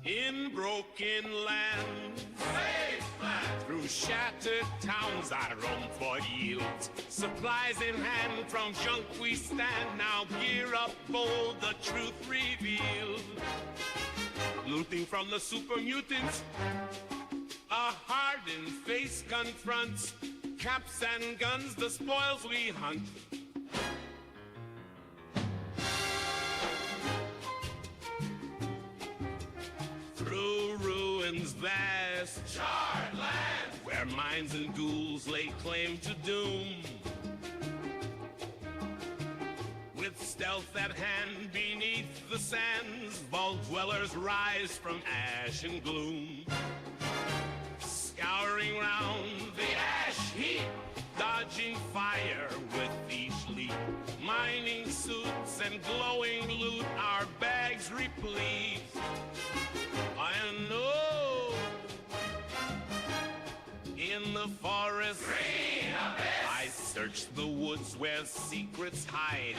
In broken lands, Wasteland. Through shattered towns I roam for yields. Supplies in hand, from junk we stand. Now gear up bold, the truth revealed. Looting from the super mutants, a hardened face confronts. Caps and guns, the spoils we hunt. Through ruins vast, charred land, where mines and ghouls lay claim to doom. With stealth at hand beneath the sands, vault dwellers rise from ash and gloom. Scouring round the ash heap, dodging fire with each leap. Mining suits and glowing loot, our bags replete. I know in the forest I search the woods where secrets hide.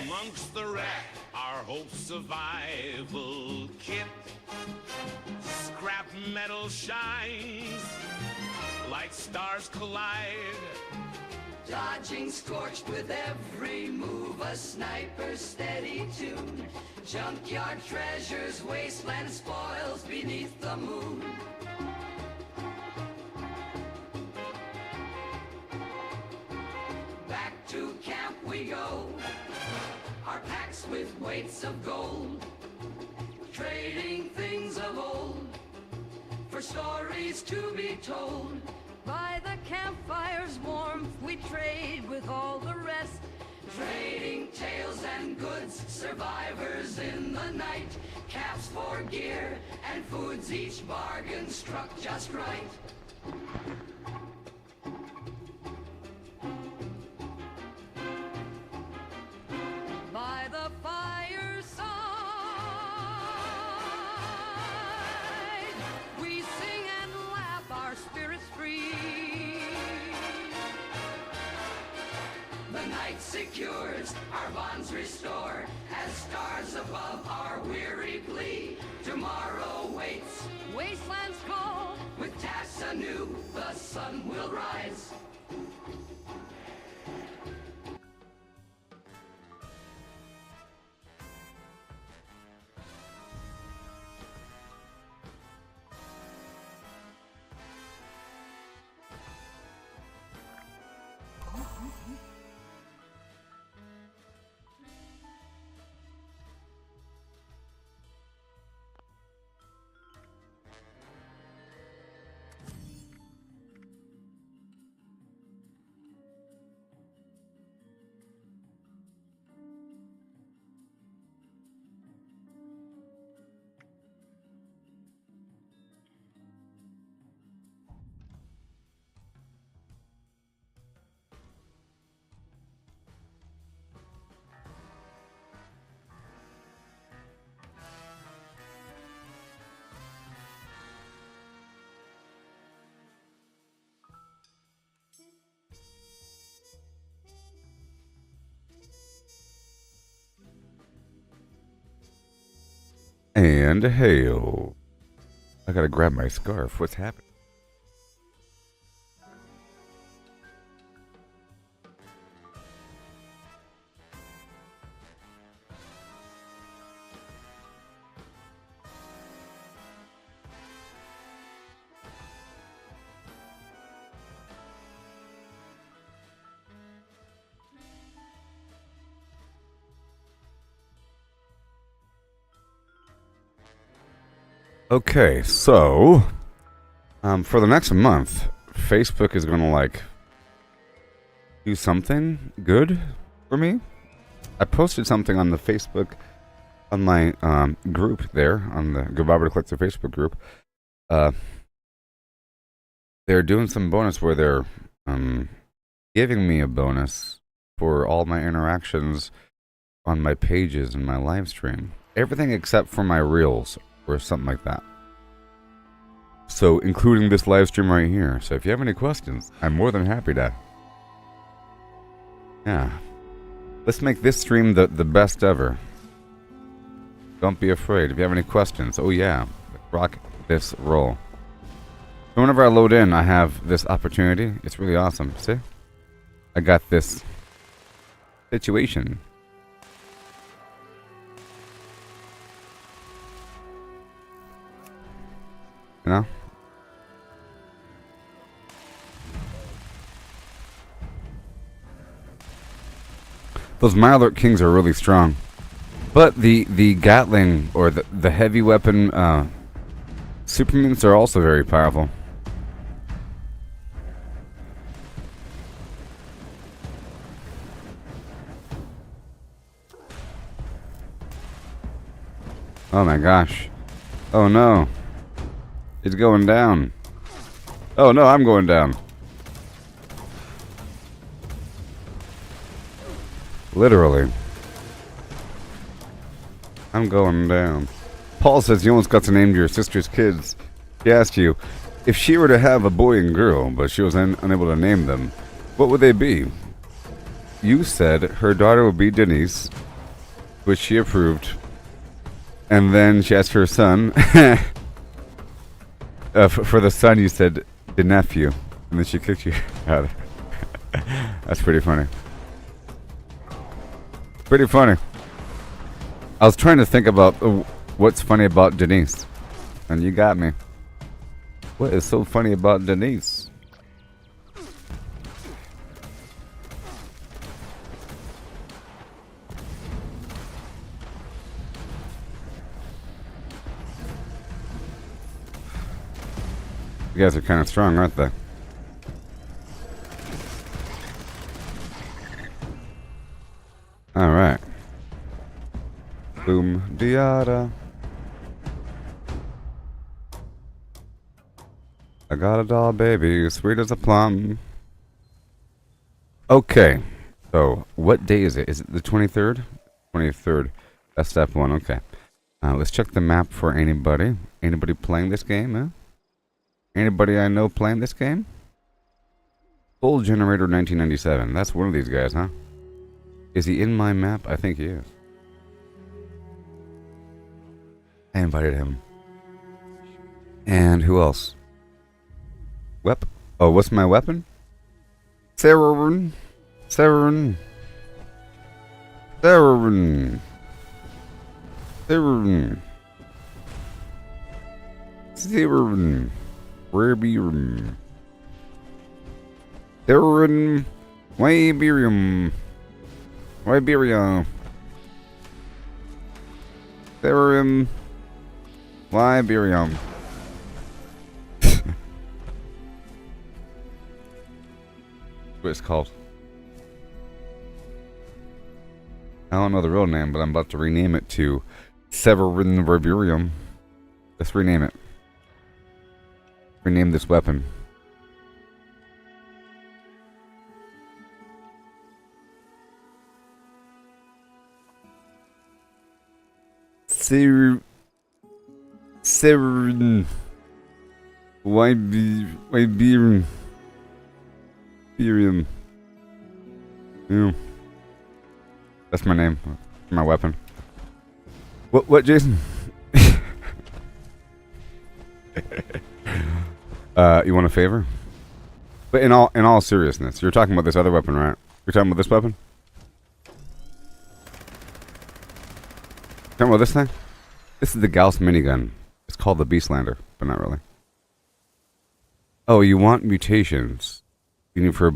Amongst the wreck, our hope survival kit. Scrap metal shines like stars collide. Dodging scorched with every move, a sniper's steady tune. Junkyard treasures, wasteland spoils beneath the moon. Back to camp we go, our packs with weights of gold. Trading things of old for stories to be told. By the campfire's warmth, we trade with all the rest. Trading tales and goods, survivors in the night. Caps for gear and foods, each bargain struck just right. By the fireside, we sing and laugh, our spirits free. The night secures, our bonds restore, as stars above our weary plea. Tomorrow waits, Wasteland's call, with tasks anew, the sun will rise. And hail. I gotta grab my scarf. What's happening? Okay, so for the next month, Facebook is gonna like do something good for me. I posted something on the Facebook, on my group there, on the Gooboberti Collective Facebook group. They're doing some bonus where they're giving me a bonus for all my interactions on my pages and my live stream. Everything except for my reels or something like that. So, including this live stream right here. So, if you have any questions, I'm more than happy to. Yeah. Let's make this stream the best ever. Don't be afraid. If you have any questions, oh yeah, rock this roll. So whenever I load in, I have this opportunity. It's really awesome. See? I got this situation. You know? Those Mirelurk Kings are really strong. But the Gatling, or the heavy weapon Supermutants are also very powerful. Oh my gosh. Oh no. It's going down. Oh no, I'm going down. Literally. I'm going down. Paul says you almost got to name your sister's kids. He asked you, if she were to have a boy and girl, but she was unable to name them, what would they be? You said her daughter would be Denise, which she approved. And then she asked her son. For the son, you said the nephew. And then she kicked you out. That's pretty funny. Pretty funny. I was trying to think about what's funny about Denise. And you got me. What is so funny about Denise? You guys are kind of strong, aren't they? Alright. Boom diada. I got a doll baby, sweet as a plum. Okay. So, what day is it? Is it the 23rd? 23rd. That's step one, okay. Let's check the map for anybody. Anybody playing this game, huh? Anybody I know playing this game? Full Generator 1997. That's one of these guys, huh? Is he in my map? I think he is. I invited him. And who else? Oh, what's my weapon? Severin. Severin. Severin. Severin. Severin. Wiberium. Severin. Wiberium. Wiberium. Severin. Wiberium. What it's called. I don't know the real name, but I'm about to rename it to Severin Viberium. Let's rename it. Rename this weapon. Severin. Wiberium. Ethereum. Yeah. That's my name. My weapon. What, Jason? You want a favor? But in all seriousness, you're talking about this other weapon, right? You're talking about this weapon? Talking about this thing? This is the Gauss minigun. It's called the Beastlander, but not really. Oh, you want mutations? You need for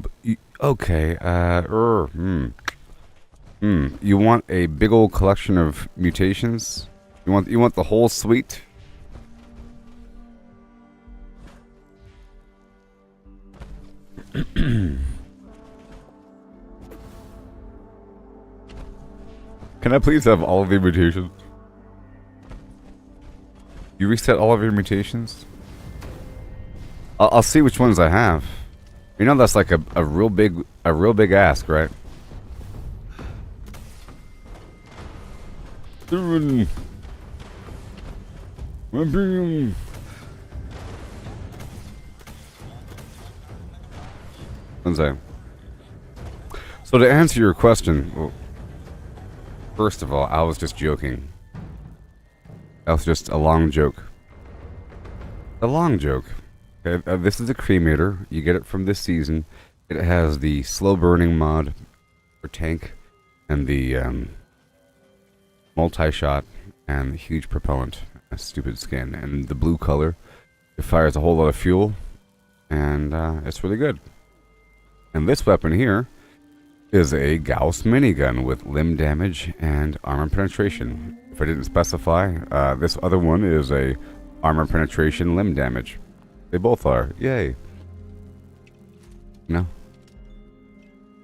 okay. You want a big old collection of mutations? You want the whole suite? Can I please have all of the mutations? You reset all of your mutations? I'll see which ones I have. You know that's like a real big ask, right? One second. So to answer your question, well, first of all, I was just joking. That was just a long joke. The long joke. Okay, this is a cremator. You get it from this season. It has the slow burning mod for tank and the multi-shot and the huge propellant. A stupid skin. And the blue color. It fires a whole lot of fuel. And it's really good. And this weapon here is a Gauss minigun with limb damage and armor penetration. If I didn't specify, this other one is a armor penetration limb damage. They both are. Yay. No.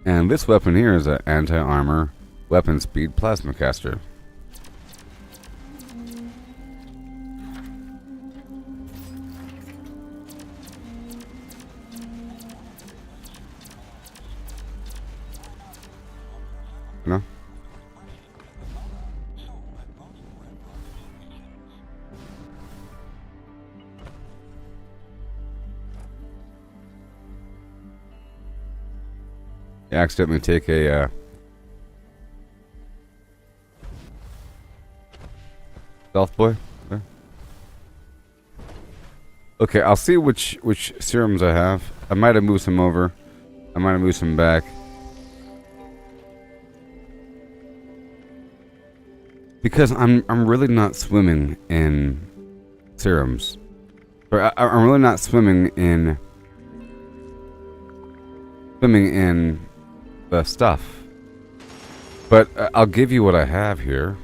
And this weapon here is an anti-armor weapon speed plasma caster. No? You accidentally take a stealth boy there. Okay, I'll see which serums I have. I might have moved some over. I might have moved some back. Because I'm really not swimming in serums. Or I'm really not swimming in the stuff. But I'll give you what I have here.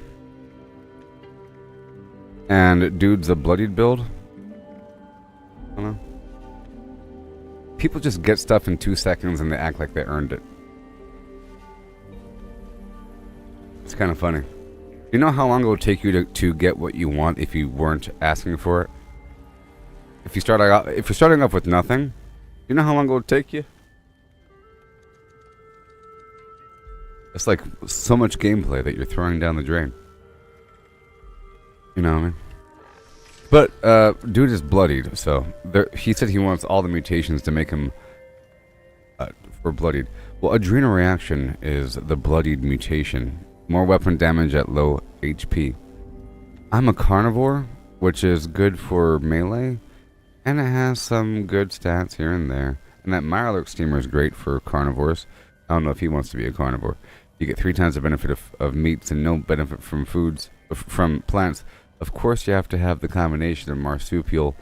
And dude's a bloodied build. I don't know. People just get stuff in 2 seconds and they act like they earned it. It's kind of funny. You know how long it would take you to get what you want if you weren't asking for it? If you're starting off with nothing, you know how long it would take you? It's like so much gameplay that you're throwing down the drain. You know what I mean? But dude is bloodied, so he said he wants all the mutations to make him for bloodied. Well, adrenal reaction is the bloodied mutation. More weapon damage at low HP. I'm a carnivore, which is good for melee, and it has some good stats here and there. And that Mirelurk steamer is great for carnivores. I don't know if he wants to be a carnivore. You get 3 times the benefit of meats and no benefit from from plants. Of course, you have to have the combination of marsupial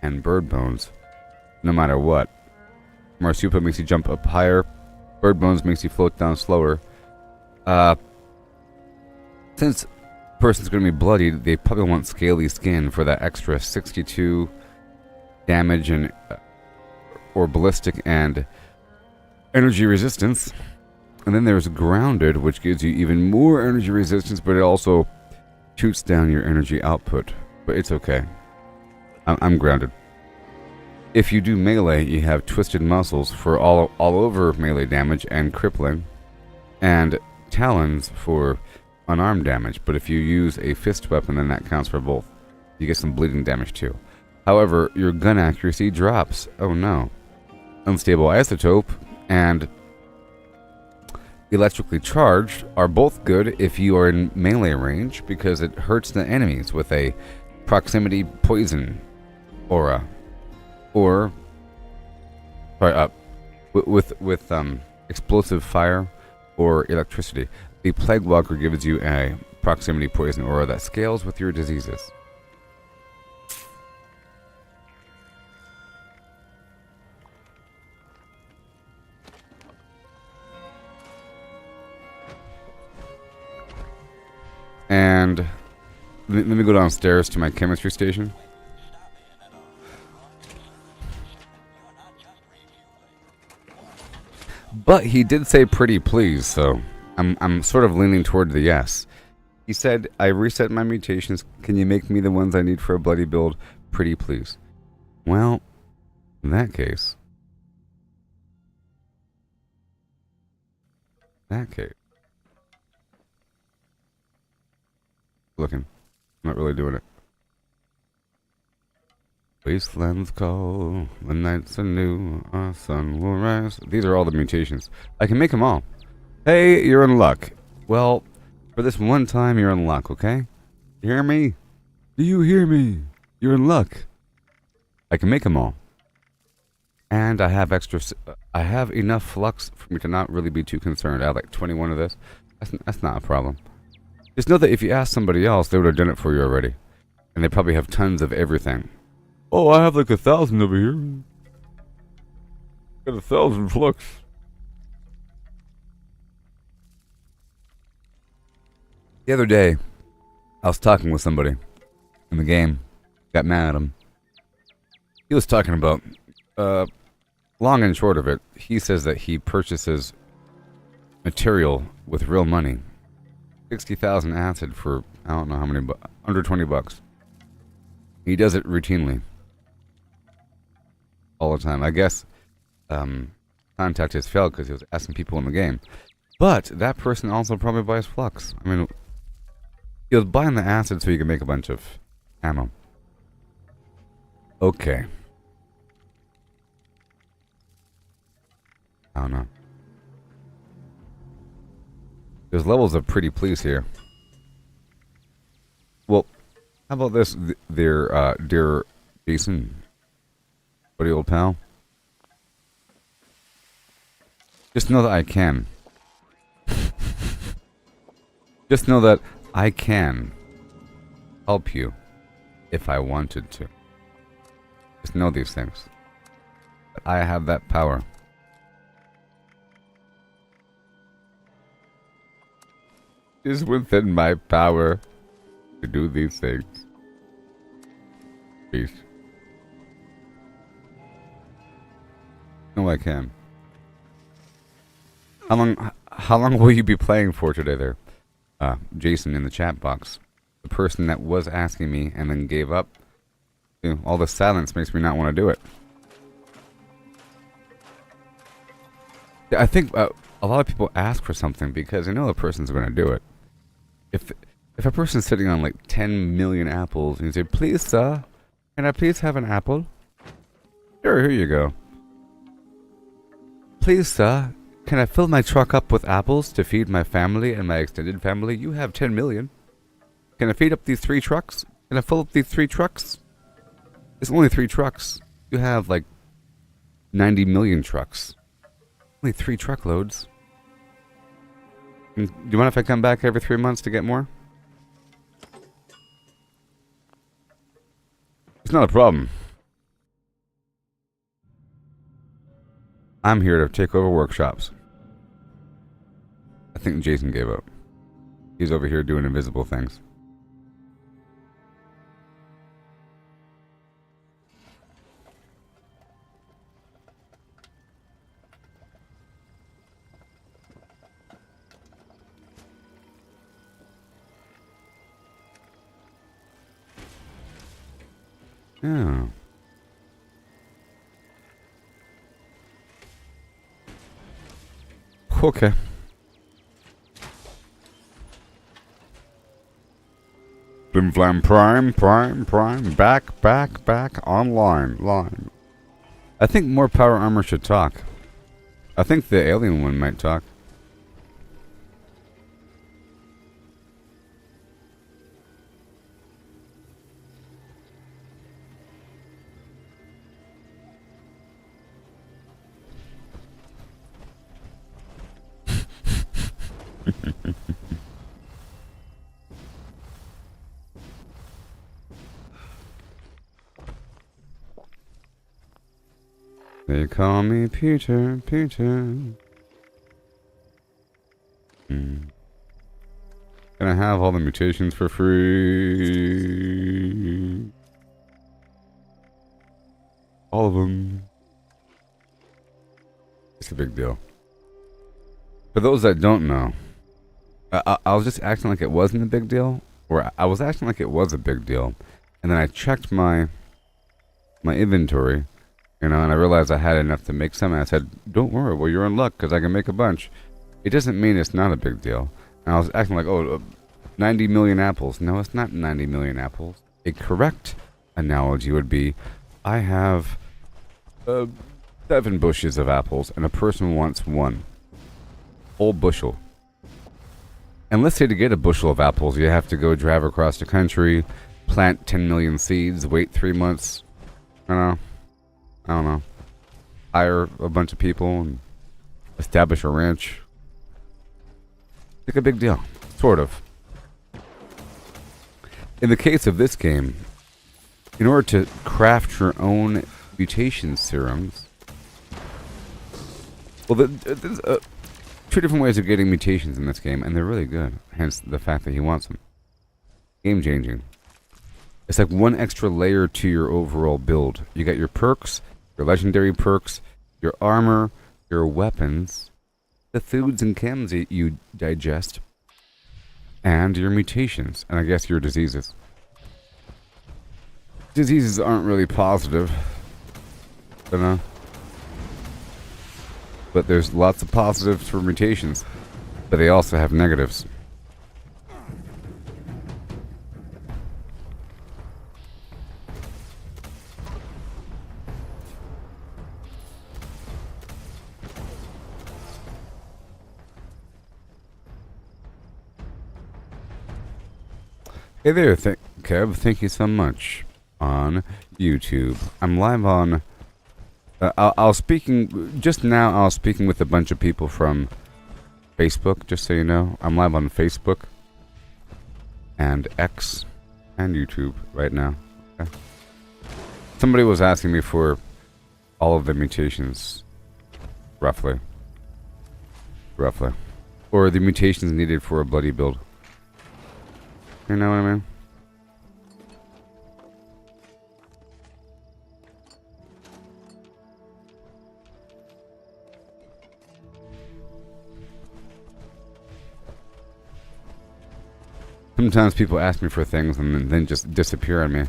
and bird bones, no matter what. Marsupial makes you jump up higher. Bird bones makes you float down slower. Since a person's going to be bloodied, they probably want scaly skin for that extra 62 damage and or ballistic and energy resistance. And then there's grounded, which gives you even more energy resistance, but it also shoots down your energy output. But it's okay. I'm grounded. If you do melee, you have twisted muscles for all over melee damage and crippling, and talons for unarmed damage. But if you use a fist weapon, then that counts for both. You get some bleeding damage too. However, your gun accuracy drops. Oh no. Unstable isotope and electrically charged are both good if you are in melee range, because it hurts the enemies with a proximity poison aura, or with explosive fire or electricity. The Plague Walker gives you a proximity poison aura that scales with your diseases. And let me go downstairs to my chemistry station. But he did say pretty please, so I'm sort of leaning toward the yes. He said, I reset my mutations. Can you make me the ones I need for a bloody build? Pretty please. Well, in that case. Looking. Not really doing it. Wasteland's call, the nights are new, our sun will rise. These are all the mutations. I can make them all. Hey, you're in luck. Well, for this one time, you're in luck, okay? You hear me? Do you hear me? You're in luck. I can make them all. And I have I have enough flux for me to not really be too concerned. I have like 21 of this. That's not a problem. Just know that if you ask somebody else, they would have done it for you already. And they probably have tons of everything. Oh, I have like 1,000 over here. Got 1,000 flux. The other day, I was talking with somebody in the game. Got mad at him. He was talking about, long and short of it, he says that he purchases material with real money. 60,000 acid for, I don't know how many, under 20 bucks. He does it routinely. All the time. I guess, contact has failed because he was asking people in the game. But that person also probably buys flux. I mean, he was buying the acid so he could make a bunch of ammo. Okay. I don't know. There's levels of pretty please here. Well, how about this, dear Jason? Buddy old pal? Just know that I can. Just know that I can help you if I wanted to. Just know these things. I have that power. Is within my power to do these things. Peace. No, I can. How long will you be playing for today there? Jason in the chat box. The person that was asking me and then gave up. You know, all the silence makes me not want to do it. I think a lot of people ask for something because they know the person's going to do it. If a person's sitting on like 10 million apples and you say, "Please, sir, can I please have an apple?" Sure, here you go. "Please, sir, can I fill my truck up with apples to feed my family and my extended family? You have 10 million. Can I feed up these 3 trucks? Can I fill up these 3 trucks?" It's only 3 trucks. You have like 90 million trucks. Only 3 truckloads. Do you mind if I come back every 3 months to get more? It's not a problem. I'm here to take over workshops. I think Jason gave up. He's over here doing invisible things. Yeah. Okay. Flim Flam Prime, back, online, line. I think more power armor should talk. I think the alien one might talk. They call me Peter. Can I have all the mutations for free? All of them. It's a big deal. For those that don't know, I was just acting like it wasn't a big deal, or I was acting like it was a big deal, and then I checked my inventory, you know, and I realized I had enough to make some, and I said, "Don't worry, well, you're in luck, because I can make a bunch." It doesn't mean it's not a big deal. And I was acting like, 90 million apples. No, it's not 90 million apples. A correct analogy would be, I have 7 bushes of apples, and a person wants 1 whole bushel. And let's say to get a bushel of apples, you have to go drive across the country, plant 10 million seeds, wait 3 months, I don't know. Hire a bunch of people and establish a ranch. It's like a big deal. Sort of. In the case of this game, in order to craft your own mutation serums, well, there's two different ways of getting mutations in this game, and they're really good. Hence the fact that he wants them. Game changing. It's like one extra layer to your overall build. You got your perks, your legendary perks, your armor, your weapons, the foods and chems that you digest, and your mutations, and I guess your diseases. Diseases aren't really positive, you know? But there's lots of positives for mutations, but they also have negatives. Hey there, Kev. Thank you so much on YouTube. I'm live on. I was speaking just now. I was speaking with a bunch of people from Facebook. Just so you know, I'm live on Facebook and X and YouTube right now. Okay. Somebody was asking me for all of the mutations, roughly, or the mutations needed for a bloody build. You know what I mean? Sometimes people ask me for things and then just disappear on me.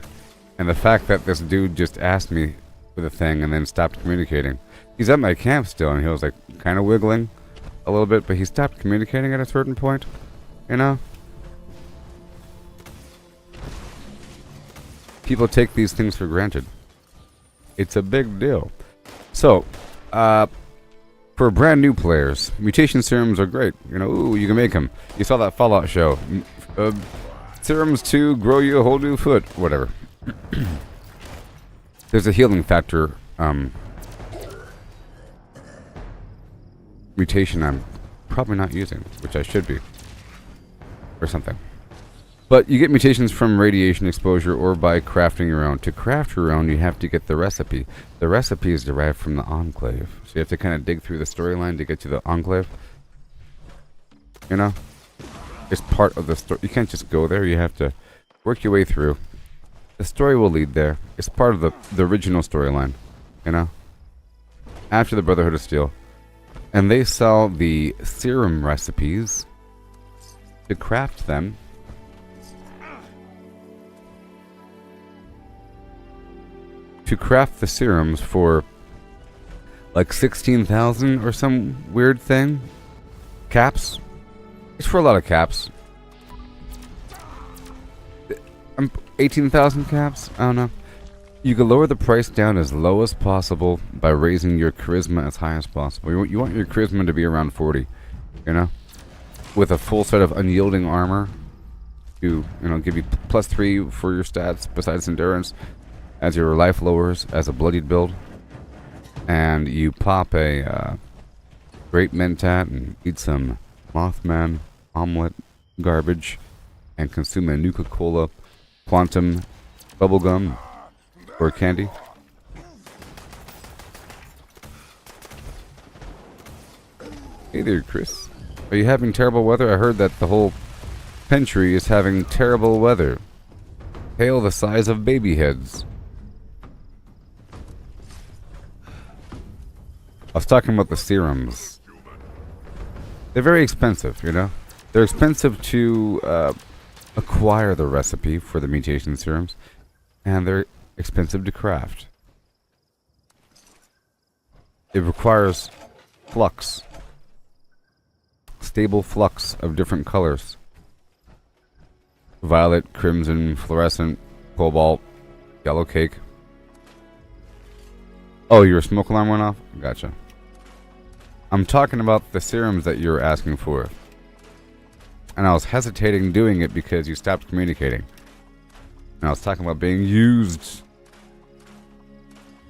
And the fact that this dude just asked me for the thing and then stopped communicating. He's at my camp still, and he was like kind of wiggling a little bit, but he stopped communicating at a certain point. You know? People take these things for granted. It's a big deal. So, for brand new players, mutation serums are great. You know, ooh, you can make them. You saw that Fallout show. Serums to grow you a whole new foot. Whatever. There's a healing factor mutation I'm probably not using, which I should be. Or something. But you get mutations from radiation exposure or by crafting your own. To craft your own, you have to get the recipe. The recipe is derived from the Enclave. So you have to kind of dig through the storyline to get to the Enclave. You know? It's part of the story. You can't just go there. You have to work your way through. The story will lead there. It's part of the original storyline. You know? After the Brotherhood of Steel. And they sell the serum recipes to craft them. To craft the serums for like 16,000 or some weird thing. Caps. It's for a lot of caps. 18,000 caps? I don't know. You can lower the price down as low as possible by raising your charisma as high as possible. You want your charisma to be around 40, you know? With a full set of unyielding armor to, you know, give you +3 for your stats besides endurance. As your life lowers, as a bloodied build, and you pop a grape mentat and eat some Mothman omelet garbage, and consume a Nuka-Cola quantum bubblegum or candy. Hey there, Chris. Are you having terrible weather? I heard that the whole country is having terrible weather. Hail the size of baby heads. I was talking about the serums. They're very expensive, you know? They're expensive to acquire the recipe for the mutation serums, and they're expensive to craft. It requires flux. Stable flux of different colors. Violet, crimson, fluorescent, cobalt, yellow cake. Oh, your smoke alarm went off? Gotcha. I'm talking about the serums that you're asking for. And I was hesitating doing it because you stopped communicating. And I was talking about being used.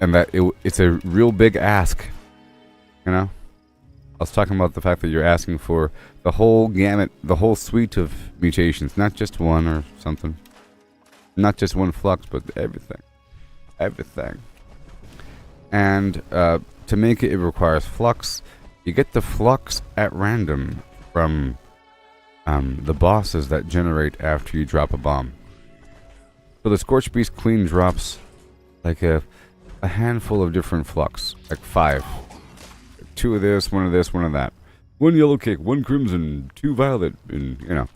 and that it's a real big ask. You know, I was talking about the fact that you're asking for the whole gamut, the whole suite of mutations, not just one or something, not just one flux, but everything. And to make it, it requires flux. You get the flux at random from the bosses that generate after you drop a bomb. So the Scorched Beast Queen drops like a handful of different flux, like 5. 2 of this, 1 of this, 1 of that. 1 yellow cake, 1 crimson, 2 violet, and you know,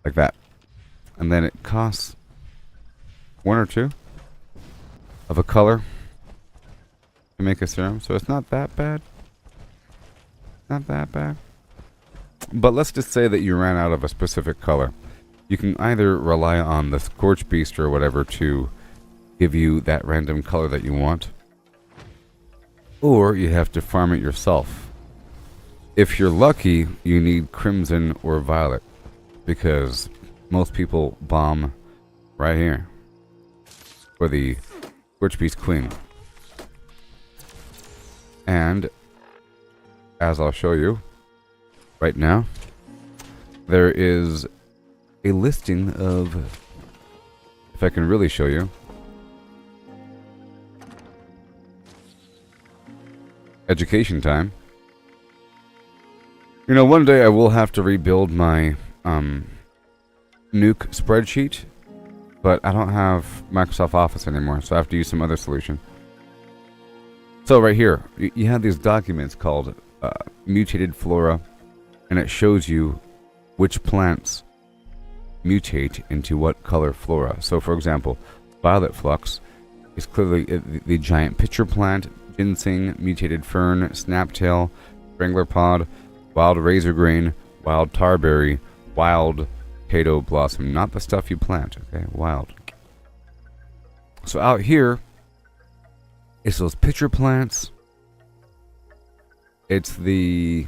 like that. And then it costs 1 or 2 of a color to make a serum, so it's not that bad. Not that bad. But let's just say that you ran out of a specific color. You can either rely on the Scorched Beast or whatever to give you that random color that you want, or you have to farm it yourself. If you're lucky, you need crimson or violet, because most people bomb right here for the Scorched Beast Queen. And as I'll show you right now, there is a listing of, if I can really show you, education time. You know, one day I will have to rebuild my nuke spreadsheet, but I don't have Microsoft Office anymore, so I have to use some other solution. So right here, you have these documents called mutated flora, and it shows you which plants mutate into what color flora. So for example, violet flux is clearly the giant pitcher plant, ginseng, mutated fern, snaptail, strangler pod, wild razor grain, wild tarberry, wild potato blossom. Not the stuff you plant, okay? Wild. So out here, it's those pitcher plants. It's the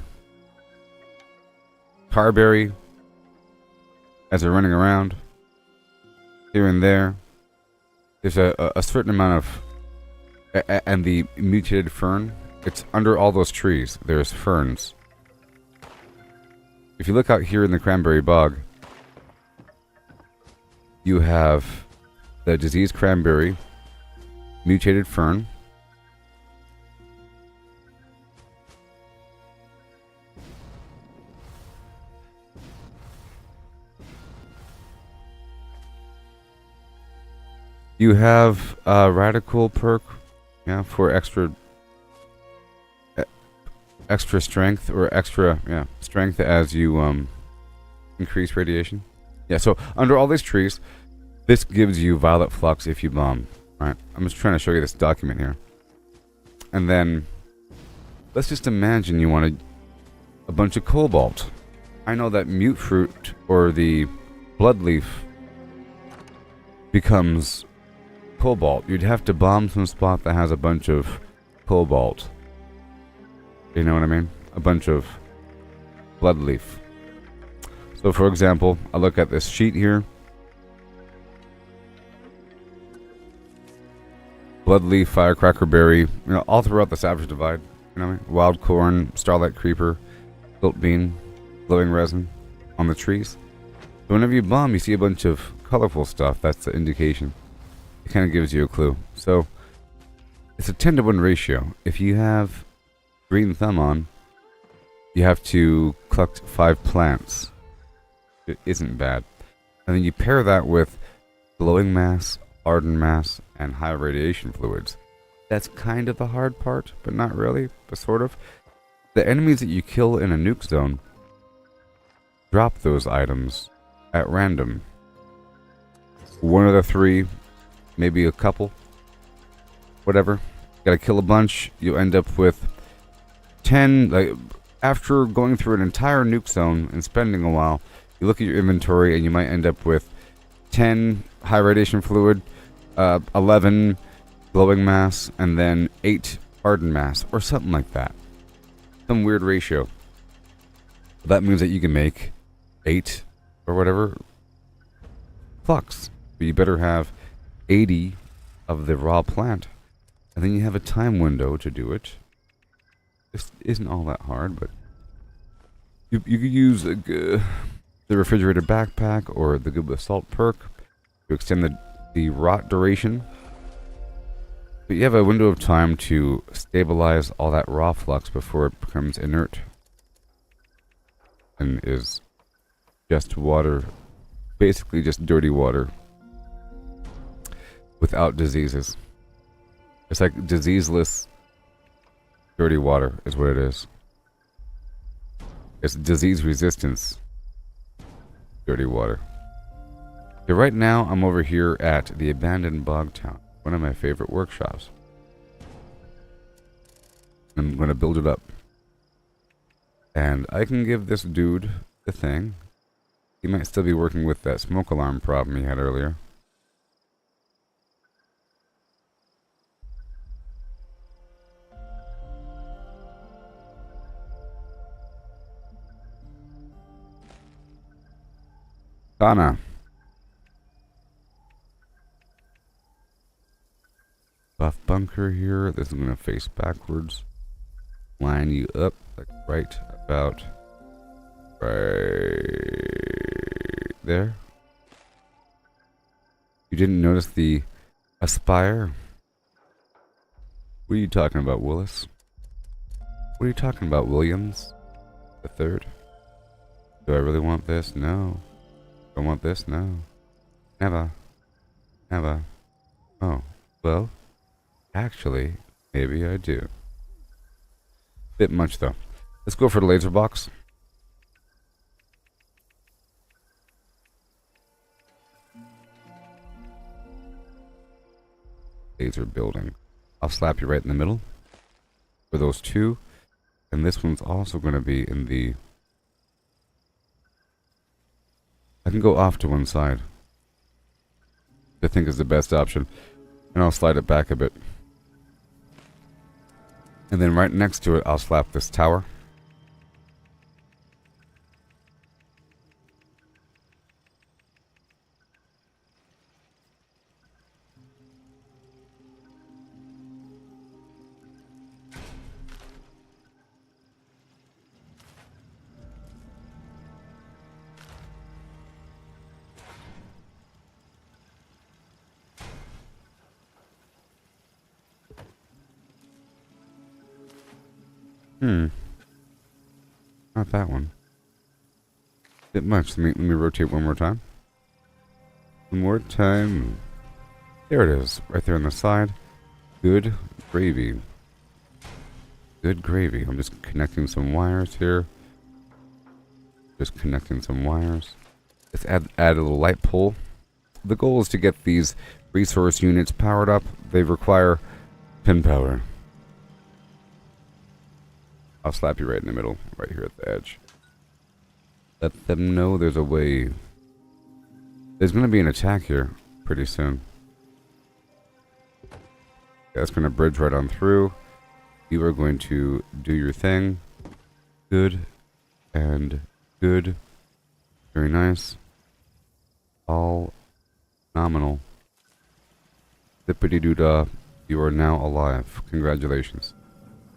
tarberry as they're running around here and there. There's a certain amount of and the mutated fern. It's under all those trees. There's ferns. If you look out here in the cranberry bog, you have the diseased cranberry, mutated fern, you have radical perk, yeah, for extra strength, or extra strength as you increase radiation. Yeah, so under all these trees, this gives you violet flux if you bomb. Right? I'm just trying to show you this document here. And then let's just imagine you wanted a bunch of cobalt. I know that mute fruit or the blood leaf becomes cobalt. You'd have to bomb some spot that has a bunch of cobalt. You know what I mean? A bunch of blood leaf. So for example, I look at this sheet here. Bloodleaf, firecracker berry, you know, all throughout the Savage Divide. You know what I mean? Wild corn, starlight creeper, gilt bean, glowing resin on the trees. So whenever you bomb, you see a bunch of colorful stuff. That's the indication. It kind of gives you a clue. So it's a 10-to-1 ratio. If you have green thumb on, you have to collect 5 plants. It isn't bad. And then you pair that with glowing mass, hardened mass, and high radiation fluids. That's kind of the hard part, but not really, but sort of. The enemies that you kill in a nuke zone drop those items at random. 1 of the 3, maybe a couple, whatever. Gotta kill a bunch, you end up with 10, like, after going through an entire nuke zone and spending a while, you look at your inventory and you might end up with 10 high radiation fluid, 11 glowing mass, and then 8 hardened mass, or something like that. Some weird ratio. That means that you can make 8 or whatever flux. But you better have 80 of the raw plant. And then you have a time window to do it. This isn't all that hard, but you could use the refrigerator backpack or the Good with Salt perk to extend the rot duration. But you have a window of time to stabilize all that raw flux before it becomes inert and is just water, basically just dirty water without diseases. It's like diseaseless dirty water is what it is. It's disease resistance dirty water. Okay, right now I'm over here at the abandoned bog town, one of my favorite workshops. I'm going to build it up. And I can give this dude the thing. He might still be working with that smoke alarm problem he had earlier. Kana. Buff bunker here. This is going to face backwards. Line you up like right about right there. You didn't notice the aspire? What are you talking about, Willis? What are you talking about, Williams? The third? Do I really want this? No. Do I want this? No. Never. Never. Oh. Well, actually, maybe I do. Bit much, though. Let's go for the laser box. Laser building. I'll slap you right in the middle for those two. And this one's also going to be in the... I can go off to one side. I think is the best option. And I'll slide it back a bit. And then right next to it, I'll slap this tower. Not that one. Bit much. Let me rotate one more time. One more time. There it is. Right there on the side. Good gravy. Good gravy. I'm just connecting some wires here. Just connecting some wires. Let's add a little light pole. The goal is to get these resource units powered up. They require pin power. I'll slap you right in the middle, right here at the edge. Let them know there's a way. There's going to be an attack here pretty soon. That's going to bridge right on through. You are going to do your thing. Good. And good. Very nice. All nominal. Zippity-doo-dah. You are now alive. Congratulations.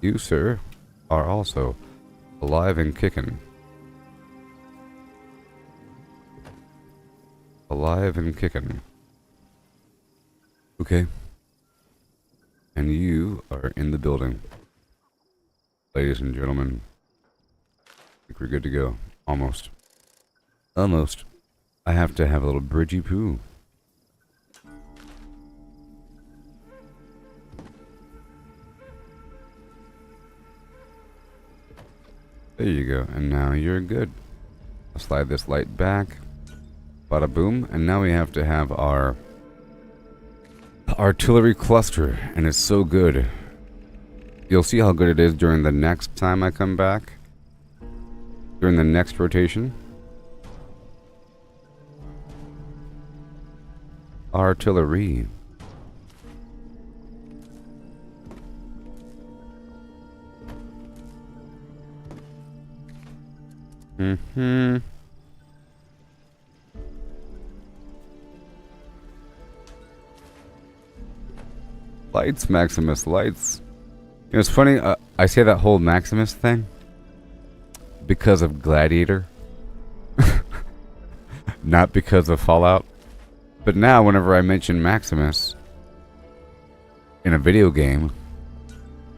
You, sir, are also alive and kicking. Alive and kicking. Okay. And you are in the building. Ladies and gentlemen. I think we're good to go. Almost. Almost. I have to have a little bridgy poo. There you go, and now you're good. I'll slide this light back. Bada boom, and now we have to have our artillery cluster, and it's so good. You'll see how good it is during the next time I come back. During the next rotation. Artillery. Mm-hmm. Lights, Maximus, lights. You know, it's funny, I say that whole Maximus thing because of Gladiator. Not because of Fallout. But now, whenever I mention Maximus in a video game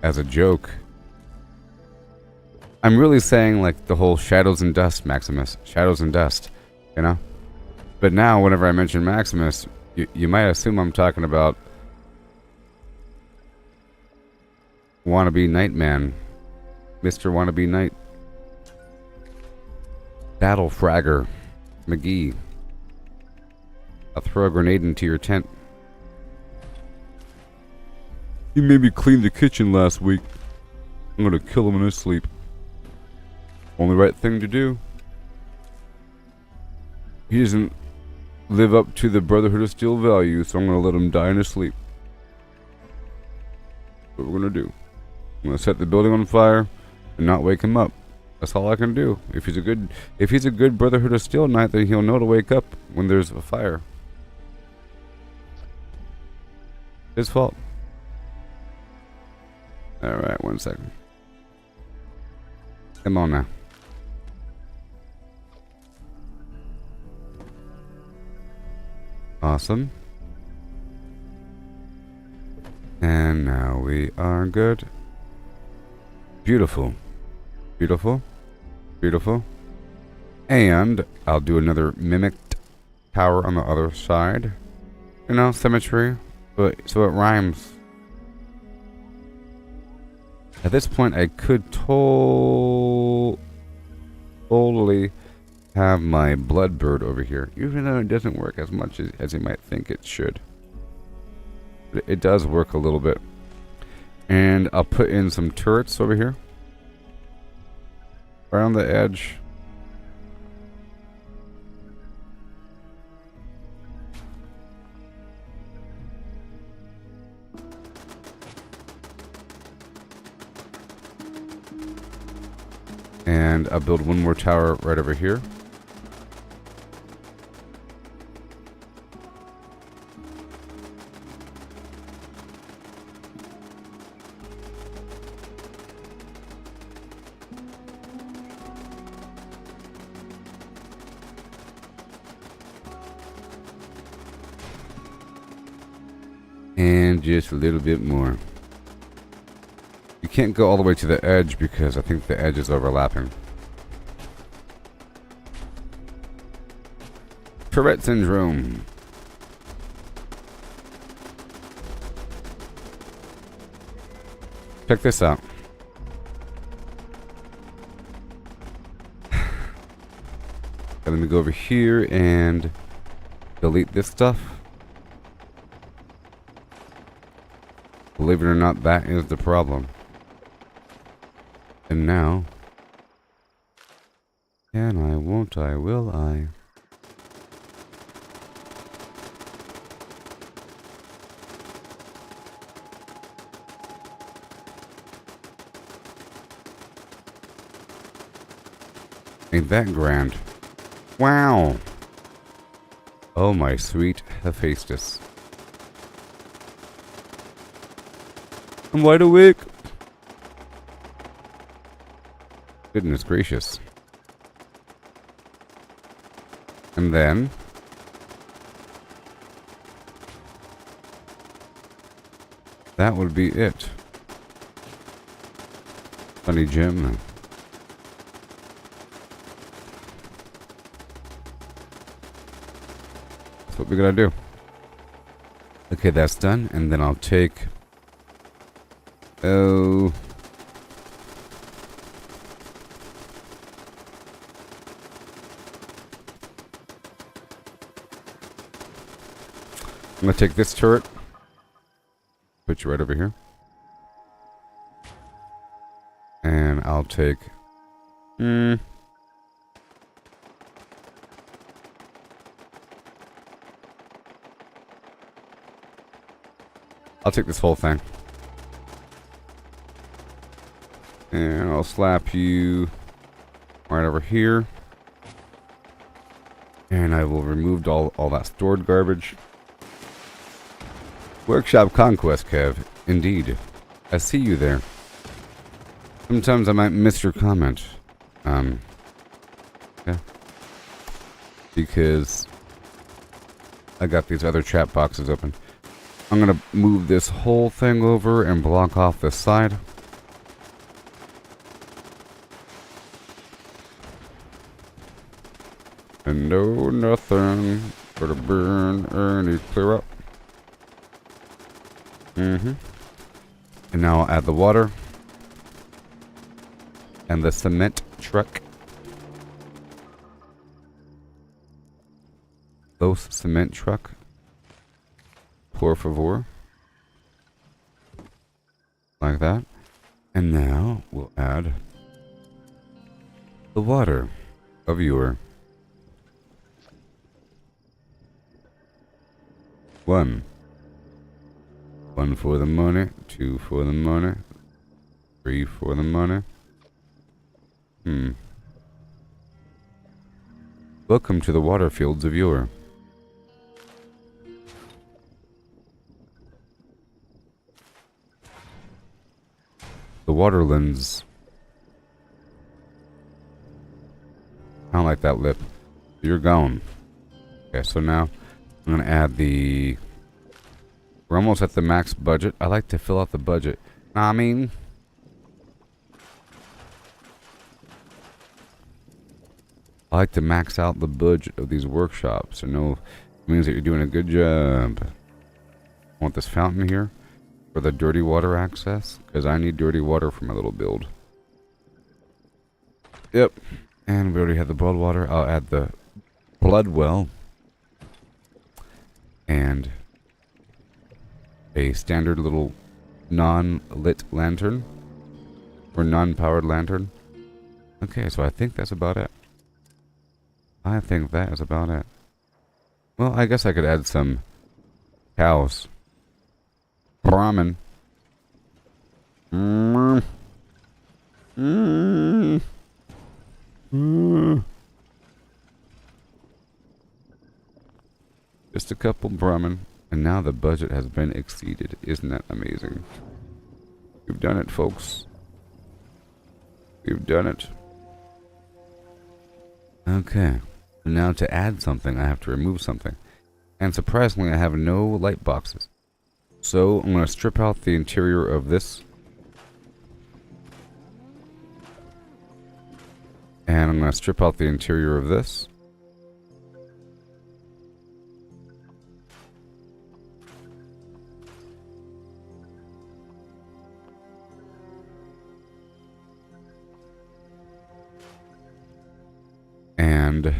as a joke, I'm really saying like the whole Shadows and Dust Maximus. Shadows and Dust, you know? But now, whenever I mention Maximus, you might assume I'm talking about Wannabe Nightman. Mr. Wannabe Knight. Battle Fragger. McGee. I'll throw a grenade into your tent. He made me clean the kitchen last week. I'm gonna kill him in his sleep. Only right thing to do. He doesn't live up to the Brotherhood of Steel value, so I'm gonna let him die in his sleep. What we're gonna do. I'm gonna set the building on fire and not wake him up. That's all I can do. If he's a good Brotherhood of Steel knight, then he'll know to wake up when there's a fire. His fault. Alright, 1 second. Come on now. Awesome. And now we are good. Beautiful. Beautiful. Beautiful. And I'll do another mimicked tower on the other side. You know, symmetry. But so it rhymes. At this point, I could totally have my bloodbird over here, even though it doesn't work as much as you might think it should. But it does work a little bit. And I'll put in some turrets over here. Around the edge. And I'll build one more tower right over here. And just a little bit more. You can't go all the way to the edge because I think the edge is overlapping. Tourette syndrome. Check this out. Let me go over here and delete this stuff. Believe it or not, that is the problem. And now, can I, won't I, will I? Ain't that grand? Wow! Oh my sweet Hephaestus. I'm wide awake! Goodness gracious. And then that would be it. Funny Jim. That's what we're gonna do. Okay, that's done, and then I'll take I'm gonna take this turret, put you right over here, and I'll take I'll take this whole thing, and I'll slap you right over here, and I will remove all that stored garbage. Workshop Conquest, Kev. Indeed. I see you there. Sometimes I might miss your comment. Yeah. Because I got these other chat boxes open. I'm gonna move this whole thing over and block off this side. And no, nothing. Gotta burn any clear up. And now I'll add the water. And the cement truck. Both cement truck. Por favor. Like that. And now we'll add the water of your one for the money, 2 for the money, 3 for the money. Welcome to the water fields of yore. The waterlands. I don't like that lip. You're gone. Okay, so now I'm gonna add the... We're almost at the max budget. I like to fill out the budget. I mean... I like to max out the budget of these workshops. I know it means that you're doing a good job. I want this fountain here for the dirty water access, because I need dirty water for my little build. Yep. And we already have the blood water. I'll add the blood well. And a standard little non-lit lantern. Or non-powered lantern. Okay, so I think that's about it. I think that is about it. Well, I guess I could add some cows. Brahmin. Just a couple Brahmin, and now the budget has been exceeded. Isn't that amazing? We've done it, folks. We've done it. Okay. Now to add something, I have to remove something. And surprisingly, I have no light boxes. So I'm going to strip out the interior of this. And I'm going to strip out the interior of this. And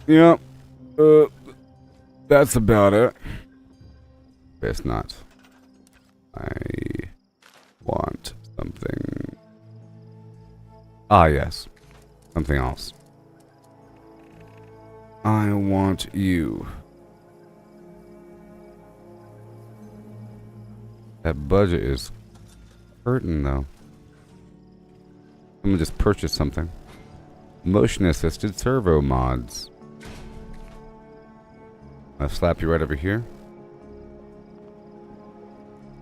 yeah, that's about it. It's not. I want something. Ah, yes. Something else. I want you. That budget is hurting, though. I'm gonna just purchase something. Motion assisted servo mods. I'll slap you right over here.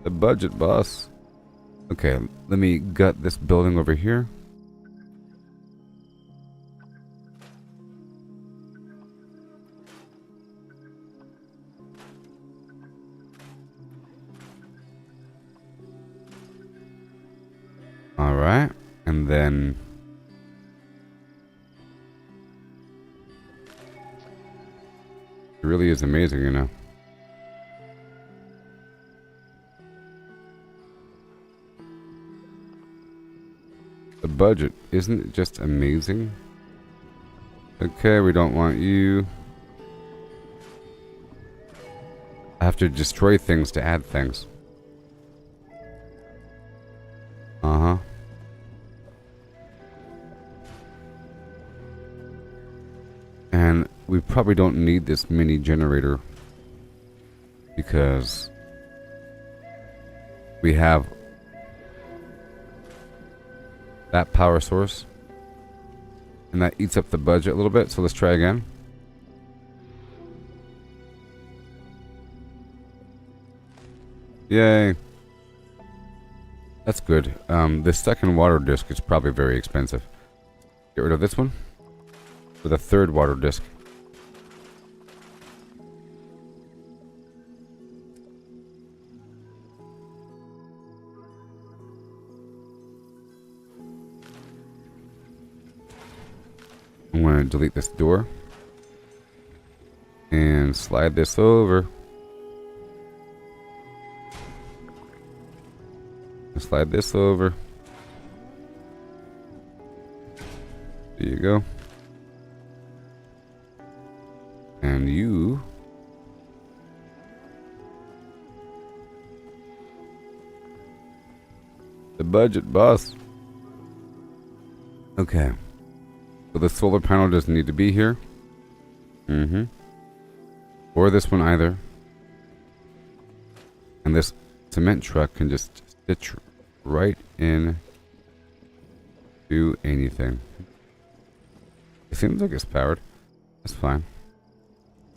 The budget, boss. Okay, let me gut this building over here. Alright, and then... It really is amazing, you know. The budget, isn't it just amazing? Okay, we don't want you. I have to destroy things to add things. Uh-huh. we probably don't need this mini generator because we have that power source and that eats up the budget a little bit. So let's try again. Yay. That's good. This second water disc is probably very expensive. Get rid of this one for the third water disc. I'm going to delete this door and slide this over. Slide this over. There you go. And you the budget boss. Okay. So the solar panel doesn't need to be here. Or this one either. And this cement truck can just stitch right in to anything. It seems like it's powered. That's fine.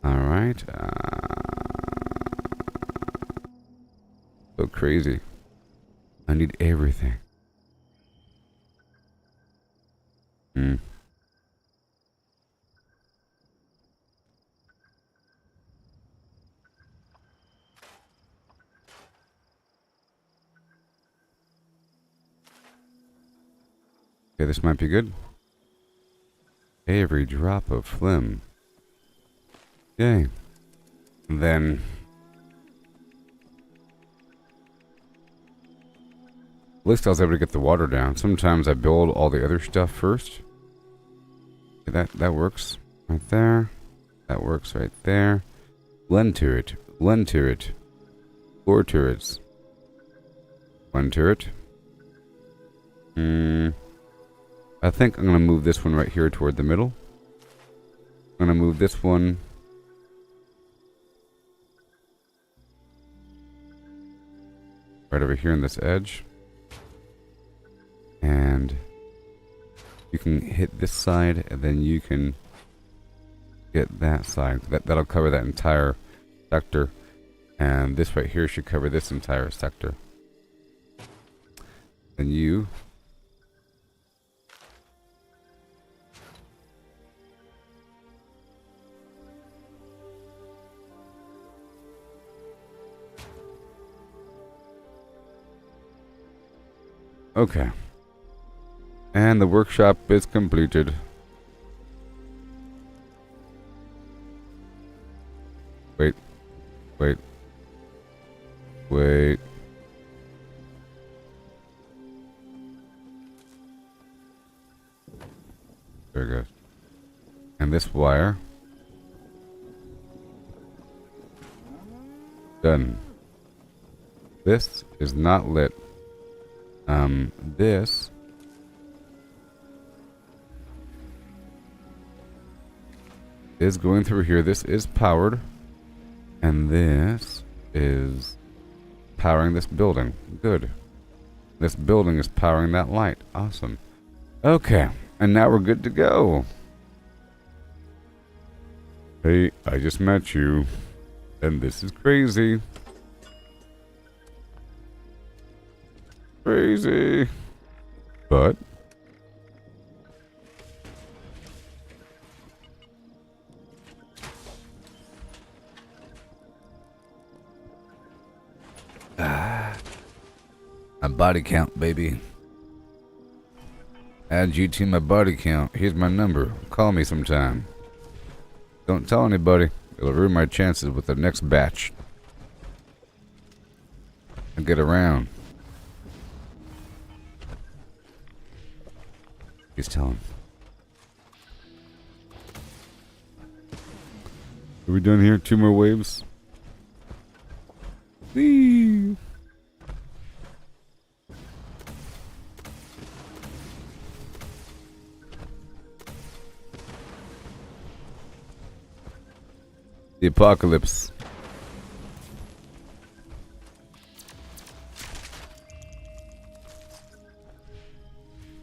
Alright. So crazy. I need everything. Okay, this might be good. Every drop of phlegm. Yay. Then at least I was able to get the water down. Sometimes I build all the other stuff first. Okay, that works right there. That works right there. Blend turret. Blend turret. Floor turrets. Blend turret. I think I'm going to move this one right here toward the middle. I'm going to move this one right over here on this edge. And you can hit this side, and then you can get that side. That'll cover that entire sector. And this right here should cover this entire sector. And you... Okay. And the workshop is completed. Wait. Wait. Wait. There it goes. And this wire. Done. This is not lit. This is going through here. This is powered. And this is powering this building. Good. This building is powering that light. Awesome. Okay. And now we're good to go. Hey, I just met you. And this is crazy. Crazy. But my body count, baby. Add you to my body count. Here's my number. Call me sometime. Don't tell anybody. It'll ruin my chances with the next batch. I'll get around. He's telling. Are we done here? 2 more waves? Whee! The apocalypse.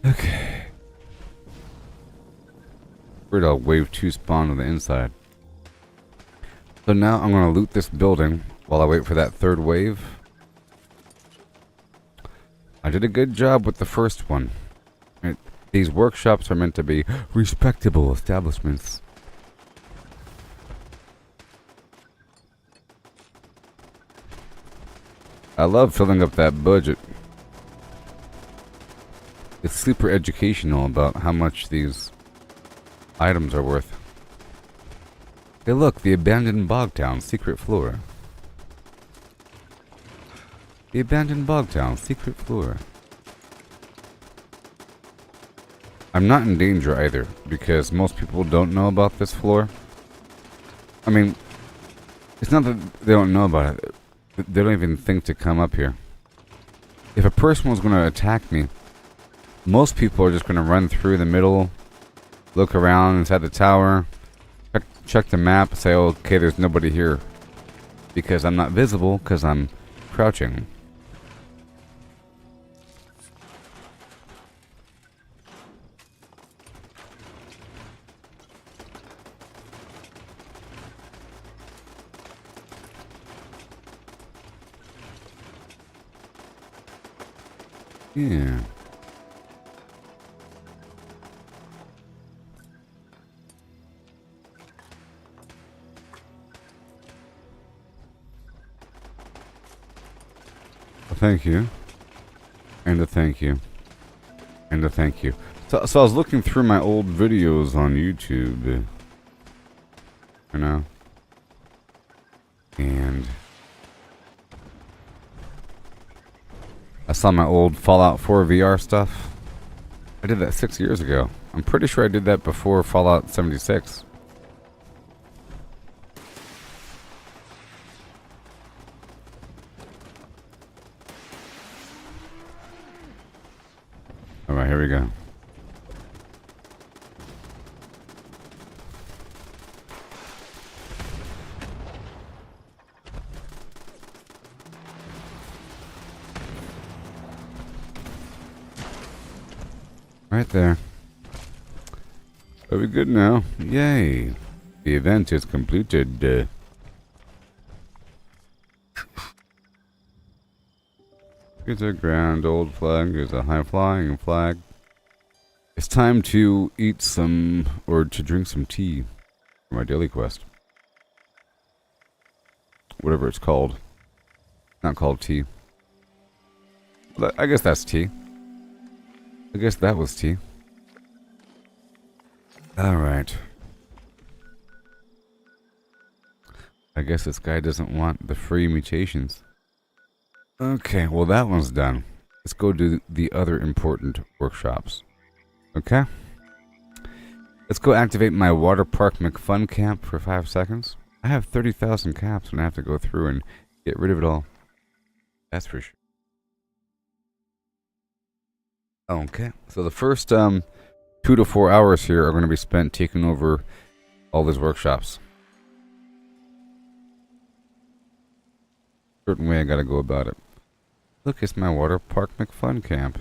Okay. Afraid I'll wave 2 spawn on the inside. So now I'm gonna loot this building while I wait for that 3rd wave. I did a good job with the first one. These workshops are meant to be respectable establishments. I love filling up that budget. It's super educational about how much these items are worth. Hey look, the abandoned Bogtown, secret floor. The abandoned Bogtown, secret floor. I'm not in danger either, because most people don't know about this floor. I mean, it's not that they don't know about it. They don't even think to come up here. If a person was going to attack me, most people are just going to run through the middle, look around inside the tower, check the map, say, okay, there's nobody here. Because I'm not visible, because I'm crouching. Yeah. A thank you. And a thank you. And a thank you. So I was looking through my old videos on YouTube. You know? And I saw my old Fallout 4 VR stuff. I did that 6 years ago. I'm pretty sure I did that before Fallout 76. Alright, here we go. Right there. Are we good now? Yay. The event is completed. Here's a grand old flag. Here's a high flying flag. It's time to eat some, or to drink some tea for my daily quest. Whatever it's called. Not called tea. But I guess that's tea. I guess that was tea. Alright. I guess this guy doesn't want the free mutations. Okay, well that one's done. Let's go do the other important workshops. Okay? Let's go activate my Water Park McFun camp for 5 seconds. I have 30,000 caps and I have to go through and get rid of it all. That's for sure. Okay, so the first 2 to 4 hours here are going to be spent taking over all these workshops. Certain way I gotta go about it. Look, it's my Water Park McFun camp.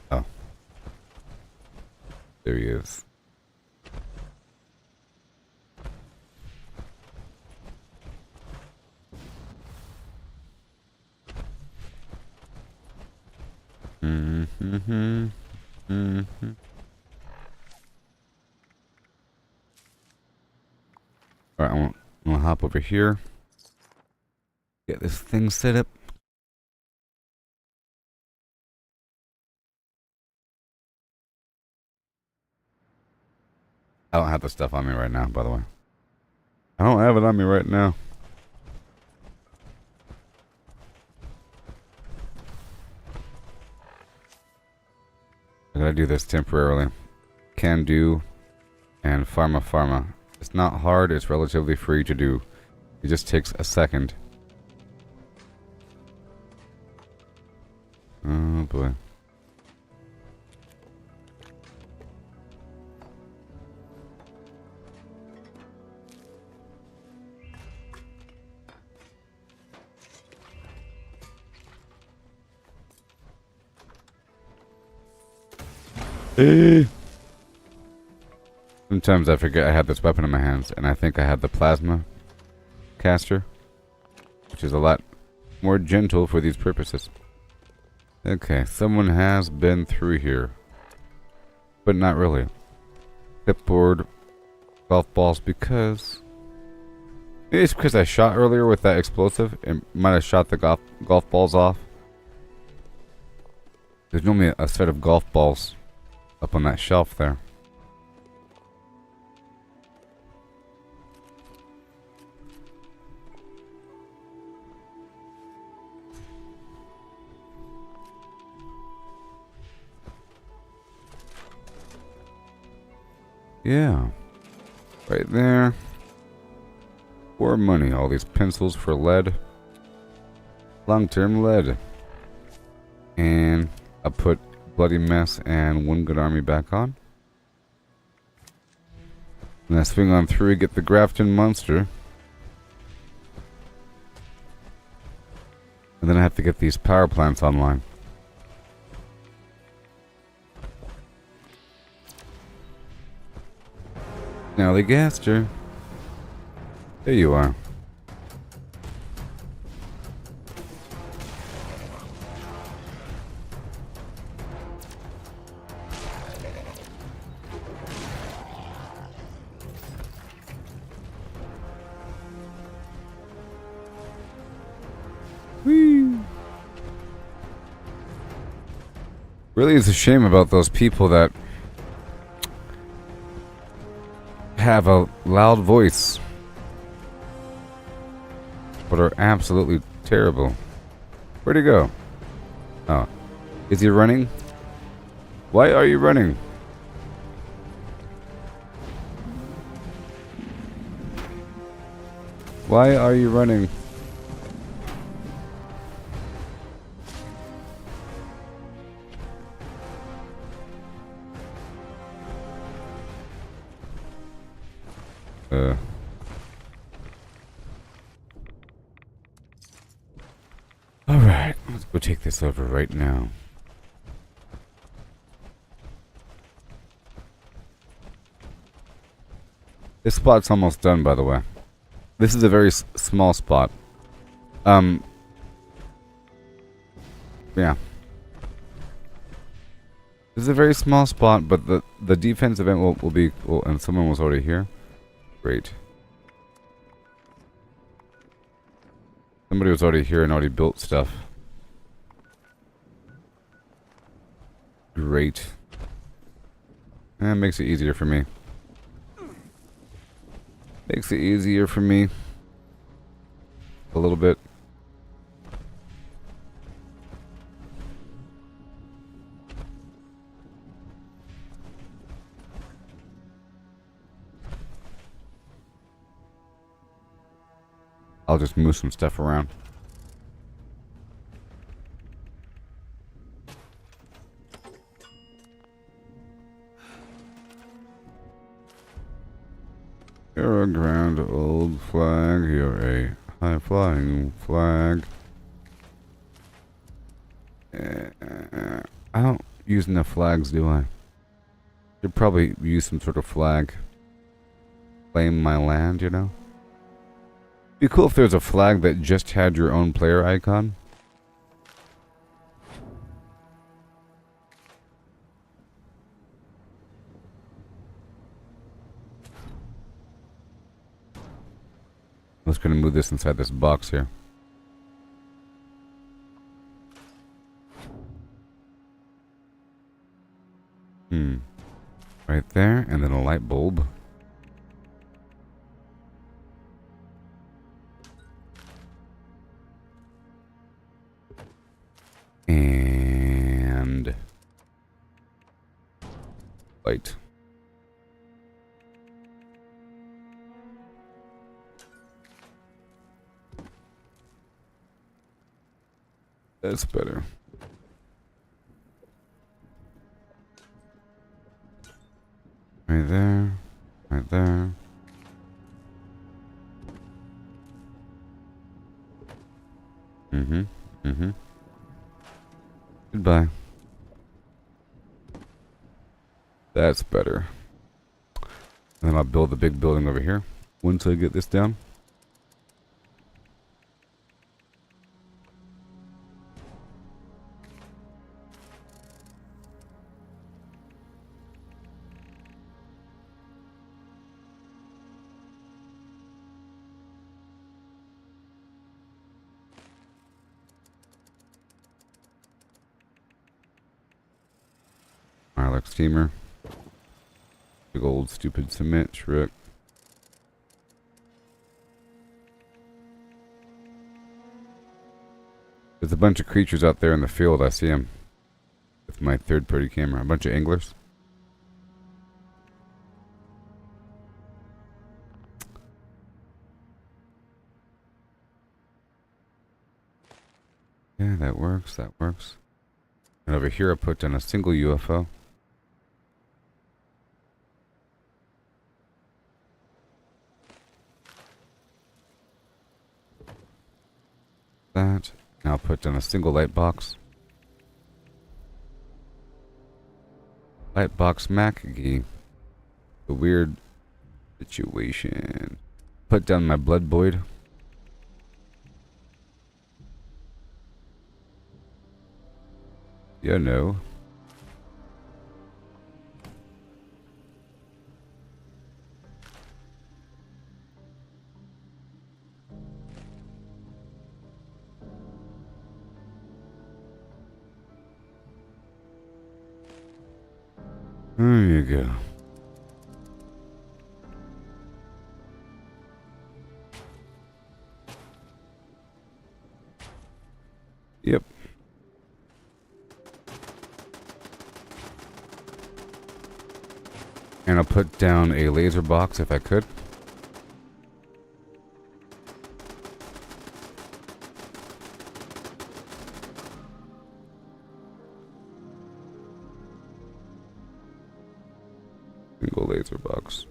Oh. There he is. Alright, I'm gonna hop over here. Get this thing set up. I don't have the stuff on me right now, by the way. I don't have it on me right now. I gotta do this temporarily. Can do and pharma. It's not hard, it's relatively free to do. It just takes a second. Oh boy. Sometimes I forget I have this weapon in my hands, and I think I have the plasma caster, which is a lot more gentle for these purposes. Okay, someone has been through here, but not really. Clipboard, golf balls, because maybe it's because I shot earlier with that explosive. It might have shot the golf balls off. There's normally a set of golf balls up on that shelf there. Yeah, right there. For money, all these pencils for lead. Long-term lead. And I'll put Bloody Mess and One Good Army back on. And I swing on through, get the Grafton Monster. And then I have to get these power plants online. Now the Gaster. There you are. Whee! Really is a shame about those people that have a loud voice but are absolutely terrible. Where'd he go? Oh. Is he running? Why are you running? Why are you running? Alright, let's go take this over right now. This spot's almost done, by the way. This is a very small spot. Yeah. This is a very small spot, but the defense event will be... Well, and someone was already here. Great. Somebody was already here and already built stuff. Great. That makes it easier for me. Makes it easier for me. A little bit. I'll just move some stuff around. You're a grand old flag, you're a high-flying flag. I don't use enough flags, do I? Should probably use some sort of flag. Claim my land, you know? Be cool if there's a flag that just had your own player icon. I'm just gonna move this inside this box here. Right there, and then a light bulb. And light. That's better. Right there. Right there. Goodbye. That's better. And then I'll build the big building over here once I get this down. Like steamer. Big old stupid cement truck. There's a bunch of creatures out there in the field. I see them with my third-party camera. A bunch of anglers. Yeah, that works. That works. And over here I put down a single UFO. That. Now I'll put down a single light box. Light box Mackie. A weird situation. Put down my blood void. You know. There you go. Yep. And I'll put down a laser box if I could. Single laser box.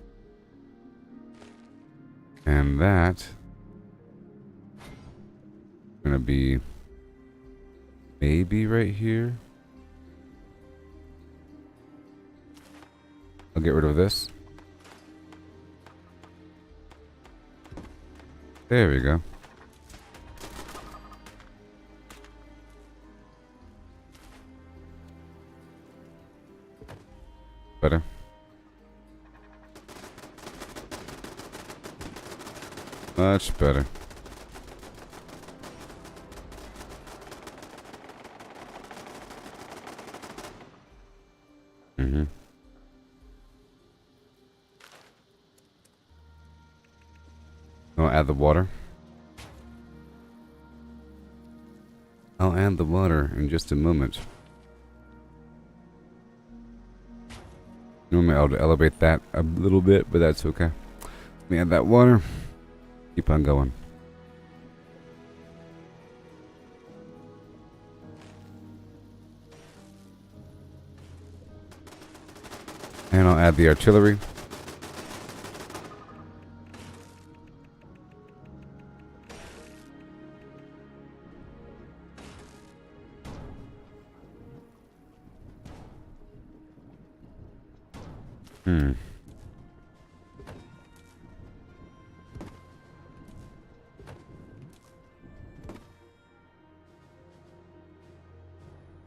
And that gonna be maybe right here. I'll get rid of this. There we go. Better. Much better. Mm-hmm. I'll add the water. I'll add the water in just a moment. Normally I would elevate that a little bit, but that's okay. Let me add that water. Keep on going. And I'll add the artillery.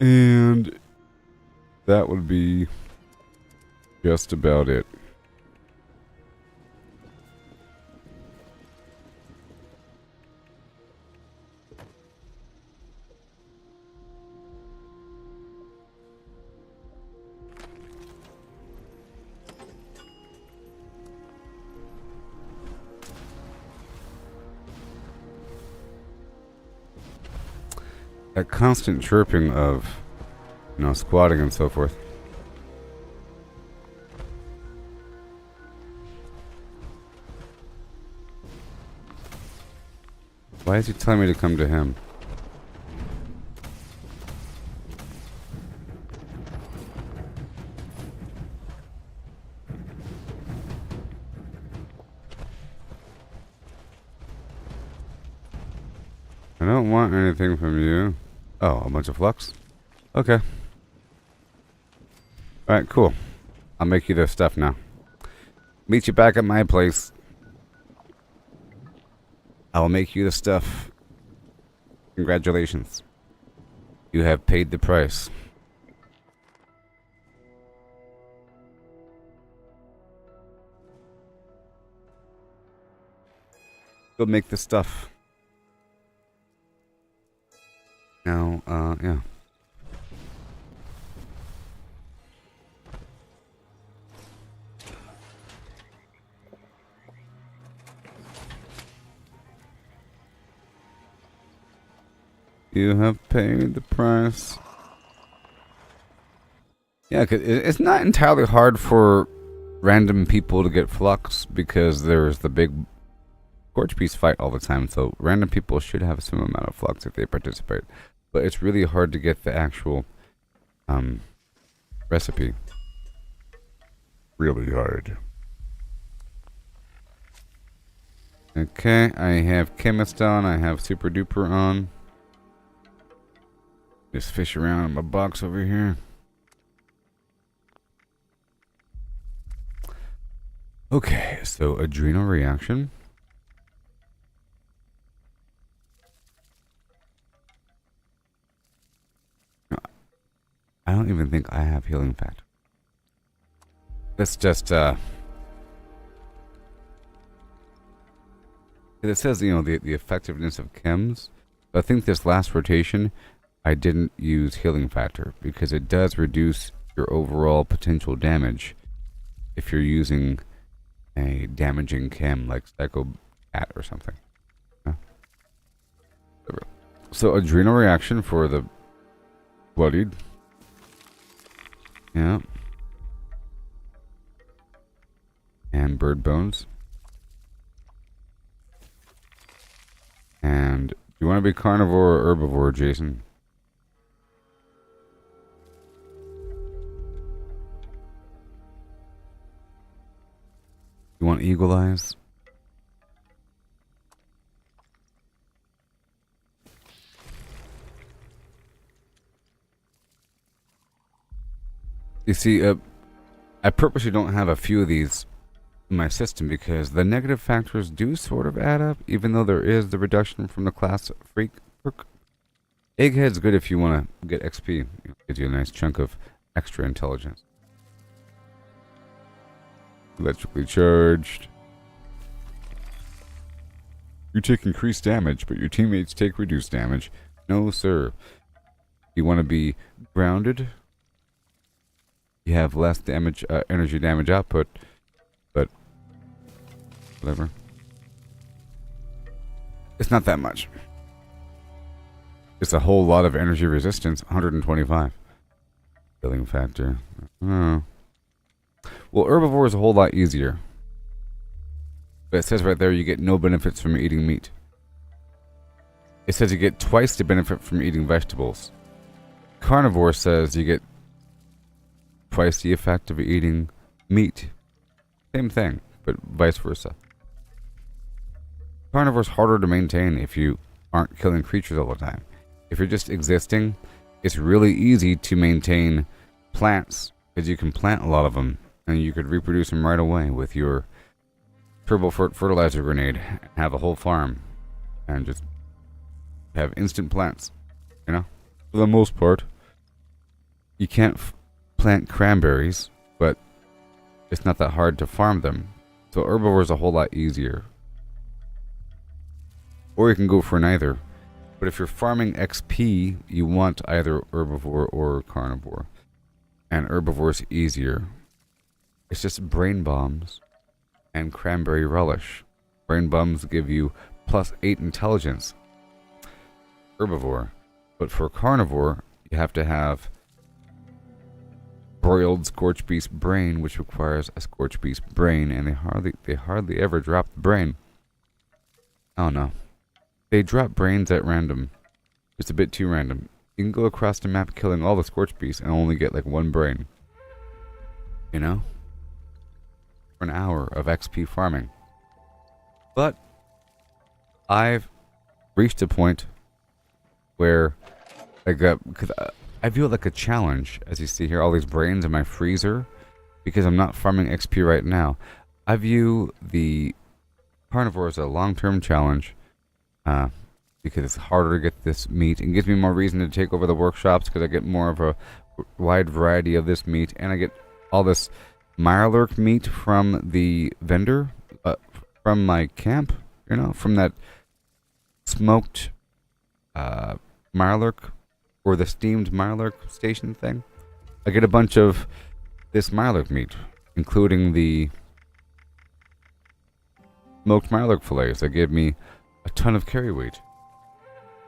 And that would be just about it. That constant chirping of, you know, squatting and so forth. Why is he telling me to come to him? I don't want anything from you. Oh, a bunch of flux? Okay. Alright, cool. I'll make you the stuff now. Meet you back at my place. I will make you the stuff. Congratulations. You have paid the price. Go make the stuff. Now, yeah. You have paid the price. Yeah, 'cause it's not entirely hard for random people to get flux because there's the big Scorch Beast fight all the time, so random people should have some amount of flux if they participate. But it's really hard to get the actual recipe. Really hard. Okay, I have Chemist on, I have Super Duper on. Just fish around in my box over here. Okay, so adrenal reaction. I don't even think I have healing factor. Let's just it says, you know, the effectiveness of chems. But I think this last rotation I didn't use healing factor because it does reduce your overall potential damage if you're using a damaging chem like Psycho Cat or something. Huh? So adrenal reaction for the bloodied. Yeah. And bird bones. And do you want to be carnivore or herbivore, Jason? You want eagle eyes? You see, I purposely don't have a few of these in my system because the negative factors do sort of add up, even though there is the reduction from the class freak perk. Egghead's good if you want to get XP. It gives you a nice chunk of extra intelligence. Electrically charged. You take increased damage, but your teammates take reduced damage. No, sir. You want to be grounded. You have less damage, energy damage output, but whatever. It's not that much. It's a whole lot of energy resistance, 125. Healing factor. Oh. Well, herbivore is a whole lot easier. But it says right there you get no benefits from eating meat. It says you get twice the benefit from eating vegetables. Carnivore says you get twice the effect of eating meat. Same thing, but vice versa. Carnivore's harder to maintain if you aren't killing creatures all the time. If you're just existing, it's really easy to maintain plants because you can plant a lot of them and you could reproduce them right away with your turbo fertilizer grenade. Have a whole farm and just have instant plants, you know? For the most part, you can't plant cranberries, but it's not that hard to farm them. So herbivore is a whole lot easier. Or you can go for neither. But if you're farming XP, you want either herbivore or carnivore. And herbivore is easier. It's just brain bombs and cranberry relish. Brain bombs give you +8 intelligence. Herbivore. But for carnivore, you have to have broiled Scorch Beast brain, which requires a Scorch Beast brain, and they hardly ever drop the brain. Oh no. They drop brains at random. Just a bit too random. You can go across the map killing all the Scorch Beasts and only get like one brain. You know? For an hour of XP farming. But I've reached a point where I feel like a challenge. As you see here, all these brains in my freezer. because I'm not farming XP right now. I view the carnivore as a long-term challenge because it's harder to get this meat and gives me more reason to take over the workshops because I get more of a wide variety of this meat, and I get all this Mirelurk meat from the vendor, from my camp, you know, from that smoked Mirelurk or the steamed Mirelurk station thing. I get a bunch of this Mirelurk meat, including the smoked Mirelurk fillets that give me a ton of carry weight.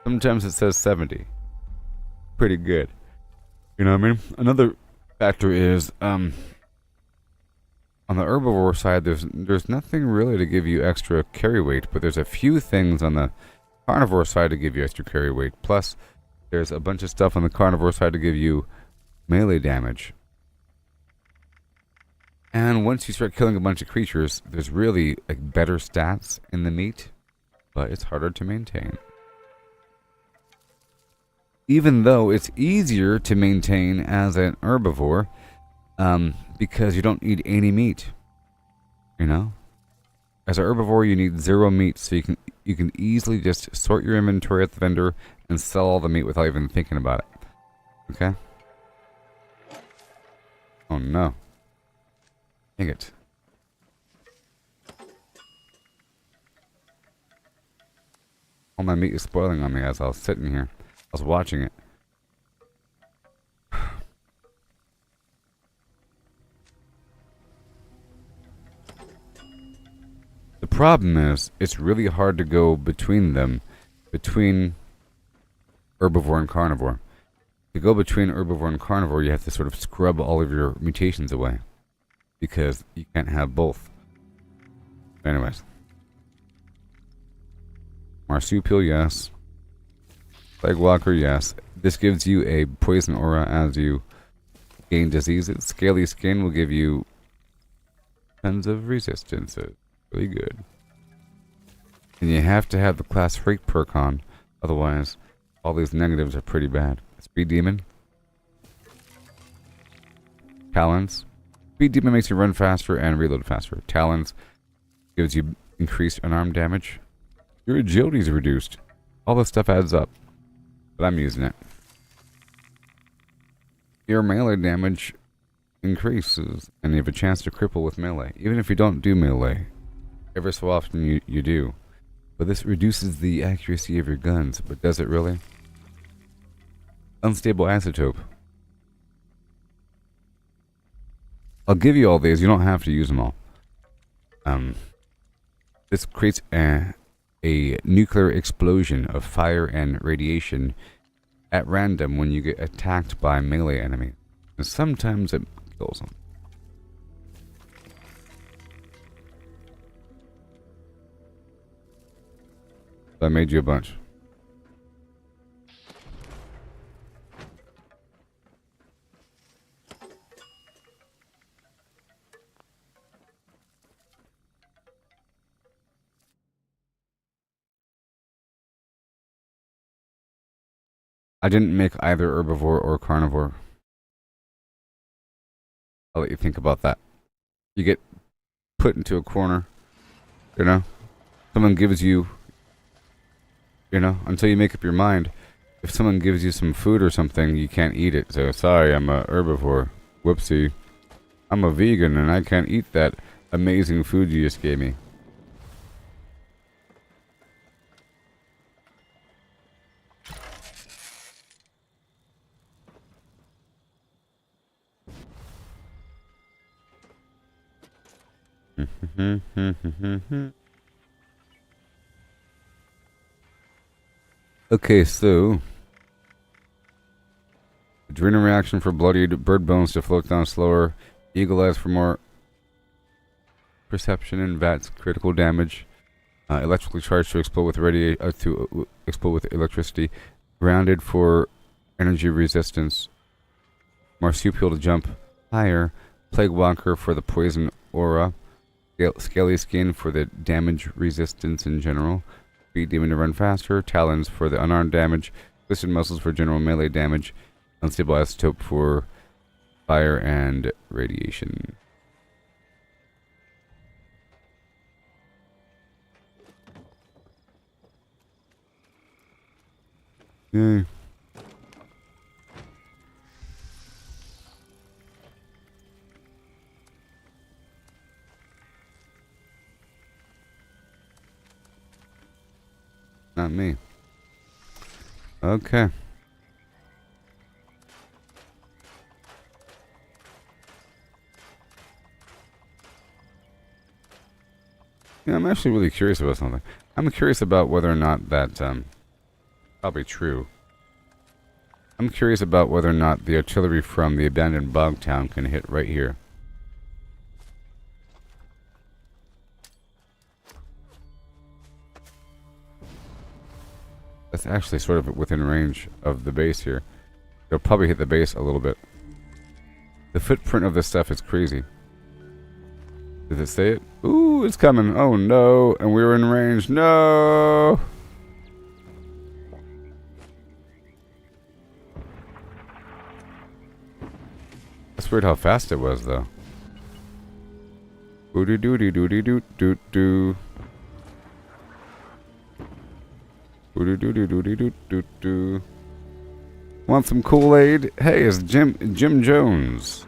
Sometimes it says 70. Pretty good. You know what I mean? Another factor is, on the herbivore side, there's nothing really to give you extra carry weight, but there's a few things on the carnivore side to give you extra carry weight. Plus, there's a bunch of stuff on the carnivore side to give you melee damage. And once you start killing a bunch of creatures, there's really like better stats in the meat, but it's harder to maintain. Even though it's easier to maintain as an herbivore, because you don't need any meat. You know? As an herbivore, you need 0 meat, so you can easily just sort your inventory at the vendor and sell all the meat without even thinking about it. Okay? Oh no. Dang it. All my meat is spoiling on me as I was sitting here. I was watching it. The problem is, it's really hard to go between them, between herbivore and carnivore. To go between herbivore and carnivore, you have to sort of scrub all of your mutations away, because you can't have both. Anyways. Marsupial, yes. Plague Walker, yes. This gives you a poison aura as you gain diseases. Scaly Skin will give you tons of resistance. Really good. And you have to have the class Freak perk on, otherwise all these negatives are pretty bad. Speed Demon. Talons. Speed Demon makes you run faster and reload faster. Talons gives you increased unarmed damage. Your agility is reduced. All this stuff adds up. But I'm using it. Your melee damage increases, and you have a chance to cripple with melee. Even if you don't do melee. Ever so often you do. But this reduces the accuracy of your guns. But does it really? Unstable Isotope. I'll give you all these. You don't have to use them all. This creates a nuclear explosion of fire and radiation at random when you get attacked by melee enemies. And sometimes it kills them. I made you a bunch. I didn't make either herbivore or carnivore. I'll let you think about that. You get put into a corner, you know? Someone gives you, you know, until you make up your mind. If someone gives you some food or something, you can't eat it. So, sorry, I'm a herbivore. Whoopsie. I'm a vegan and I can't eat that amazing food you just gave me. Okay, so adrenaline reaction for bloodied bird bones to float down slower. Eagle eyes for more perception and VATS critical damage. Electrically charged to explode with explode with electricity. Grounded for energy resistance. Marsupial to jump higher. Plague Walker for the poison aura. Scaly Skin for the damage resistance in general. Speed Demon to run faster. Talons for the unarmed damage. Twisted Muscles for general melee damage. Unstable Isotope for fire and radiation. Yay. Not me. Okay. Yeah, I'm actually really curious about something. I'm curious about whether or not that, probably true. I'm curious about whether or not the artillery from the abandoned bog town can hit right here. That's actually sort of within range of the base here. It'll probably hit the base a little bit. The footprint of this stuff is crazy. Does it say it? Ooh, it's coming. Oh no. And we were in range. No. That's weird how fast it was though. Doody doody doody doot doot doo. Doody doody doody doot doot doo. Want some Kool-Aid? Hey, it's Jim Jones.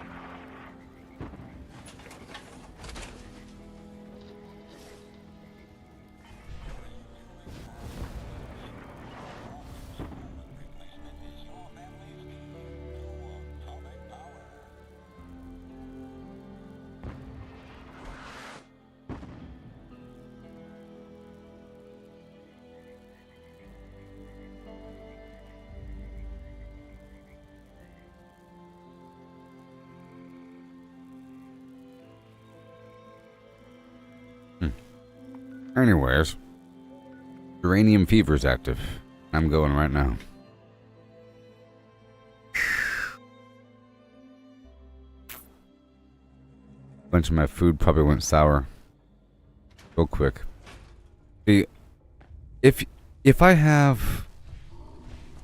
Anyways, uranium fever's active. I'm going right now. Bunch of my food probably went sour. Go quick. See, if I have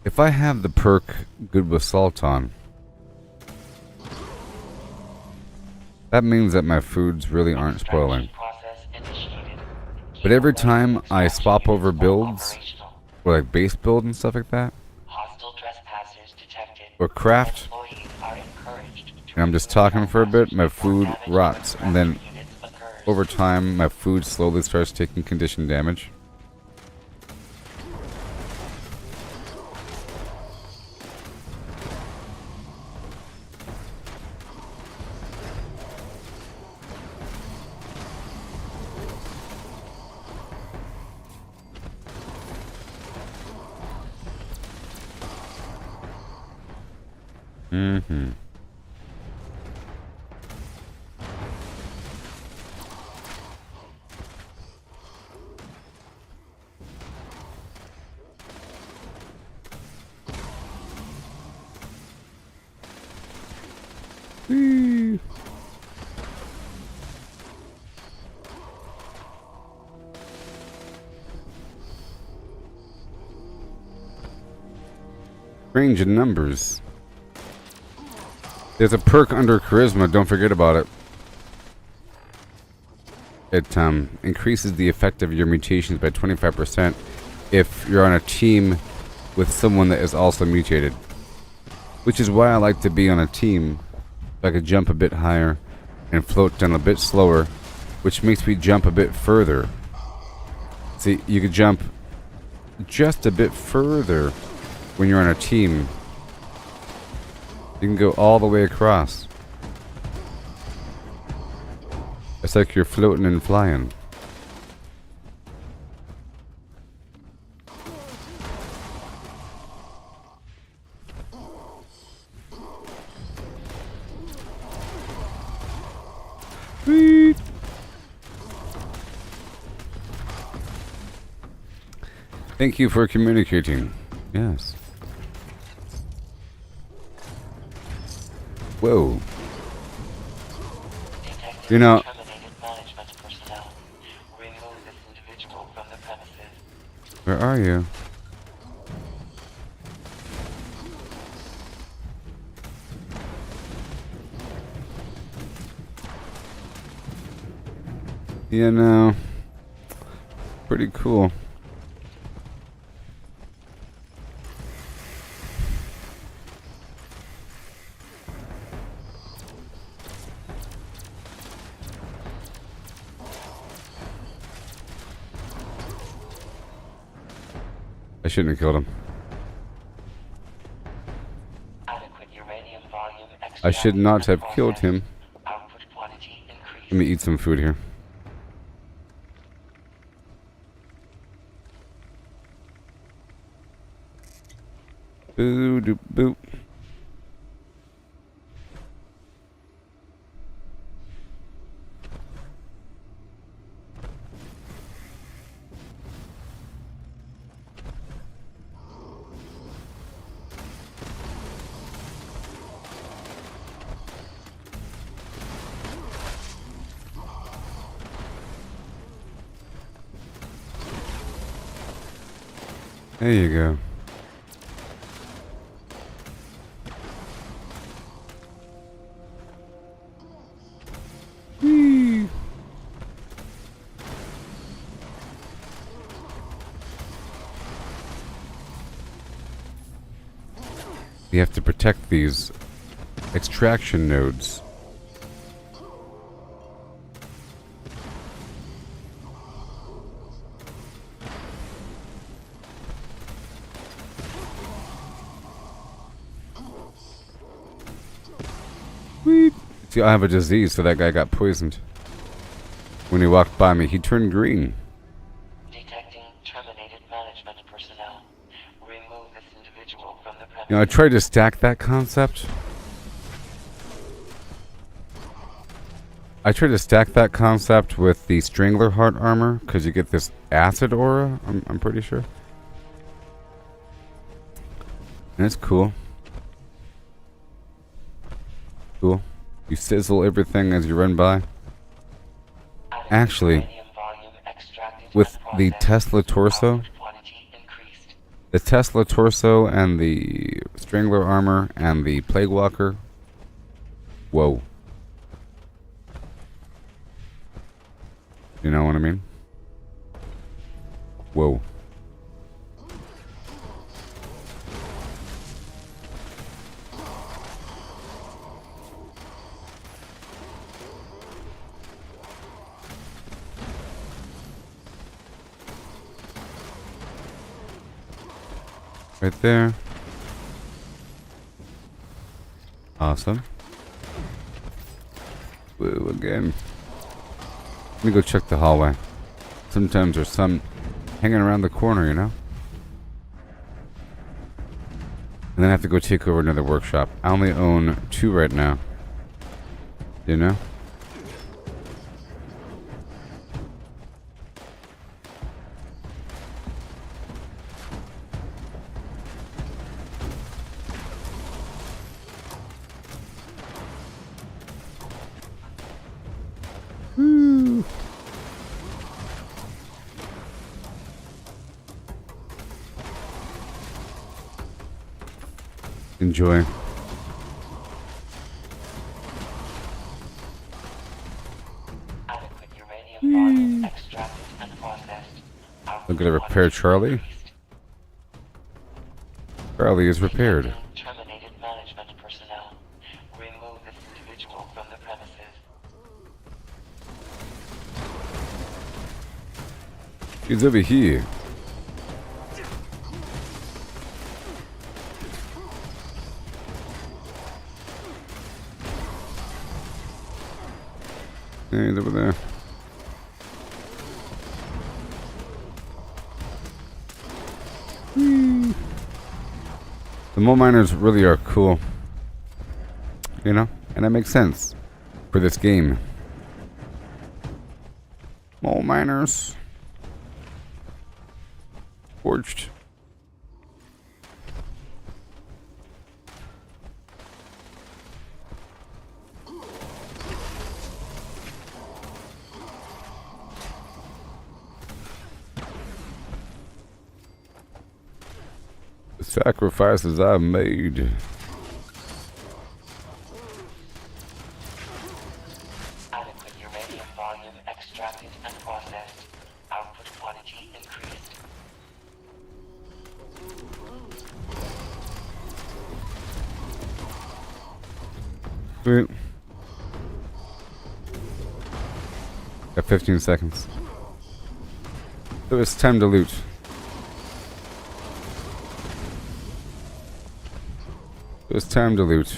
the perk good with salt on, that means that my foods really aren't spoiling. But every time I swap over builds, or like base build and stuff like that, or craft, and I'm just talking for a bit, my food rots, and then over time my food slowly starts taking condition damage. Mm-hmm. Whee. Range in numbers. There's a perk under charisma, don't forget about it. It increases the effect of your mutations by 25% if you're on a team with someone that is also mutated. Which is why I like to be on a team. I could jump a bit higher and float down a bit slower, which makes me jump a bit further. See, you could jump just a bit further when you're on a team. You can go all the way across. It's like you're floating and flying. Whee! Thank you for communicating. Yes. Whoa. You know, where are you? You know, pretty cool. shouldn't have killed him. Adequate uranium volume I should not have extracted killed him. Output quantity increased. Let me eat some food here. Boo doop boop. There you go. Whee. You have to protect these extraction nodes. See, I have a disease, so that guy got poisoned. When he walked by me, he turned green. Detecting terminated management personnel. Remove this individual from the premises. You know, I tried to stack that concept. With the Strangler Heart armor, because you get this acid aura, I'm pretty sure. And it's cool. Cool. You sizzle everything as you run by. Actually, with the Tesla torso, and the Strangler armor and the Plague Walker, whoa. You know what I mean? Whoa. Right there. Awesome. Woo, again. Let me go check the hallway. Sometimes there's some hanging around the corner, you know? And then I have to go take over another workshop. I only own 2 right now. You know? Enjoy. Adequate uranium volume extracted and processed. I'm gonna repair Charlie. Charlie is repaired. Terminated management personnel. Remove this individual from the premises. He's over here. Yeah, he's over there. The mole miners really are cool. You know? And that makes sense for this game. Mole miners. Forged. The sacrifices I've made. Adequate uranium volume extracted and processed. Output quantity increased. Sweet. Got 15 seconds. So it's time to loot. It was time to loot.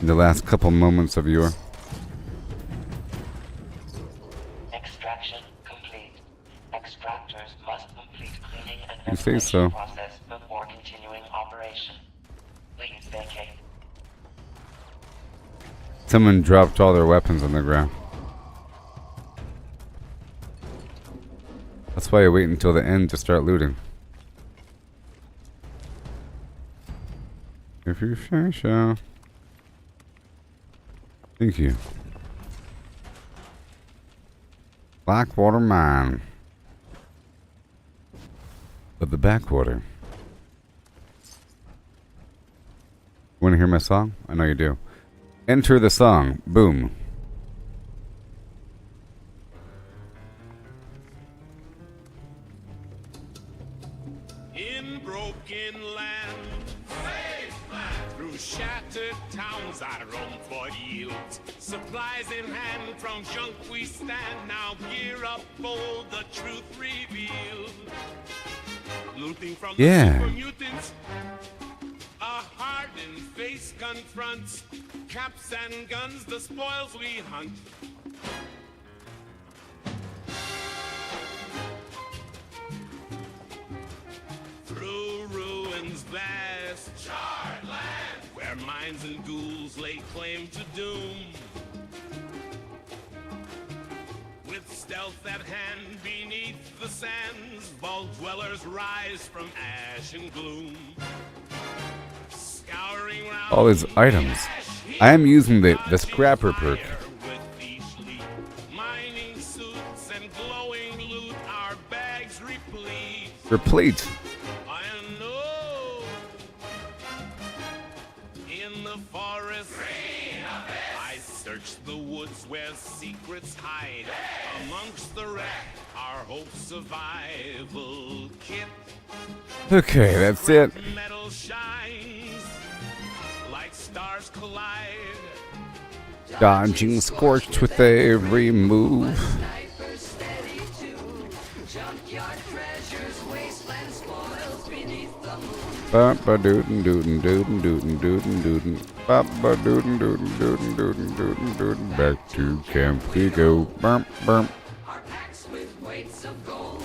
In the last couple moments of your... Extraction complete. Extractors must complete cleaning and You say ventilation so. process before continuing operation. Please vacate. Someone dropped all their weapons on the ground. That's why I wait until the end to start looting. If you say so. Thank you. Blackwater Mine. Of the backwater. Want to hear my song? I know you do. Enter the song. Boom. In broken land, Wasteland. Through shattered towns I roam for yields. Supplies in hand, from junk we stand. Now gear up, bold, the truth revealed. Looting from Yeah. the super mutants. A hardened face confronts. Caps and guns, the spoils we hunt. Through ruins vast, charred land, where mines and ghouls lay claim to doom. With stealth at hand beneath the sands, vault dwellers rise from ash and gloom. Scouring round All these items. I am using the scrapper perk. with each leap. Mining suits and glowing loot, our bags replete. Replete. I know in the forest I search the woods where secrets hide. Amongst the wreck, our hope survival kit. Okay, that's it. Metal shines like stars collide. Dodging scorched with every move. Snipers steady too. Junkyard treasures, wasteland spoils beneath the moon. Ba ba dootin dootin dootin dootin dootin dootin. Ba ba dootin dootin dootin dootin dootin dootin. Back to camp we go. Bump bump. Our packs with weights of gold.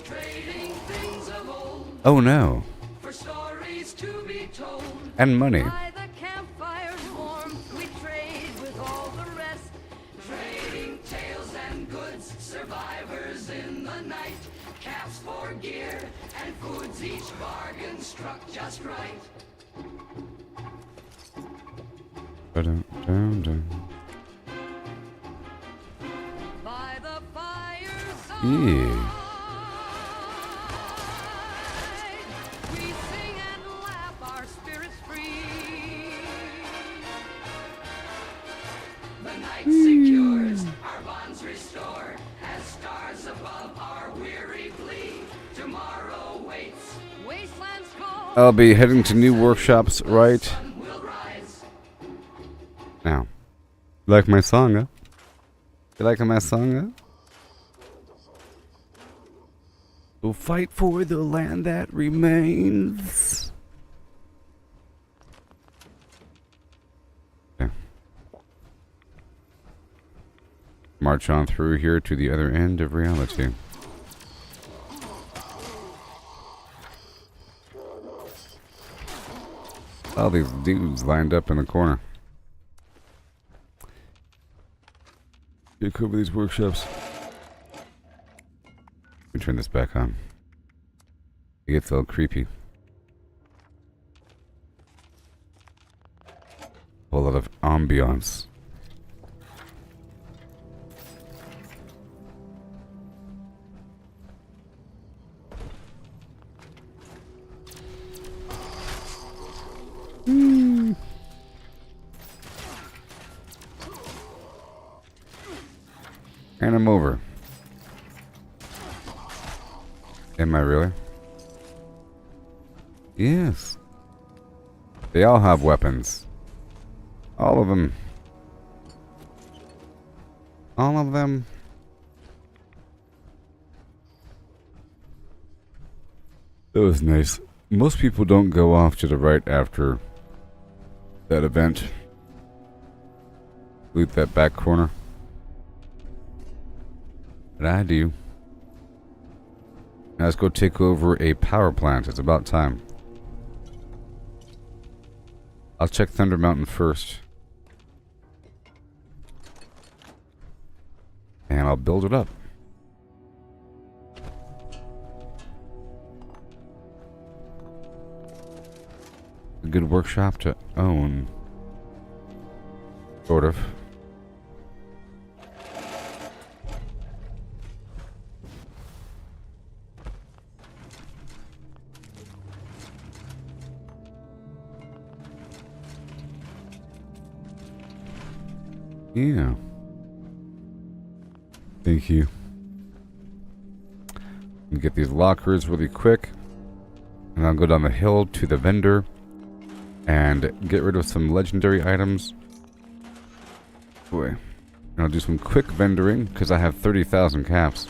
Trading things of old Oh no. for stories to be told. And money. By the campfire's warmth, we trade with all the rest. Trading tales and goods, survivors in the night. Caps for gear and foods, each bargain struck just right. Ba-dum-dum-dum. By the fire's Yeah. side, we sing and laugh, our spirits free. The night secures, our bonds restored. As stars above our weary plea, tomorrow waits. Wasteland's call. I'll be heading to new workshops right Sun will rise. now. You like my song, huh? You like my song, huh? We'll fight for the land that remains. Okay. March on through here to the other end of reality. All these dudes lined up in the corner. Get over these workshops. Let me turn this back on. It gets a little creepy. A lot of ambiance. And I'm over. Am I really? Yes. They all have weapons. All of them. All of them. That was nice. Most people don't go off to the right after that event. Loot that back corner. But I do. Now let's go take over a power plant. It's about time. I'll check Thunder Mountain first. And I'll build it up. A good workshop to own. Sort of. Yeah. Thank you. Get these lockers really quick. And I'll go down the hill to the vendor and get rid of some legendary items. Boy. And I'll do some quick vendoring because I have 30,000 caps.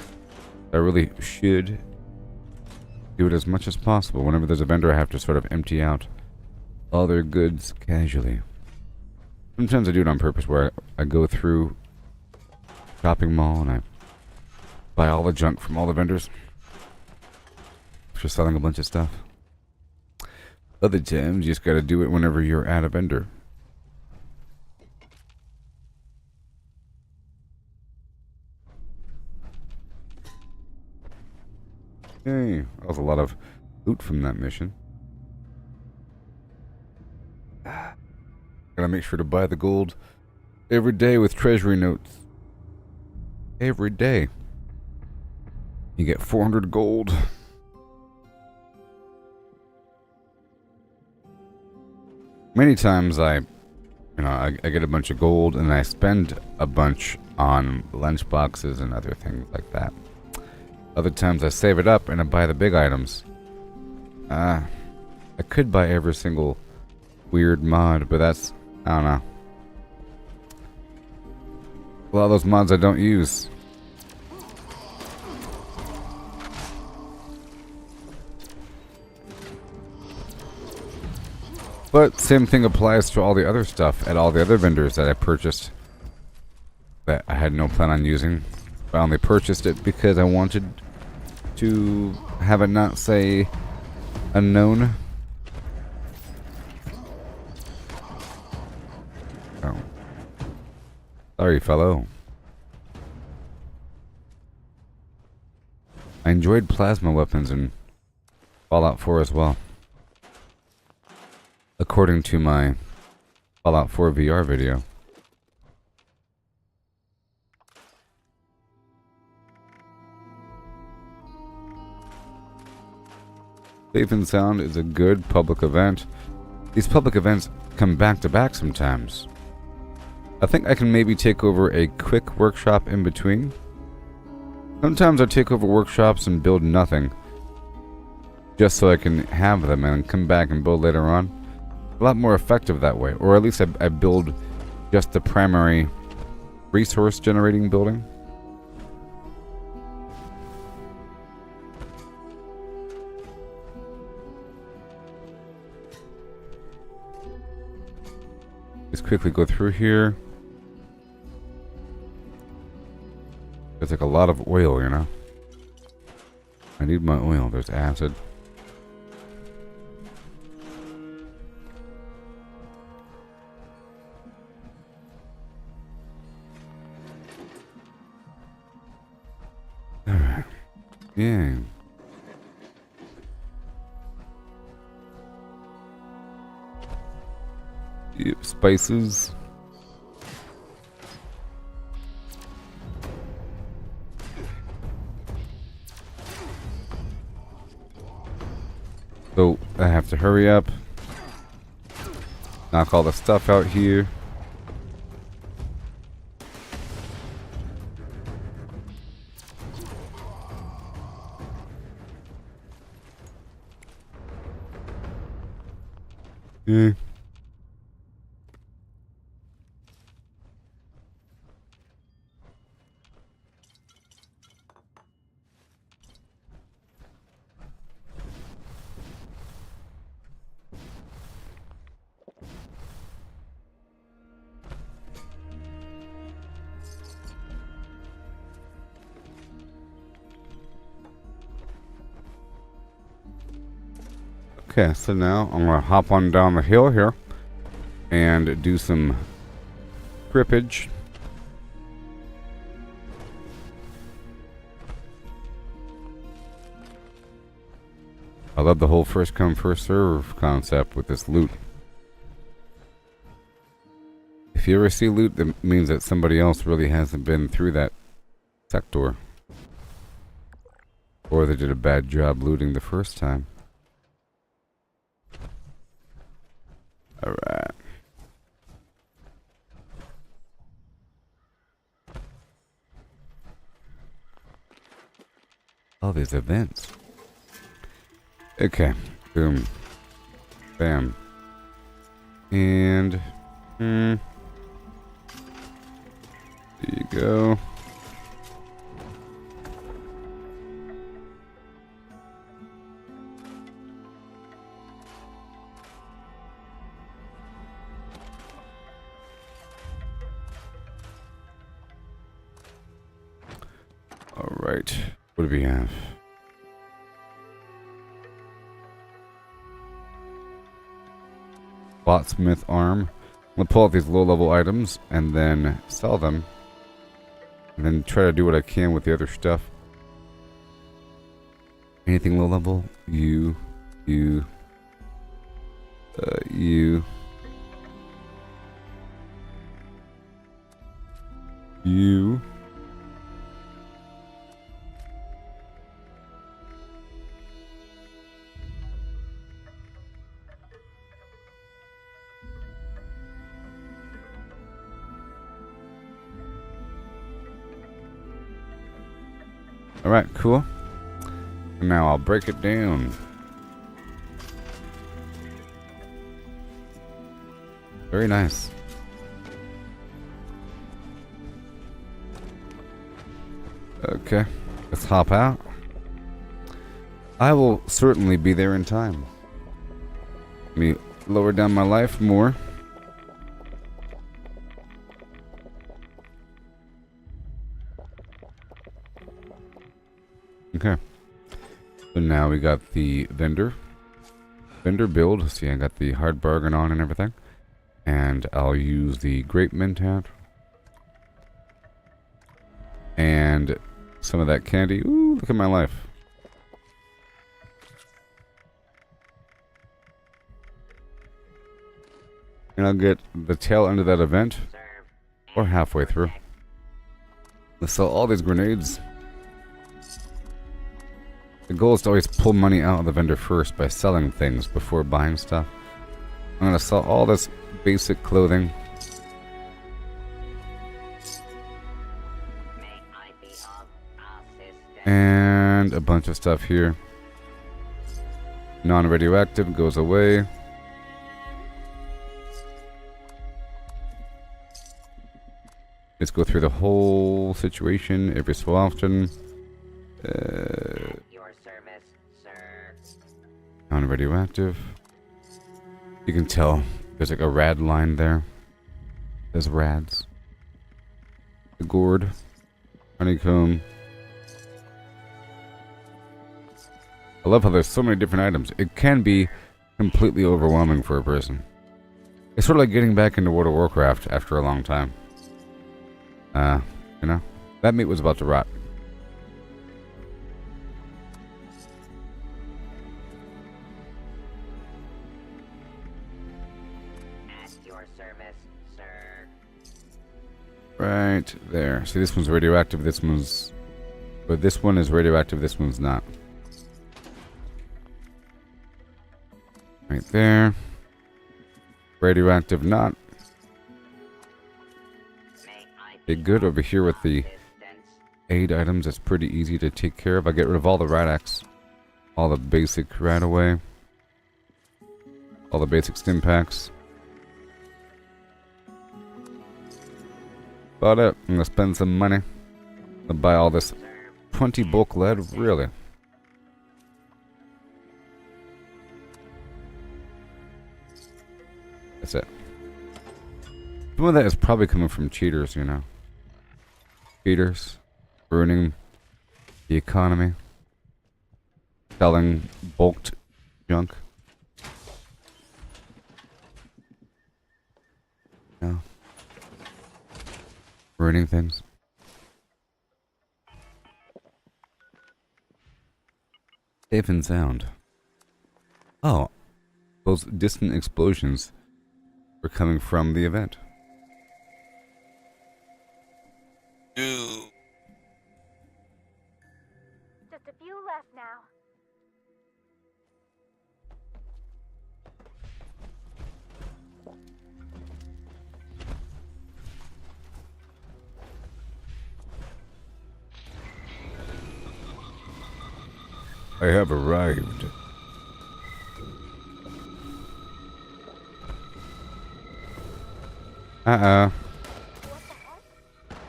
I really should do it as much as possible. Whenever there's a vendor, I have to sort of empty out all their goods casually. Sometimes I do it on purpose where I go through shopping mall and I buy all the junk from all the vendors. Just selling a bunch of stuff. Other times, you just gotta do it whenever you're at a vendor. Hey, that was a lot of loot from that mission. Gotta make sure to buy the gold every day with treasury notes. Every day. You get 400 gold. Many times I get a bunch of gold and I spend a bunch on lunch boxes and other things like that. Other times I save it up and I buy the big items. I could buy every single weird mod, but that's, I don't know. A lot of those mods I don't use. But same thing applies to all the other stuff at all the other vendors that I purchased that I had no plan on using. I only purchased it because I wanted to have it not say unknown. Oh. Sorry, fellow. I enjoyed plasma weapons in Fallout 4 as well. According to my Fallout 4 VR video. Safe and Sound is a good public event. These public events come back to back sometimes. I think I can maybe take over a quick workshop in between. Sometimes I take over workshops and build nothing, just so I can have them and come back and build later on. A lot more effective that way, or at least I build just the primary resource generating building. Just quickly go through here. There's like a lot of oil, you know. I need my oil. There's acid. Alright. Yeah. Yep, spices. So I have to hurry up. Knock all the stuff out here. Yeah. Okay, so now I'm gonna hop on down the hill here and do some crippage. I love the whole first come first serve concept with this loot. If you ever see loot, that means that somebody else really hasn't been through that sector, or they did a bad job looting the first time. Alright. All these events. Okay. Boom. Bam. And... there you go. Alright. What do we have? Lotsmith arm. I'm gonna pull out these low-level items and then sell them. And then try to do what I can with the other stuff. Anything low-level? You. Alright, cool. And now I'll break it down. Very nice. Okay, let's hop out. I will certainly be there in time. Let me lower down my life more. Okay. So now we got the vendor build. See, I got the hard bargain on and everything. And I'll use the grape mint hat. And some of that candy. Ooh, look at my life. And I'll get the tail end of that event. Or halfway through. Let's sell all these grenades. The goal is to always pull money out of the vendor first by selling things before buying stuff. I'm going to sell all this basic clothing. And a bunch of stuff here. Non-radioactive goes away. Let's go through the whole situation every so often. Non-radioactive. You can tell there's like a rad line there. There's rads. The gourd. Honeycomb. I love how there's so many different items. It can be completely overwhelming for a person. It's sort of like getting back into World of Warcraft after a long time. You know? That meat was about to rot. Right there. See, this one's radioactive, this one's... But this one is radioactive, this one's not. Right there. Radioactive, not. Okay, good. Over here with the aid items, it's pretty easy to take care of. I get rid of all the rad-X. All the basic rad-away. All the basic stim packs. About it. I'm gonna spend some money to buy all this 20 bulk lead. Really? That's it. Some of that is probably coming from cheaters, you know. Cheaters. Ruining the economy. Selling bulked junk. Ruining things. Safe and sound. Oh, those distant explosions were coming from the event. Ew. Just a few left now. I have arrived. Uh-oh. What the heck?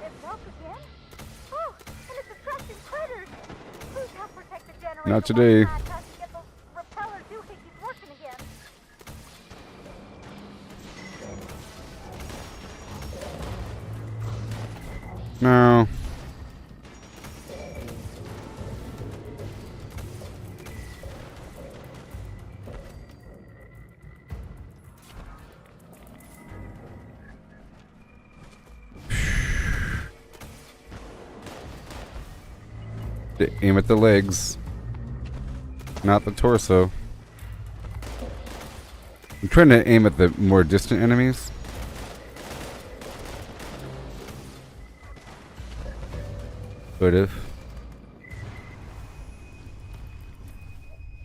It broke again? Oh, and it's attracting critters. Please help protect the generator. Not today. while Matt has to get those repeller doohickeys working again. No. Aim at the legs, not the torso. I'm trying to aim at the more distant enemies. Could have.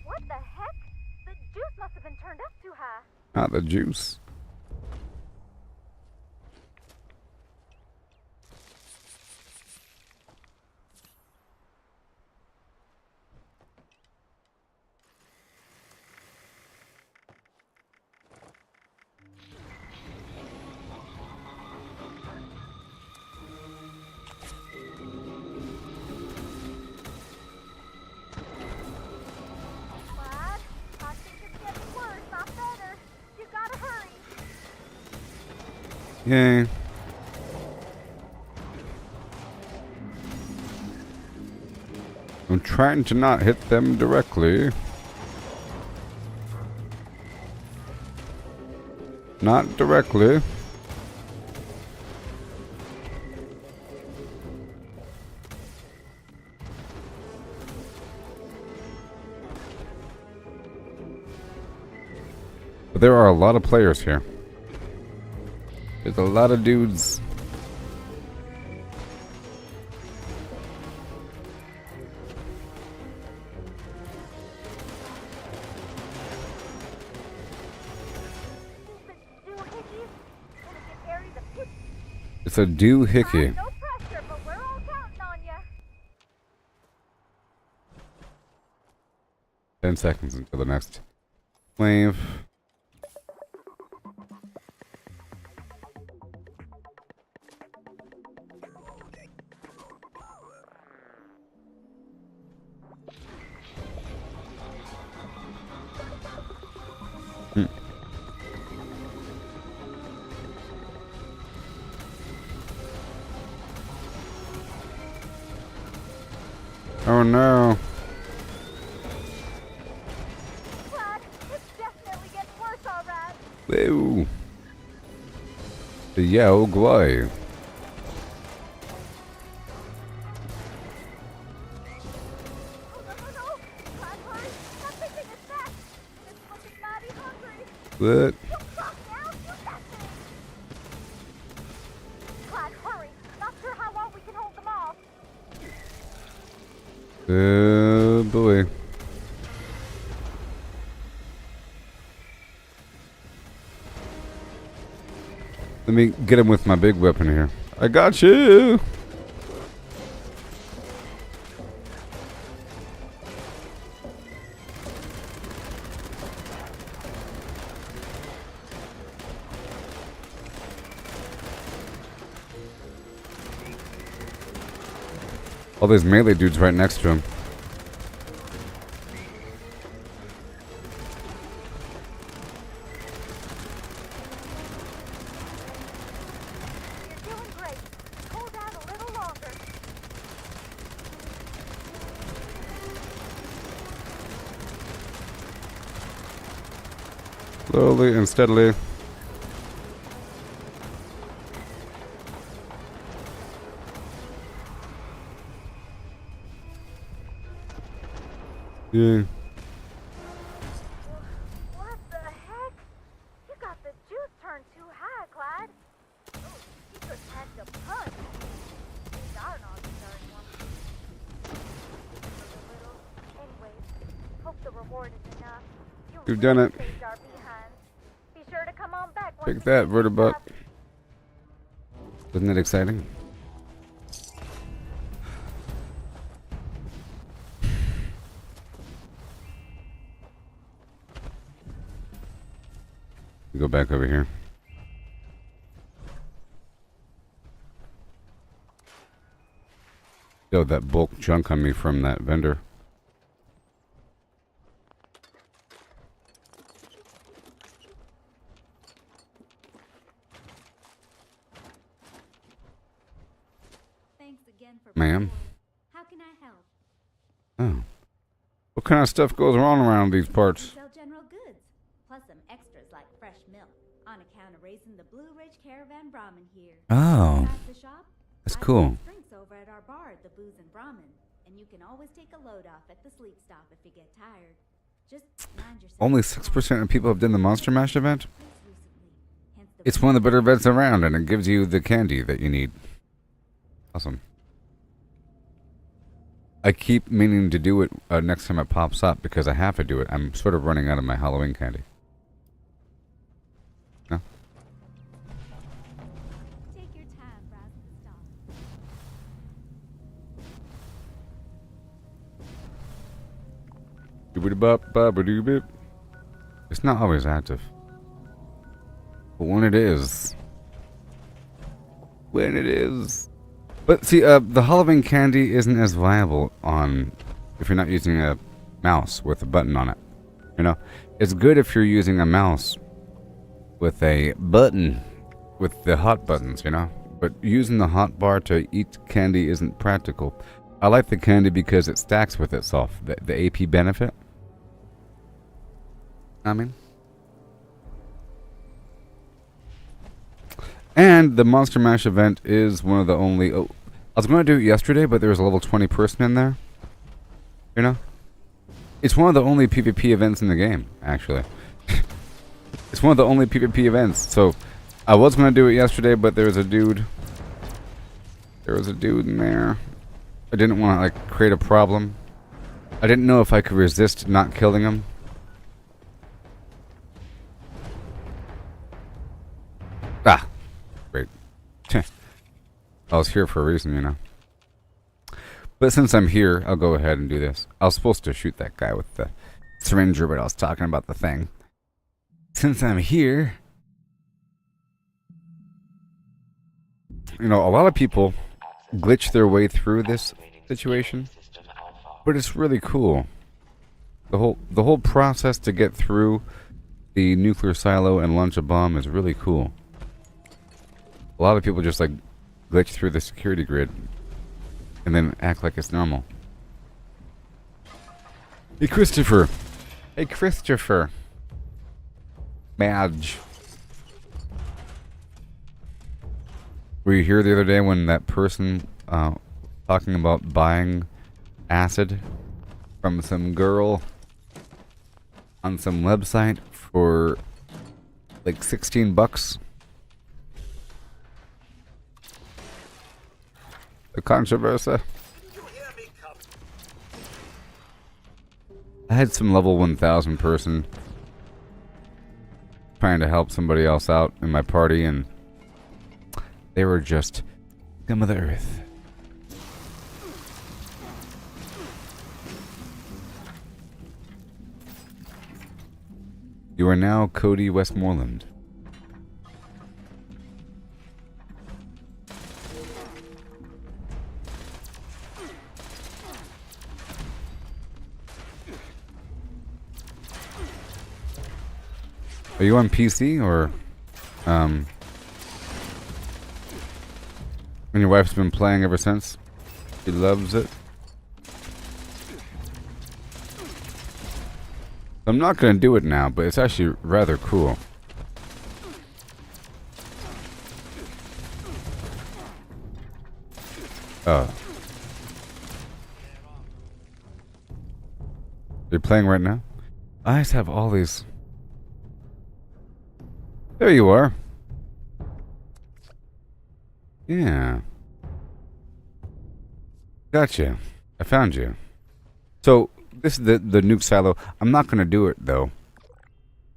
What the heck? The juice must have been turned up too high. Not the juice. Lad, I think it's getting worse, not better. You gotta hurry. Yay. I'm trying to not hit them directly. Not directly. But there are a lot of players here. There's a lot of dudes. The doohickeys? Gonna give Aries a pick. It's a doohickey. No pressure, but we're all counting on ya. 10 seconds until the next wave. Oh no. Lad, it's definitely getting worse, alright. Whoa. The Yao Guai. Oh, no. Lad, hurry. That thing is back. It's looking mighty hungry. What? You stop now. You got this. Lad, hurry. Not sure how long we can hold them off. Oh boy. Let me get him with my big weapon here. I got you. All these melee dudes right next to him. You're doing great. Hold out a little longer. Slowly and steadily. Yeah. What the heck? You got the juice turned too high, Clyde. Oh, you could pack a punch. These are not starting one. Anyways, hope the reward is enough. You've done it. Saved our behinds. Be sure to come on back once Take we that, get things Vertibot. up. Isn't it exciting? Go back over here. Yo, that bulk junk on me from that vendor. Thanks again for Ma'am. How can I help? Oh. What kind of stuff goes on around these We parts? sell general goods, plus some extras like fresh milk, on account of raising the Blue Ridge Caravan Brahmin here. Oh. Past the shop, That's buy cool. some drinks over at our bar at the Booze and Brahmin, and you can always take a load off at the sleep stop if you get tired. Just mind yourself. Only 6% of people have done the Monster Mash event? Recently, hence the It's one of the better events around, and it gives you the candy that you need. Awesome. I keep meaning to do it next time it pops up because I have to do it. I'm sort of running out of my Halloween candy. No? Take your time browsing the stall. Doobity-bop-bop-a-doo-bip. It's not always active. But when it is. But see, the Halloween candy isn't as viable on if you're not using a mouse with a button on it. You know, it's good if you're using a mouse with a button with the hot buttons, you know. But using the hot bar to eat candy isn't practical. I like the candy because it stacks with itself. The AP benefit. I mean. And the Monster Mash event is one of the only... Oh, I was going to do it yesterday, but there was a level 20 person in there. You know? It's one of the only PvP events in the game, actually. It's one of the only PvP events. So, I was going to do it yesterday, but there was a dude... There was a dude in there. I didn't want to, like, create a problem. I didn't know if I could resist not killing him. Ah! Great. I was here for a reason, you know. But since I'm here, I'll go ahead and do this. I was supposed to shoot that guy with the syringer, but I was talking about the thing. Since I'm here... You know, a lot of people glitch their way through this situation, but it's really cool. The whole process to get through the nuclear silo and launch a bomb is really cool. A lot of people just like glitch through the security grid and then act like it's normal. Hey Christopher. Hey Christopher. Madge. Were you here the other day when that person talking about buying acid from some girl on some website for like $16? The controversy. I had some level 1000 person trying to help somebody else out in my party, and they were just scum of the earth. You are now Cody Westmoreland. Are you on PC or and your wife's been playing ever since? She loves it. I'm not gonna do it now, but it's actually rather cool. You're playing right now? I just have all these. There you are. Yeah. Gotcha. I found you. So, this is the nuke silo. I'm not going to do it, though.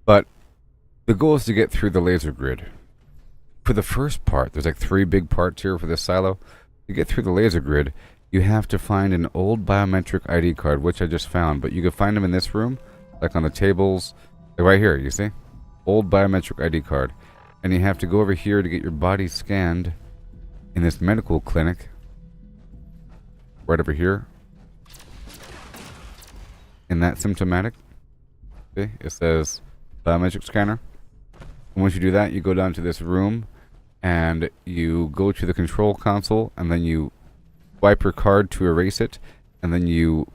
But the goal is to get through the laser grid. For the first part, there's like 3 big parts here for this silo. To get through the laser grid, you have to find an old biometric ID card, which I just found. But you can find them in this room, like on the tables. Like right here, you see? Old biometric ID card. And you have to go over here to get your body scanned in this medical clinic. Right over here. In that symptomatic. See? It says biometric scanner. And once you do that, you go down to this room and you go to the control console and then you wipe your card to erase it, and then you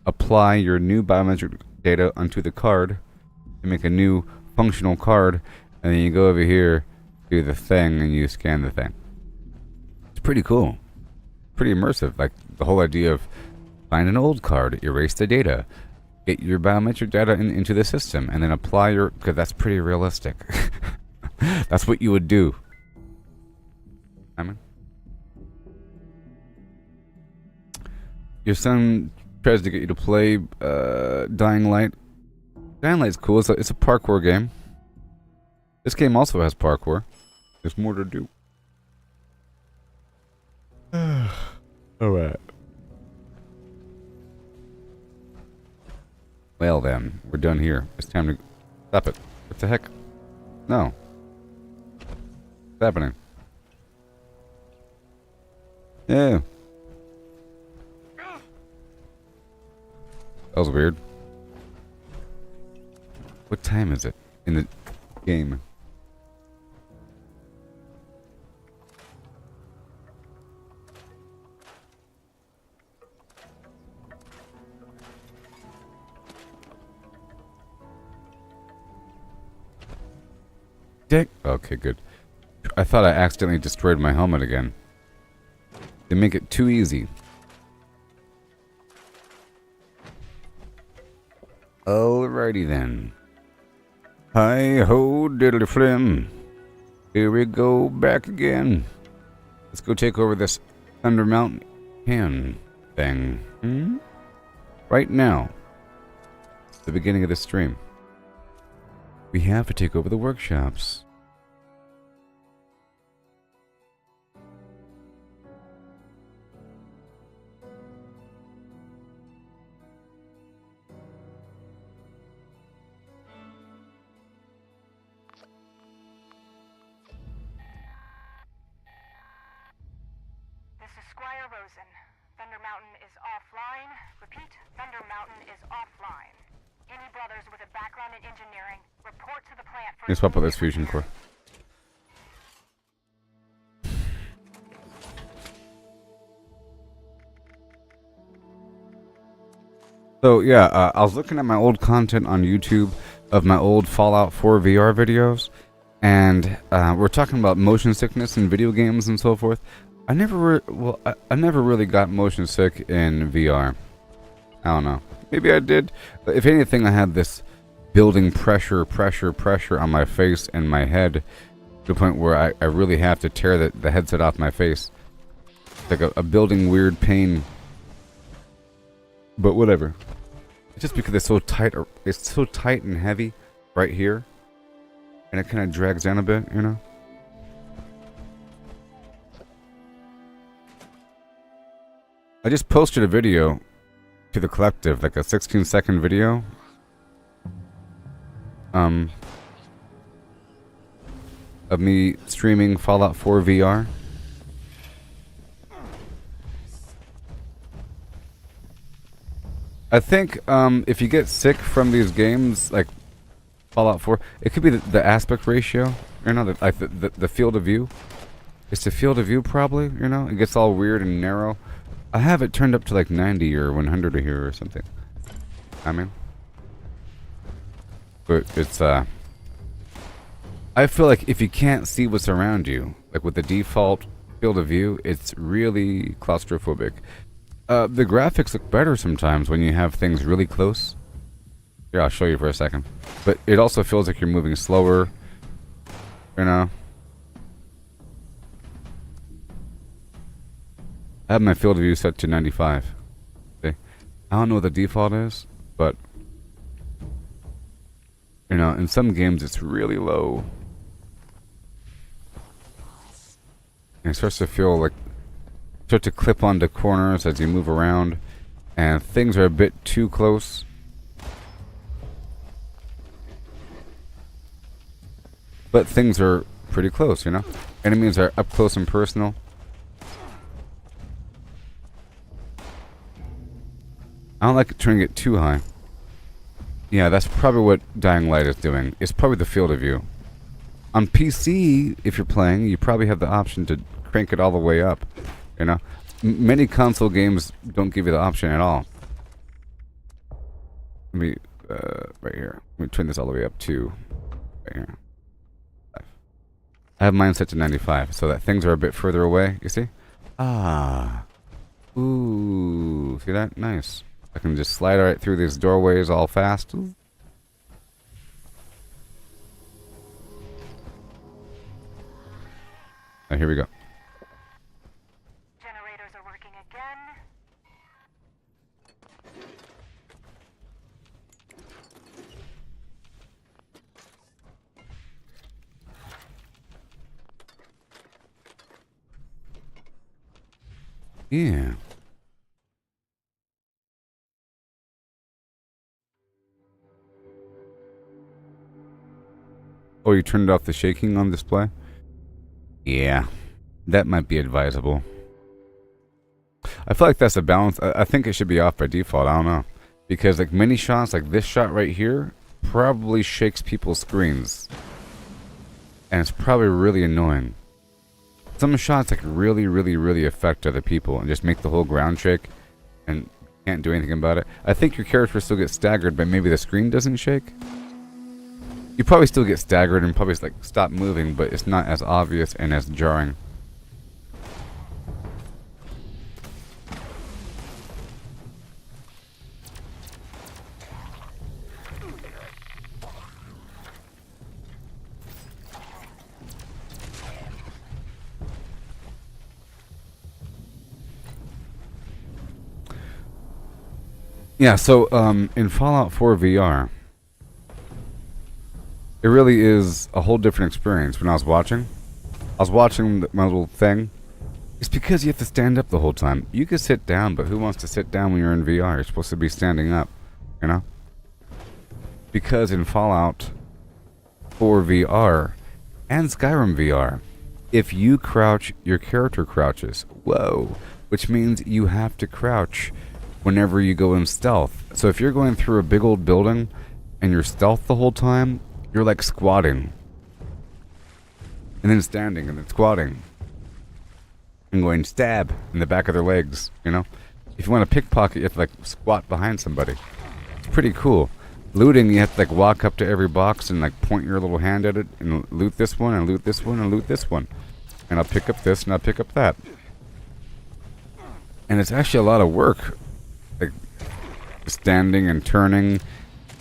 apply your new biometric data onto the card to make a new functional card, and then you go over here, do the thing, and you scan the thing. It's pretty cool. Pretty immersive. Like the whole idea of find an old card, erase the data, get your biometric data into the system, and then apply your... Because that's pretty realistic. That's what you would do. I mean, your son tries to get you to play Dying Light. Dying Light's cool. It's a parkour game. This game also has parkour. There's more to do. Alright. Well then, we're done here. It's time to... Stop it. What the heck? No. What's happening? Yeah. That was weird. What time is it in the game? Dick. Okay, good. I thought I accidentally destroyed my helmet again. They make it too easy. Alrighty then. Hi ho diddly flim. Here we go back again. Let's go take over this Thunder Mountain can thing. Right now. The beginning of the stream. We have to take over the workshops. Thunder Mountain is offline. Repeat, Thunder Mountain is offline. Any brothers with a background in engineering, report to the plant for... Let's swap out this fusion core. So yeah, I was looking at my old content on YouTube of my old Fallout 4 VR videos, and we're talking about motion sickness in video games and so forth. I never really got motion sick in VR. I don't know. Maybe I did. But if anything, I had this building pressure on my face and my head to the point where I really have to tear the headset off my face. It's like a building weird pain. But whatever. It's just because it's so tight. It's so tight and heavy right here, and it kind of drags down a bit, you know. I just posted a video to the collective, like a 16-second video. Of me streaming Fallout 4 VR. I think if you get sick from these games, like Fallout 4, it could be the aspect ratio, you know, the field of view. It's the field of view probably, you know. It gets all weird and narrow. I have it turned up to like 90 or 100 here or something. I mean, but it's I feel like if you can't see what's around you, like with the default field of view, it's really claustrophobic. The graphics look better sometimes when you have things really close. Here, I'll show you for a second. But it also feels like you're moving slower. You know? I have my field of view set to 95. See? I don't know what the default is, but you know, in some games it's really low. And it starts to feel like start to clip onto corners as you move around, and things are a bit too close. But things are pretty close, you know? Enemies are up close and personal. I don't like it turning it too high. Yeah, that's probably what Dying Light is doing. It's probably the field of view. On PC, if you're playing, you probably have the option to crank it all the way up. You know? Many console games don't give you the option at all. Let me, right here. Let me turn this all the way up to right here. I have mine set to 95, so that things are a bit further away, you see? Ah. Ooh, see that? Nice. I can just slide right through these doorways all fast. Oh, here we go. Generators are working again. Yeah. Oh, you turned off the shaking on display? Yeah. That might be advisable. I feel like that's a balance. I think it should be off by default. I don't know. Because like many shots, like this shot right here, probably shakes people's screens. And it's probably really annoying. Some shots like really affect other people and just make the whole ground shake and can't do anything about it. I think your character still gets staggered, but maybe the screen doesn't shake. You probably still get staggered and probably like stop moving, but it's not as obvious and as jarring. Yeah, so in Fallout 4 VR, it really is a whole different experience. When I was watching my little thing. It's because you have to stand up the whole time. You can sit down, but who wants to sit down when you're in VR? You're supposed to be standing up, you know? Because in Fallout 4 VR and Skyrim VR, if you crouch, your character crouches. Whoa. Which means you have to crouch whenever you go in stealth. So if you're going through a big old building and you're stealth the whole time, you're like squatting. And then standing and then squatting. And going stab in the back of their legs, you know? If you want to pickpocket, you have to like squat behind somebody. It's pretty cool. Looting, you have to like walk up to every box and like point your little hand at it and loot this one and loot this one and loot this one. And I'll pick up this and I'll pick up that. And it's actually a lot of work. Like standing and turning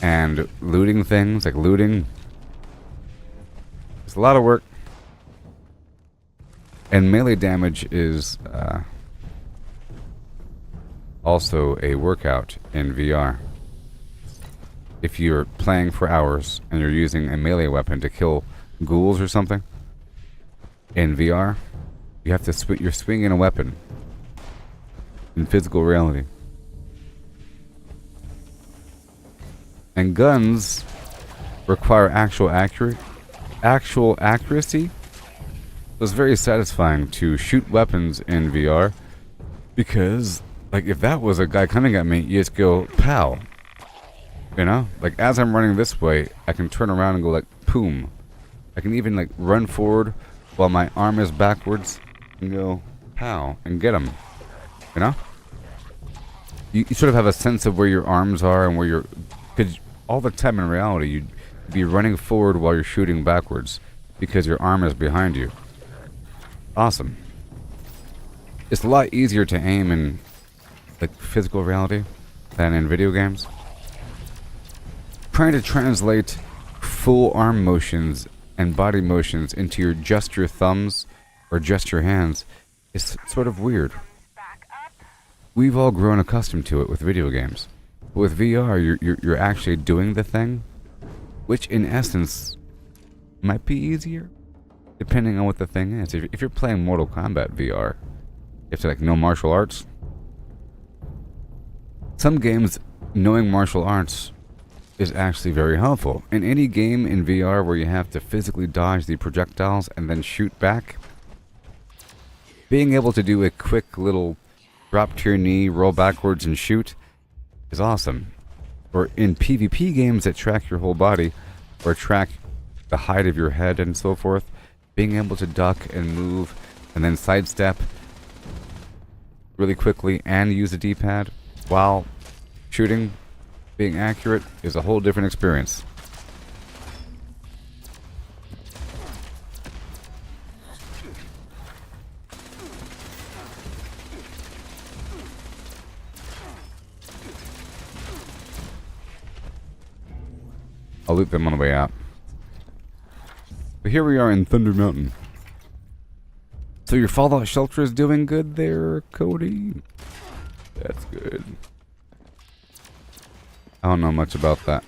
and looting things, like looting. It's a lot of work. And melee damage is also a workout in VR. If you're playing for hours and you're using a melee weapon to kill ghouls or something, in VR, you have to you're swinging a weapon in physical reality. And guns require actual accuracy. It was very satisfying to shoot weapons in VR because, like, if that was a guy coming at me, you just go, pow. You know? Like, as I'm running this way, I can turn around and go, like, boom. I can even, like, run forward while my arm is backwards and go, pow, and get him. You know? You sort of have a sense of where your arms are and where you're... Because all the time in reality, you'd be running forward while you're shooting backwards because your arm is behind you. Awesome. It's a lot easier to aim in like physical reality than in video games. trying to translate full arm motions and body motions into just your thumbs or just your hands is sort of weird. We've all grown accustomed to it with video games. But with VR, you're actually doing the thing, which in essence might be easier, depending on what the thing is. If you're playing Mortal Kombat VR, you have to like know martial arts. Some games, knowing martial arts is actually very helpful. In any game in VR where you have to physically dodge the projectiles and then shoot back, being able to do a quick little drop to your knee, roll backwards and shoot is awesome. Or in PvP games that track your whole body or track the height of your head and so forth, being able to duck and move and then sidestep really quickly and use the D-pad while shooting, being accurate, is a whole different experience. I'll loot them on the way out. But here we are in Thunder Mountain. So your Fallout shelter is doing good there, Cody? That's good. I don't know much about that.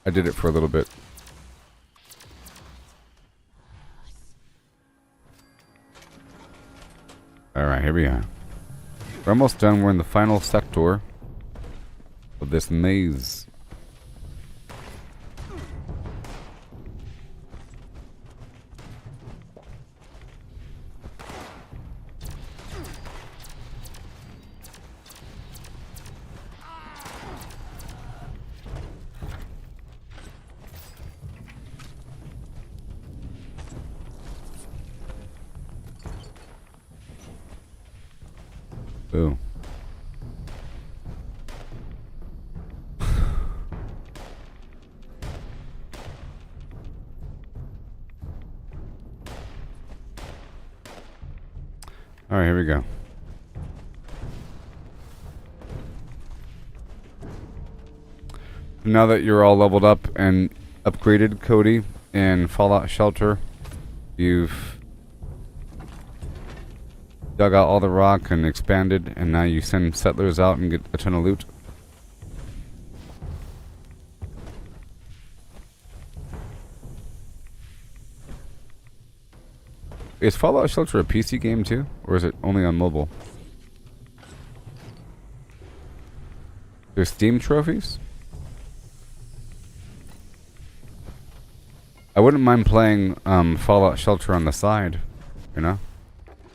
I did it for a little bit. Alright, here we are. We're almost done. We're in the final sector of this maze. Ooh. Alright, here we go. Now that you're all leveled up and upgraded, Cody, in Fallout Shelter, you've dug out all the rock and expanded, and now you send settlers out and get a ton of loot. Is Fallout Shelter a PC game too, or is it only on mobile? There's Steam trophies? I wouldn't mind playing Fallout Shelter on the side, you know?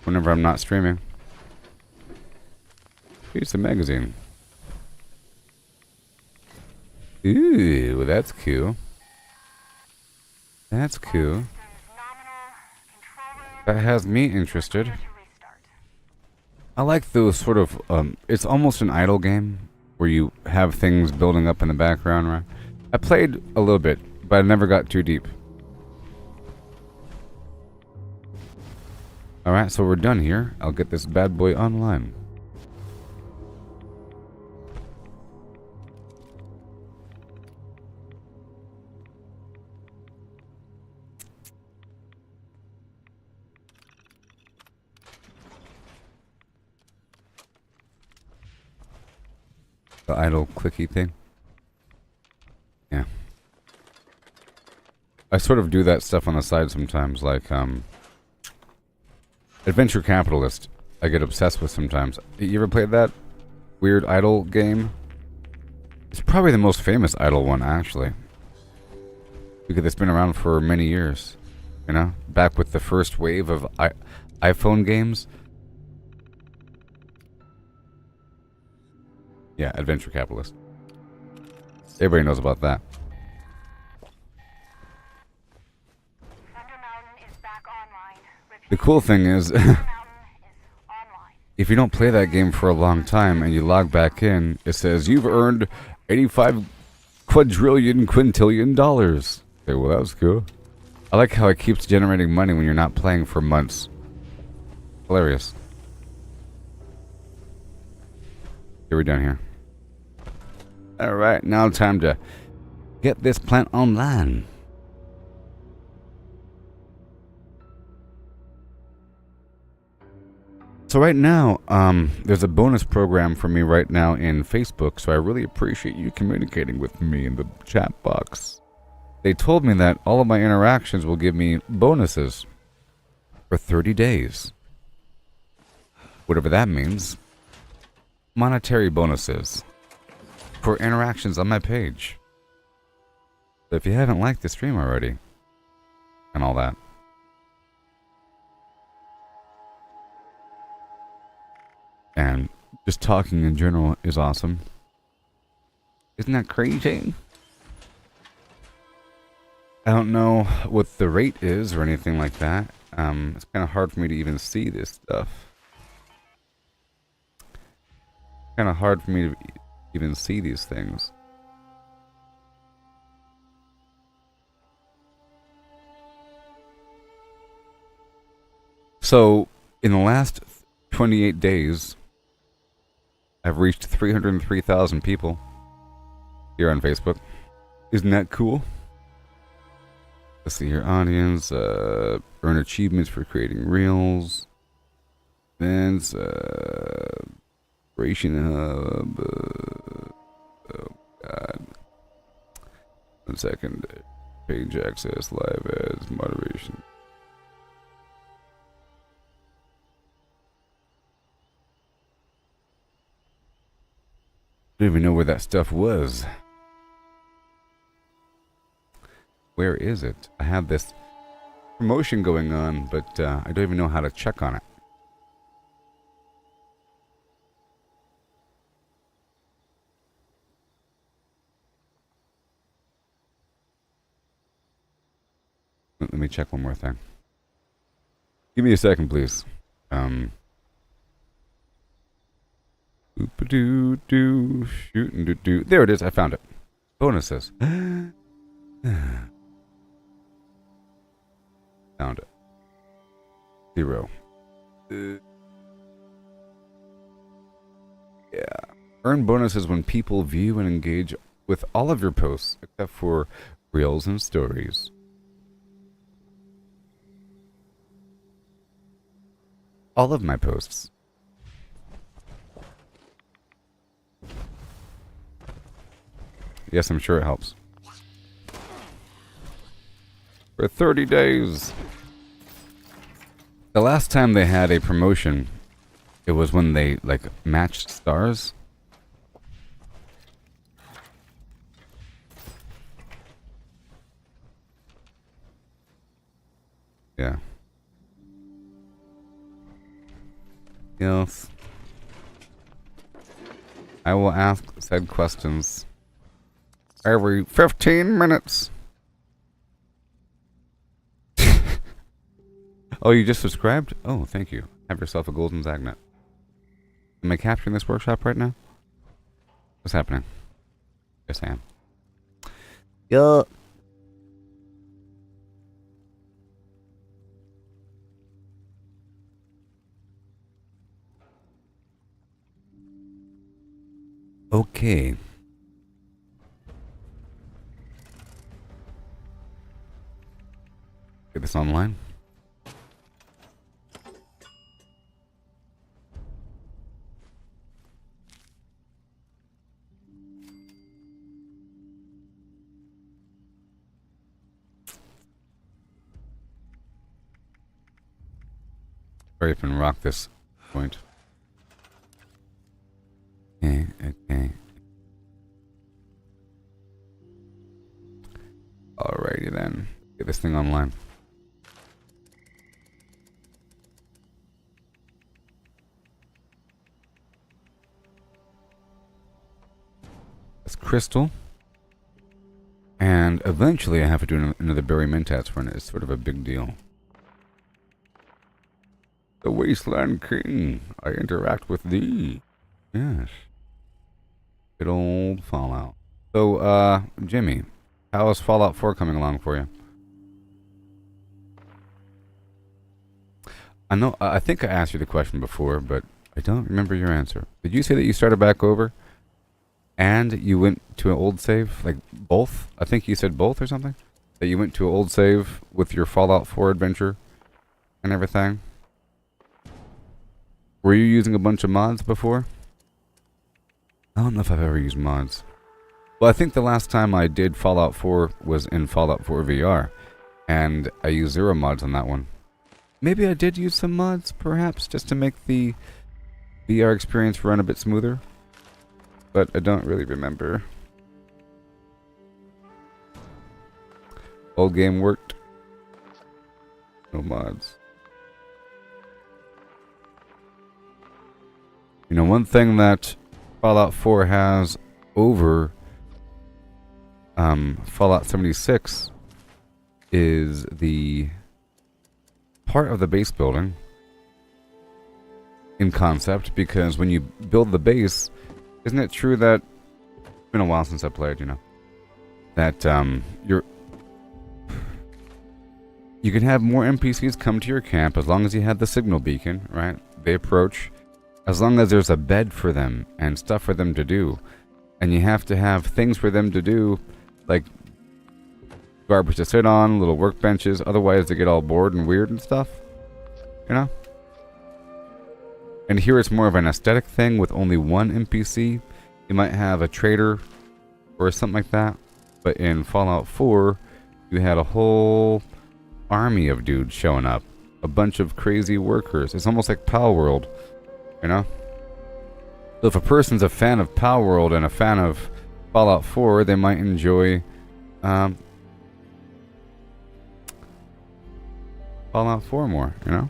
Whenever I'm not streaming. Here's the magazine. Ooh, that's cool. That's cool. That has me interested. I like those sort of, it's almost an idle game where you have things building up in the background, right? I played a little bit, but I never got too deep. Alright, so we're done here. I'll get this bad boy online. The idle clicky thing. Yeah. I sort of do that stuff on the side sometimes, like, Adventure Capitalist. I get obsessed with sometimes. You ever played that weird idle game? It's probably the most famous idle one, actually. Because it's been around for many years. You know? Back with the first wave of iPhone games. Yeah, Adventure Capitalist. Everybody knows about that. The cool thing is, if you don't play that game for a long time and you log back in, it says, you've earned 85 quadrillion quintillion dollars. Okay, well, that was cool. I like how it keeps generating money when you're not playing for months. Hilarious. Here we're done here. Alright, now time to Get this plant online. So right now, there's a bonus program for me right now in Facebook, so I really appreciate you communicating with me in the chat box. They told me that all of my interactions will give me bonuses for 30 days. Whatever that means. Monetary bonuses for interactions on my page. So if you haven't liked the stream already, and all that, and just talking in general is awesome. Isn't that crazy? I don't know what the rate is or anything like that. It's kind of hard for me to even see this stuff. Kind of hard for me to even see these things. So, in the last 28 days, I've reached 303,000 people here on Facebook. Isn't that cool? Let's see here. Audience, earn achievements for creating reels. Events, Creation Hub. Oh, God. 1 second. Page access, live ads, moderation. I don't even know where that stuff was. Where is it? I have this promotion going on, but I don't even know how to check on it. Let me check one more thing. Give me a second, please. Oop-a-doo-doo, shootin'-doo-doo. There it is, I found it. Bonuses. Found it. 0. Yeah. Earn bonuses when people view and engage with all of your posts, except for reels and stories. All of my posts. Yes, I'm sure it helps. For 30 days. The last time they had a promotion, it was when they, like, matched stars. Yeah. Yes. I will ask said questions every 15 minutes. Oh, you just subscribed? Oh, thank you. Have yourself a golden Zagnet. Am I capturing this workshop right now? What's happening? Yes, I am. Yo. Okay. Get this online. Hurry up and rock this point. Okay, okay. Alrighty then. Get this thing online. It's crystal. And eventually I have to do another Berry Mentats run. It's sort of a big deal. The Wasteland King, I interact with thee. Yes. Good old Fallout. So, Jimmy, how is Fallout 4 coming along for you? I know, I think I asked you the question before, but I don't remember your answer. Did you say that you started back over? and you went to an old save, like both? I think you said both or something? That you went to an old save with your Fallout 4 adventure and everything? Were you using a bunch of mods before? I don't know if I've ever used mods. Well, I think the last time I did Fallout 4 was in Fallout 4 VR, and I used 0 mods on that one. Maybe I did use some mods, perhaps, just to make the VR experience run a bit smoother, but I don't really remember. Old game worked. No mods. You know, one thing that Fallout 4 has over Fallout 76 is the part of the base building in concept, because when you build the base, isn't it true that it's been a while since I played, you know, that you can have more NPCs come to your camp as long as you have the signal beacon, right? They approach, as long as there's a bed for them and stuff for them to do, and you have to have things for them to do, like garbage to sit on, little workbenches, otherwise they get all bored and weird and stuff, you know? And here it's more of an aesthetic thing with only one NPC. You might have a trader or something like that, but in Fallout 4, you had a whole army of dudes showing up. A bunch of crazy workers. It's almost like Palworld, you know? So if a person's a fan of Palworld and a fan of Fallout 4, they might enjoy Fallout 4 more, you know?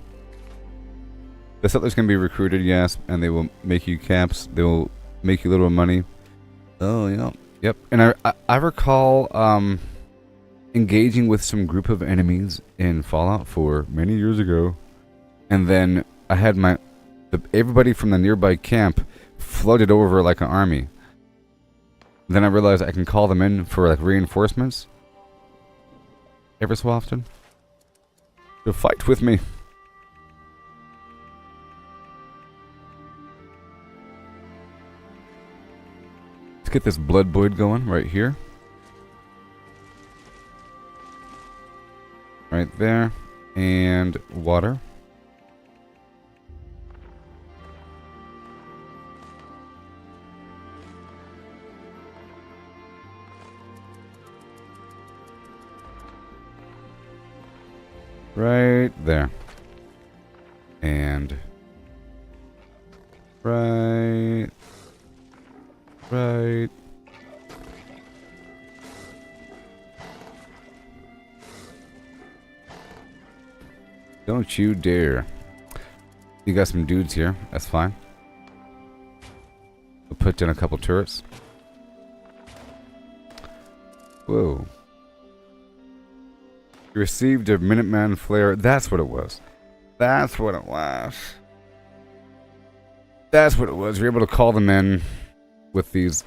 The settlers can be recruited, yes, and they will make you caps. They will make you a little money. Oh, yeah. Yep. And I recall engaging with some group of enemies in Fallout 4 many years ago, and then I had everybody from the nearby camp flooded over like an army. Then I realized I can call them in for like reinforcements every so often to fight with me. Let's get this blood void going right here. Right there. And water. Right there. And right. Don't you dare. You got some dudes here. That's fine. We'll put in a couple turrets. Whoa. You received a Minuteman flare. That's what it was. That's what it was. That's what it was. You're able to call them in with these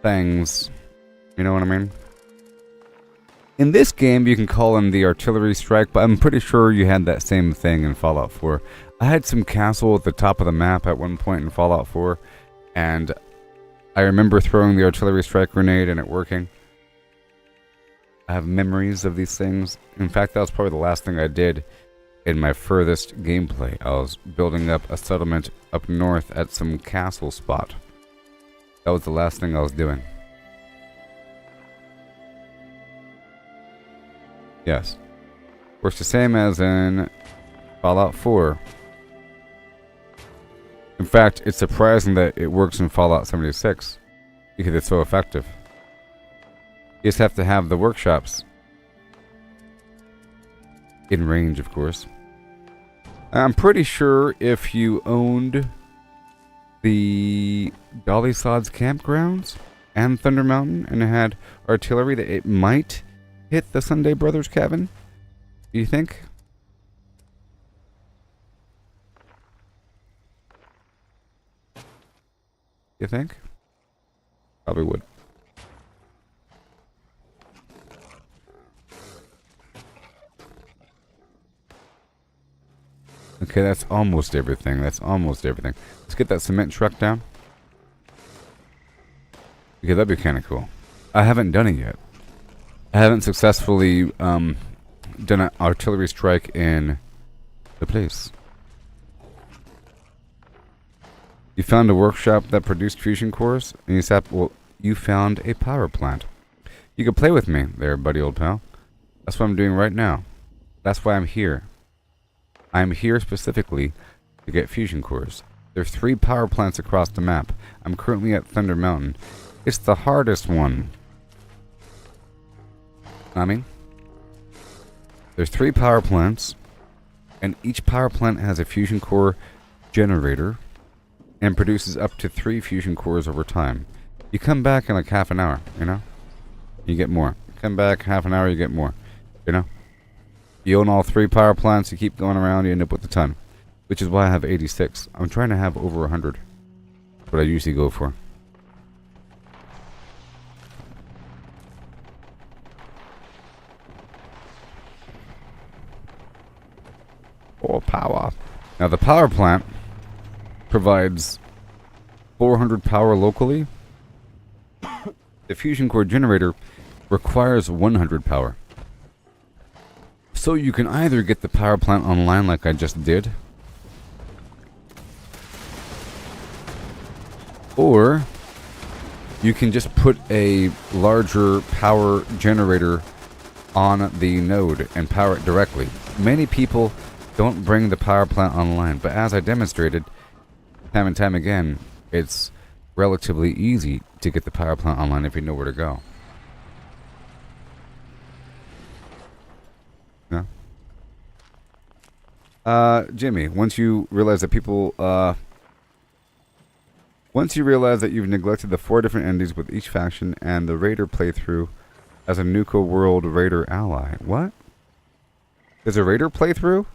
things. You know what I mean? In this game, you can call in the artillery strike, but I'm pretty sure you had that same thing in Fallout 4. I had some castle at the top of the map at one point in Fallout 4, and I remember throwing the artillery strike grenade and it working. I have memories of these things. In fact, that was probably the last thing I did in my furthest gameplay. I was building up a settlement up north at some castle spot. That was the last thing I was doing. Yes. Works the same as in Fallout 4. In fact, it's surprising that it works in Fallout 76 because it's so effective. You just have to have the workshops in range, of course. I'm pretty sure if you owned the Dolly Sods campgrounds and Thunder Mountain and it had artillery, that it might hit the Sunday Brothers cabin. Do you think? You think? Probably would. Okay, that's almost everything. That's almost everything. Let's get that cement truck down. Yeah, that'd be kind of cool. I haven't done it yet. I haven't successfully done an artillery strike in the place. You found a workshop that produced fusion cores, and you said, well, you found a power plant. You can play with me there, buddy old pal. That's what I'm doing right now. That's why I'm here. I'm here specifically to get fusion cores. There's 3 power plants across the map. I'm currently at Thunder Mountain. It's the hardest one. I mean, there's 3 power plants, and each power plant has a fusion core generator and produces up to 3 fusion cores over time. You come back in like half an hour, you know? You get more. Come back half an hour, you get more, you know? You own all 3 power plants, you keep going around, you end up with a ton. Which is why I have 86. I'm trying to have over 100. That's what I usually go for. Oh, power. Now the power plant provides 400 power locally. The fusion core generator requires 100 power. So you can either get the power plant online like I just did, or you can just put a larger power generator on the node and power it directly. Many people don't bring the power plant online, but as I demonstrated time and time again, it's relatively easy to get the power plant online if you know where to go. Yeah. Jimmy, once you realize that you've neglected the 4 different endings with each faction and the Raider playthrough as a Nuka World Raider ally. What? There's a Raider playthrough?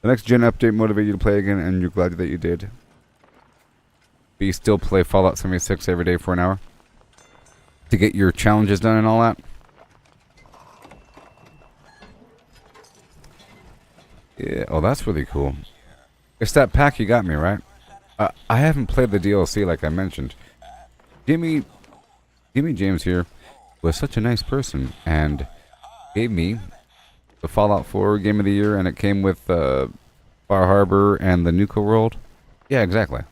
The next gen update motivated you to play again, and you're glad that you did. But you still play Fallout 76 every day for an hour? To get your challenges done and all that? Yeah, oh, that's really cool. It's that pack you got me, right? I haven't played the DLC like I mentioned. Jimmy James here was such a nice person and gave me the Fallout 4 Game of the Year, and it came with Far Harbor and the Nuka World. Yeah, exactly.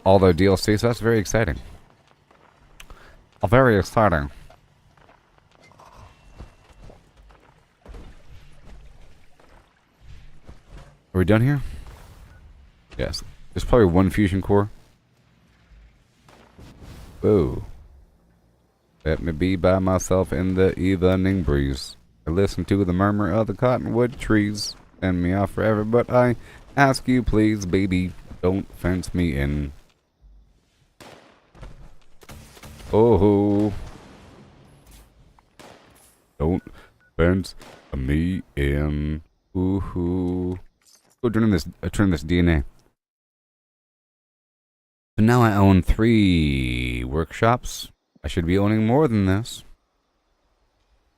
All the DLC, so that's very exciting. Very exciting. Are we done here? Yes. There's probably 1 fusion core. Whoa. Let me be by myself in the evening breeze. I listen to the murmur of the cottonwood trees. Send me off forever, but I ask you please, baby, don't fence me in. Oh, don't fence me in. Ooh. Go turn this DNA. So now I own 3 workshops. I should be owning more than this.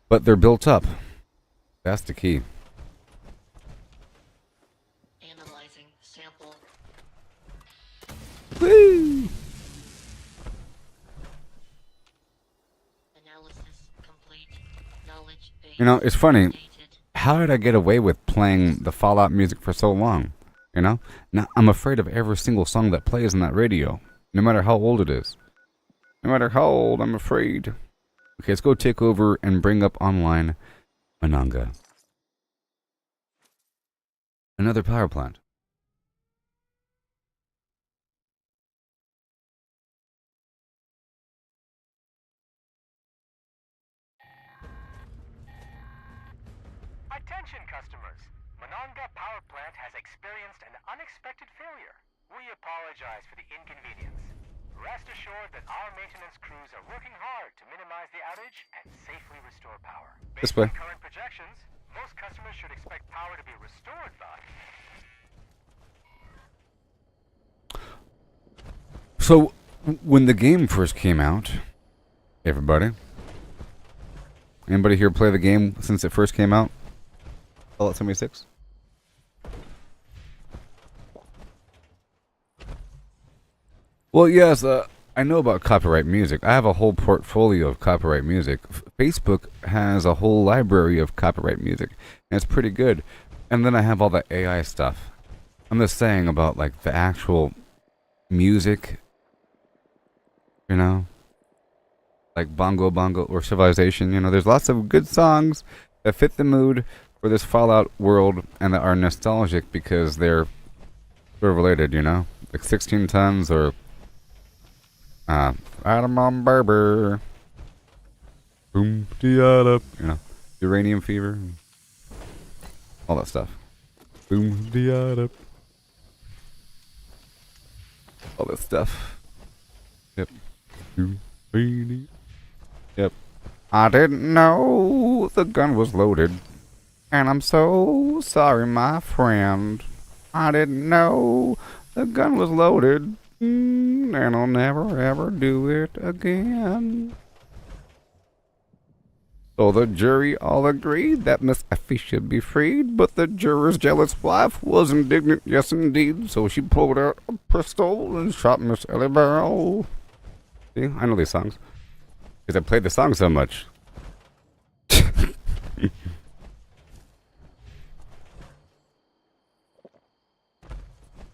But they're built up. That's the key. Analyzing sample. Woo! Analysis complete. Knowledge base. You know, it's funny. Updated. How did I get away with playing the Fallout music for so long? You know? Now, I'm afraid of every single song that plays on that radio. No matter how old it is. No matter how old, I'm afraid. Okay, let's go take over and bring up online Mananga. Another power plant. Attention customers. Monongah Power Plant has experienced an unexpected failure. We apologize for the inconvenience. Rest assured that our maintenance crews are working hard to minimize the outage and safely restore power. This Based way. on current projections, most customers should expect power to be restored by... So, when the game first came out, everybody, anybody here play the game since it first came out? Fallout 76? Well, yes, I know about copyright music. I have a whole portfolio of copyright music. Facebook has a whole library of copyright music, and it's pretty good. And then I have all the AI stuff. I'm just saying about like the actual music, you know, like Bongo Bongo or Civilization. You know, there's lots of good songs that fit the mood for this Fallout world and that are nostalgic because they're sort of related. You know, like 16 Tons or Adam on Barber, Boom Diada, you know, Uranium Fever, all that stuff. Boom Diada, all that stuff. Yep. Yep. I didn't know the gun was loaded, and I'm so sorry, my friend. I didn't know the gun was loaded. And I'll never ever do it again. So the jury all agreed that Miss Effie should be freed, but the juror's jealous wife was indignant, yes indeed, so she pulled out a pistol and shot Miss Ellie Barrel. See, I know these songs. Because I played the song so much.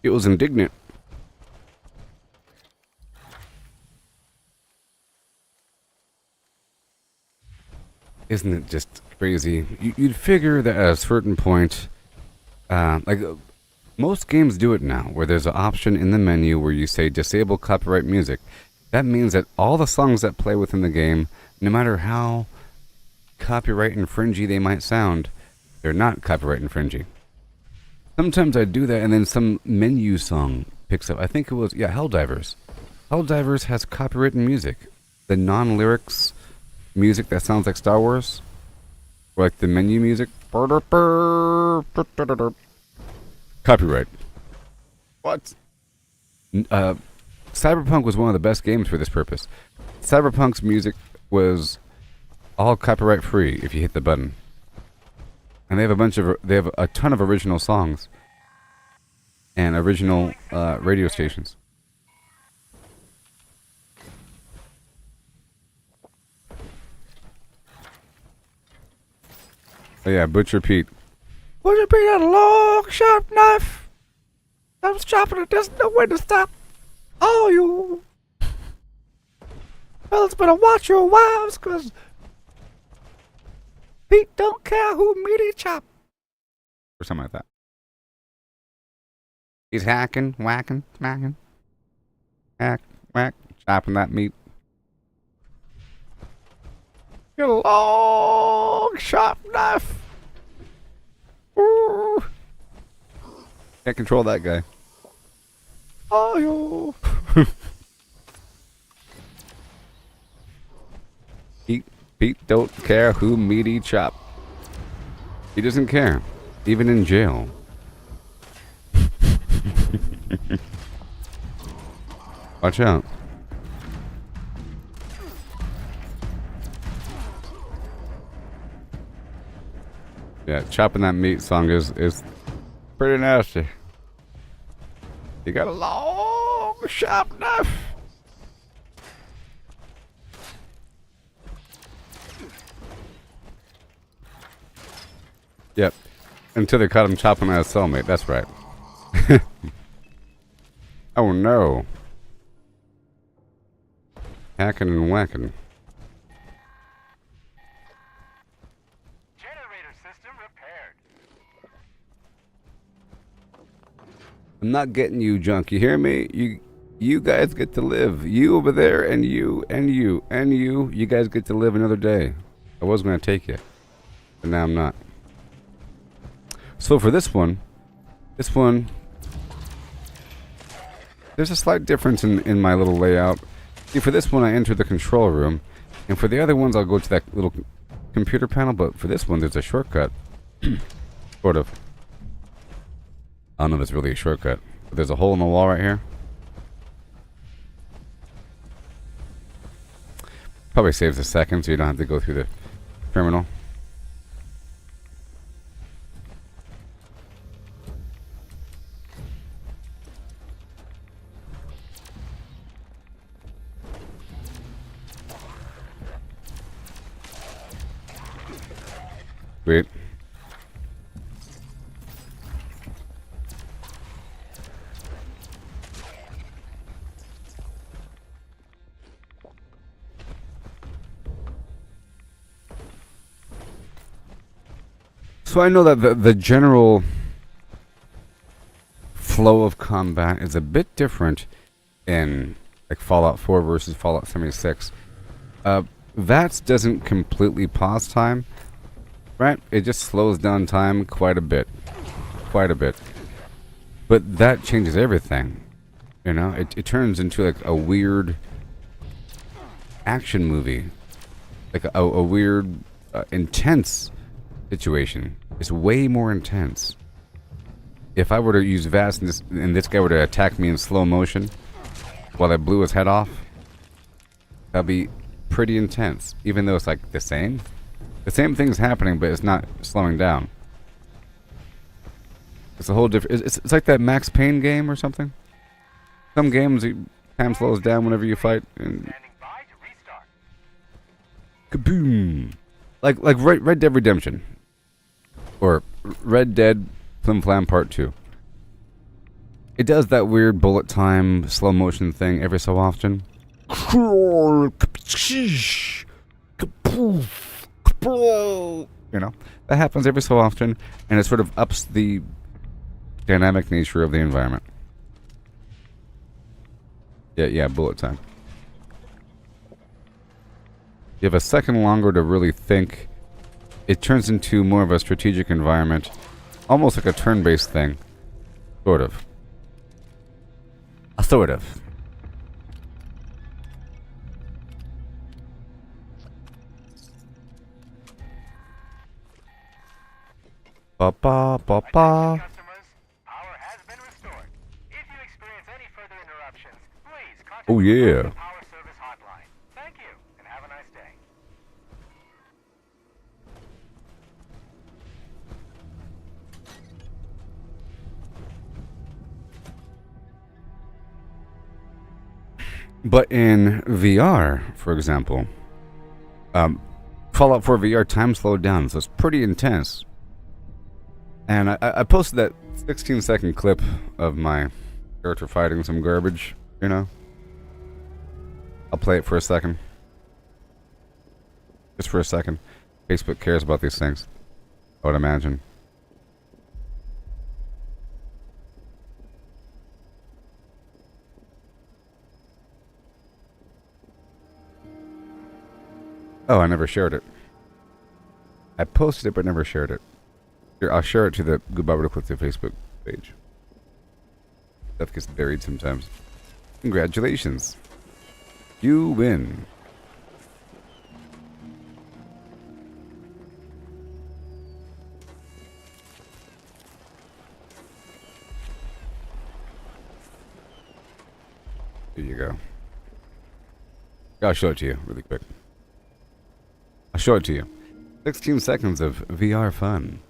It was indignant. Isn't it just crazy? You'd figure that at a certain point, most games do it now, where there's an option in the menu where you say disable copyright music. That means that all the songs that play within the game, no matter how copyright infringy they might sound, they're not copyright infringing. Sometimes I do that and then some menu song picks up. I think it was, Helldivers. Helldivers has copyrighted music. The non-lyrics music that sounds like Star Wars, or like the menu music, copyright. What? Cyberpunk was one of the best games for this purpose. Cyberpunk's music was all copyright free if you hit the button, and they have a ton of original songs and original radio stations. Oh yeah, Butcher Pete. Butcher Pete had a long, sharp knife. I was chopping it, there's no way to stop. Oh, you fellas better watch your wives, cause Pete don't care who meat he chop. Or something like that. He's hacking, whacking, smacking. Hack, whack, chopping that meat. Get a long, sharp knife. Ooh. Can't control that guy. Oh, yo. Pete don't care who meat he chop. He doesn't care, even in jail. Watch out. Yeah, chopping that meat song is pretty nasty. You got a long, sharp knife. Yep. Until they caught him chopping at his cellmate. That's right. Oh no. Hacking and whacking. Generator system repaired. I'm not getting you, junk. You hear me? You guys get to live. You over there and you and you and you. You guys get to live another day. I was going to take you, but now I'm not. So for this one, there's a slight difference in my little layout. See, for this one, I enter the control room, and for the other ones, I'll go to that little computer panel, but for this one, there's a shortcut. Sort of. I don't know if it's really a shortcut, but there's a hole in the wall right here. Probably saves a second, so you don't have to go through the terminal. So I know that the general flow of combat is a bit different in like Fallout 4 versus Fallout 76. VATS doesn't completely pause time, right? It just slows down time quite a bit. But that changes everything. You know, it turns into like a weird action movie. Like a weird, intense situation. It's way more intense. If I were to use VATS and this guy were to attack me in slow motion while I blew his head off, that'd be pretty intense. Even though it's like the same. The same thing's happening, but it's not slowing down. It's a whole different... It's like that Max Payne game or something. Some games, time slows down whenever you fight. And kaboom! Like Red Dead Redemption. Or Red Dead Flim Flam Part 2. It does that weird bullet time, slow motion thing every so often. You know, that happens every so often, and it sort of ups the dynamic nature of the environment. Yeah, bullet time. You have a second longer to really think. It turns into more of a strategic environment, almost like a turn-based thing. Sort of. Sort of. Ba ba ba ba. Oh yeah. Power service hotline. Thank you, and have a nice day. But in VR, for example, Fallout 4 VR time slowed down, so it's pretty intense. And I posted that 16-second clip of my character fighting some garbage, you know? I'll play it for a second. Just for a second. Facebook cares about these things, I would imagine. Oh, I never shared it. I posted it but never shared it. Here, I'll share it to the Gooboberti Facebook page. Stuff gets buried sometimes. Congratulations. You win. Here you go. I'll show it to you really quick. I'll show it to you. 16 seconds of VR fun.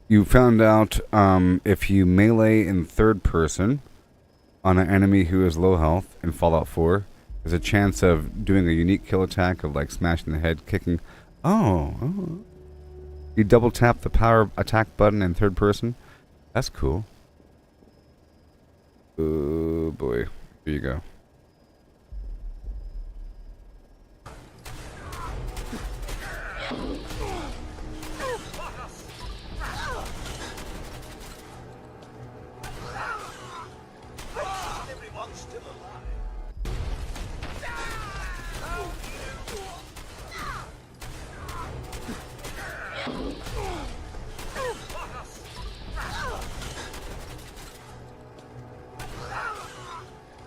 You found out if you melee in third person on an enemy who is low health in Fallout 4, there's a chance of doing a unique kill attack of like smashing the head, kicking. Oh. You double tap the power attack button in third person. That's cool. Oh boy. Here you go.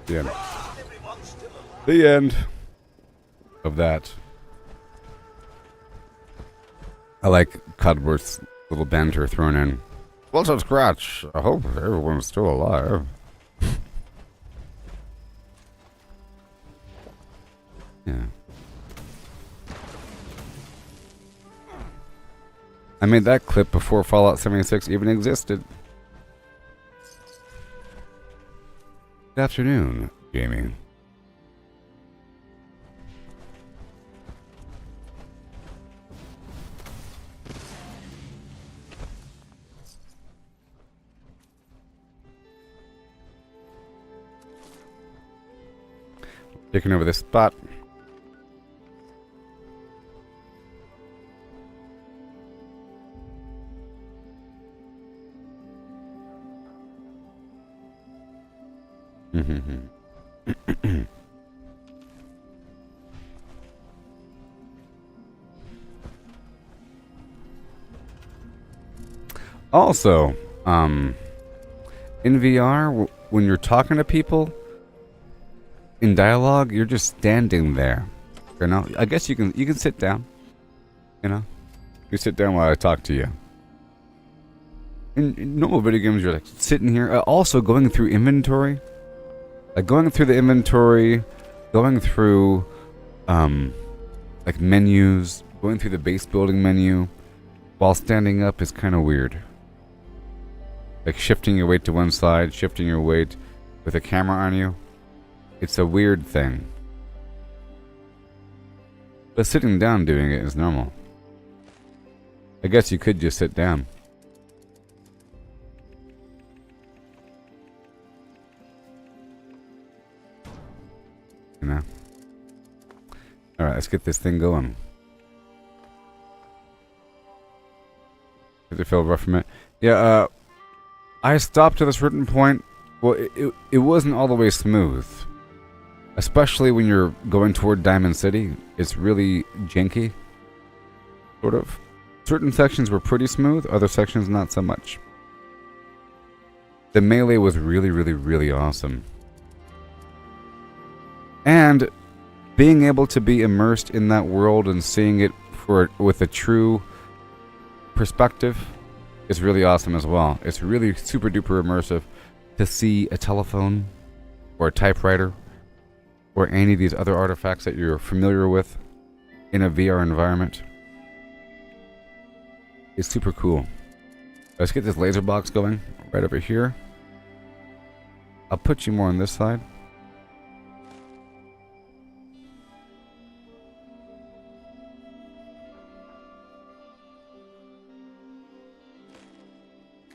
The end. The end of that. I like Cudworth's little banter thrown in. Well, so scratch. I hope everyone's still alive. Yeah. I made that clip before Fallout 76 even existed. Good afternoon, Jamie. Taking over this spot. Also, in VR, when you're talking to people in dialogue, you're just standing there. You know, I guess you can sit down. You know, you sit down while I talk to you. In normal video games, you're like sitting here. Also, going through inventory, like going through the inventory, going through like menus, going through the base building menu while standing up is kind of weird. Like shifting your weight to one side, shifting your weight with a camera on you. It's a weird thing. But sitting down doing it is normal. I guess you could just sit down. You know? Alright, let's get this thing going. Did it feel rough from it? Yeah, I stopped at a certain point. Well, it wasn't all the way smooth. Especially when you're going toward Diamond City. It's really janky. Sort of. Certain sections were pretty smooth, other sections not so much. The melee was really, really, really awesome. And being able to be immersed in that world and seeing it with a true perspective is really awesome as well. It's really super duper immersive to see a telephone or a typewriter or any of these other artifacts that you're familiar with in a VR environment. It's super cool. Let's get this laser box going right over here. I'll put you more on this side.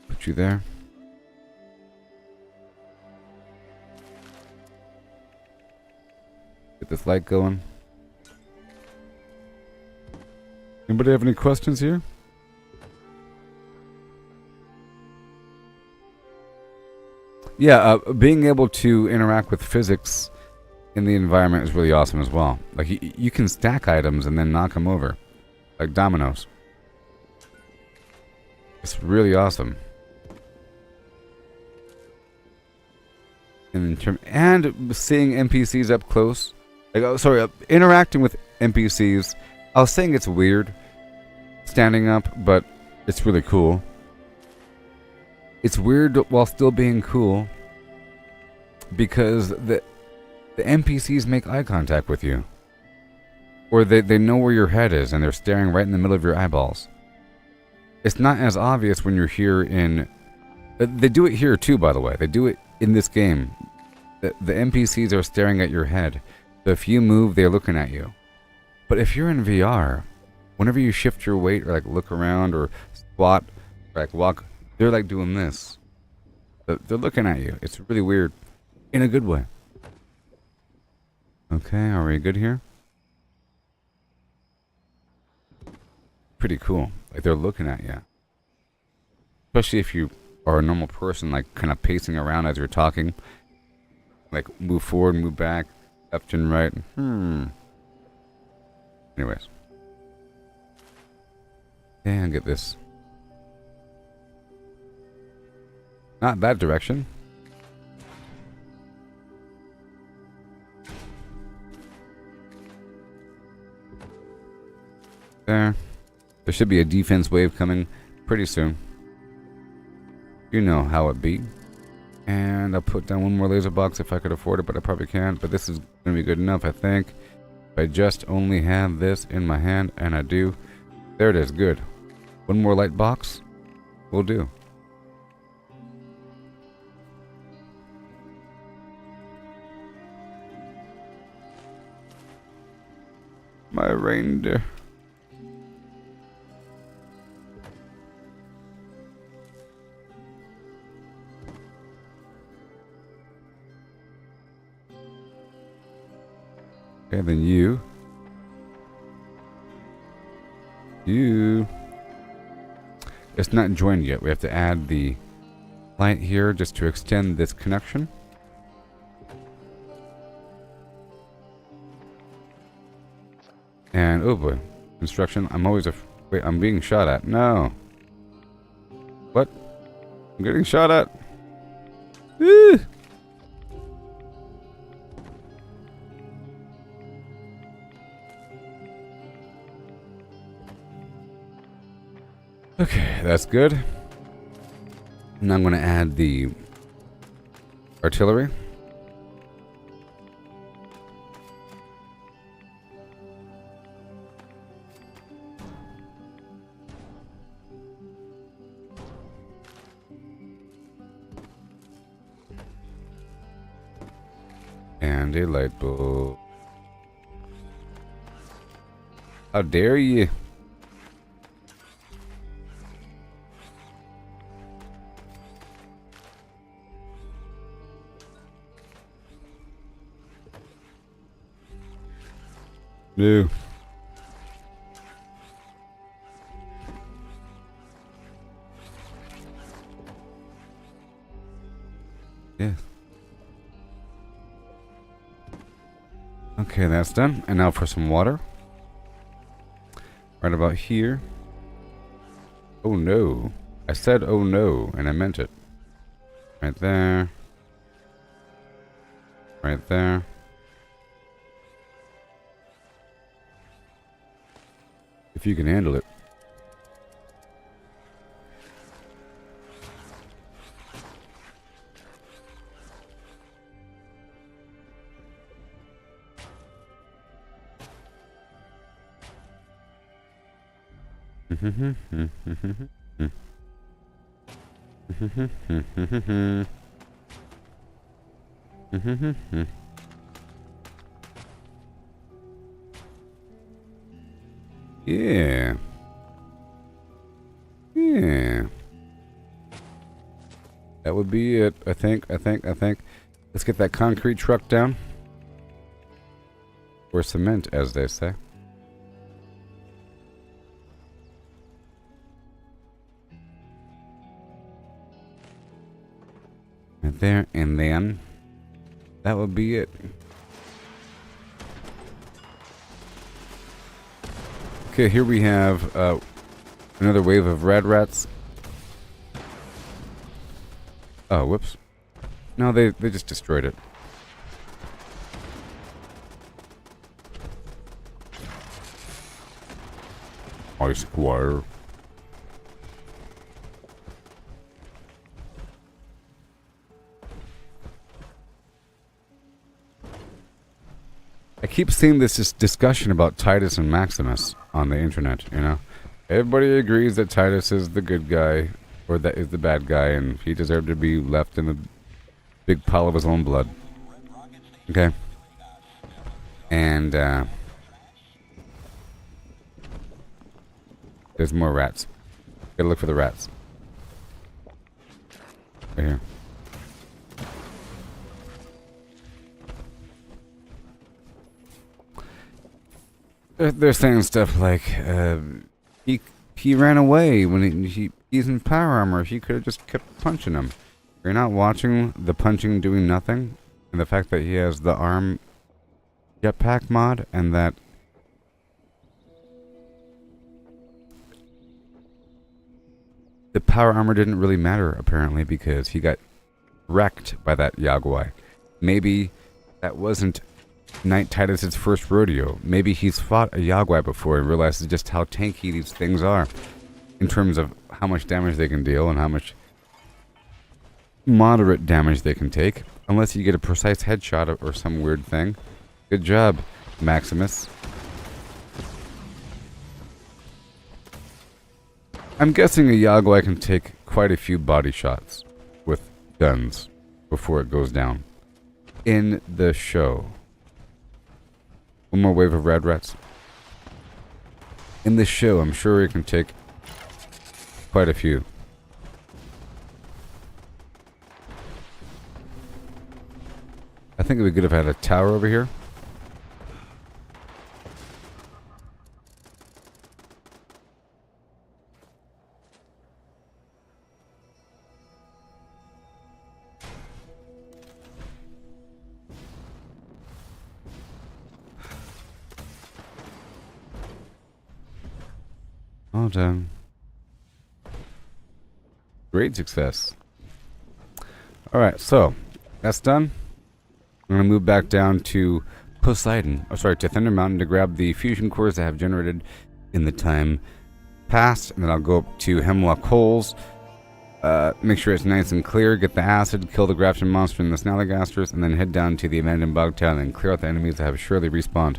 Put you there. Get this light going. Anybody have any questions here? Yeah, being able to interact with physics in the environment is really awesome as well. Like, you can stack items and then knock them over. Like dominoes. It's really awesome. And seeing NPCs up close. Like, interacting with NPCs. I was saying it's weird standing up, but it's really cool. It's weird while still being cool because the NPCs make eye contact with you. Or they know where your head is and they're staring right in the middle of your eyeballs. It's not as obvious when you're here in... They do it here too, by the way. They do it in this game. The NPCs are staring at your head. So if you move, they're looking at you. But if you're in VR, whenever you shift your weight or like look around or squat or like walk... They're like doing this. They're looking at you. It's really weird. In a good way. Okay, are we good here? Pretty cool. Like, they're looking at you. Especially if you are a normal person, like, kind of pacing around as you're talking. Like, move forward, move back, left and right. Anyways. And get this. Not that direction. There. There should be a defense wave coming pretty soon. You know how it be. And I'll put down one more laser box if I could afford it, but I probably can't. But this is going to be good enough, I think. If I just only have this in my hand, and I do. There it is, good. One more light box will do. My reindeer. Okay, then you. You. It's not joined yet. We have to add the light here just to extend this connection. And, oh boy. Construction. I'm always wait, I'm being shot at. No. What? I'm getting shot at. Ew. Okay, that's good. Now I'm going to add the artillery. And a light bulb. How dare you? No. Yeah. Okay, that's done. And now for some water. Right about here. Oh no. I said oh no, and I meant it. Right there. Right there. If you can handle it. Yeah. Yeah. That would be it. I think. Let's get that concrete truck down. Or cement, as they say. Right there, and then that would be it. Okay, here we have another wave of red rats. Oh, whoops. No, they just destroyed it. I squire. I keep seeing this discussion about Titus and Maximus on the internet, you know. Everybody agrees that Titus is the good guy, or that is the bad guy, and he deserved to be left in the big pile of his own blood. Okay. And, there's more rats. Gotta look for the rats. Right here. They're saying stuff like, he ran away when he's in power armor. He could have just kept punching him. You're not watching the punching doing nothing, and the fact that he has the arm jetpack mod, and that the power armor didn't really matter apparently because he got wrecked by that Yaguai. Maybe that wasn't Knight Titus's first rodeo. Maybe he's fought a Yaguai before and realizes just how tanky these things are in terms of how much damage they can deal and how much moderate damage they can take, unless you get a precise headshot or some weird thing. Good job, Maximus. I'm guessing a Yaguai can take quite a few body shots with guns before it goes down in the show. One more wave of red rats. In the show, I'm sure it can take quite a few. I think it would be good if I had a tower over here. Well done. Great success. Alright, so that's done. I'm going to move back down to Poseidon. Oh, sorry, to Thunder Mountain to grab the fusion cores that have generated in the time past. And then I'll go up to Hemlock Holes. Make sure it's nice and clear. Get the acid, kill the Grafton monster and the Snallygasters, and then head down to the abandoned bog town and clear out the enemies that have surely respawned.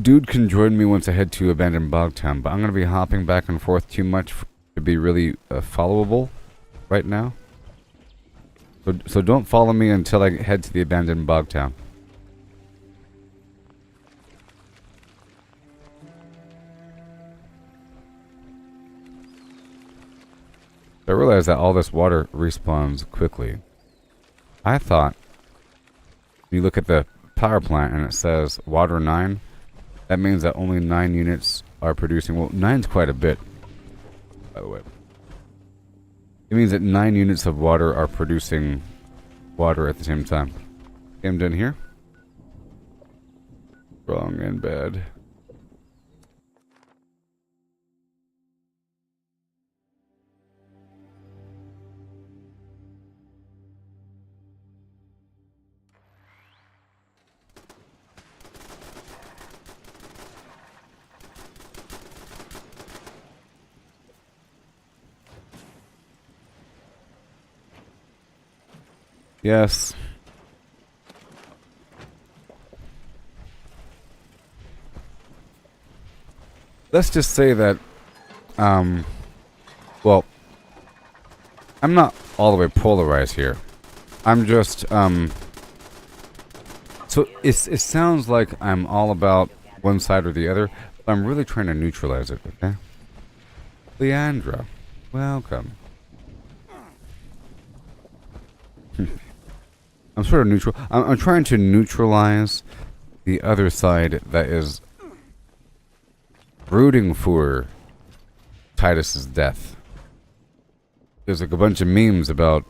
Dude can join me once I head to abandoned bog town, but I'm going to be hopping back and forth too much to be really followable right now. So don't follow me until I head to the abandoned bog town. I realize that all this water respawns quickly. I thought, you look at the power plant and it says water 9. That means that only 9 units are producing. Well, 9's quite a bit, by the way. It means that 9 units of water are producing water at the same time. Okay, I'm done here. Wrong and bad. Yes. Let's just say that, well, I'm not all the way polarized here. I'm just, so it sounds like I'm all about one side or the other, but I'm really trying to neutralize it, okay? Leandra, welcome. I'm sort of neutral. I'm trying to neutralize the other side that is rooting for Titus's death. There's like a bunch of memes about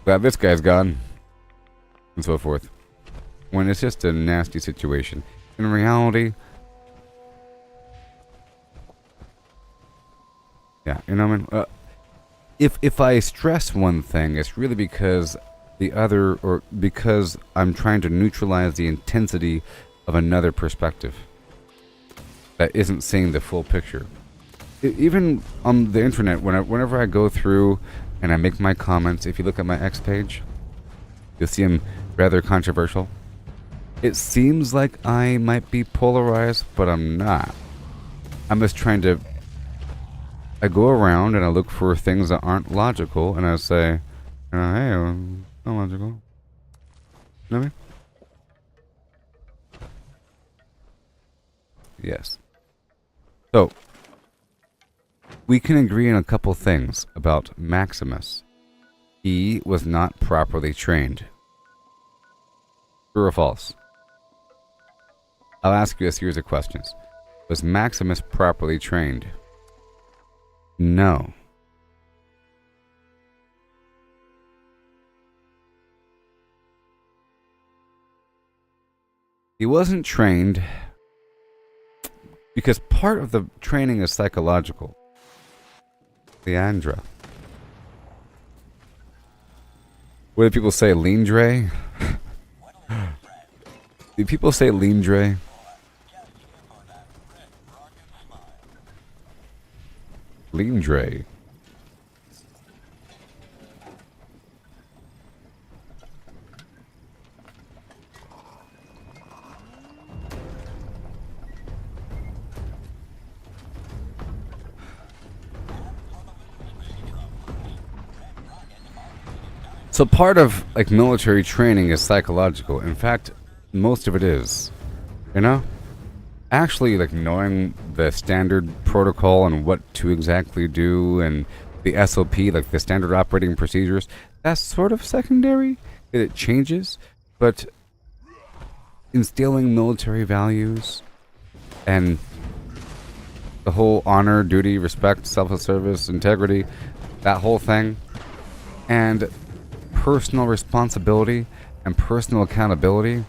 glad this guy's gone and so forth, when it's just a nasty situation. In reality, yeah, you know what I mean? If I stress one thing, it's really because the other, or because I'm trying to neutralize the intensity of another perspective that isn't seeing the full picture. Even on the internet, whenever I go through and I make my comments, if you look at my X page, you'll see them rather controversial. It seems like I might be polarized, but I'm not. I'm just trying to... I go around and I look for things that aren't logical, and I say, hey, not logical. You know what I mean? Yes. So, we can agree on a couple things about Maximus. He was not properly trained. True or false? I'll ask you a series of questions. Was Maximus properly trained? No. He wasn't trained because part of the training is psychological. Leandra. What do people say, Leandre? Do people say Leandre? Leandre. So part of like military training is psychological. In fact, most of it is. You know? Actually, like knowing the standard protocol and what to exactly do and the SOP, like the standard operating procedures, that's sort of secondary. It changes, but instilling military values and the whole honor, duty, respect, self-service, integrity, that whole thing, and personal responsibility and personal accountability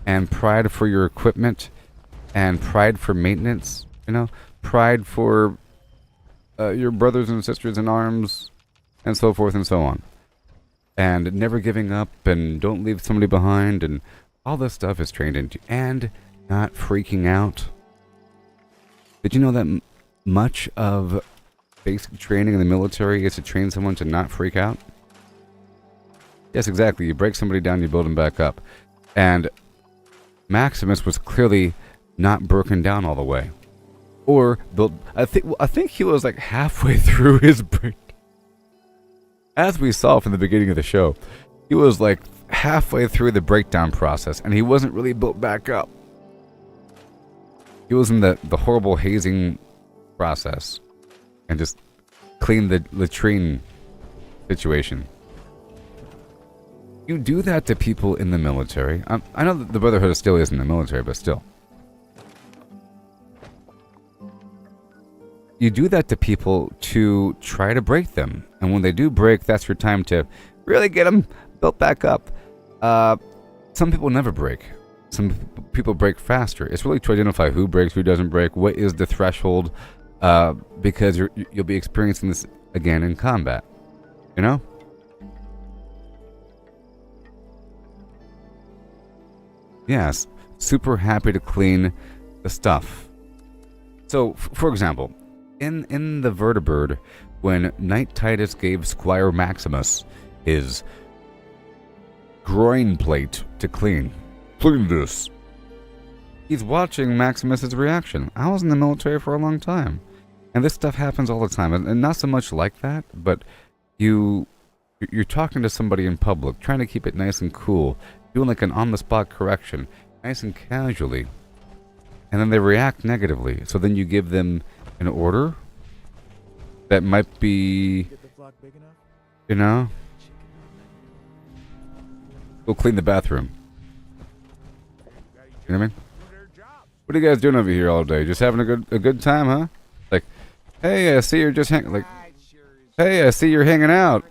and pride for your equipment and pride for maintenance, you know, pride for your brothers and sisters in arms, and so forth and so on. And never giving up, and don't leave somebody behind, and all this stuff is trained into, and not freaking out. Did you know that much of basic training in the military is to train someone to not freak out? Yes, exactly. You break somebody down, you build them back up. And Maximus was clearly not broken down all the way. Or built. I think he was like halfway through his break. As we saw from the beginning of the show, he was like halfway through the breakdown process, and he wasn't really built back up. He was in the horrible hazing process, and just cleaned the latrine situation. You do that to people in the military. I know that the Brotherhood still is in the military, but still. You do that to people to try to break them. And when they do break, that's your time to really get them built back up. Some people never break. Some people break faster. It's really to identify who breaks, who doesn't break, what is the threshold, because you'll be experiencing this again in combat. You know? Yes, super happy to clean the stuff. So, for example, in the Vertibird, when Knight Titus gave Squire Maximus his groin plate to clean, clean this, he's watching Maximus's reaction. I was in the military for a long time, and this stuff happens all the time, and not so much like that, but you're talking to somebody in public, trying to keep it nice and cool, doing like an on-the-spot correction, nice and casually, and then they react negatively. So then you give them an order that might be, you know, go clean the bathroom. You know what I mean? What are you guys doing over here all day? Just having a good time, huh? Like, hey, I see you're just hey, I see you're hanging out.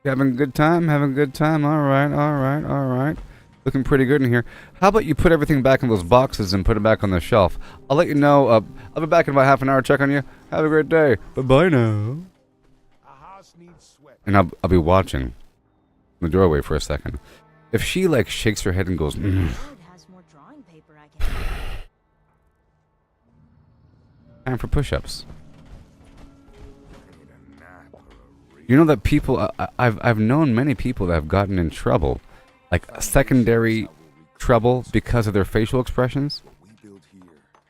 Having a good time? Having a good time? All right. Looking pretty good in here. How about you put everything back in those boxes and put it back on the shelf? I'll let you know. I'll be back in about half an hour. Check on you. Have a great day. Bye-bye now. And I'll be watching in the doorway for a second. If she like shakes her head and goes, time for push-ups. You know that people, I've known many people that have gotten in trouble, like secondary trouble because of their facial expressions. What we build here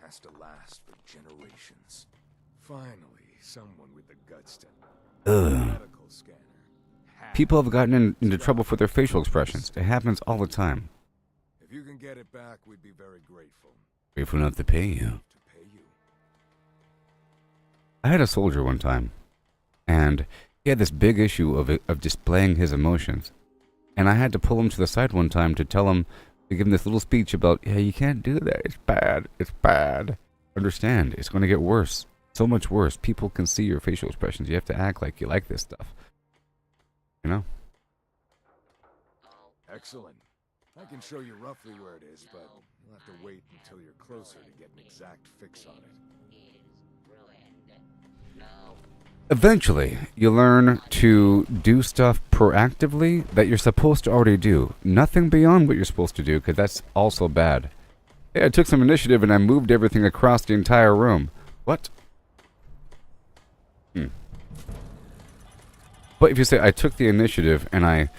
has to last for generations. Finally, someone with the guts to People have gotten into trouble for their facial expressions. It happens all the time. If you can get it back, we'd be very grateful. Grateful enough to pay you. I had a soldier one time, and he had this big issue of displaying his emotions. And I had to pull him to the side one time to tell him, to give him this little speech about, yeah, you can't do that. It's bad. It's bad. Understand, it's going to get worse. So much worse. People can see your facial expressions. You have to act like you like this stuff. You know? Excellent. I can show you roughly where it is, but you'll have to wait until you're closer to get an exact fix on it. Eventually, you learn to do stuff proactively that you're supposed to already do. Nothing beyond what you're supposed to do, because that's also bad. Hey, I took some initiative and I moved everything across the entire room. What? But if you say, I took the initiative and I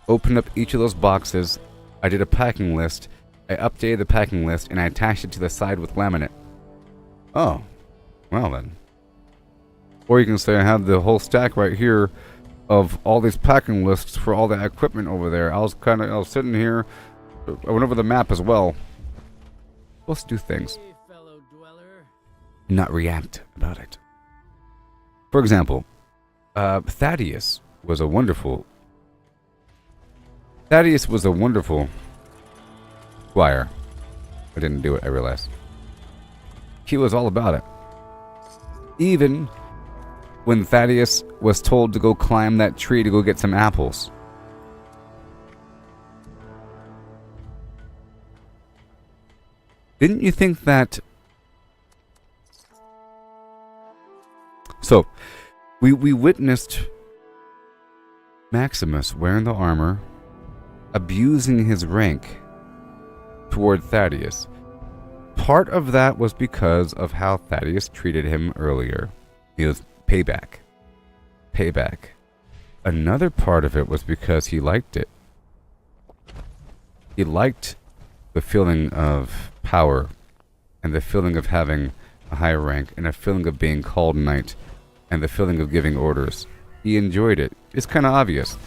opened up each of those boxes, I did a packing list, I updated the packing list, and I attached it to the side with laminate. Oh, well then. Or you can say I have the whole stack right here of all these packing lists for all the equipment over there. I was sitting here. I went over the map as well. Let's do things. And not react about it. For example, Thaddeus was a wonderful squire. I didn't do it, I realized. He was all about it. Even when Thaddeus was told to go climb that tree to go get some apples. Didn't you think that... So, we witnessed Maximus wearing the armor, abusing his rank toward Thaddeus. Part of that was because of how Thaddeus treated him earlier. He was payback. Payback. Another part of it was because he liked it. He liked the feeling of power and the feeling of having a high rank and a feeling of being called knight and the feeling of giving orders. He enjoyed it. It's kind of obvious.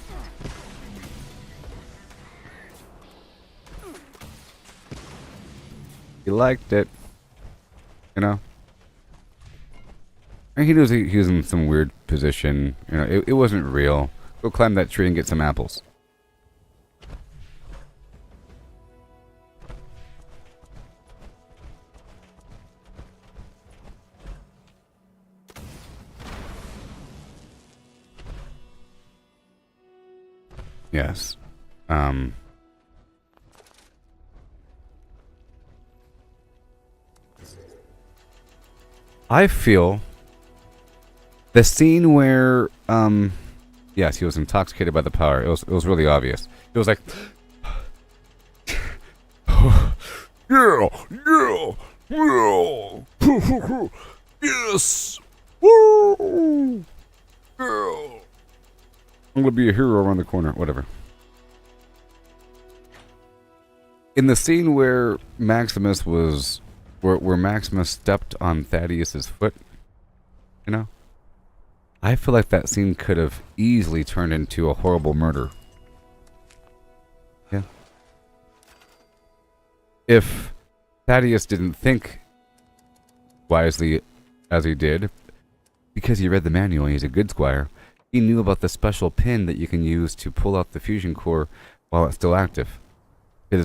He liked it. You know? And he knows he was in some weird position. You know, it wasn't real. Go climb that tree and get some apples. Yes. I feel the scene where, yes, he was intoxicated by the power. It was really obvious. It was like, yeah, yes, woo, yeah. I'm gonna be a hero around the corner. Whatever. In the scene where Maximus was, where Maximus stepped on Thaddeus's foot, you know, I feel like that scene could have easily turned into a horrible murder. Yeah. If Thaddeus didn't think wisely as he did, because he read the manual and he's a good squire, he knew about the special pin that you can use to pull out the fusion core while it's still active. I'm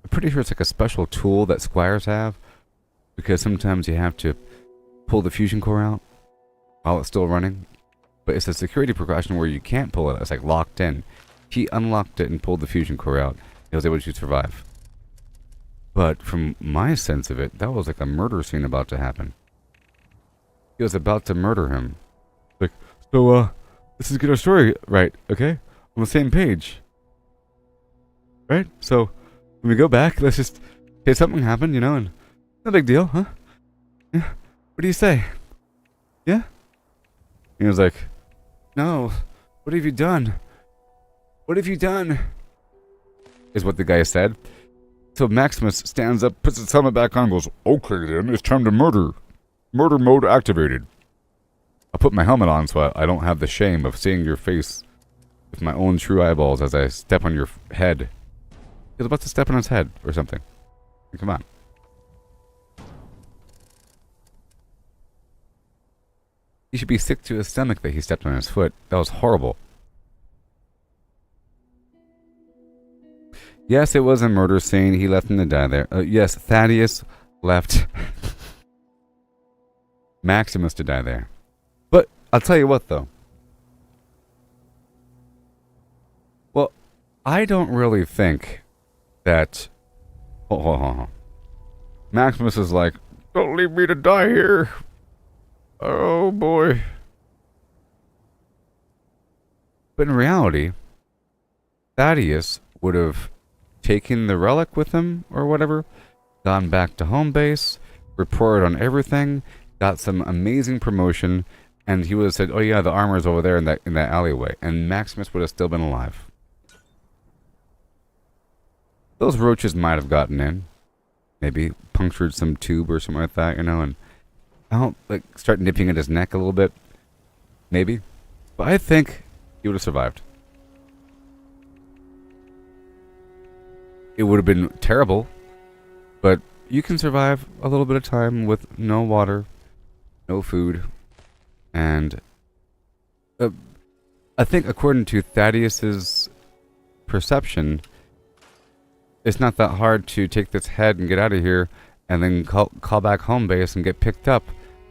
pretty sure it's like a special tool that squires have, because sometimes you have to pull the fusion core out while it's still running. But it's a security precaution where you can't pull it. It's like locked in. He unlocked it and pulled the fusion core out. He was able to survive. But from my sense of it, that was like a murder scene about to happen. He was about to murder him. Like, so, let's just get our story right, okay? On the same page. Right? So, when we go back, let's just say something happened, you know, and no big deal, huh? Yeah. What do you say? Yeah? He was like, no, what have you done? What have you done? Is what the guy said. So Maximus stands up, puts his helmet back on, and goes, okay then, it's time to murder. Murder mode activated. I'll put my helmet on so I don't have the shame of seeing your face with my own true eyeballs as I step on your head. He was about to step on his head or something. Come on. He should be sick to his stomach that he stepped on his foot. That was horrible. Yes, it was a murder scene. He left him to die there. Yes, Thaddeus left Maximus to die there. But I'll tell you what, though. Well, I don't really think that... Oh. Maximus is like, don't leave me to die here. Oh, boy. But in reality, Thaddeus would have taken the relic with him, or whatever, gone back to home base, reported on everything, got some amazing promotion, and he would have said, oh yeah, the armor's over there in that alleyway, and Maximus would have still been alive. Those roaches might have gotten in. Maybe punctured some tube or something like that, you know, and start nipping at his neck a little bit. Maybe. But I think he would have survived. It would have been terrible, but you can survive a little bit of time with no water, no food, and I think according to Thaddeus's perception, it's not that hard to take this head and get out of here and then call back home base and get picked up.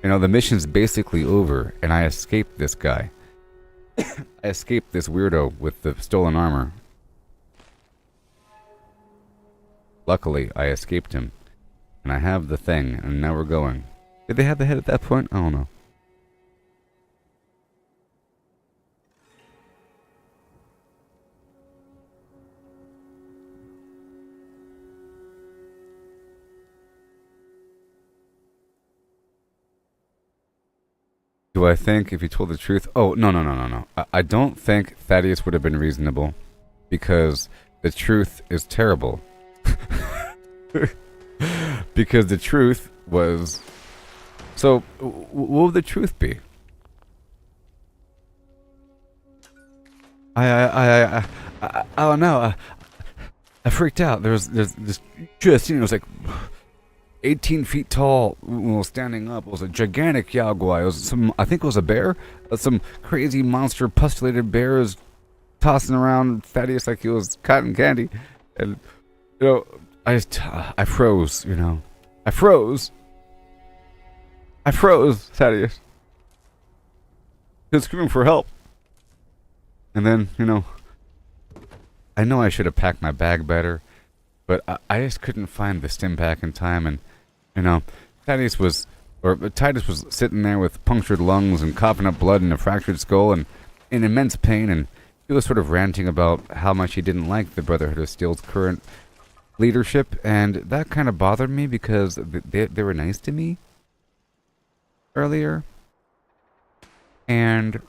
You know, the mission's basically over, and I escaped this guy. I escaped this weirdo with the stolen armor. Luckily, I escaped him. And I have the thing, and now we're going. Did they have the head at that point? I don't know. Do I think if he told the truth? Oh, no. I don't think Thaddeus would have been reasonable because the truth is terrible. Because the truth was... So, what would the truth be? I don't know. I freaked out. There's just, it was like 18 feet tall, standing up. It was a gigantic Yaguai. It was I think it was a bear. Some crazy monster pustulated bears tossing around Thaddeus like he was cotton candy. And, I froze, I froze, Thaddeus. He was screaming for help. And then, I know I should have packed my bag better, but I just couldn't find the stim pack in time. And, Titus was sitting there with punctured lungs and coughing up blood and a fractured skull and in immense pain. And he was sort of ranting about how much he didn't like the Brotherhood of Steel's current leadership. And that kind of bothered me because they were nice to me earlier. And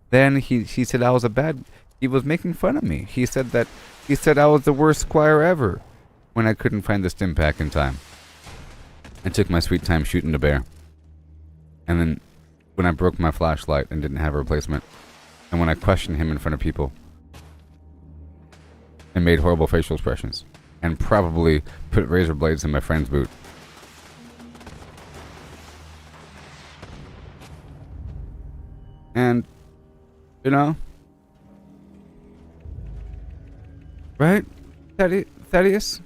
then he said I was he was making fun of me. He said I was the worst squire ever when I couldn't find the stim pack in time. I took my sweet time shooting the bear. And then when I broke my flashlight and didn't have a replacement, and when I questioned him in front of people and made horrible facial expressions and probably put razor blades in my friend's boot. And right? Thaddeus?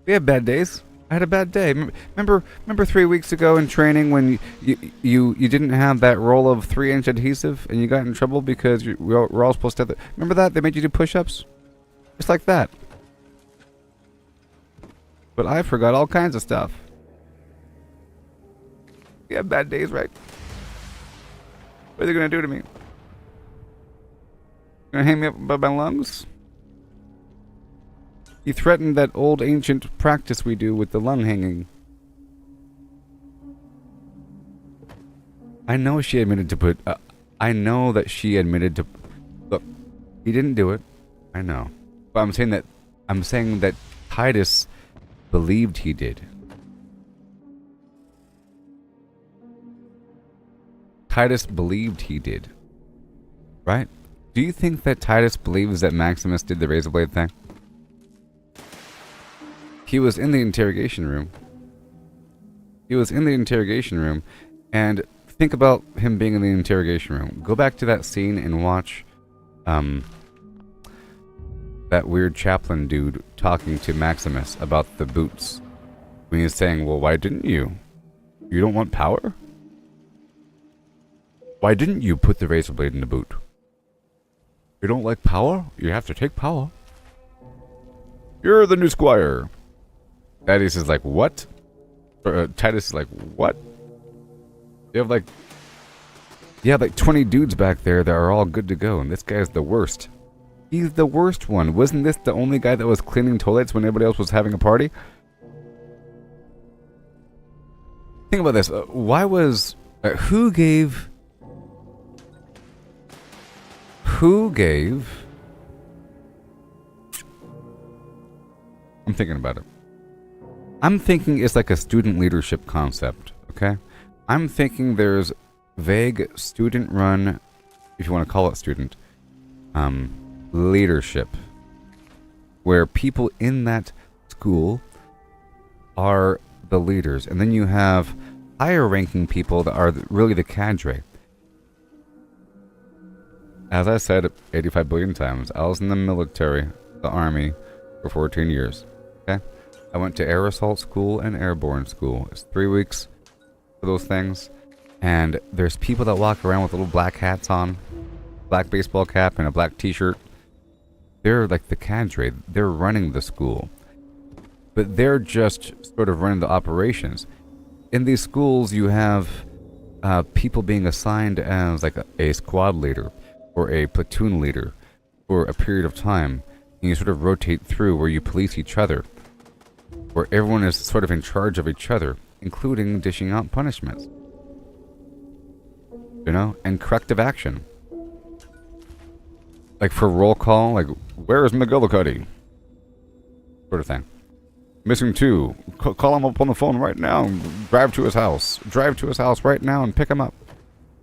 We have bad days. I had a bad day. Remember 3 weeks ago in training when you didn't have that roll of 3-inch adhesive and you got in trouble because we're all supposed to have that? Remember that? They made you do push-ups? Just like that. But I forgot all kinds of stuff. We have bad days, right? What are they going to do to me? Gonna hang me up by my lungs? He threatened that old ancient practice we do with the lung hanging. I know she admitted to put... I know that she admitted to... Look, he didn't do it. I know. But I'm saying that Titus believed he did. Titus believed he did. Right? Do you think that Titus believes that Maximus did the razor blade thing? He was in the interrogation room. And think about him being in the interrogation room. Go back to that scene and watch that weird chaplain dude talking to Maximus about the boots. When he's saying, well, why didn't you? You don't want power? Why didn't you put the razor blade in the boot? You don't like power? You have to take power. You're the new squire. Thaddeus is like, what? Titus is like, what? You have like 20 dudes back there that are all good to go, and this guy's the worst. He's the worst one. Wasn't this the only guy that was cleaning toilets when everybody else was having a party? Think about this. Why was... Who gave... I'm thinking about it. I'm thinking it's like a student leadership concept, okay? I'm thinking there's vague student-run, if you want to call it student, leadership, where people in that school are the leaders, and then you have higher-ranking people that are really the cadre. As I said 85 billion times, I was in the military, the army, for 14 years, okay? I went to air assault school and airborne school. It's 3 weeks for those things. And there's people that walk around with little black hats on, black baseball cap and a black t-shirt. They're like the cadre. They're running the school. but they're just sort of running the operations. In these schools, you have people being assigned as like a squad leader or a platoon leader for a period of time, and you sort of rotate through where you police each other, where everyone is sort of in charge of each other, including dishing out punishments. You know, and corrective action. Like for roll call, like, where is McGillicuddy? Sort of thing. Missing 2. Call him up on the phone right now. Drive to his house. Drive to his house right now and pick him up.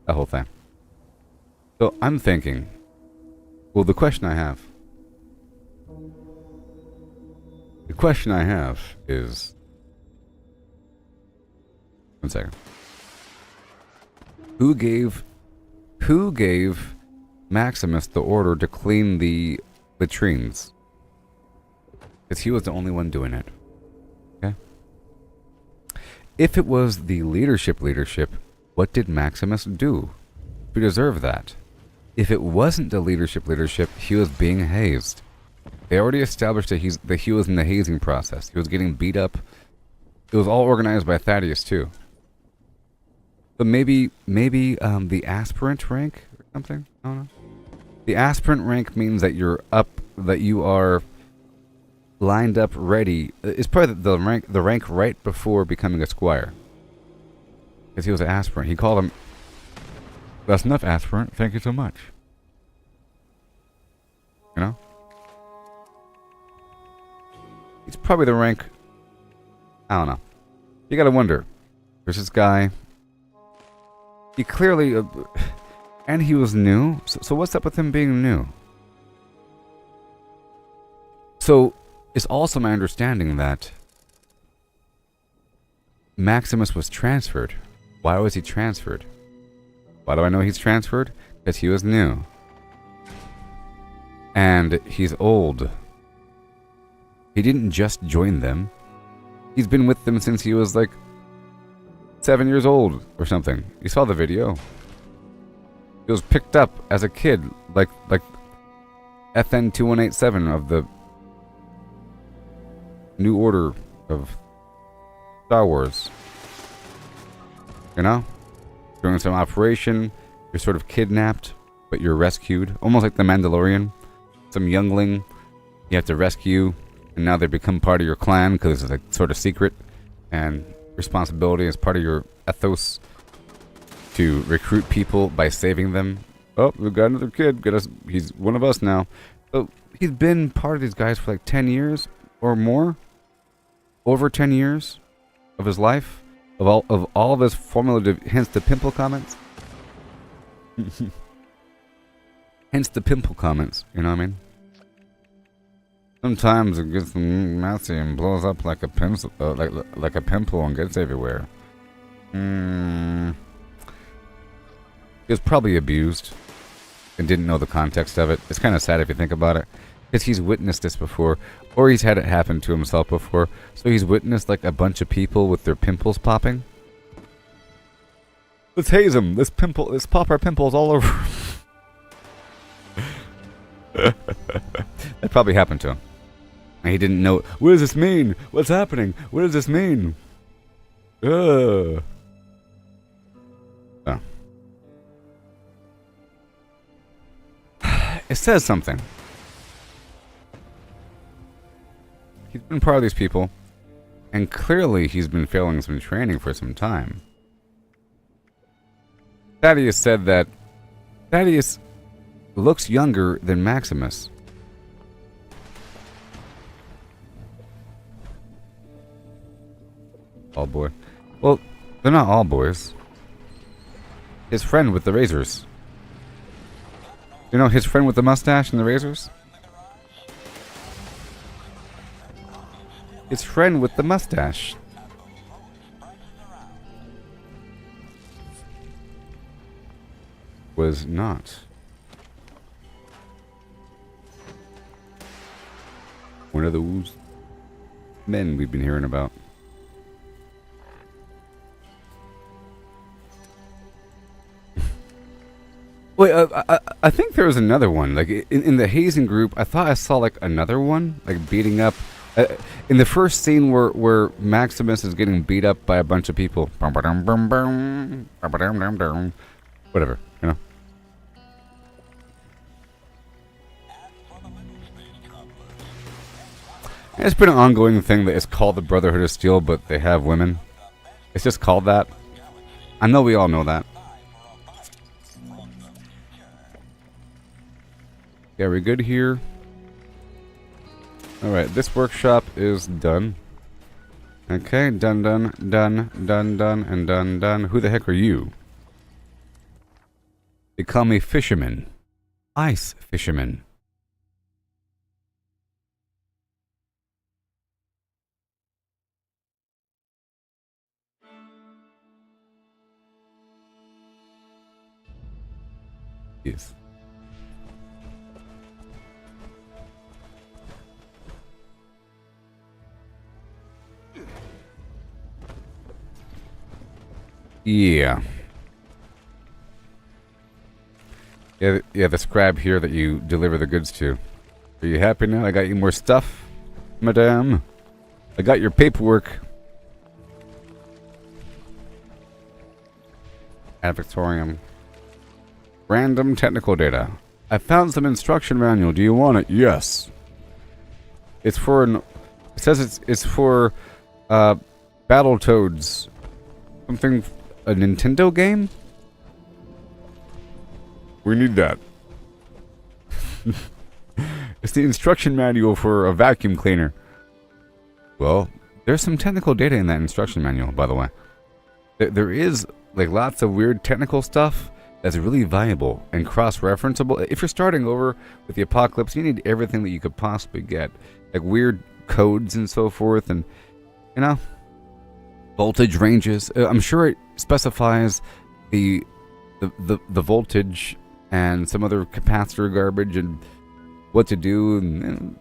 That whole thing. So I'm thinking, well, the question I have is, one second. Who gave Maximus the order to clean the latrines? Because he was the only one doing it. Okay? If it was the leadership, what did Maximus do to deserve that? If it wasn't the leadership, he was being hazed. They already established that he was in the hazing process. He was getting beat up. It was all organized by Thaddeus too. So maybe the aspirant rank or something? I don't know. The aspirant rank means that you're up, that you are lined up ready. It's probably the rank right before becoming a squire. Because he was an aspirant. He called him, that's enough, aspirant. Thank you so much. You know? It's probably the rank, I don't know. You gotta wonder. There's this guy. He clearly, and he was new. So what's up with him being new? So it's also my understanding that Maximus was transferred. Why was he transferred? Why do I know he's transferred? Because he was new. And he's old. He didn't just join them. He's been with them since he was like 7 years old or something. You saw the video. He was picked up as a kid, like FN 2187 of the New Order of Star Wars. You know? During some operation, you're sort of kidnapped, but you're rescued. Almost like the Mandalorian. Some youngling you have to rescue, and now they become part of your clan because it's like sort of secret, and responsibility as part of your ethos to recruit people by saving them. Oh, we've got another kid. He's one of us now. So he's been part of these guys for like 10 years or more. Over 10 years of his life. Of all of his formulative, hence the pimple comments. Hence the pimple comments, you know what I mean? Sometimes it gets messy and blows up like a pencil, like a pimple and gets everywhere. He was probably abused and didn't know the context of it. It's kind of sad if you think about it, because he's witnessed this before, or he's had it happen to himself before. So he's witnessed like a bunch of people with their pimples popping. Let's haze him. Let's pop our pimples all over. That probably happened to him. And he didn't know. What does this mean? What's happening? What does this mean? Oh. It says something. He's been part of these people, and clearly he's been failing some training for some time. Thaddeus said that Thaddeus looks younger than Maximus. All boy. Well, they're not all boys. His friend with the razors. You know, his friend with the mustache and the razors? His friend with the mustache. Was not one of those men we've been hearing about. Wait, I think there was another one. Like in the hazing group, I thought I saw like another one, like beating up In the first scene where Maximus is getting beat up by a bunch of people, whatever, you know. And it's been an ongoing thing that is called the Brotherhood of Steel, but they have women. It's just called that. I know we all know that. Yeah, we're good here. Alright, this workshop is done. Okay, done, and done. Who the heck are you? They call me Fisherman. Ice Fisherman. Yes. Yeah. Yeah, the scribe here that you deliver the goods to. Are you happy now? I got you more stuff, madame. I got your paperwork. Advictorium. Random technical data. I found some instruction manual. Do you want it? Yes. It's for an... It says it's for Battletoads. Something... A Nintendo game? We need that. It's the instruction manual for a vacuum cleaner. Well, there's some technical data in that instruction manual, by the way. There is like lots of weird technical stuff that's really valuable and cross-referenceable. If you're starting over with the apocalypse, you need everything that you could possibly get. Like weird codes and so forth, and you know, voltage ranges. I'm sure it specifies the voltage and some other capacitor garbage and what to do and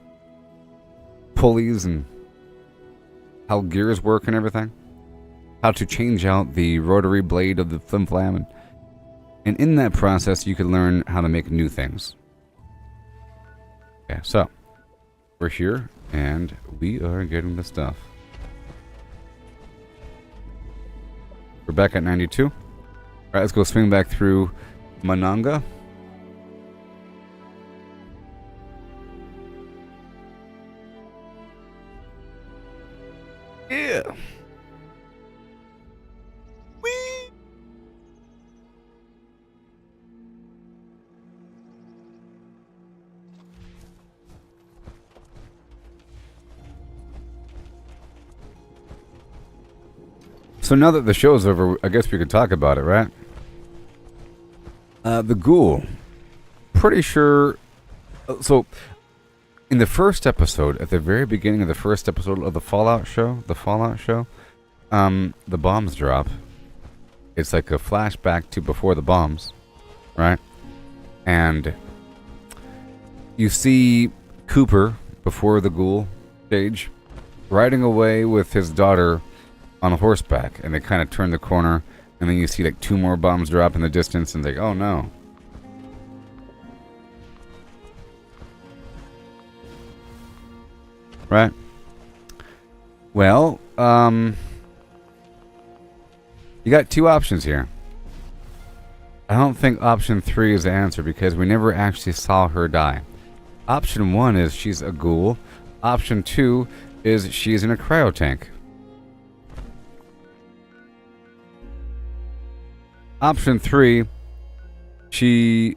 pulleys and how gears work and everything. How to change out the rotary blade of the flim flam. And in that process, you can learn how to make new things. Okay, so we're here and we are getting the stuff. We're back at 92. Alright, let's go swing back through Mananga. Yeah. Whee! So now that the show's over, I guess we could talk about it, right? The ghoul. Pretty sure... So, in the first episode, at the very beginning of the first episode of the Fallout show, the bombs drop. It's like a flashback to before the bombs, right? And you see Cooper, before the ghoul stage, riding away with his daughter on a horseback, and they kind of turn the corner, and then you see like 2 more bombs drop in the distance, and it's like, oh no. Right? Well, you got 2 options here. I don't think option 3 is the answer, because we never actually saw her die. Option 1 is she's a ghoul. Option 2 is she's in a cryo tank. Option 3, she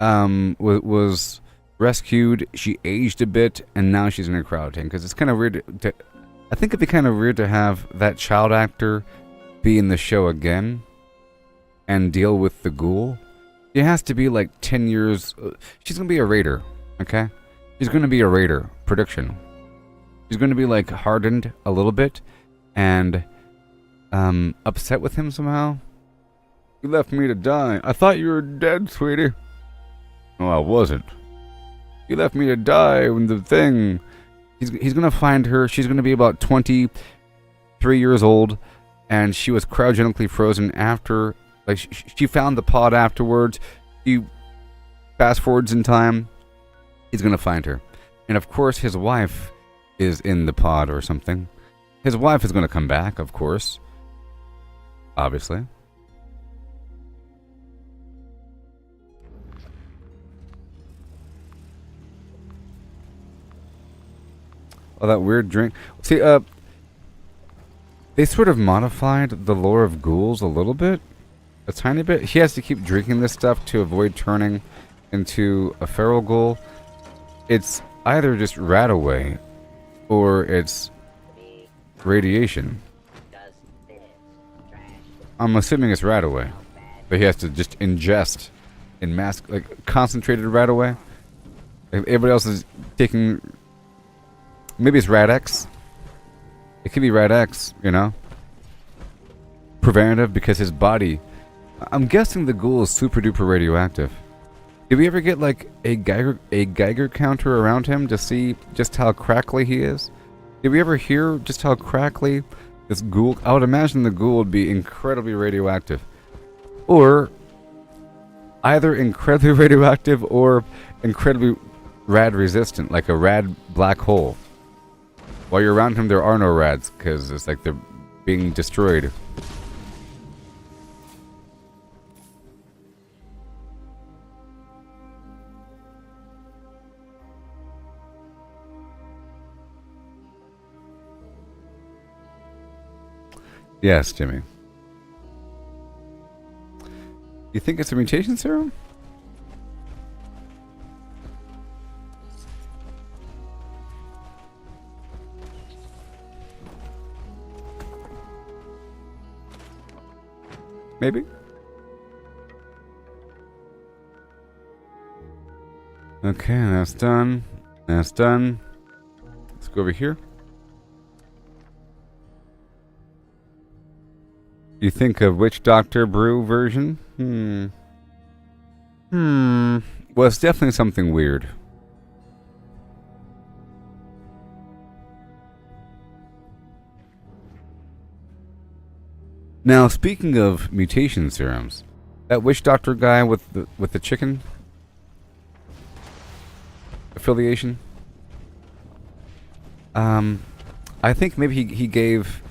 was rescued, she aged a bit, and now she's in a cryo tank. Because it's kind of weird to... I think it'd be kind of weird to have that child actor be in the show again and deal with the ghoul. She has to be like 10 years... She's going to be a raider, okay? She's going to be a raider. Prediction. She's going to be like hardened a little bit and upset with him somehow. You left me to die. I thought you were dead, sweetie. No, I wasn't. You left me to die when the thing... He's going to find her. She's going to be about 23 years old. And she was cryogenically frozen after... Like, she found the pod afterwards. He fast forwards in time. He's going to find her. And of course, his wife is in the pod or something. His wife is going to come back, of course. Obviously. Oh, that weird drink. See, they sort of modified the lore of ghouls a little bit. A tiny bit. He has to keep drinking this stuff to avoid turning into a feral ghoul. It's either just Radaway or it's radiation. I'm assuming it's Radaway. But he has to just ingest in mass, like concentrated Radaway. Like everybody else is taking... Maybe it's Rad-X. It could be Rad-X, you know? Preventative because his body... I'm guessing the ghoul is super duper radioactive. Did we ever get like a Geiger counter around him to see just how crackly he is? Did we ever hear just how crackly this ghoul... I would imagine the ghoul would be incredibly radioactive. Or either incredibly radioactive or incredibly rad resistant, like a rad black hole. While you're around him, there are no rads, because it's like they're being destroyed. Yes, Jimmy. You think it's a mutation serum? Maybe? Okay, that's done. That's done. Let's go over here. You think of Witch Doctor Brew version? Well, it's definitely something weird. Now, speaking of mutation serums, that Witch Doctor guy with the chicken affiliation, I think maybe he gave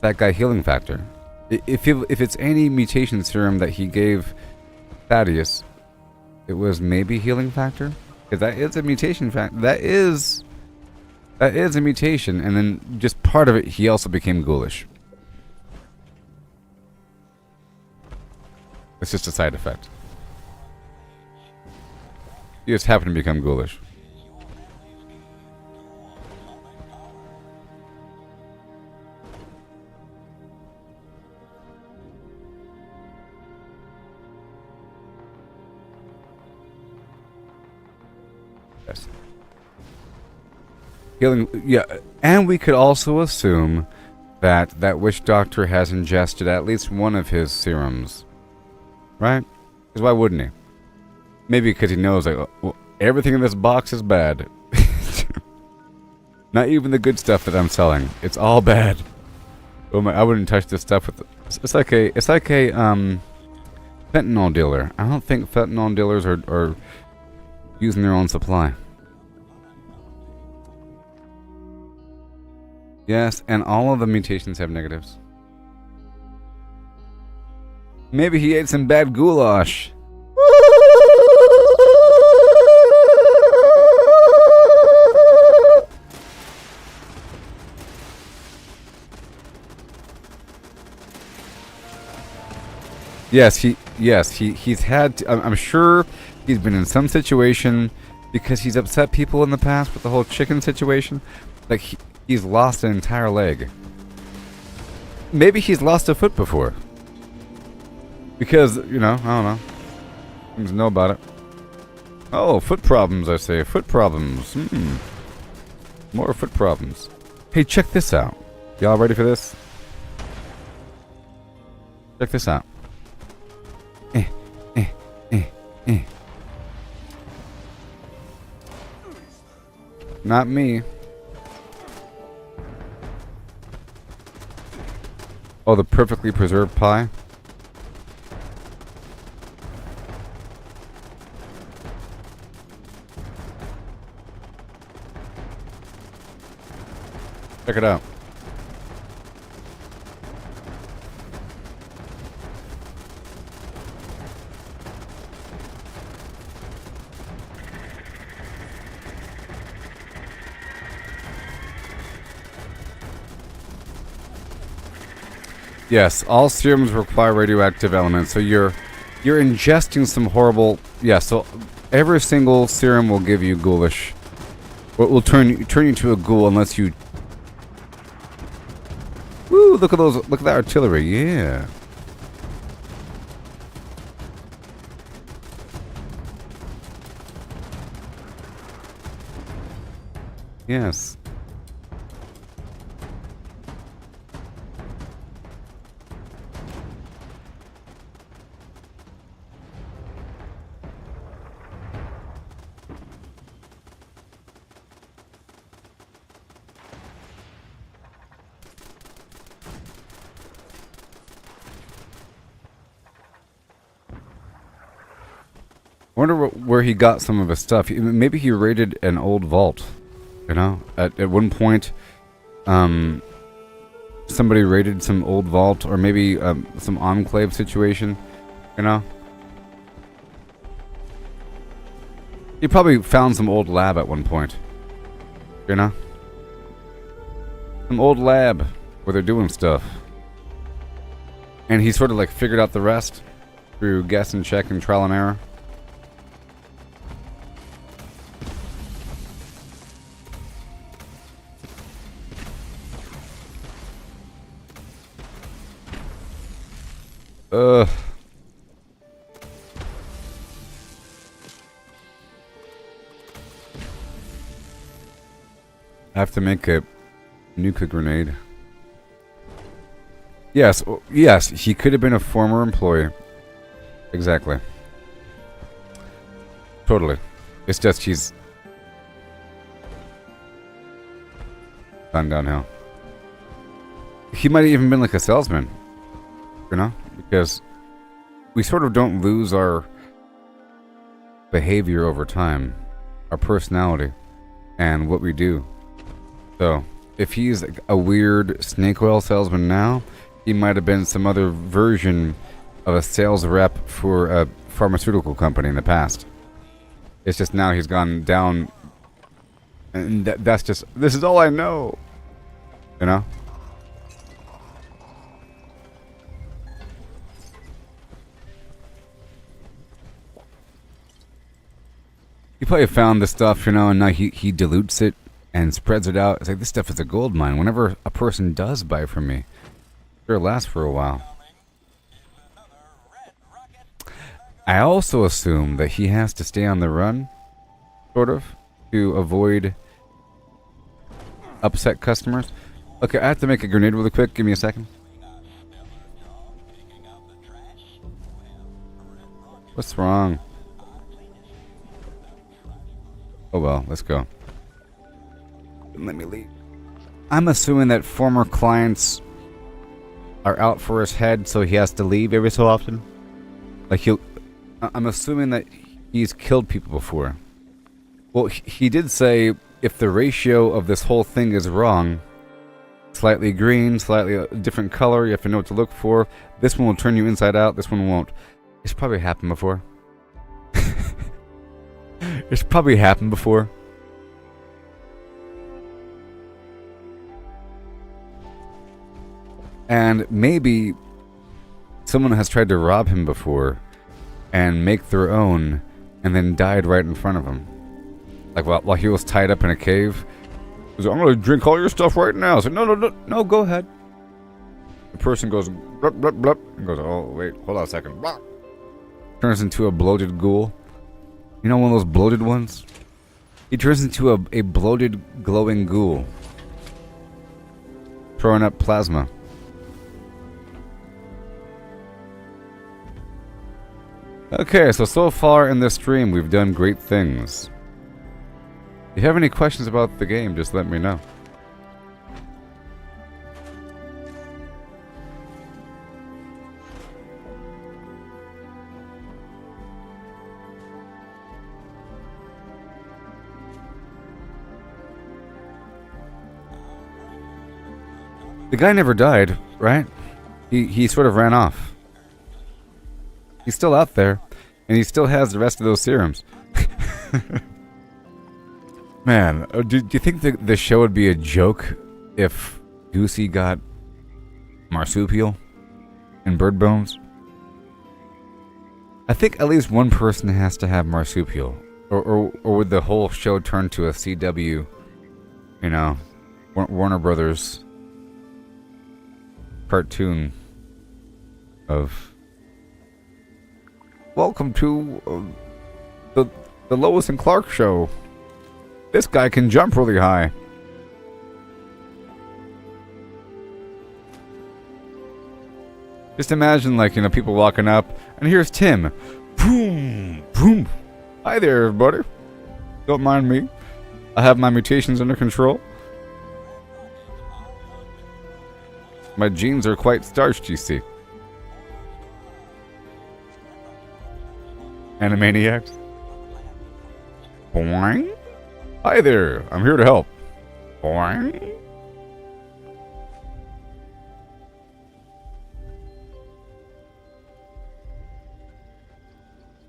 that guy healing factor. If it's any mutation serum that he gave Thaddeus, it was maybe healing factor, because that is a mutation factor. That is a mutation, and then just part of it, he also became ghoulish. It's just a side effect. You just happen to become ghoulish. Yes. Healing, yeah, and we could also assume that Witch Doctor has ingested at least one of his serums. Right? Because why wouldn't he? Maybe because he knows, like, well, everything in this box is bad. Not even the good stuff that I'm selling. It's all bad. Oh my! I wouldn't touch this stuff with. It's like a fentanyl dealer. I don't think fentanyl dealers are using their own supply. Yes, and all of the mutations have negatives. Maybe he ate some bad goulash. He's had to, I'm sure he's been in some situation because he's upset people in the past with the whole chicken situation. Like he's lost an entire leg. Maybe he's lost a foot before. Because, you know, I don't know. Seems to know about it. Oh, foot problems, I say. Foot problems. More foot problems. Hey, check this out. Y'all ready for this? Check this out. Not me. Oh, the perfectly preserved pie? Check it out. Yes, all serums require radioactive elements, so you're ingesting some horrible. Yeah, so every single serum will give you ghoulish. Will turn you into a ghoul unless you. Woo! Look at those! Look at that artillery! Yeah. Yes. I wonder where he got some of his stuff. Maybe he raided an old vault. You know, at one point, somebody raided some old vault, or maybe some enclave situation. You know, he probably found some old lab at one point. You know, some old lab where they're doing stuff, and he sort of like figured out the rest through guess and check and trial and error. I have to make a nuclear grenade. Yes, yes, he could have been a former employee. Exactly. Totally. It's just he's gone downhill. He might have even been like a salesman. You know? Because we sort of don't lose our behavior over time. Our personality. And what we do. So, if he's a weird snake oil salesman now, he might have been some other version of a sales rep for a pharmaceutical company in the past. It's just now he's gone down, and that's just, this is all I know. You know? He probably found the stuff, you know, and now he dilutes it and spreads it out. It's like, this stuff is a gold mine. Whenever a person does buy from me, sure lasts for a while. I also assume that he has to stay on the run, sort of, to avoid upset customers. Okay, I have to make a grenade really quick. Give me a second. What's wrong? Oh well, let's go. Let me leave. I'm assuming that former clients are out for his head, so he has to leave every so often. Like I'm assuming that he's killed people before. Well, he did say if the ratio of this whole thing is wrong, slightly green, slightly a different color, you have to know what to look for. This one will turn you inside out, this one won't. It's probably happened before. It's probably happened before. And maybe someone has tried to rob him before and make their own and then died right in front of him. Like while he was tied up in a cave. He was like, I'm going to drink all your stuff right now. So no, go ahead. The person goes, blup, blup, blup. And goes, oh, wait, hold on a second. Blah. Turns into a bloated ghoul. You know one of those bloated ones? He turns into a bloated, glowing ghoul. Throwing up plasma. Okay, so far in this stream, we've done great things. If you have any questions about the game, just let me know. The guy never died, right? He sort of ran off. He's still out there, and he still has the rest of those serums. Man, do you think the show would be a joke if Goosey got marsupial and bird bones? I think at least one person has to have marsupial. Or would the whole show turn to a CW, you know, Warner Brothers cartoon of welcome to the Lois and Clark show. This guy can jump really high. Just imagine, like, you know, people walking up, and here's Tim. Boom, boom. Hi there, everybody. Don't mind me. I have my mutations under control. My genes are quite starched, you see. Animaniacs. Boing. Hi there. I'm here to help. Boing.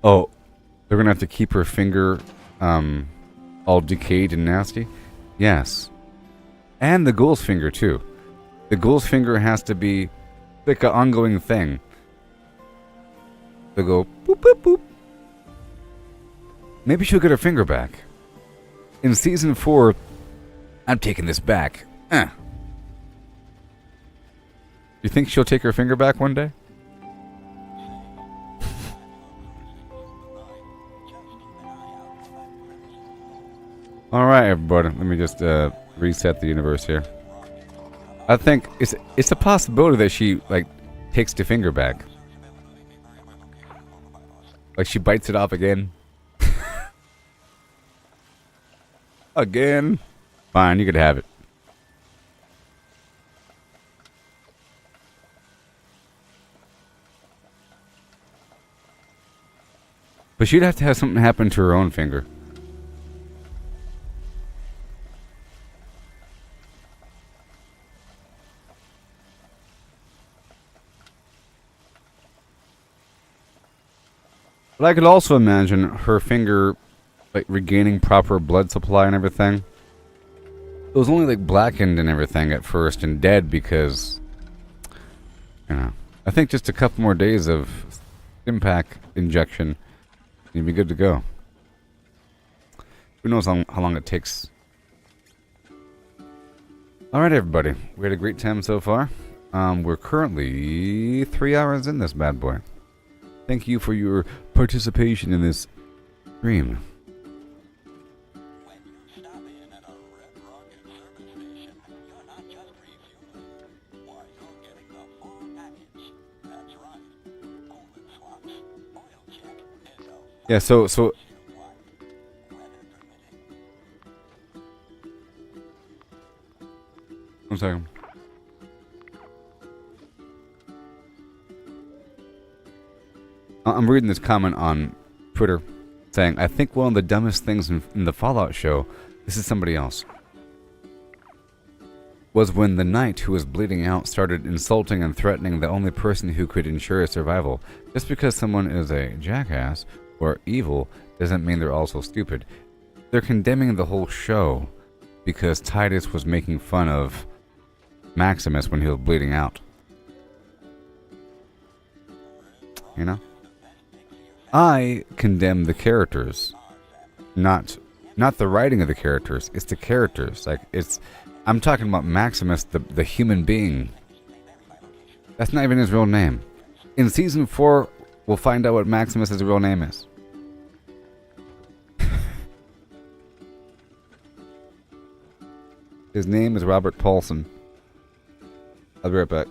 Oh, they're gonna have to keep her finger all decayed and nasty? Yes. And the ghoul's finger, too. The ghoul's finger has to be like an ongoing thing. They go boop, boop, boop. Maybe she'll get her finger back. In season 4, I'm taking this back. You think she'll take her finger back one day? Alright, everybody. Let me just reset the universe here. I think it's a possibility that she, like, takes the finger back. Like, she bites it off again. Again. Fine, you could have it. But she'd have to have something happen to her own finger. But I could also imagine her finger, like, regaining proper blood supply and everything. It was only, like, blackened and everything at first and dead because, you know, I think just a couple more days of impact injection, you'd be good to go. Who knows how long it takes. Alright, everybody. We had a great time so far. We're currently 3 hours in this bad boy. Thank you for your participation in this stream. Yeah, so one second. I'm reading this comment on Twitter saying, I think one of the dumbest things in the Fallout show, this is somebody else, was when the knight who was bleeding out started insulting and threatening the only person who could ensure his survival. Just because someone is a jackass or evil doesn't mean they're also stupid. They're condemning the whole show because Titus was making fun of Maximus when he was bleeding out. You know? I condemn the characters, not the writing of the characters. It's the characters. Like, I'm talking about Maximus, the human being. That's not even his real name. In season 4, we'll find out what Maximus' real name is. His name is Robert Paulson. I'll be right back.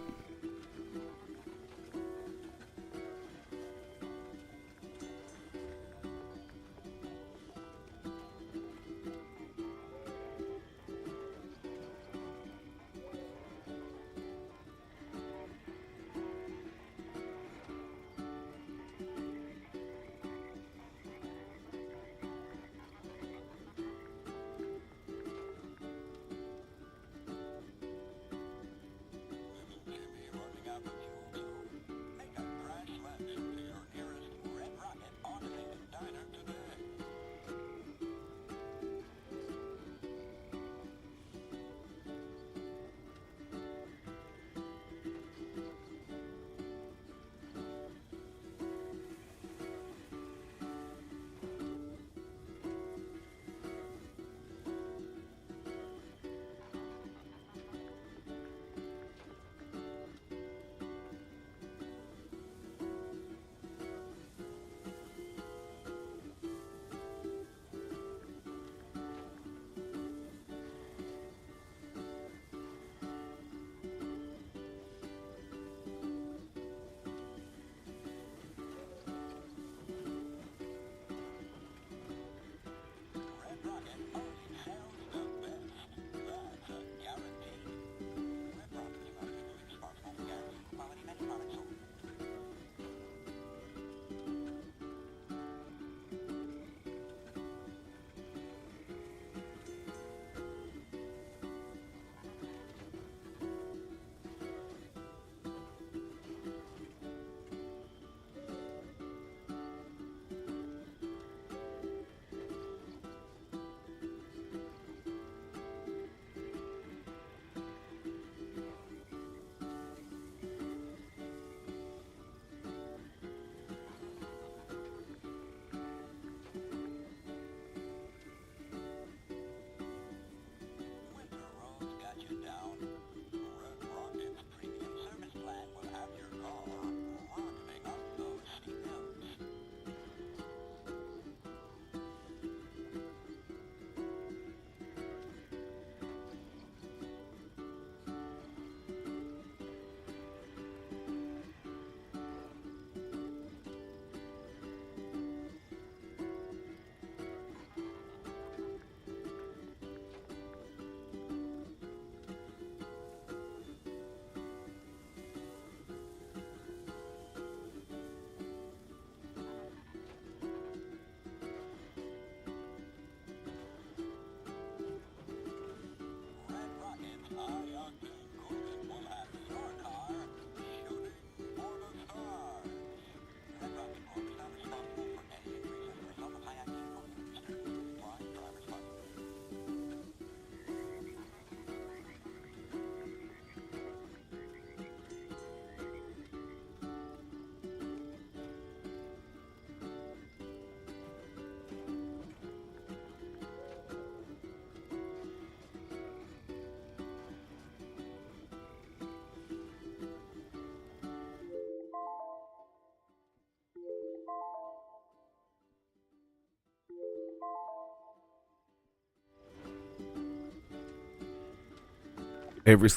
Every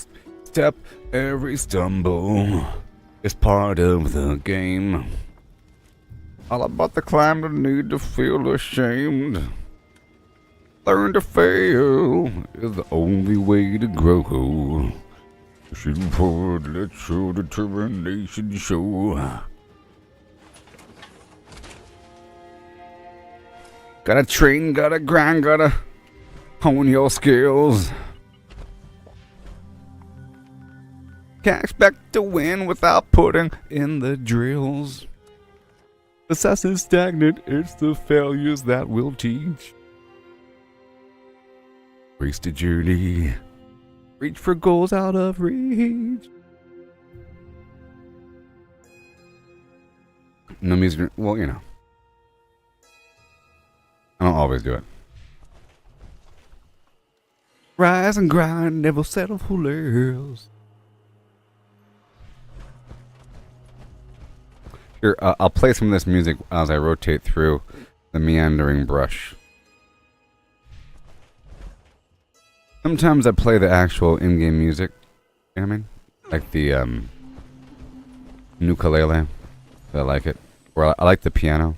step, every stumble is part of the game. All about the climb, the need to feel ashamed. Learn to fail is the only way to grow. Shooting forward, let your determination show. Gotta train, gotta grind, gotta hone your skills. Can't expect to win without putting in the drills. Success is stagnant, it's the failures that will teach. Race the journey, reach for goals out of reach. No music, well, you know. I don't always do it. Rise and grind, never settle for less. Here, I'll play some of this music as I rotate through the meandering brush. Sometimes I play the actual in-game music. You know what I mean? Like the ukulele. I like it. Or I like the piano.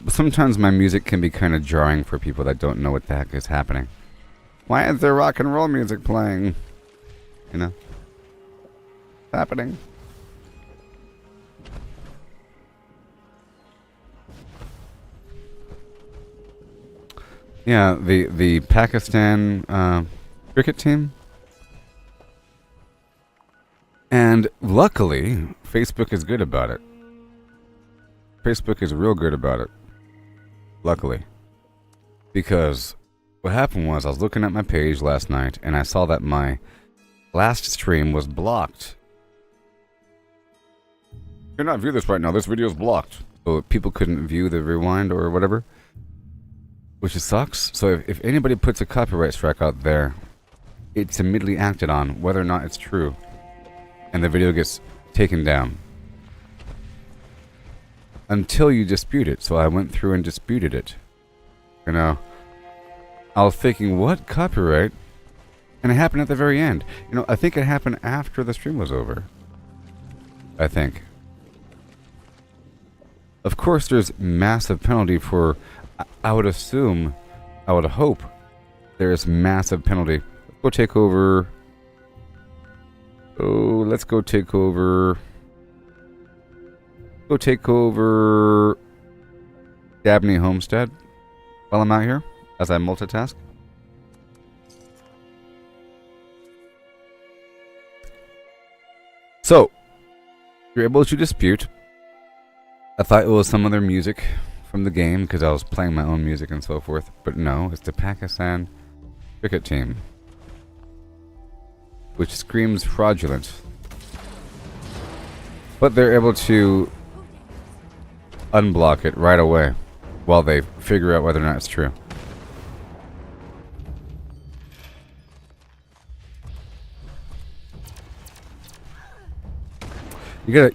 Sometimes my music can be kind of jarring for people that don't know what the heck is happening. Why is there rock and roll music playing? You know? Happening. Yeah, the Pakistan cricket team. And luckily, Facebook is good about it. Facebook is real good about it. Luckily. Because what happened was I was looking at my page last night and I saw that my last stream was blocked. You cannot view this right now. This video is blocked. So people couldn't view the rewind or whatever. Which sucks. So if anybody puts a copyright strike out there, it's immediately acted on, whether or not it's true. And the video gets taken down. Until you dispute it. So I went through and disputed it. You know, I was thinking, what? Copyright? And it happened at the very end. You know, I think it happened after the stream was over. I think. Of course, there's massive penalty for... I would assume, I would hope, there's massive penalty. Let's go take over... Oh, let's go take over... Go take over... Dabney Homestead while I'm out here, as I multitask. So, you're able to dispute. I thought it was some other music from the game because I was playing my own music and so forth, but no, it's the Pakistan cricket team, which screams fraudulent. But they're able to unblock it right away while they figure out whether or not it's true. You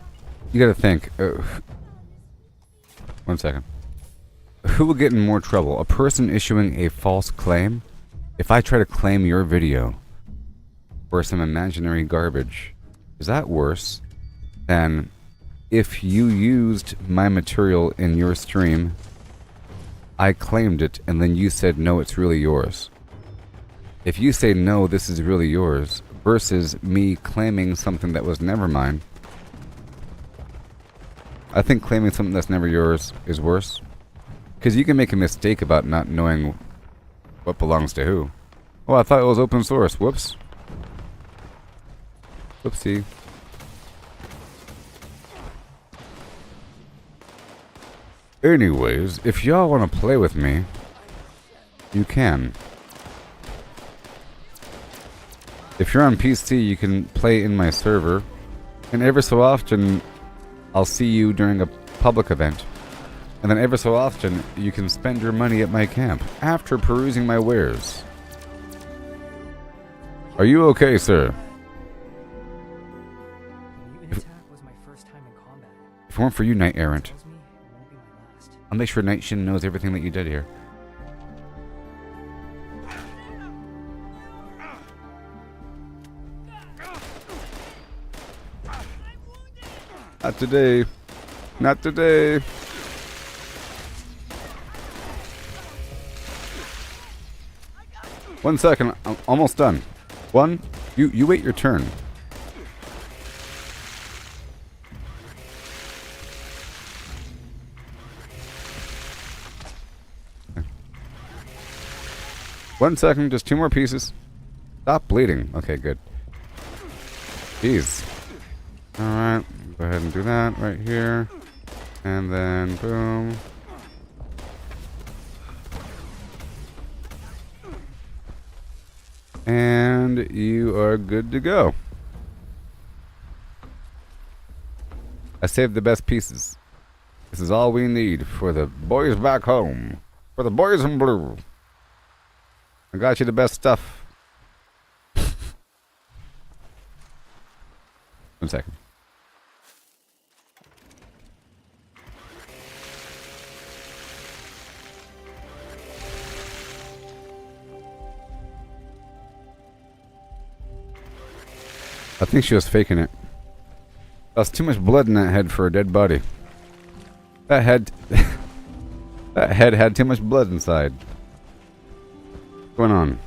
gotta think. One second. Who will get in more trouble? A person issuing a false claim? If I try to claim your video for some imaginary garbage, is that worse than if you used my material in your stream, I claimed it, and then you said, no, it's really yours? If you say, no, this is really yours, versus me claiming something that was never mine, I think claiming something that's never yours is worse. Because you can make a mistake about not knowing what belongs to who. Oh, I thought it was open source. Whoops. Whoopsie. Anyways, if y'all want to play with me, you can. If you're on PC, you can play in my server. And ever so often, I'll see you during a public event. And then ever so often, you can spend your money at my camp after perusing my wares. Are you okay, sir? If it weren't for you, Knight Errant, I'll make sure Night Shin knows everything that you did here. Not today. Not today. One second. I'm almost done. One. You wait your turn. One second. Just 2 more pieces. Stop bleeding. Okay, good. Jeez. Alright. Go ahead and do that right here. And then boom. And you are good to go. I saved the best pieces. This is all we need for the boys back home. For the boys in blue. I got you the best stuff. 1 second. I think she was faking it. That's too much blood in that head for a dead body. That head... that head had too much blood inside. What's going on?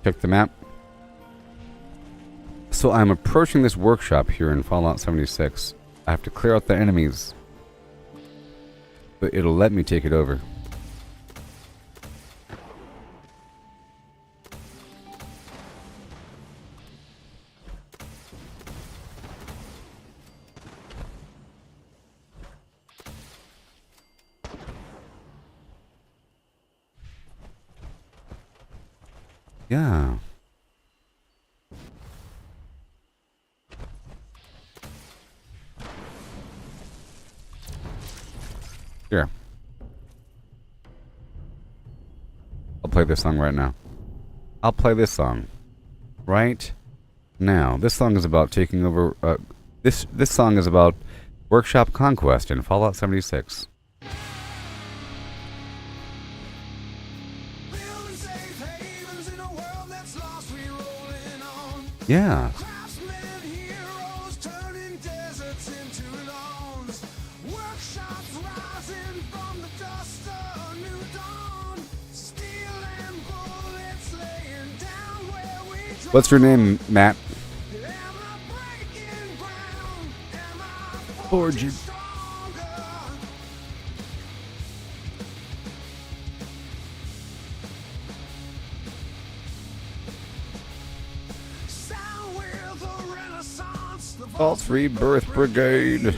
Check the map. So I'm approaching this workshop here in Fallout 76. I have to clear out the enemies. But it'll let me take it over. Yeah. Here. I'll play this song right now. I'll play this song right now. This song is about taking over. This song is about workshop conquest in Fallout 76. Yeah. What's your name, Matt? Origin. False Rebirth Brigade.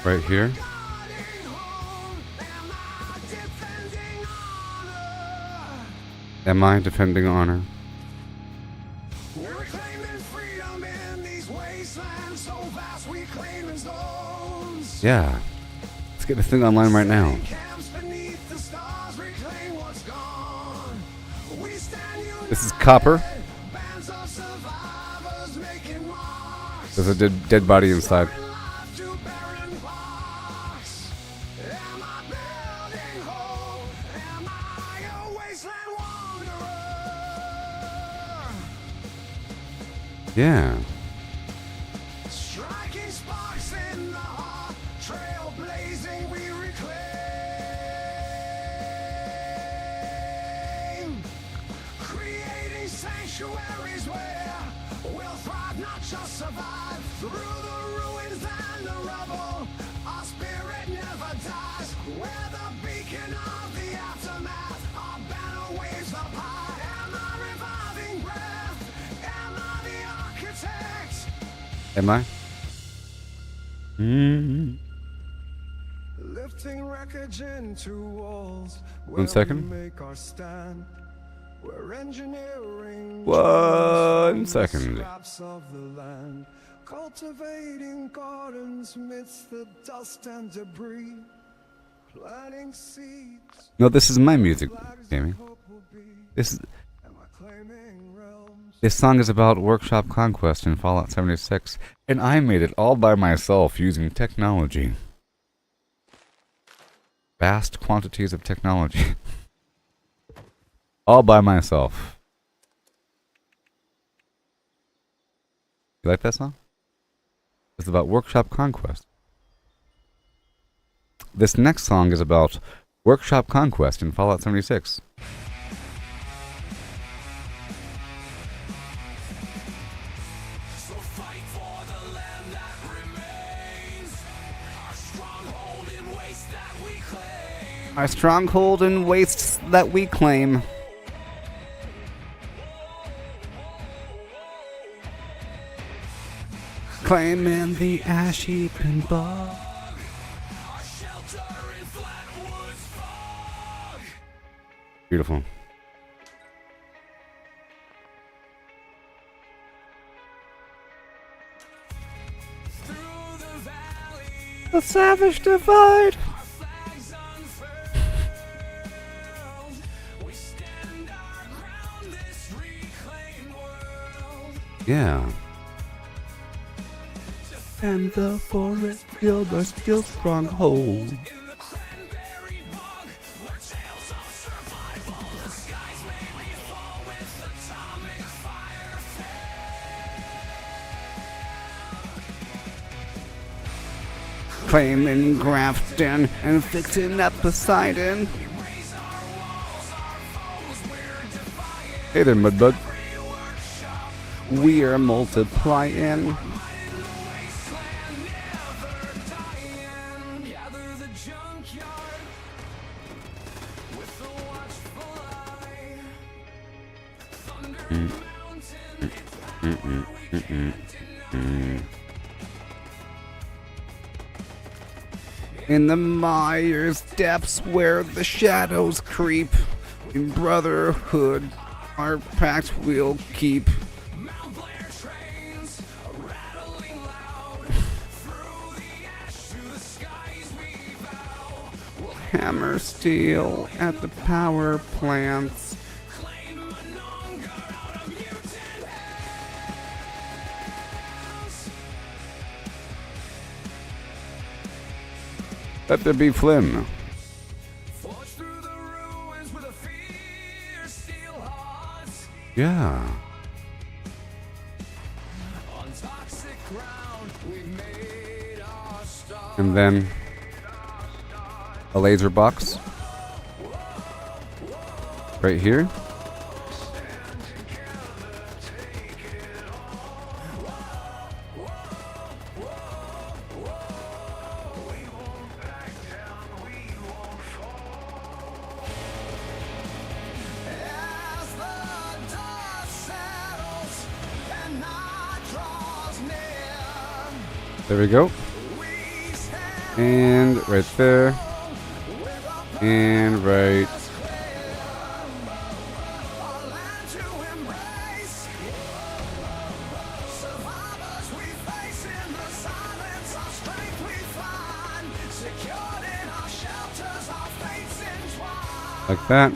Right here. Am I defending honor? We're claiming freedom in these wastelands so vast we claim in zones. Yeah. Let's get this thing online right now. This is Copper. There's a dead body inside. Yeah. Striking sparks in the heart, trail blazing we reclaim. Creating sanctuaries where we'll thrive, not just survive. Through the ruins and the rubble, our spirit never dies. We're the beacon of the aftermath, our banner waves the pie. Am I reviving breath? Am I the architect? Am I? Lifting wreckage into walls. 1 second. Make our stand. We're engineering 1 second. scraps of the land. Cultivating gardens amidst the dust and debris. Planting seeds. No, this is my music, Jamie. This is. Am I claiming realms? This song is about workshop conquest in Fallout 76, and I made it all by myself using technology. Vast quantities of technology. All by myself. You like that song? It's about workshop conquest. This next song is about workshop conquest in Fallout 76. Our stronghold and wastes that we claim. Claiming the ash heap and bog. Beautiful. The savage divide. Yeah. And the forest build a still stronghold. Claiming Grafton and fixing up Poseidon. Hey there, Mudbug. We are multiplying. In the mire's depths where the shadows creep, in brotherhood our pact we'll keep. Hammer steel at the power plants. Let there be Flim. Yeah. And then a laser box right here. There we go. And right there. And right. Like that.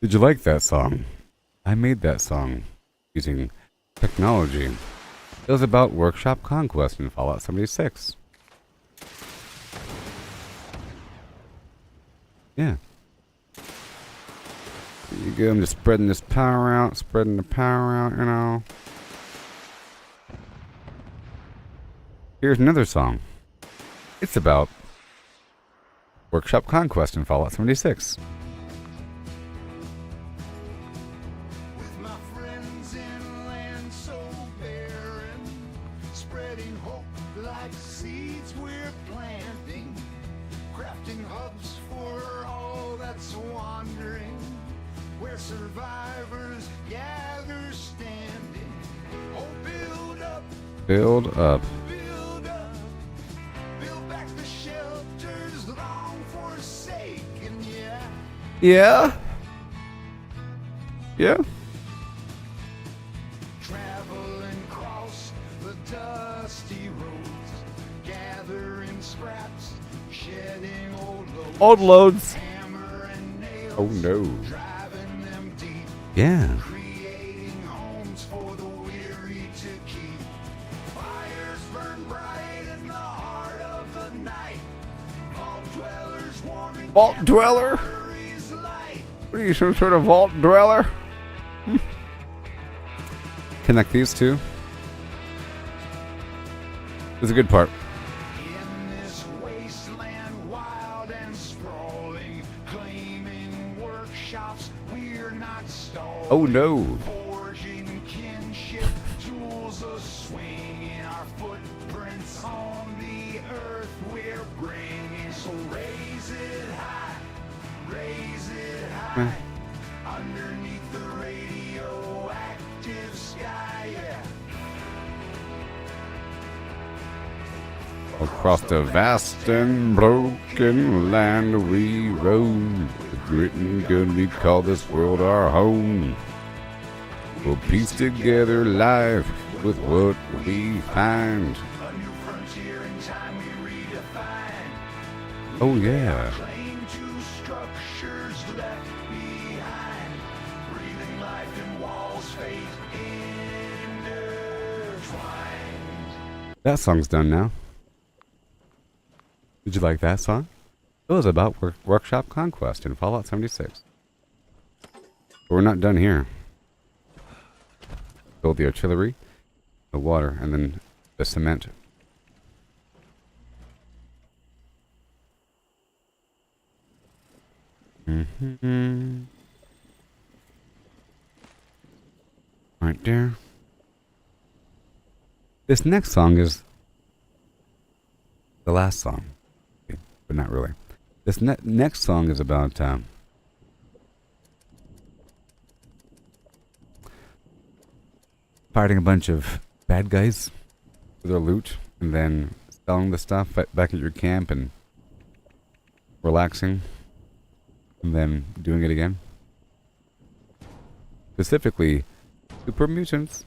Did you like that song? I made that song using technology. It was about workshop conquest in Fallout 76. Yeah. There you go. I'm just spreading this power out, spreading the power out, you know. Here's another song. It's about workshop conquest in Fallout 76. Build up. Build back the shelters long forsaken, yeah. Yeah. Yeah. Traveling across the dusty roads, gathering scraps, shedding old loads. Old loads. Hammer and nails, Oh no. driving them deep Yeah. Creating homes for the weary to keep. Fires burn bright in the heart of the night. Vault dwellers warming Vault dweller? Fury's light. What are you, some sort of vault dweller? Connect these two. This is a good part. In this wasteland, wild and sprawling, claiming workshops, we're not stalling. Oh no. Forging kinship, tools a swinging, our footprints on the earth we're bringing. So raise it high, underneath the radioactive sky, yeah. Across the vast and broken land we roam. With grit and good we call this world our home. We'll piece together life with what we find. A new frontier in time we redefine. Oh yeah. Claim to structures left behind. Breathing life in walls, fate intertwined. That song's done now. Did you like that song? It was about Workshop Conquest in Fallout 76. But we're not done here. Build the artillery, the water, and then the cement. Right there. This next song is the last song. But not really. This next song is about fighting a bunch of bad guys for their loot, and then selling the stuff back at your camp and relaxing, and then doing it again. Specifically, super mutants.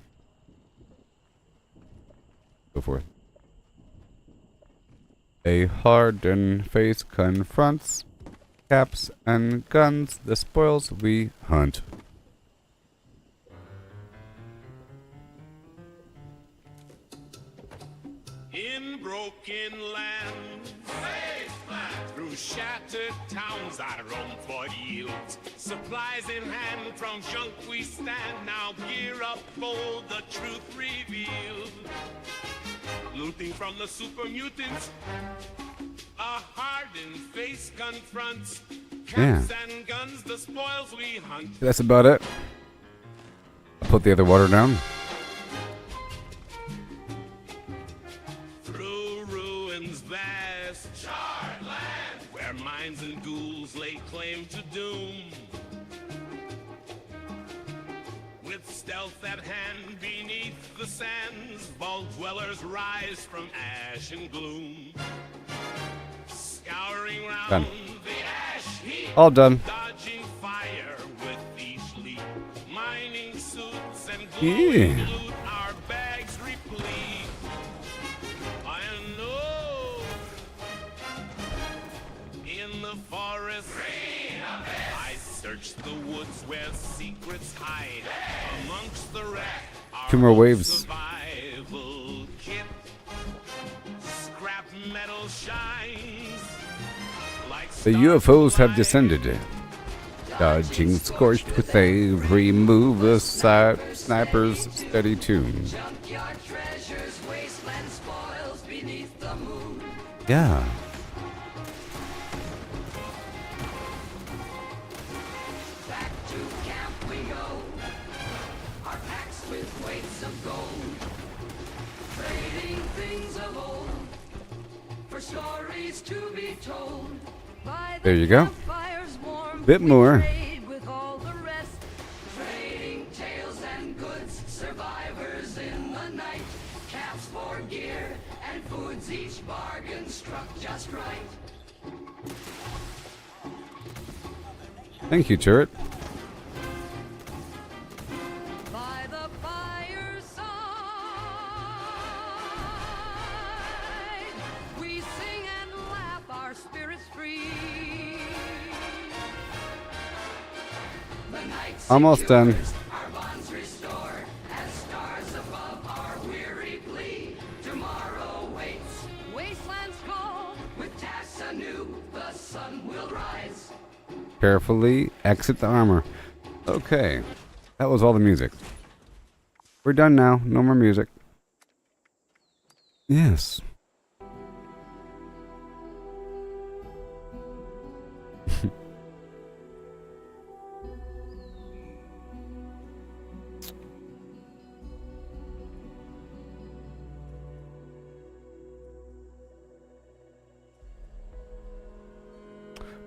So forth. A hardened face confronts caps and guns, the spoils we hunt. In broken lands, through shattered towns I roam for yields. Supplies in hand, from junk we stand. Now gear up, bold, the truth revealed. Looting from the super mutants, a hardened face confronts caps and guns, the spoils we hunt. That's about it. I'll put the other water down. Through ruins vast, charred land, where mines and ghouls lay claim to doom. With stealth at hand beneath the sands, vault dwellers rise from ash and gloom. Scouring round Done. the ash heap, All done. dodging fire with each leap. Mining suits and glowing loot, our bags replete. I know in the forest I search the woods where secrets hide. Amongst the wreck, our 2 more own waves. survival kit. Scrap metal shines like The UFOs have descended. Dodging scorched with every move, the sniper's steady tune. Junkyard treasures, wasteland spoils beneath the moon. Yeah. Back to camp we go, our packs with weights of gold. Trading things of old, for stories to be told. By There the you go. campfire's warmth, Bit we more. trade with all the rest. Trading tales and goods, survivors in the night. Caps for gear and foods, each bargain struck just right. Thank you, turret. By the fireside, we sing and laugh, our spirits free. The Almost done. Our bonds restored as stars above our weary plea. Tomorrow waits. Wasteland's call. With tasks anew, the sun will rise. Carefully exit the armor. Okay. That was all the music. We're done now. No more music. Yes.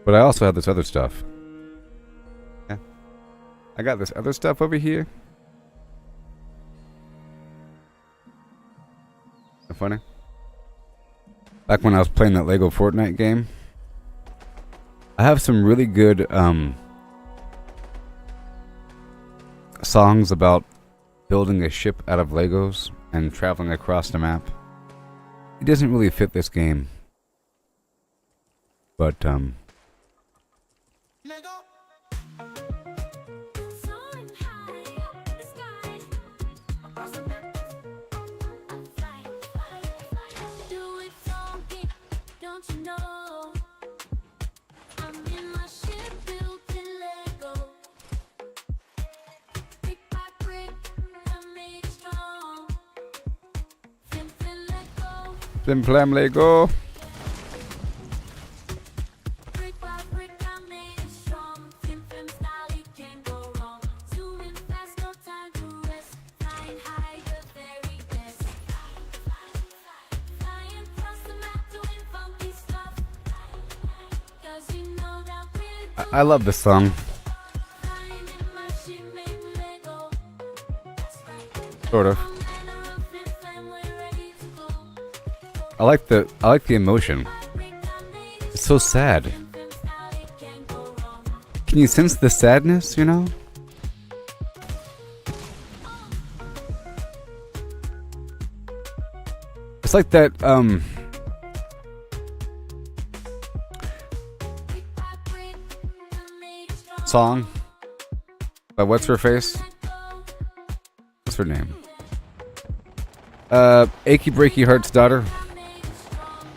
But I also have this other stuff. Yeah. I got this other stuff over here. Isn't that funny? Back when I was playing that Lego Fortnite game, I have some really good songs about building a ship out of Legos and traveling across the map. It doesn't really fit this game. But Flim flam Lego. I love this song. Sort of. I like the emotion. It's so sad. Can you sense the sadness, you know? It's like that song by what's her face? What's her name? Achy Breaky Heart's daughter.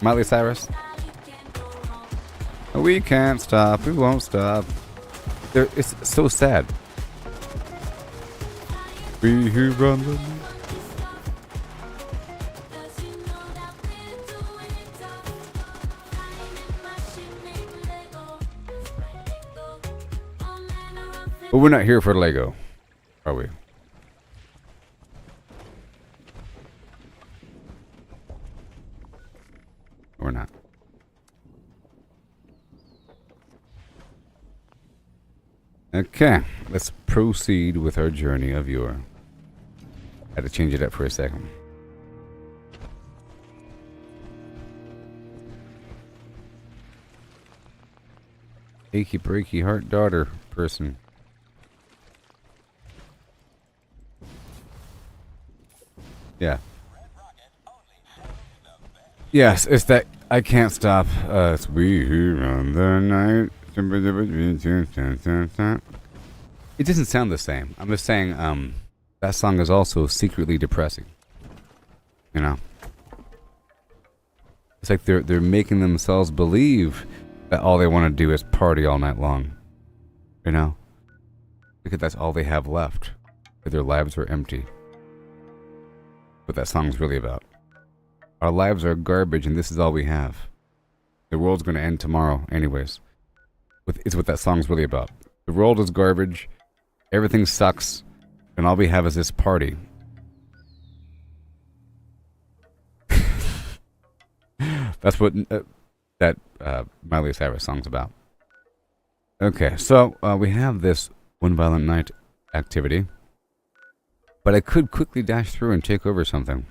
Miley Cyrus. We can't stop, we won't stop. It's so sad. We who run the But we're not here for Lego, are we? We're not. Okay, let's proceed with our journey of yore. Had to change it up for a second. Achy breaky heart daughter person. Yeah. Yes, it's that I can't stop. It's we who run the night. It doesn't sound the same. I'm just saying, that song is also secretly depressing. You know? It's like they're making themselves believe that all they want to do is party all night long. You know? Because that's all they have left. That their lives are empty. What that song's really about. Our lives are garbage and this is all we have. The world's going to end tomorrow anyways. It's what that song's really about. The world is garbage. Everything sucks. And all we have is this party. That's what that Miley Cyrus song's about. Okay, so we have this One Violent Night activity. But I could quickly dash through and take over something.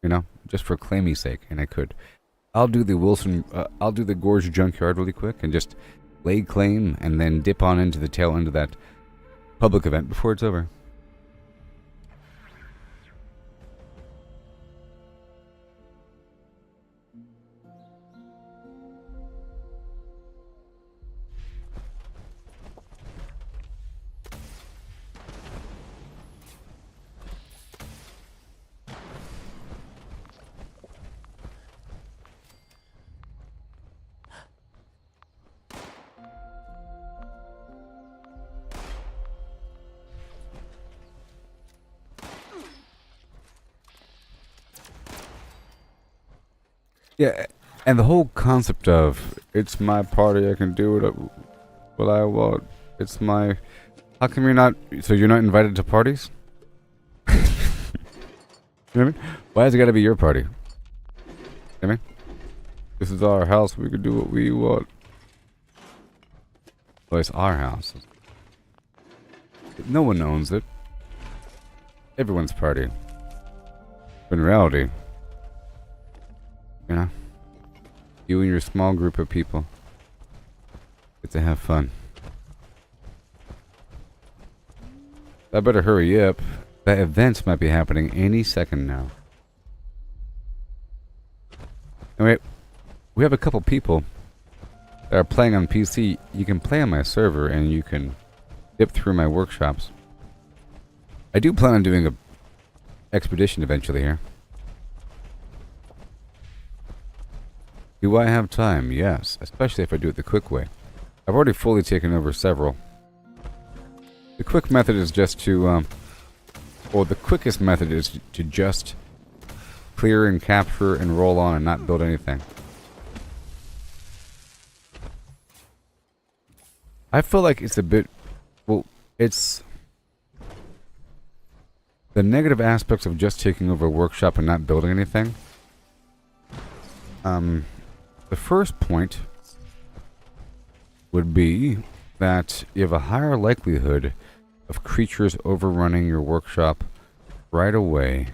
You know, just for claimy's sake, and I could. I'll do the Gorge Junkyard really quick and just lay claim and then dip on into the tail end of that public event before it's over. Yeah, and the whole concept of it's my party, I can do what I want. It's my. How come you're not? So you're not invited to parties? You know what I mean? Why has it got to be your party? You know what I mean? This is our house. We can do what we want. Well, it's our house. No one owns it. Everyone's party. But in reality, you know, you and your small group of people get to have fun. I better hurry up. That event might be happening any second now. Anyway, we have a couple people that are playing on PC. You can play on my server and you can dip through my workshops. I do plan on doing a expedition eventually here. Do I have time? Yes, especially if I do it the quick way. I've already fully taken over several. The quick method is just to, well, the quickest method is to just clear and capture and roll on and not build anything. I feel like it's a bit, well, it's the negative aspects of just taking over a workshop and not building anything. The first point would be that you have a higher likelihood of creatures overrunning your workshop right away.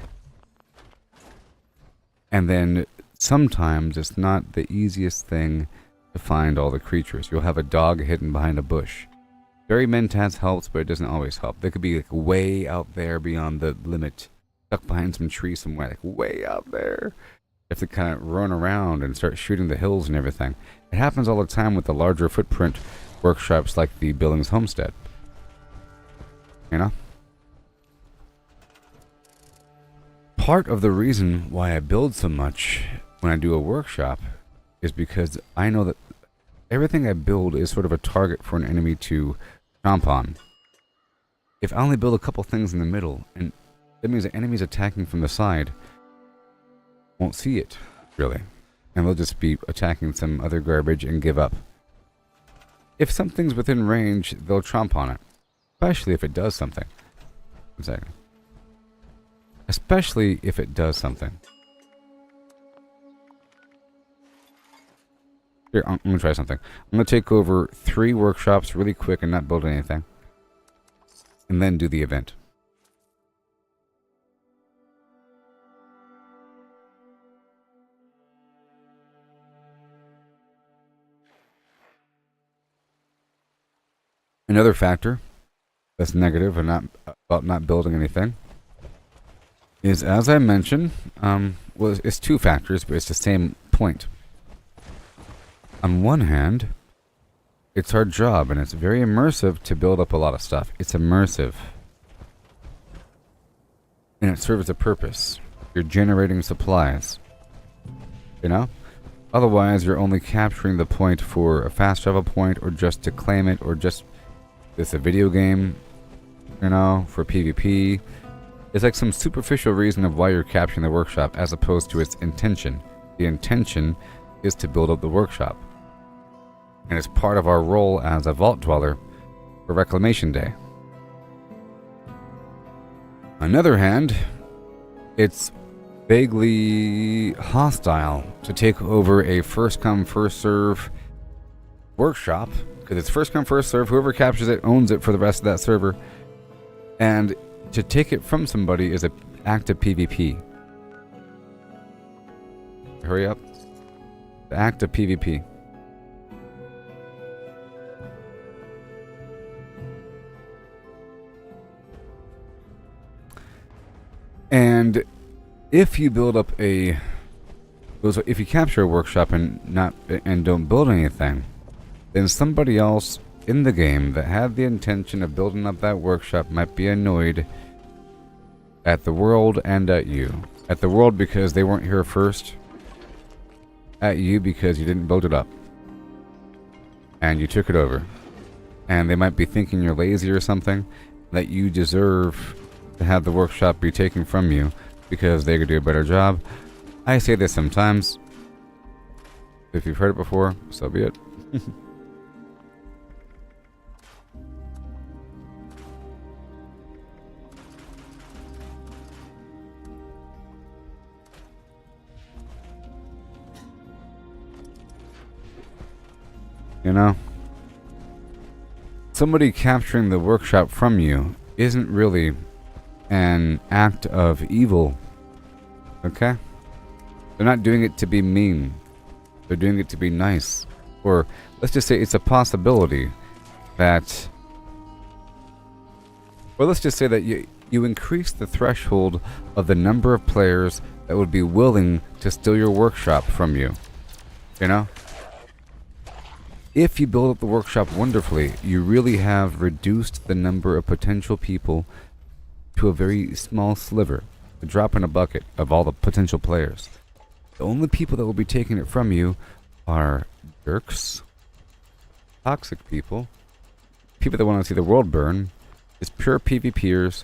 And then sometimes it's not the easiest thing to find all the creatures. You'll have a dog hidden behind a bush. Very Mentats helps, but it doesn't always help. They could be like way out there beyond the limit, stuck behind some tree somewhere, like way out there. You have to kind of run around and start shooting the hills and everything. It happens all the time with the larger footprint workshops like the Billings Homestead. You know? Part of the reason why I build so much when I do a workshop is because I know that everything I build is sort of a target for an enemy to chomp on. If I only build a couple things in the middle, and that means that enemies attacking from the side won't see it, really. And they'll just be attacking some other garbage and give up. If something's within range, they'll chomp on it. Especially if it does something. 1 second. Especially if it does something. Here, I'm going to try something. I'm going to take over 3 workshops really quick and not build anything. And then do the event. Another factor that's negative and not about not building anything is, as I mentioned, well, it's 2 factors, but it's the same point. On one hand, it's our job, and it's very immersive to build up a lot of stuff. It's immersive. And it serves a purpose. You're generating supplies. You know? Otherwise, you're only capturing the point for a fast travel point, or just to claim it, or just it's a video game, you know, for PvP. It's like some superficial reason of why you're capturing the workshop, as opposed to its intention. The intention is to build up the workshop. And it's part of our role as a Vault Dweller for Reclamation Day. On the other hand, it's vaguely hostile to take over a first come, first serve workshop, because it's first come, first serve. Whoever captures it owns it for the rest of that server. And to take it from somebody is an act of PvP. Hurry up. The act of PvP. And if you build up if you capture a workshop and don't build anything, then somebody else in the game that had the intention of building up that workshop might be annoyed at the world and at you. At the world because they weren't here first. At you because you didn't build it up. And you took it over. And they might be thinking you're lazy or something, that you deserve to have the workshop be taken from you because they could do a better job. I say this sometimes. If you've heard it before, so be it. You know, somebody capturing the workshop from you isn't really an act of evil. Okay? They're not doing it to be mean. They're doing it to be nice. Or let's just say it's a possibility that... Or let's just say that you increase the threshold of the number of players that would be willing to steal your workshop from you. You know? If you build up the workshop wonderfully, you really have reduced the number of potential people to a very small sliver, a drop in a bucket of all the potential players. The only people that will be taking it from you are jerks, toxic people, people that want to see the world burn, just pure PvPers,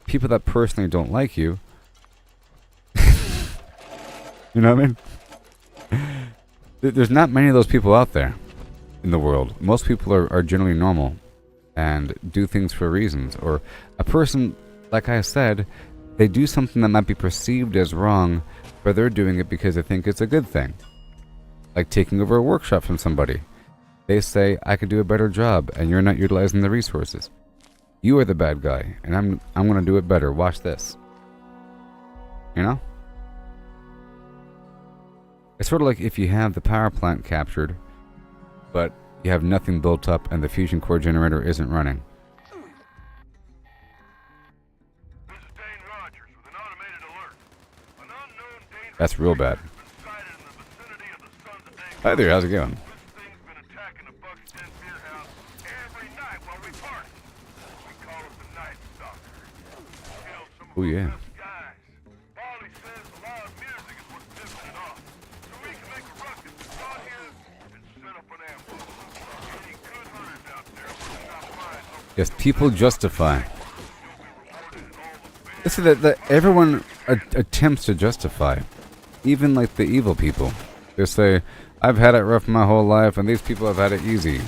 people that personally don't like you. You know what I mean? There's not many of those people out there in the world. Most people are generally normal and do things for reasons. Or a person, like I said, they do something that might be perceived as wrong, but they're doing it because they think it's a good thing. Like taking over a workshop from somebody. They say, I could do a better job, and you're not utilizing the resources. You are the bad guy, and I'm going to do it better. Watch this. You know? It's sort of like if you have the power plant captured, but you have nothing built up and the fusion core generator isn't running. That's real bad. Hi there, how's it going? Oh yeah. Yes, people justify. This is that everyone attempts to justify. Even like the evil people. They say, I've had it rough my whole life and these people have had it easy.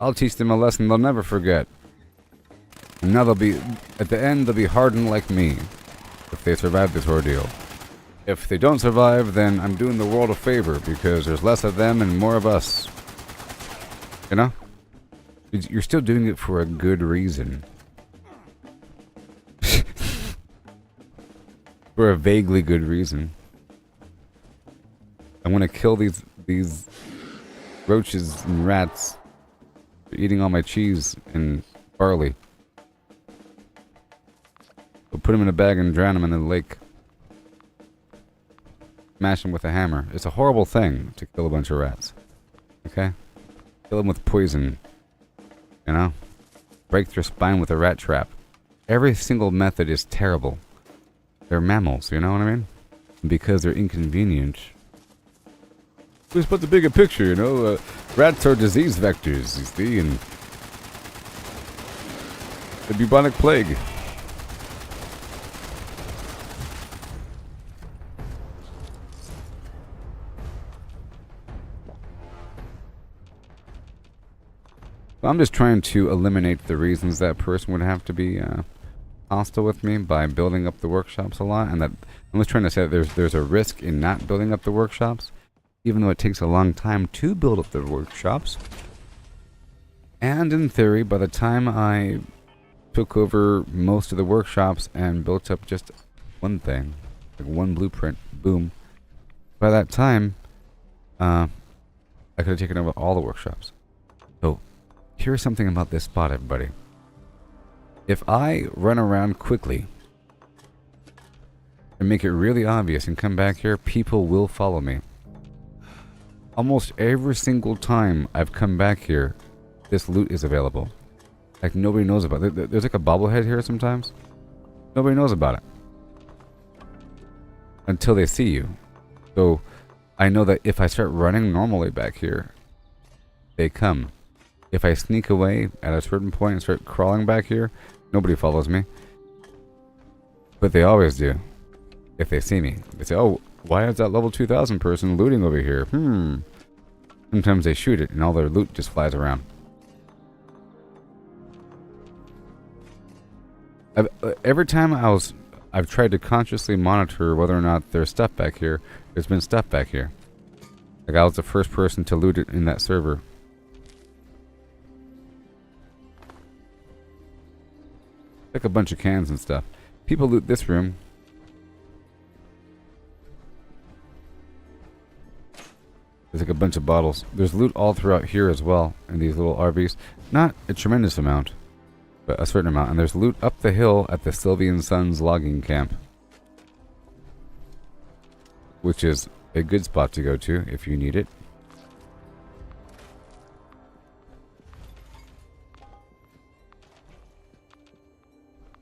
I'll teach them a lesson they'll never forget. And now they'll be, at the end, they'll be hardened like me. If they survive this ordeal. If they don't survive, then I'm doing the world a favor because there's less of them and more of us. You know? You're still doing it for a good reason. For a vaguely good reason. I want to kill these roaches and rats. They're eating all my cheese and barley. We'll put them in a bag and drown them in the lake. Smash them with a hammer. It's a horrible thing to kill a bunch of rats. Okay? Kill them with poison. You know? Break their spine with a rat trap. Every single method is terrible. They're mammals, you know what I mean? And because they're inconvenient. We're supposed to bigger picture, you know? Rats are disease vectors, you see, and the bubonic plague. I'm just trying to eliminate the reasons that person would have to be hostile with me by building up the workshops a lot, and that I'm just trying to say that there's a risk in not building up the workshops, even though it takes a long time to build up the workshops. And in theory, by the time I took over most of the workshops and built up just one thing, like one blueprint, boom, by that time, I could have taken over all the workshops. So here's something about this spot, everybody. If I run around quickly and make it really obvious and come back here, people will follow me. Almost every single time I've come back here, this loot is available. Like nobody knows about it. There's like a bobblehead here sometimes. Nobody knows about it. Until they see you. So I know that if I start running normally back here, they come. If I sneak away at a certain point and start crawling back here, nobody follows me. But they always do. If they see me. They say, oh, Why is that level 2000 person looting over here? Sometimes they shoot it and all their loot just flies around. Every time I've tried to consciously monitor whether or not there's stuff back here, there's been stuff back here. Like I was the first person to loot it in that server. Like a bunch of cans and stuff. People loot this room. There's like a bunch of bottles. There's loot all throughout here as well in these little RVs. Not a tremendous amount, but a certain amount. And there's loot up the hill at the Sylvian Sons logging camp, which is a good spot to go to if you need it.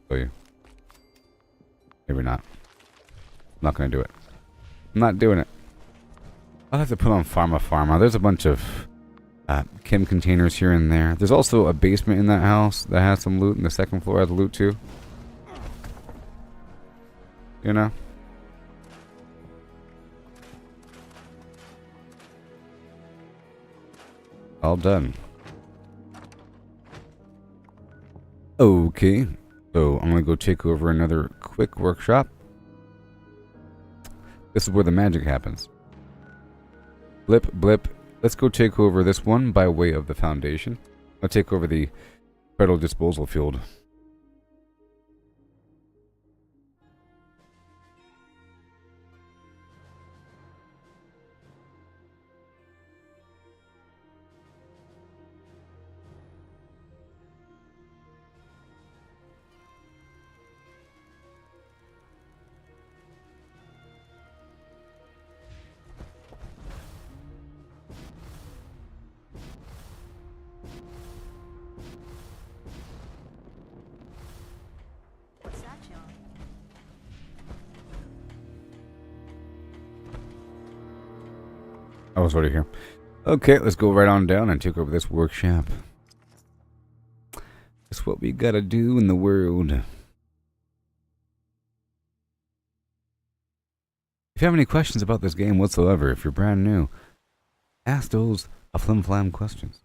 Oh, you. Maybe not. I'm not going to do it. I'm not doing it. I'll have to put on Pharma. There's a bunch of chem containers here and there. There's also a basement in that house that has some loot, and the second floor has loot too. You know? All done. Okay. So I'm going to go take over another quick workshop. This is where the magic happens. Blip, blip. Let's go take over this one by way of the foundation. I'll take over the federal disposal field. I was already here. Okay, let's go right on down and take over this workshop. That's what we gotta do in the world. If you have any questions about this game whatsoever, if you're brand new, ask those flim-flam questions.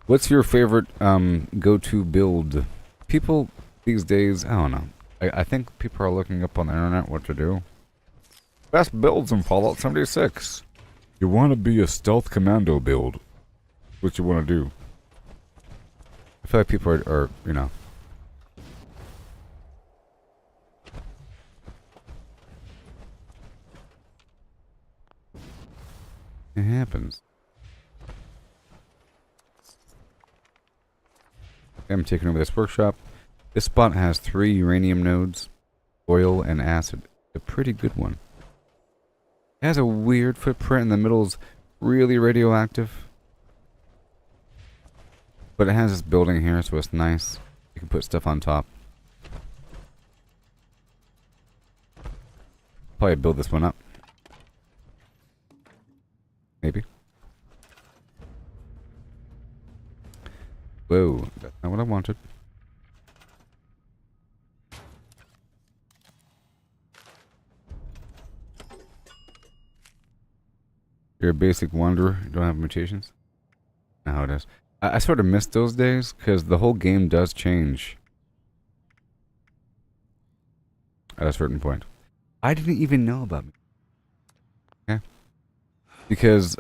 What's your favorite go-to build? People these days, I don't know. I think people are looking up on the internet what to do. Best builds in Fallout 76. You want to be a stealth commando build. What you want to do. I feel like people are, you know. It happens. I'm taking over this workshop. This spot has 3 uranium nodes, oil, and acid. A pretty good one. It has a weird footprint in the middle's really radioactive. But it has this building here, so it's nice. You can put stuff on top. Probably build this one up. Maybe. Whoa, that's not what I wanted. You're a basic wanderer. You don't have mutations? Not how it is. I sort of miss those days because the whole game does change at a certain point. I didn't even know about me. Okay? Because,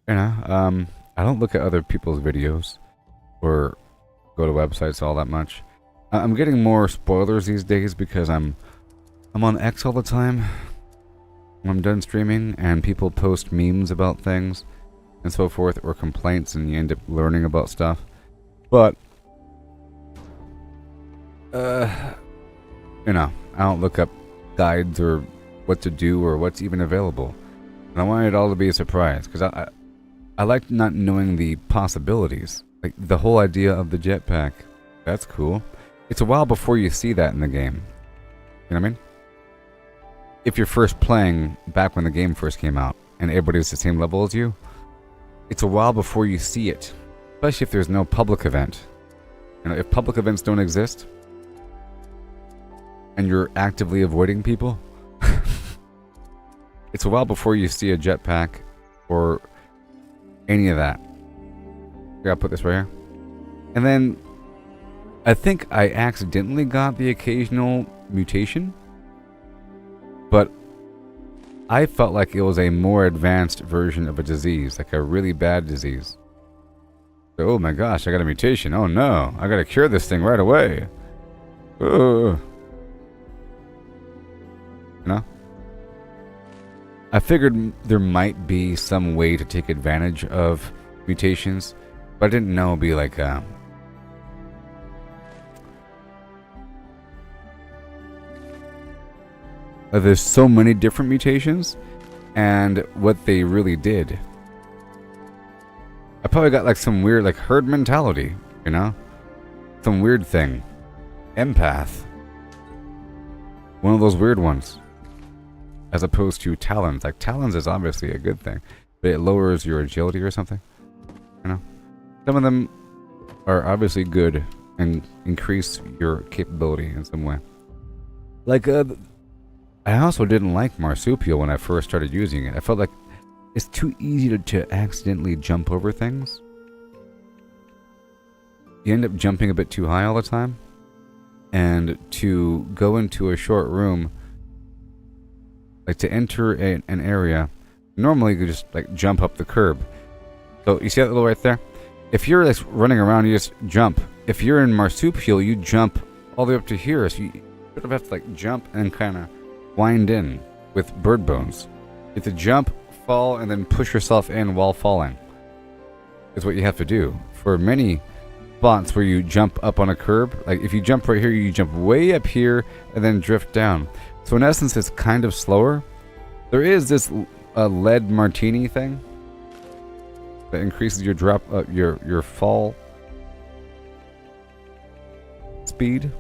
you know, I don't look at other people's videos or go to websites all that much. I'm getting more spoilers these days because I'm on X all the time. When I'm done streaming and people post memes about things and so forth or complaints and you end up learning about stuff. But you know, I don't look up guides or what to do or what's even available. And I want it all to be a surprise because I like not knowing the possibilities. Like the whole idea of the jetpack. That's cool. It's a while before you see that in the game. You know what I mean? If you're first playing back when the game first came out and everybody's the same level as you, it's a while before you see it. Especially if there's no public event. You know, if public events don't exist and you're actively avoiding people. It's a while before you see a jetpack or any of that. I gotta put this right here. And then I think I accidentally got the occasional mutation, but I felt like it was a more advanced version of a disease, like a really bad disease. So, oh my gosh, I got a mutation. Oh no, I gotta cure this thing right away. You know? I figured there might be some way to take advantage of mutations, but I didn't know it'd be like there's so many different mutations, and what they really did. I probably got like some weird like herd mentality, you know? Some weird thing. Empath. One of those weird ones. As opposed to talons. Like talons is obviously a good thing, but it lowers your agility or something. You know? Some of them are obviously good and increase your capability in some way. Like, I also didn't like marsupial when I first started using it. I felt like it's too easy to accidentally jump over things. You end up jumping a bit too high all the time. And to go into a short room, like to enter an area, normally you just like jump up the curb. So you see that little right there? If you're like running around, you just jump. If you're in marsupial, you jump all the way up to here. So you sort of have to like jump and kind of wind in with bird bones. You have to jump, fall, and then push yourself in while falling. Is what you have to do. For many spots where you jump up on a curb, like if you jump right here, you jump way up here and then drift down. So in essence, it's kind of slower. There is this lead martini thing that increases your drop, your fall speed.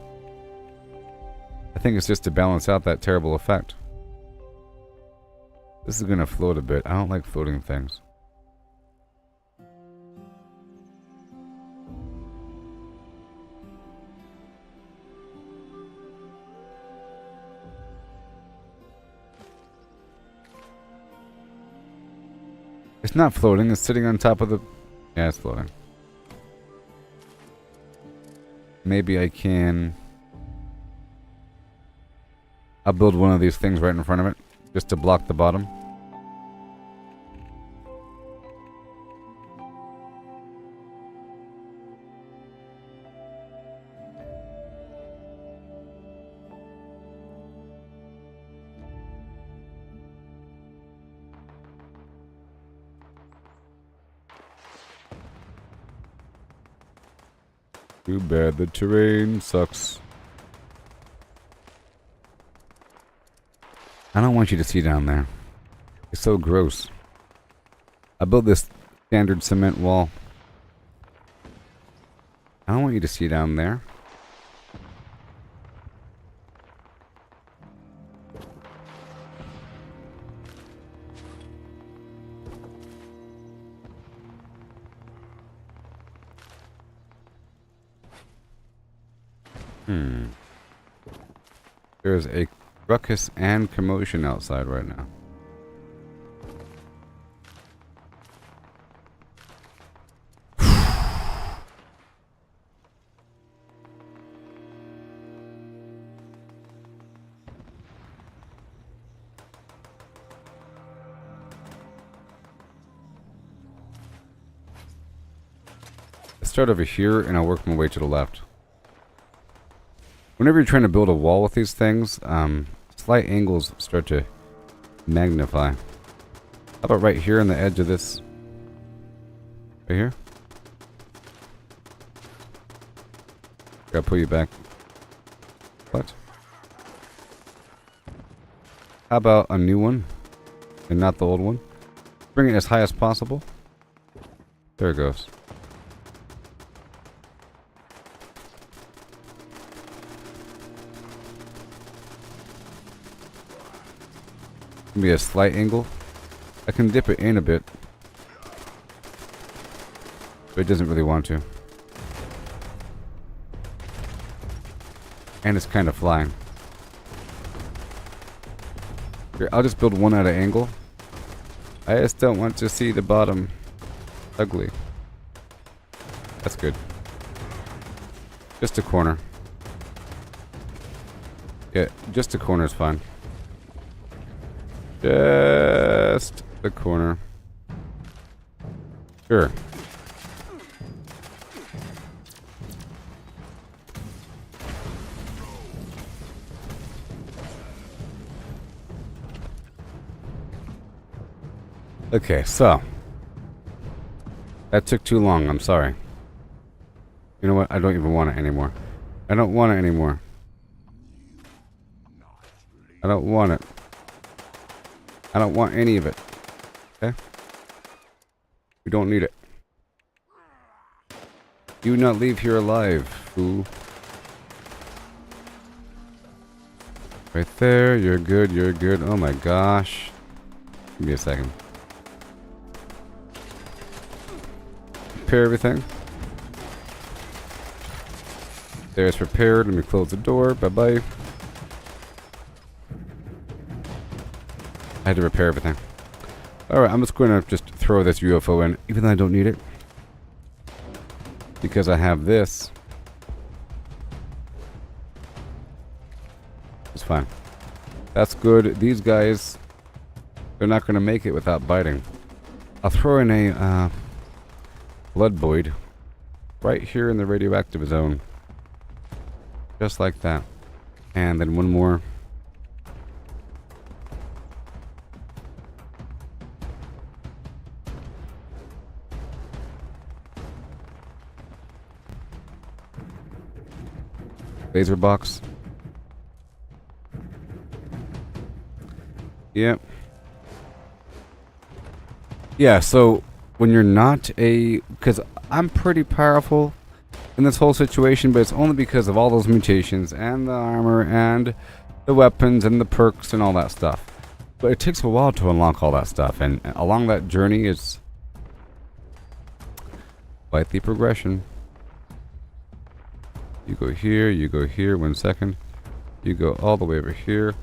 I think it's just to balance out that terrible effect. This is gonna float a bit. I don't like floating things. It's not floating, it's sitting on top of the... Yeah, it's floating. Maybe I can... I'll build one of these things right in front of it, just to block the bottom. Too bad the terrain sucks. I don't want you to see down there. It's so gross. I built this standard cement wall. I don't want you to see down there. There's a ruckus and commotion outside right now. Let's start over here and I'll work my way to the left. Whenever you're trying to build a wall with these things, slight angles start to magnify. How about right here on the edge of this? Right here? Gotta pull you back. What? How about a new one? And not the old one? Bring it as high as possible. There it goes. Be a slight angle. I can dip it in a bit, but it doesn't really want to. And it's kind of flying. Here, I'll just build one at an angle. I just don't want to see the bottom. Ugly. That's good. Just a corner. Yeah, just a corner is fine. Just the corner. Sure. Okay, so that took too long. I'm sorry. You know what? I don't even want it anymore. I don't want it anymore. I don't want it. I don't want any of it. Okay? We don't need it. Do not leave here alive, fool. Right there. You're good. You're good. Oh my gosh. Give me a second. Prepare everything. There's prepared. Let me close the door. Bye-bye. I had to repair everything. Alright, I'm just going to just throw this UFO in, even though I don't need it. Because I have this. It's fine. That's good. These guys, they're not going to make it without biting. I'll throw in a blood void right here in the radioactive zone. Just like that. And then one more. Laser box. Yep. Yeah, so when you're not because I'm pretty powerful in this whole situation, but it's only because of all those mutations and the armor and the weapons and the perks and all that stuff. But it takes a while to unlock all that stuff, and along that journey is quite the progression. You go here, 1 second. You go all the way over here.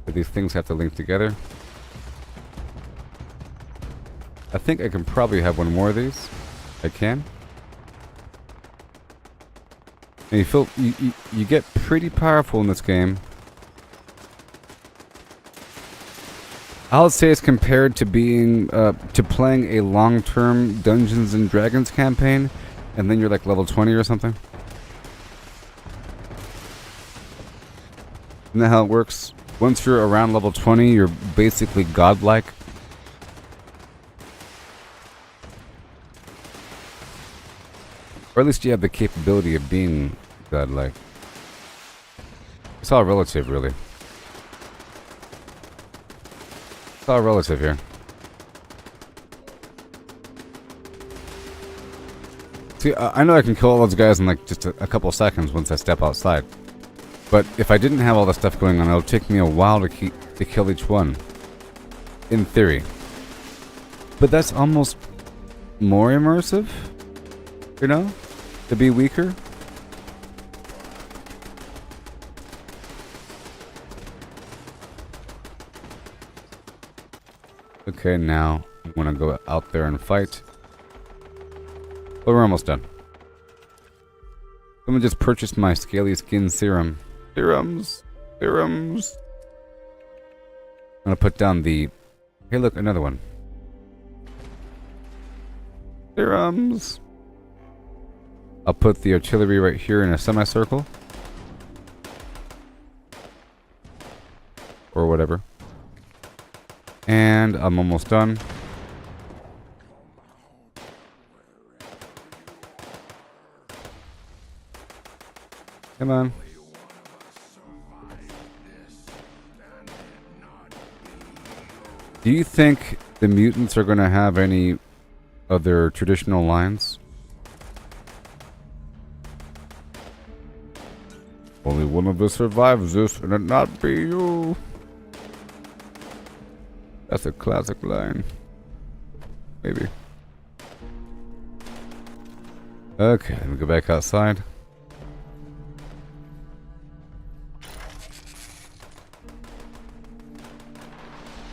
But these things have to link together. I think I can probably have one more of these. I can. And you feel you get pretty powerful in this game. I would say it's compared to being to playing a long-term Dungeons and Dragons campaign, and then you're like level 20 or something. Isn't that how it works? Once you're around level 20, you're basically godlike. Or at least you have the capability of being godlike. It's all relative, really. It's all relative here. See, I know I can kill all those guys in like just a couple seconds once I step outside. But if I didn't have all this stuff going on, it would take me a while to kill each one. In theory. But that's almost more immersive. You know? To be weaker. Okay, now I'm gonna go out there and fight. But we're almost done. I'm gonna just purchase my scaly skin serum. Serums. I'm gonna put down the... Hey look, another one. Serums. I'll put the artillery right here in a semicircle. Or whatever. And I'm almost done. Come on. Do you think the mutants are going to have any of their traditional lines? Only one of us survives this, and it not be you. That's a classic line. Maybe. Okay, let me go back outside.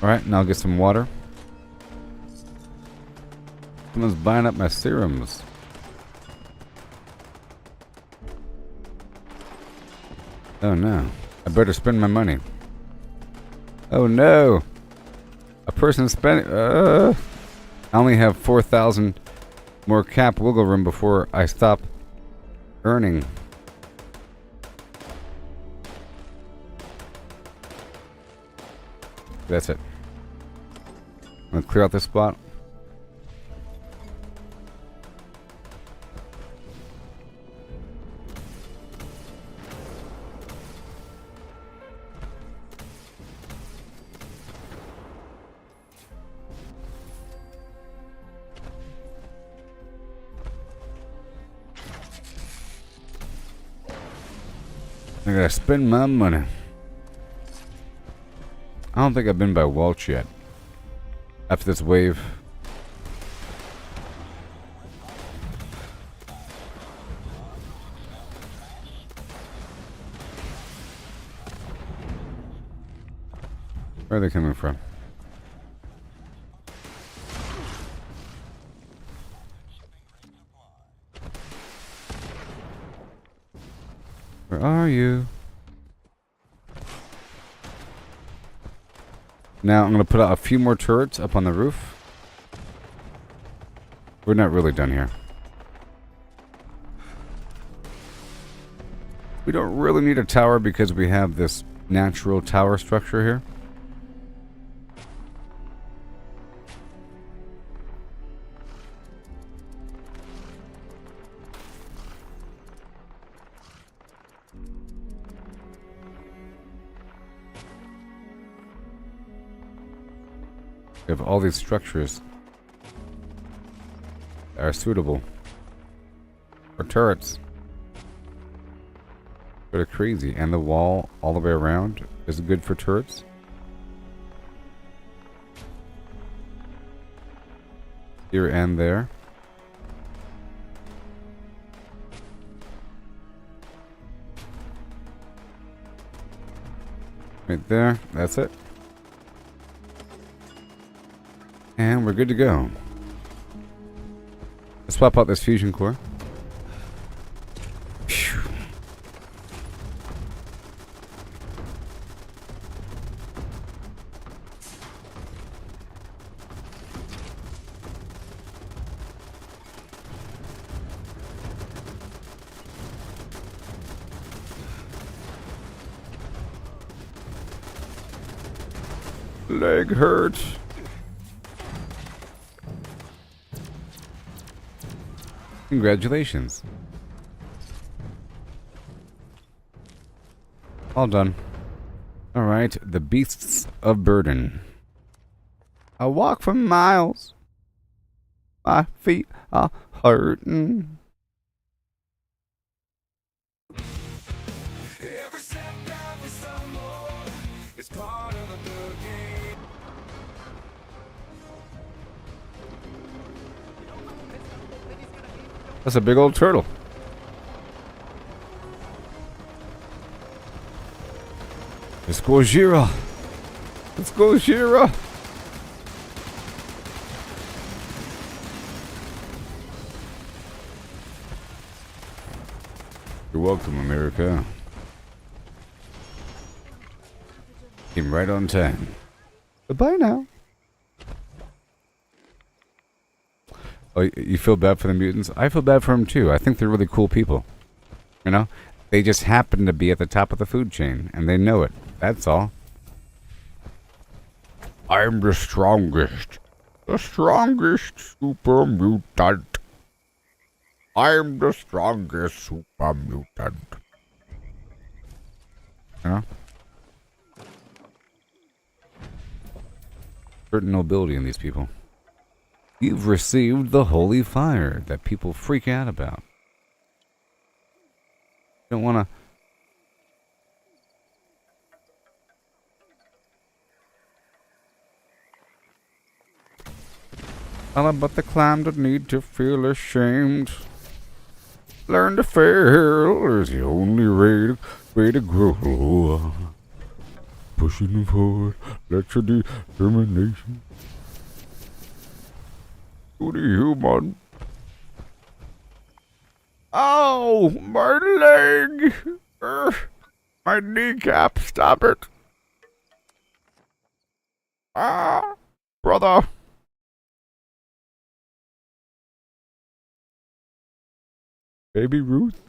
Alright, now I'll get some water. Someone's buying up my serums. Oh no. I better spend my money. Oh no. A person spending... I only have 4,000 more cap wiggle room before I stop earning. That's it. I'm gonna clear out this spot. I gotta spend my money. I don't think I've been by Welch yet. After this wave. Where are they coming from? Where are you? Now I'm going to put out a few more turrets up on the roof. We're not really done here. We don't really need a tower because we have this natural tower structure here. We have all these structures that are suitable for turrets. But are crazy. And the wall all the way around is good for turrets. Here and there. Right there. That's it. And we're good to go. Let's swap out this fusion core. Phew. Leg hurts. Congratulations. All done. Alright, the beasts of burden. I walk for miles. My feet are hurting. Every step down is some more. It's part of the game. That's a big old turtle. Let's go, Jira. Let's go, Jira. You're welcome, America. Came right on time. Bye now. Oh, you feel bad for the mutants? I feel bad for them too. I think they're really cool people. You know? They just happen to be at the top of the food chain, and they know it. That's all. I'm the strongest. The strongest super mutant. I'm the strongest super mutant. You know? Certain nobility in these people. You've received the holy fire that people freak out about. You don't want to... All about the climb, the need to feel ashamed. Learn to fail is the only way to grow. pushing forward. Let your determination. To the human. Oh, my leg! My kneecap, stop it! Ah, brother! Baby Ruth?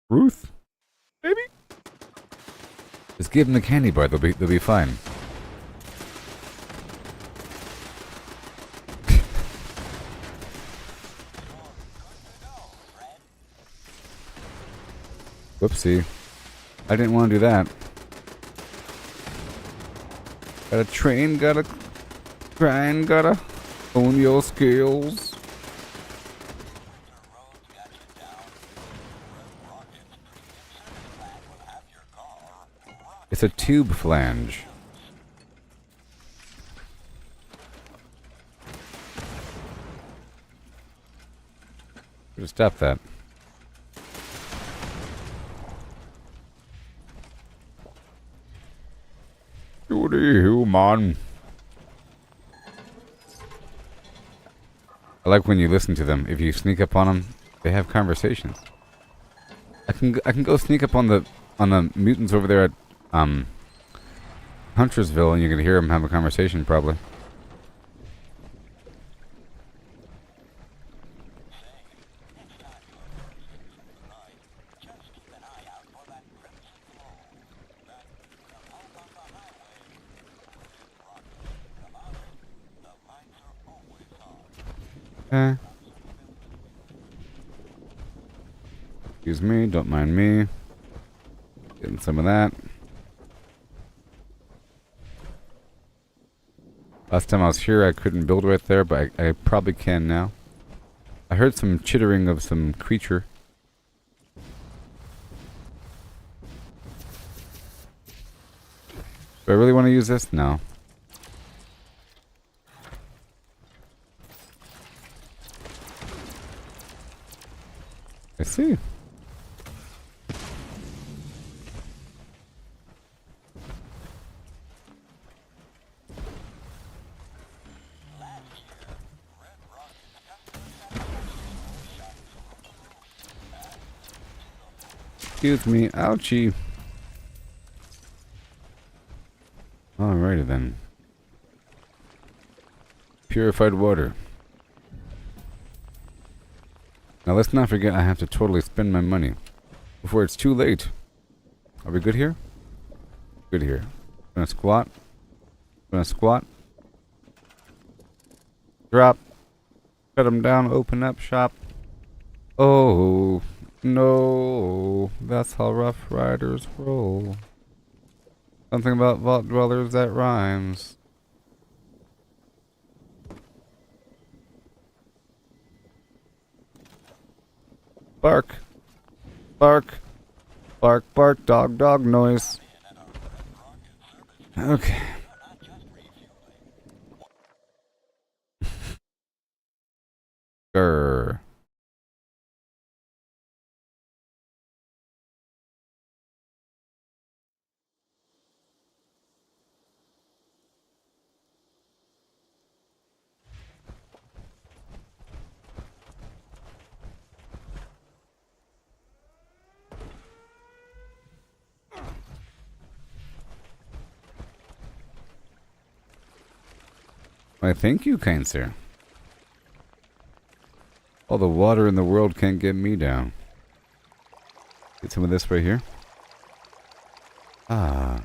Ruth? Baby? Just give them the candy bar, they'll be fine. Whoopsie. I didn't want to do that. Gotta train, gotta grind, gotta own your skills. It's a tube flange. Just stop that. Duty human. I like when you listen to them. If you sneak up on them, they have conversations. I can go sneak up on the mutants over there at Huntersville, and you can hear them have a conversation probably. Excuse me, don't mind me. Getting some of that. Last time I was here, I couldn't build right there, but I probably can now. I heard some chittering of some creature. Do I really want to use this? No. I see. Excuse me, ouchie. Alrighty then. Purified water. Now let's not forget I have to totally spend my money before it's too late. Are we good here? Good here. Gonna squat. Gonna squat. Drop. Cut them down, open up shop. Oh no, that's how Rough Riders roll. Something about vault dwellers that rhymes. Bark. Bark. Bark, bark, dog, dog noise. Okay. Grr. Why, thank you, kind sir. All the water in the world can't get me down. Get some of this right here. Ah.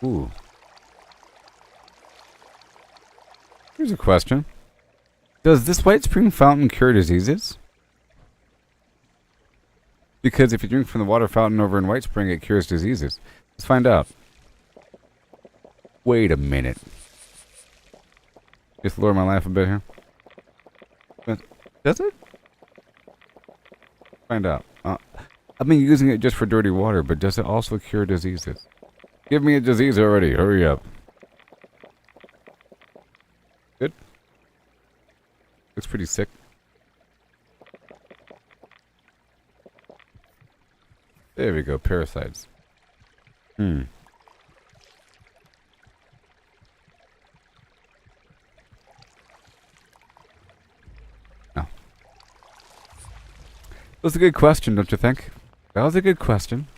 Ooh. Here's a question. Does this white spring fountain cure diseases? Because if you drink from the water fountain over in White Spring, it cures diseases. Let's find out. Wait a minute. Just lower my life a bit here. But does it? Find out. I've been using it just for dirty water, but does it also cure diseases? Give me a disease already. Hurry up. Good. Looks pretty sick. There we go, parasites. Hmm. No. That was a good question, don't you think? That was a good question.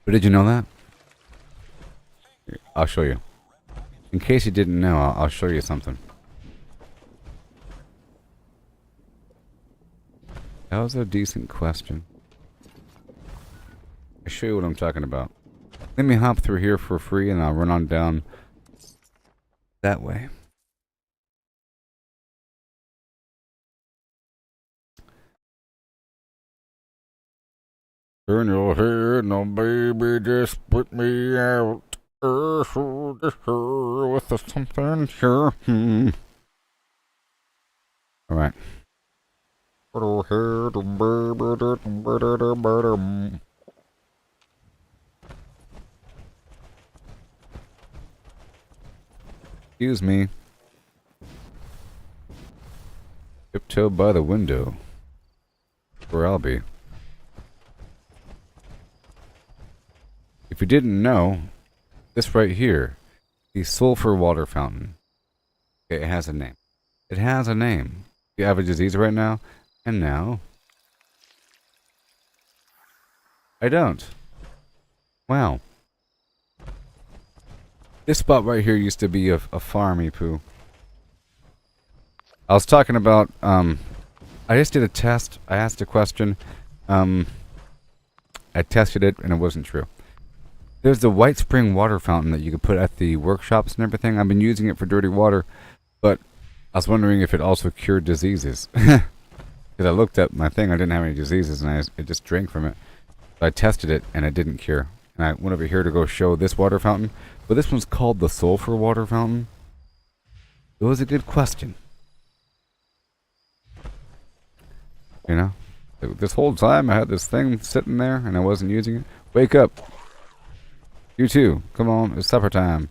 But did you know that? Here, I'll show you. In case you didn't know, I'll show you something. That was a decent question. I'll show you what I'm talking about. Let me hop through here for free and I'll run on down that way. Turn your head, no baby, just put me out. With something here. Alright. Excuse me. Tiptoe by the window. Where I'll be. If you didn't know, this right here, the sulfur water fountain. Okay, it has a name. It has a name. You have a disease right now, and now I don't. Wow. This spot right here used to be a farm, poo. I was talking about, I just did a test. I asked a question. I tested it, and it wasn't true. There's the White Spring water fountain that you could put at the workshops and everything. I've been using it for dirty water, but I was wondering if it also cured diseases. Because I looked at my thing, I didn't have any diseases, and I just drank from it. So I tested it, and it didn't cure. And I went over here to go show this water fountain. But this one's called the Sulfur Water Fountain. It was a good question. You know? This whole time I had this thing sitting there, and I wasn't using it. Wake up! You too. Come on, it's supper time.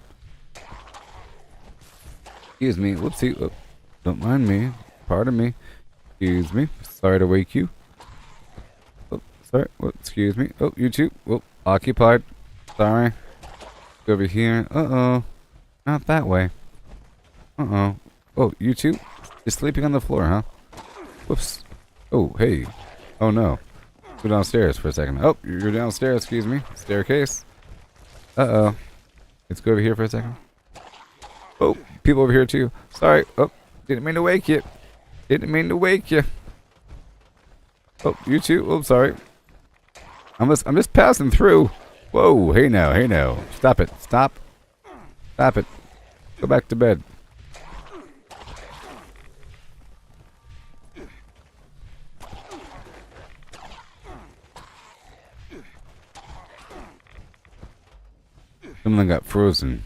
Excuse me. Whoopsie. Whoop. Don't mind me. Pardon me. Excuse me. Sorry to wake you. Oh, sorry. Oh, excuse me. Oh, you too. Oh, occupied. Sorry. Go over here. Uh-oh. Not that way. Uh-oh. Oh, you too? You're sleeping on the floor, huh? Whoops. Oh, hey. Oh, no. Go downstairs for a second. Oh, you're downstairs. Excuse me. Staircase. Uh-oh. Let's go over here for a second. Oh, people over here too. Sorry. Oh, didn't mean to wake you. Didn't mean to wake you. Oh, you too. Oh, sorry. I'm just passing through. Whoa, hey now, hey now. Stop it. Stop. Stop it. Go back to bed. Someone got frozen.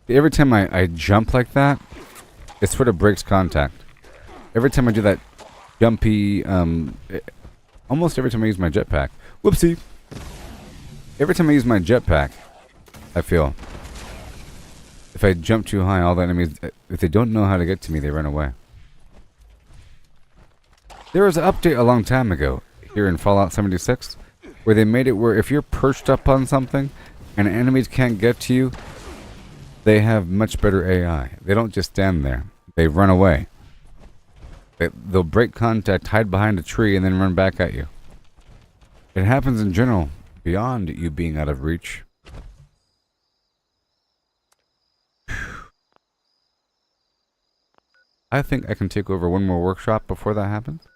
Every time I jump like that, it sort of breaks contact. Every time I do that jumpy, almost every time I use my jetpack. Whoopsie! Every time I use my jetpack, I feel if I jump too high, all the enemies, if they don't know how to get to me, they run away. There was an update a long time ago here in Fallout 76 where they made it where if you're perched up on something and enemies can't get to you, they have much better AI. They don't just stand there. They run away. They'll break contact, hide behind a tree, and then run back at you. It happens in general, beyond you being out of reach. I think I can take over one more workshop before that happens.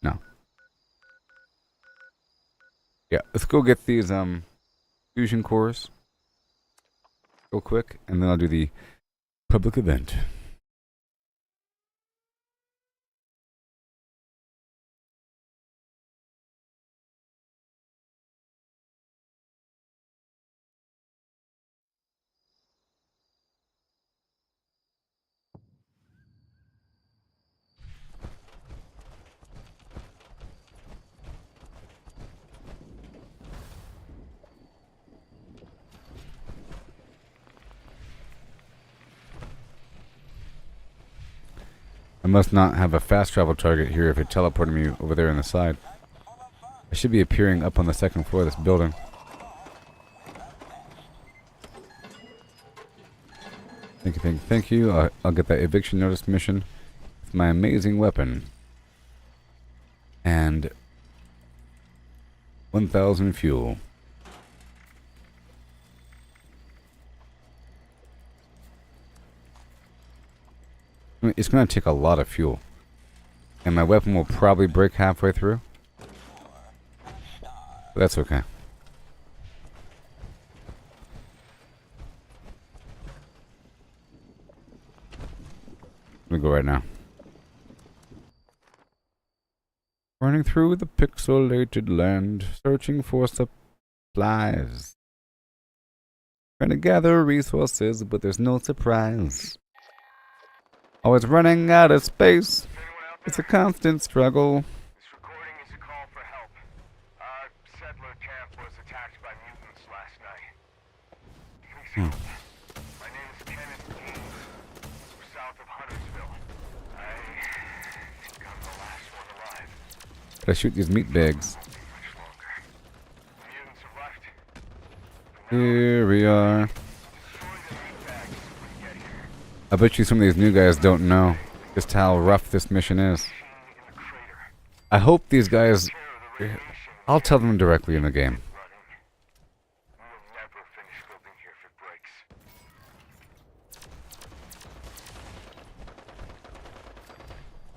No. Yeah, let's go get these fusion cores real quick, and then I'll do the public event. I must not have a fast travel target here if it teleported me over there on the side. I should be appearing up on the second floor of this building. Thank you. I'll get that eviction notice mission with my amazing weapon. And 1,000 fuel. I mean, it's going to take a lot of fuel. And my weapon will probably break halfway through. But that's okay. I'm going to go right now. Running through the pixelated land, searching for supplies. Trying to gather resources, but there's no surprise. Always running out of space. It's a constant struggle. This recording is a call for help. Our settler camp was attacked by mutants last night. Please help. My name is Kenneth King. We're south of Huntersville. I think I'm the last one alive. Gotta shoot these meat bags. Much longer. The mutants have left. Here we are. Destroy the meat bags when you get here. I bet you some of these new guys don't know just how rough this mission is. In the crater. I hope these guys... Tear the radiation. I'll tell them directly in the game. Running. We'll never finish building here if it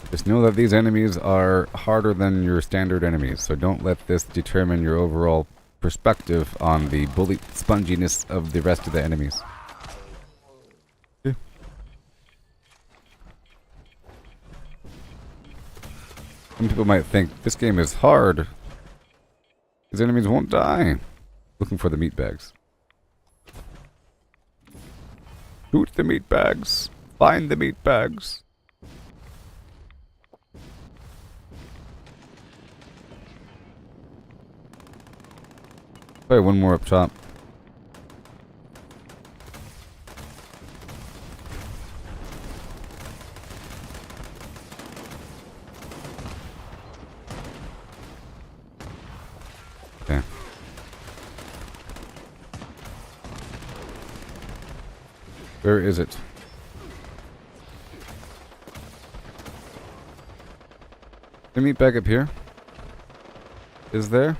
breaks. Just know that these enemies are harder than your standard enemies, so don't let this determine your overall perspective on the bullet sponginess of the rest of the enemies. Yeah. Some people might think this game is hard. These enemies won't die. Looking for the meat bags. Shoot the meat bags. Find the meat bags. Probably one more up top. Okay. Where is it? The meat bag up here? Is there?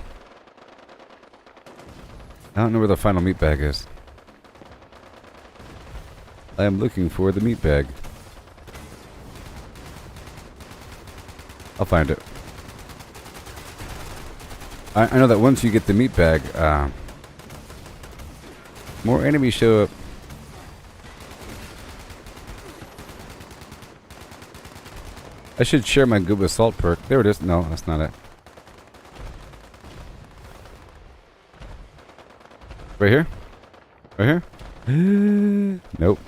I don't know where the final meat bag is. I am looking for the meat bag. I'll find it. I know that once you get the meat bag, more enemies show up. I should share my good with salt perk. There it is. No, that's not it. Right here? Right here? Nope.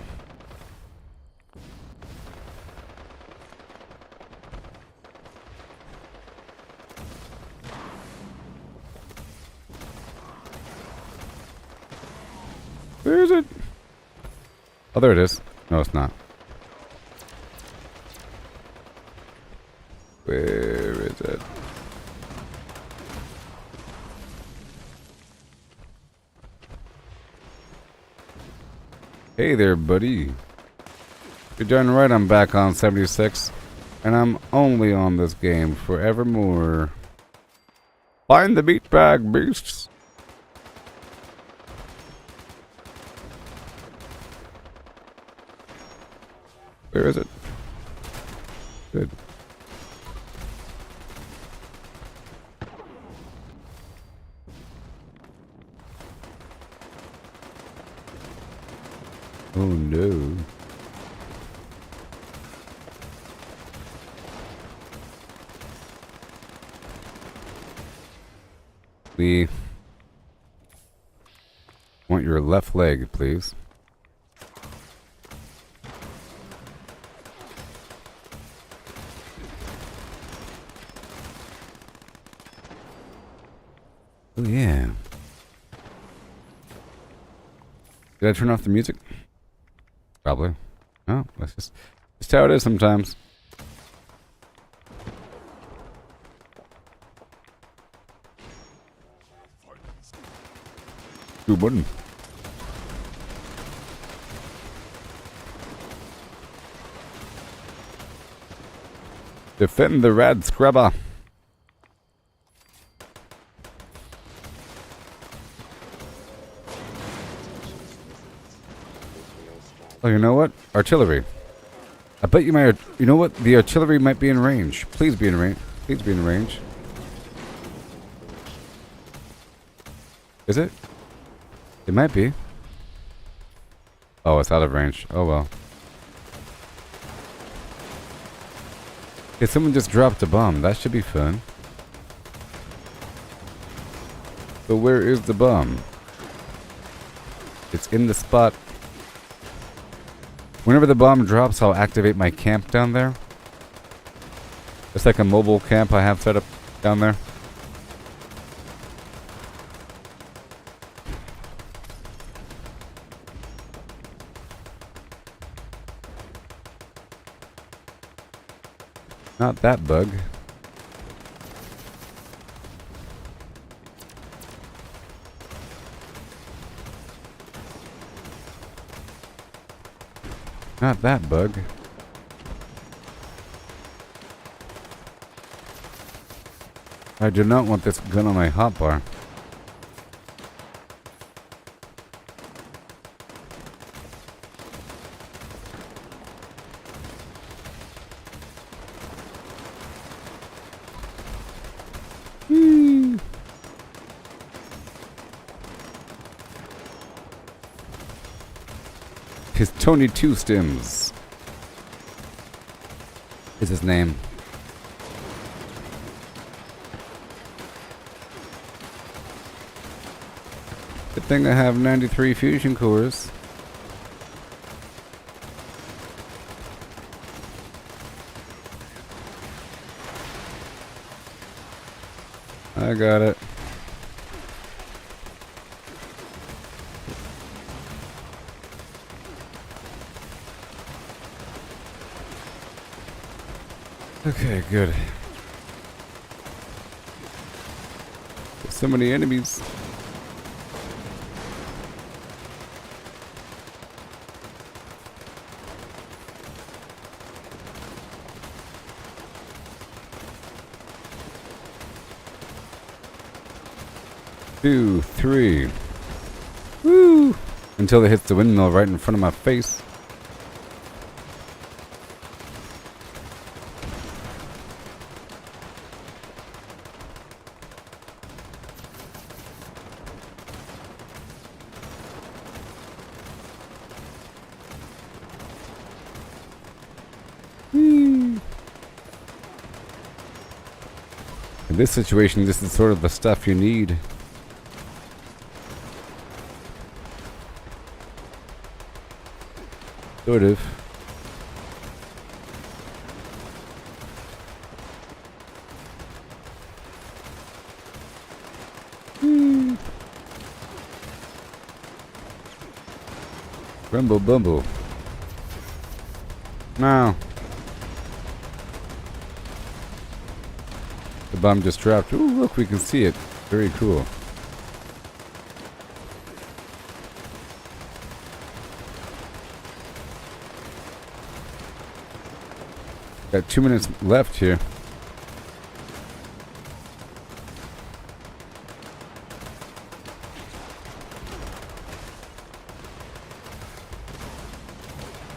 Where is it? Oh, there it is. No, it's not. Where is it? Hey there, buddy. You're darn right I'm back on 76, and I'm only on this game forevermore. Find the meat bag, beasts. Where is it? Good. Oh no. We want your left leg, please. Oh yeah. Did I turn off the music? Probably. Oh, that's just how it is sometimes. Good morning. Defend the rad scrubber. Oh, you know what? Artillery. I bet you might. You know what? The artillery might be in range. Please be in range. Please be in range. Is it? It might be. Oh, it's out of range. Oh well. Okay, someone just dropped a bomb. That should be fun. So where is the bomb? It's in the spot. Whenever the bomb drops, I'll activate my camp down there. It's like a mobile camp I have set up down there. Not that bug. Not that bug. I do not want this gun on my hotbar. His Tony Two Stims is his name. Good thing I have 93 fusion cores. I got it. Okay, good. There's so many enemies. Two, three. Woo! Until it hits the windmill right in front of my face. In this situation, this is sort of the stuff you need. Sort of. Rumble bumble. Now. The bomb just dropped. Ooh, look, we can see it. Very cool. Got 2 minutes left here.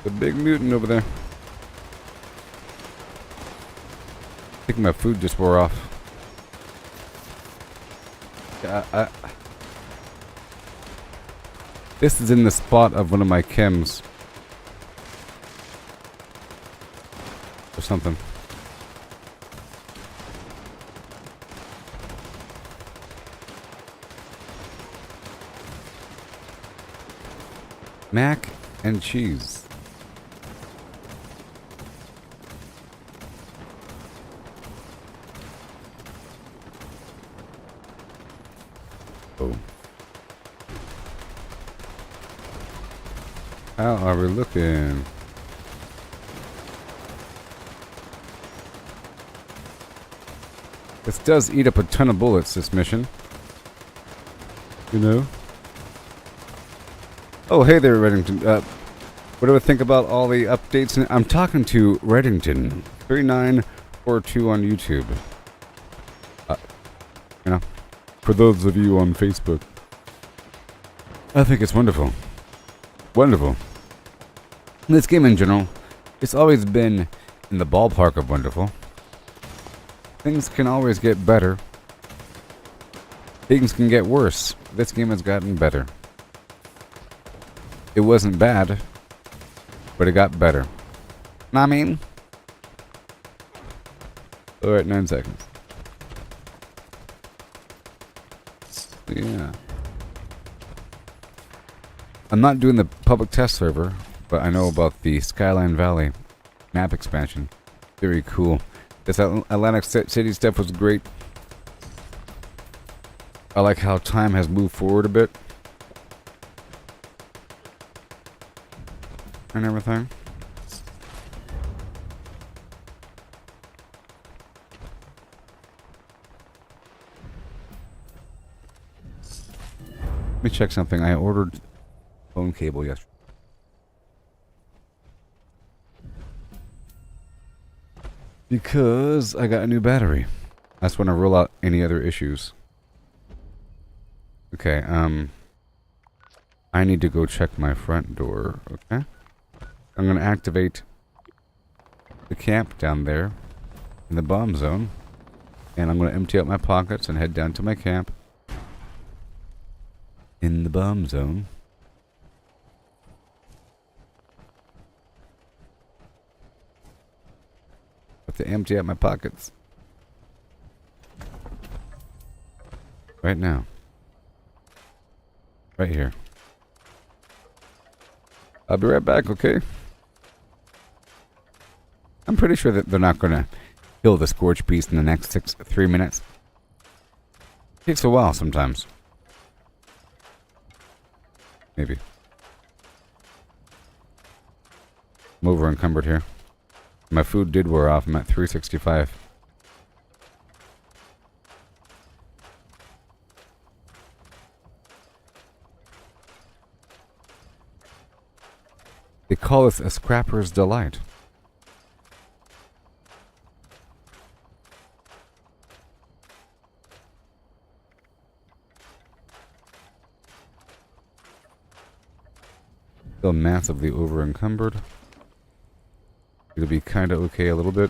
The big mutant over there. I think my food just wore off. This is in the spot of one of my chems. Or something. Mac and cheese. Oh. How are we looking? This does eat up a ton of bullets, this mission. You know? Oh, hey there, Reddington. What do I think about all the updates? I'm talking to Reddington 3942 on YouTube. You know, for those of you on Facebook, I think it's wonderful. Wonderful. This game in general, it's always been in the ballpark of wonderful. Things can always get better. Things can get worse. This game has gotten better. It wasn't bad, but it got better. Know what I mean? Alright, 9 seconds. Yeah. I'm not doing the public test server, but I know about the Skyline Valley map expansion. Very cool. This Atlantic City stuff was great. I like how time has moved forward a bit. And everything. Let me check something. I ordered phone cable yesterday. Because I got a new battery. That's when I rule out any other issues. Okay, I need to go check my front door, okay? I'm gonna activate the camp down there in the bomb zone. And I'm gonna empty out my pockets and head down to my camp in the bomb zone. Have to empty out my pockets right now. Right here. I'll be right back, okay? I'm pretty sure that they're not gonna kill the Scorch Beast in the next 3 minutes. It takes a while sometimes. Maybe. I'm over encumbered here. My food did wear off. I'm at 365. They call this a scrapper's delight. Still massively over encumbered. It'll be kind of okay a little bit.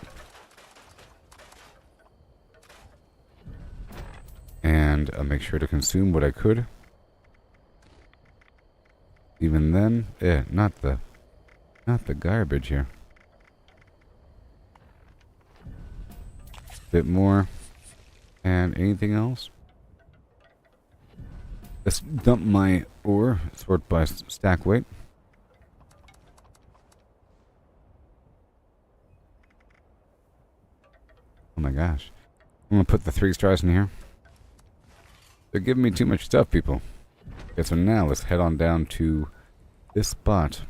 And I'll make sure to consume what I could. Even then, not the garbage here. Bit more. And anything else? Let's dump my ore, sort by stack weight. Oh my gosh. I'm gonna put the 3 stars in here. They're giving me too much stuff, people. Okay, so now let's head on down to this spot.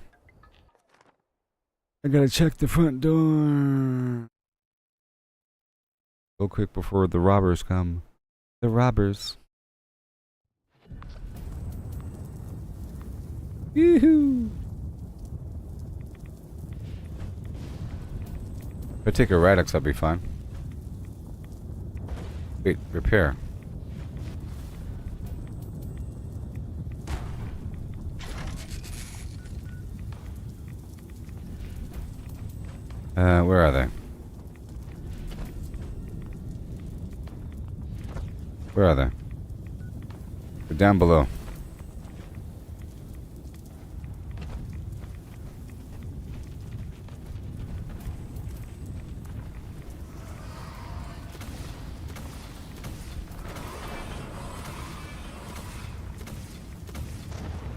I gotta check the front door. Go quick before the robbers come. The robbers. Yoo-hoo! If I take a Radix, I'll be fine. Wait, repair. Where are they? Where are they? They're down below.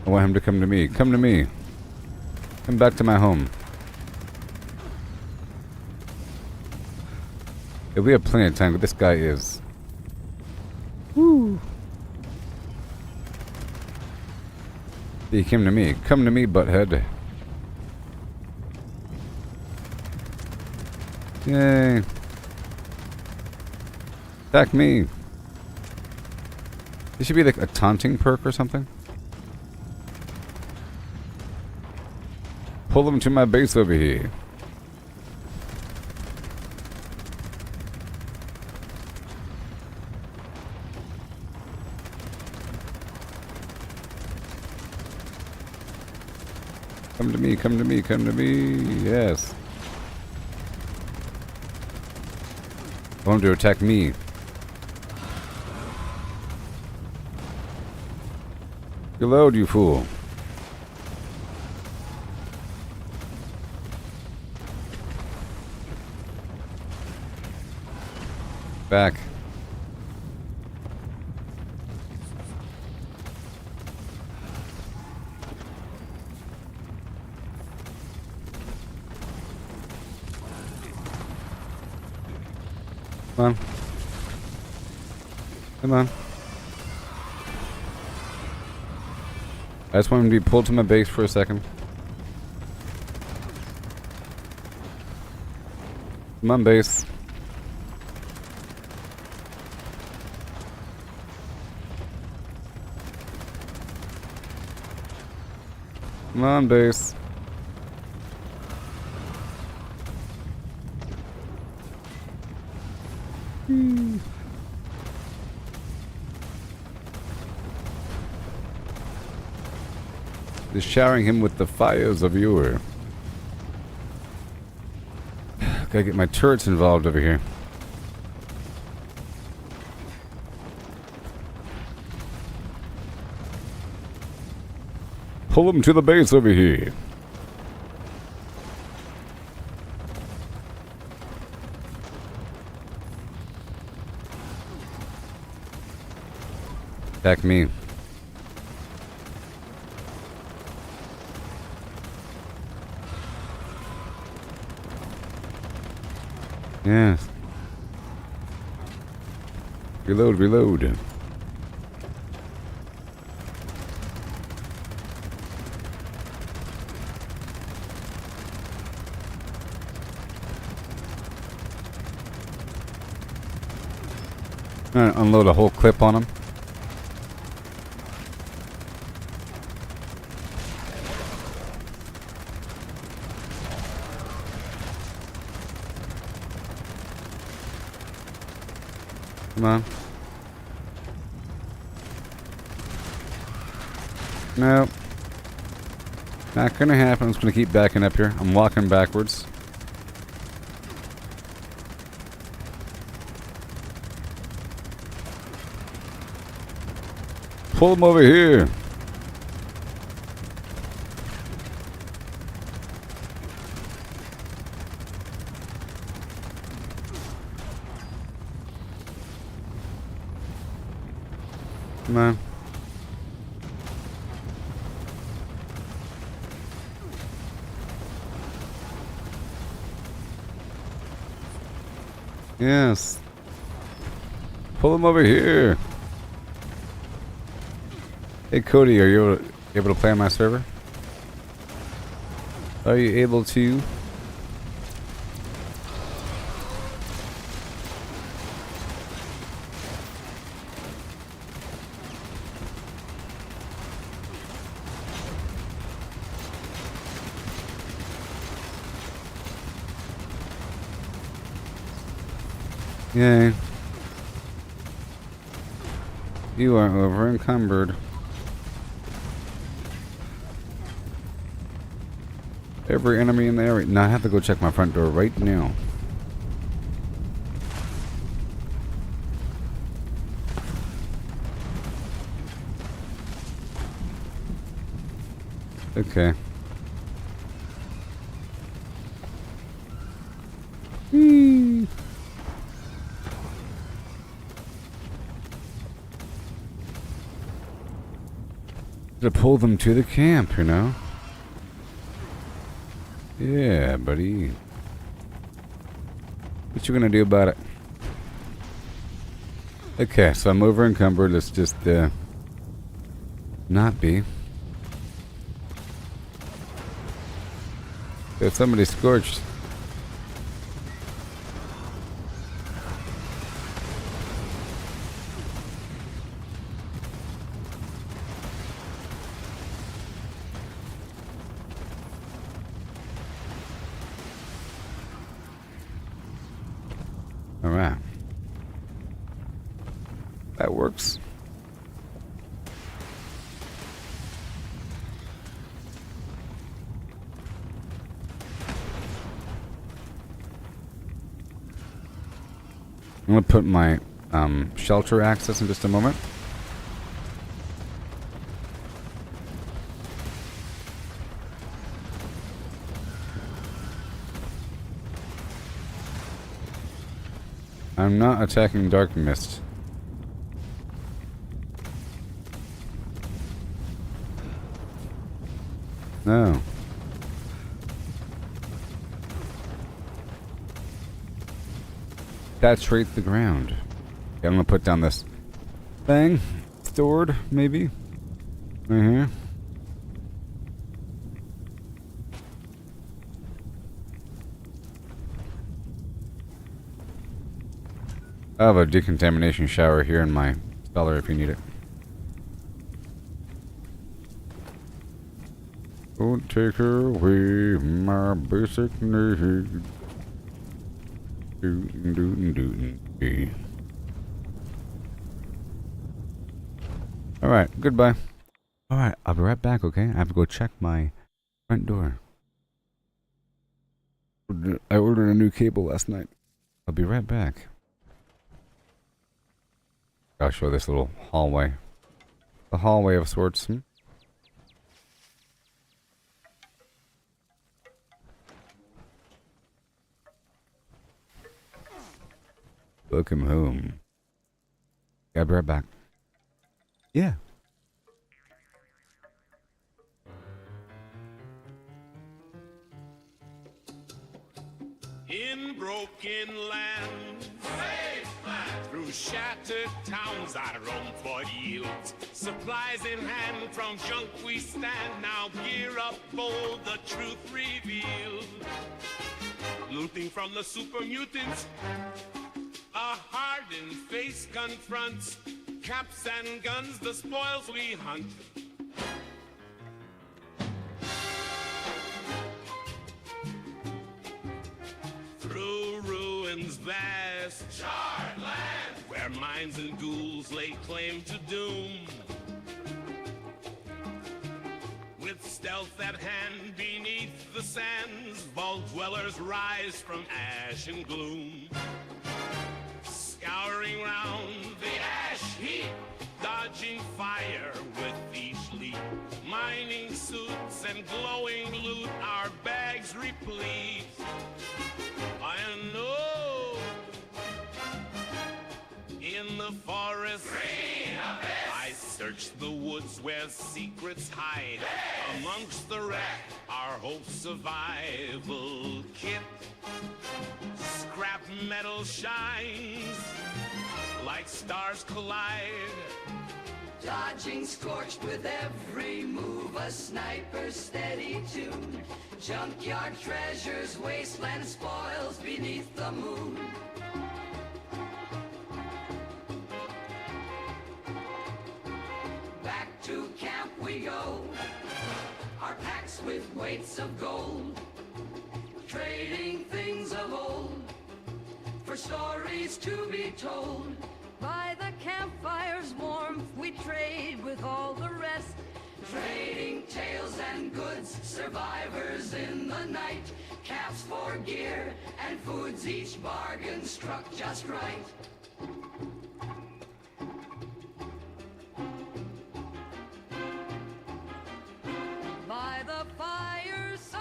I want him to come to me. Come to me. Come back to my home. Yeah, we have plenty of time, but this guy is... Woo! He came to me. Come to me, butthead. Yay. Attack me. This should be like a taunting perk or something. Pull them to my base over here. Come to me, come to me, come to me. Yes. I want him to attack me. Reload, you fool. Back. Come on. Come on. I just want him to be pulled to my base for a second. Come on, base. Come on, base. Just showering him with the fires of yore. Gotta get my turrets involved over here. Pull him to the base over here. Attack me. Yes. Reload, reload. Unload a whole clip on him. Come on. No. Not gonna happen. I'm just gonna keep backing up here. I'm walking backwards. Pull him over here. Come on. Yes. Pull him over here. Hey Cody, are you able to play on my server? Are you able to? Yay. You are over encumbered. Every enemy in the area. Now I have to go check my front door right now. Okay. To pull them to the camp, you know? Yeah, buddy. What you gonna do about it? Okay, so I'm over encumbered. Let's just, not be. There's somebody scorched. works. I'm gonna put my shelter access in just a moment. I'm not attacking Dark Mist. No. Saturate the ground. Okay, I'm gonna put down this thing. Stored, maybe? Right here. I have a decontamination shower here in my cellar if you need it. Don't take away my basic needs. Alright, goodbye. Alright, I'll be right back, okay? I have to go check my front door. I ordered a new cable last night. I'll be right back. I'll show this little hallway. The hallway of sorts. Welcome home. I'll be right back. Yeah. In broken lands, Wasteland. Through shattered towns I roam for yields. Supplies in hand, from junk we stand. Now gear up bold, the truth revealed. Looting from the super mutants, a hardened face confronts. Caps and guns, the spoils we hunt. Through ruins vast, charred land, where mines and ghouls lay claim to doom. With stealth at hand beneath the sands, vault dwellers rise from ash and gloom. Scouring round the ash heap, dodging fire with each leap. Mining suits and glowing loot, our bags replete. I know in the forest I search the woods where secrets hide. Amongst the wreck, our hope survival kit. Scrap metal shines like stars collide. Dodging scorched with every move, a sniper's steady tune. Junkyard treasures, wasteland spoils beneath the moon. Back to camp we go, our packs with weights of gold. Trading things of old for stories to be told. By the campfire's warmth, we trade with all the rest. Trading tales and goods, survivors in the night. Caps for gear and foods, each bargain struck just right. By the fireside,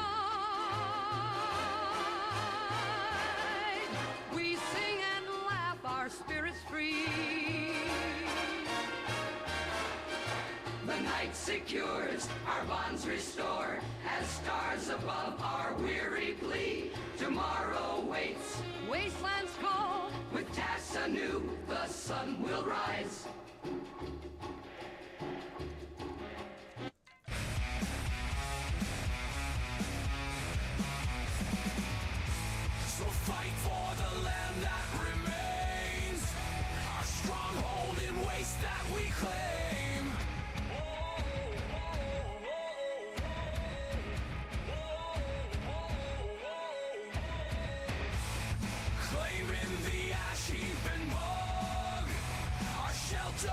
we sing and laugh, our spirits free. The night secures, our bonds restore, as stars above our weary plea. Tomorrow waits, Wasteland's call, with tasks anew, the sun will rise. So fight for the land that remains, our stronghold in waste that we claim. Claiming the ash heap and bog, our shelter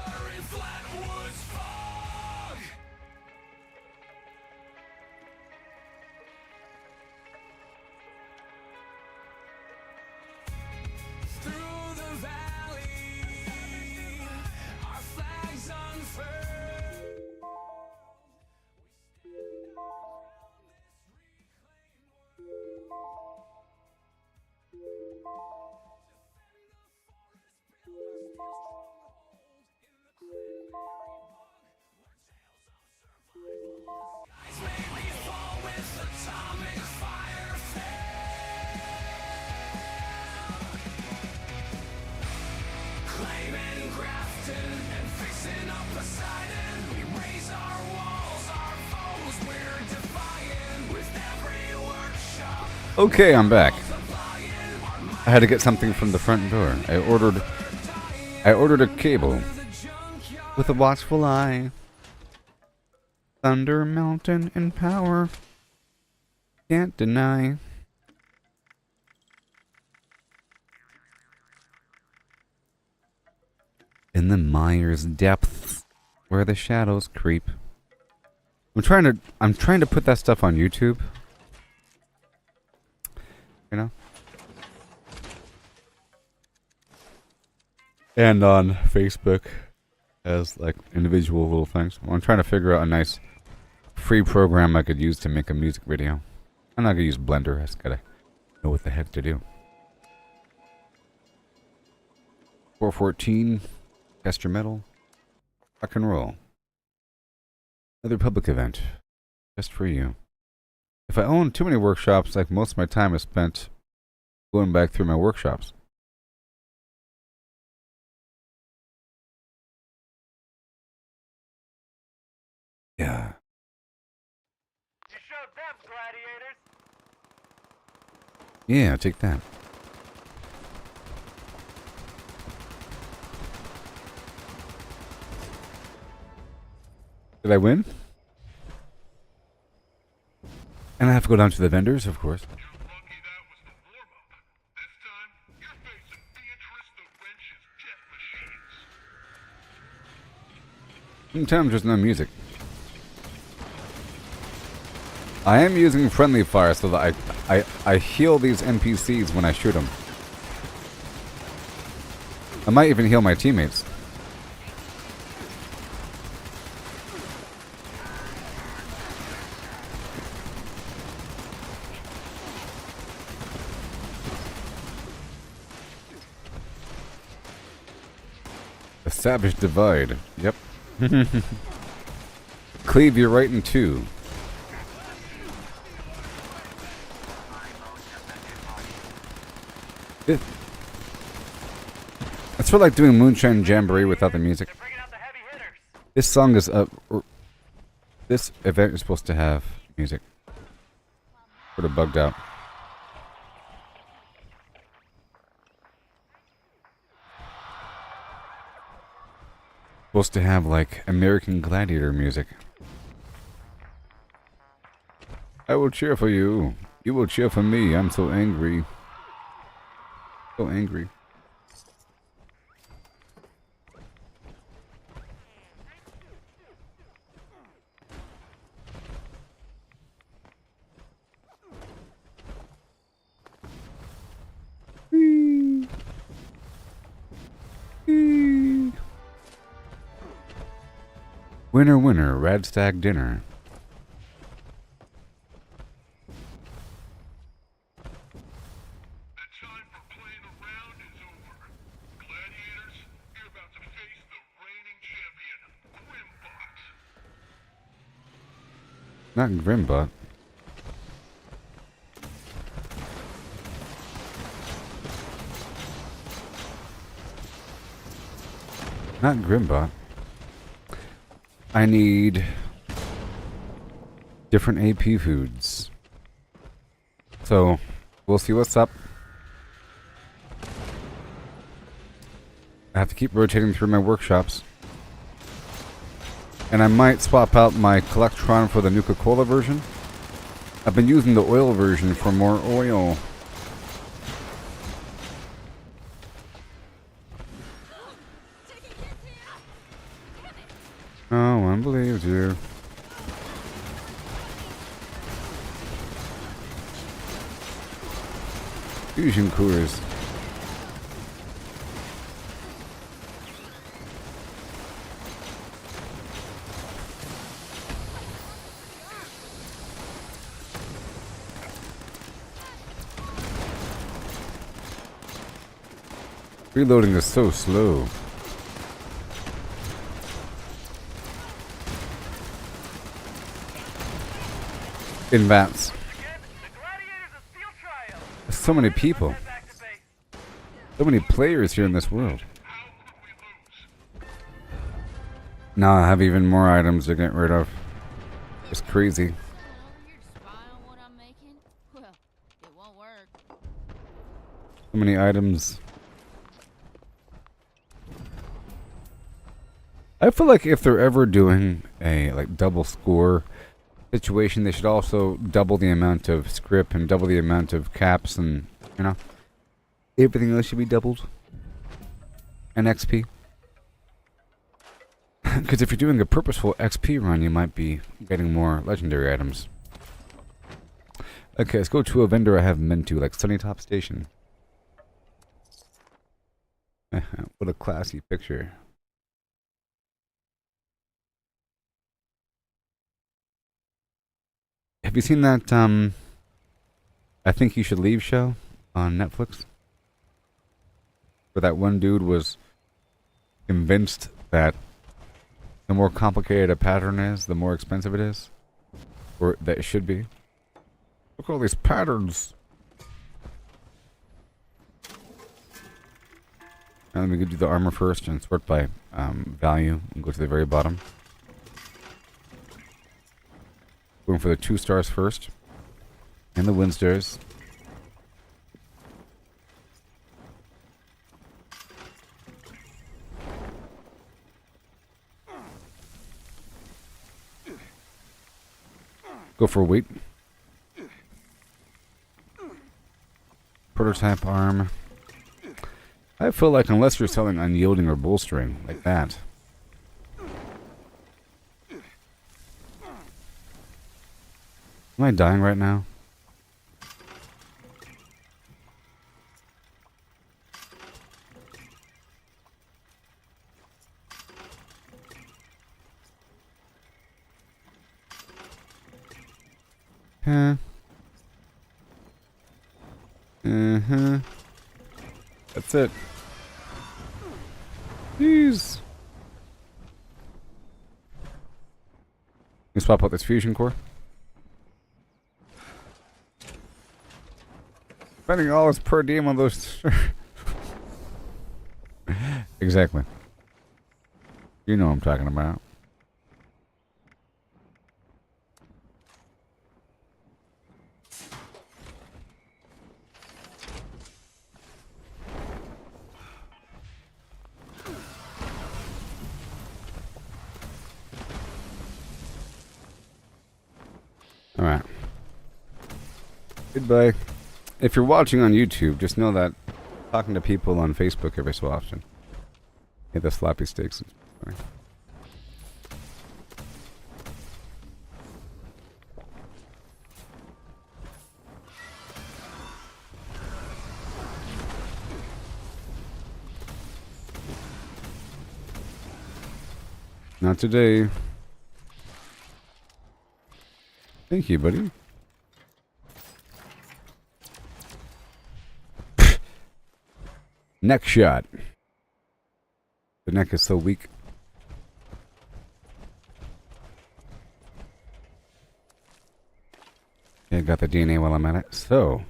Okay, I'm back. I had to get something from the front door. I ordered a cable with a watchful eye. Thunder, mountain, and power. Can't deny. In the mire's depths, where the shadows creep. I'm trying to put that stuff on YouTube. You know? And on Facebook as like individual little things. I'm trying to figure out a nice free program I could use to make a music video. I'm not gonna use Blender, I just gotta know what the heck to do. 414, test your metal, rock and roll. Another public event, just for you. If I own too many workshops, like most of my time is spent going back through my workshops. Yeah. You showed them, gladiators. Yeah, take that. Did I win? And I have to go down to the vendors, of course. You're lucky that was the warm-up. This time, you're facing Beatrice the Wrench's jet machines. Sometimes there's no music. I am using friendly fire so that I heal these NPCs when I shoot them. I might even heal my teammates. A savage divide. Yep. Cleave you right in two. It's sort of like doing Moonshine Jamboree without the music. This song is this event is supposed to have music. Sort of bugged out. Supposed to have like American Gladiator music. I will cheer for you. You will cheer for me. I'm so angry. So angry. Winner, winner, Radstag dinner. Not Grimbot. Not Grimbot. I need different AP foods. So, we'll see what's up. I have to keep rotating through my workshops. And I might swap out my Collectron for the Nuka-Cola version. I've been using the oil version for more oil. No one believes you. Fusion coolers. Reloading is so slow. In vats. There's so many people. So many players here in this world. Now I have even more items to get rid of. It's crazy. Well, So many items. I feel like if they're ever doing a like double score situation, they should also double the amount of script and double the amount of caps, and you know, everything else should be doubled. And XP. Because if you're doing a purposeful XP run, you might be getting more legendary items. Okay, let's go to a vendor I haven't been to, like Sunnytop Station. What a classy picture. Have you seen that, I Think You Should Leave show on Netflix? Where that one dude was convinced that the more complicated a pattern is, the more expensive it is. Or that it should be. Look at all these patterns. Now let me do the armor first and sort by value and go to the very bottom. Going for the 2 stars first. And the Winstars. Go for weight. Prototype arm. I feel like unless you're selling unyielding or bolstering, like that. Am I dying right now? Huh. Uh-huh. That's it. Jeez. You swap out this fusion core. Spending all this per diem on those. Exactly. You know what I'm talking about. Alright. Goodbye. If you're watching on YouTube, just know that talking to people on Facebook every so often. Hit the sloppy sticks. Not today. Thank you, buddy. Neck shot. The neck is so weak. Yeah, got the DNA while I'm at it. So,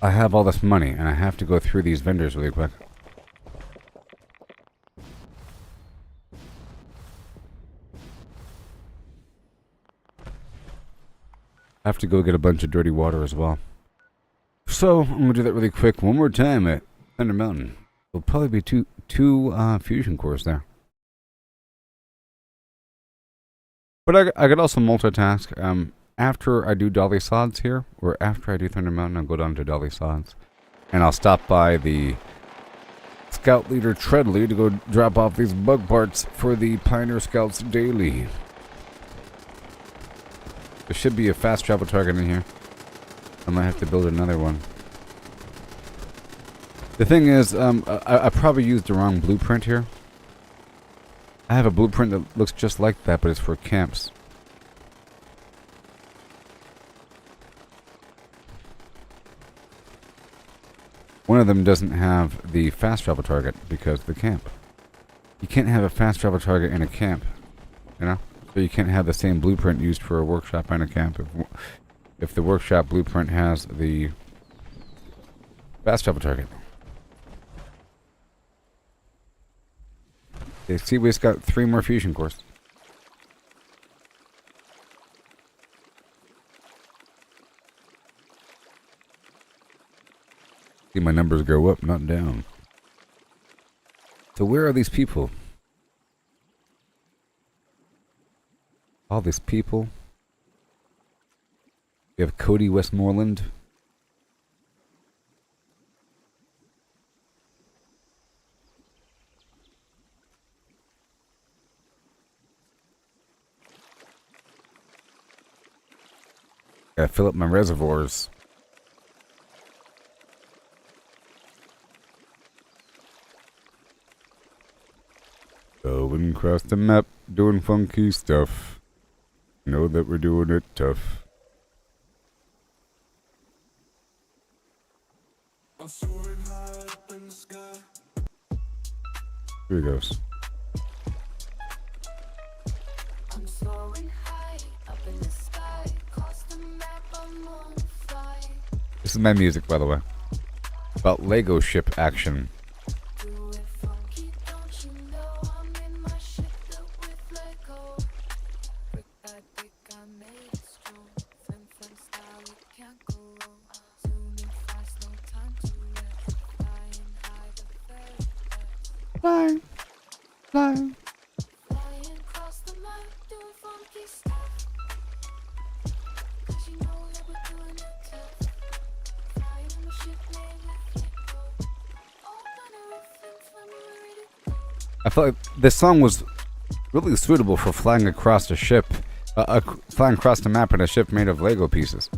I have all this money, and I have to go through these vendors really quick. I have to go get a bunch of dirty water as well. So, I'm going to do that really quick one more time at Thunder Mountain. There'll probably be two fusion cores there. But I could also multitask. After I do Dolly Sods here, or after I do Thunder Mountain, I'll go down to Dolly Sods. And I'll stop by the Scout Leader Treadley to go drop off these bug parts for the Pioneer Scouts Daily. There should be a fast travel target in here. I might have to build another one. The thing is, I probably used the wrong blueprint here. I have a blueprint that looks just like that, but it's for camps. One of them doesn't have the fast travel target because of the camp. You can't have a fast travel target in a camp, you know? So you can't have the same blueprint used for a workshop and a camp if the workshop blueprint has the fast travel target. Okay, see, we just got 3 more fusion cores. See my numbers go up, not down. So where are these people? All these people. We have Cody Westmoreland. Gotta fill up my reservoirs. Going across the map, doing funky stuff. Know that we're doing it tough. Here he goes. I'm soaring high up in the sky. Across the map, I'm on fire. This is my music, by the way. About Lego ship action. Flying, flying. Flying across the map, doing funky stuff. 'Cause you know that we're doing it tough. Flying in the ship made with Lego. All manner of things when we're ready to go. I felt like this song was really suitable for flying across a ship, flying across the map in a ship made of Lego pieces,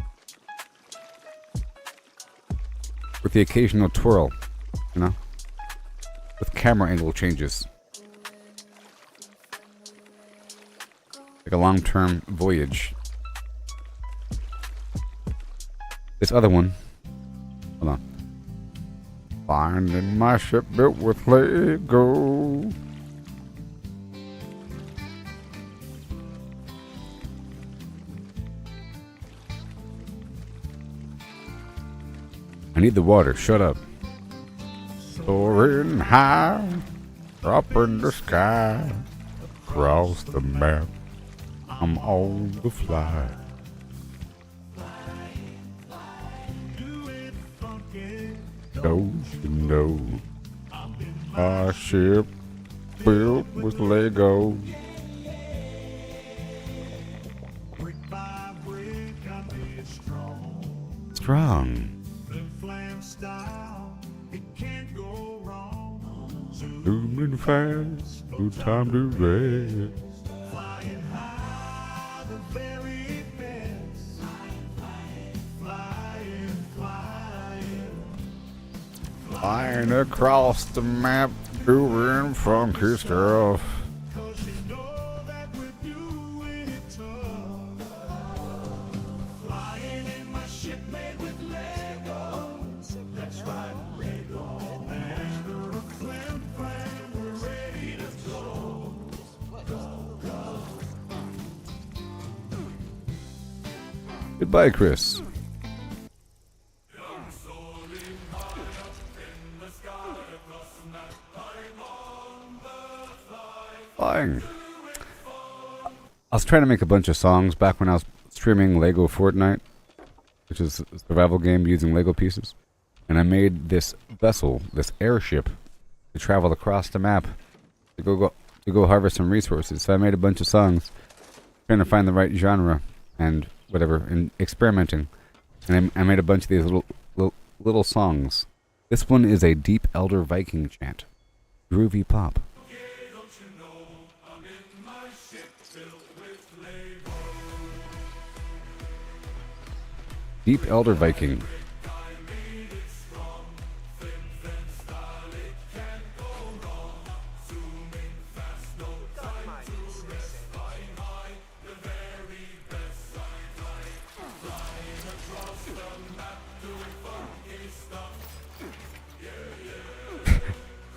with the occasional twirl, you know, with camera angle changes, like a long-term voyage. This other one, hold on. Finding my ship built with Lego. I need the water. Shut up. Soaring high, up in the sky, across the map, I'm on the fly. Don't you know our ship built with Lego? Strong. Zooming fast, no time to rest. Flying high, the very best. Flying across the map, doing funky stuff. Flying in my ship made with Lego. That's right, Lego. Goodbye, Chris. Flying. I was trying to make a bunch of songs back when I was streaming Lego Fortnite, which is a survival game using Lego pieces. And I made this vessel, this airship, to travel across the map to go harvest some resources. So I made a bunch of songs, trying to find the right genre and whatever, and experimenting. And I made a bunch of these little songs. This one is a Deep Elder Viking chant. Groovy pop. Deep Elder Viking.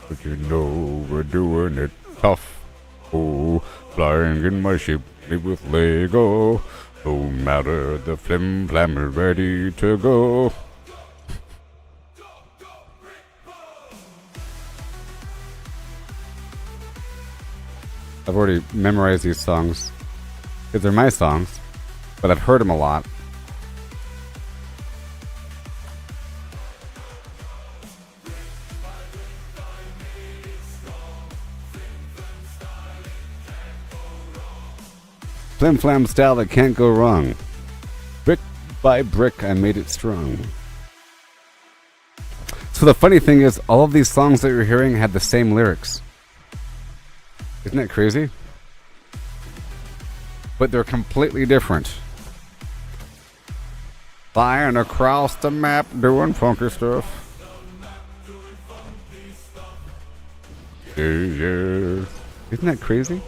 But you know we're doing it tough. Oh, flying in my ship made with Lego. No matter the flim flam, we're ready to go. I've already memorized these songs because they're my songs, but I've heard them a lot. Flim flam style that can't go wrong. Brick by brick, I made it strong. So the funny thing is, all of these songs that you're hearing had the same lyrics. Isn't that crazy? But they're completely different. Flying across the map, doing funky stuff. Yeah, yeah. Isn't that crazy?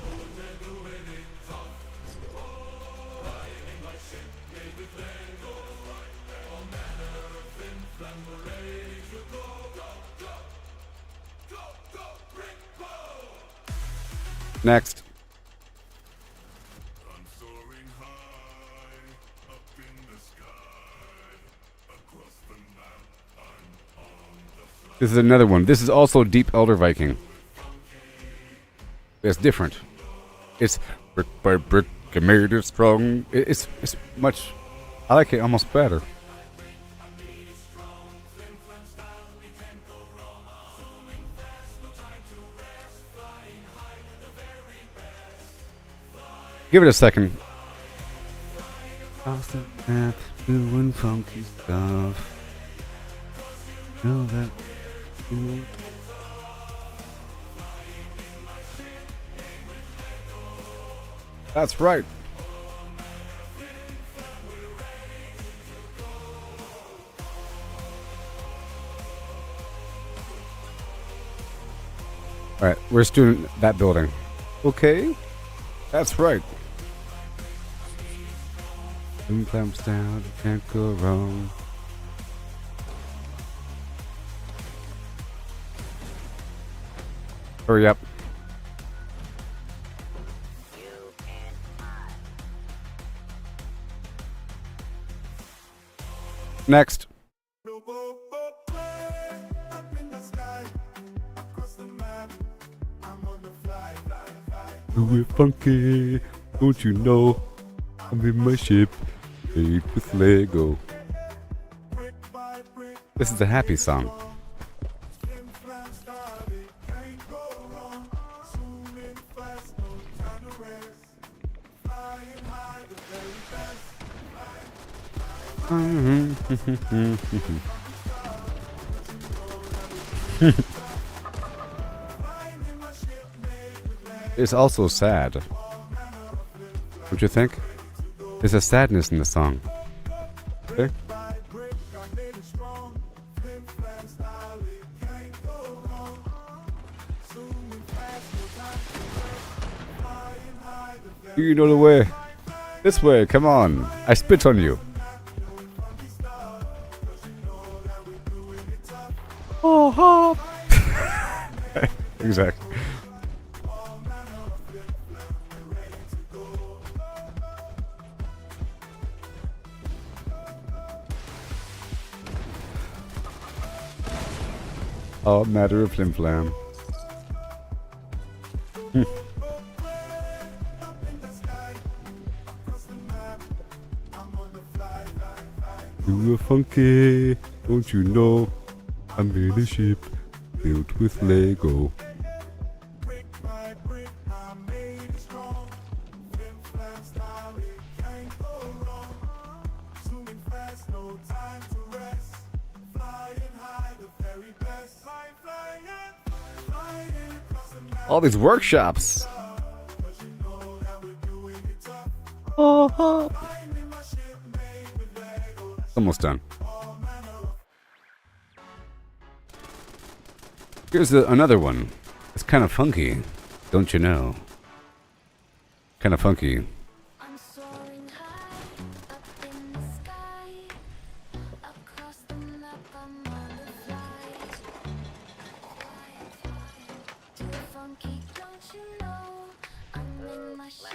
Next. This is another one. This is also Deep Elder Viking. It's different. It's brick by brick, I made it strong. It's much. I like it almost better. Give it a second. Off the map, doing funky stuff. Know that. That's right. All right, we're just doing that building. Okay, that's right. Boom clamps down, can't go wrong. Hurry up. Next. We're funky, don't you know? I'm in my ship, made with Lego. This is a happy song. It's also sad. Don't you think? There's a sadness in the song. Okay? You know the way. This way, come on. I spit on you. Oh, hop. Exactly. All matter of flim flam. You are funky, don't you know? I'm in a ship built with Lego. All these workshops. Oh, almost done. Here's another one. It's kind of funky, don't you know? Kind of funky. I'm soaring high up in the sky. Across the map, I'm on the fly. Too funky, don't you know? I'm in my ship,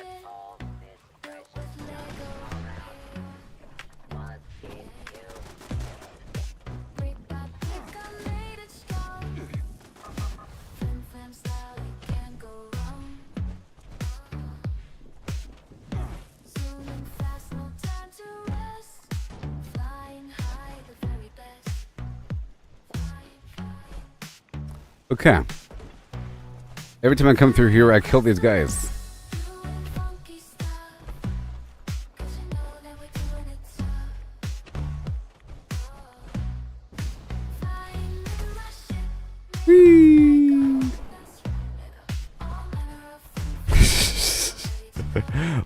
built with Lego. Brick by brick, I made it strong. Flim flam style, it can't go wrong. Zooming fast, no time to rest. Flying high, the very best. Okay. Every time I come through here, I kill these guys. Doing funky stuff.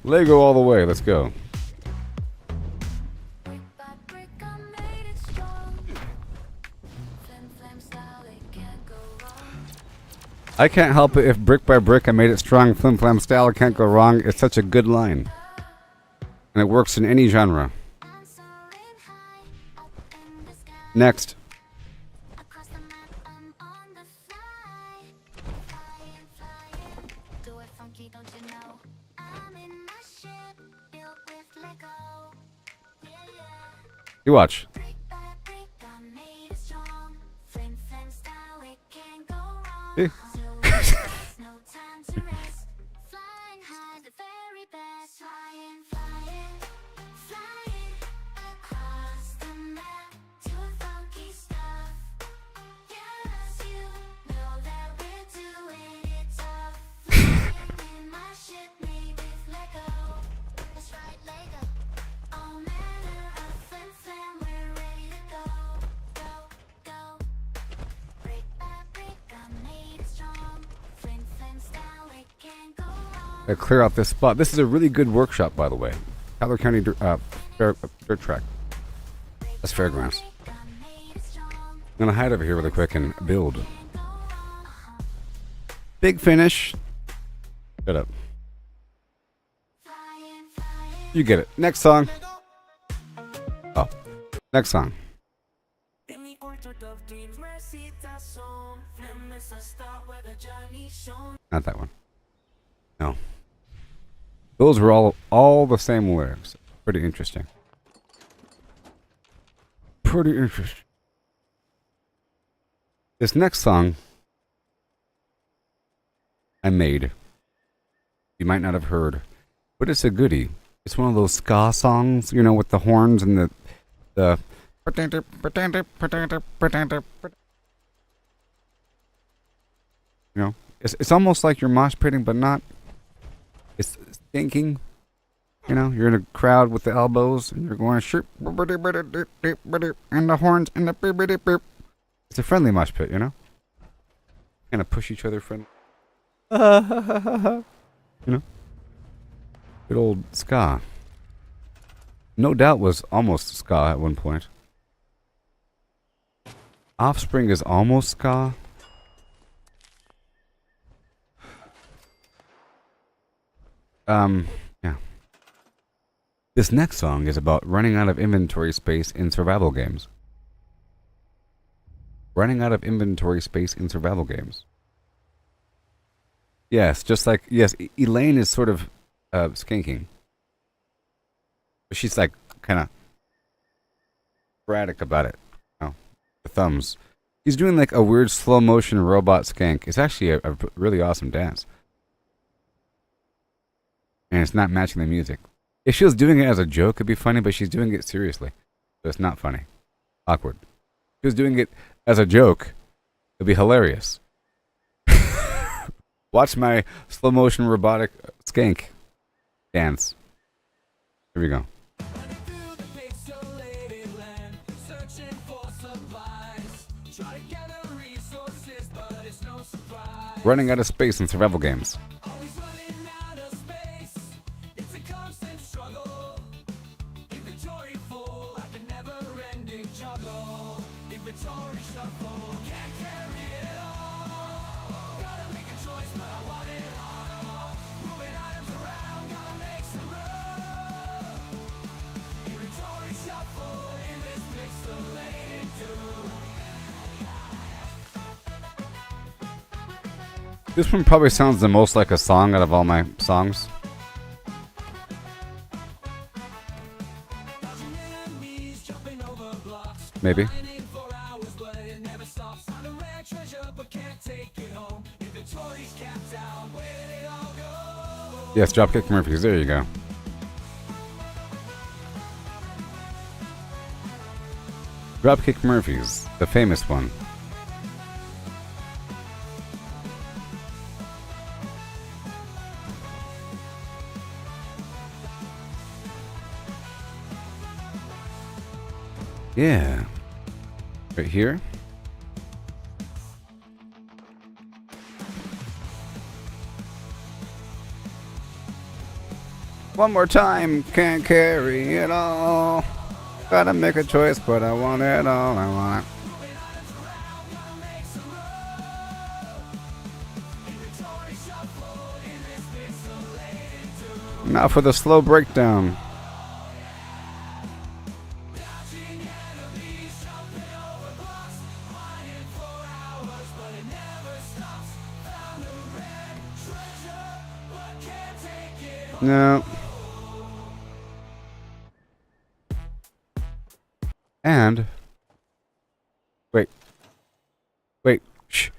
Lego all the way. Let's go. I can't help it if brick by brick I made it strong. Flim flam style, can't go wrong. It's such a good line. And it works in any genre. Next. You watch. Eh. I clear out this spot. This is a really good workshop, by the way. Tyler County dirt track. That's Fairgrounds. I'm gonna hide over here really quick and build. Big finish. Shut up. You get it. Next song. Oh, next song. Not that one. No. Those were all the same lyrics. Pretty interesting. Pretty interesting. This next song I made, you might not have heard, but it's a goodie. It's one of those ska songs, you know, with the horns and the you know, it's almost like you're mosh pitting, but not. It's stinking. You know, you're in a crowd with the elbows and you're going shoot and the horns and the beep beep beep. It's a friendly mosh pit, you know? Kind of push each other friendly. You know? Good old ska. No Doubt was almost ska at one point. Offspring is almost ska. Yeah. This next song is about running out of inventory space in survival games. Running out of inventory space in survival games. Yes, just like, yes, Elaine is sort of skanking. But she's like kind of sporadic about it. Oh, the thumbs. He's doing like a weird slow motion robot skank. It's actually a really awesome dance. And it's not matching the music. If she was doing it as a joke, it'd be funny, but she's doing it seriously. So it's not funny. Awkward. If she was doing it as a joke, it'd be hilarious. Watch my slow motion robotic skank dance. Here we go. Running out of space in survival games. This one probably sounds the most like a song out of all my songs. Maybe. Yes, Dropkick Murphys. There you go. Dropkick Murphys, the famous one. Yeah. Right here. One more time, can't carry it all. Gotta make a choice, but I want it all. I want it. Now for the slow breakdown. No. And wait. Shh.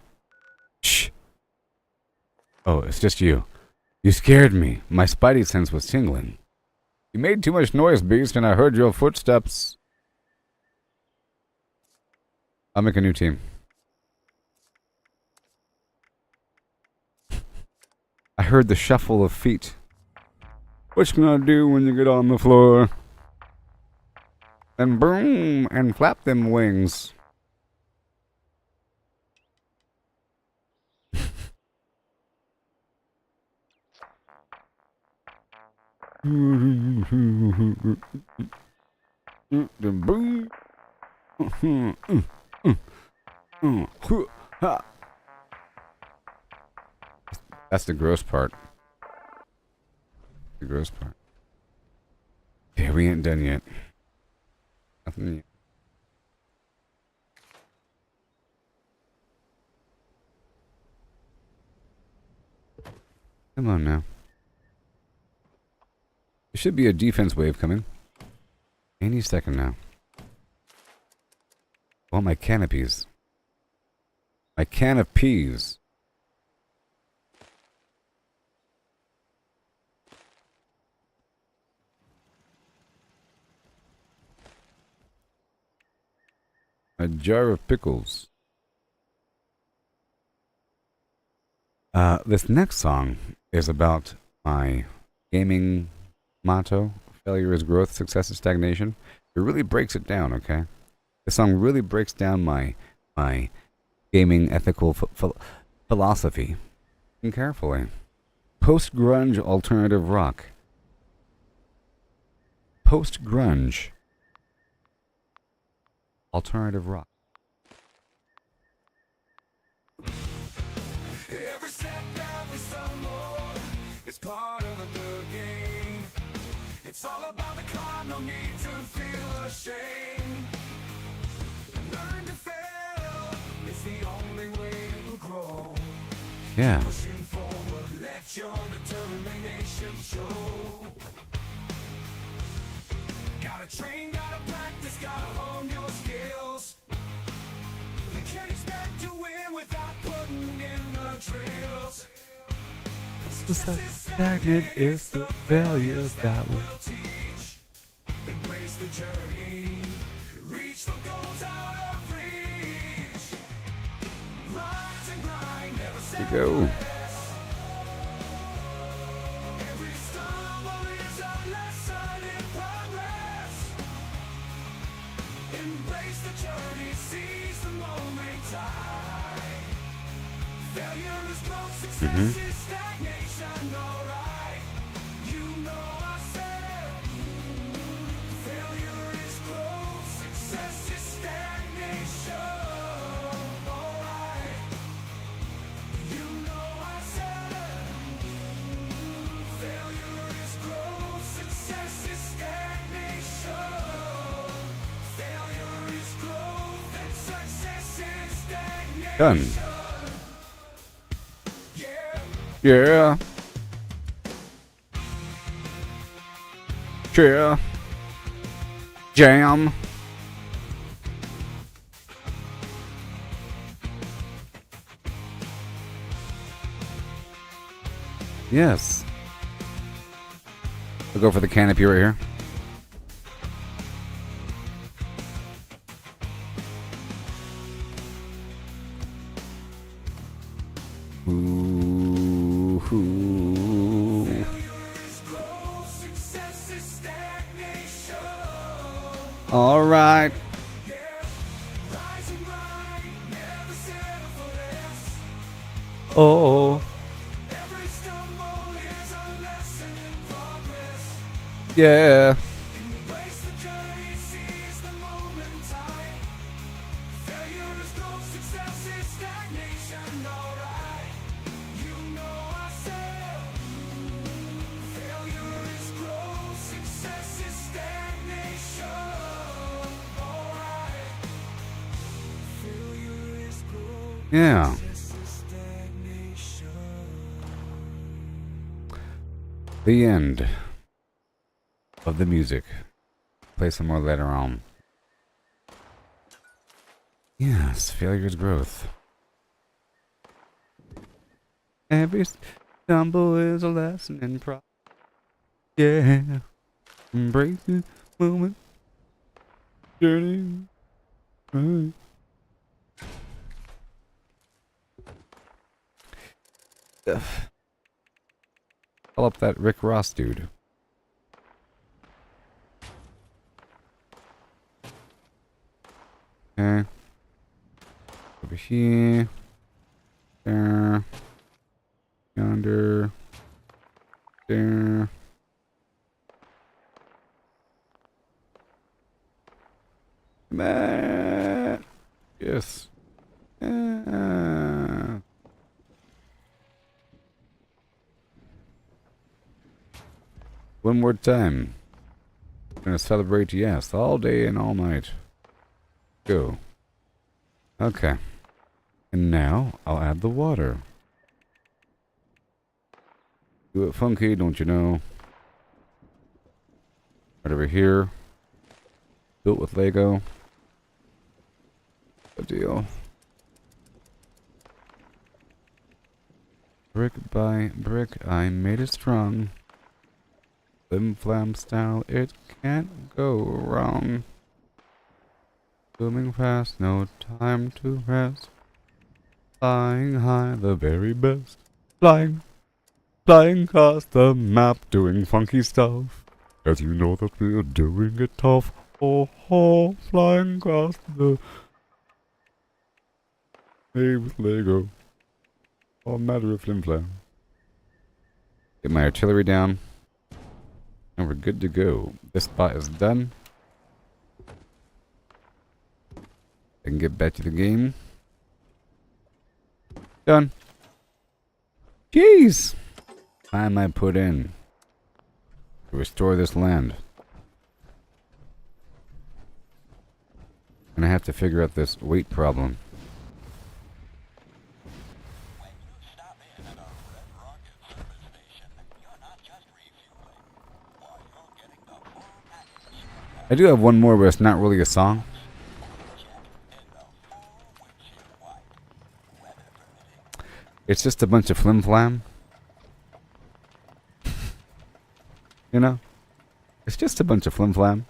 Oh, it's just you. You scared me. My spidey sense was tingling. You made too much noise, Beast, and I heard your footsteps. I'll make a new team. I heard the shuffle of feet. What you gonna do when you get on the floor? And boom, and flap them wings. That's the gross part. The gross part. Yeah, we ain't done yet. Nothing yet. Come on now. There should be a defense wave coming. Any second now. Oh, my canopies. My can of peas. A jar of pickles. This next song is about my gaming motto: failure is growth, success is stagnation. It really breaks it down, okay? This song really breaks down my gaming ethical philosophy. Listen carefully. Post-grunge alternative rock. Post-grunge alternative rock. Every step, every stumble, it's part of the game. It's all about the climb, no need to feel ashamed. Learn to fail, it's the only way to grow. Yeah. Pushing forward, let your determination show. Gotta train, gotta practice, gotta hone your skills. You can't expect to win without putting in the drills. Stagnant is the failures that will teach. Embrace the journey, reach the goals out of reach. Rise and grind, never Here we go. Every stumble is a lesson in progress. Embrace the journey, seize the moment time. Failure is growth, success is stagnation, alright. You know I said failure is growth, success is stagnation, alright. You know I said failure is growth, success is stagnation. Failure is growth and success is stagnation. Done. Yeah. Yeah. Jam. Yes. I'll go for the canopy right here. Ooh. All right. Oh. Every stumble is a lesson in progress. Yeah. Embrace the journey, seize the moment time. Failure is growth, success is stagnation, alright. You know ourselves. Failure is growth, success is stagnation, alright. Failure is growth, Yeah. success is stagnation. The end of the music. Play some more later on. Yes, failure's growth. Every stumble is a lesson in progress. Yeah. Embrace the moment. Journey. Right. Call up that Rick Ross dude. Okay. Over here. There. Yonder. There. Matt. Yes. One more time. We're gonna celebrate, yes, all day and all night. Go. Okay. And now I'll add the water. Do it funky, don't you know? Right over here. Built with Lego. Good deal. Brick by brick, I made it strong. Flim flam style, it can't go wrong. Zooming fast, no time to rest. Flying high, the very best. Flying across the map, doing funky stuff. As you know that we're doing it tough. Oh, oh, flying across the made with Lego. All matter of flim flam. Get my artillery down. And we're good to go. This spot is done. I can get back to the game. Done. Jeez! Time I put in to restore this land. And I have to figure out this weight problem. I do have one more, but it's not really a song. It's just a bunch of flim flam. You know? It's just a bunch of flim flam.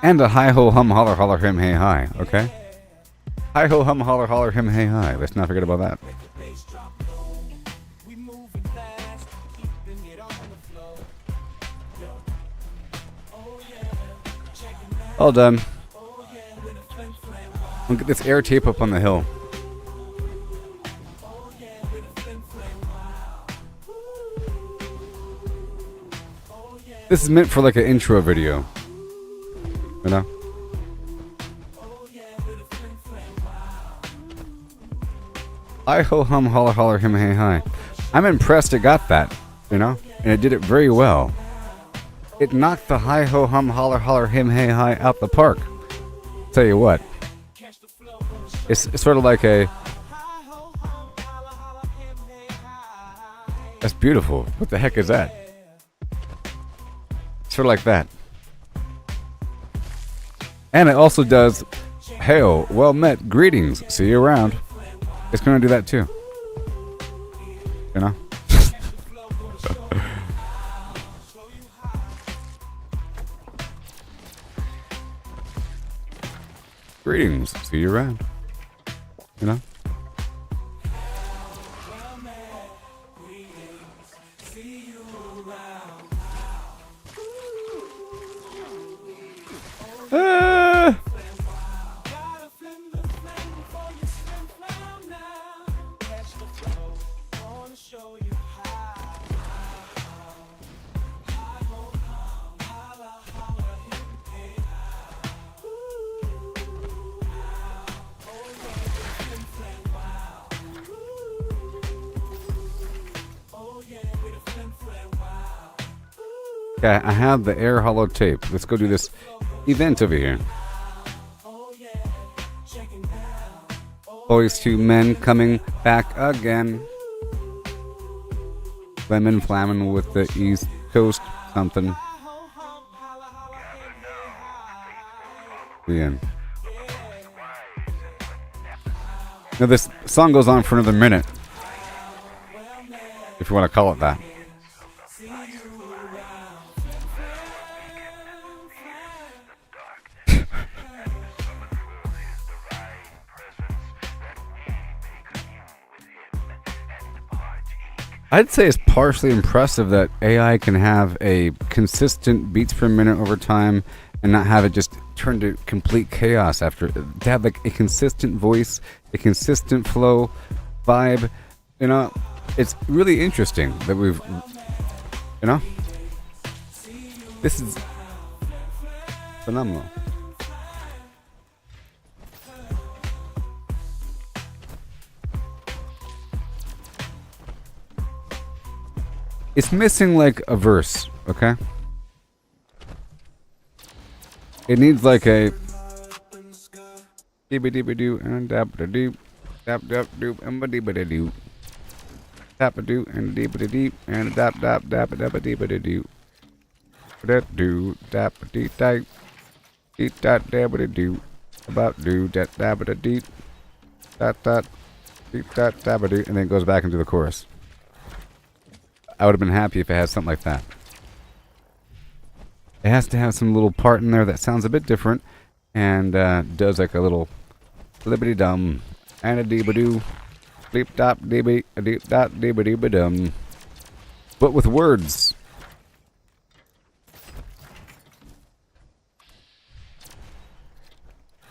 And a hi ho hum holler holler him hey hi, okay? Hi ho hum holler holler him hey hi. Let's not forget about that. All done. We'll get this air tape up on the hill. This is meant for like an intro video. You know? Hi ho hum holler holler him hey hi. I'm impressed it got that, you know? And it did it very well. It knocked the hi ho hum holler holler him hey hi out the park. Tell you what. It's sort of like a... That's beautiful. What the heck is that? Sort of like that. And it also does, hail, well met, greetings, see you around. It's going to do that too. You know? Greetings, see you around. You know? Okay, I have the air hollow tape. Let's go do this event over here. Boys to Men coming back again. Lemon flamin' with the East Coast something. The end. Now this song goes on for another minute, if you want to call it that. I'd say it's partially impressive that AI can have a consistent beats per minute over time and not have it just turn to complete chaos after. To have like a consistent voice, a consistent flow, vibe, you know, it's really interesting that we've, you know, this is phenomenal. It's missing like a verse, okay? It needs like a dee-ba-dee-ba-doo and dap-da-doo, dap-dap-doo and ba-dee-ba-da-doo, dap-a-doo and dee-ba-da-dee and dap-dap-dap-a-dap-a-dee-ba-da-doo, da-doo, dap-a-dee-dee, dee-da-da-ba-da-doo, about-doo, da-da-ba-da-dee, da-da, dee-da-da-ba-doo, and then it goes back into the chorus. I would have been happy if it had something like that. It has to have some little part in there that sounds a bit different and does like a little flippity dum and a dee ba doo, bleep dop dee ba dee dot dee ba dee ba dum, but with words.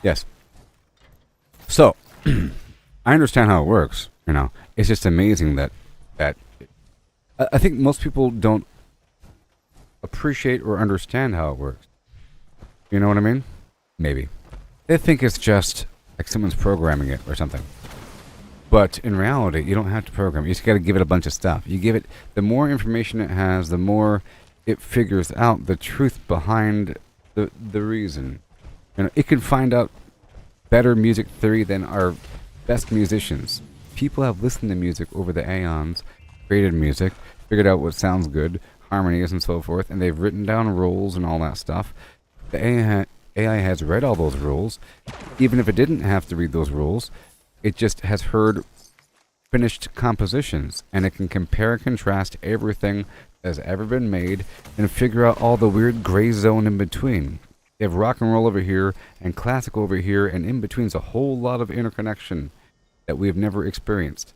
Yes. So, I understand how it works. You know, it's just amazing that I think most people don't appreciate or understand how it works. You know what I mean? Maybe. They think it's just like someone's programming it or something. But in reality, you don't have to program it. You just got to give it a bunch of stuff. You give it, the more information it has, the more it figures out the truth behind the reason. You know, it can find out better music theory than our best musicians. People have listened to music over the aeons, created music, figured out what sounds good, harmonies and so forth, and they've written down rules and all that stuff. The AI has read all those rules. Even if it didn't have to read those rules, it just has heard finished compositions, and it can compare and contrast everything that's ever been made and figure out all the weird gray zone in between. You have rock and roll over here and classical over here, and in between's a whole lot of interconnection that we've never experienced.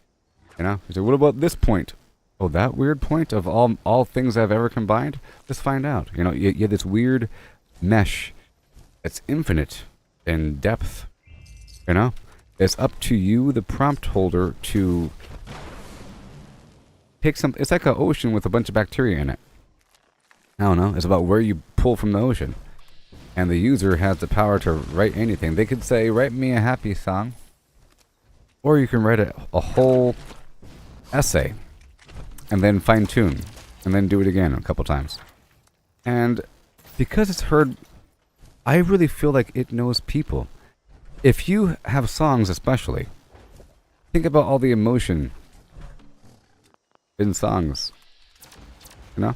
You know? So what about this point? Oh, that weird point of all things I've ever combined? Let's find out. You know, you have this weird mesh that's infinite in depth. You know? It's up to you, the prompt holder, to pick some. It's like an ocean with a bunch of bacteria in it. I don't know. It's about where you pull from the ocean. And the user has the power to write anything. They could say, write me a happy song. Or you can write a whole essay. And then fine tune. And then do it again a couple times. And because it's heard, I really feel like it knows people. If you have songs especially, think about all the emotion in songs. You know?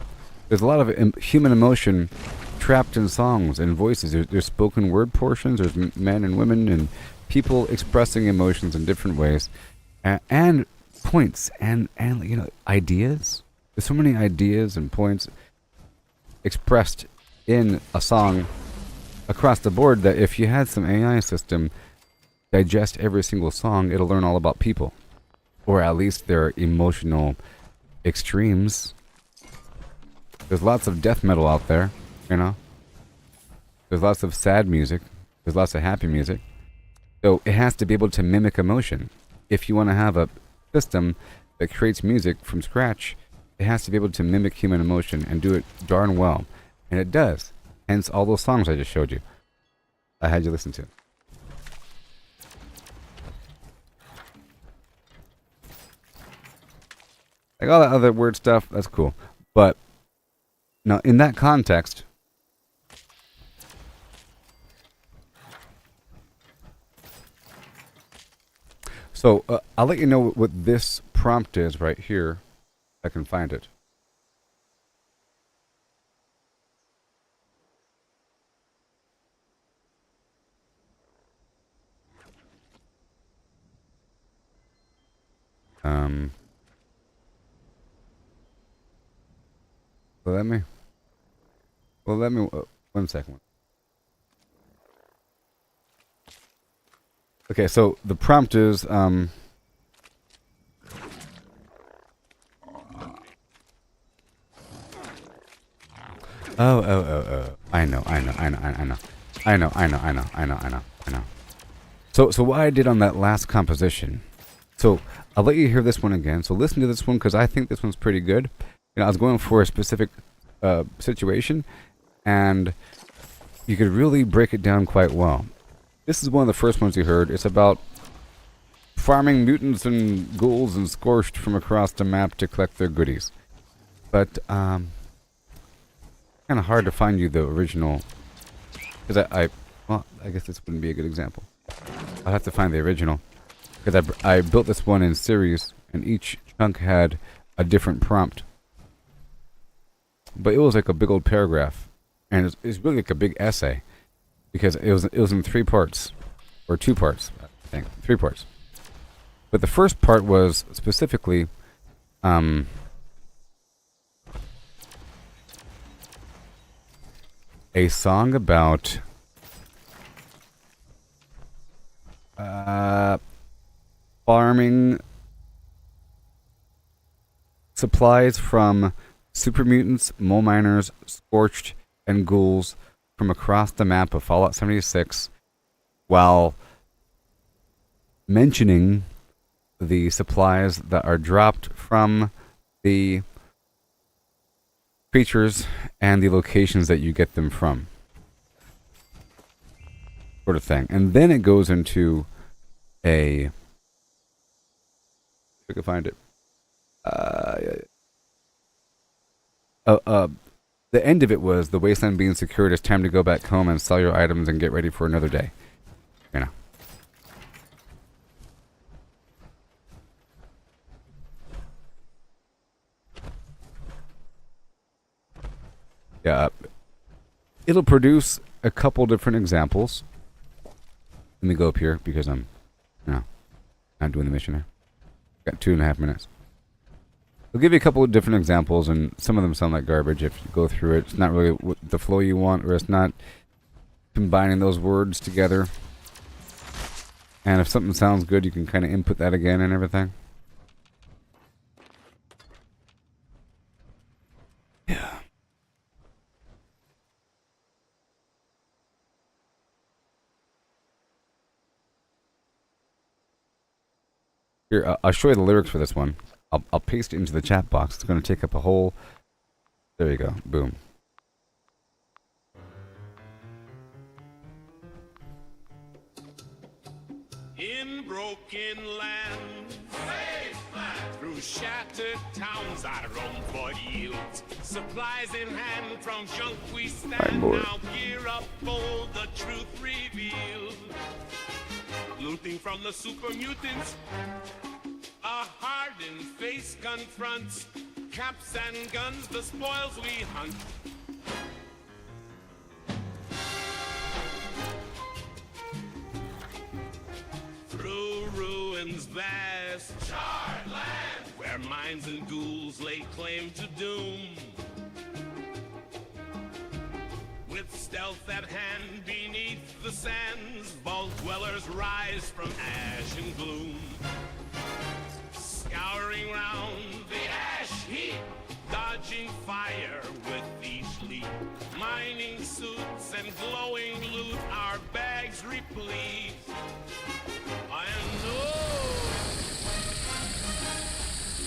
There's a lot of human emotion trapped in songs and voices. There's spoken word portions, there's men and women and people expressing emotions in different ways. And points and you know, ideas. There's so many ideas and points expressed in a song across the board that if you had some AI system digest every single song, it'll learn all about people, or at least their emotional extremes. There's lots of death metal out there, you know. There's lots of sad music. There's lots of happy music. So it has to be able to mimic emotion. If you want to have a system that creates music from scratch, it has to be able to mimic human emotion and do it darn well. And it does. Hence all those songs I just showed you. I had you listen to. Like all that other word stuff, that's cool. But Now, in that context, so I'll let you know what this prompt is right here. I can find it. Let me, 1 second. Okay, so the prompt is, oh, I know. So what I did on that last composition, so I'll let you hear this one again. So listen to this one because I think this one's pretty good. You know, I was going for a specific situation, and you could really break it down quite well. This is one of the first ones you heard. It's about farming mutants and ghouls and scorched from across the map to collect their goodies. But kind of hard to find you the original, because well, I guess this wouldn't be a good example. I'll have to find the original, because I built this one in series, and each chunk had a different prompt. But it was like a big old paragraph, and it's really like a big essay, because it was in 3 parts, or 2 parts, I think, 3 parts. But the first part was specifically a song about farming supplies from super mutants, mole miners, scorched, and ghouls from across the map of Fallout 76, while mentioning the supplies that are dropped from the creatures and the locations that you get them from, sort of thing. And then it goes into if I can find it. The end of it was the wasteland being secured. It's time to go back home and sell your items and get ready for another day. You know. Yeah, it'll produce a couple different examples. Let me go up here because I'm not doing the mission here. Got 2.5 minutes. I'll give you a couple of different examples, and some of them sound like garbage if you go through it. It's not really the flow you want, or it's not combining those words together. And if something sounds good, you can kind of input that again and everything. Yeah. Here, I'll show you the lyrics for this one. I'll paste it into the chat box. It's going to take up a whole... There you go. Boom. In broken land, Wasteland, through shattered towns I roam for yields. Supplies in hand from junk we stand. Now gear up, bold, the truth revealed. Looting from the super mutants, a hardened face confronts. Caps and guns, the spoils we hunt. Through ruins vast, charred land, where mines and ghouls lay claim to doom. With stealth at hand beneath the sands, vault dwellers rise from ash and gloom. Scouring round the ash heap, dodging fire with each leap. Mining suits and glowing loot, our bags replete. And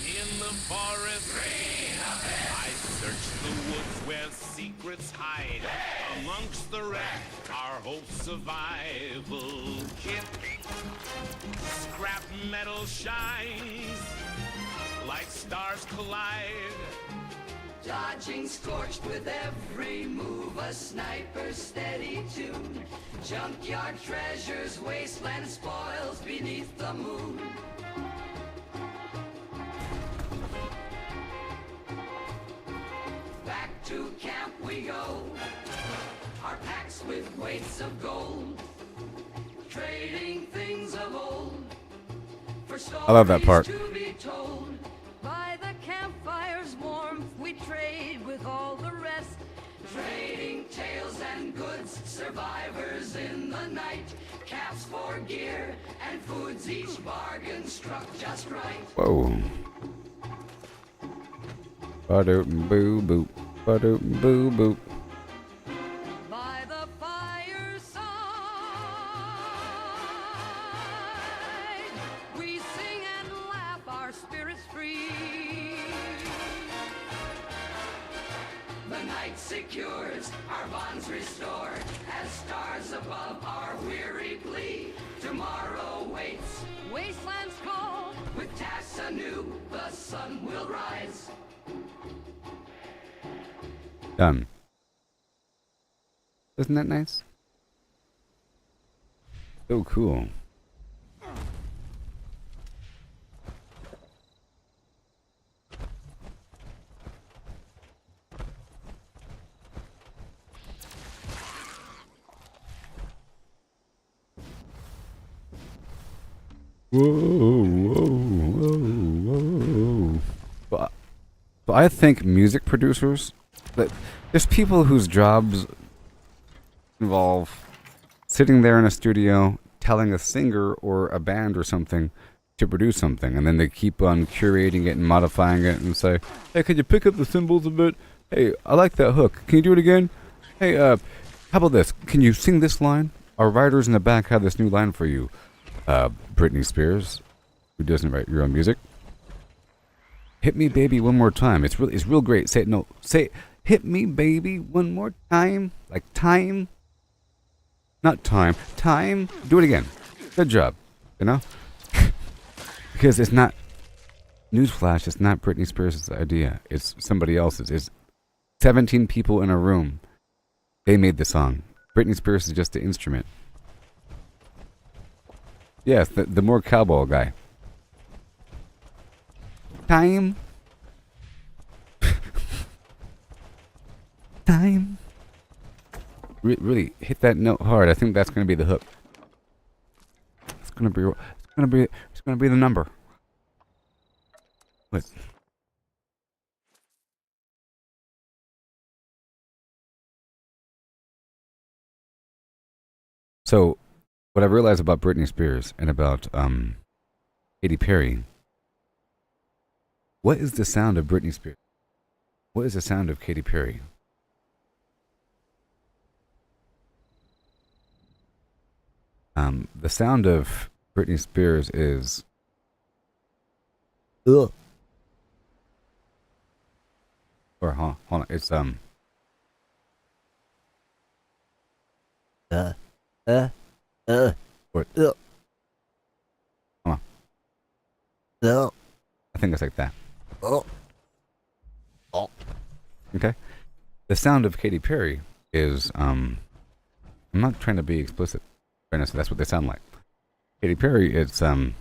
in the forest, I search the woods where secrets hide. Amongst the wreck, our hope survival kit. Scrap metal shines like stars collide. Dodging scorched with every move, a sniper's steady tune. Junkyard treasures, wasteland spoils beneath the moon. Back to camp we go, our packs with weights of gold. Trading things of old for I love that part. stories to be told. By the campfire's warmth, we trade with all the rest. Trading tales and goods, survivors in the night. Caps for gear and foods, each bargain struck just right. Whoa. Ba-doop boo boop. Ba-doop boo boop. By the fireside, we sing and laugh, our spirits free. The night secures, our bonds restored. As stars above our weary plea, tomorrow waits. Wasteland's call, With tasks anew, the sun will rise. Done. Isn't that nice? So cool. Whoa, whoa, whoa, whoa. So I think music producers, that there's people whose jobs involve sitting there in a studio telling a singer or a band or something to produce something, and then they keep on curating it and modifying it and say, hey, could you pick up the cymbals a bit? Hey, I like that hook. Can you do it again? Hey, how about this? Can you sing this line? Our writers in the back have this new line for you. Britney Spears, who doesn't write your own music. Hit me, baby, one more time. It's real great. Say it. No, say it. Hit me, baby, one more time. Like time. Not time. Time. Do it again. Good job. You know? Because it's not... Newsflash, it's not Britney Spears' idea. It's somebody else's. It's 17 people in a room. They made the song. Britney Spears is just the instrument. Yes, the more cowboy guy. Time. Time. Really hit that note hard. I think that's going to be the hook. It's going to be the number. Wait. So, what I realized about Britney Spears and about Katy Perry. What is the sound of Britney Spears? What is the sound of Katy Perry? The sound of Britney Spears is... Ugh. Or, hold on, it's, or, ugh. Hold on. I think it's like that. Oh. Okay. The sound of Katy Perry is, I'm not trying to be explicit. I'm trying to say that's what they sound like. Katy Perry, it's, something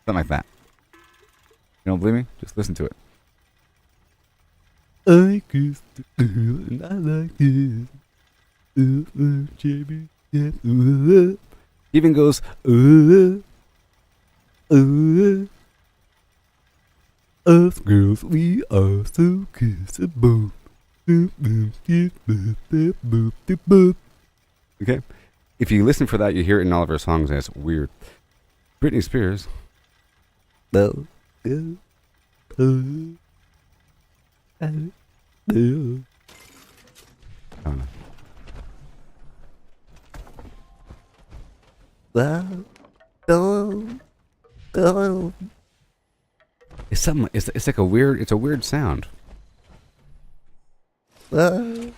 like that. You don't believe me? Just listen to it. I kissed the girl and I like this. Jamie, yeah. Even goes, us girls, we are so kissable. Okay? If you listen for that, you hear it in all of her songs, and it's weird. Britney Spears. No. I don't know. It's something. It's like a weird. It's a weird sound. In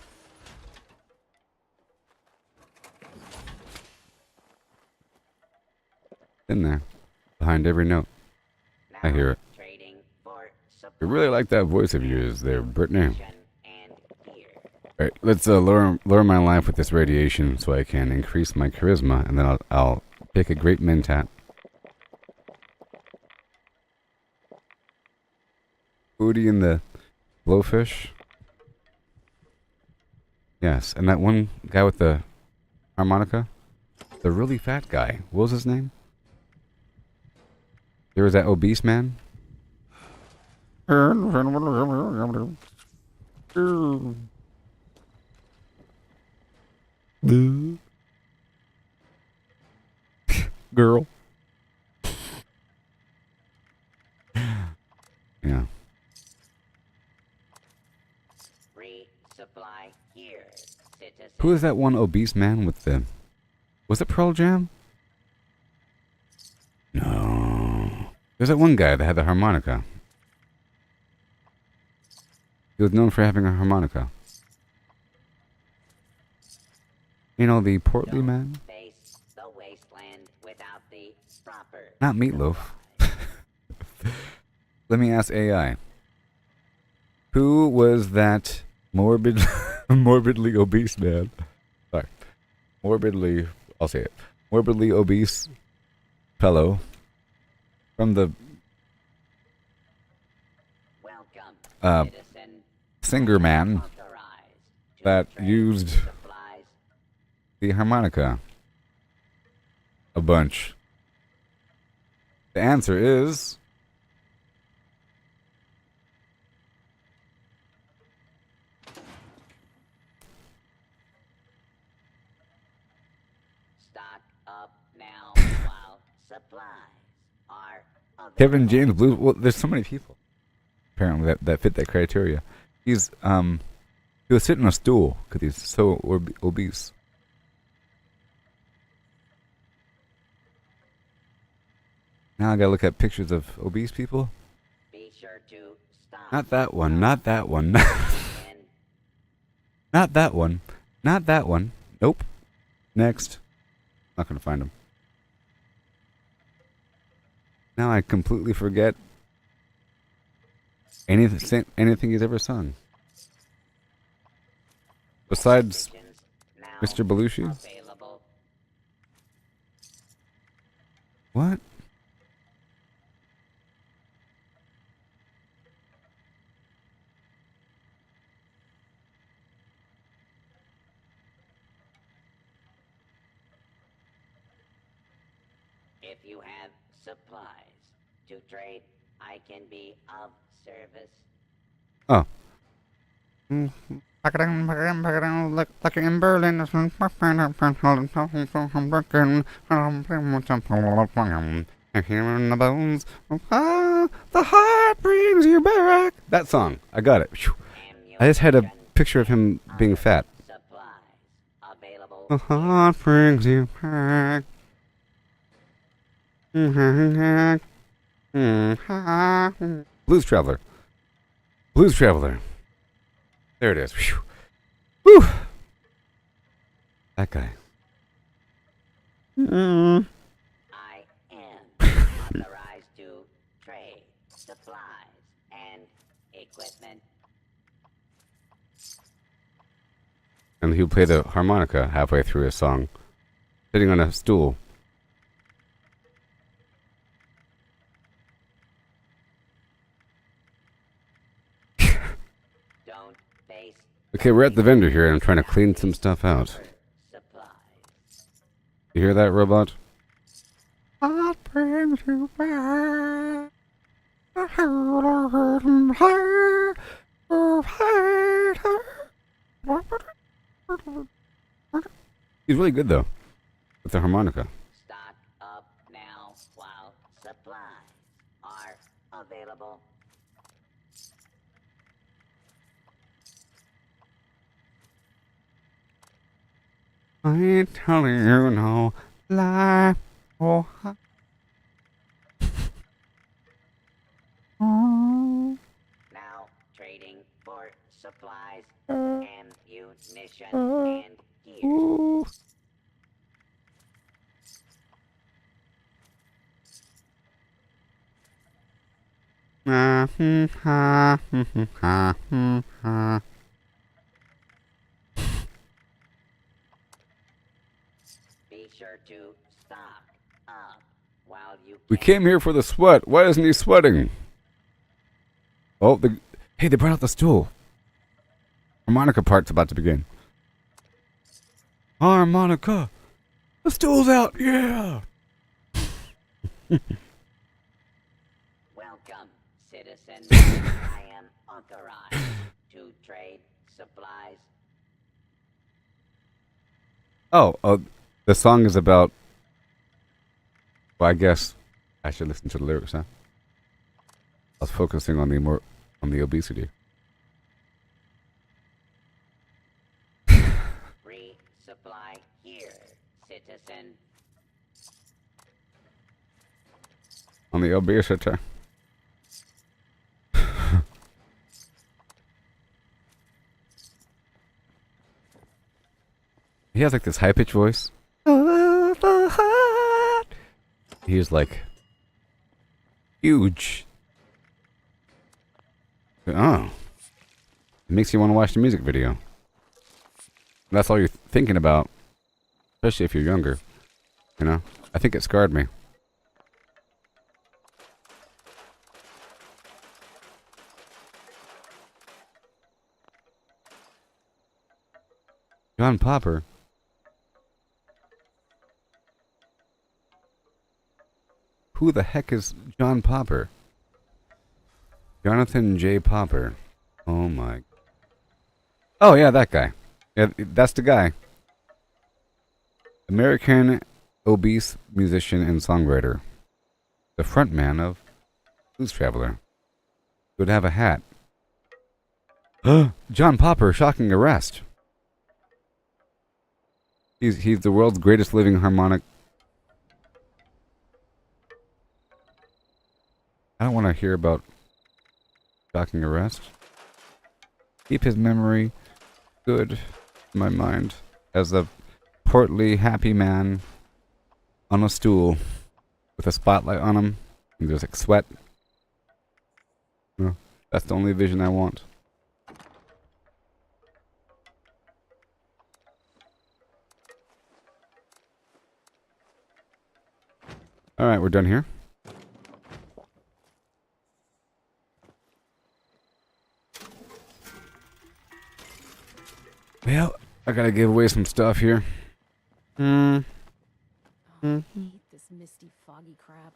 there. behind every note. I hear it. Trading for I really like that voice of yours there, Brittany. supply and gear. Alright, let's lure my life with this radiation so I can increase my charisma, and then I'll pick a great mentat. Booty and the blowfish. Yes, and that one guy with the harmonica. The really fat guy. What was his name? There was that obese man. Girl. Yeah. Resupply here, citizen. Who is that one obese man with the... Was it Pearl Jam? No. There's that one guy that had the harmonica. He was known for having a harmonica. You know, the portly man? Face the wasteland without the proper. Not Meatloaf. Let me ask AI. Who was that morbidly obese man? Sorry. I'll say it. Morbidly obese fellow from the Welcome, citizen. singer man Authorized to that trade used supplies. the harmonica a bunch. The answer is Stock up now while supplies are available. Kevin James Blue. Well, there's so many people apparently that fit that criteria. He was sitting on a stool because he's so obese. Now I gotta look at pictures of obese people. Be sure to stop. Not that one. Not that one. And Not that one. Not that one. Nope. Next. Not gonna find him. Now I completely forget anything he's ever sung. Besides now Mr. Belushi? available. What? If you have supplies to trade, I can be of service. Oh. Like in Berlin, hearing the bones. Ah, the heart brings you back. That song. I got it. Phew. I just had a picture of him being fat. Supplies available. The heart brings you back. Blues Traveler. Blues Traveler. There it is. Whew. Whew. That guy. I am authorized to trade supplies and equipment. And he'll play the harmonica halfway through his song, sitting on a stool. Don't face Okay, we're at the vendor here, and I'm trying to clean some stuff out. supplies. You hear that, robot? Heart brings you back. He's really good, though, with the harmonica. Stock up now while supplies are available. I ain't telling you no lie. Oh, oh. Now trading for supplies, ammunition, and gear. Be sure to stock up while you We came here for the sweat. Why isn't he sweating? Oh, hey, they brought out the stool. Harmonica part's about to begin. Harmonica. The stool's out. Yeah. Welcome, citizens. I am authorized to trade supplies. Oh, the song is about. Well, I guess I should listen to the lyrics, huh? I was focusing on the obesity. Resupply here, citizen. On the obesity. He has like this high pitched voice. He's like huge. Oh. It makes you want to watch the music video. That's all you're thinking about. Especially if you're younger. You know? I think it scarred me. John Popper. Who the heck is John Popper? Jonathan J. Popper. Oh my. Oh yeah, that guy. Yeah, that's the guy. American obese musician and songwriter. The frontman of Blues Traveler. Would have a hat. John Popper, shocking arrest. He's the world's greatest living harmonic. I don't want to hear about shocking arrest. Keep his memory good in my mind as a portly, happy man on a stool with a spotlight on him and there's like sweat. No, that's the only vision I want. Alright, we're done here. Well, I gotta give away some stuff here. I hate this misty, foggy crap.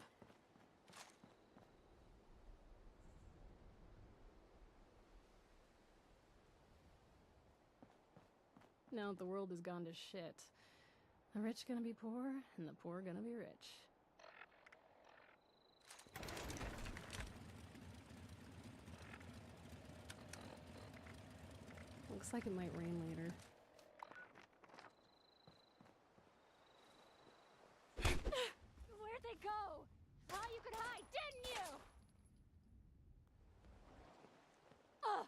Now the world has gone to shit. The rich gonna be poor, and the poor gonna be rich. Looks like it might rain later. Where'd they go? Thought you could hide, didn't you? Ugh.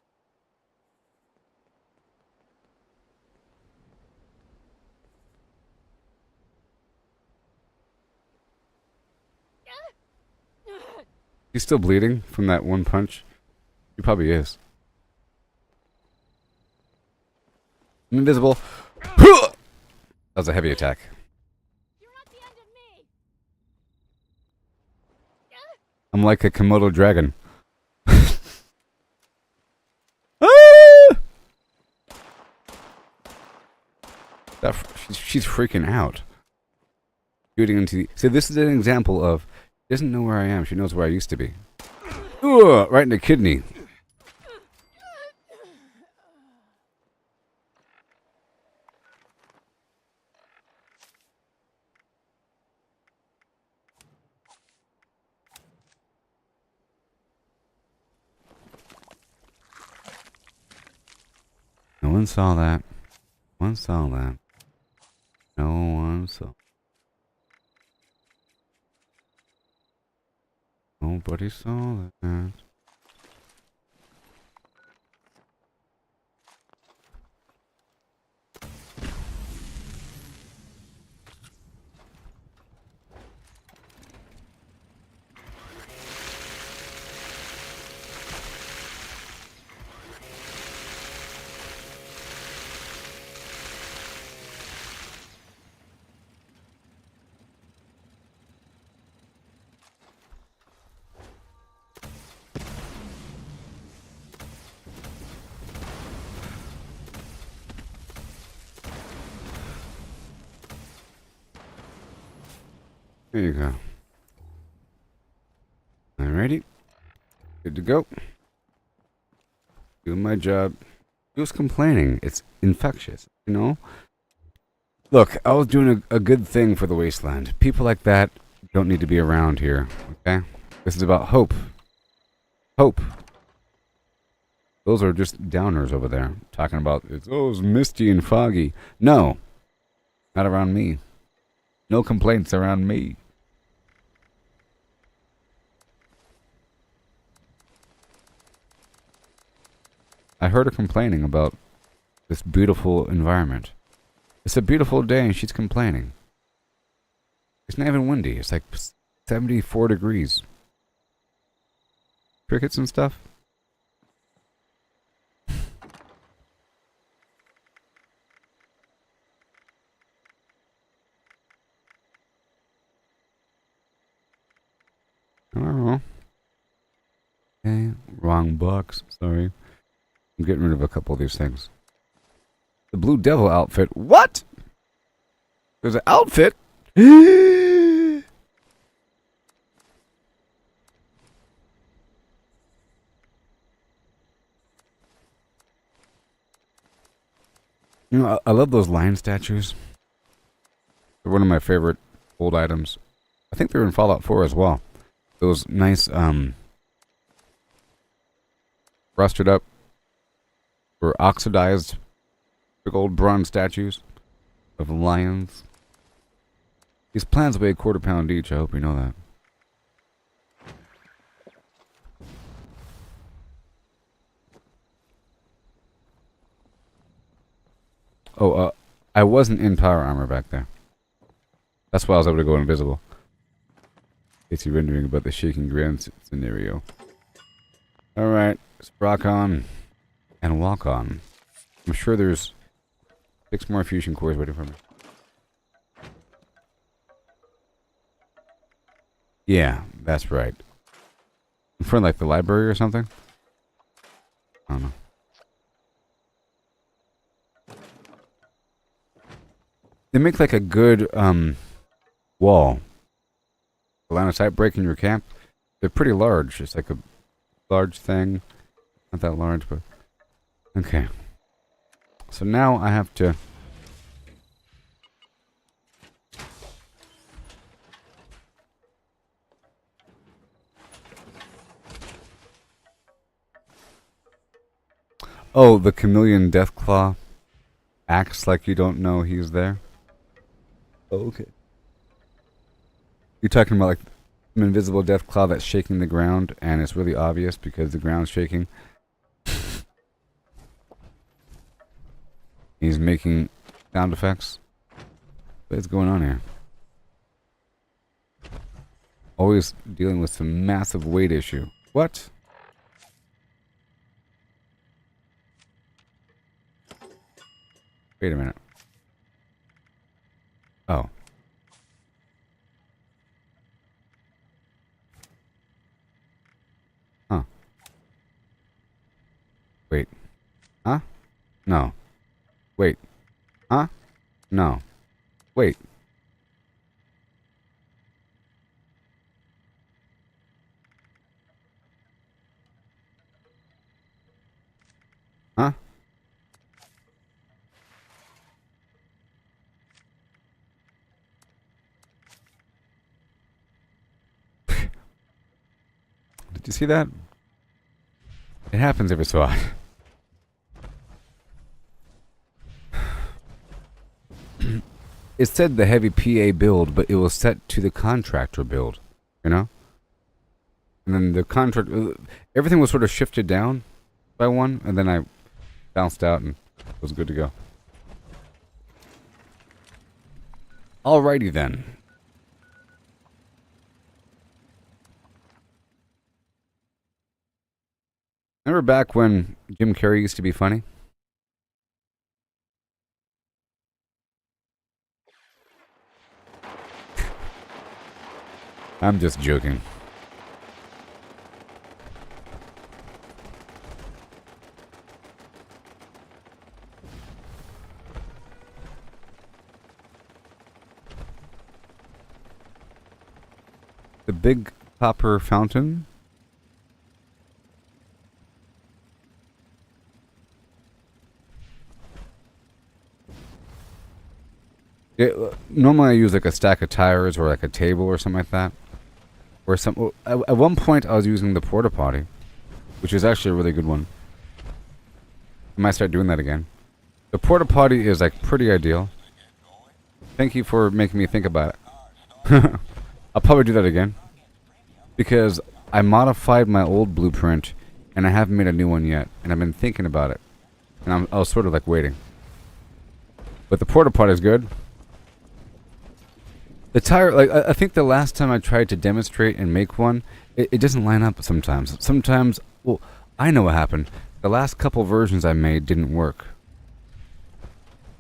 He's still bleeding from that one punch. He probably is. I'm invisible. That was a heavy attack. You're not the end of me. I'm like a Komodo dragon. She's freaking out. Shooting into the... So this is an example of... She doesn't know where I am. She knows where I used to be. Right in the kidney. No one saw that. No one saw that. No one saw. Nobody saw that. There you go. Alrighty. Good to go. Doing my job. He was complaining. It's infectious, you know? Look, I was doing a good thing for the Wasteland. People like that don't need to be around here, okay? This is about hope. Hope. Those are just downers over there. Talking about, it's misty and foggy. No. Not around me. No complaints around me. I heard her complaining about this beautiful environment. It's a beautiful day and she's complaining. It's not even windy. It's like 74 degrees. Crickets and stuff. I don't know. Okay, wrong box. Sorry. I'm getting rid of a couple of these things. The Blue Devil outfit. What? There's an outfit? You know, I love those lion statues. They're one of my favorite old items. I think they're in Fallout 4 as well. Those nice, rusted up or oxidized big old bronze statues of lions. These plants weigh a £1/4 each. I hope you know that. Oh, I wasn't in power armor back there. That's why I was able to go invisible. It's rendering about the shaking grand scenario. Alright, let's rock on and walk on. I'm sure there's 6 more fusion cores waiting for me. Yeah, that's right. In front of like the library or something? I don't know. They make like a good wall. The line of sight break in your camp. They're pretty large. It's like a large thing. Not that large, but okay. So now I have to oh, the chameleon deathclaw acts like you don't know he's there. Oh, okay. You're talking about like an invisible deathclaw that's shaking the ground, and it's really obvious because the ground's shaking. He's making sound effects. What's going on here? Always dealing with some massive weight issue. What? Wait a minute. Oh. Huh. Wait. Huh? No. Wait. Huh? No. Wait. Huh? Did you see that? It happens every so often. It said the heavy PA build, but it was set to the contractor build, you know? And then the contract, everything was sort of shifted down by one, and then I bounced out and was good to go. Alrighty then. Remember back when Jim Carrey used to be funny? I'm just joking. the big copper fountain. Normally I use like a stack of tires or like a table or something like that. Or some. At one point I was using the porta potty, which is actually a really good one. I might start doing that again. The porta potty is like pretty ideal. Thank you for making me think about it. I'll probably do that again. Because I modified my old blueprint and I haven't made a new one yet. And I've been thinking about it. And I was sort of like waiting. But the porta potty is good. The tire, like, I think the last time I tried to demonstrate and make one, it doesn't line up sometimes. Sometimes, well, I know what happened. The last couple versions I made didn't work.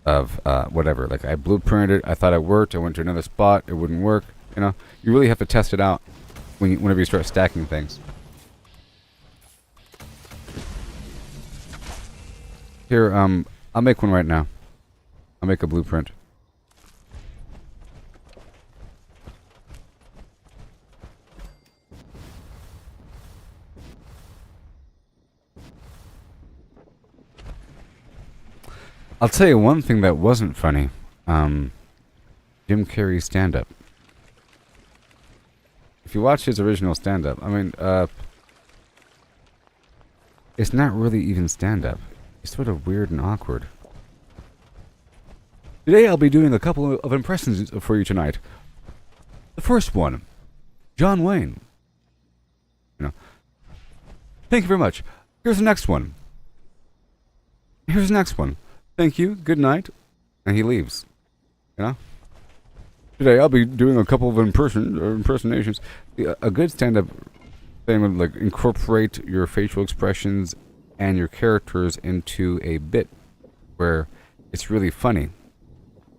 Of, whatever. Like, I blueprinted, I thought it worked, I went to another spot, it wouldn't work. You know, you really have to test it out whenever you start stacking things. Here, I'll make one right now. I'll make a blueprint. I'll tell you one thing that wasn't funny. Jim Carrey's stand-up. If you watch his original stand-up, I mean, it's not really even stand-up. It's sort of weird and awkward. Today I'll be doing a couple of impressions for you tonight. The first one, John Wayne. You know. Thank you very much. Here's the next one. Here's the next one. Thank you. Good night. And he leaves. You know? Today I'll be doing a couple of impersonations. A good stand-up thing would like incorporate your facial expressions and your characters into a bit where it's really funny.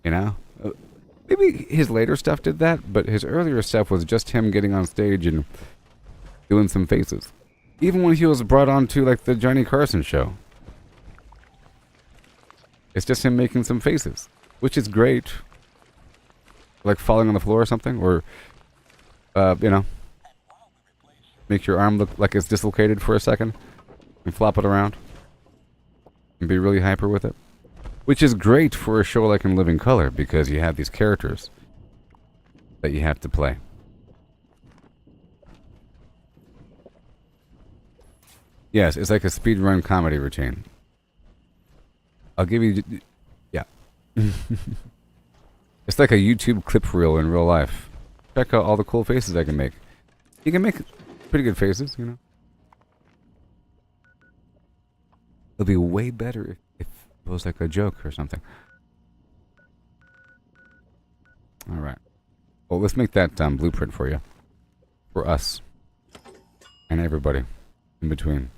You know? Maybe his later stuff did that, but his earlier stuff was just him getting on stage and doing some faces. Even when he was brought on to like the Johnny Carson show. It's just him making some faces, which is great. Like falling on the floor or something, or, you know, make your arm look like it's dislocated for a second and flop it around and be really hyper with it. Which is great for a show like In Living Color because you have these characters that you have to play. Yes, it's like a speedrun comedy routine. I'll give you... Yeah. It's like a YouTube clip reel in real life. Check out all the cool faces I can make. You can make pretty good faces, you know. It'll be way better if it was like a joke or something. Alright. Well, let's make that blueprint for you. For us. And everybody in between.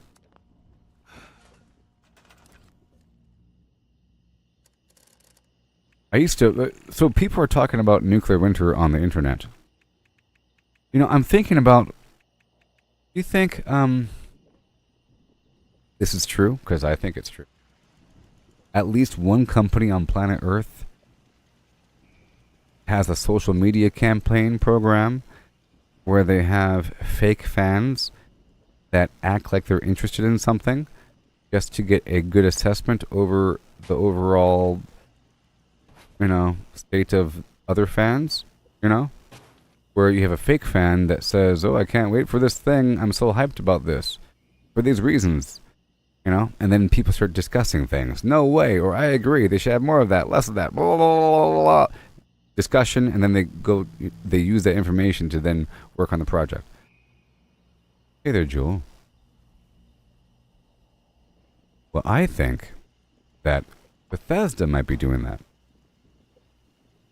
I used to... So people are talking about nuclear winter on the internet. You know, I'm thinking about... Do you think this is true? Because I think it's true. At least one company on planet Earth has a social media campaign program where they have fake fans that act like they're interested in something just to get a good assessment over the overall... you know, state of other fans, you know? Where you have a fake fan that says, oh, I can't wait for this thing, I'm so hyped about this. For these reasons, you know? And then people start discussing things. No way, or I agree, they should have more of that, less of that, blah, blah, blah, blah, blah. Discussion, and then they use that information to then work on the project. Hey there, Jewel. Well, I think that Bethesda might be doing that.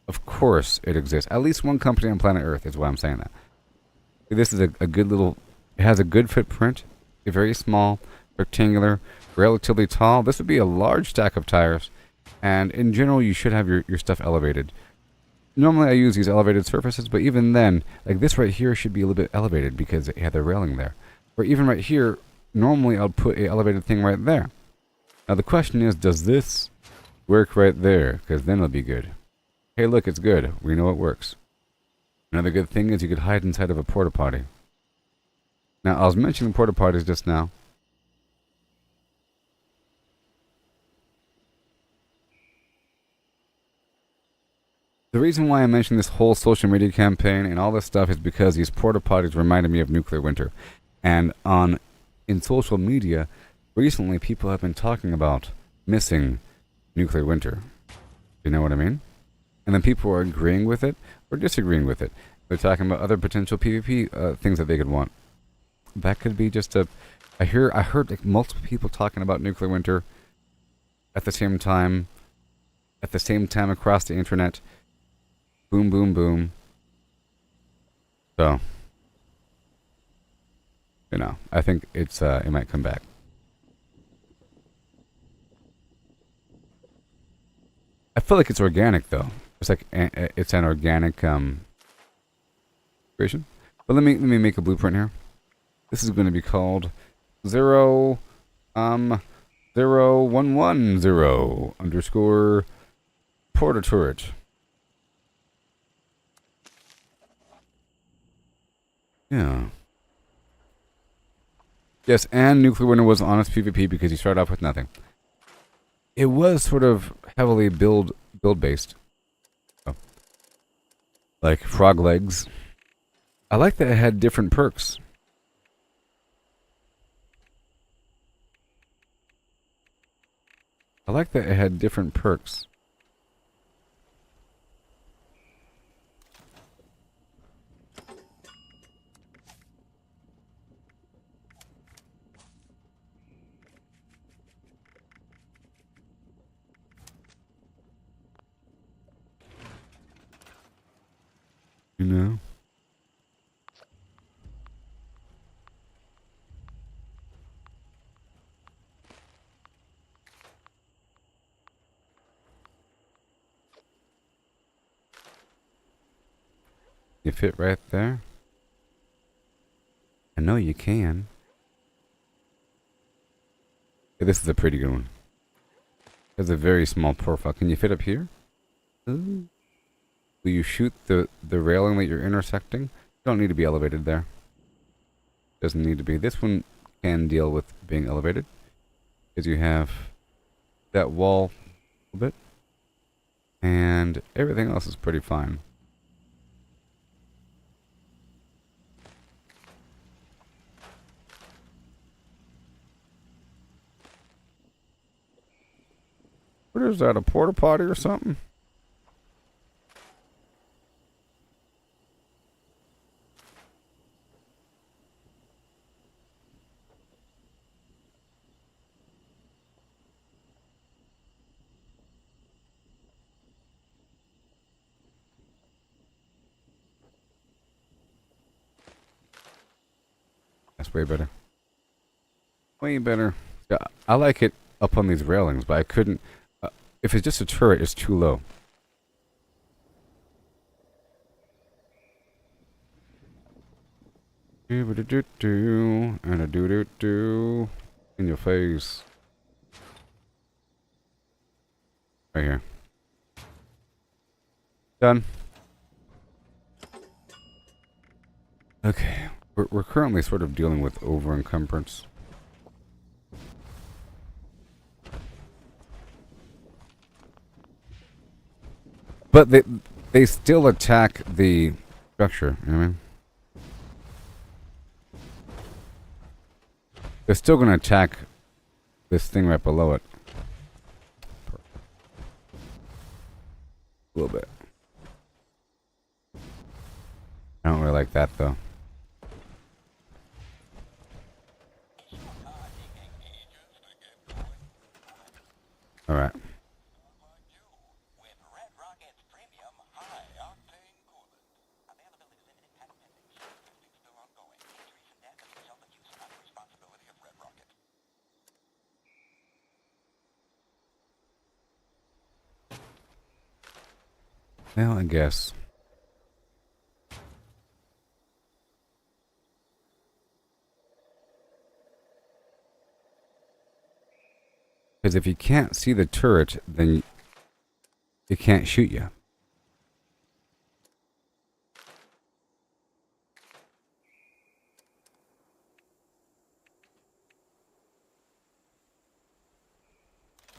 Of course it exists. At least one company on planet Earth is why I'm saying that. This is a good little... It has a good footprint. It's very small, rectangular, relatively tall. This would be a large stack of tires. And in general, you should have your stuff elevated. Normally I use these elevated surfaces, but even then, like this right here should be a little bit elevated because it had the railing there. Or even right here, normally I'll put an elevated thing right there. Now the question is, does this work right there? Because then it'll be good. Hey, look, it's good. We know it works. Another good thing is you could hide inside of a porta potty. Now, I was mentioning porta potties just now. The reason why I mentioned this whole social media campaign and all this stuff is because these porta potties reminded me of nuclear winter. And in social media, recently people have been talking about missing nuclear winter. You know what I mean? And then people are agreeing with it or disagreeing with it. They're talking about other potential PvP things that they could want. That could be just I heard like multiple people talking about nuclear winter at the same time across the internet. Boom, boom, boom. So, you know, I think it might come back. I feel like it's organic though. It's like it's an organic creation. But let me make a blueprint here. This is going to be called 0110 _ porta turret. Yeah. Yes, and nuclear winter was honest PvP because you start off with nothing. It was sort of heavily build based. Oh. Like frog legs. I like that it had different perks. I like that it had different perks. You know? You fit right there? I know you can. Yeah, this is a pretty good one. It's a very small profile. Can you fit up here? Ooh. Will you shoot the railing that you're intersecting? You don't need to be elevated there. Doesn't need to be. This one can deal with being elevated. Because you have that wall a little bit. And everything else is pretty fine. What is that, a porta potty or something? That's way better. Way better. Yeah, I like it up on these railings, but I couldn't. If it's just a turret, it's too low. Do-ba-do-do-do, and a do-do-do in your face. Right here. Done. Okay. We're currently sort of dealing with over-encumbrance. But they still attack the structure, you know what I mean? They're still going to attack this thing right below it. A little bit. I don't really like that though. Alright. Well, I guess. Because if you can't see the turret, then it can't shoot you.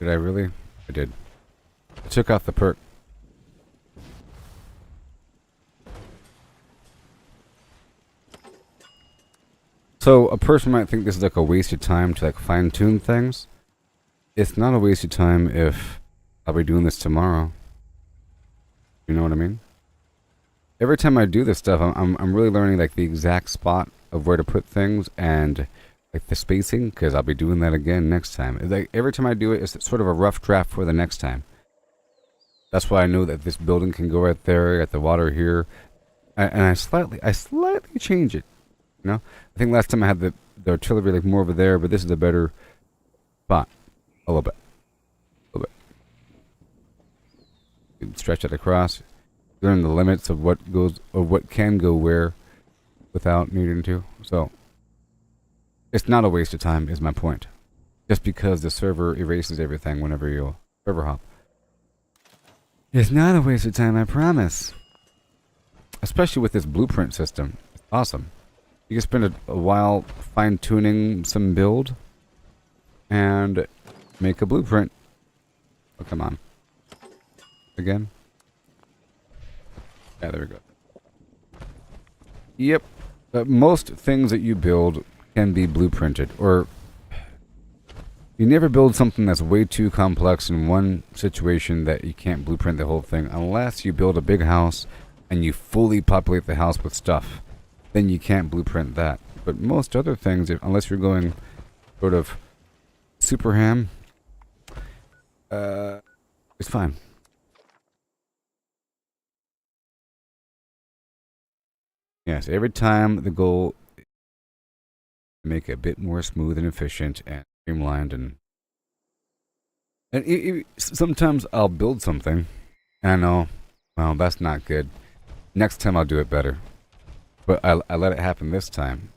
Did I really? I did. I took off the perk. So a person might think this is like a waste of time to like fine tune things. It's not a waste of time if I'll be doing this tomorrow. You know what I mean? Every time I do this stuff, I'm really learning like the exact spot of where to put things and like the spacing, because I'll be doing that again next time. Like every time I do it, it's sort of a rough draft for the next time. That's why I know that this building can go right there, at the water here, and I slightly change it. You know, I think last time I had the artillery like more over there, but this is a better spot. A little bit. You can stretch it across. Learn the limits of what can go where without needing to. So it's not a waste of time, is my point. Just because the server erases everything whenever you server hop. It's not a waste of time, I promise. Especially with this blueprint system. It's awesome. You can spend a while fine-tuning some build and make a blueprint. Oh, come on. Again? Yeah, there we go. Yep. Most things that you build can be blueprinted, or you never build something that's way too complex in one situation that you can't blueprint the whole thing, unless you build a big house and you fully populate the house with stuff. Then you can't blueprint that. But most other things, unless you're going sort of super ham, it's fine. Yes, every time the goal is to make it a bit more smooth and efficient and streamlined, and sometimes I'll build something and I know, well, that's not good. Next time I'll do it better. But I let it happen this time.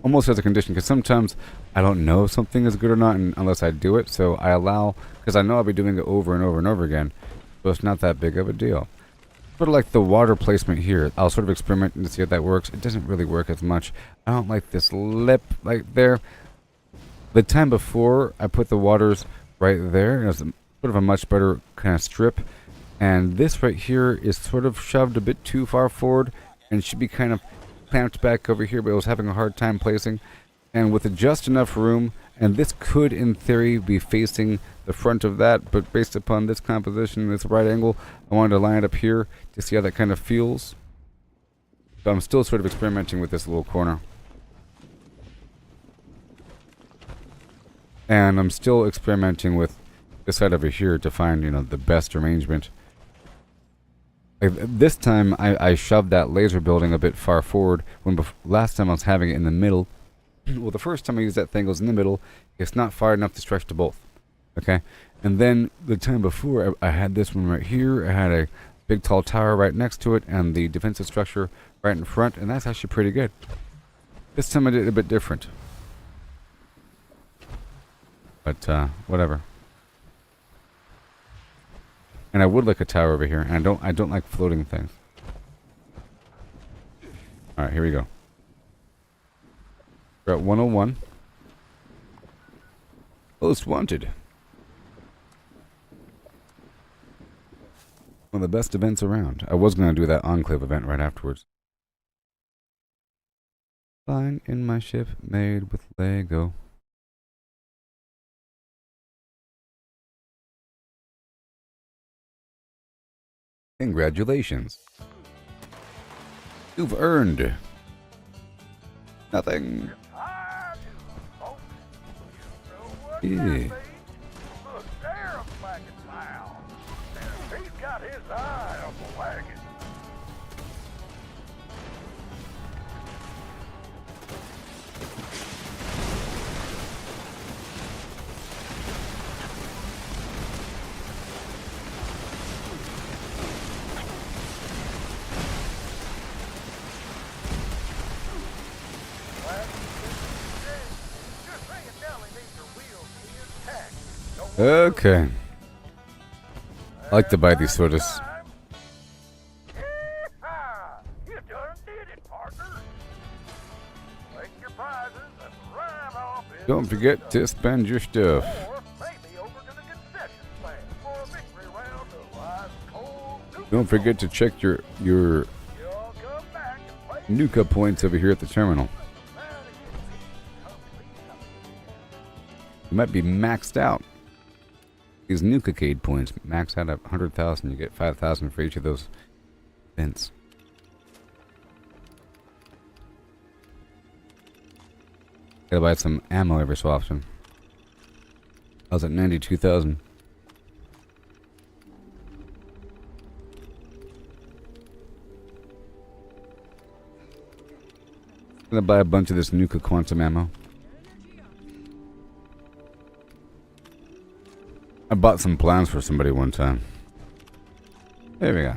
Almost as a condition, because sometimes I don't know if something is good or not unless I do it, so I allow, because I know I'll be doing it over and over and over again, so it's not that big of a deal. Sort of like the water placement here. I'll sort of experiment to see if that works. It doesn't really work as much. I don't like this lip like there. The time before, I put the waters right there, and it was sort of a much better kind of strip. And this right here is sort of shoved a bit too far forward and should be kind of clamped back over here, but I was having a hard time placing. And with just enough room, and this could in theory be facing the front of that, but based upon this composition, this right angle, I wanted to line it up here to see how that kind of feels. So I'm still sort of experimenting with this little corner. And I'm still experimenting with this side over here to find, you know, the best arrangement. This time, I shoved that laser building a bit far forward, when last time I was having it in the middle. Well, the first time I used that thing, it was in the middle. It's not far enough to stretch to both. Okay? And then the time before, I had this one right here. I had a big tall tower right next to it, and the defensive structure right in front, and that's actually pretty good. This time I did it a bit different. But, whatever. And I would like a tower over here, and I don't like floating things. Alright, here we go. We're at 101. Most wanted. One of the best events around. I was going to do that Enclave event right afterwards. Flying in my ship made with Lego. Congratulations. You've earned nothing. Yeah. Look, there a flagging pile. He's got his eye on the wagon. Okay. I like to buy these sodas. You done did it, partner. Take your prizes and ride off in. Don't forget to spend your stuff. Or make Don't forget to check your Nuka points over here at the terminal. You might be maxed out. These Nuka-cade points max out at 100,000. You get 5,000 for each of those events. Gotta buy some ammo every so often. I was at 92,000. Gonna buy a bunch of this Nuka quantum ammo. I bought some plans for somebody one time. There we go.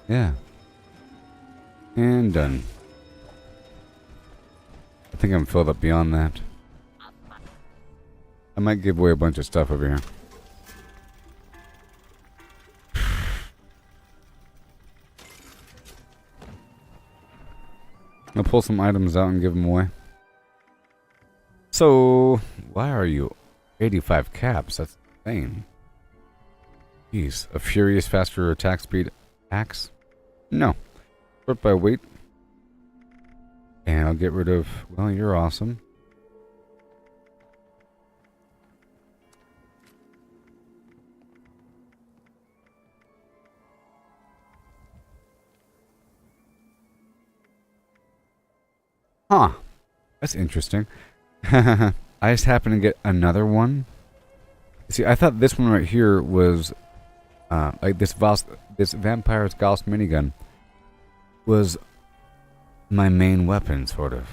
Yeah. And done. I think I'm filled up beyond that. I might give away a bunch of stuff over here. I'll pull some items out and give them away. So, why are you 85 caps? That's insane. Jeez, a furious faster attack speed axe? No. Sort by weight. And I'll get rid of... Well, you're awesome. Huh. That's interesting. I just happened to get another one. See, I thought this one right here was... like this Vampire's Gauss minigun was my main weapon, sort of.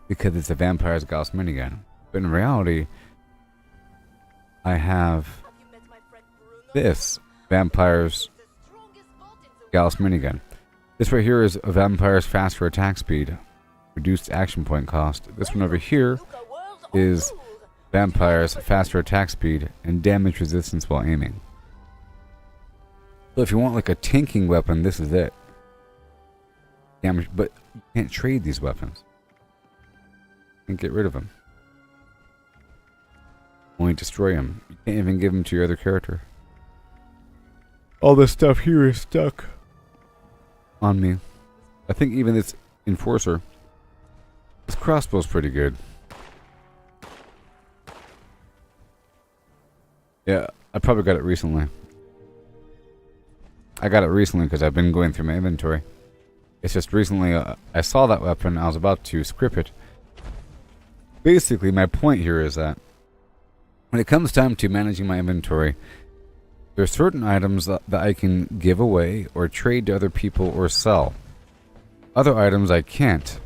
Because it's a Vampire's Gauss minigun. But in reality, I have this Vampire's Gauss minigun. This right here is a Vampire's faster attack speed, reduced action point cost. This one over here is Vampire's faster attack speed and damage resistance while aiming. So if you want like a tanking weapon, this is it. Damage, but you can't trade these weapons. You can't get rid of them. Only destroy them. You can't even give them to your other character. All this stuff here is stuck on me. I think even this Enforcer, this crossbow's pretty good. Yeah, I probably got it recently. I got it recently because I've been going through my inventory. It's just recently I saw that weapon. I was about to script it. Basically, my point here is that when it comes time to managing my inventory, there are certain items that I can give away or trade to other people or sell. Other items I can't.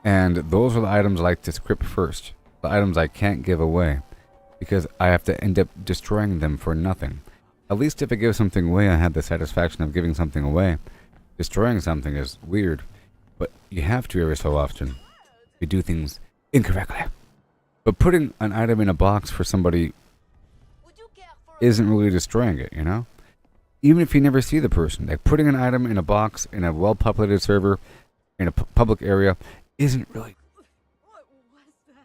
And those are the items I like to script first. The items I can't give away. Because I have to end up destroying them for nothing. At least if I give something away, I had the satisfaction of giving something away. Destroying something is weird, but you have to every so often. You do things incorrectly. But putting an item in a box for somebody isn't really destroying it, you know? Even if you never see the person. Like putting an item in a box in a well-populated server in a public area isn't really...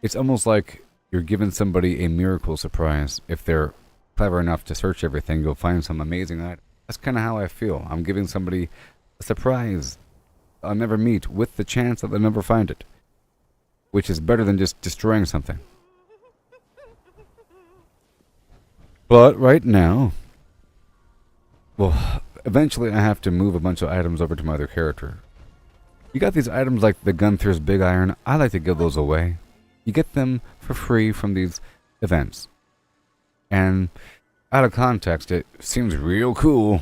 It's almost like you're giving somebody a miracle surprise. If they're clever enough to search everything, you'll find some amazing item. That's kind of how I feel. I'm giving somebody a surprise I'll never meet with the chance that they'll never find it. Which is better than just destroying something. But right now... Well, eventually I have to move a bunch of items over to my other character. You got these items like the Gunther's Big Iron. I like to give those away. You get them for free from these events. And out of context, it seems real cool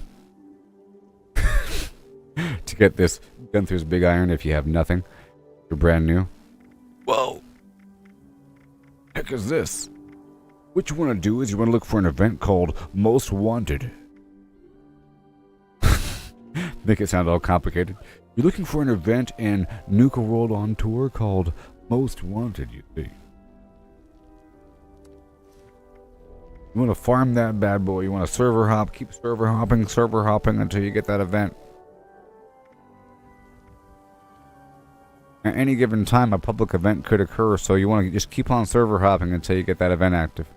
to get this Gunther's Big Iron if you have nothing. You're brand new. Whoa! Heck is this? What you want to do is you want to look for an event called Most Wanted. Make it sound all complicated. You're looking for an event in Nuka World on tour called Most Wanted, you see. You want to farm that bad boy. You want to server hop. Keep server hopping until you get that event. At any given time, a public event could occur, so you want to just keep on server hopping until you get that event active.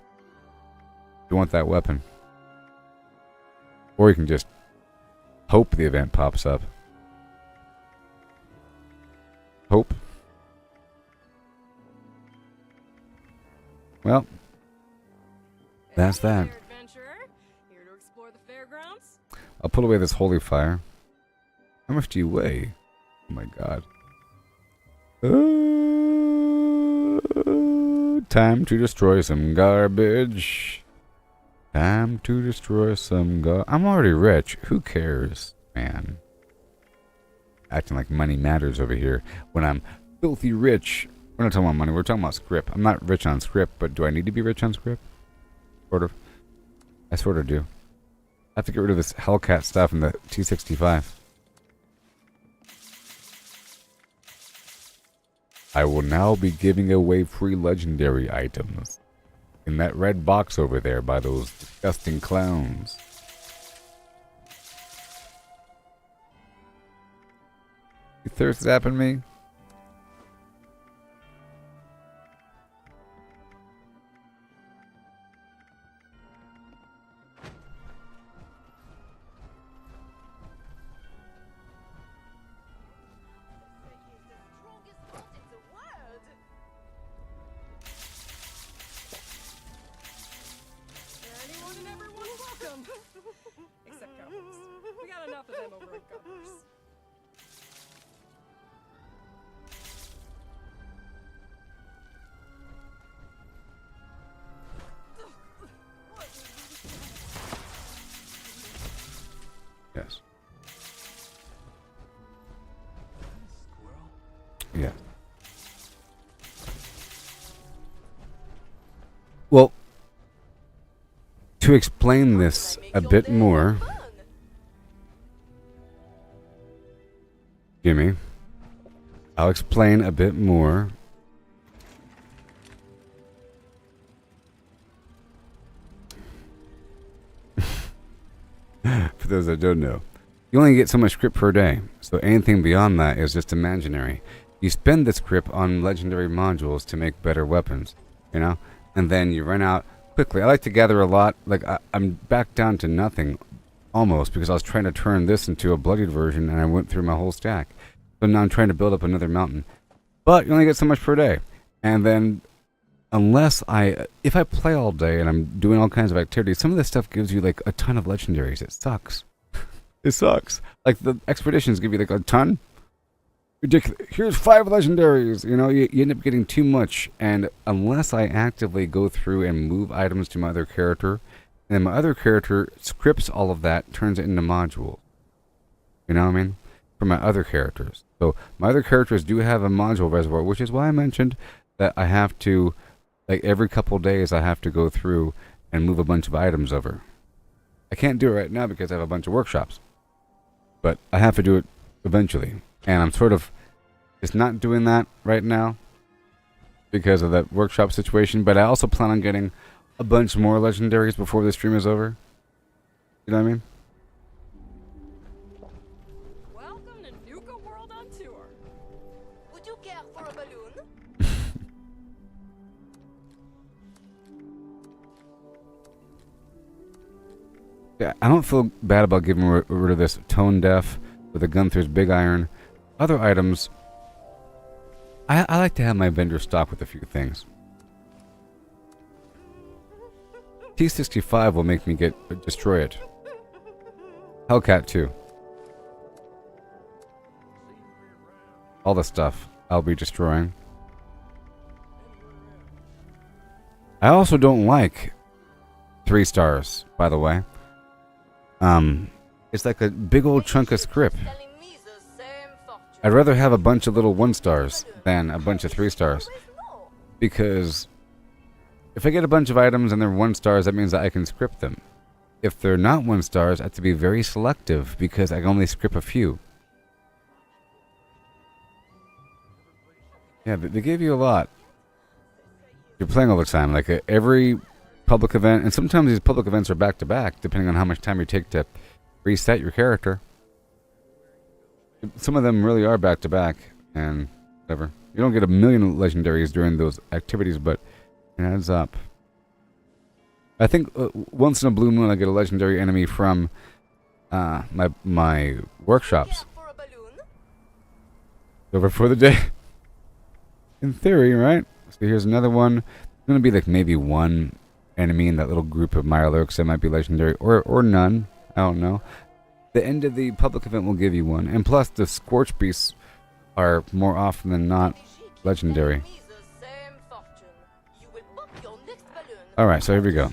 You want that weapon. Or you can just hope the event pops up. Hope. Well, that's that. Here to explore the fairgrounds? I'll put away this holy fire. How much do you weigh? Oh my god. Time to destroy some garbage. Time to destroy some I'm already rich. Who cares, man? Acting like money matters over here when I'm filthy rich. We're not talking about money. We're talking about script. I'm not rich on script, but do I need to be rich on script? Sort of. I sort of do. I have to get rid of this Hellcat stuff in the T65. I will now be giving away free legendary items in that red box over there by those disgusting clowns. You thirst zapping me? Anyone and everyone welcome. Except gophers. We got enough of them over at gophers. Yes. Yeah. Well, to explain this a bit more, Jimmy, I'll explain a bit more. For those that don't know, you only get so much script per day, so anything beyond that is just imaginary. You spend the script on legendary modules to make better weapons, you know, and then you run out quickly. I like to gather a lot. Like I'm back down to nothing, almost, because I was trying to turn this into a bloodied version, and I went through my whole stack. So now I'm trying to build up another mountain, but you only get so much per day, and then if I play all day and I'm doing all kinds of activities, some of this stuff gives you like a ton of legendaries. It sucks. It sucks. Like the expeditions give you like a ton. Ridiculous. Here's 5 legendaries. You know, you end up getting too much. And unless I actively go through and move items to my other character, and then my other character scripts all of that, turns it into modules. You know what I mean? For my other characters. So my other characters do have a module reservoir, which is why I mentioned that I have to, like every couple days, I have to go through and move a bunch of items over. I can't do it right now because I have a bunch of workshops. But I have to do it eventually. And I'm sort of just not doing that right now because of that workshop situation. But I also plan on getting a bunch more legendaries before the stream is over. You know what I mean? Welcome to Nuka World on tour. Would you care for a balloon? Yeah, I don't feel bad about getting rid of this tone deaf with a Gunther's big iron. Other items, I like to have my vendor stock with a few things. T65 will make me destroy it. Hellcat too. All the stuff I'll be destroying. I also don't like 3 stars, by the way. It's like a big old chunk of script. I'd rather have a bunch of little 1 stars than a bunch of 3 stars. Because if I get a bunch of items and they're 1 stars, that means that I can script them. if they're not 1 stars, I have to be very selective because I can only script a few. Yeah, they give you a lot. You're playing all the time, like every public event, and sometimes these public events are back to back, depending on how much time you take to reset your character. Some of them really are back to back, and whatever. You don't get a million legendaries during those activities, but it adds up. I think once in a blue moon I get a legendary enemy from my workshops. Over for the day. In theory, right? So here's another one. It's going to be like maybe 1 enemy in that little group of Mirelurks that might be legendary, or none. I don't know. The end of the public event will give you 1. And plus, the Scorch Beasts are more often than not legendary. Alright, so here we go.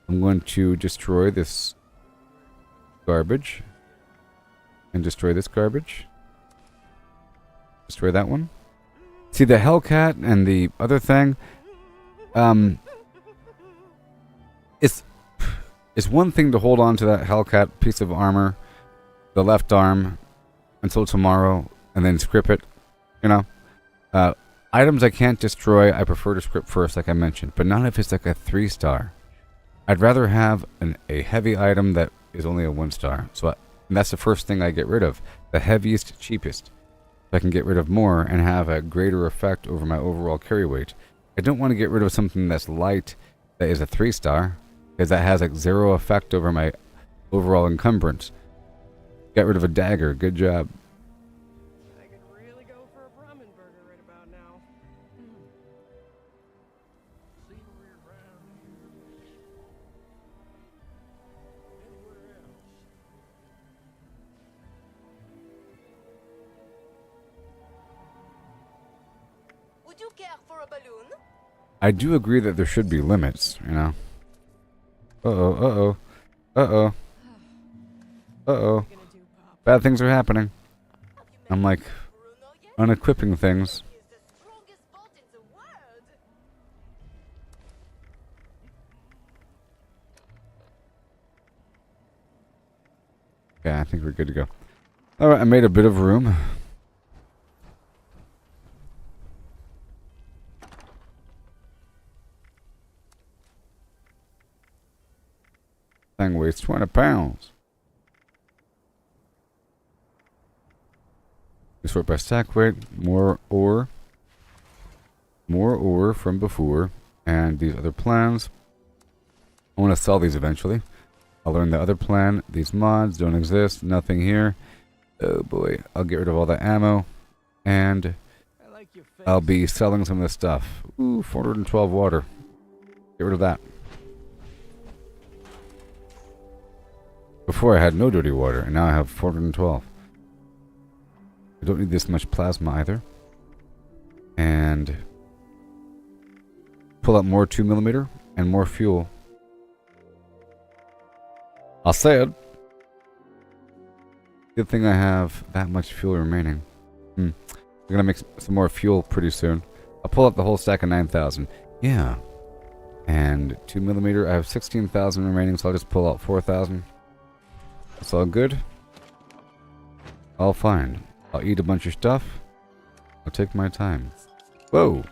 I'm going to destroy this garbage. And destroy this garbage. Destroy that one. See, the Hellcat and the other thing, it's one thing to hold on to that Hellcat piece of armor, the left arm, until tomorrow, and then script it, you know. Items I can't destroy, I prefer to script first, like I mentioned, but not if it's like a 3-star. I'd rather have a heavy item that is only a 1-star. So and that's the first thing I get rid of, the heaviest, cheapest. So I can get rid of more and have a greater effect over my overall carry weight. I don't want to get rid of something that's light that is a 3-star, because that has like 0 effect over my overall encumbrance. Got rid of a dagger, good job. I could really go for a ramen burger right about now. Would you care for a balloon? I do agree that there should be limits, you know. Uh-oh, uh-oh, uh-oh. Uh-oh. Bad things are happening. I'm like unequipping things. Okay, I think we're good to go. Alright, I made a bit of room. Thing weighs 20 pounds. We sort by stack weight, more ore from before, and these other plans. I want to sell these eventually. I'll learn the other plan. These mods don't exist, nothing here. Oh boy, I'll get rid of all the ammo, and I'll be selling some of this stuff. Ooh, 412 water. Get rid of that. Before I had no dirty water, and now I have 412. I don't need this much plasma either. And pull out more 2mm and more fuel. I said. Good thing I have that much fuel remaining. I'm gonna make some more fuel pretty soon. I'll pull out the whole stack of 9,000. Yeah. And 2mm, I have 16,000 remaining, so I'll just pull out 4,000. That's all good. All fine. I'll eat a bunch of stuff. I'll take my time. Whoa!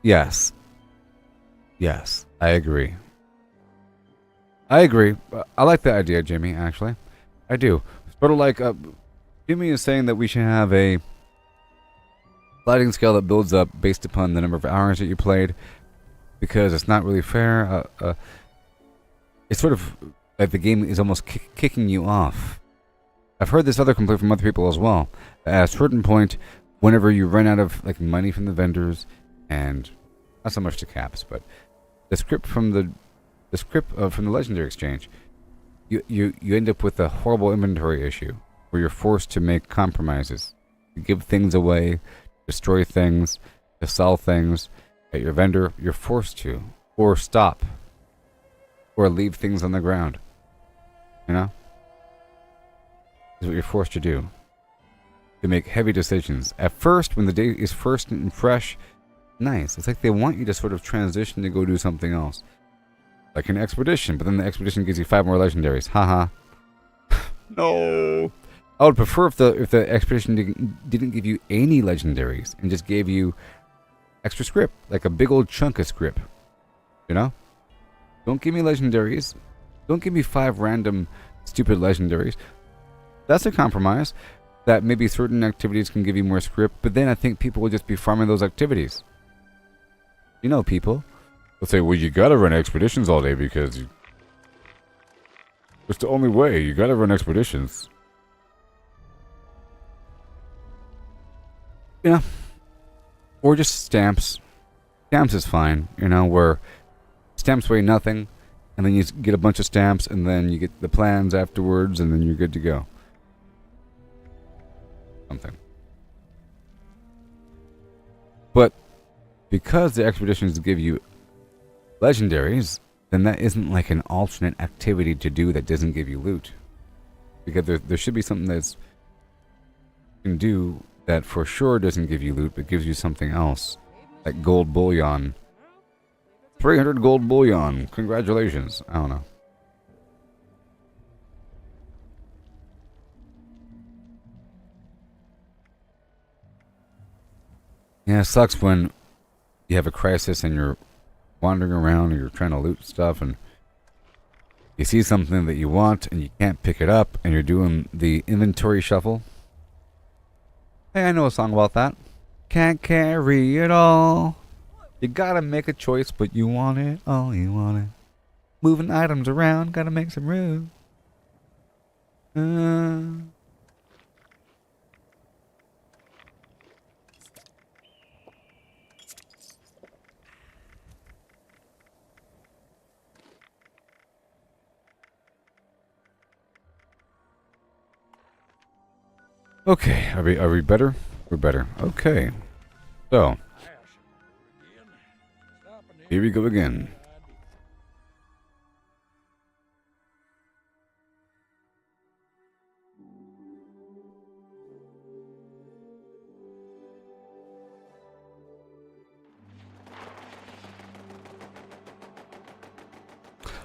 Yes. Yes, I agree. I agree. I like the idea, Jimmy, actually. I do. Sort of like, Jimmy is saying that we should have a sliding scale that builds up based upon the number of hours that you played, because it's not really fair. It's sort of like the game is almost kicking you off. I've heard this other complaint from other people as well. At a certain point, whenever you run out of like money from the vendors, and not so much to caps, but the script from the legendary exchange, you end up with a horrible inventory issue where you're forced to make compromises, to give things away, destroy things, to sell things at your vendor. You're forced to, or stop, or leave things on the ground. You know, is what you're forced to do. to make heavy decisions. At first, when the day is first and fresh, nice. It's like they want you to sort of transition to go do something else. Like an expedition, but then the expedition gives you 5 more legendaries. Haha. No. I would prefer if the expedition didn't give you any legendaries and just gave you extra script, like a big old chunk of script. You know? Don't give me legendaries. Don't give me 5 random stupid legendaries. That's a compromise. That maybe certain activities can give you more script, but then I think people will just be farming those activities. You know, people. They'll say, well, you gotta run expeditions all day because it's the only way. You gotta run expeditions. You know? Or just stamps. Stamps is fine, you know, where stamps weigh nothing, and then you get a bunch of stamps, and then you get the plans afterwards, and then you're good to go. Something. But because the expeditions give you legendaries, then that isn't like an alternate activity to do that doesn't give you loot. Because there should be something that's you can do that for sure doesn't give you loot, but gives you something else. Like gold bullion. 300 gold bullion. Congratulations. I don't know. Yeah, it sucks when you have a crisis and you're wandering around and you're trying to loot stuff and you see something that you want and you can't pick it up and you're doing the inventory shuffle. Hey, I know a song about that. Can't carry it all. You gotta make a choice, but you want it all. You want it. Moving items around, gotta make some room. Okay, are we better? We're better. Okay. So here we go again.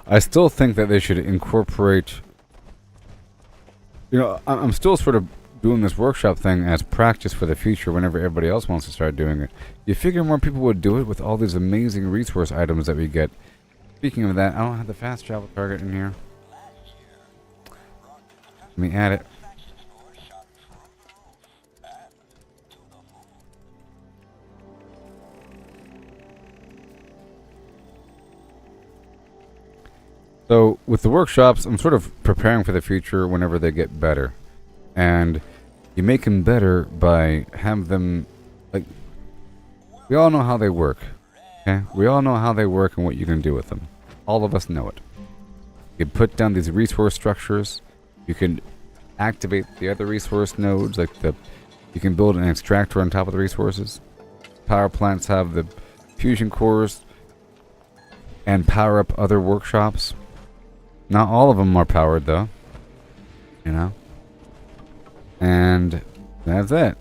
I still think that they should incorporate, you know, I'm still sort of doing this workshop thing as practice for the future whenever everybody else wants to start doing it. You figure more people would do it with all these amazing resource items that we get. Speaking of that, I don't have the fast travel target in here. Let me add it. So with the workshops, I'm sort of preparing for the future whenever they get better. And you make them better by having them, like, we all know how they work. Okay? We all know how they work and what you can do with them. All of us know it. You can put down these resource structures. You can activate the other resource nodes, like you can build an extractor on top of the resources. Power plants have the fusion cores and power up other workshops. Not all of them are powered though. You know? And that's it.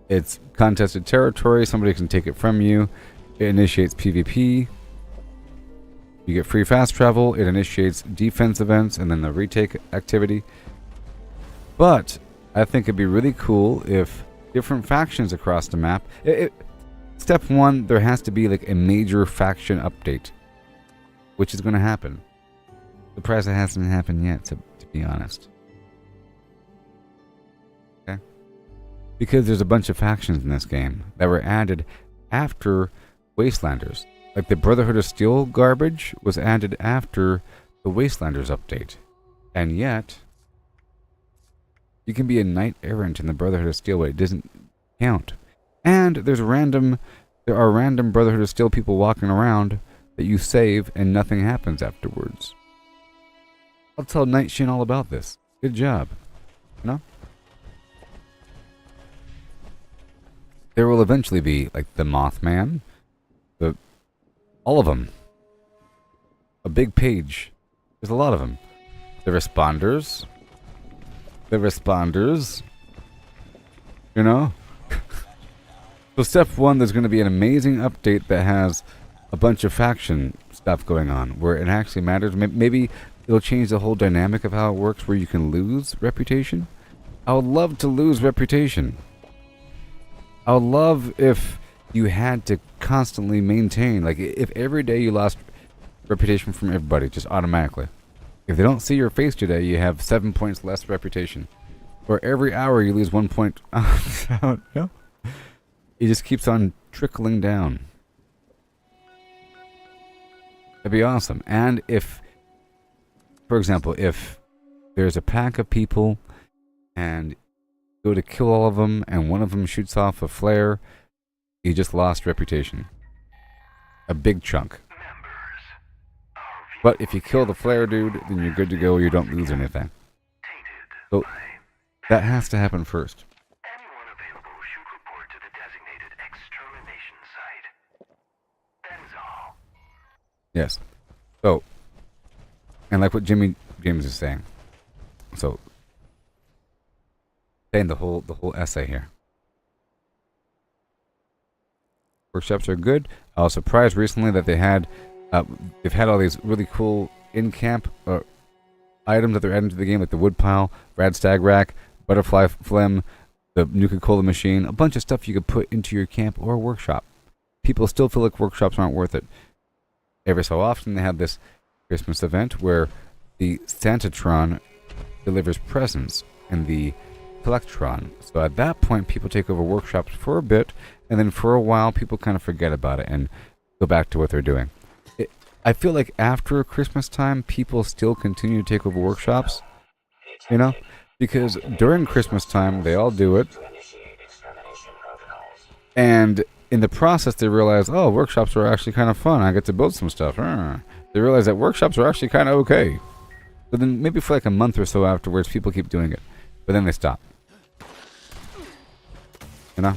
It's contested territory. Somebody can take it from you. It initiates PvP. You get free fast travel. It initiates defense events and then the retake activity. But I think it'd be really cool if different factions across the map. Step 1, there has to be like a major faction update, which is going to happen. Surprised it hasn't happened yet, to be honest. Okay? Because there's a bunch of factions in this game that were added after Wastelanders. Like the Brotherhood of Steel garbage was added after the Wastelanders update. And yet, you can be a knight errant in the Brotherhood of Steel, but it doesn't count. And there are random Brotherhood of Steel people walking around that you save and nothing happens afterwards. I'll tell Night Shin all about this. Good job. No? There will eventually be, like, the Mothman. All of them. A big page. There's a lot of them. The Responders. You know? So step 1, there's going to be an amazing update that has a bunch of faction stuff going on, where it actually matters. Maybe it'll change the whole dynamic of how it works, where you can lose reputation. I would love to lose reputation. I would love if you had to constantly maintain, like if every day you lost reputation from everybody, just automatically. If they don't see your face today, you have 7 points less reputation. Or every hour you lose 1 point. No. It just keeps on trickling down. That'd be awesome. And if, for example, if there's a pack of people and you go to kill all of them and one of them shoots off a flare, you just lost reputation. A big chunk. But if you kill the flare dude, then you're good to go. You don't lose anything. So that has to happen first. Anyone available should report to the designated extermination site. That's all. Yes. So, and like what Jimmy James is saying. So, saying the whole essay here. Workshops are good. I was surprised recently that they've had all these really cool in-camp items that they're adding to the game, like the woodpile, rad stag rack, butterfly phlegm, the Nuka-Cola machine, a bunch of stuff you could put into your camp or workshop. People still feel like workshops aren't worth it. Every so often they have this Christmas event where the Santatron delivers presents in the Collectron. So at that point people take over workshops for a bit, and then for a while people kind of forget about it and go back to what they're doing. I feel like after Christmas time, people still continue to take over workshops, you know? Because during Christmas time, they all do it. And in the process, they realize, oh, workshops are actually kind of fun. I get to build some stuff. They realize that workshops are actually kind of okay. But then maybe for like a month or so afterwards, people keep doing it. But then they stop. You know?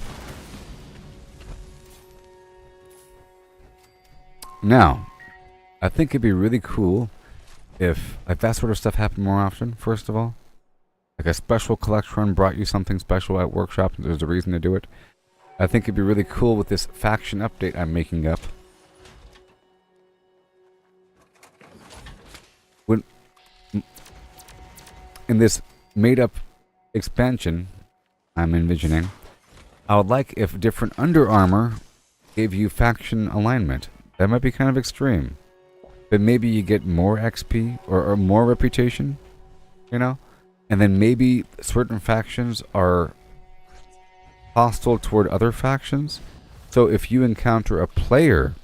Now, I think it'd be really cool if like that sort of stuff happened more often, first of all. Like a special collection brought you something special at workshop and there's a reason to do it. I think it'd be really cool with this faction update I'm making up. When in this made up expansion I'm envisioning, I would like if different Under Armour gave you faction alignment. That might be kind of extreme. But maybe you get more XP or more reputation, you know? And then maybe certain factions are hostile toward other factions. So if you encounter a player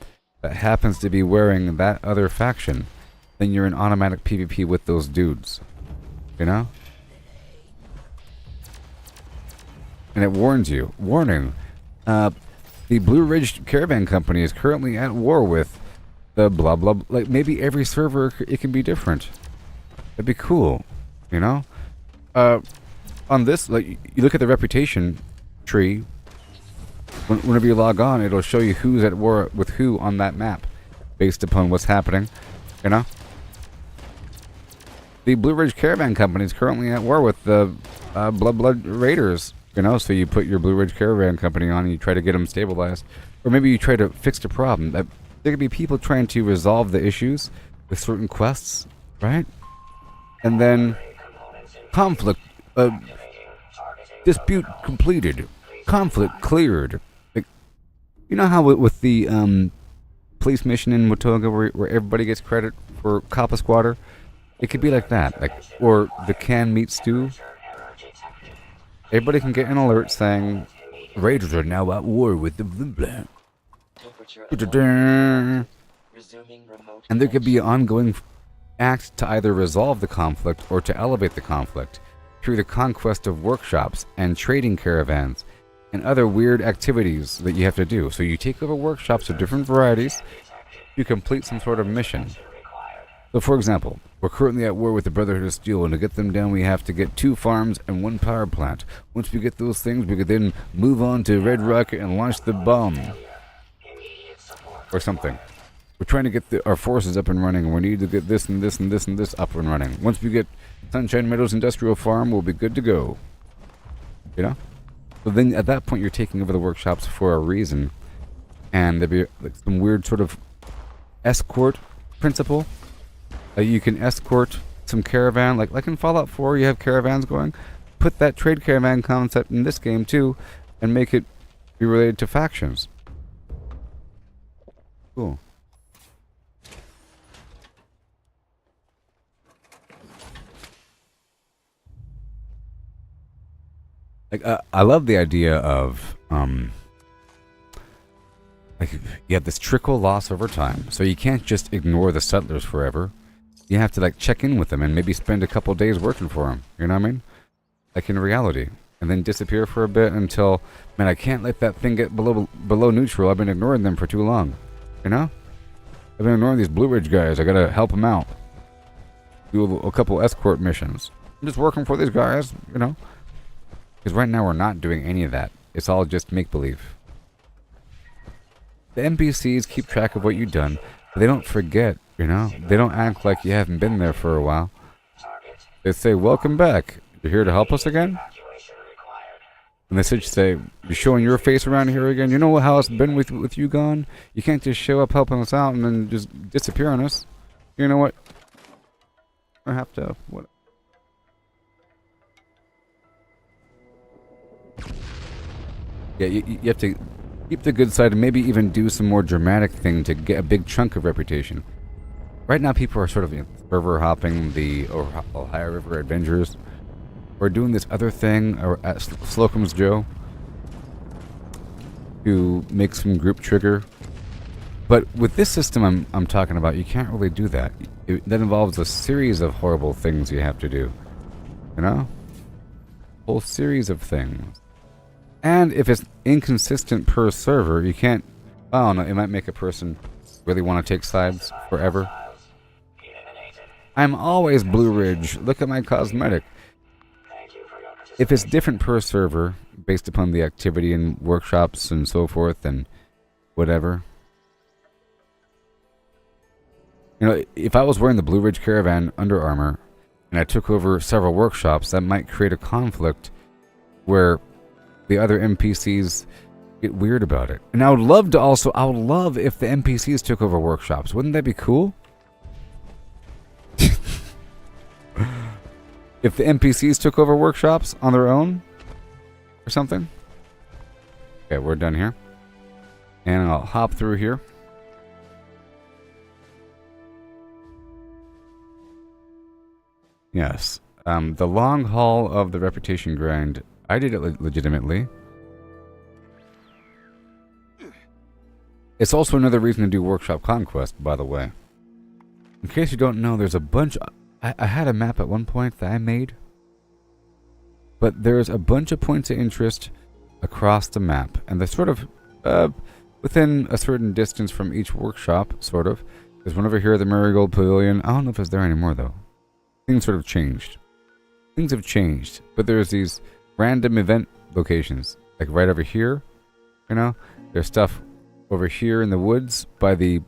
that happens to be wearing that other faction, then you're in automatic PvP with those dudes, you know? And it warns you. Warning. The Blue Ridge Caravan Company is currently at war with the blah blah, like maybe every server it can be different. That'd be cool, you know? On this, like, you look at the reputation tree, whenever you log on, it'll show you who's at war with who on that map, based upon what's happening, you know? The Blue Ridge Caravan Company is currently at war with the Blood Raiders, you know? So you put your Blue Ridge Caravan Company on and you try to get them stabilized. Or maybe you try to fix the problem. There could be people trying to resolve the issues with certain quests, right? And then conflict, dispute completed, conflict cleared. Like, you know how with the police mission in Watoga where everybody gets credit for Coppa Squatter? It could be like that, like, or the canned meat stew. Everybody can get an alert saying, Raiders are now at war with the blah. And there could be an ongoing act to either resolve the conflict or to elevate the conflict through the conquest of workshops and trading caravans and other weird activities that you have to do. So you take over workshops of different varieties to complete some sort of mission. So for example, we're currently at war with the Brotherhood of Steel, and to get them down we have to get 2 farms and 1 power plant. Once we get those things, we could then move on to Red Rocket and launch the bomb. Or something. We're trying to get our forces up and running, and we need to get this and this and this and this up and running. Once we get Sunshine Meadows Industrial Farm, we'll be good to go. You know? So then at that point you're taking over the workshops for a reason. And there'd be like some weird sort of escort principle. You can escort some caravan, like in Fallout 4 you have caravans going. Put that trade caravan concept in this game too, and make it be related to factions. Cool. Like, I love the idea of, like, you have this trickle loss over time, so you can't just ignore the settlers forever. You have to, like, check in with them and maybe spend a couple days working for them, you know what I mean? Like in reality. And then disappear for a bit until, man, I can't let that thing get below neutral. I've been ignoring them for too long, you know? I've been ignoring these Blue Ridge guys. I gotta help them out. Do a couple escort missions. I'm just working for these guys, you know? Because right now we're not doing any of that. It's all just make-believe. The NPCs keep track of what you've done, but they don't forget, you know? They don't act like you haven't been there for a while. They say, welcome back. You're here to help us again? And they should say, you're showing your face around here again? You know how it's been with you gone? You can't just show up helping us out and then just disappear on us. You know what? I have to... What? Yeah, you have to keep the good side and maybe even do some more dramatic thing to get a big chunk of reputation. Right now people are sort of river hopping the Ohio River Adventures, or doing this other thing at Slocum's Joe to make some group trigger. But with this system I'm talking about, you can't really do that. That involves a series of horrible things you have to do. You know? A whole series of things. And if it's inconsistent per server, you can't... I don't know, it might make a person really want to take sides forever. I'm always Blue Ridge. Look at my cosmetic. If it's different per server, based upon the activity and workshops and so forth and whatever. You know, if I was wearing the Blue Ridge Caravan Under Armour and I took over several workshops, that might create a conflict where the other NPCs get weird about it. And I would love if the NPCs took over workshops. Wouldn't that be cool? If the NPCs took over workshops on their own or something. Okay, we're done here. And I'll hop through here. Yes. The long haul of the reputation grind. I did it legitimately. It's also another reason to do Workshop Conquest, by the way. In case you don't know, there's a bunch... I had a map at one point that I made. But there's a bunch of points of interest across the map. And they're sort of within a certain distance from each workshop, sort of. There's one over here at the Marigold Pavilion. I don't know if it's there anymore, though. Things sort of changed. Things have changed. But there's these random event locations. Like right over here. You know? There's stuff over here in the woods by these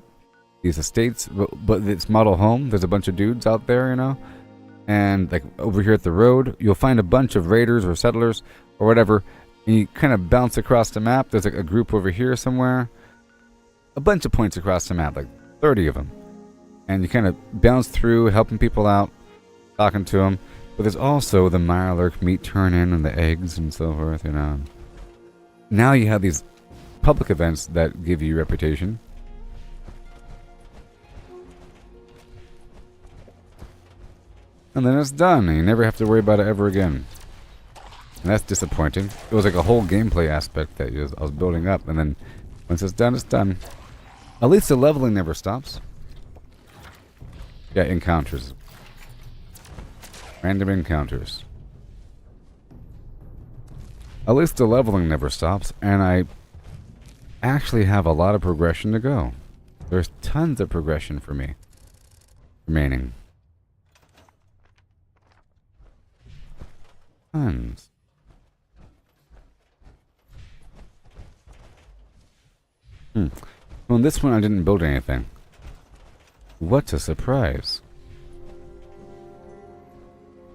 estates, but it's model home. There's a bunch of dudes out there, you know, and like over here at the road, you'll find a bunch of raiders or settlers or whatever, and you kind of bounce across the map. There's like a group over here somewhere, a bunch of points across the map, like 30 of them, and you kind of bounce through, helping people out, talking to them. But there's also the Mirelurk meat turn-in and the eggs and so forth, you know. Now you have these public events that give you reputation. And then it's done, and you never have to worry about it ever again. And that's disappointing. It was like a whole gameplay aspect that I was building up, and then once it's done, it's done. At least the leveling never stops. Yeah, encounters. Random encounters. At least the leveling never stops, and I actually have a lot of progression to go. There's tons of progression for me remaining. Tons. Well, in this one I didn't build anything. What a surprise.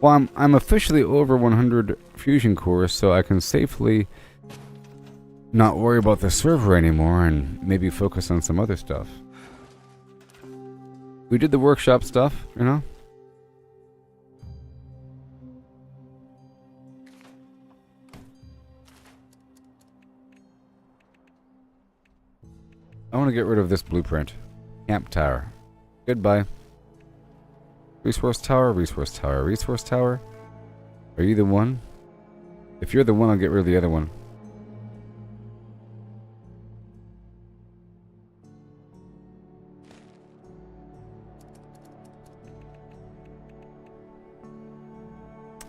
Well, I'm officially over 100 fusion cores, so I can safely not worry about the server anymore and maybe focus on some other stuff. We did the workshop stuff, you know? I want to get rid of this blueprint. Camp tower. Goodbye. Resource tower, resource tower, resource tower. Are you the one? If you're the one, I'll get rid of the other one.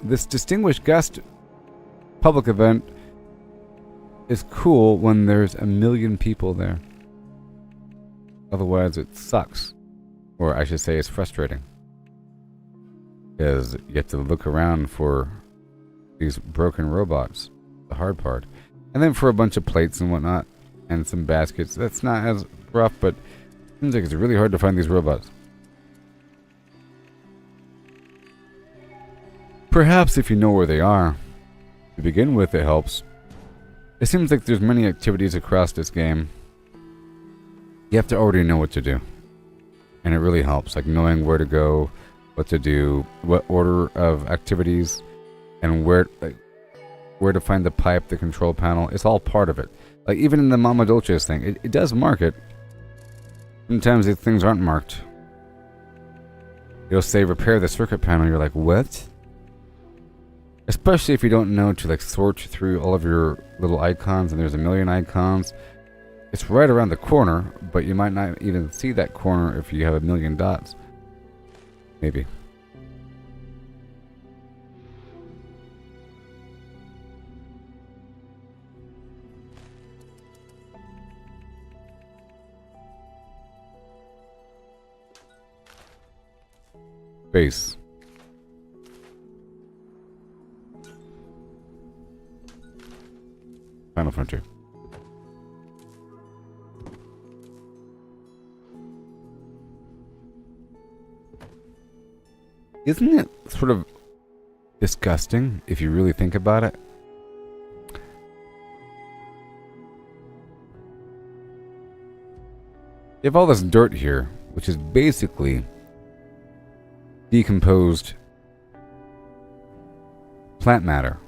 This distinguished guest public event is cool when there's 1 million people there. Otherwise, it sucks. Or I should say it's frustrating. Because you have to look around for these broken robots. The hard part. And then for a bunch of plates and whatnot. And some baskets. That's not as rough, but it seems like it's really hard to find these robots. Perhaps if you know where they are, to begin with, it helps. It seems like there's many activities across this game. You have to already know what to do. And it really helps, like knowing where to go, what to do, what order of activities, and where to find the pipe, the control panel. It's all part of it. Like even in the Mama Dolce's thing, it does mark it. Sometimes these things aren't marked. It'll say repair the circuit panel. You're like, what? Especially if you don't know to like sort through all of your little icons, and there's 1 million icons. It's right around the corner, but you might not even see that corner if you have 1 million dots. Maybe. Base. Final Frontier. Isn't it sort of disgusting if you really think about it? You have all this dirt here, which is basically decomposed plant matter.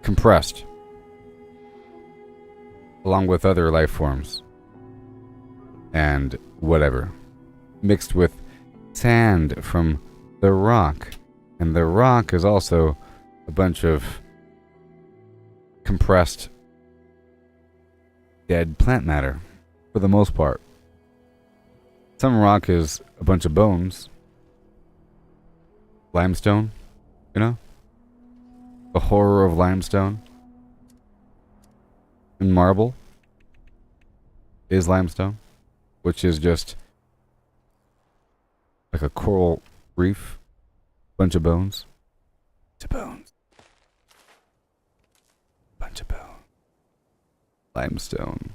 Compressed. Along with other life forms. And whatever. Mixed with sand from the rock. And the rock is also a bunch of compressed dead plant matter. For the most part. Some rock is a bunch of bones. Limestone. You know? The horror of limestone. And marble is limestone, which is just like a coral reef. Bunch of bones. Bunch of bones. Bunch of bones. Limestone.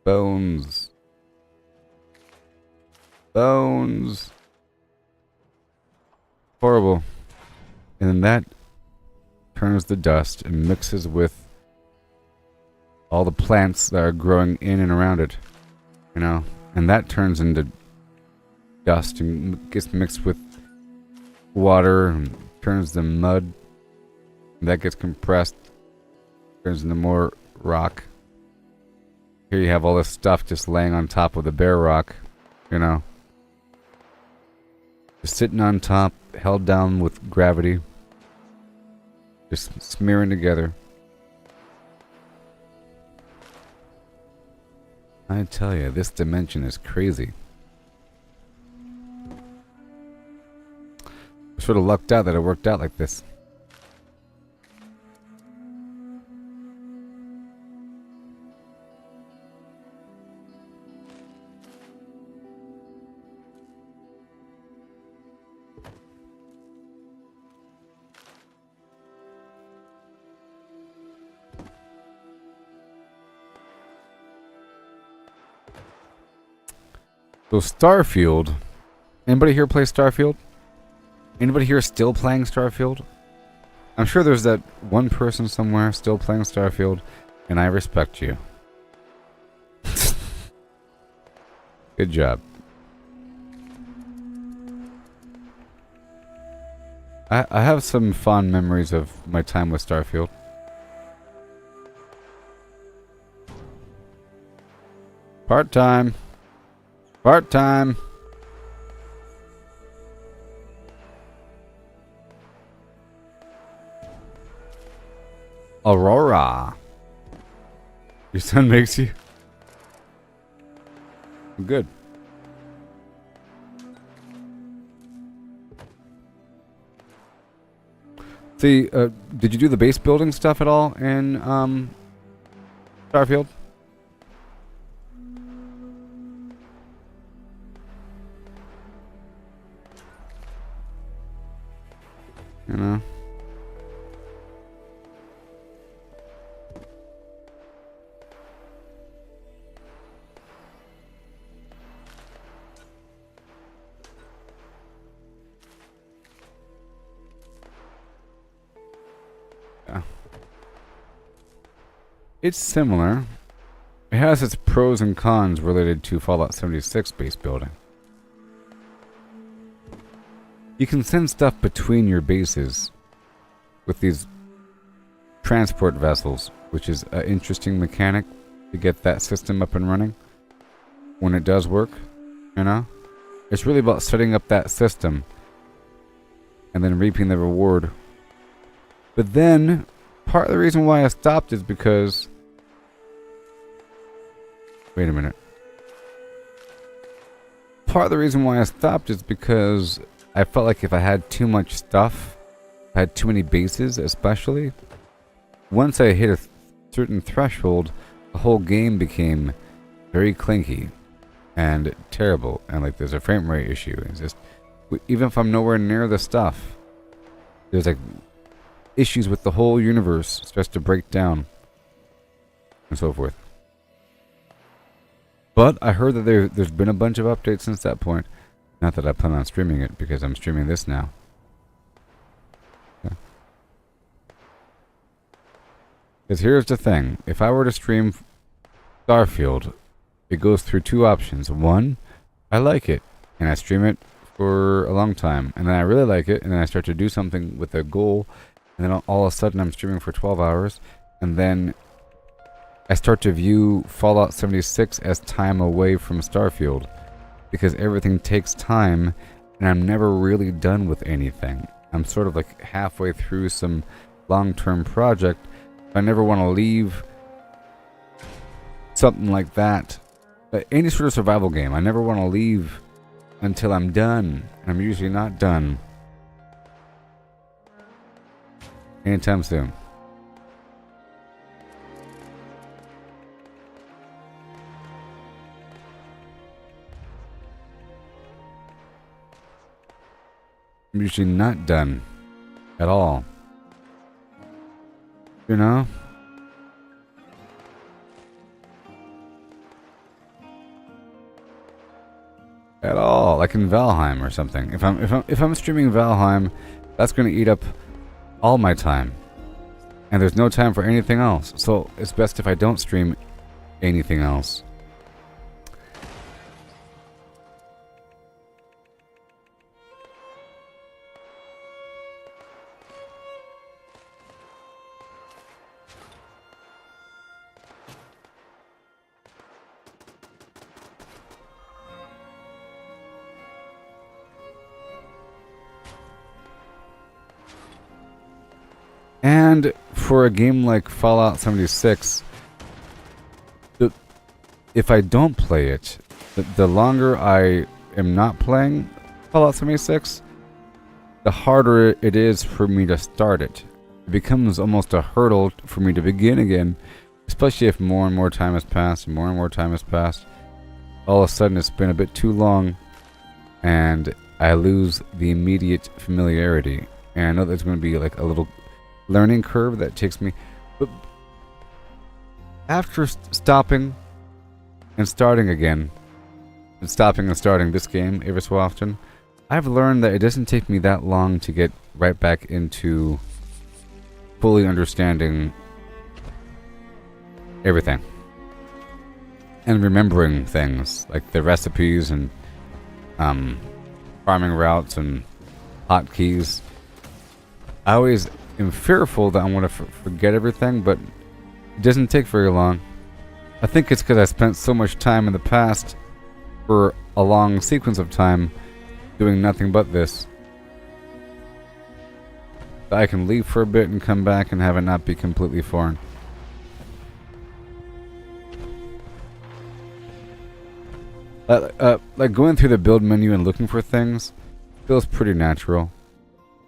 Bones. Bones. Horrible. And then that turns to dust and mixes with all the plants that are growing in and around it. You know? And that turns into dust and gets mixed with water and turns to mud. And that gets compressed. Turns into more rock. Here you have all this stuff just laying on top of the bare rock. You know? Just sitting on top, held down with gravity. Just smearing together. I tell you, this dimension is crazy. I sort of lucked out that it worked out like this. So Starfield. Anybody here play Starfield? Anybody here still playing Starfield? I'm sure there's that one person somewhere still playing Starfield, and I respect you. Good job. I have some fond memories of my time with Starfield. Part-time. Part-time. Aurora. Your son makes you? Good. See, did you do the base building stuff at all in Starfield? You know? Yeah. It's similar. It has its pros and cons related to Fallout 76 base building. You can send stuff between your bases with these transport vessels, which is an interesting mechanic to get that system up and running when it does work, you know? It's really about setting up that system and then reaping the reward. But then, part of the reason why I stopped is because... Wait a minute. Part of the reason why I stopped is because I felt like if I had too much stuff, I had too many bases especially, once I hit a certain threshold, the whole game became very clinky and terrible, and like there's a frame rate issue. It's just, even if I'm nowhere near the stuff, there's like issues with the whole universe starts to break down and so forth. But I heard that there's been a bunch of updates since that point. Not that I plan on streaming it, because I'm streaming this now. Because here's the thing. If I were to stream Starfield, it goes through two options. One, I like it, and I stream it for a long time. And then I really like it, and then I start to do something with a goal, and then all of a sudden I'm streaming for 12 hours, and then I start to view Fallout 76 as time away from Starfield. Because everything takes time, and I'm never really done with anything. I'm sort of like halfway through some long-term project. I never want to leave something like that. Any sort of survival game, I never want to leave until I'm done. I'm usually not done anytime soon. I'm usually not done at all. You know? At all, like in Valheim or something. If I'm streaming Valheim, that's going to eat up all my time, and there's no time for anything else. So it's best if I don't stream anything else. And for a game like Fallout 76, if I don't play it, the longer I am not playing Fallout 76, the harder it is for me to start it. It becomes almost a hurdle for me to begin again, especially if more and more time has passed, and more time has passed. All of a sudden it's been a bit too long, and I lose the immediate familiarity. And I know there's going to be like a little learning curve that takes me, but after stopping and starting again, and stopping and starting this game every so often, I've learned that it doesn't take me that long to get right back into fully understanding everything. And remembering things, like the recipes and farming routes and hotkeys. I always am fearful that I'm going to forget everything, but it doesn't take very long. I think it's because I spent so much time in the past for a long sequence of time doing nothing but this. I can leave for a bit and come back and have it not be completely foreign. Like going through the build menu and looking for things feels pretty natural,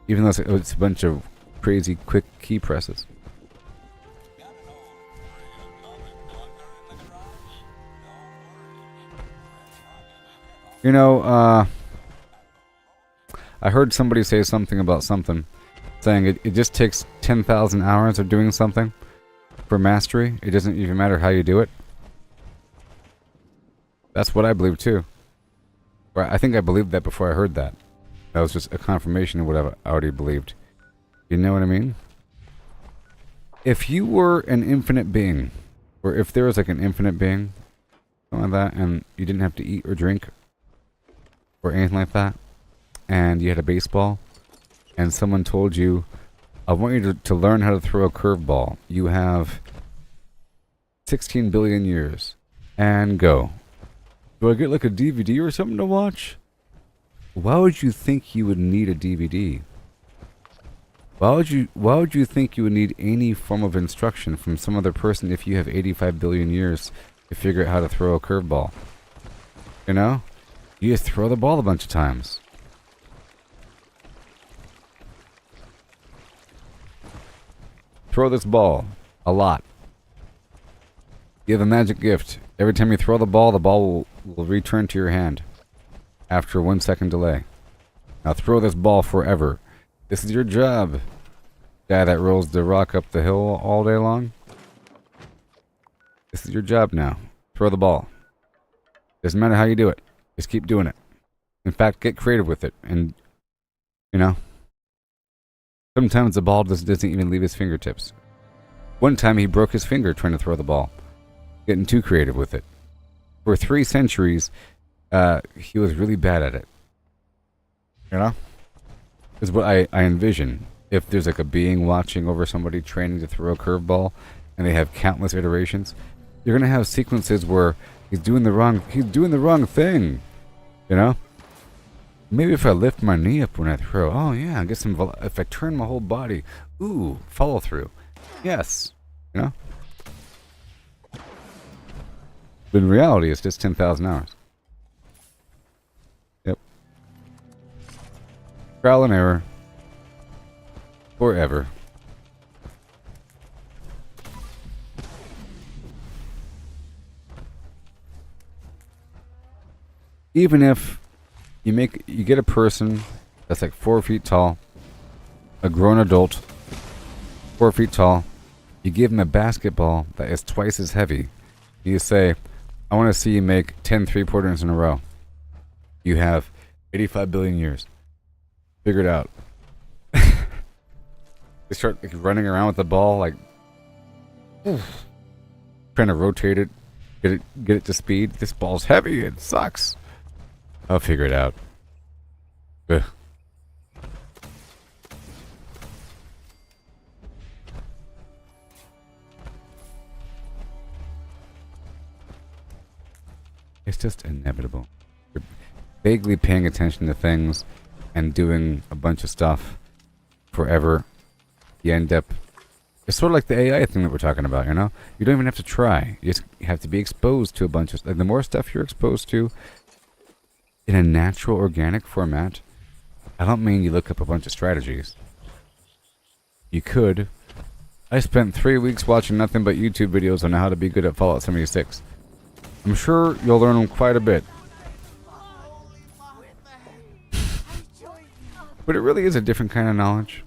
even though it's a bunch of crazy quick key presses. You know, I heard somebody say something about something, saying it just takes 10,000 hours of doing something for mastery. It doesn't even matter how you do it. That's what I believe too. Or I think I believed that before I heard that. That was just a confirmation of what I already believed. You know what I mean? If you were an infinite being, or if there was like an infinite being, something like that, and you didn't have to eat or drink, or anything like that, and you had a baseball, and someone told you, I want you to learn how to throw a curveball. You have 16 billion years. And go. Do I get like a DVD or something to watch? Why would you think you would need a DVD? Why would you think you would need any form of instruction from some other person if you have 85 billion years to figure out how to throw a curveball? You know? You just throw the ball a bunch of times. Throw this ball. A lot. You have a magic gift. Every time you throw the ball will return to your hand. After a 1 second delay. Now throw this ball forever. This is your job. Guy that rolls the rock up the hill all day long. This is your job now. Throw the ball. Doesn't matter how you do it. Just keep doing it. In fact, get creative with it. And, you know, sometimes the ball doesn't even leave his fingertips. One time he broke his finger trying to throw the ball. Getting too creative with it. For 3 centuries, he was really bad at it. You know? Is what I envision. If there's like a being watching over somebody training to throw a curveball, and they have countless iterations, you're gonna have sequences where he's doing the wrong thing. You know? Maybe if I lift my knee up when I throw, oh yeah, I get some. If I turn my whole body, ooh, follow through. Yes, you know. But in reality, it's just 10,000 hours. Yep. Trial and error. Forever. Even if you get a person that's like 4 feet tall, a grown adult, 4 feet tall, you give him a basketball that is twice as heavy. You say, I want to see you make 10 3-pointers in a row. You have 85 billion years. Figure it out. They start like, running around with the ball, like trying to rotate it, get it to speed. This ball's heavy. It sucks. I'll figure it out. Ugh. It's just inevitable. You're vaguely paying attention to things and doing a bunch of stuff forever. You end up... It's sort of like the AI thing that we're talking about, you know? You don't even have to try. You just have to be exposed to a bunch of... Like, the more stuff you're exposed to in a natural, organic format, I don't mean you look up a bunch of strategies. You could. I spent 3 weeks watching nothing but YouTube videos on how to be good at Fallout 76. I'm sure you'll learn quite a bit. But it really is a different kind of knowledge.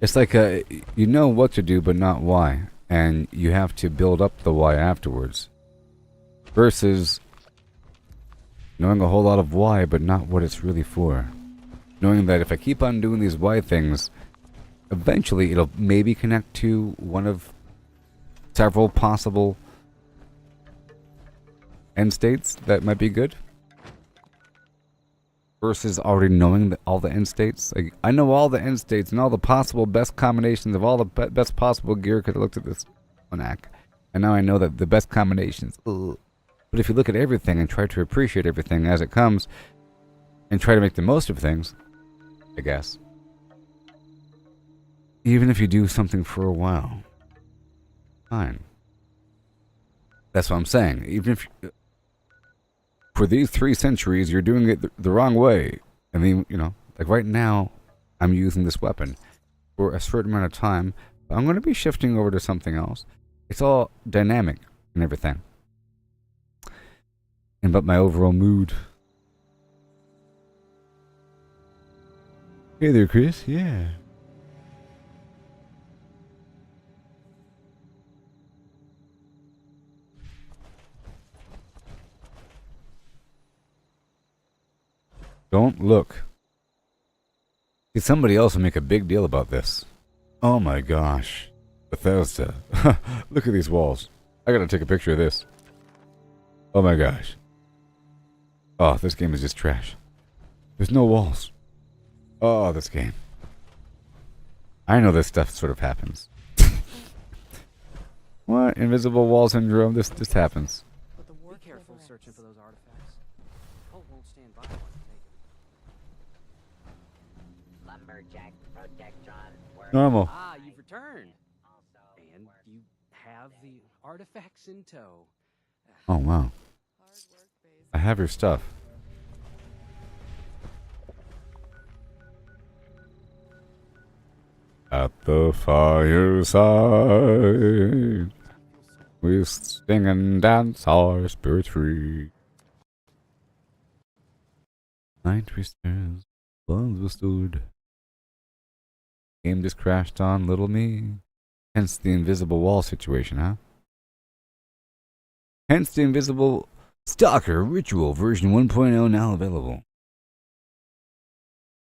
It's like you know what to do, but not why. And you have to build up the why afterwards. Versus knowing a whole lot of why, but not what it's really for. Knowing that if I keep on doing these why things, eventually it'll maybe connect to one of several possible end states that might be good. Versus already knowing all the end states. Like, I know all the end states and all the possible best combinations of all the best possible gear because I looked at this almanac. And now I know that the best combinations. Ugh. But if you look at everything and try to appreciate everything as it comes and try to make the most of things, I guess. Even if you do something for a while. Fine. That's what I'm saying. Even if... For these 3 centuries, you're doing it the wrong way. I mean, you know, like right now, I'm using this weapon for a certain amount of time. I'm going to be shifting over to something else. It's all dynamic and everything. And but my overall mood. Hey there, Chris. Yeah. Don't look. See, somebody else will make a big deal about this. Oh my gosh. Bethesda. Look at these walls. I gotta take a picture of this. Oh my gosh. Oh, this game is just trash. There's no walls. Oh, this game. I know this stuff sort of happens. What? Invisible wall syndrome? This happens. Be careful searching for those artifacts. Hope won't stand by while you take them. Lumberjack Protectron. Normal. Ah, you've returned. And you have the artifacts in tow. Oh, wow. I have your stuff. At the fireside, we sing and dance our spirits free. Night twisters, bones restored. Game just crashed on little me. Hence the invisible wall situation, huh? Hence the invisible stalker ritual version 1.0 now available.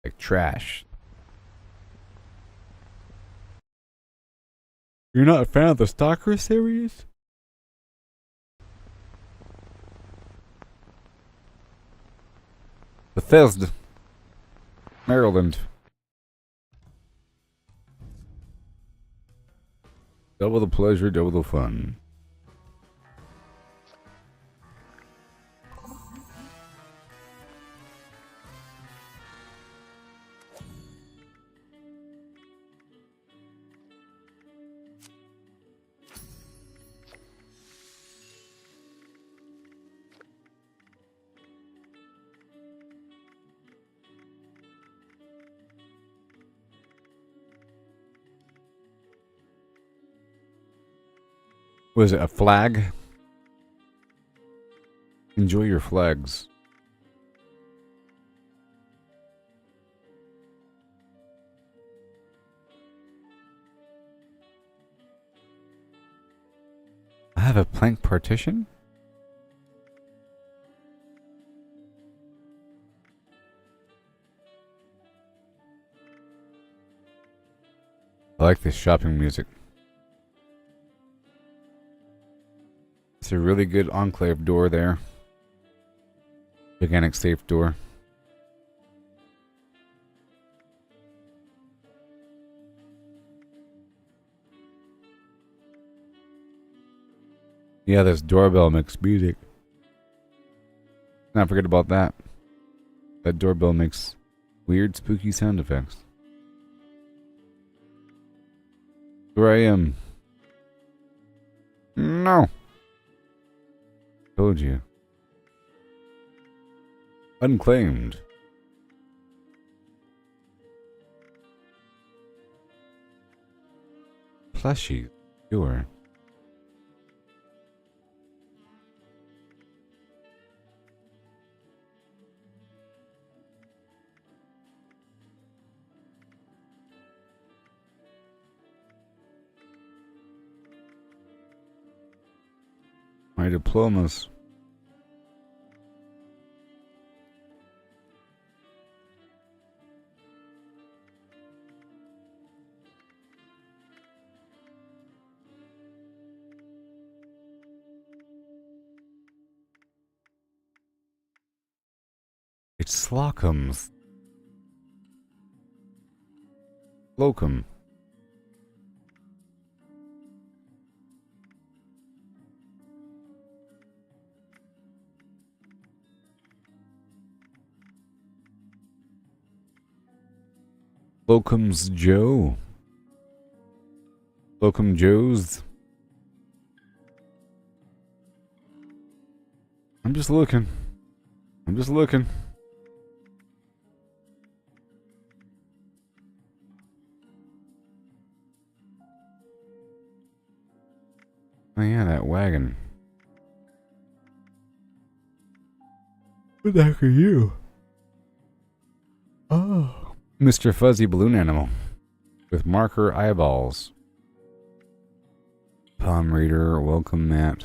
Like trash. You're not a fan of the Stalker series? Bethesda, Maryland. Double the pleasure, double the fun. Was it a flag? Enjoy your flags. I have a plank partition? I like this shopping music. It's a really good enclave door there. Gigantic safe door. Yeah, this doorbell makes music. Not forget about that. That doorbell makes weird, spooky sound effects. Where I am. No. Told you. Unclaimed. Plushy. Sure. My diplomas. It's Slocum's. Slocum. Slocum's Joe. Slocum Joe's. I'm just looking. I'm just looking. Oh yeah, that wagon. What the heck are you? Oh. Mr. Fuzzy Balloon Animal. With marker eyeballs. Palm Reader, welcome Matt.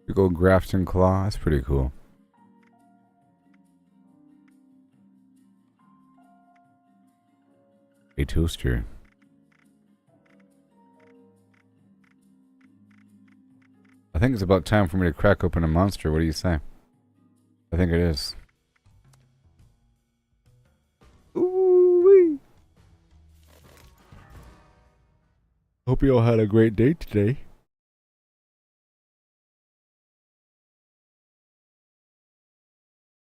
Big old Grafton Claw, that's pretty cool. A toaster. I think it's about time for me to crack open a monster. What do you say? I think it is. Ooh-wee. Hope you all had a great day today.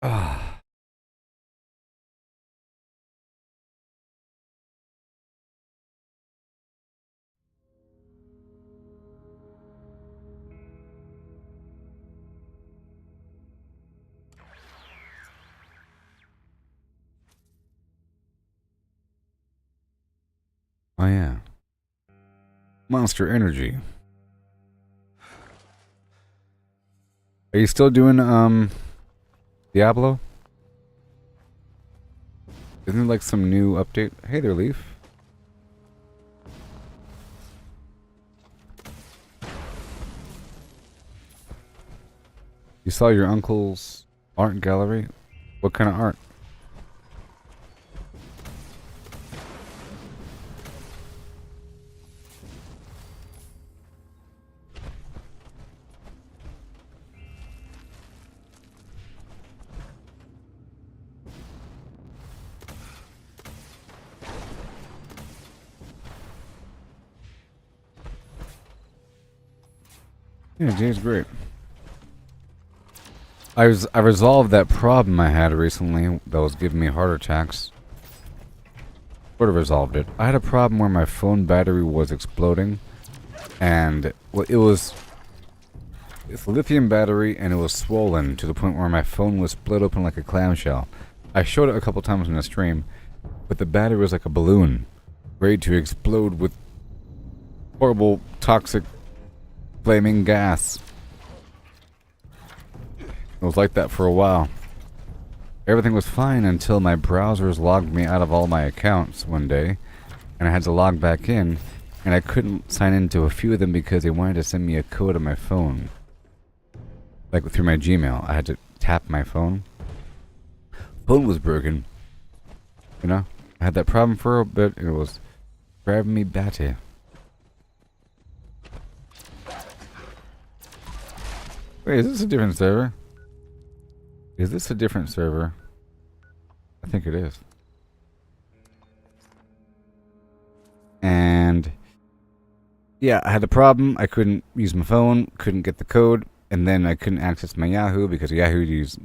Ah. Oh yeah. Monster Energy. Are you still doing Diablo? Isn't there like some new update? Hey there, Leaf. You saw your uncle's art gallery? What kind of art? Yeah, Jay's great. I resolved that problem I had recently that was giving me heart attacks. Sort of resolved it. I had a problem where my phone battery was exploding, and well, it's a lithium battery, and it was swollen to the point where my phone was split open like a clamshell. I showed it a couple times in the stream, but the battery was like a balloon, ready to explode with horrible, toxic, flaming gas. It was like that for a while. Everything was fine until my browsers logged me out of all my accounts one day, and I had to log back in, and I couldn't sign into a few of them because they wanted to send me a code on my phone. Like through my Gmail. I had to tap my phone. Phone was broken. You know? I had that problem for a bit, and it was driving me batty. Wait, is this a different server? Is this a different server? I think it is. And yeah, I had the problem. I couldn't use my phone, couldn't get the code, and then I couldn't access my Yahoo because Yahoo used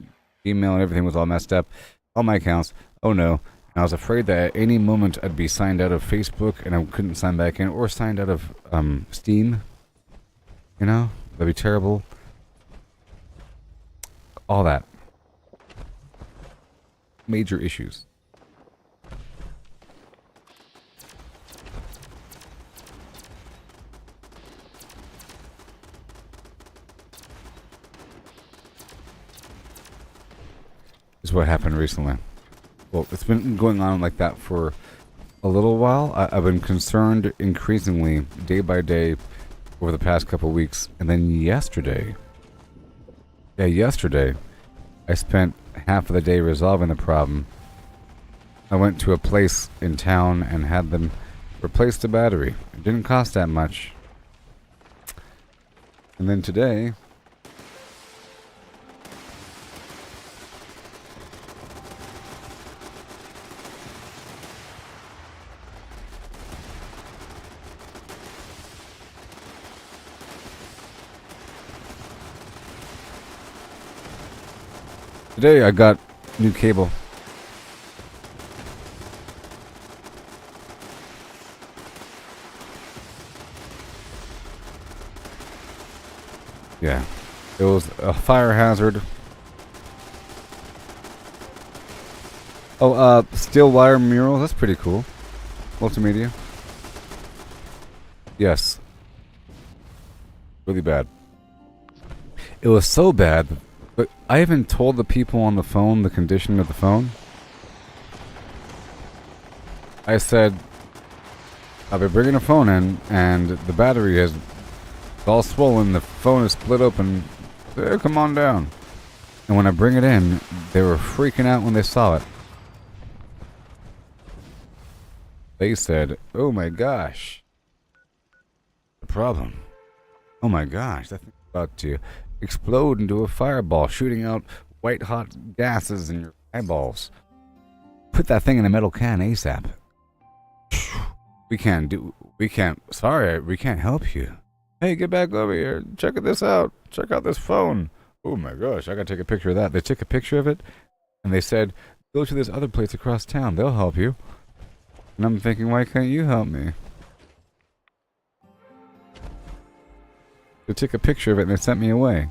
email and everything was all messed up. All my accounts. Oh no. And I was afraid that at any moment I'd be signed out of Facebook and I couldn't sign back in, or signed out of Steam. You know? That'd be terrible. All that. Major issues. Is what happened recently. Well, it's been going on like that for a little while. I've been concerned increasingly, day by day, over the past couple of weeks. And then yesterday, I spent half of the day resolving the problem. I went to a place in town and had them replace the battery. It didn't cost that much. And then today, Today I got new cable. Yeah. It was a fire hazard. Oh, steel wire mural. That's pretty cool. Multimedia. Yes. Really bad. It was so bad, but I even told the people on the phone the condition of the phone. I said, I'll be bringing a phone in, and the battery is all swollen, the phone is split open. Come on down. And when I bring it in, they were freaking out when they saw it. They said, oh my gosh. The problem. Oh my gosh, that thing's about to explode into a fireball, shooting out white hot gases in your eyeballs. Put that thing in a metal can ASAP. We can't help you. Hey, get back over here. Check this out. Check out this phone. Oh my gosh, I gotta take a picture of that. They took a picture of it, and they said, go to this other place across town. They'll help you. And I'm thinking, why can't you help me? They took a picture of it and they sent me away.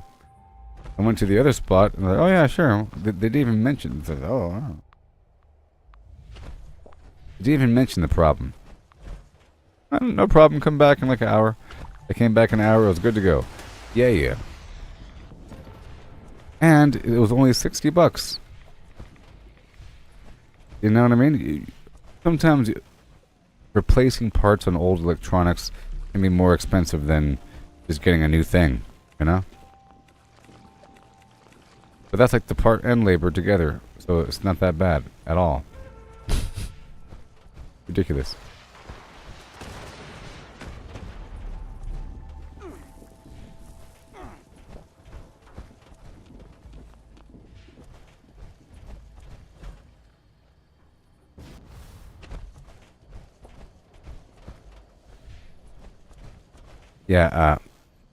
I went to the other spot and they're like, oh yeah, sure. They didn't even mention it. Said, oh, wow. They didn't even mention the problem. No problem. Come back in like an hour. They came back in an hour. It was good to go. Yeah. And it was only $60. You know what I mean? Sometimes replacing parts on old electronics can be more expensive than just getting a new thing, you know? But that's like the part and labor together, so it's not that bad at all. Ridiculous. Yeah,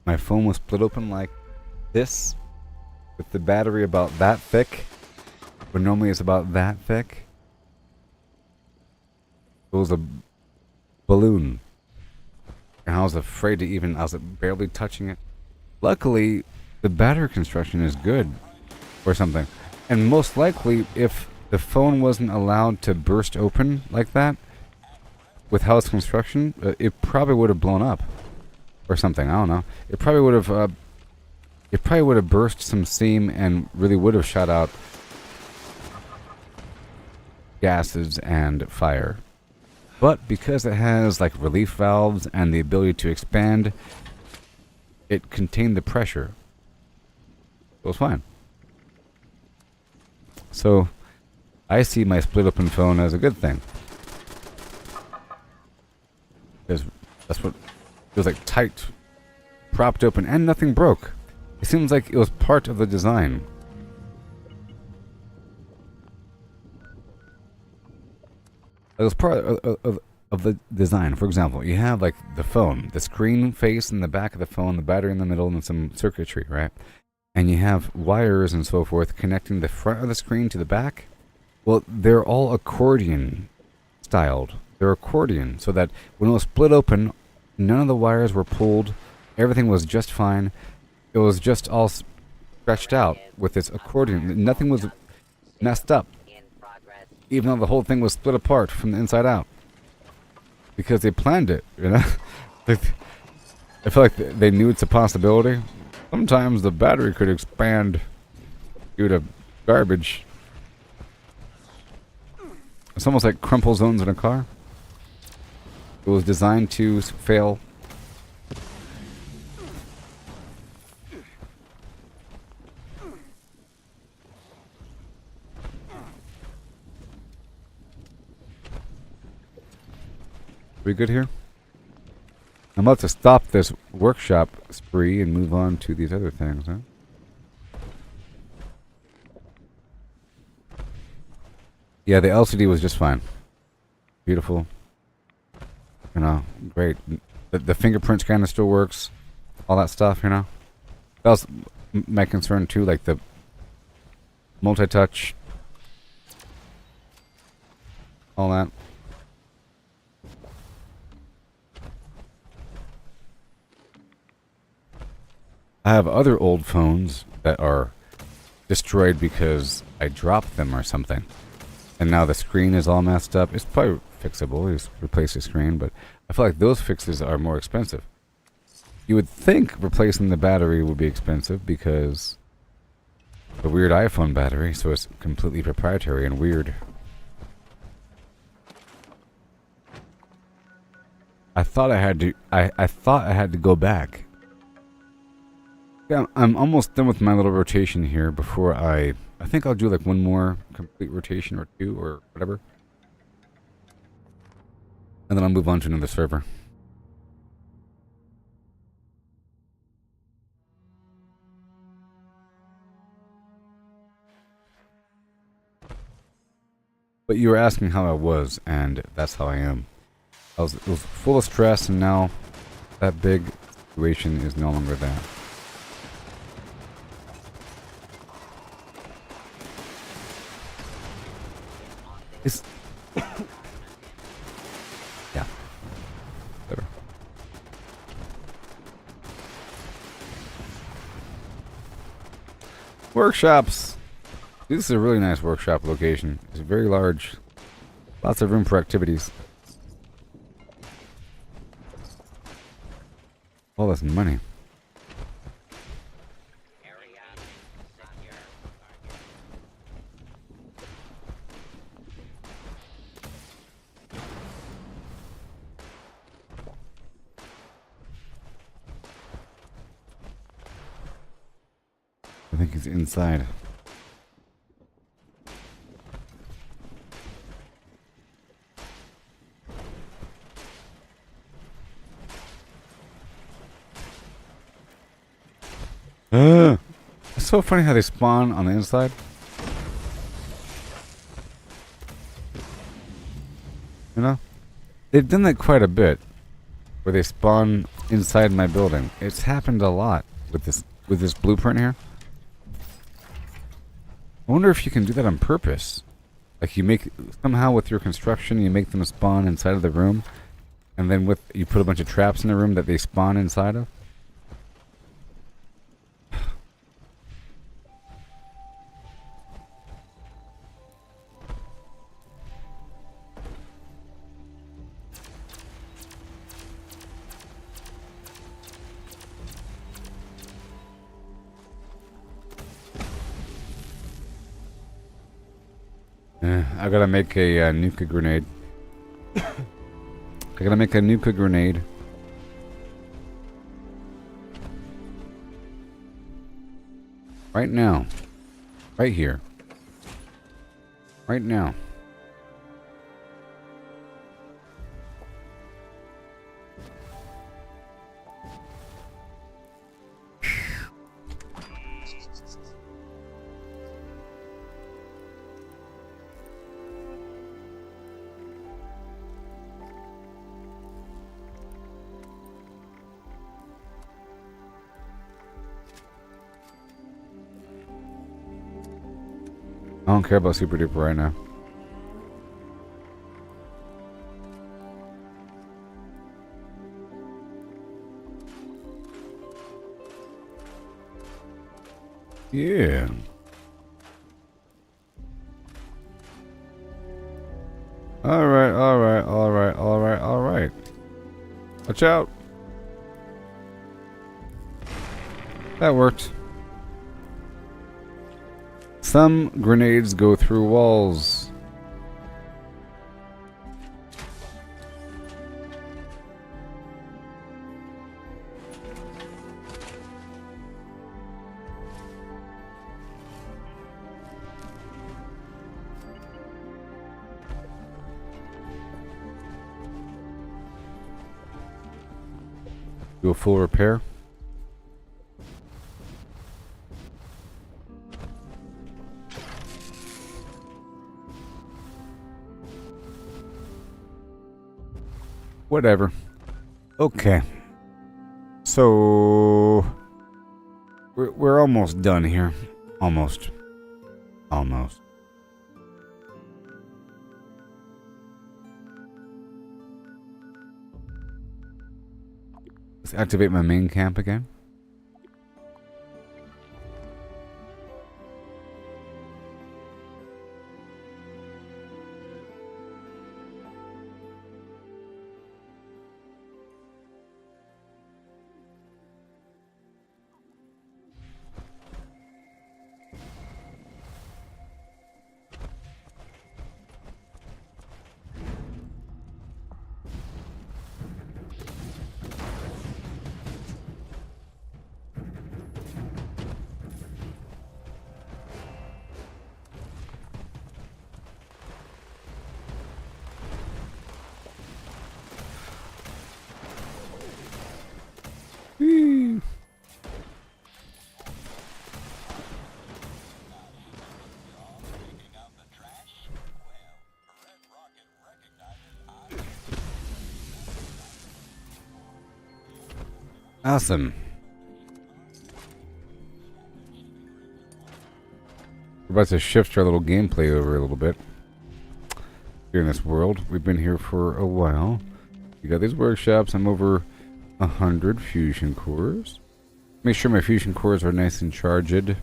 my phone was split open like this, with the battery about that thick, but normally it's about that thick. It was a balloon, and I was afraid to even, I was barely touching it. Luckily, the battery construction is good, or something. And most likely, if the phone wasn't allowed to burst open like that, with house construction, it probably would have blown up. Or something, I don't know. It probably would have burst some steam and really would have shot out gases and fire. But because it has like relief valves and the ability to expand, it contained the pressure. It was fine. So I see my split open phone as a good thing. Because that's what it was like, tight, propped open, and nothing broke. It seems like it was part of the design. It was part of the design. For example, you have like the phone, the screen face in the back of the phone, the battery in the middle, and some circuitry, right? And you have wires and so forth connecting the front of the screen to the back. Well, they're all accordion styled. They're accordion, so that when it was split open, none of the wires were pulled. Everything was just fine. It was just all stretched out with this accordion. Nothing was messed up, even though the whole thing was split apart from the inside out. Because they planned it, you know? I feel like they knew it's a possibility. Sometimes the battery could expand due to garbage. It's almost like crumple zones in a car. It was designed to fail. We good here? I'm about to stop this workshop spree and move on to these other things, huh? Yeah, the LCD was just fine. Beautiful. You know, great. The fingerprint scanner still works. All that stuff, you know. That was my concern too, like the multi-touch, all that. I have other old phones that are destroyed because I dropped them or something. And now the screen is all messed up. It's probably fixable. You just replace the screen, but I feel like those fixes are more expensive. You would think replacing the battery would be expensive because the weird iPhone battery, so it's completely proprietary and weird. I thought I had to. I thought I had to go back. Yeah, I'm almost done with my little rotation here. Before I think I'll do like one more complete rotation or two or whatever, and then I'll move on to another server. But you were asking how I was, and that's how I am. It was full of stress, and now that big situation is no longer there. It's yeah. Whatever. Workshops. This is a really nice workshop location. It's very large. Lots of room for activities. All this money. I think he's inside. It's so funny how they spawn on the inside. You know? They've done that quite a bit. Where they spawn inside my building. It's happened a lot with this blueprint here. I wonder if you can do that on purpose. Like you make somehow with your construction you make them spawn inside of the room, and then you put a bunch of traps in the room that they spawn inside of. I gotta make a nuka grenade. I gotta make a nuka grenade. Right now. Right here. Right now. I don't care about Super Duper right now. Yeah. Alright, alright, alright, alright, alright. Watch out. That worked. Some grenades go through walls. Do a full repair. Whatever. Okay. So we're almost done here. Almost. Almost. Let's activate my main camp again. Awesome. We're about to shift our little gameplay over a little bit. Here in this world, we've been here for a while. We got these workshops. I'm over 100 fusion cores. Make sure my fusion cores are nice and charged.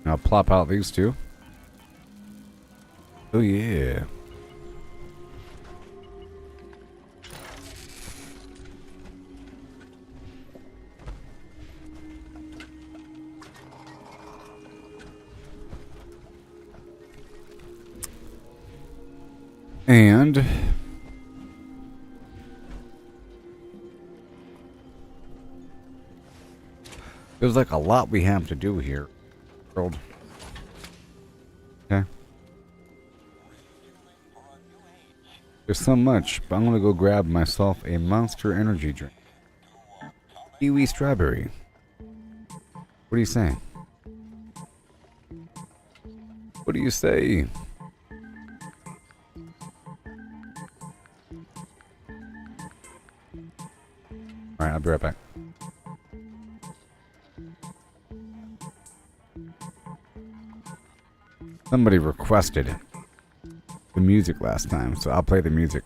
I'll plop out these two. Oh yeah. And there's like a lot we have to do here. World. Okay. There's so much, but I'm gonna go grab myself a Monster energy drink. Kiwi strawberry. What do you say? What do you say? Alright, I'll be right back. Somebody requested the music last time, so I'll play the music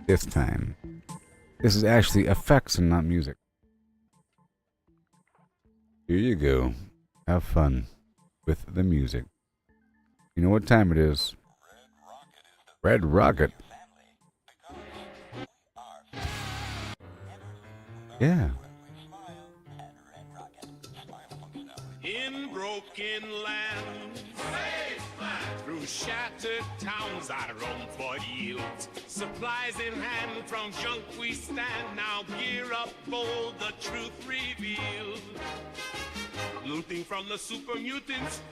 this time. This is actually effects and not music. Here you go. Have fun with the music. You know what time it is? Red Rocket. Yeah. In broken lands, through shattered towns I roam for yields. Supplies in hand, from junk we stand. Now gear up bold, the truth revealed. Looting from the super mutants,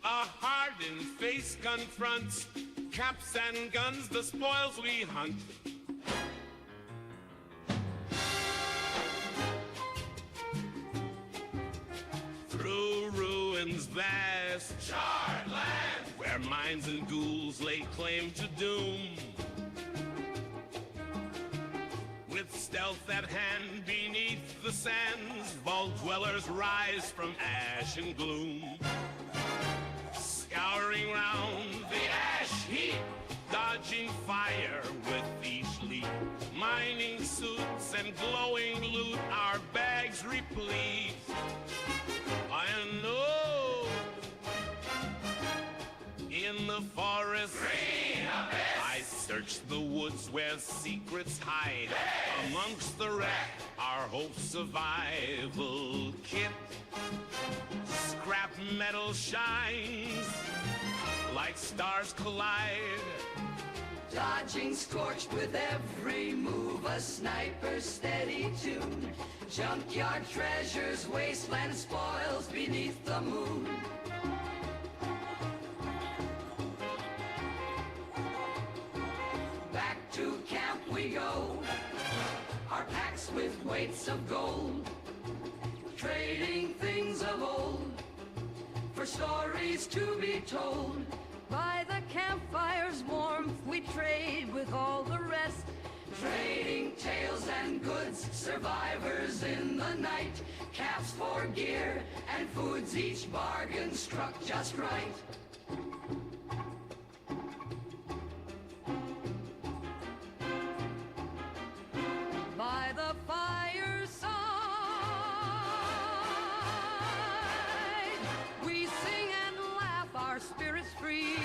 a hardened face confronts. Caps and guns, the spoils we hunt. Through ruins vast, charred land, where mines and ghouls lay claim to doom. With stealth at hand beneath the sands, vault dwellers rise from ash and gloom. Scouring round the ash heap, dodging fire with each leap. Mining suits and glowing loot, our bags replete. I know in the forest I search the woods where secrets hide. Amongst the wreck, our hope survival kit. Scrap metal shines like stars collide. Dodging scorched with every move, a sniper's steady tune. Junkyard treasures, wasteland spoils beneath the moon. Back to camp we go, our packs with weights of gold. Trading things of old for stories to be told. By the campfire's warmth, we trade with all the rest. Trading tales and goods, survivors in the night. Caps for gear and foods, each bargain struck just right. By the fireside, we sing and laugh, our spirits free.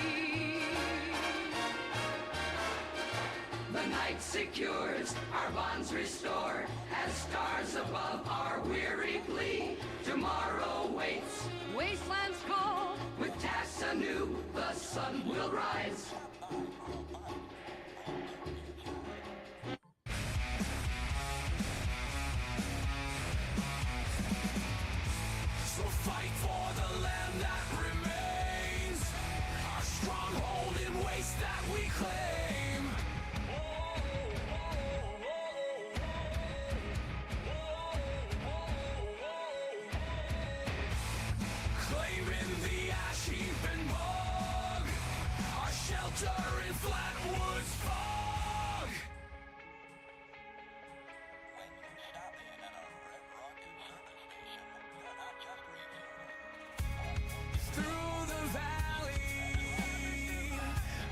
The night secures, our bonds restore, as stars above our weary plea. Tomorrow waits, Wasteland's call, with tasks anew, the sun will rise. So fight for the land that remains, our stronghold in waste that we claim. Claiming the ash heap and bog, our shelter in Flatwood's fog. Through the valley,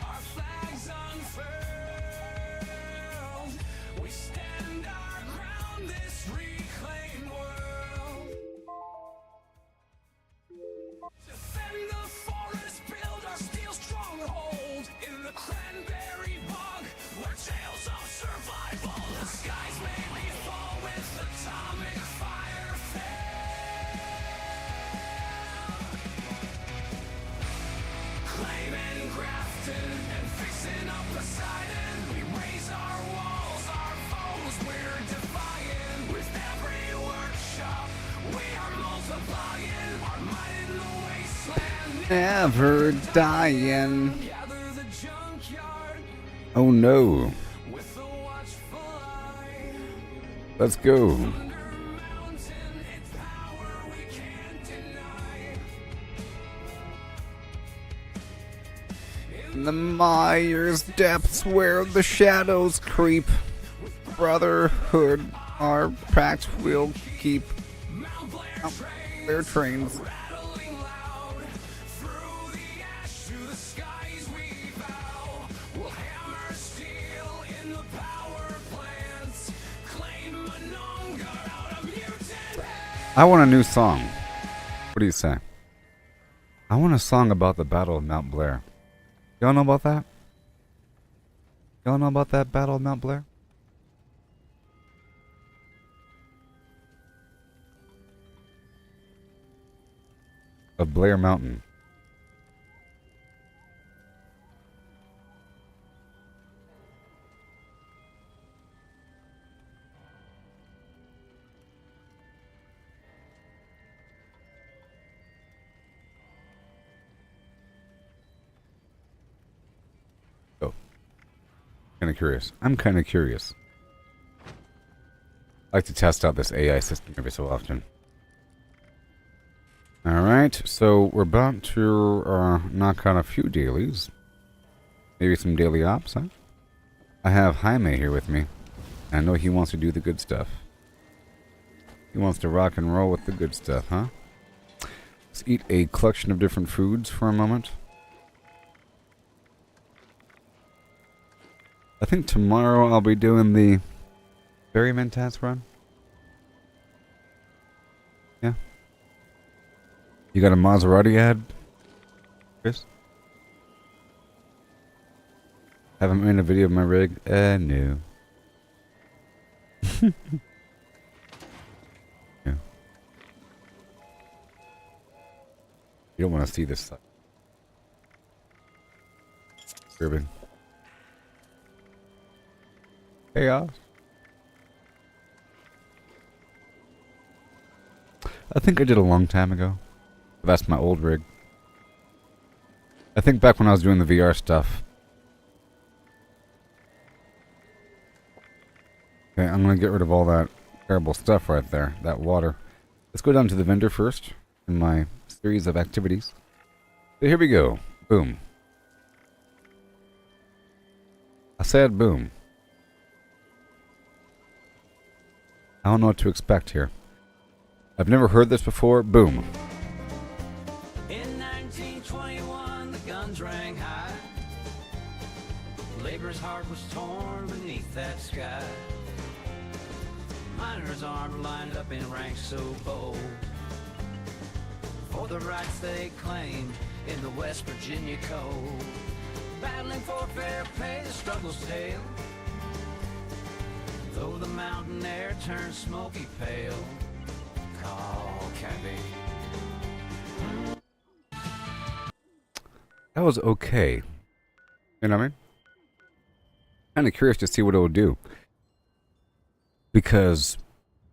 our flags unfurled. We stand our ground, this reclaimed world. Defend the forest, build our steel stronghold in the cranberry bog, where tales of survival. The skies may be fall with atomic fire fail. Claiming Grafton and fixing up Poseidon, we raise our walls, our foes we're defying. With every workshop, we are multiplying our might in the wasteland. Never dying. Gather the junkyard Oh no. with the watchful eye. Let's go. Thunder Mountain, its power we can't deny. In the mire's depths where the shadows creep, brotherhood, our pact will keep. Their trains. Rattling loud through the ash to the skies we vow. We'll hammer steel in the power plants. Claim Mononga out of mutant. I want a new song. What do you say? I want a song about the Battle of Mount Blair. Y'all know about that? Y'all know about that Battle of Mount Blair? Of Blair Mountain. Oh. Kind of curious. I'm kind of curious. I like to test out this AI system every so often. Alright, so we're about to knock out a few dailies. Maybe some daily ops, huh? I have Jaime here with me. I know he wants to do the good stuff. He wants to rock and roll with the good stuff, huh? Let's eat a collection of different foods for a moment. I think tomorrow I'll be doing the Berryman task run. Yeah. You got a Maserati ad, Chris? Haven't made a video of my rig? No. Yeah. You don't want to see this stuff. Urban. Chaos. I think I did a long time ago. That's my old rig. I think back when I was doing the VR stuff. Okay, I'm gonna get rid of all that terrible stuff right there. That water. Let's go down to the vendor first in my series of activities. So here we go. Boom. I said boom. I don't know what to expect here. I've never heard this before. Boom. In 1921, the guns rang high. Labor's heart was torn beneath that sky. Miners' arms lined up in ranks so bold for the rights they claimed in the West Virginia Code. Battling for fair pay, the struggle's tale. Though the mountain air turned smoky pale. Call cabby. That was okay. You know what I mean? Kind of curious to see what it will do. Because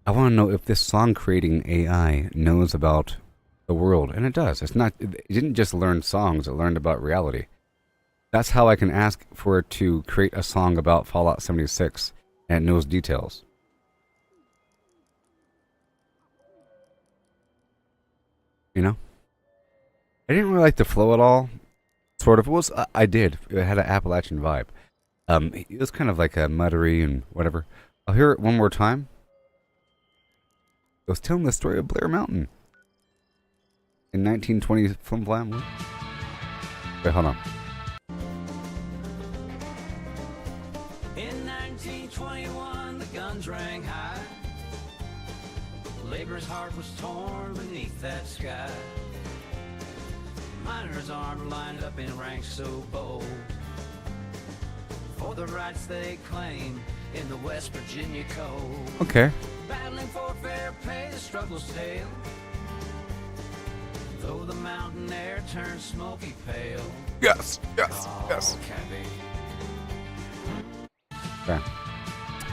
I want to know if this song creating AI knows about the world. And it does. It didn't just learn songs, it learned about reality. That's how I can ask for it to create a song about Fallout 76 and it knows details. You know? I didn't really like the flow at all. Sort of. It was, I did. It had an Appalachian vibe. It was kind of like a muddery and whatever. I'll hear it one more time. It was telling the story of Blair Mountain. In 1920 Flim Flam. Wait, hold on. In 1921, the guns rang high. Labor's heart was torn beneath that sky. Miners' arms lined up in ranks so bold for the rights they claim in the West Virginia Code. Okay. Battling for fair pay, the struggle's tale. Though the mountain air turned smoky pale. Yes. Cabby. Okay.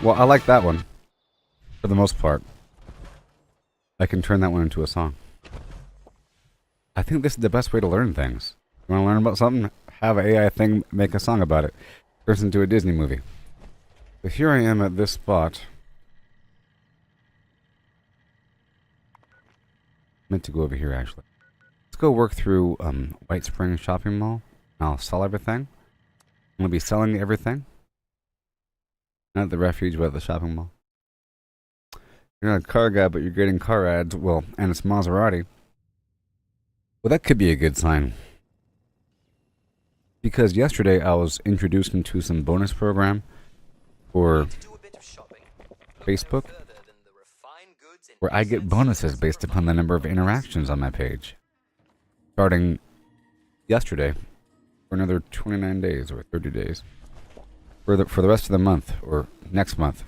Well, I like that one. For the most part. I can turn that one into a song. I think this is the best way to learn things. You want to learn about something? Have an AI thing make a song about it. Turns into a Disney movie. But here I am at this spot. Meant to go over here actually. Let's go work through White Springs Shopping Mall. I'll sell everything. I'm gonna be selling everything. Not at the refuge, but at the shopping mall. You're not a car guy, but you're getting car ads. Well, and it's Maserati. Well, that could be a good sign. Because yesterday I was introduced into some bonus program for Facebook, where I get bonuses based upon the number of interactions on my page. Starting yesterday for another 29 days or 30 days. For the rest of the month or next month.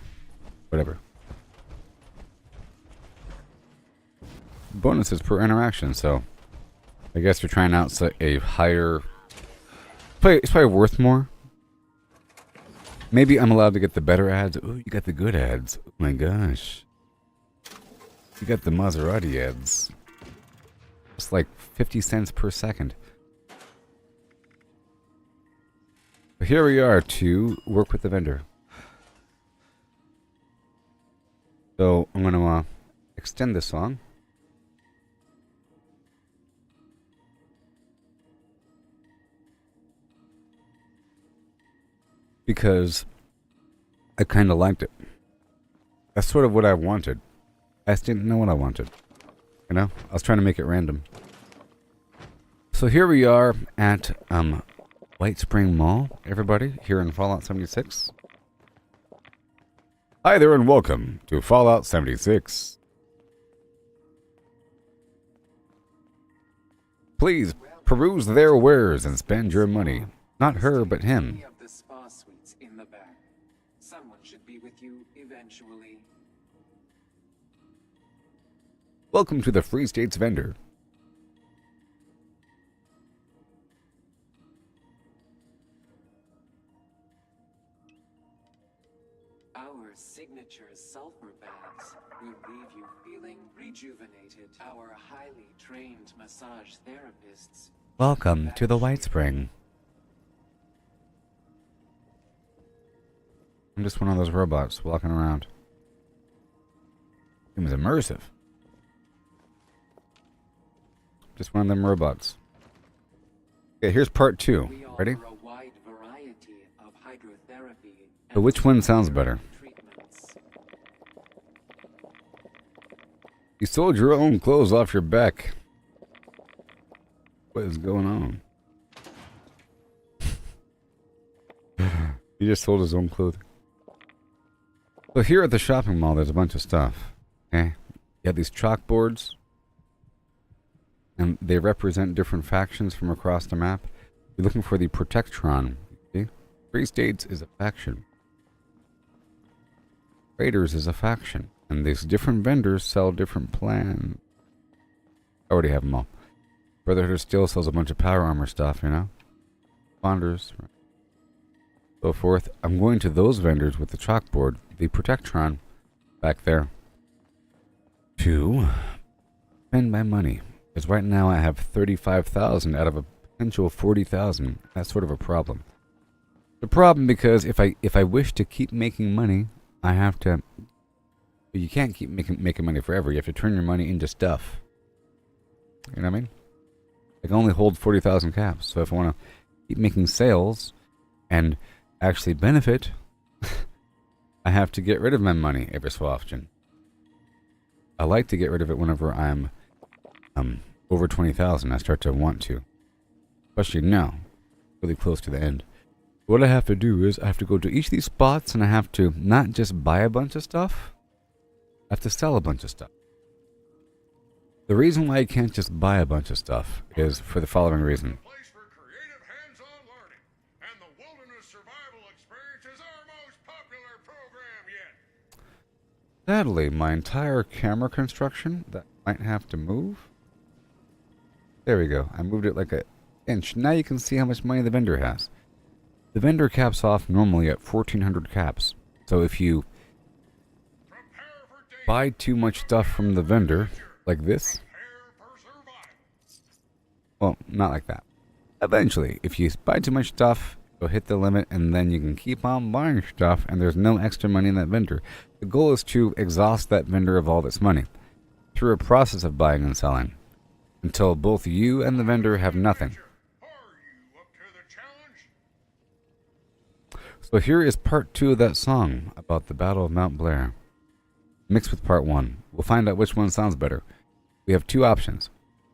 Whatever. Bonuses per interaction, so I guess you're trying out a higher. It's probably worth more. Maybe I'm allowed to get the better ads. Oh, you got the good ads. Oh my gosh. You got the Maserati ads. It's like 50 cents per second. But here we are to work with the vendor. So I'm going to extend this song. Because I kind of liked it. That's sort of what I wanted. I just didn't know what I wanted. You know? I was trying to make it random. So here we are at White Spring Mall, everybody, here in Fallout 76. Hi there and welcome to Fallout 76. Please peruse their wares and spend your money. Not her, but him. In the back. Someone should be with you eventually. Welcome to the Free States vendor. Our signature sulfur baths will leave you feeling rejuvenated. Our highly trained massage therapists. Welcome to the White Spring. I'm just one of those robots walking around. It was immersive. Just one of them robots. Okay, here's part 2. Ready? So which one sounds better? sold your own clothes off your back. What is going on? He just sold his own clothing. So here at the shopping mall, there's a bunch of stuff. Okay? You have these chalkboards. And they represent different factions from across the map. You're looking for the Protectron. See? Free States is a faction. Raiders is a faction. And these different vendors sell different plans. I already have them all. Brotherhood still sells a bunch of power armor stuff, you know? Bonders. So forth. I'm going to those vendors with the chalkboard, the Protectron, back there, to spend my money. Because right now I have 35,000 out of a potential 40,000. That's sort of a problem. The problem because if I wish to keep making money, I have to. You can't keep making money forever. You have to turn your money into stuff. You know what I mean? I can only hold 40,000 caps. So if I want to keep making sales and actually benefit, I have to get rid of my money every so often. I like to get rid of it whenever I'm over 20,000. I start to want to, especially now, really close to the end. What I have to do is I have to go to each of these spots and I have to not just buy a bunch of stuff, I have to sell a bunch of stuff. The reason why I can't just buy a bunch of stuff is for the following reason. Sadly, my entire camera construction that might have to move. There we go. I moved it like an inch. Now you can see how much money the vendor has. The vendor caps off normally at 1,400 caps. So if you buy too much stuff from the vendor, like this. Well, not like that. Eventually, if you buy too much stuff, you'll hit the limit and then you can keep on buying stuff and there's no extra money in that vendor. The goal is to exhaust that vendor of all its money through a process of buying and selling until both you and the vendor have nothing. So here is part 2 of that song about the Battle of Mount Blair, mixed with part 1. We'll find out which one sounds better. We have 2 options.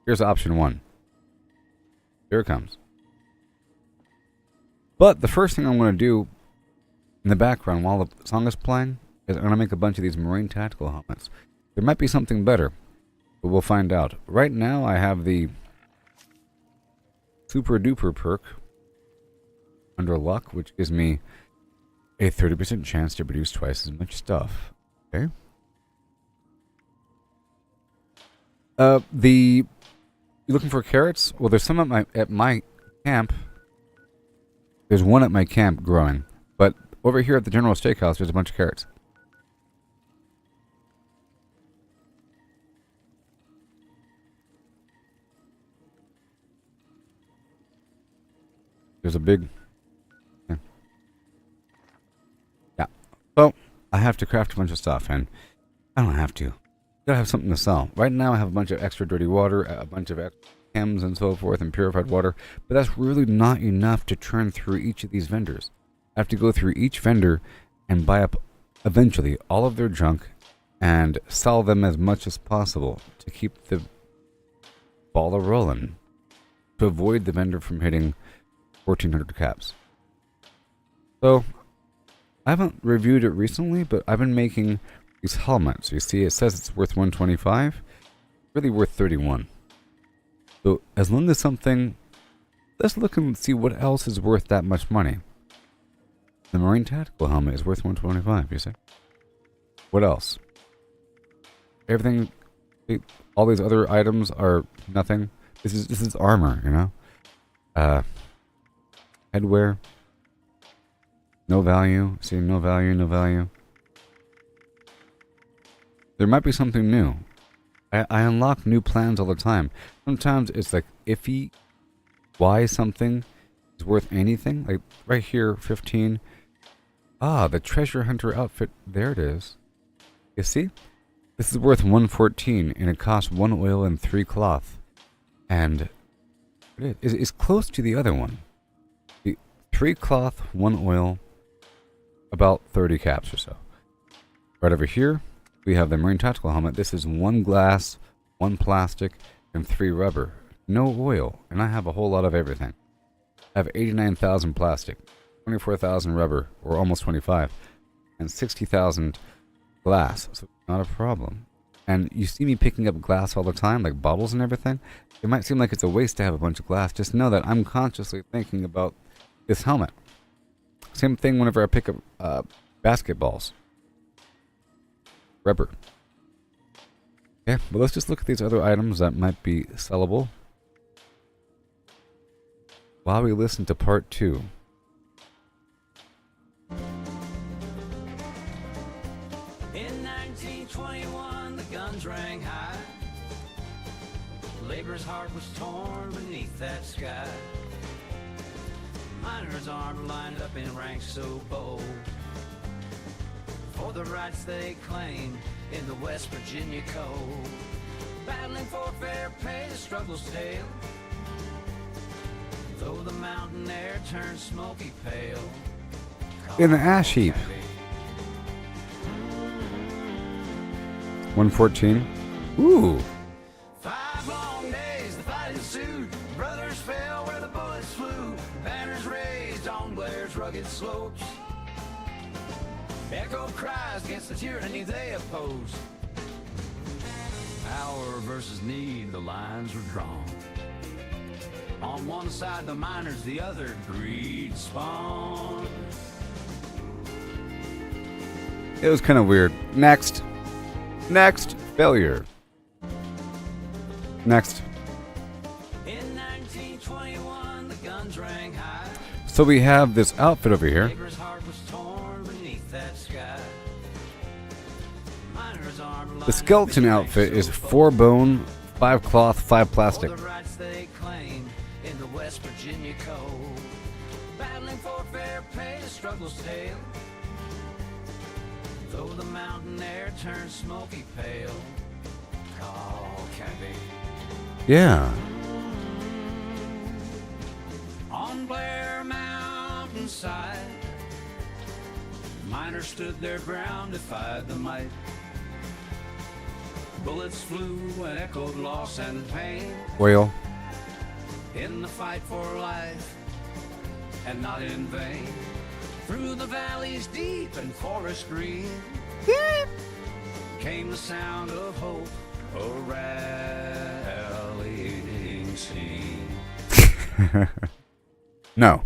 Here's option 1. Here it comes. But the first thing I'm going to do in the background while the song is playing is I'm going to make a bunch of these Marine Tactical helmets. There might be something better, but we'll find out. Right now I have the Super Duper perk under luck, which gives me a 30% chance to produce twice as much stuff. Okay. You looking for carrots? Well, there's some at my camp. There's one at my camp growing, but over here at the General Steakhouse, there's a bunch of carrots. There's a big. Yeah. So I have to craft a bunch of stuff, and I don't have to. Gotta have something to sell. Right now I have a bunch of extra dirty water, a bunch of extra chems and so forth, and purified water, but that's really not enough to churn through each of these vendors. I have to go through each vendor and buy up eventually all of their junk and sell them as much as possible to keep the ball rolling, to avoid the vendor from hitting 1,400 caps. So I haven't reviewed it recently, but I've been making these helmets. You see, it says it's worth 125. Really worth 31. So as long as something, let's look and see what else is worth that much money. The Marine Tactical helmet is worth 125. You see? What else? Everything, all these other items are nothing. This is armor, you know. Headwear. No value. See, no value, no value. There might be something new. I unlock new plans all the time. Sometimes it's like iffy why something is worth anything. Like right here, 15. Ah, the treasure hunter outfit. There it is. You see? This is worth 114 and it costs 1 oil and 3 cloth. And it's close to the other one. The 3 cloth, 1 oil, about 30 caps or so. Right over here, We have the Marine Tactical Helmet. This is 1 glass, 1 plastic, and 3 rubber. No oil, and I have a whole lot of everything. I have 89,000 plastic, 24,000 rubber, or almost 25, and 60,000 glass, so not a problem. And you see me picking up glass all the time, like bottles and everything. It might seem like it's a waste to have a bunch of glass. Just know that I'm consciously thinking about this helmet. Same thing whenever I pick up basketballs. Rubber. Okay, well let's just look at these other items that might be sellable while we listen to part 2. In 1921, the guns rang high. Labor's heart was torn beneath that sky. Miners' arms lined up in ranks so bold for the rights they claimed in the West Virginia Code. Battling for fair pay, the struggle's tale. Though the mountain air turned smoky pale. In the ash heap. 114. Ooh. 5 long days, the fight ensued. Brothers fell where the bullets flew. Banners raised on Blair's rugged slopes. Echoed cries against the tyranny they opposed. Power versus need, the lines were drawn. On one side the miners, the other greed spawn. It was kind of weird. Next. Next. Failure. Next. In 1921, the guns rang high. So we have this outfit over here. Labor's heart was torn beneath that sky. Miners' arm The skeleton outfit is 4 bone, 5 cloth, 5 plastic. the rights they claim in the West Virginia Code. Battling for fair pay, the struggle's tale. Though the mountain air turned smoky pale. Oh, can it be? Yeah. On Blair mountainside, miners stood their ground, defied the might. Bullets flew and echoed loss and pain. Oil. In the fight for life, and not in vain. Through the valleys deep and forest green, came the sound of hope, a rallying scene. No.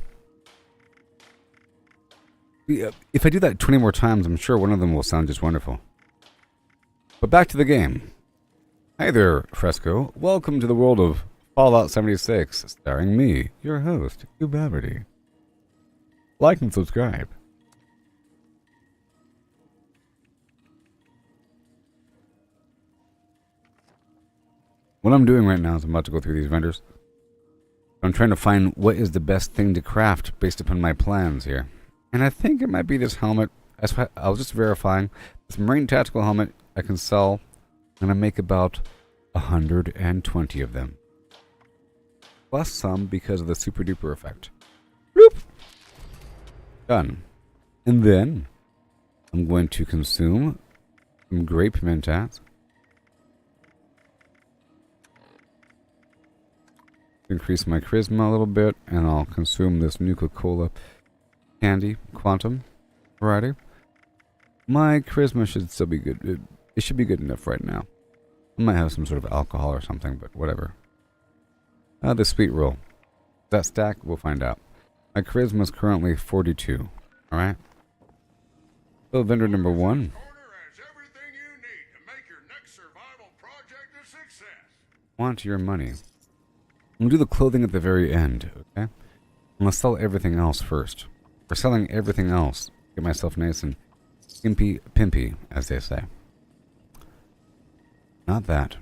If I do that 20 more times, I'm sure one of them will sound just wonderful. But back to the game. Hi there, Fresco. Welcome to the world of Fallout 76, starring me, your host, Gooboberti. Like and subscribe. What I'm doing right now is I'm about to go through these vendors. I'm trying to find what is the best thing to craft based upon my plans here. And I think it might be this helmet. I was just verifying. This Marine Tactical Helmet I can sell, and I make about 120 of them. Plus some because of the super duper effect. Bloop! Done. And then I'm going to consume some grape mentats. Increase my charisma a little bit, and I'll consume this Nuka-Cola candy, quantum variety. My charisma should still be good. It should be good enough right now. I might have some sort of alcohol or something, but whatever. The sweet roll. Does that stack? We'll find out. My charisma is currently 42. Alright? So vendor number 1. Want your money. I'm going to do the clothing at the very end, okay? I'm going to sell everything else first. For selling everything else, get myself nice and pimpy, as they say. Not that.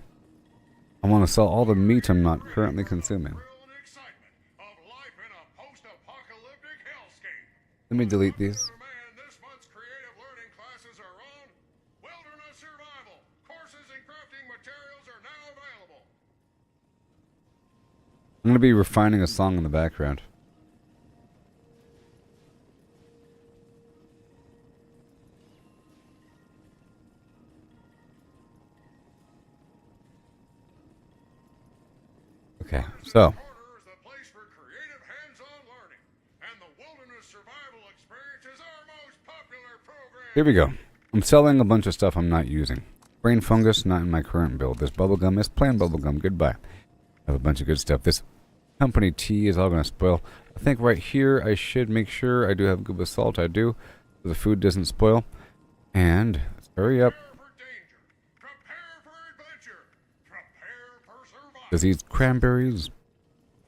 I want to sell all the meat I'm not currently consuming. Let me delete these. I'm going to be refining a song in the background. Okay, so here we go. I'm selling a bunch of stuff I'm not using. Brain fungus, not in my current build. This bubblegum is plain bubblegum. Goodbye. I have a bunch of good stuff. This company tea is all going to spoil. I think right here I should make sure I do have Gooba salt. I do. So the food doesn't spoil. And let's hurry up. Does these cranberries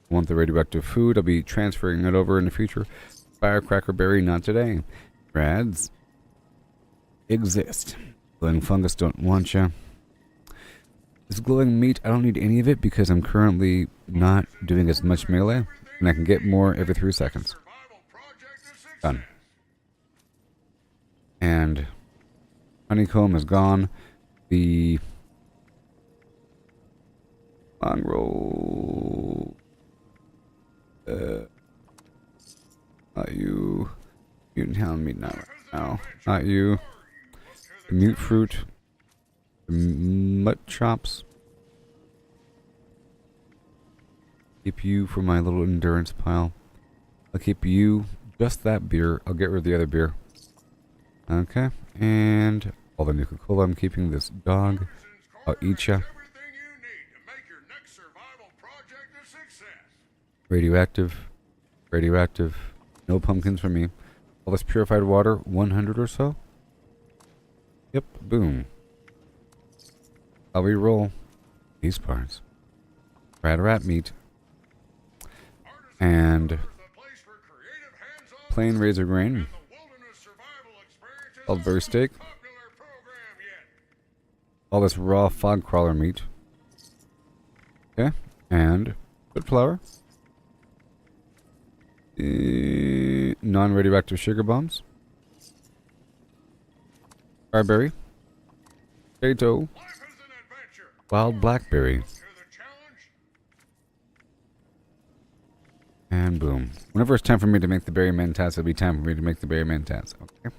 want the radioactive food? I'll be transferring it over in the future. Firecracker berry, not today. Rads exist. Glowing fungus, don't want ya. This glowing meat, I don't need any of it because I'm currently not doing as much melee, and I can get more every 3 seconds. Done. And honeycomb is gone. The long roll. Not you. Mutant hound meat, not right now. Not you. The mute fruit. The mutt chops. Keep you for my little endurance pile. I'll keep you. Just that beer. I'll get rid of the other beer. Okay. And all the Nuka-Cola. I'm keeping this dog. I'll eat ya. Radioactive. Radioactive. No pumpkins for me. All this purified water. 100 or so. Yep. Boom. I'll re-roll these parts. Rat meat. And plain razor grain. Elderberry steak. All this raw fog crawler meat. Okay. And good flour. Non-radioactive sugar bombs. Barberry. Potato. Wild blackberry. And boom. Whenever it's time for me to make the berry mentats, it'll be time for me to make the berry mentats. Okay.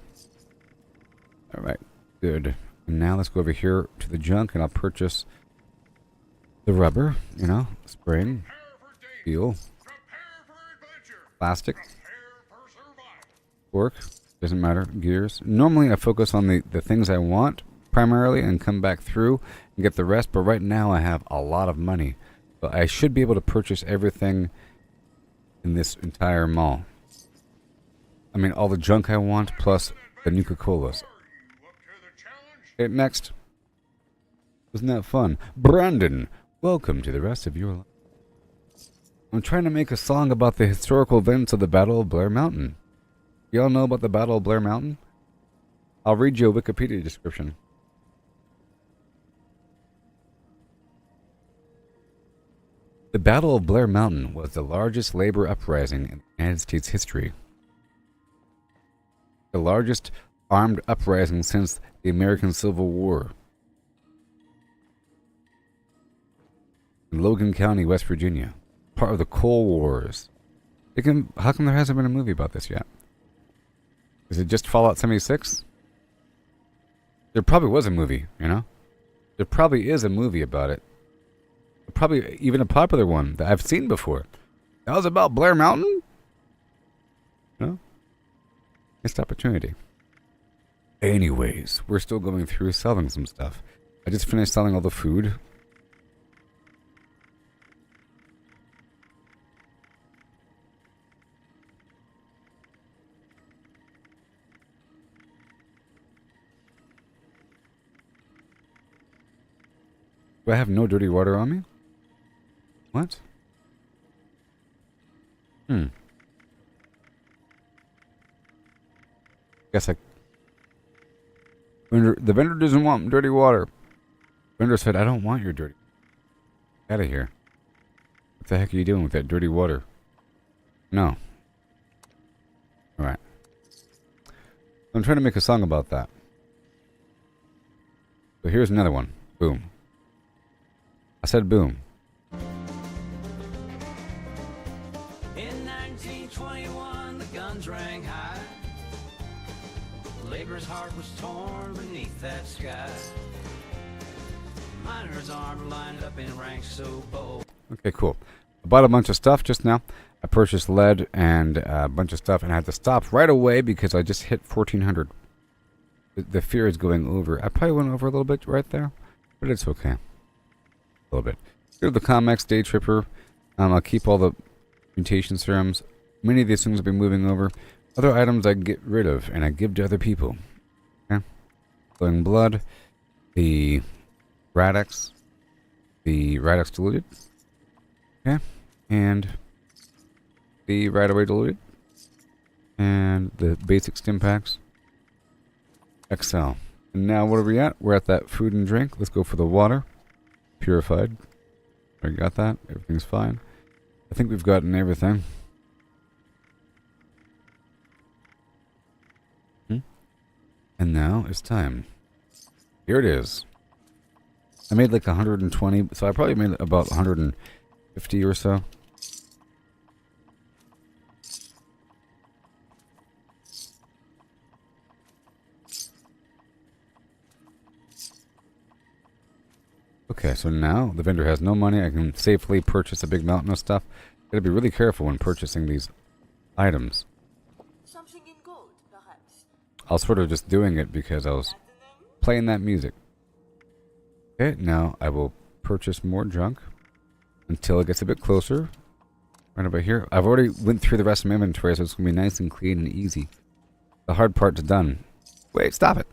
Alright. Good. And now let's go over here to the junk and I'll purchase the rubber, you know, spring, steel, plastic, cork, doesn't matter, gears. Normally I focus on the things I want primarily and come back through and get the rest, but right now I have a lot of money. So I should be able to purchase everything in this entire mall. I mean, all the junk I want plus the Nuka-Colas. Okay, next. Wasn't that fun? Brandon, welcome to the rest of your life. I'm trying to make a song about the historical events of the Battle of Blair Mountain. Y'all know about the Battle of Blair Mountain? I'll read you a Wikipedia description. The Battle of Blair Mountain was the largest labor uprising in the United States history. The largest armed uprising since the American Civil War. In Logan County, West Virginia. Part of the Coal Wars. How come there hasn't been a movie about this yet? Is it just Fallout 76? There probably was a movie, you know? There probably is a movie about it. Probably even a popular one that I've seen before. That was about Blair Mountain? No? Missed opportunity. Anyways, we're still going through selling some stuff. I just finished selling all the food. Do I have no dirty water on me? What? Guess the vendor doesn't want dirty water. Vendor said, I don't want your dirty. Out of here. What the heck are you doing with that dirty water? No. Alright. I'm trying to make a song about that. So here's another one. Boom. I said boom. In 1921, the guns rang high. Labor's heart was torn beneath that sky. Miners' arms lined up in ranks so bold. Okay, cool. I bought a bunch of stuff just now. I purchased lead and a bunch of stuff, and I had to stop right away because I just hit 1400. The fear is going over. I probably went over a little bit right there, but it's okay. A little bit. Here are the Comex Day Tripper. I'll keep all the mutation serums. Many of these things will be moving over. Other items I get rid of and I give to other people. Okay. Flowing Blood. The Radix. The Radix Diluted. Okay. And the Right Away Diluted. And the basic stim packs. XL. And now what are we at? We're at that food and drink. Let's go for the water. Purified. I got that. Everything's fine. I think we've gotten everything. And now it's time. Here it is. I made like 120, so I probably made about 150 or so. Okay, so now the vendor has no money. I can safely purchase a big mountain of stuff. Gotta be really careful when purchasing these items. Something in gold, perhaps. I was sort of just doing it because I was playing that music. Okay, now I will purchase more junk until it gets a bit closer. Right over here. I've already went through the rest of my inventory, so it's going to be nice and clean and easy. The hard part's done. Wait, stop it.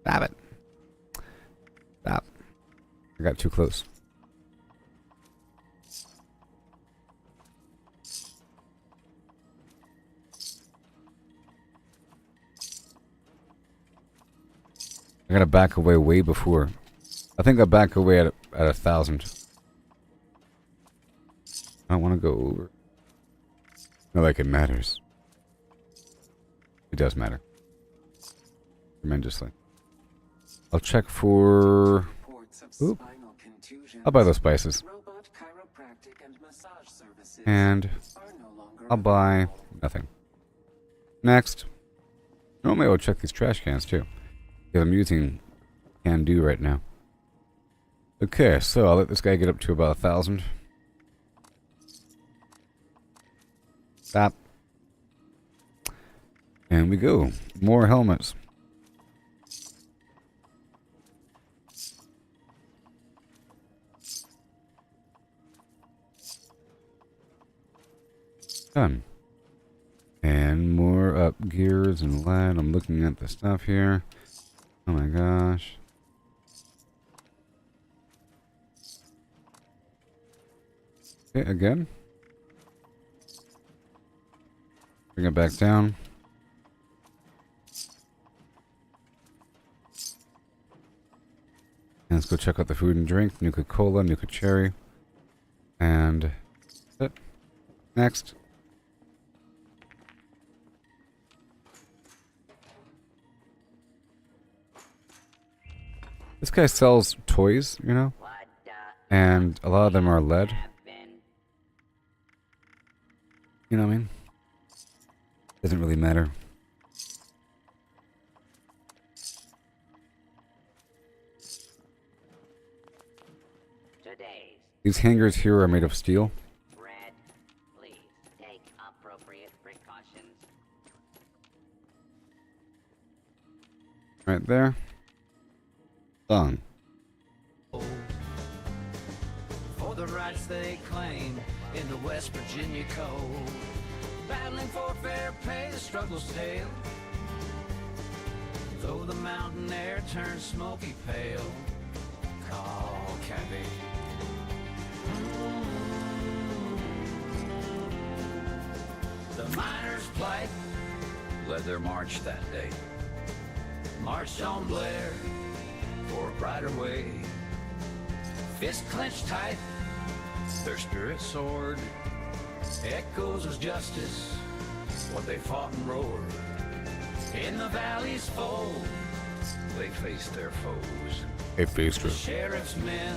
Stop it. Stop. I got too close. I gotta back away way before. I think I back away at 1,000. I don't want to go over. Not like it matters. It does matter. Tremendously. I'll check for... Oop. I'll buy those spices. And I'll buy nothing. Next. Normally I would check these trash cans too. Because I'm using can do right now. Okay, so I'll let this guy get up to about 1,000. Stop. And we go. More helmets. Done. And more up gears and lead. I'm looking at the stuff here. Oh my gosh. Okay, again. Bring it back down. And let's go check out the food and drink. Nuka Cola, Nuka Cherry. And that's it. Next. This guy sells toys, you know? And a lot of them are lead. You know what I mean? Doesn't really matter. These hangers here are made of steel. Please take appropriate precautions. Right there. Done. For the rights they claim in the West Virginia Code, battling for fair pay, the struggle's tale. Though the mountain air turns smoky pale, call Cabby. The miners' plight led their march that day, marched on Blair for a brighter way. Fist clenched tight, their spirit soared. Echoes of justice, what they fought and roared. In the valley's fold, they faced their foes. They faced her. The sheriff's men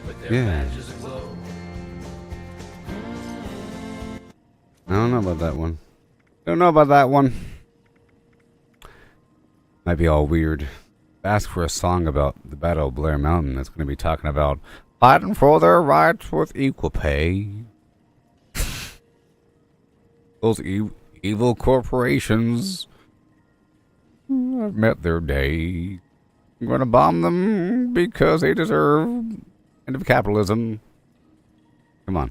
with their Yeah. badges aglow. I don't know about that one. Don't know about that one. Might be all weird. Ask for a song about the Battle of Blair Mountain that's going to be talking about Fighting for their rights with equal pay. Those evil corporations have met their day. I'm gonna bomb them because they deserve end of capitalism. Come on.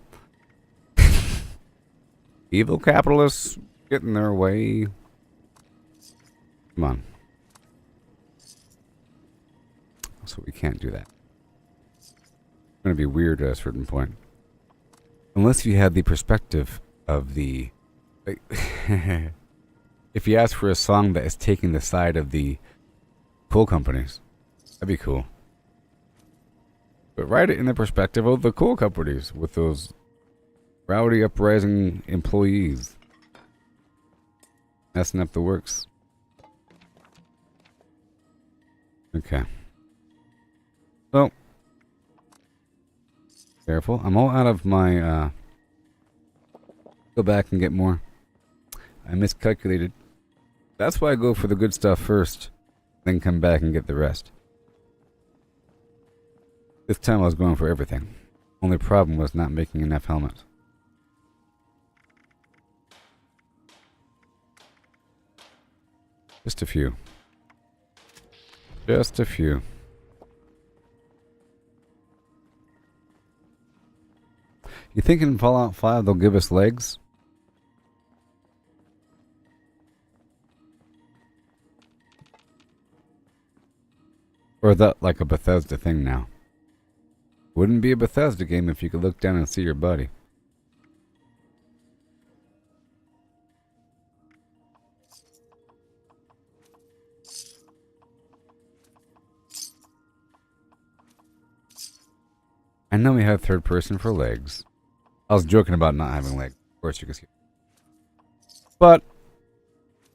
Evil capitalists get in their way. Come on. So we can't do that. It's going to be weird at a certain point. Unless you had the perspective of the... Like, if you ask for a song that is taking the side of the coal companies, that'd be cool. But write it in the perspective of the coal companies with those rowdy uprising employees messing up the works. Okay. So, careful. I'm all out of my, go back and get more. I miscalculated. That's why I go for the good stuff first, then come back and get the rest. This time I was going for everything. Only problem was not making enough helmets. Just a few. Just a few. You think in Fallout 5 they'll give us legs? Or is that like a Bethesda thing now? Wouldn't be a Bethesda game if you could look down and see your buddy. I know we have third person for legs. I was joking about not having legs. Of course you can see. But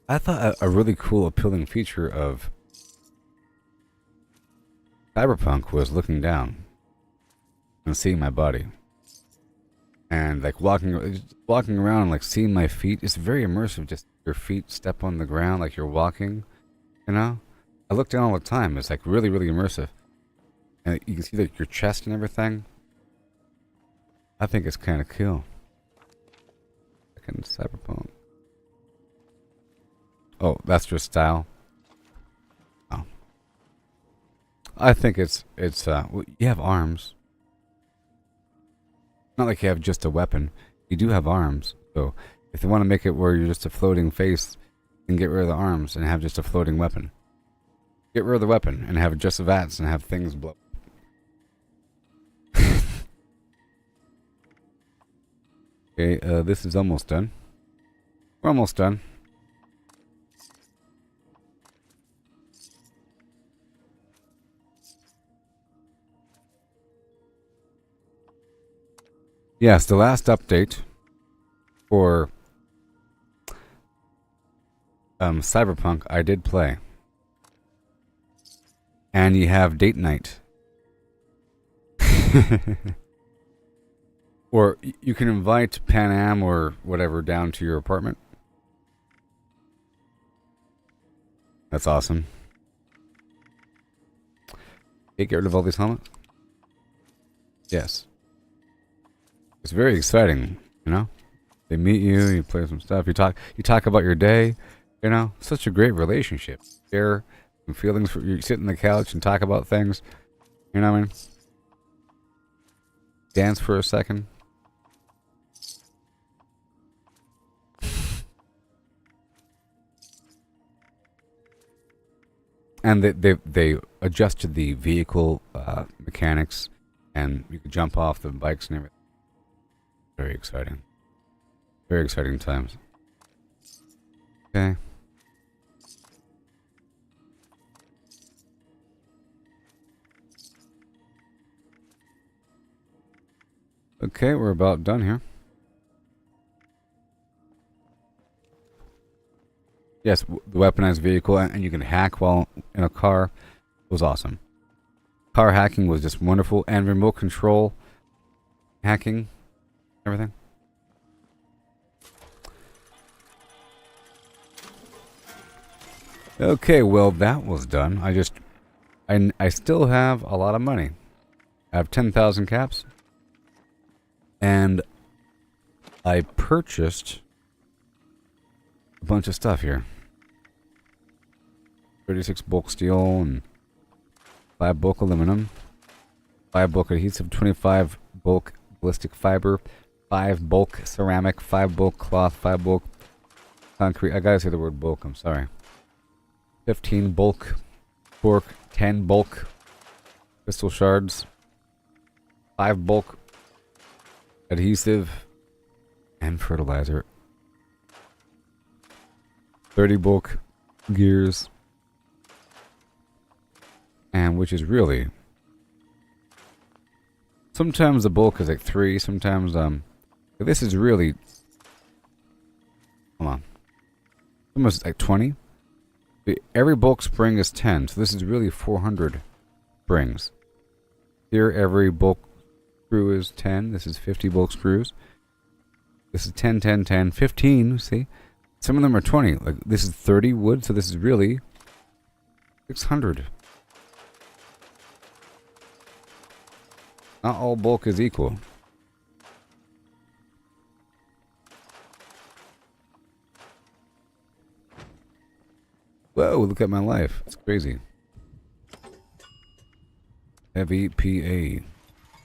I thought a really cool, appealing feature of Cyberpunk was looking down and seeing my body. And like walking around and like seeing my feet. It's very immersive. Just your feet step on the ground like you're walking. You know? I look down all the time. It's like really, really immersive. And you can see like your chest and everything. I think it's kind of cool. Second Cyberpunk. Oh, that's your style. Oh, I think it's well, you have arms. Not like you have just a weapon. You do have arms. So if they want to make it where you're just a floating face, then get rid of the arms and have just a floating weapon. Get rid of the weapon and have just vats and have things blow. Okay, this is almost done. We're almost done. Yes, the last update for Cyberpunk I did play. And you have date night. Or you can invite Pan Am or whatever down to your apartment. That's awesome. Okay, get rid of all these helmets. Yes. It's very exciting, you know? They meet you, you play some stuff, you talk about your day, you know? Such a great relationship. Share some feelings, you sit on the couch and talk about things. You know what I mean? Dance for a second. And they adjusted the vehicle mechanics, and you could jump off the bikes and everything. Very exciting. Very exciting times. Okay. Okay, we're about done here. Yes, the weaponized vehicle, and you can hack while in a car. It was awesome. Car hacking was just wonderful, and remote control hacking, everything. Okay, well that was done. I still have a lot of money. I have 10,000 caps. And I purchased a bunch of stuff here. 36 bulk steel and 5 bulk aluminum. 5 bulk adhesive, 25 bulk ballistic fiber, 5 bulk ceramic, 5 bulk cloth, 5 bulk concrete. I gotta say the word bulk, I'm sorry. 15 bulk cork, 10 bulk crystal shards, 5 bulk adhesive and fertilizer, 30 bulk gears, and which is really, sometimes the bulk is like 3, sometimes this is really, hold on, almost like 20. Every bulk spring is 10, so this is really 400 springs. Here every bulk screw is 10. This is 50 bulk screws. This is 10, 10, 10, 15, see? Some of them are 20. Like this is 30 wood, so this is really 600. Not all bulk is equal. Whoa, look at my life. It's crazy. Heavy PA.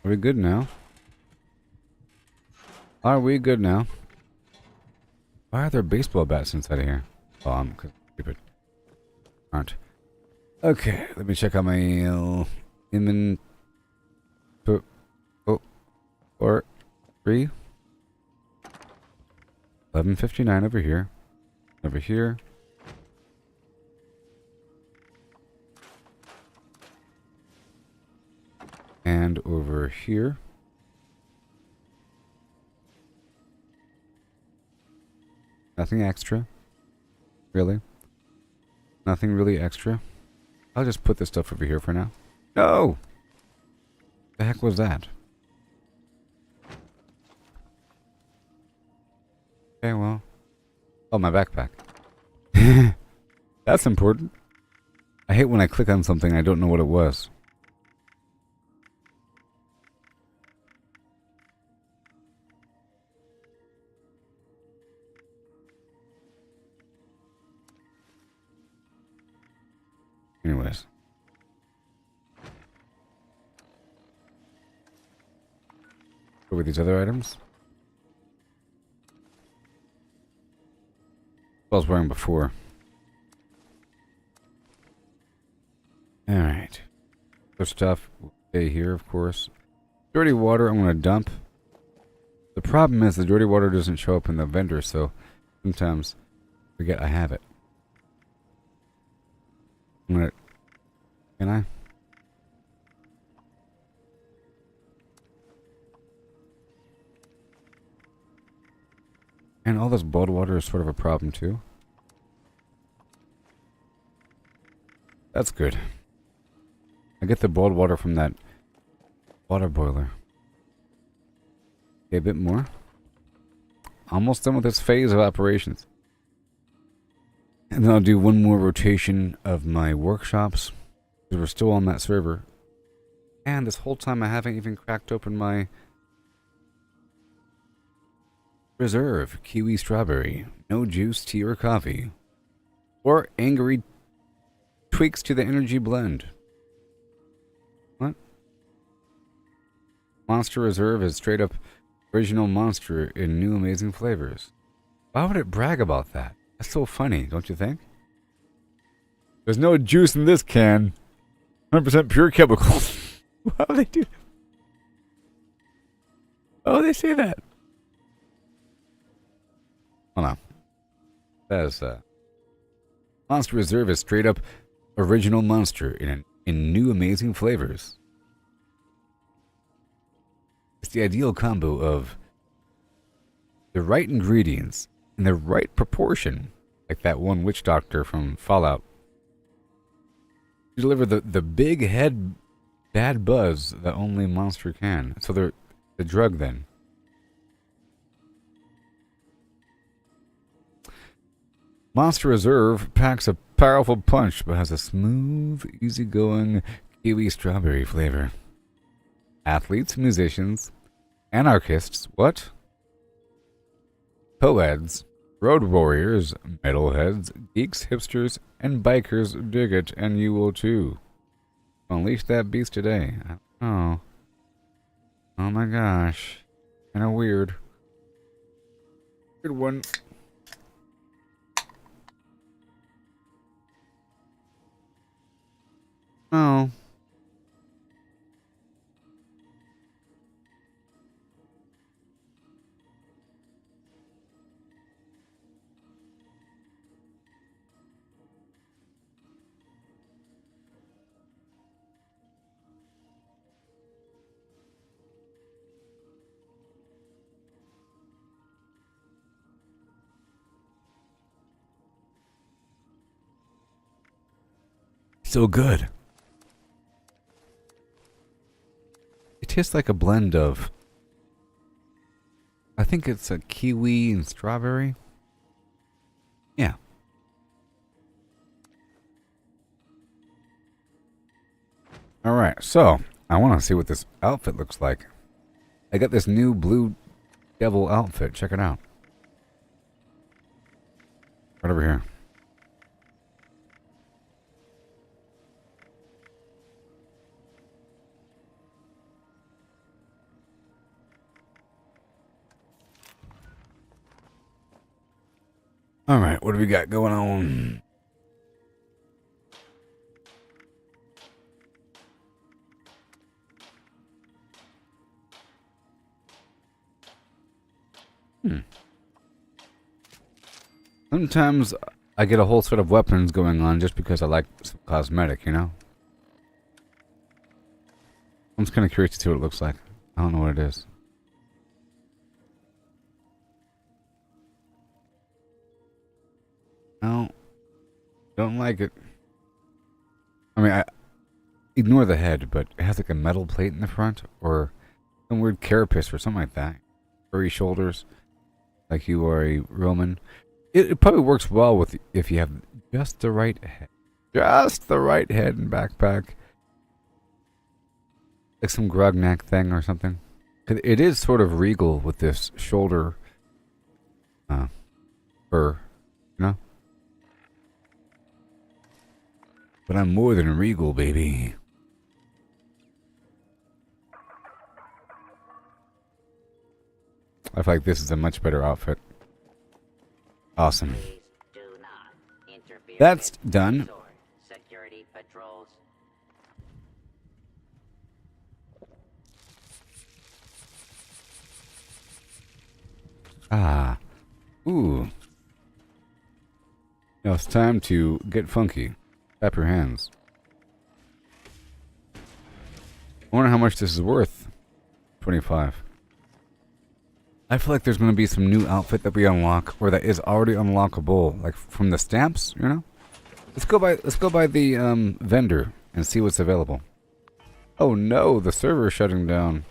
Are we good now? Are we good now? Why are there baseball bats inside of here? Oh, I'm stupid. Aren't. Okay, let me check out my inventory. Or 3. 1159 over here. Over here. And over here. Nothing extra. Really? Nothing really extra. I'll just put this stuff over here for now. No! The heck was that? Okay, well. Oh, my backpack. That's important. I hate when I click on something and I don't know what it was. Anyways. What were these other items? I was wearing before. Alright. Other stuff will stay here, of course. Dirty water I'm going to dump. The problem is the dirty water doesn't show up in the vendor, so sometimes I forget I have it. I'm going to... Can I? And all this blood water is sort of a problem too. That's good. I get the boiled water from that water boiler. Okay, a bit more. Almost done with this phase of operations. And then I'll do one more rotation of my workshops. Because we're still on that server. And this whole time I haven't even cracked open my reserve. Kiwi strawberry. No juice, tea, or coffee. Or angry tweaks to the energy blend. What? Monster Reserve is straight up original monster in new amazing flavors. Why would it brag about that? That's so funny, don't you think? There's no juice in this can. 100% pure chemicals. Why would they do that? Oh, they say that. Hold on. That is, Monster Reserve is straight up original monster in new amazing flavors. It's the ideal combo of the right ingredients in the right proportion, like that one witch doctor from Fallout. You deliver the big head bad buzz that only Monster can. So they're the drug then. Monster Reserve packs a powerful punch but has a smooth, easygoing kiwi strawberry flavor. athletes, musicians, anarchists, what? Co-eds, road warriors, metalheads, geeks, hipsters, and bikers dig it, and you will too. Unleash that beast today. Oh. Oh my gosh. Kinda weird. Good one. Oh. So good. It tastes like a blend of, I think it's a kiwi and strawberry. Yeah. Alright, so I want to see what this outfit looks like. I got this new blue devil outfit. Check it out. Right over here. Alright, what do we got going on? Sometimes I get a whole set of weapons going on just because I like some cosmetic, you know? I'm just kind of curious to see what it looks like. I don't know what it is. No. Don't like it. I mean, I ignore the head, but it has like a metal plate in the front or some weird carapace or something like that. Furry shoulders. Like you are a Roman. It probably works well with if you have just the right head. Just the right head and backpack. Like some Grognak thing or something. It is sort of regal with this shoulder fur, you know? But I'm more than regal, baby. I feel like this is a much better outfit. Awesome. That's done. Security patrols. Ah. Ooh. Now it's time to get funky. Tap your hands. I wonder how much this is worth. 25. I feel like there's going to be some new outfit that we unlock, or that is already unlockable, like from the stamps, you know? Let's go by the vendor and see what's available. Oh no, the server is shutting down.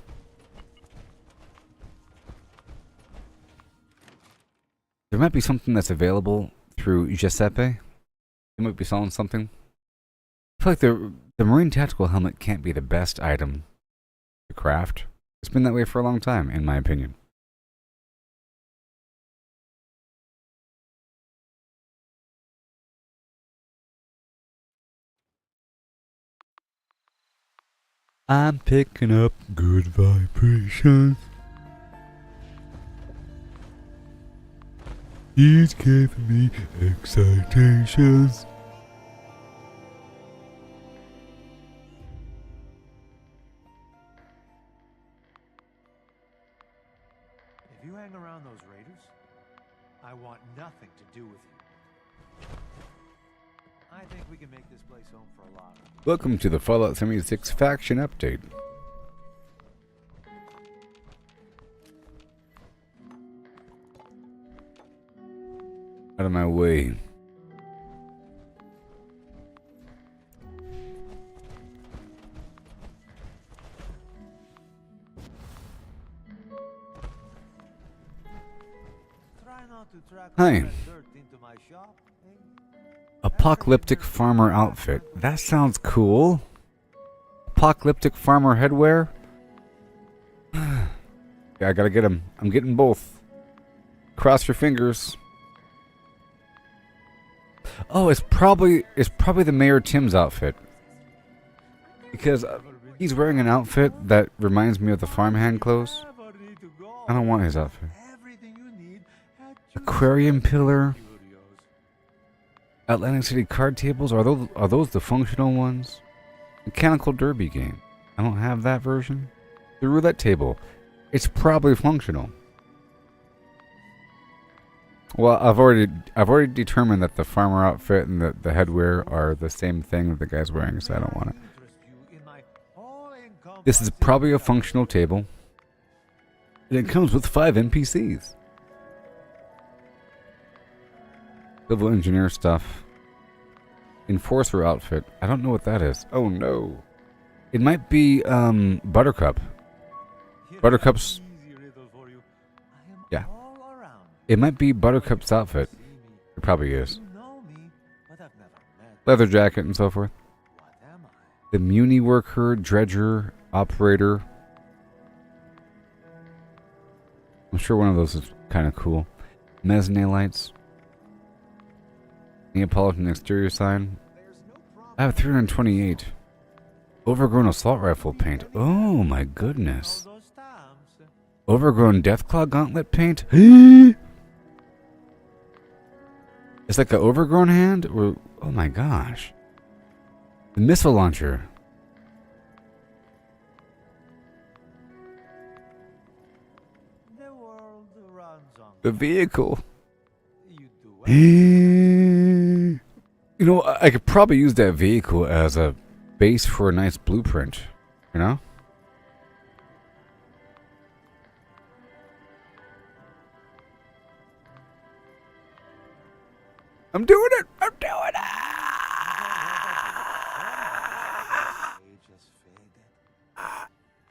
There might be something that's available through Giuseppe. They might be selling something. I feel like the Marine Tactical Helmet can't be the best item to craft. It's been that way for a long time, in my opinion. I'm picking up good vibrations. He's giving me excitations. If you hang around those raiders, I want nothing to do with you. I think we can make this place home for a lot. Welcome to the Fallout 76 faction update. Out of my way. Hi. Apocalyptic farmer outfit. That sounds cool. Apocalyptic farmer headwear? Yeah, I gotta get them. I'm getting both. Cross your fingers. Oh, it's probably the Mayor Tim's outfit. Because he's wearing an outfit that reminds me of the farmhand clothes. I don't want his outfit. Aquarium pillar. Atlantic City card tables. Are those the functional ones? Mechanical derby game. I don't have that version. The roulette table. It's probably functional. Well, I've already determined that the farmer outfit and the headwear are the same thing that the guy's wearing, so I don't want it. This is probably a functional table. And it comes with 5 NPCs. Civil engineer stuff. Enforcer outfit. I don't know what that is. Oh no. It might be Buttercup. Buttercup's... Yeah. It might be Buttercup's outfit. It probably is. Leather jacket and so forth. The Muni worker, dredger, operator. I'm sure one of those is kind of cool. Mezzanine lights. Neapolitan exterior sign. I have 328. Overgrown assault rifle paint. Oh my goodness. Overgrown Deathclaw gauntlet paint. It's like an overgrown hand? Or, oh my gosh. The missile launcher. The vehicle. You know, I could probably use that vehicle as a base for a nice blueprint. You know? I'm doing it! I'm doing it!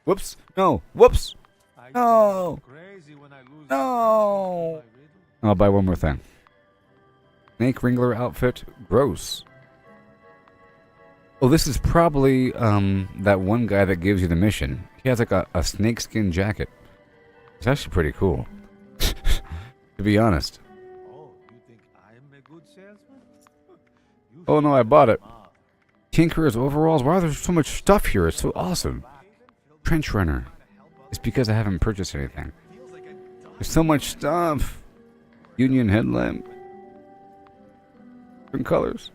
Whoops! No! Whoops! No! No! I'll buy one more thing. Snake Wrangler outfit. Gross. Oh, this is probably that one guy that gives you the mission. He has like a snakeskin jacket. It's actually pretty cool. To be honest. Oh no, I bought it. Tinkerer's overalls. Why there's so much stuff here? It's so awesome. Trench runner. It's because I haven't purchased anything. There's so much stuff. Union headlamp. Different colors.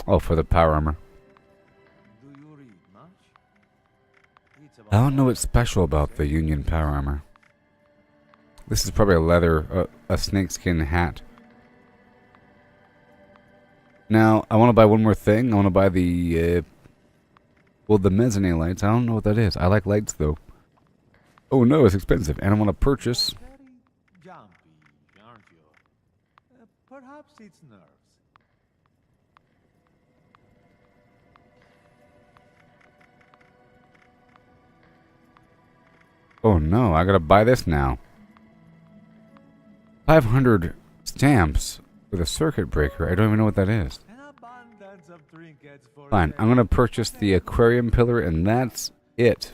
Oh, for the power armor. I don't know what's special about the Union power armor. This is probably a leather, a snakeskin hat. Now, I want to buy one more thing. I want to buy the, well, the mezzanine lights. I don't know what that is. I like lights, though. Oh, no, it's expensive. And I want to purchase... Perhaps it's nerves. Oh, no, I gotta buy this now. 500 stamps with a circuit breaker. I don't even know what that is. Fine, I'm gonna purchase the aquarium pillar, and that's it.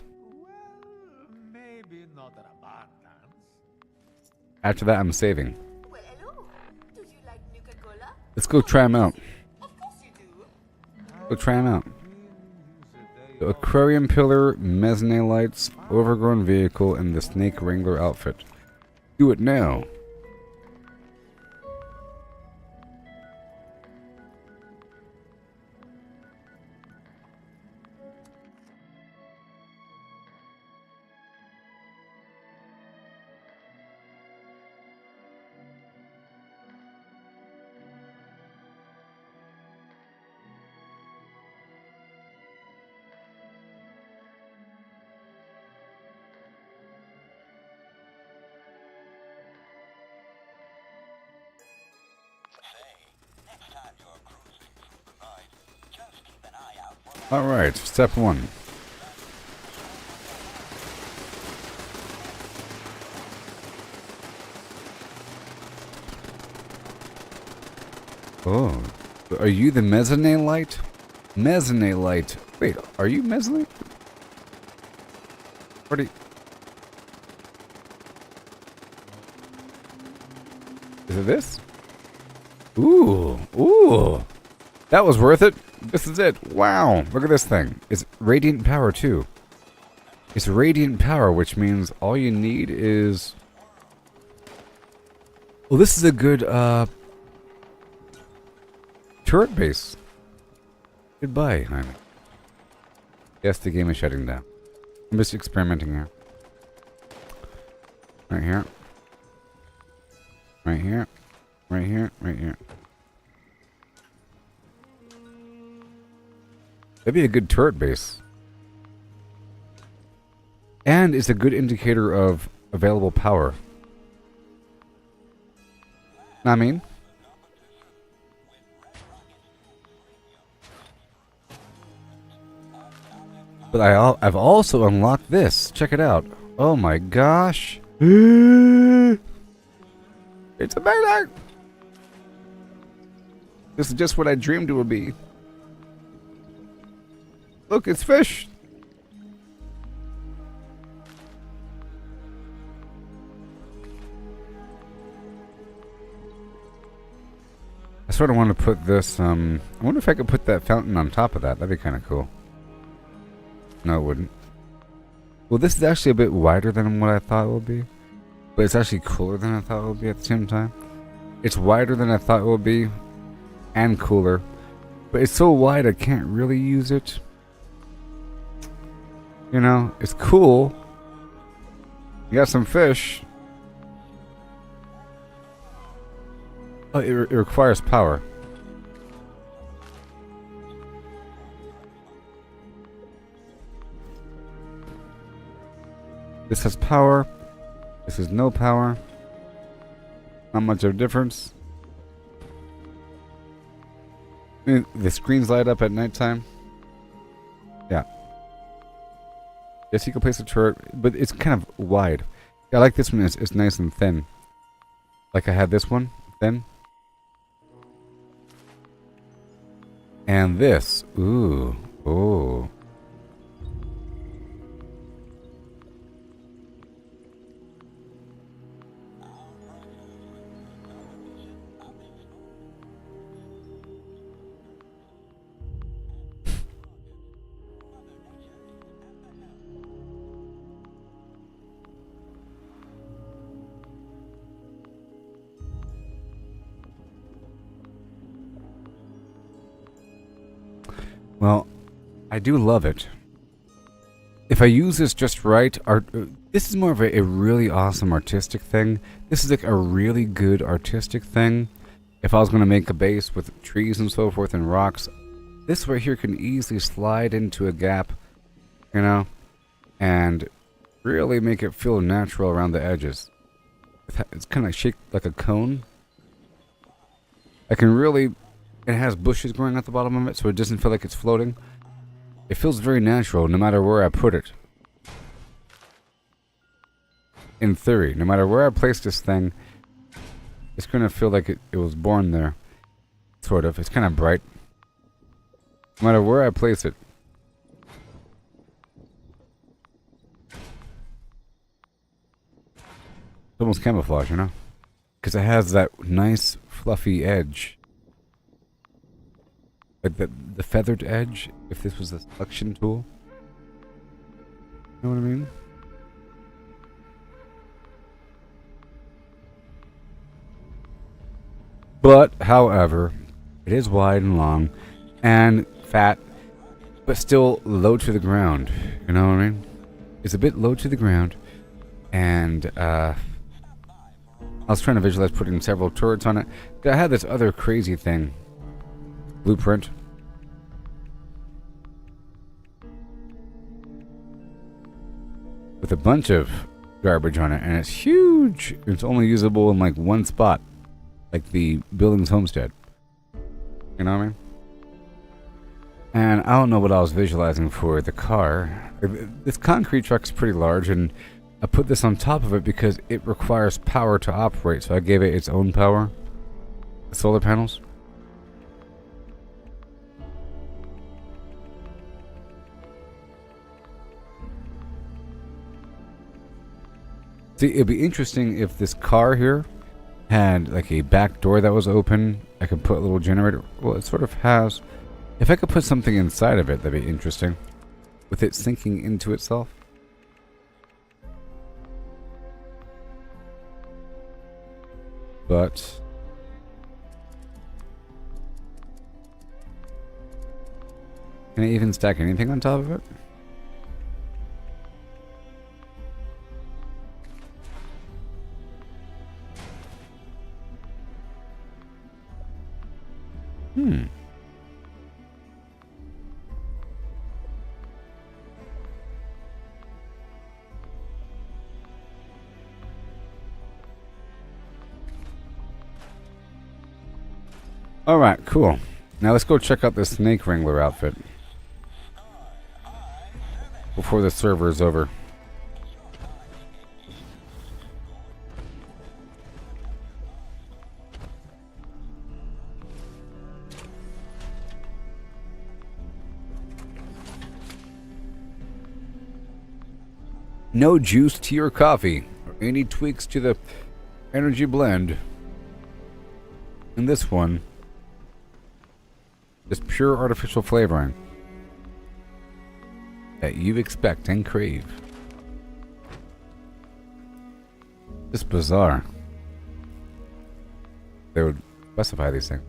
After that, I'm saving. Let's go try them out. Go try them out. The aquarium pillar, mezzanine lights, overgrown vehicle, and the Snake Wrangler outfit. Do it now. Alright, step 1. Oh, are you the mezzanine light? Mezzanine light. Wait, are you mezzanine? Pretty. Is it this? Ooh, ooh. That was worth it. This is it. Wow. Look at this thing. It's radiant power too. It's radiant power, which means all you need is... Well, this is a good, turret base. Goodbye, Jaime. Yes, the game is shutting down. I'm just experimenting here. Right here. Right here. Right here. Right here. That'd be a good turret base. And it's a good indicator of available power. I mean... But I've also unlocked this. Check it out. Oh my gosh. It's amazing. This is just what I dreamed it would be. Look, it's fish. I sort of want to put this, I wonder if I could put that fountain on top of that. That'd be kind of cool. No, it wouldn't. Well, this is actually a bit wider than what I thought it would be. But it's actually cooler than I thought it would be at the same time. It's wider than I thought it would be. And cooler. But it's so wide I can't really use it. You know, it's cool. You got some fish. Oh, it requires power. This has power. This has no power. Not much of a difference. I mean, the screens light up at nighttime. Yeah. Yes, you can place a turret, but it's kind of wide. I like this one. It's nice and thin. Like I had this one, thin. And this. Ooh. Ooh. Well, I do love it. If I use this just right, this is more of a really awesome artistic thing. This is like a really good artistic thing. If I was going to make a base with trees and so forth and rocks, this right here can easily slide into a gap, you know, and really make it feel natural around the edges. It's kind of shaped like a cone. I can really... It has bushes growing at the bottom of it, so it doesn't feel like it's floating. It feels very natural, no matter where I put it. In theory, no matter where I place this thing, it's going to feel like it was born there. Sort of. It's kind of bright. No matter where I place it. It's almost camouflage, you know? Because it has that nice, fluffy edge. Like the feathered edge, if this was a selection tool. You know what I mean? But, however, it is wide and long and fat, but still low to the ground. You know what I mean? It's a bit low to the ground, and I was trying to visualize putting several turrets on it. I had this other crazy thing. Blueprint. With a bunch of garbage on it, and it's huge. It's only usable in like one spot, like the Billings homestead. You know what I mean? And I don't know what I was visualizing for the car. This concrete truck's pretty large, and I put this on top of it because it requires power to operate, so I gave it its own power. The solar panels. See, it'd be interesting if this car here had like a back door that was open. I could put a little generator. Well, it sort of has. If I could put something inside of it, that'd be interesting. With it sinking into itself. But can I even stack anything on top of it? Alright, cool. Now let's go check out this Snake Wrangler outfit. Before the server is over. No juice, tea, or coffee, or any tweaks to the energy blend. And this one is pure artificial flavoring that you expect and crave. Just bizarre. They would specify these things.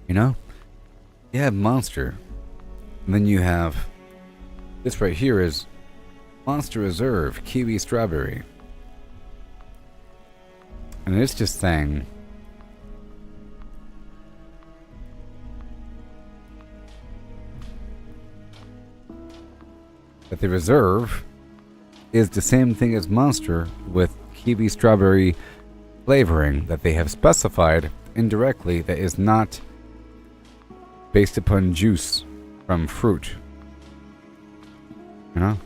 You know? You have Monster. And then you have this right here is Monster Reserve Kiwi Strawberry. And it's just saying that the Reserve is the same thing as Monster with kiwi strawberry flavoring that they have specified indirectly that is not based upon juice from fruit. You know?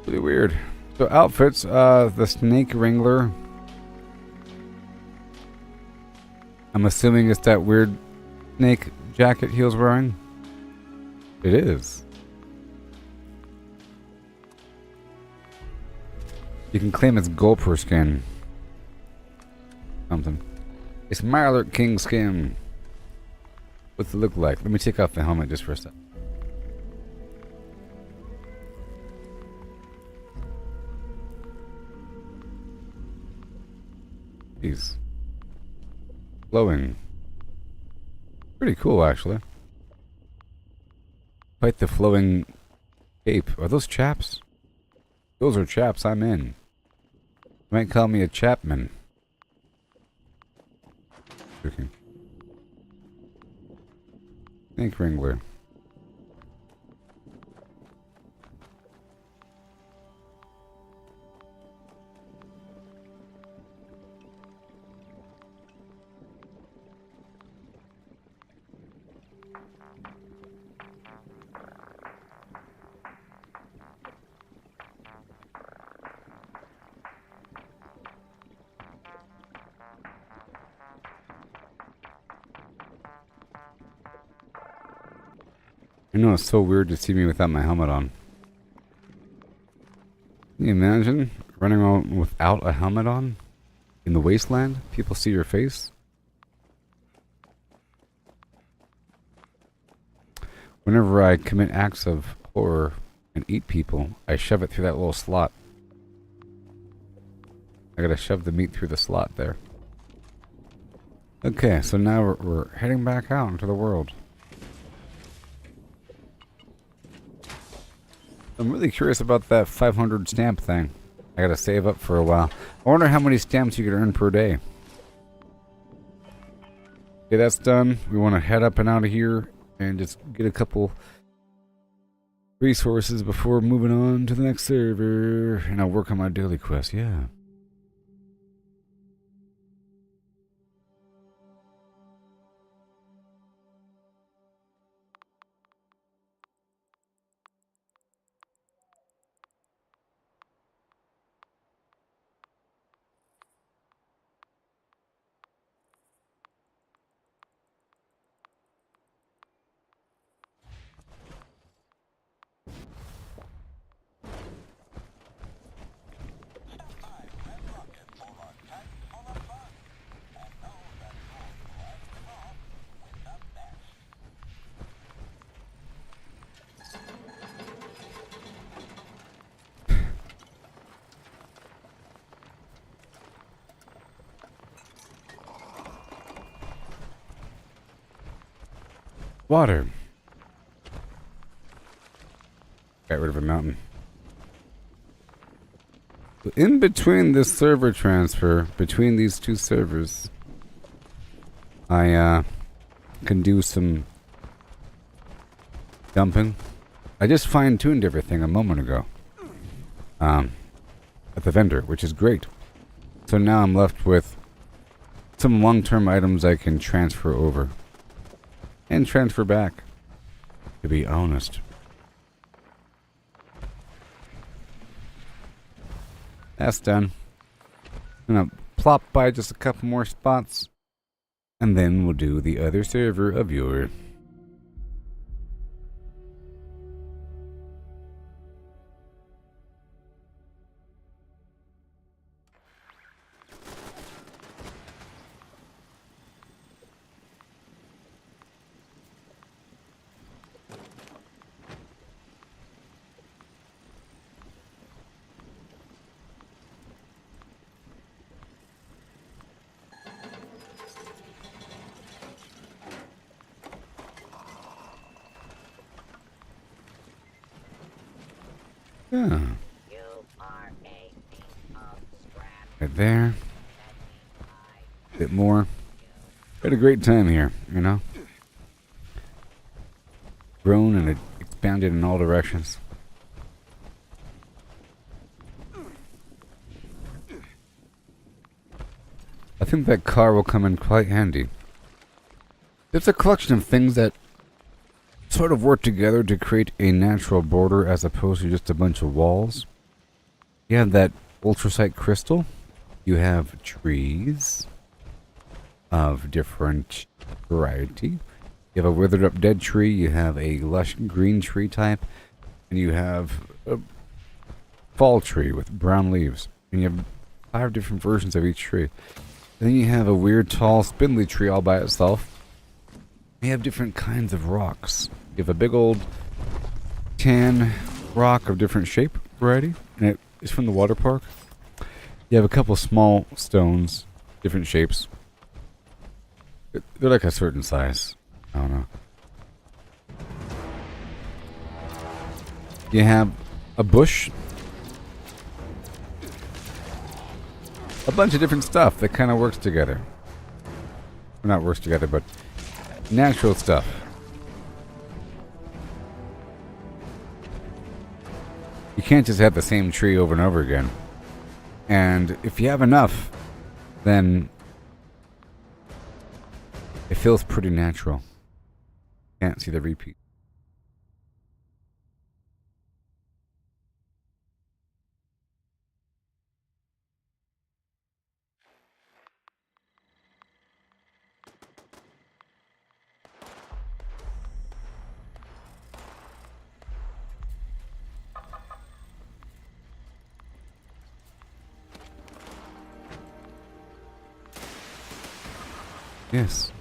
Really weird. So outfits, the Snake Wrangler. I'm assuming it's that weird snake jacket he was wearing. It is. You can claim it's Gulper skin. Something. It's Mirelurk King skin. What's it look like? Let me take off the helmet just for a sec. Jeez. Glowing. Pretty cool, actually. Quite the flowing cape. Are those chaps? Those are chaps. I'm in. You might call me a Chapman. Okay. Snake Wrangler. I know it's so weird to see me without my helmet on. Can you imagine running around without a helmet on? In the Wasteland? People see your face? Whenever I commit acts of horror and eat people, I shove it through that little slot. I gotta shove the meat through the slot there. Okay, so now we're heading back out into the world. I'm really curious about that 500 stamp thing. I gotta save up for a while. I wonder how many stamps you could earn per day. Okay, that's done. We want to head up and out of here and just get a couple resources before moving on to the next server. And I'll work on my daily quest, yeah. Water. Got rid of a mountain. In between this server transfer, between these two servers, I can do some dumping. I just fine-tuned everything a moment ago at the vendor, which is great. So now I'm left with some long-term items I can transfer over and transfer back, to be honest. That's done. I'm gonna plop by just a couple more spots, and then we'll do the other server of your. Yeah. Right there. A bit more. Had a great time here, you know? Grown and expanded in all directions. I think that car will come in quite handy. It's a collection of things that sort of work together to create a natural border as opposed to just a bunch of walls. You have that ultracite crystal. You have trees of different variety. You have a withered up dead tree. You have a lush green tree type. And you have a fall tree with brown leaves. And you have 5 different versions of each tree. Then you have a weird tall spindly tree all by itself. You have different kinds of rocks. You have a big old tan rock of different shape variety, and it is from the water park. You have a couple small stones, different shapes. They're like a certain size. I don't know. You have a bush. A bunch of different stuff that kind of works together. Well, not works together, but natural stuff. You can't just have the same tree over and over again. And if you have enough, then it feels pretty natural. Can't see the repeat. Yes.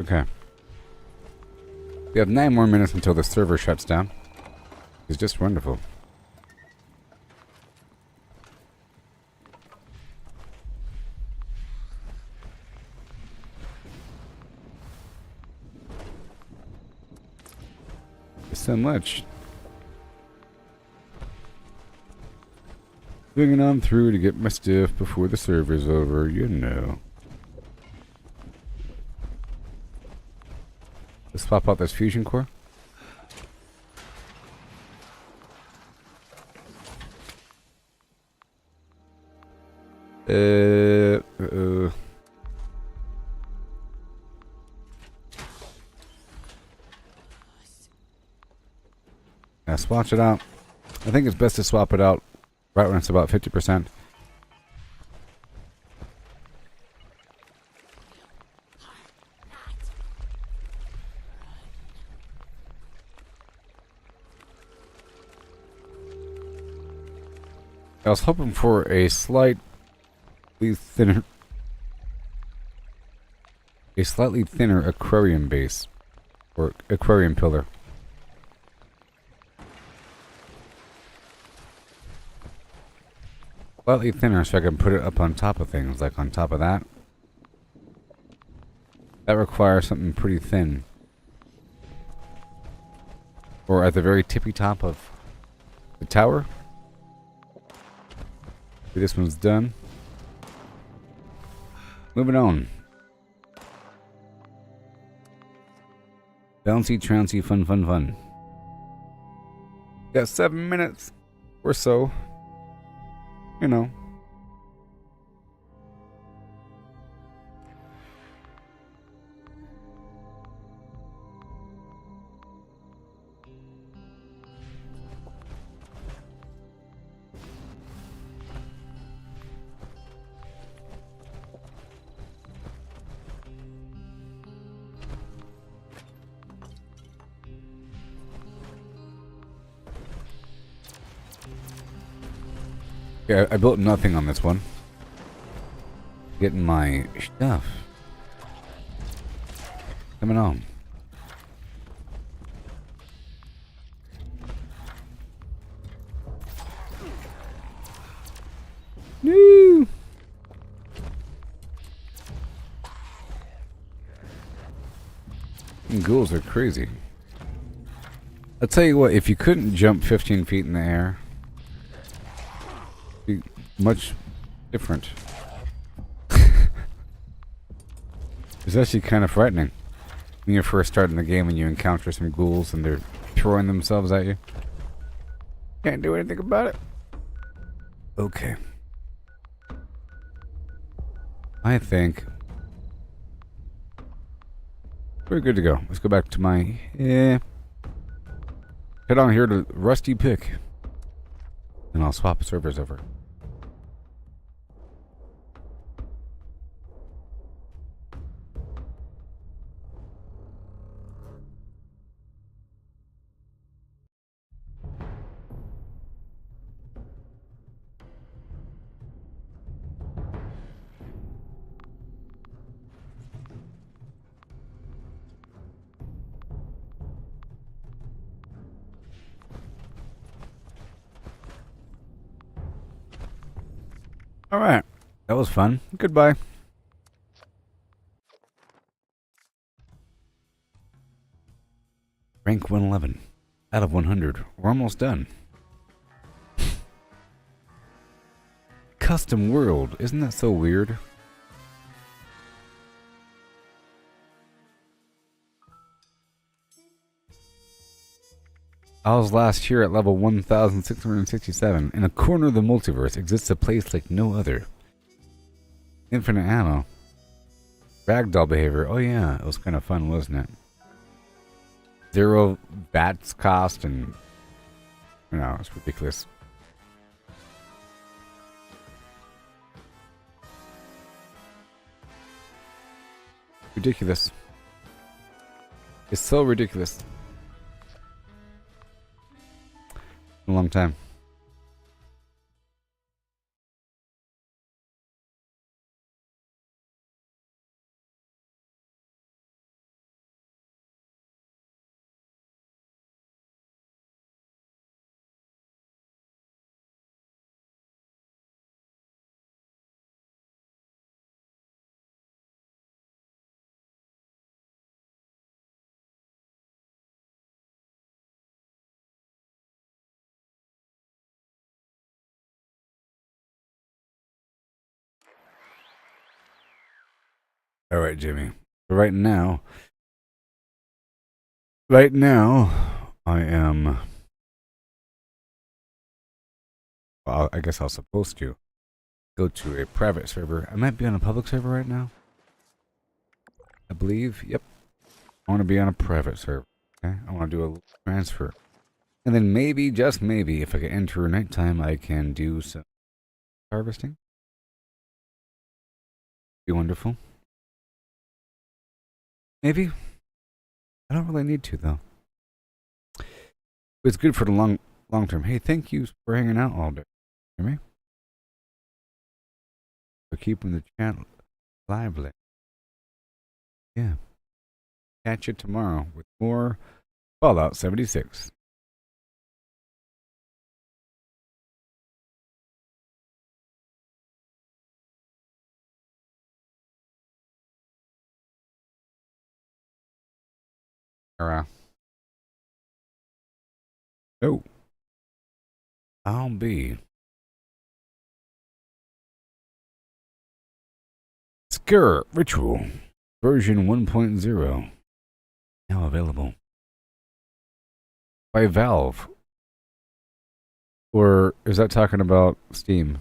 Okay. We have 9 more minutes until the server shuts down. It's just wonderful. So much. Swinging on through to get my stuff before the server's over, you know. Let's swap out this fusion core. Yeah, swatch it out. I think it's best to swap it out right when it's about 50%. I was hoping for a slightly thinner aquarium base. Or aquarium pillar. Slightly thinner so I can put it up on top of things, like on top of that. That requires something pretty thin. Or at the very tippy top of the tower. This one's done. Moving on. Bouncy, trouncy, fun, fun, fun. Got 7 minutes or so. You know. Yeah, I built nothing on this one. Getting my stuff. Coming on. Woo! Ghouls are crazy. I'll tell you what, if you couldn't jump 15 feet in the air, it'd be much different. It's actually kind of frightening when you're first starting the game and you encounter some ghouls and they're throwing themselves at you. Can't do anything about it. Okay. I think we're good to go. Let's go back to my... head on here to Rusty Pick. And I'll swap servers over. Alright. That was fun. Goodbye. Rank 111. Out of 100. We're almost done. Custom world. Isn't that so weird? I was last here at level 1667. In a corner of the multiverse exists a place like no other. Infinite ammo. Ragdoll behavior. Oh yeah, it was kind of fun, wasn't it? 0 bats cost and... You know, it's ridiculous. Ridiculous. It's so ridiculous. A long time. All right, Jimmy. Right now, I am. Well, I guess I was supposed to go to a private server. I might be on a public server right now. I believe. Yep. I want to be on a private server. Okay. I want to do a transfer, and then maybe, just maybe, if I can enter nighttime, I can do some harvesting. Be wonderful. Maybe. I don't really need to, though. It's good for the long term. Hey, thank you for hanging out all day. Hear me? For keeping the channel lively. Yeah. catch you tomorrow with more Fallout 76. Oh, I'll be Scare Ritual version 1.0 now available by Valve. Or is that talking about Steam?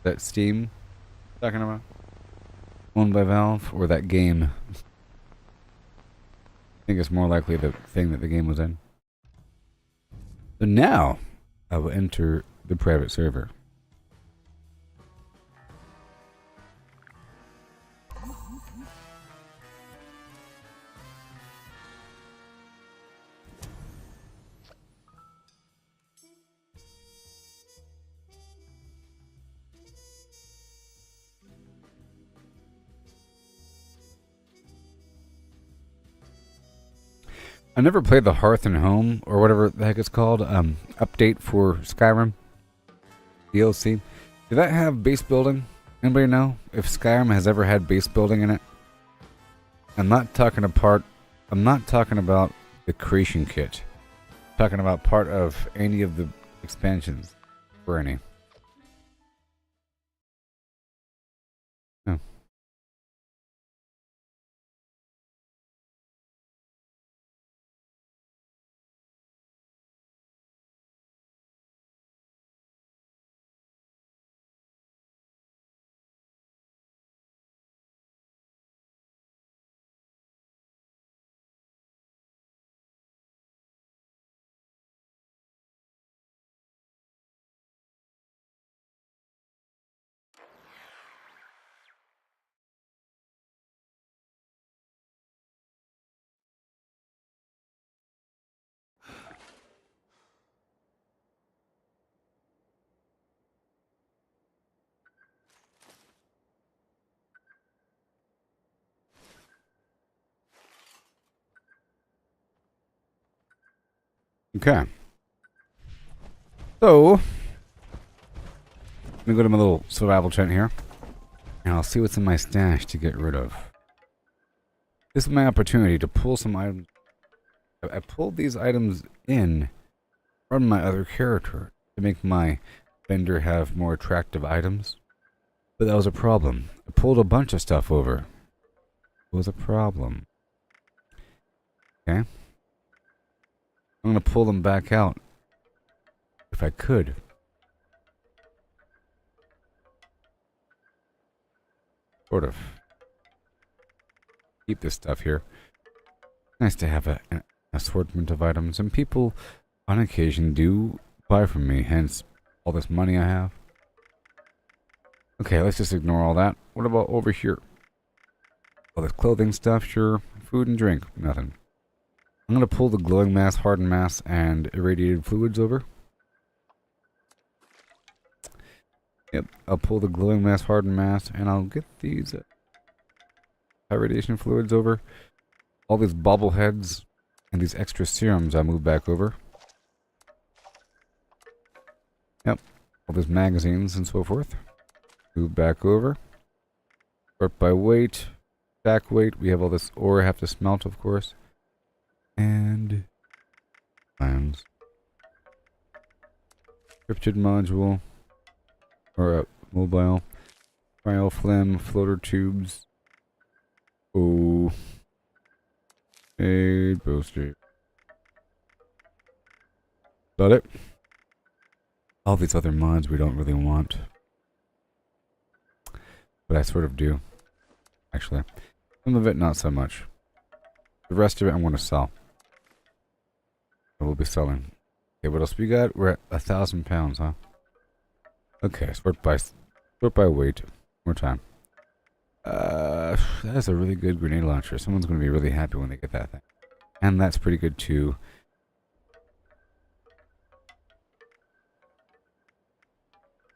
That Steam talking about? Owned by Valve or that game? I think it's more likely the thing that the game was in. So now I will enter the private server. I never played the Hearth and Home, or whatever the heck it's called, update for Skyrim DLC. Did that have base building? Anybody know if Skyrim has ever had base building in it? I'm not talking about the creation kit. I'm talking about part of any of the expansions for any. Oh. Okay. So, let me go to my little survival tent here, and I'll see what's in my stash to get rid of. This is my opportunity to pull some items. I pulled these items in from my other character to make my vendor have more attractive items. But that was a problem. I pulled a bunch of stuff over. It was a problem. Okay. I'm going to pull them back out. If I could. Sort of. Keep this stuff here. Nice to have an assortment of items. And people, on occasion, do buy from me. Hence, all this money I have. Okay, let's just ignore all that. What about over here? All this clothing stuff, sure. Food and drink, nothing. I'm going to pull the glowing mass, hardened mass, and irradiated fluids over. Yep, I'll pull the glowing mass, hardened mass, and I'll get these irradiation fluids over. All these bobbleheads and these extra serums I'll move back over. Yep, all these magazines and so forth. Move back over. Sort by weight, stack weight. We have all this ore I have to smelt, of course. And plans. Cryptid module. Or mobile. Cryoflem, floater tubes. Oh. A booster. Got it. All these other mods we don't really want. But I sort of do. Actually. Some of it not so much. The rest of it I'm going to sell. I will be selling. Okay, what else we got? We're at 1,000 pounds, huh? Okay, sort by weight. More time. That is a really good grenade launcher. Someone's going to be really happy when they get that thing. And that's pretty good too.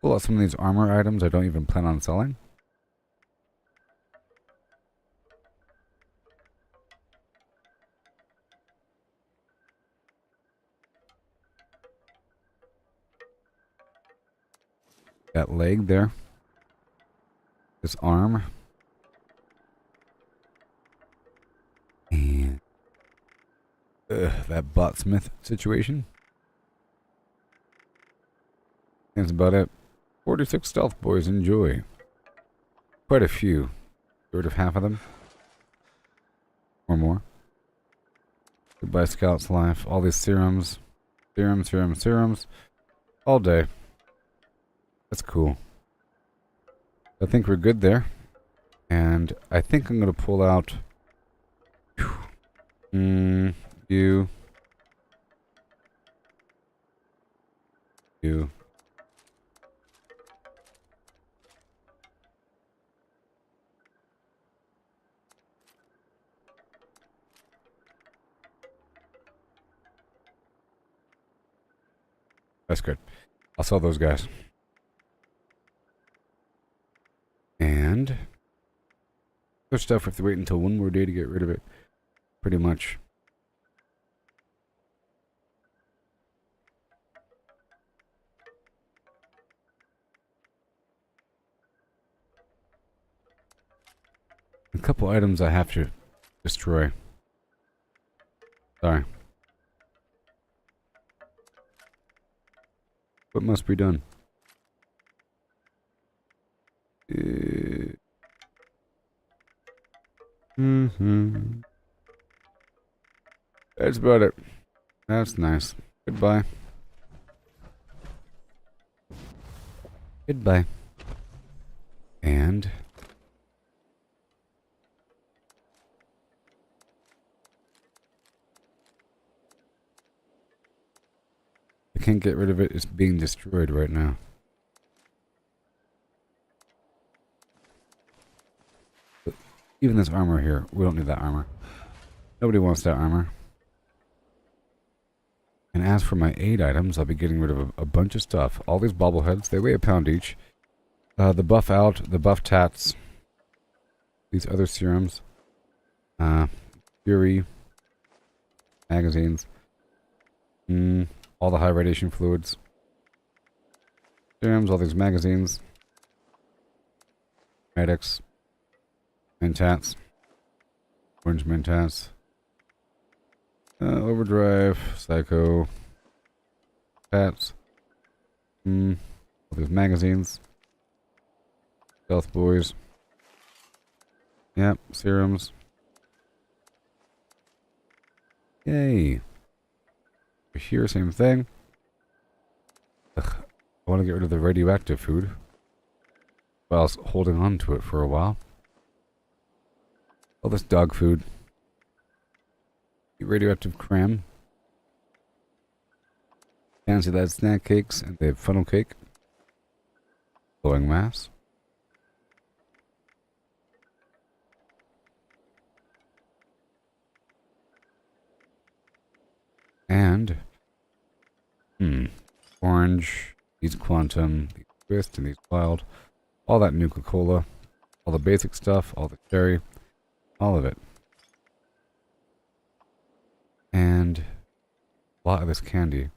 Pull out some of these armor items I don't even plan on selling. That leg there. This arm. And that botsmith situation. That's about it. 46 stealth boys, enjoy. Quite a few. Sort of half of them. Or more. Goodbye Scout's life. All these serums. Serums. All day. That's cool. I think we're good there. And I think I'm going to pull out... You. That's good. I'll sell those guys. And other stuff, we have to wait until one more day to get rid of it. Pretty much. A couple items I have to destroy. Sorry. What must be done? That's about it. That's nice. Goodbye. Goodbye. And... I can't get rid of it. It's being destroyed right now. But even this armor here, we don't need that armor. Nobody wants that armor. And as for my aid items, I'll be getting rid of a bunch of stuff. All these bobbleheads, they weigh a pound each. The buff out, the buff tats. These other serums. Fury. Magazines. All the high radiation fluids. Serums, all these magazines. Medics. Mentats. Orange mentats. Overdrive. Psycho. Tats. All these magazines. Stealth boys. Yep, serums. Yay. Here, same thing. Ugh, I want to get rid of the radioactive food whilst holding on to it for a while. All this dog food. Radioactive cram. Fancy that snack cakes and the funnel cake. Glowing mass. And orange, these quantum, these twist, and these wild, all that Nuka-Cola, all the basic stuff, all the cherry, all of it. And a lot of this candy.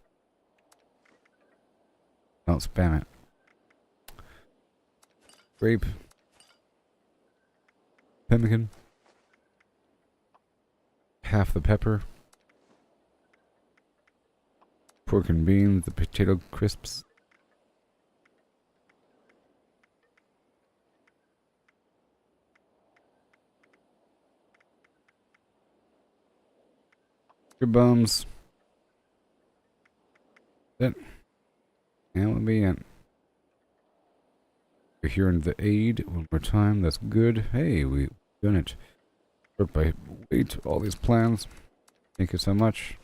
Don't spam it. Grape. Pemmican. Half the pepper. Pork and beans, the potato crisps. Your bums. That. And let me in. We're here in the aid one more time. That's good. Hey, we've done it. Sort by weight, all these plans. Thank you so much.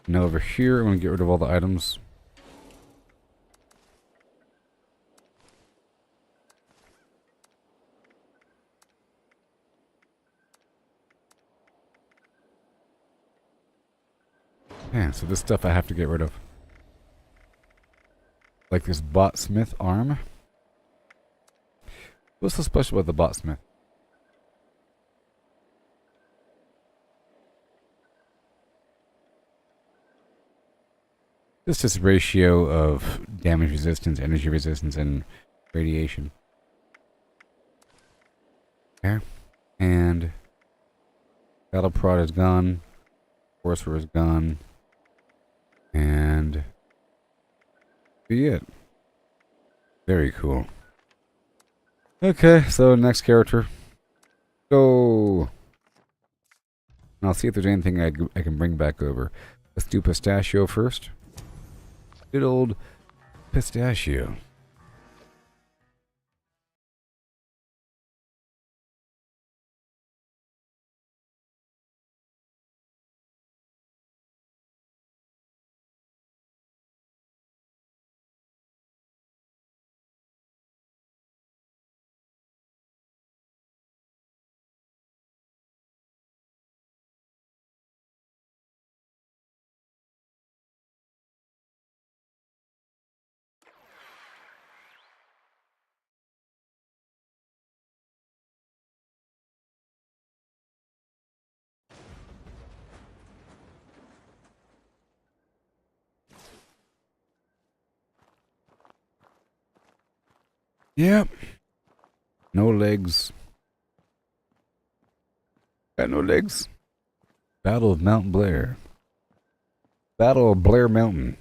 Now over here, I'm going to get rid of all the items. Yeah, so this stuff I have to get rid of. Like this botsmith arm. What's so special about the botsmith? Just this ratio of damage resistance, energy resistance, and radiation. Okay. And battle prod is gone. Sorcerer is gone. And be it. Very cool. Okay, so next character. Go. And I'll see if there's anything I can bring back over. Let's do Pistachio first. Good old Pistachio. Yep. No legs. Got no legs. Battle of Mount Blair. Battle of Blair Mountain.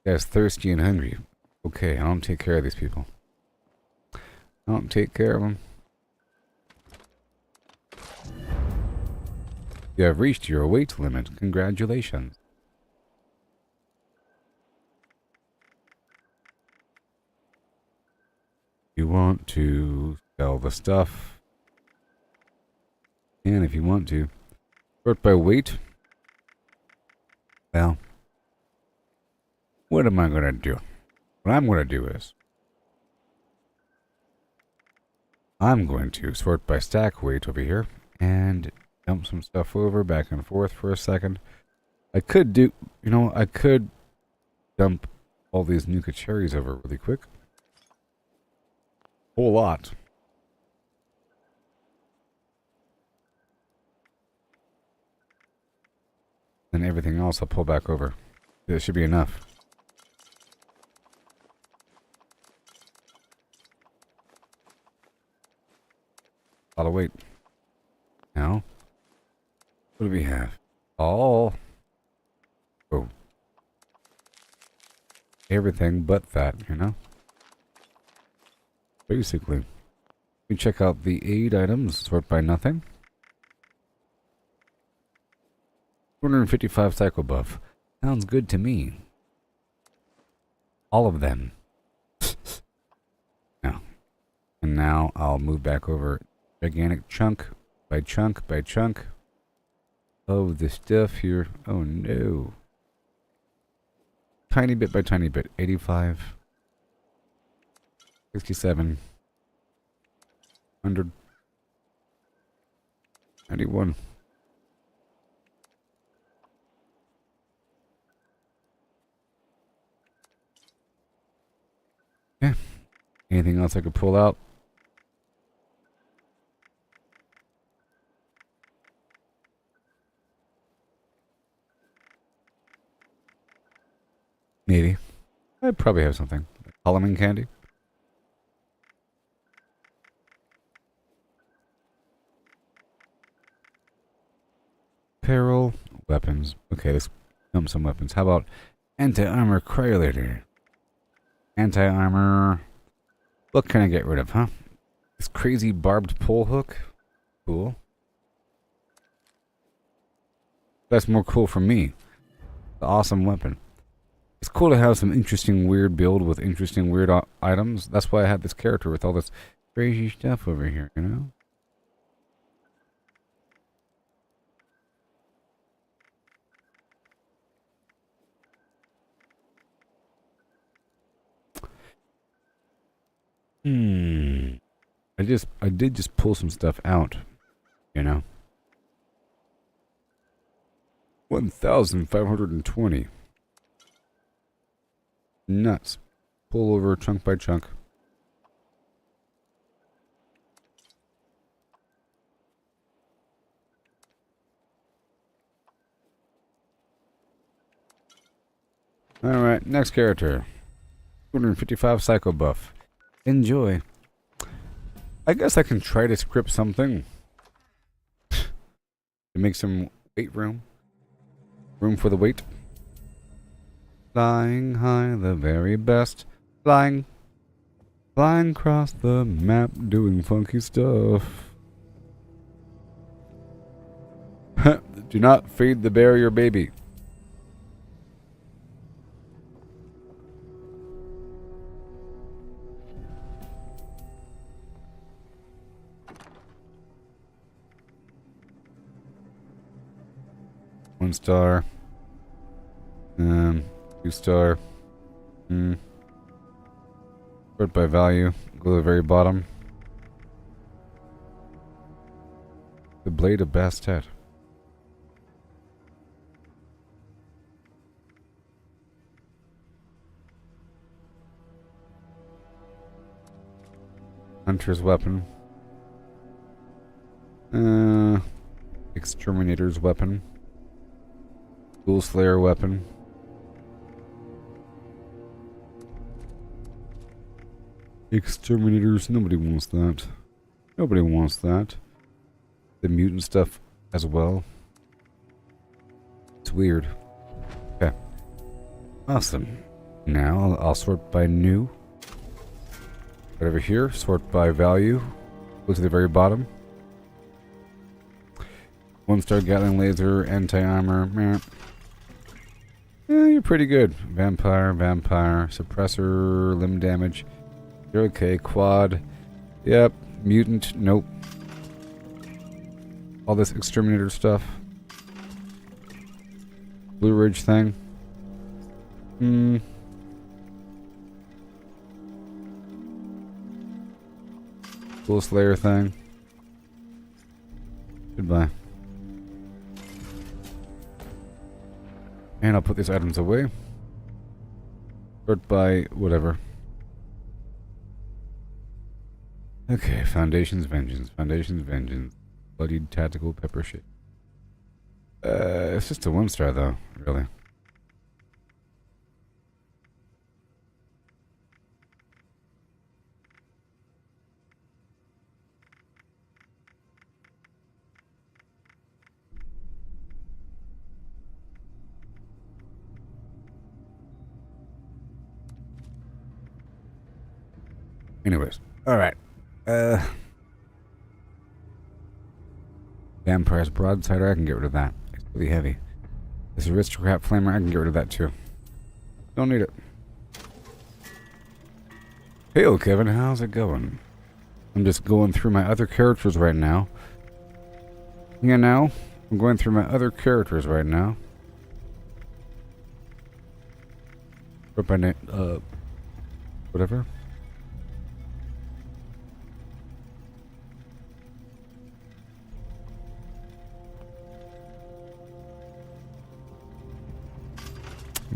Guy's thirsty and hungry. Okay, I don't take care of these people. I don't take care of them. You have reached your weight limit. Congratulations. You want to sell the stuff. And if you want to sort by weight, well, what am I going to do? What I'm going to do is I'm going to sort by stack weight over here and dump some stuff over back and forth for a second. I could do, I could dump all these Nuka cherries over really quick. Whole lot. And everything else I'll pull back over. It should be enough. A lot of weight. Now, what do we have? All. Oh. Everything but that, Basically. We check out the aid items, sort by nothing. 255 cycle buff. Sounds good to me. All of them. Now. And now I'll move back over gigantic chunk by chunk by chunk of the stuff here. Oh no. Tiny bit by tiny bit. 85. 67. 100. 91. Yeah. Anything else I could pull out? Maybe. I probably have something. Halloween candy? Apparel. Weapons. Okay, let's dump some weapons. How about anti-armor cryolator? Anti-armor. What can I get rid of, huh? This crazy barbed pole hook. Cool. That's more cool for me. The awesome weapon. It's cool to have some interesting weird build with interesting weird items. That's why I have this character with all this crazy stuff over here, I did just pull some stuff out, 1,520. Nuts. Pull over chunk by chunk. Alright, next character. 255 Psycho Buff. Enjoy. I guess I can try to script something. To make some weight room. Room for the weight. Flying high, the very best. Flying. Flying across the map, doing funky stuff. Do not feed the bear your baby. One star. 2 star. Sort by value. Go to the very bottom. The Blade of Bastet. Hunter's weapon. Exterminator's weapon. Ghoul Slayer weapon. Exterminators, nobody wants that. Nobody wants that. The mutant stuff as well. It's weird. Okay. Awesome. Now I'll sort by new. Right over here, sort by value. Go to the very bottom. 1-star Gatling laser, anti-armor. Meh. You're pretty good. Vampire, suppressor, limb damage. You're okay. Quad. Yep. Mutant. Nope. All this exterminator stuff. Blue Ridge thing. Ghoul Slayer thing. Goodbye. And I'll put these items away. Sort by whatever. Okay, Foundation's Vengeance. Foundation's Vengeance. Bloodied Tactical Pepper Shake. It's just a 1-star though, really. Anyways, alright. Vampire's Broadsider, I can get rid of that. It's really heavy. This Aristocrat Flamer, I can get rid of that too. Don't need it. Hey, Kevin, how's it going? I'm just going through my other characters right now. You know, I'm going through my other characters right now. Whatever.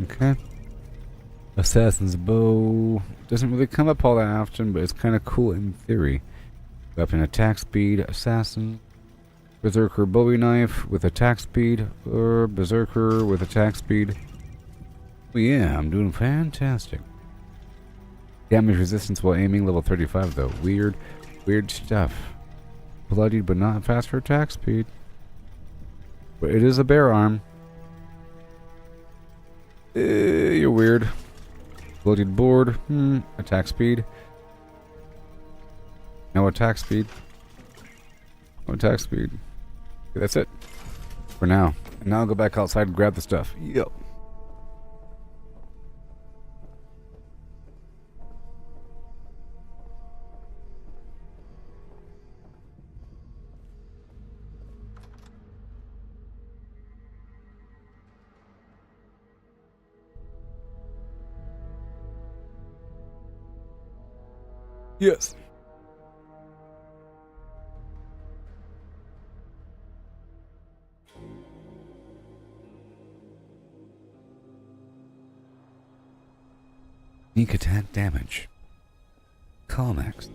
Okay. Assassin's Bow. Doesn't really come up all that often, but it's kind of cool in theory. Weapon attack speed, Assassin. Berserker Bowie Knife with attack speed, or Berserker with attack speed. Oh yeah, I'm doing fantastic. Damage resistance while aiming, level 35 though. Weird stuff. Bloodied but not fast for attack speed. But it is a bear arm. You're weird. Bloodied board. Attack speed. No attack speed. No attack speed. Okay, that's it. For now. And now I'll go back outside and grab the stuff. Yo. Yes. Sneak attack damage. Colmax.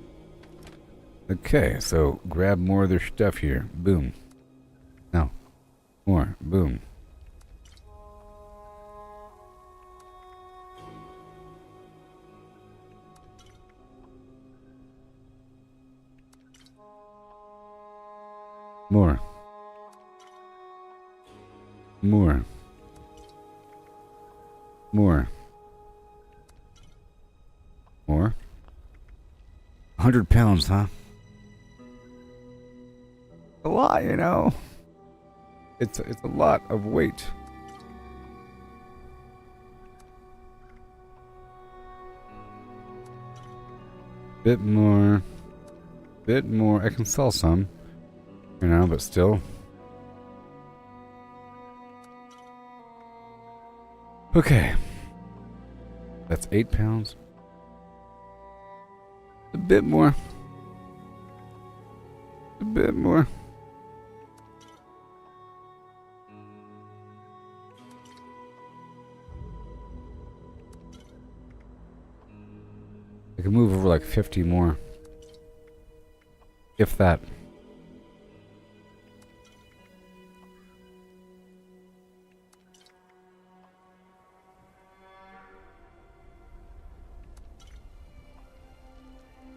Okay, so grab more of their stuff here. Boom. No. More. Boom. More. More. More. More. 100 pounds, huh? A lot, you know. It's a lot of weight. Bit more. Bit more. I can sell some, you know, but still. Okay. That's 8 pounds. A bit more. A bit more. I can move over like 50 more. If that.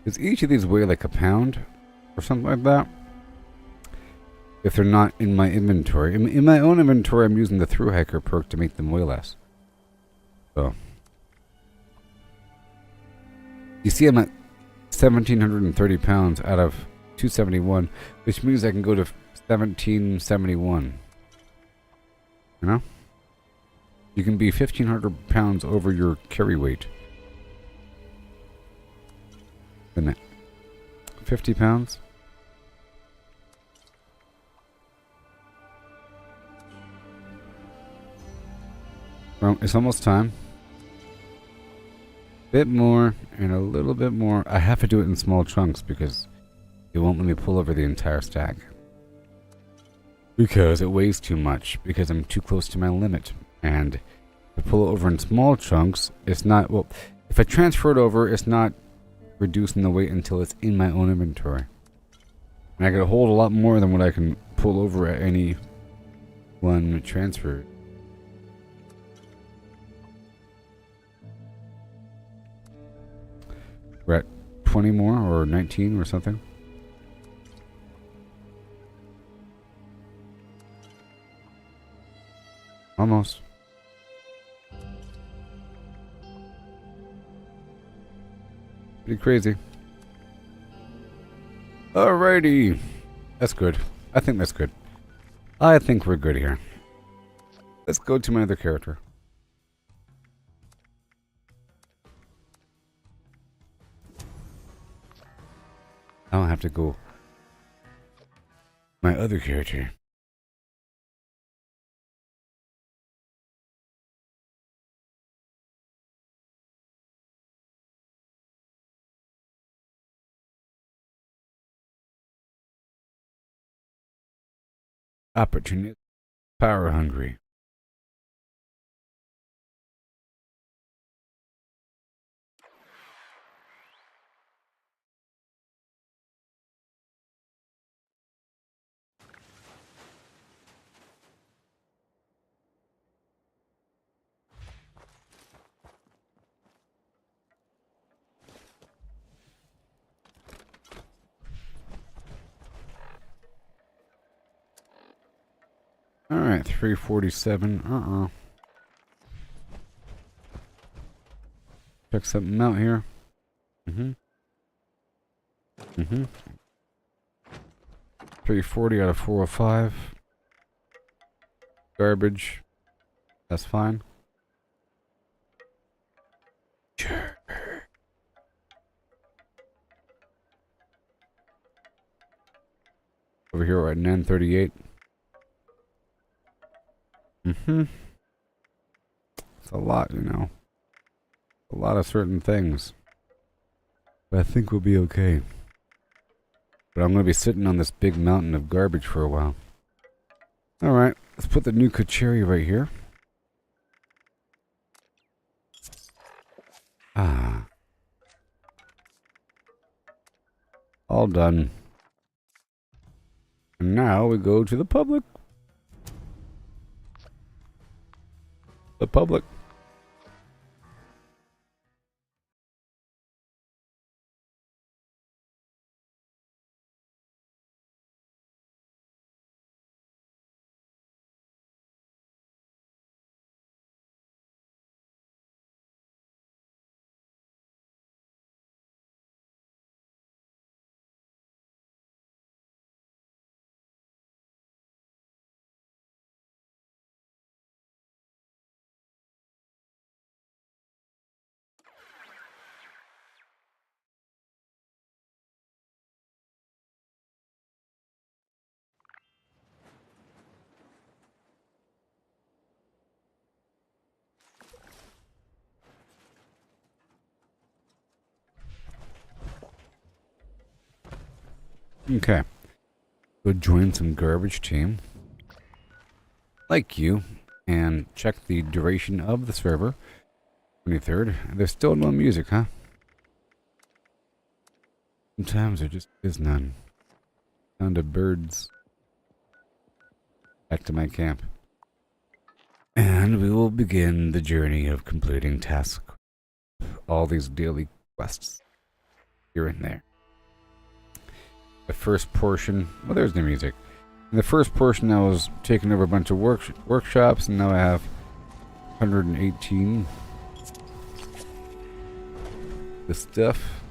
Does each of these weigh like a pound? Or something like that? If they're not in my inventory. In my own inventory, I'm using the Through Hiker perk to make them weigh less. So. You see I'm at 1,730 pounds out of 271, which means I can go to 1,771. You know? You can be 1,500 pounds over your carry weight. Isn't it? 50 pounds? Well, it's almost time. Bit more and a little bit more. I have to do it in small chunks because it won't let me pull over the entire stack. Because it weighs too much. Because I'm too close to my limit. And if I pull it over in small chunks, it's not... Well, if I transfer it over, it's not reducing the weight until it's in my own inventory. And I can hold a lot more than what I can pull over at any one transfer. We're at 20 more or 19 or something. Almost. Pretty crazy. Alrighty. That's good. I think that's good. I think we're good here. Let's go to my other character. I don't have to go. My other character. Opportunity. Power hungry. Alright, 347. Check something out here. 340 out of 405. Garbage. That's fine. Sure. Over here we're at 938. It's a lot, you know. A lot of certain things. But I think we'll be okay. But I'm going to be sitting on this big mountain of garbage for a while. Alright, let's put the new Kacheri right here. Ah. All done. And now we go to the public. The public. Okay. Go join some garbage team. Like you. And check the duration of the server. 23rd. There's still no music, huh? Sometimes there just is none. Sound of birds. Back to my camp. And we will begin the journey of completing tasks. All these daily quests. Here and there. The first portion... Well, there's the music. In the first portion, I was taking over a bunch of workshops, and now I have 118. The stuff.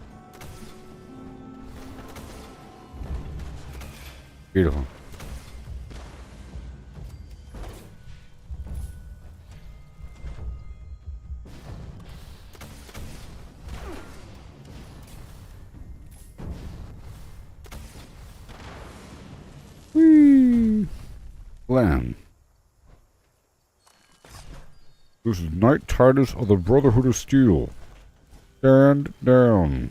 Beautiful. Whee! Lamb. This is Knight Titus of the Brotherhood of Steel. Stand down.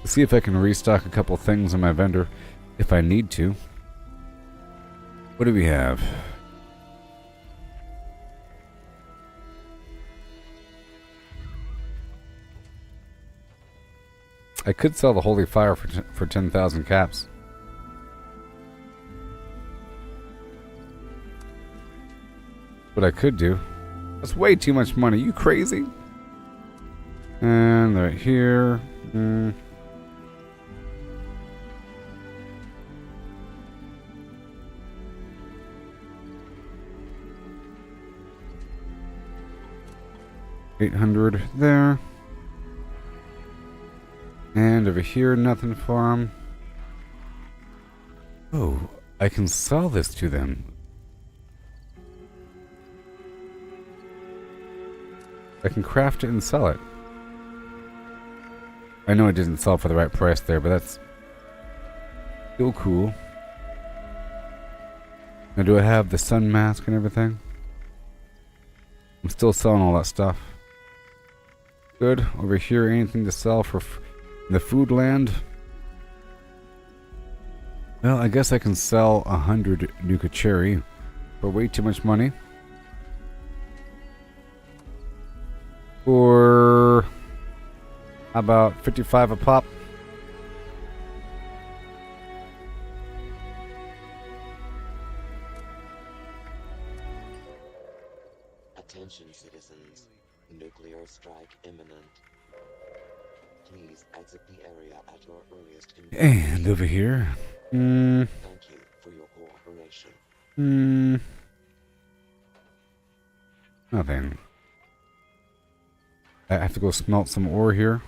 Let's see if I can restock a couple things on my vendor if I need to. What do we have? I could sell the Holy Fire for 10,000 caps. What I could do. That's way too much money. You crazy? And right here. $800 there. And over here, nothing for them. Oh, I can sell this to them. I can craft it and sell it. I know it didn't sell for the right price there, but that's still cool. Now, do I have the sun mask and everything? I'm still selling all that stuff. Good. Over here, anything to sell for the food land? Well, I guess I can sell 100 Nuka Cherry for way too much money. Or how about 55 a pop? Attention, citizens. Nuclear strike imminent. Please exit the area at your earliest convenience. And over here. Thank you for your cooperation. Nothing. I have to go smelt some ore here.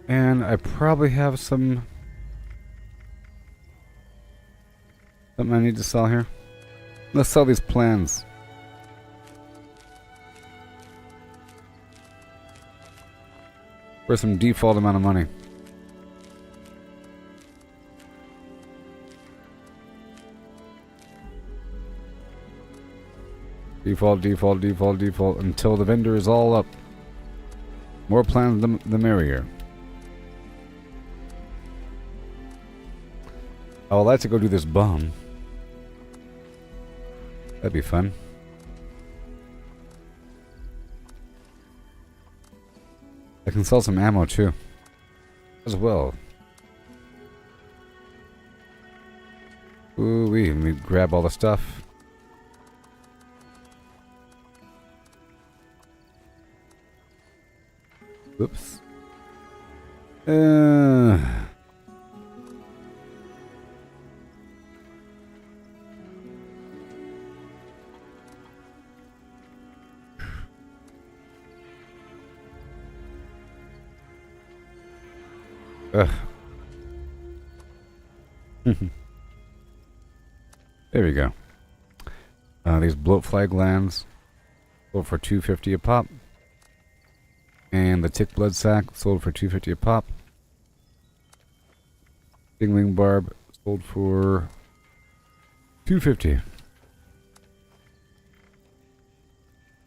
And I probably have something I need to sell here. Let's sell these plans. For some default amount of money. Default, default, default, default, until the vendor is all up. More plans, the merrier. I would like to go do this bomb. That'd be fun. I can sell some ammo too, as well. Ooh wee, let me grab all the stuff. Whoops. Ugh. There we go. These bloat flag lands sold for $250 a pop. And the tick blood sack sold for $250 a pop. Stingling barb sold for $250.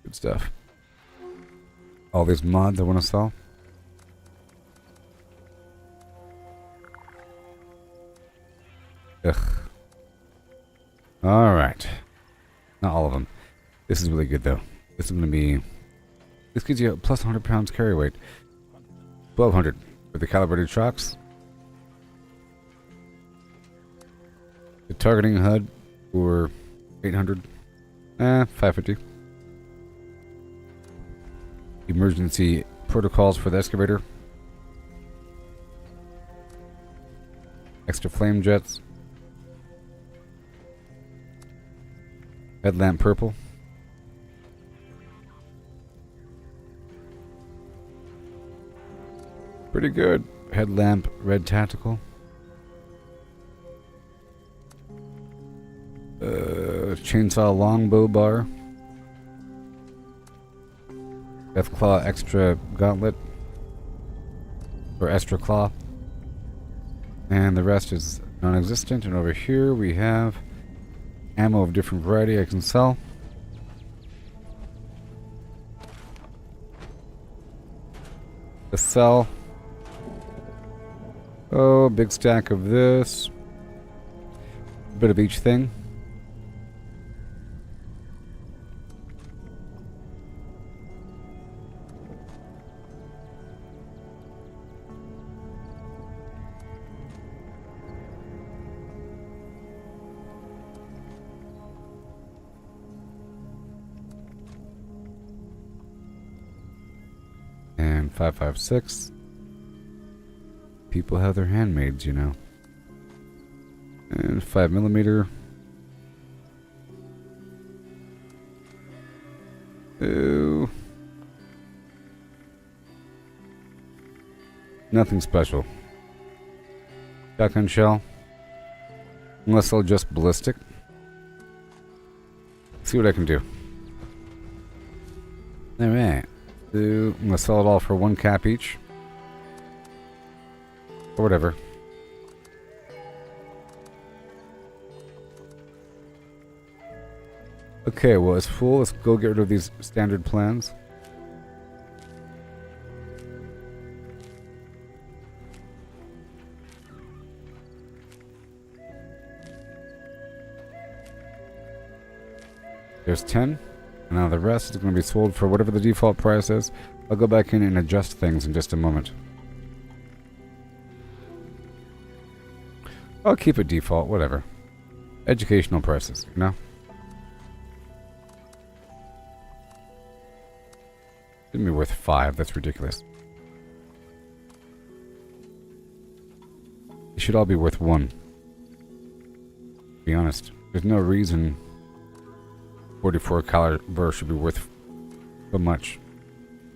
Good stuff. All these mods I want to sell. Ugh. Alright. Not all of them. This is really good though. This is going to be... This gives you a plus 100 pounds carry weight. 1200 with the calibrated shocks. The targeting HUD for 800. 550. Emergency protocols for the excavator. Extra flame jets. Headlamp purple. Pretty good. Headlamp red tactical. Chainsaw longbow bar. Deathclaw extra gauntlet. Or extra claw. And the rest is non-existent. And over here we have ammo of different variety I can sell. To sell. Oh, a big stack of this. A bit of each thing. And 556. People have their handmaids, you know. And 5mm. Ooh. Nothing special. Shotgun shell. Unless they'll just ballistic. See what I can do. Alright. I'm gonna sell it all for 1 cap each. Or whatever. Okay, well it's full. Let's go get rid of these standard plans. There's 10. And now the rest is going to be sold for whatever the default price is. I'll go back in and adjust things in just a moment. I'll keep it default, whatever. Educational prices, you know? Shouldn't be worth 5, that's ridiculous. They should all be worth 1. To be honest. There's no reason 44 caliber should be worth so much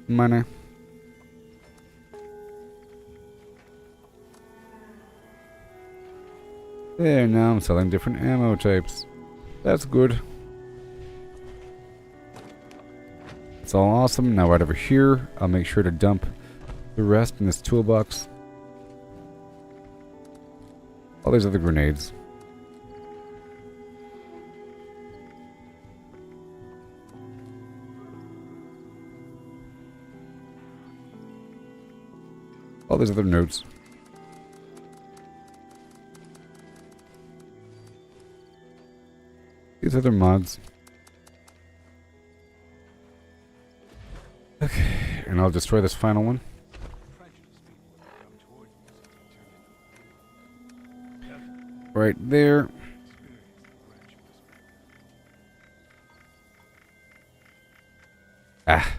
money. There, now I'm selling different ammo types. That's good. It's all awesome. Now right over here, I'll make sure to dump the rest in this toolbox. All these other grenades. All these other notes. These other mods. Okay, and I'll destroy this final one. Right there. Ah.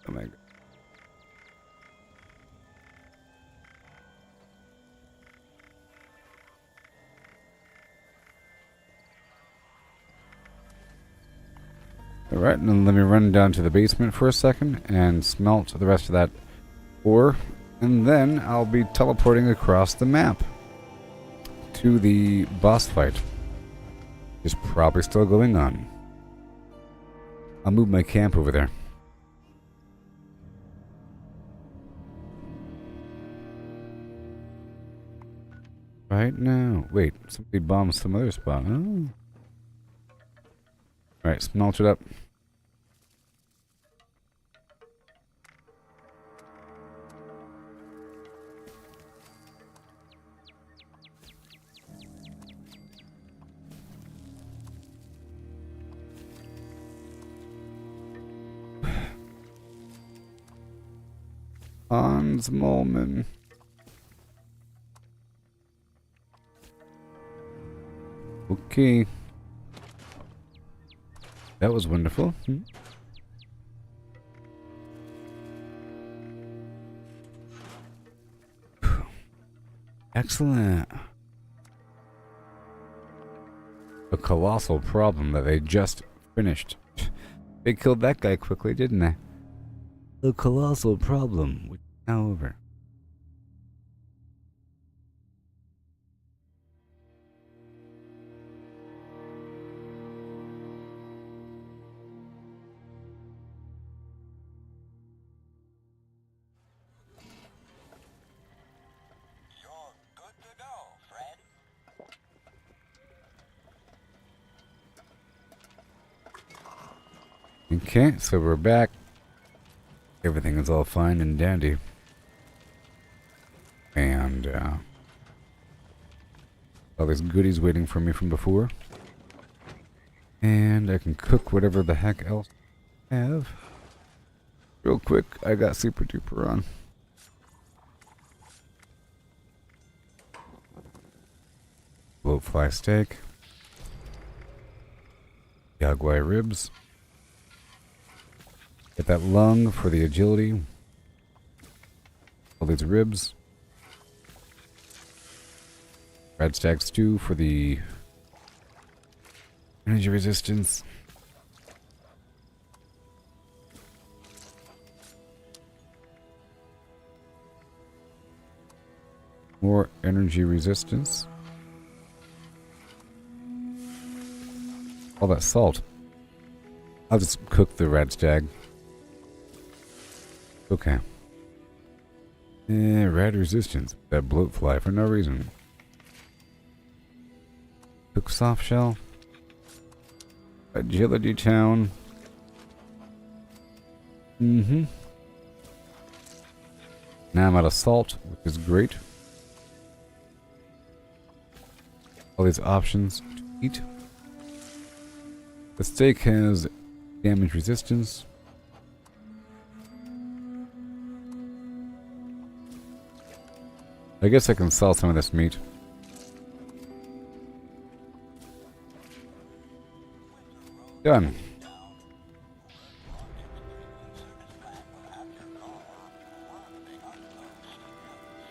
Oh my god. Alright, and then let me run down to the basement for a second and smelt the rest of that ore. And then I'll be teleporting across the map to the boss fight. It's probably still going on. I'll move my camp over there. Right now. Wait, somebody bombed some other spot. Oh. Alright, smelt it up. Hans Molman. Okay. That was wonderful. Excellent. A colossal problem that they just finished. They killed that guy quickly, didn't they? A colossal problem, which is now over. Okay, so we're back. Everything is all fine and dandy. And, all these goodies waiting for me from before. And I can cook whatever the heck else I have. Real quick, I got super duper on. Bloatfly steak. Jaguar ribs. Get that lung for the agility. All these ribs. Red stag stew for the energy resistance. More energy resistance. All that salt. I'll just cook the red stag. Okay. Red resistance. That bloatfly for no reason. Cook soft shell. Agility town. Now I'm out of salt, which is great. All these options to eat. The steak has damage resistance. I guess I can sell some of this meat. Done.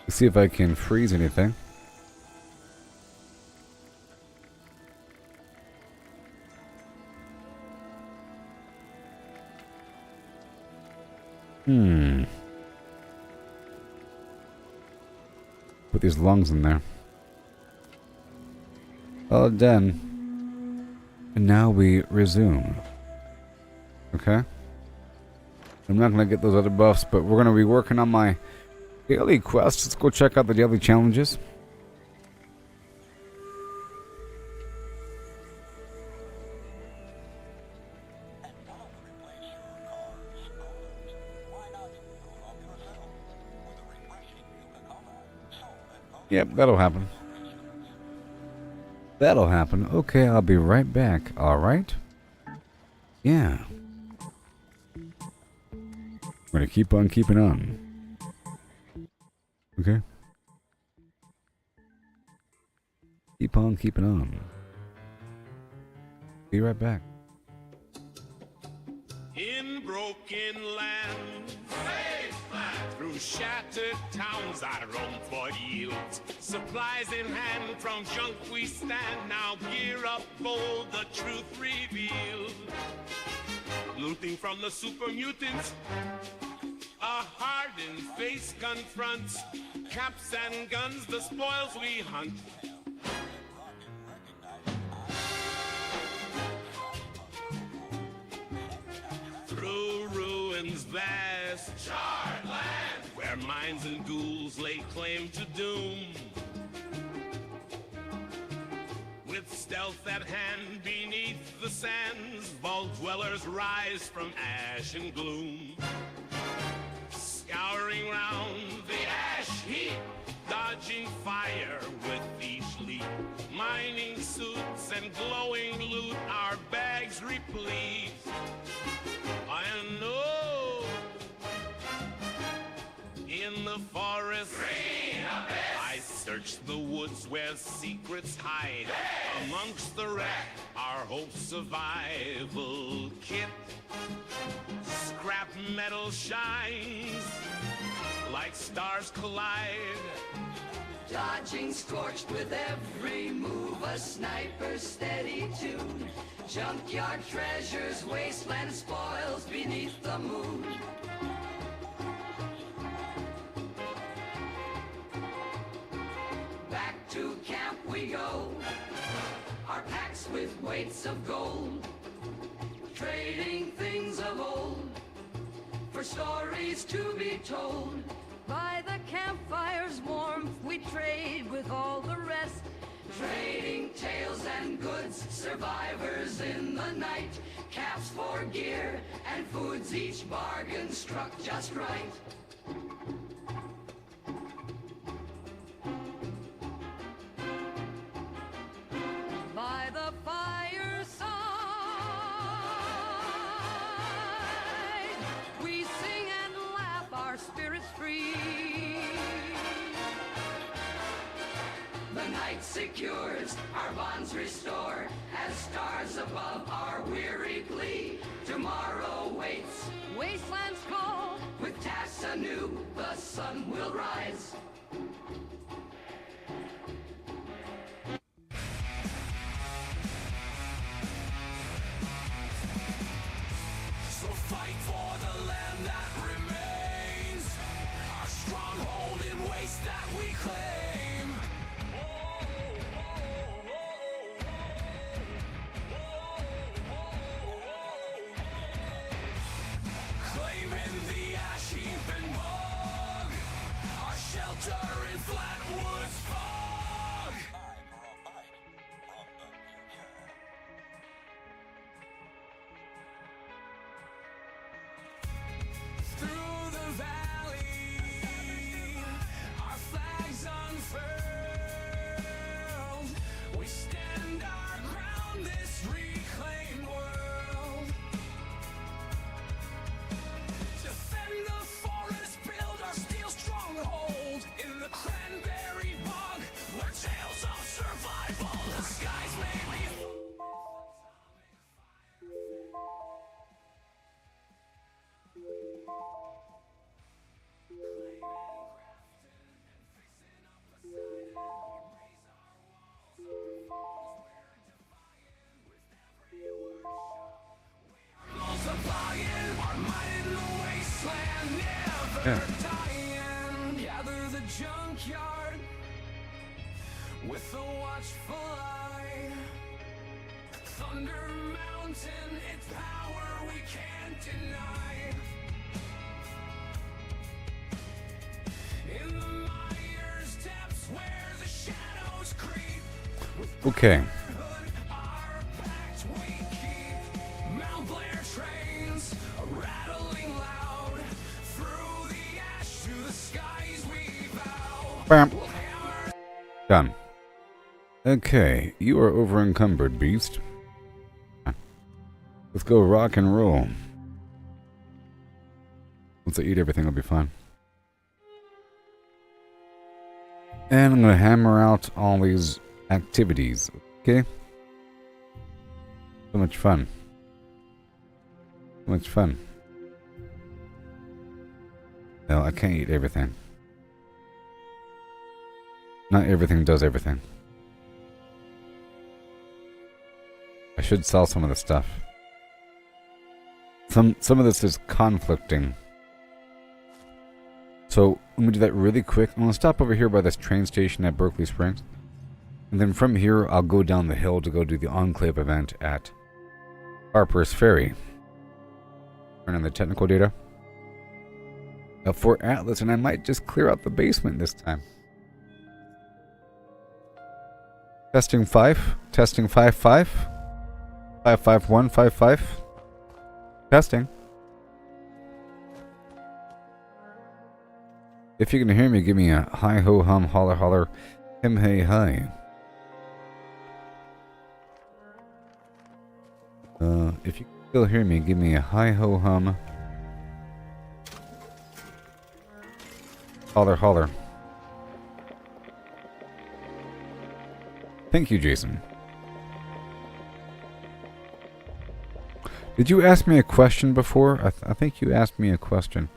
Let's see if I can freeze anything. Put these lungs in there. All done. And now we resume. Okay? I'm not gonna get those other buffs, but we're gonna be working on my daily quest. Let's go check out the daily challenges. Yep, that'll happen. That'll happen. Okay, I'll be right back. Alright? Yeah. We're gonna keep on keeping on. Okay? Keep on keeping on. Be right back. In broken lands, Wasteland. Through shattered towns I roam for yields. Supplies in hand, from junk we stand. Now gear up bold, the truth revealed. Looting from the super mutants, a hardened face confronts. Caps and guns, the spoils we hunt. Through ruins vast, charred land, where mines and ghouls lay claim to doom. With stealth at hand beneath the sands, vault dwellers rise from ash and gloom. Scouring round the ash heap, dodging fire with each leap. Mining suits and glowing loot, our bags replete. I know the forest. I search the woods where secrets hide. Amongst the wreck, our hope survival kit. Scrap metal shines like stars collide. Dodging scorched with every move, a sniper's steady tune. Junkyard treasures, wasteland spoils beneath the moon. Back to camp we go, our packs with weights of gold. Trading things of old, for stories to be told. By the campfire's warmth, we trade with all the rest. Trading tales and goods, survivors in the night. Caps for gear and foods, each bargain struck just right. By the fireside, we sing and laugh, our spirits free. The night secures, our bonds restore, as stars above our weary plea. Tomorrow waits, Wasteland's call, with tasks anew, the sun will rise. So fight for the land that remains, our stronghold in waste that we claim. Claiming the ash heap and bog, our shelter in Flatwood's fog. Through the valley, our flags unfurled. We stand our ground, this reclaimed world. Defend the forest, build our steel stronghold in the cranberry bog, where tales of survival, the skies may be. Multiplying our might in the wasteland, never dying. Gather the junkyard with a watchful eye. Thunder Mountain, its power we can't deny. In the mire's depths where the shadows creep. Okay. Mount Blair trains rattling loud through the ash to the skies we bow. Bam. Done. Okay, you are over encumbered, beast. Let's go rock and roll. Once I eat everything, I'll be fine. And I'm gonna hammer out all these activities, okay? So much fun. So much fun. No, I can't eat everything. Not everything does everything. I should sell some of the stuff. Some of this is conflicting. So, let me do that really quick. I'm going to stop over here by this train station at Berkeley Springs. And then from here, I'll go down the hill to go do the Enclave event at Harper's Ferry. Turn on the technical data. Now for Atlas, and I might just clear out the basement this time. Testing 5. Testing 5-5. 5-5-1-5-5. Testing. If you can hear me, give me a hi ho hum holler holler him hey hi. If you can still hear me, give me a hi ho hum. Holler, holler. Thank you, Jason. Did you ask me a question before? I think you asked me a question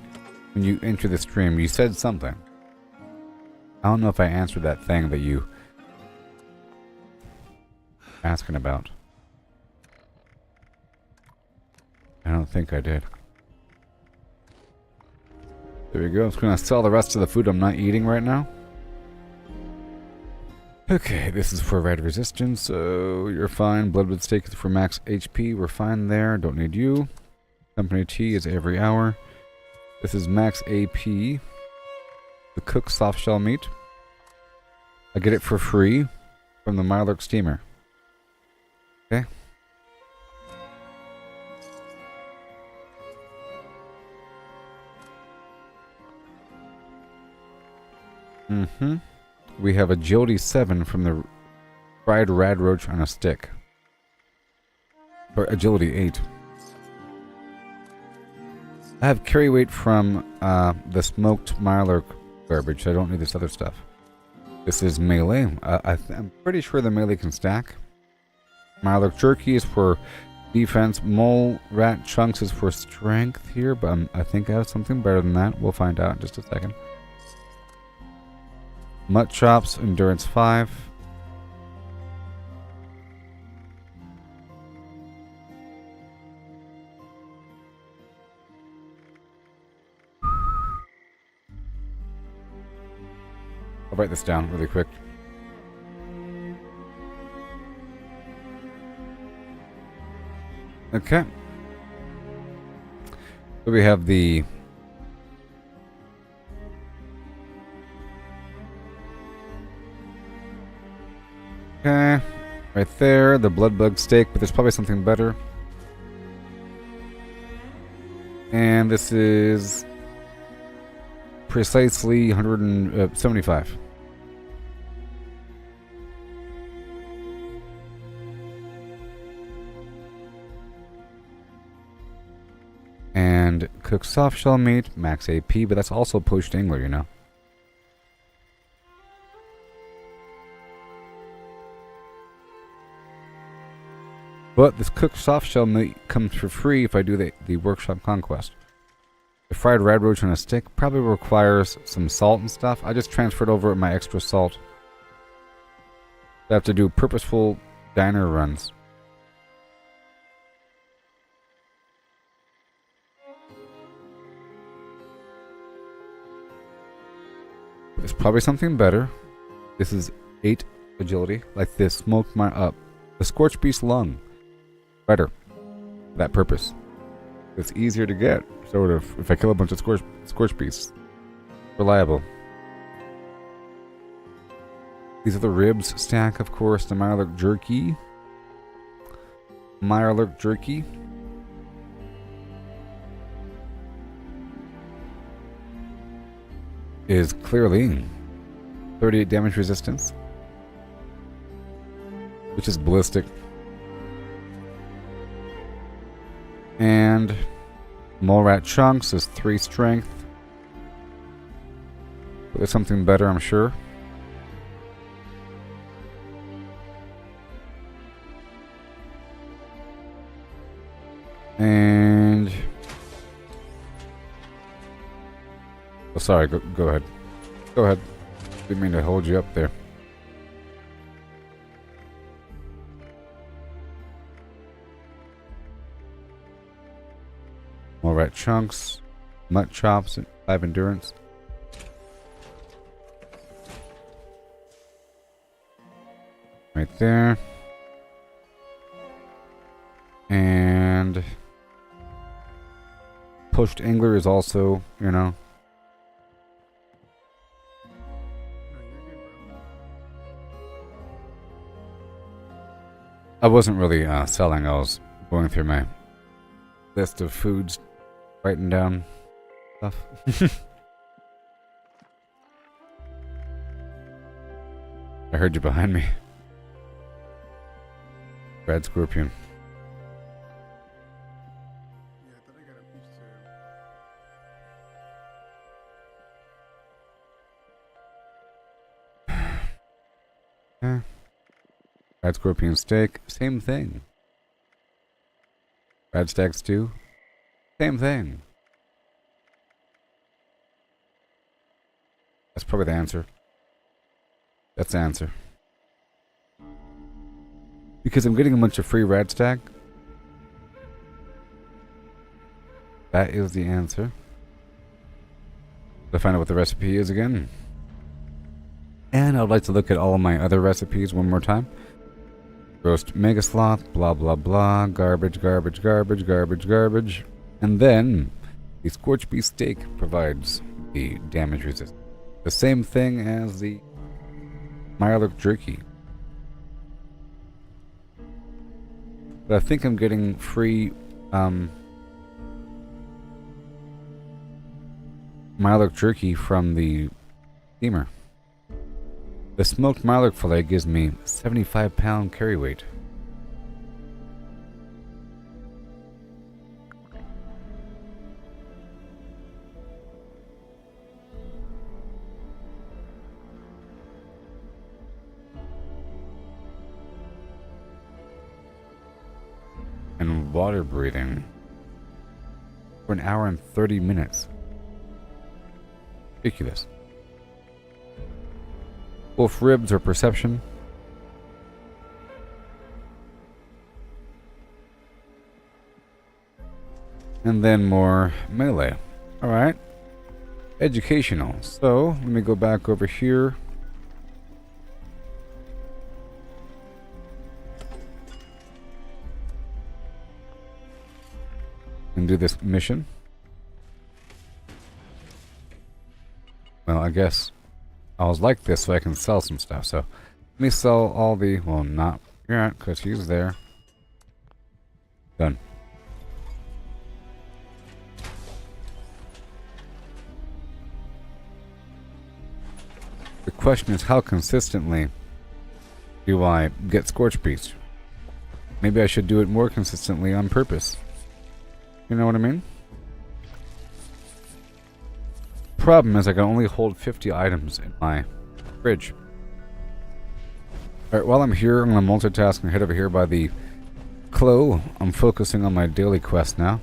when you entered the stream. You said something. I don't know if I answered that thing that you asking about. I don't think I did. There we go. I'm just gonna sell the rest of the food I'm not eating right now. Okay, this is for red resistance, so you're fine. Bloodwood steak is for max HP. We're fine there. Don't need you. Company tea is every hour. This is max AP. The cooked soft shell meat. I get it for free from the Mirelurk steamer. Okay. We have agility 7 from the fried rad roach on a stick. Or agility 8. I have carry weight from the smoked Mirelurk garbage. I don't need this other stuff. This is melee. I'm pretty sure the melee can stack. Mirelurk jerky is for defense. Mole rat chunks is for strength here, but I think I have something better than that. We'll find out in just a second. Mutt chops, endurance 5. I'll write this down really quick. Okay. So we have the okay, right there, the blood bug steak, but there's probably something better. And this is precisely 175. And cooked soft shell meat, max AP, but that's also poached angler, you know. But this cooked soft shell meat comes for free if I do the workshop conquest. The fried rad roach on a stick probably requires some salt and stuff. I just transferred over my extra salt. I have to do purposeful diner runs. There's probably something better. This is 8 agility, like this smoked the scorched beast lung. Better for that purpose. It's easier to get, sort of, if I kill a bunch of scorched beasts. Reliable. These are the ribs stack, of course. The Mirelurk jerky. Mirelurk jerky. Is clearly 38 damage resistance, which is ballistic. And mole rat chunks is 3 strength. But there's something better, I'm sure. And oh, sorry, go ahead. Go ahead. Didn't mean to hold you up there. More rat chunks, mutt chops, 5 endurance. Right there. And poached angler is also, you know. I wasn't really selling. I was going through my list of foods, writing down stuff. I heard you behind me. Red scorpion. Fried scorpion steak, same thing. Fried stag stew, same thing. That's probably the answer. That's the answer. Because I'm getting a bunch of free red stag. That is the answer. Let's find out what the recipe is again. And I'd like to look at all of my other recipes one more time. Roast mega sloth, blah blah blah, garbage, garbage, garbage, garbage, garbage. And then the scorched beef steak provides the damage resistance. The same thing as the Mirelurk jerky. But I think I'm getting free Mirelurk jerky from the steamer. The smoked Mirelurk fillet gives me 75-pound carry weight. And water breathing for an hour and 30 minutes. Ridiculous. Wolf ribs or perception. And then more melee. Alright. Educational. So, let me go back over here. And do this mission. Well, I guess I was like this so I can sell some stuff. So let me sell all the, well, not yet because he's there. Done. The question is, how consistently do I get Scorch Beast? Maybe I should do it more consistently on purpose. You know what I mean? Problem is I can only hold 50 items in my fridge. Alright, while I'm here, I'm going to multitask and head over here by the Clo. I'm focusing on my daily quest now.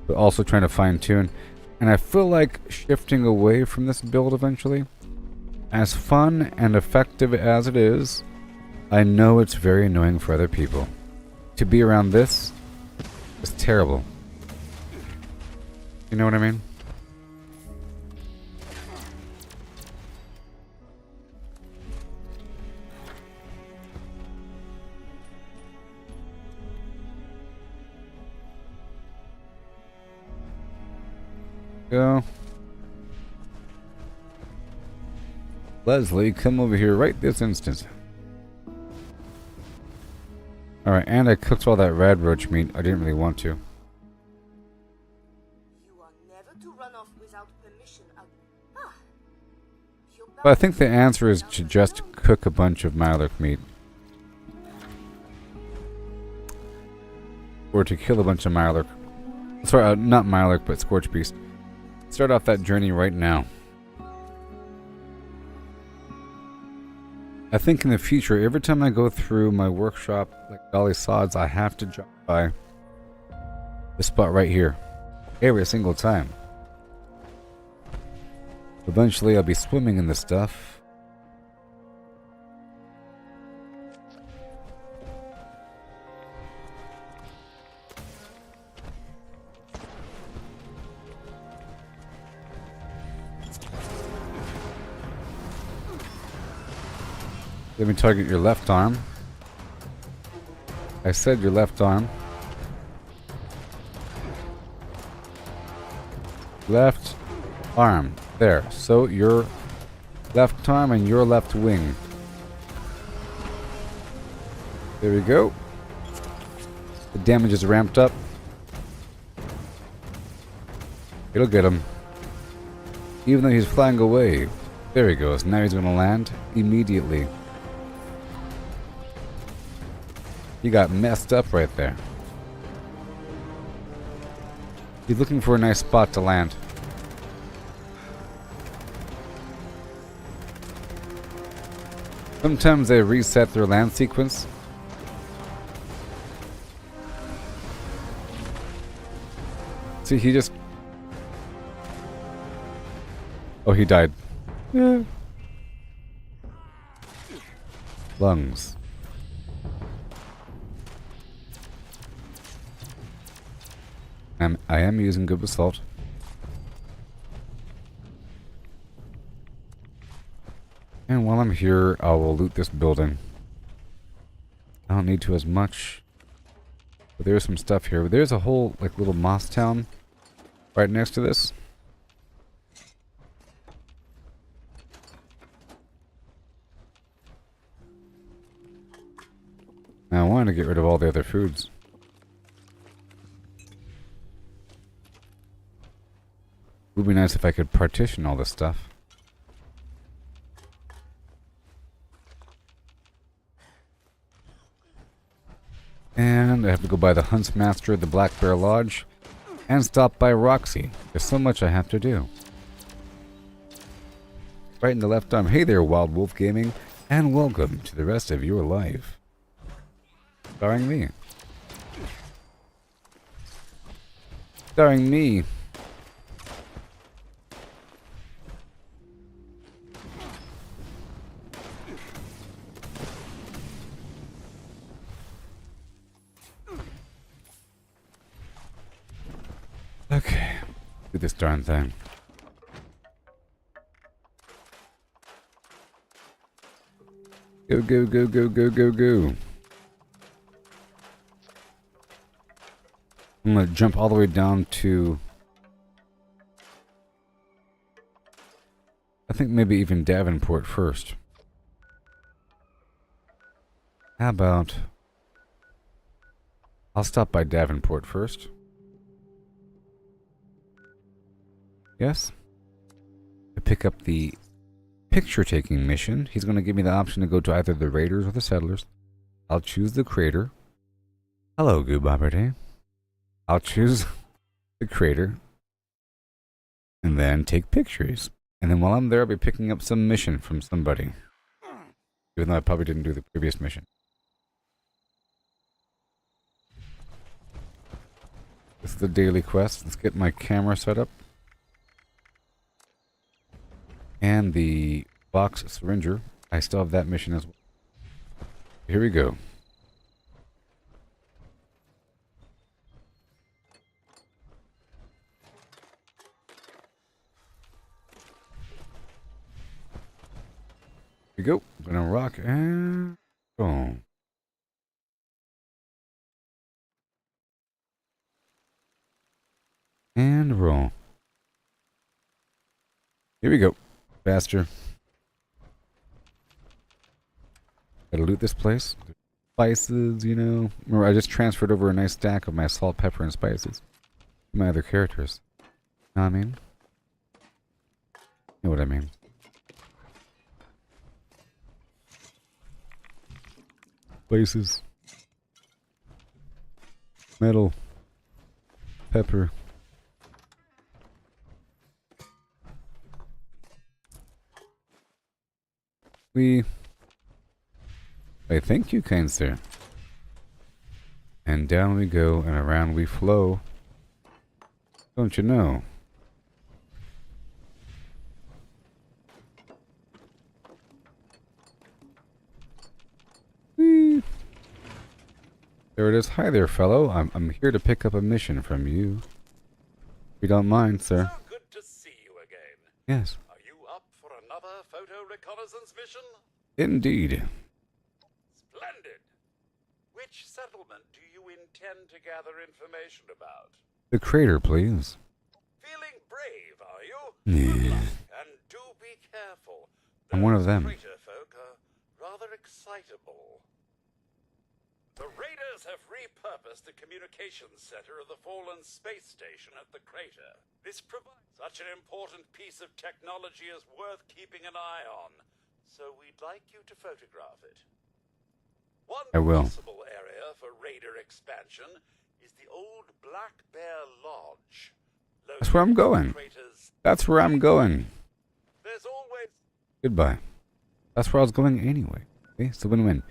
But also trying to fine tune. And I feel like shifting away from this build eventually. As fun and effective as it is, I know it's very annoying for other people. To be around this is terrible. You know what I mean? Go. Leslie, come over here right this instant. Alright, and I cooked all that red roach meat. I didn't really want to. But I think the answer is to just cook a bunch of Mirelurk meat. Or to kill a bunch of Mirelurk. Sorry, not Mirelurk, but Scorch Beast. Start off that journey right now. I think in the future, every time I go through my workshop, like Dolly Sods, I have to drop by this spot right here. Every single time. Eventually, I'll be swimming in this stuff. Let me target your left arm. I said your left arm. Left arm. There. So your left arm and your left wing. There we go. The damage is ramped up. It'll get him. Even though he's flying away. There he goes. Now he's going to land immediately. He got messed up right there. He's looking for a nice spot to land. Sometimes they reset their land sequence. See, he just... Oh, he died. Yeah. Lungs. I am using good basalt. And while I'm here, I will loot this building. I don't need to as much. But there's some stuff here. There's a whole, like, little moss town right next to this. Now I wanted to get rid of all the other foods. It would be nice if I could partition all this stuff. And I have to go by the Huntsmaster at the Black Bear Lodge and stop by Roxy. There's so much I have to do. Right in the left arm. Hey there, Wild Wolf Gaming, and welcome to the rest of your life. Starring me. Starring me. Okay, do this darn thing. Go, go, go, go, go, go, go. I'm gonna jump all the way down to... I think maybe even Davenport first. How about... I'll stop by Davenport first. Yes. To pick up the picture-taking mission. He's going to give me the option to go to either the Raiders or the Settlers. I'll choose the Crater. Hello, Gooboberti. I'll choose the Crater. And then take pictures. And then while I'm there, I'll be picking up some mission from somebody. Even though I probably didn't do the previous mission. This is the daily quest. Let's get my camera set up. And the box syringer. I still have that mission as well. Here we go. Here we go. I'm gonna rock and boom. And roll. Here we go. Faster. Gotta loot this place. Spices, you know. Remember, I just transferred over a nice stack of my salt, pepper, and spices to my other characters. Know what I mean? Know what I mean? Spices. Metal. Pepper. I thank you, kind sir. And down we go, and around we flow. Don't you know? Whee. There it is. Hi there, fellow. I'm here to pick up a mission from you. If you don't mind, sir. So good to see you again. Yes. Are you up for another photo reconnaissance mission? Indeed. Splendid. Which settlement do you intend to gather information about? The crater, please. Feeling brave, are you? Yeah. Good luck, and do be careful. I'm one of them. Crater folk are rather excitable. The Raiders have repurposed the communications center of the fallen space station at the crater. This provides such an important piece of technology as worth keeping an eye on. So we'd like you to photograph it. One I will. possible area for Raider expansion is the old Black Bear Lodge. That's where I'm going. That's where I'm going. There's always... Goodbye. That's where I was going anyway. Okay, so win-win.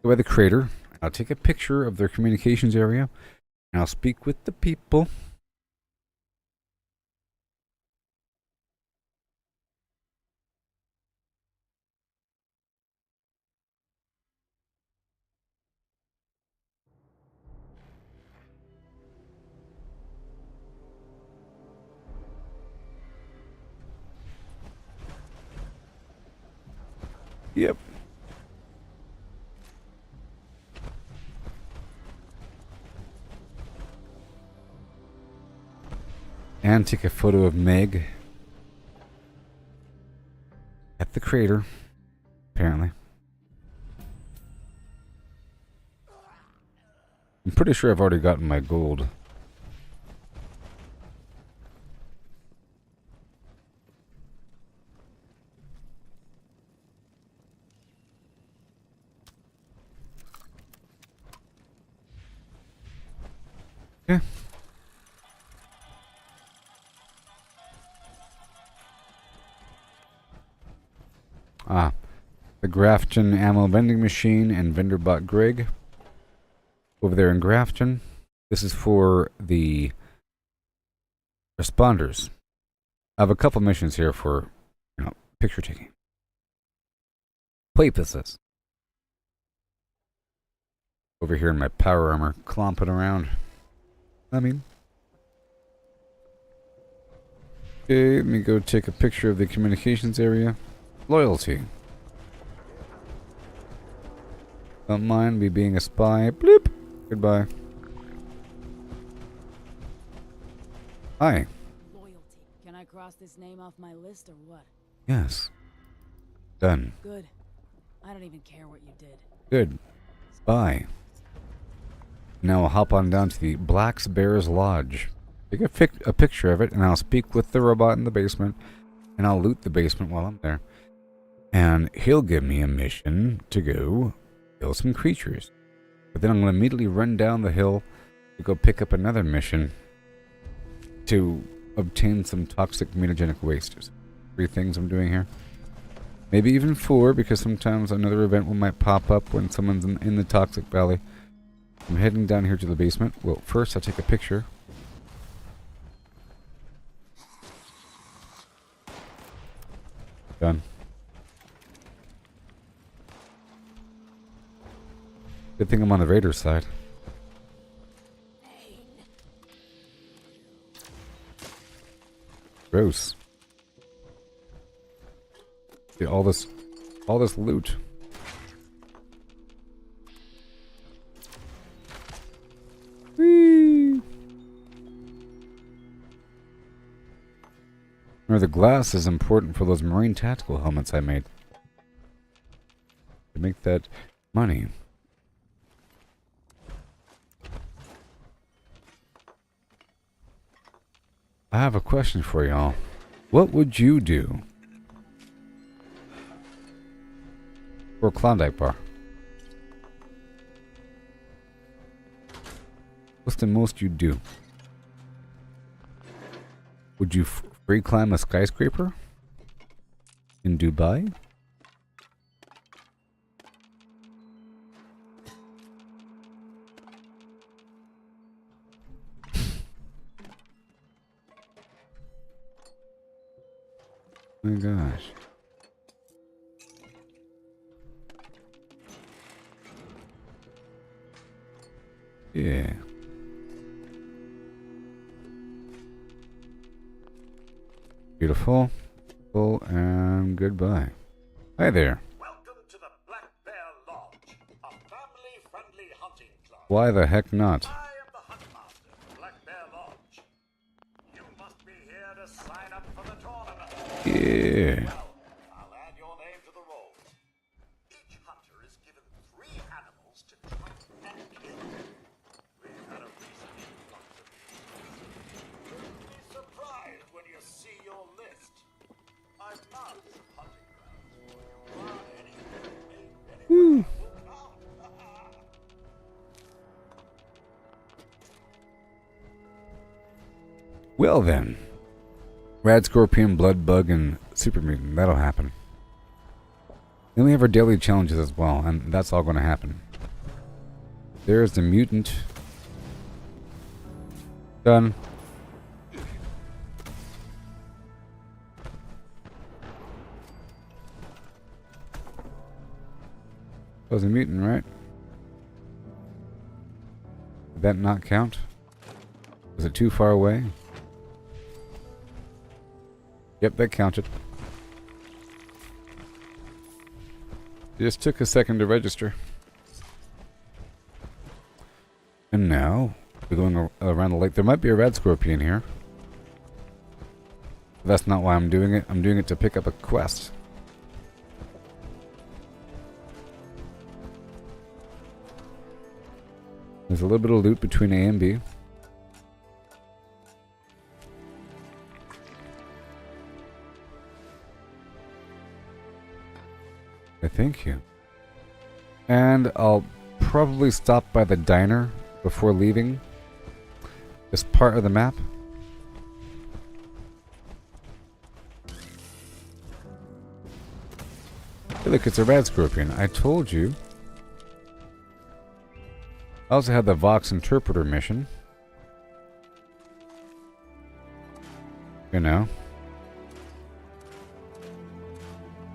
Go by the crater. I'll take a picture of their communications area, and I'll speak with the people. Yep. And take a photo of Meg at the crater, apparently. I'm pretty sure I've already gotten my gold. Yeah. Ah, the Grafton ammo vending machine and vendor bot Greg over there in Grafton. This is for the responders. I have a couple missions here for, picture taking. Play this. Over here in my power armor, clomping around. Okay, let me go take a picture of the communications area. Loyalty. Don't mind me being a spy. Bloop. Goodbye. Hi. Loyalty. Can I cross this name off my list or what? Yes. Done. Good. I don't even care what you did. Good. Bye. Now I'll hop on down to the Black's Bears Lodge. Take a picture of it, and I'll speak with the robot in the basement, and I'll loot the basement while I'm there. And he'll give me a mission to go kill some creatures. But then I'm going to immediately run down the hill to go pick up another mission to obtain some toxic mutagenic waste. There's 3 things I'm doing here. Maybe even 4, because sometimes another event might pop up when someone's in the toxic valley. I'm heading down here to the basement. Well, first I'll take a picture. Done. Good thing I'm on the Raiders side. Gross. See, all this loot. Whee! Remember, the glass is important for those marine tactical helmets I made. To make that money. I have a question for y'all. What would you do for a Klondike bar? What's the most you'd do? Would you free climb a skyscraper in Dubai? Oh my gosh. Yeah. Beautiful. Full and goodbye. Hi there. Welcome to the Black Bear Lodge, a family-friendly hunting club. Why the heck not? I am the Huntmaster, Black Bear Lodge. You must be here to sign up for the tournament. Yeah. Well, I'll add your name to the roll. Each hunter is given 3 animals to track and kill. We've had a recent influx of these. You'll be surprised when you see your list. I've marked some hunting grounds. Woo. Well then. Rad Scorpion, Blood Bug, and Super Mutant. That'll happen. Then we have our daily challenges as well, and that's all going to happen. There's the mutant. Done. That was a mutant, right? Did that not count? Was it too far away? Yep, that counted. Just took a second to register. And now, we're going around the lake. There might be a red scorpion here. But that's not why I'm doing it. I'm doing it to pick up a quest. There's a little bit of loot between A and B. Thank you. And I'll probably stop by the diner before leaving this part of the map. Hey, look, it's a red scorpion. I told you. I also had the Vox Interpreter mission. You know.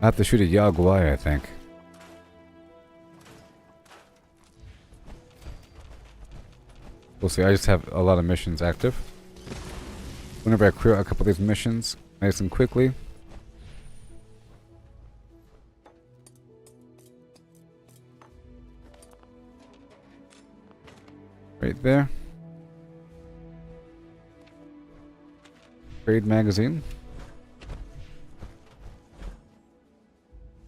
I have to shoot a Yaguai, I think. We'll see. I just have a lot of missions active. Whenever I clear a couple of these missions, nice and quickly. Right there. Trade magazine.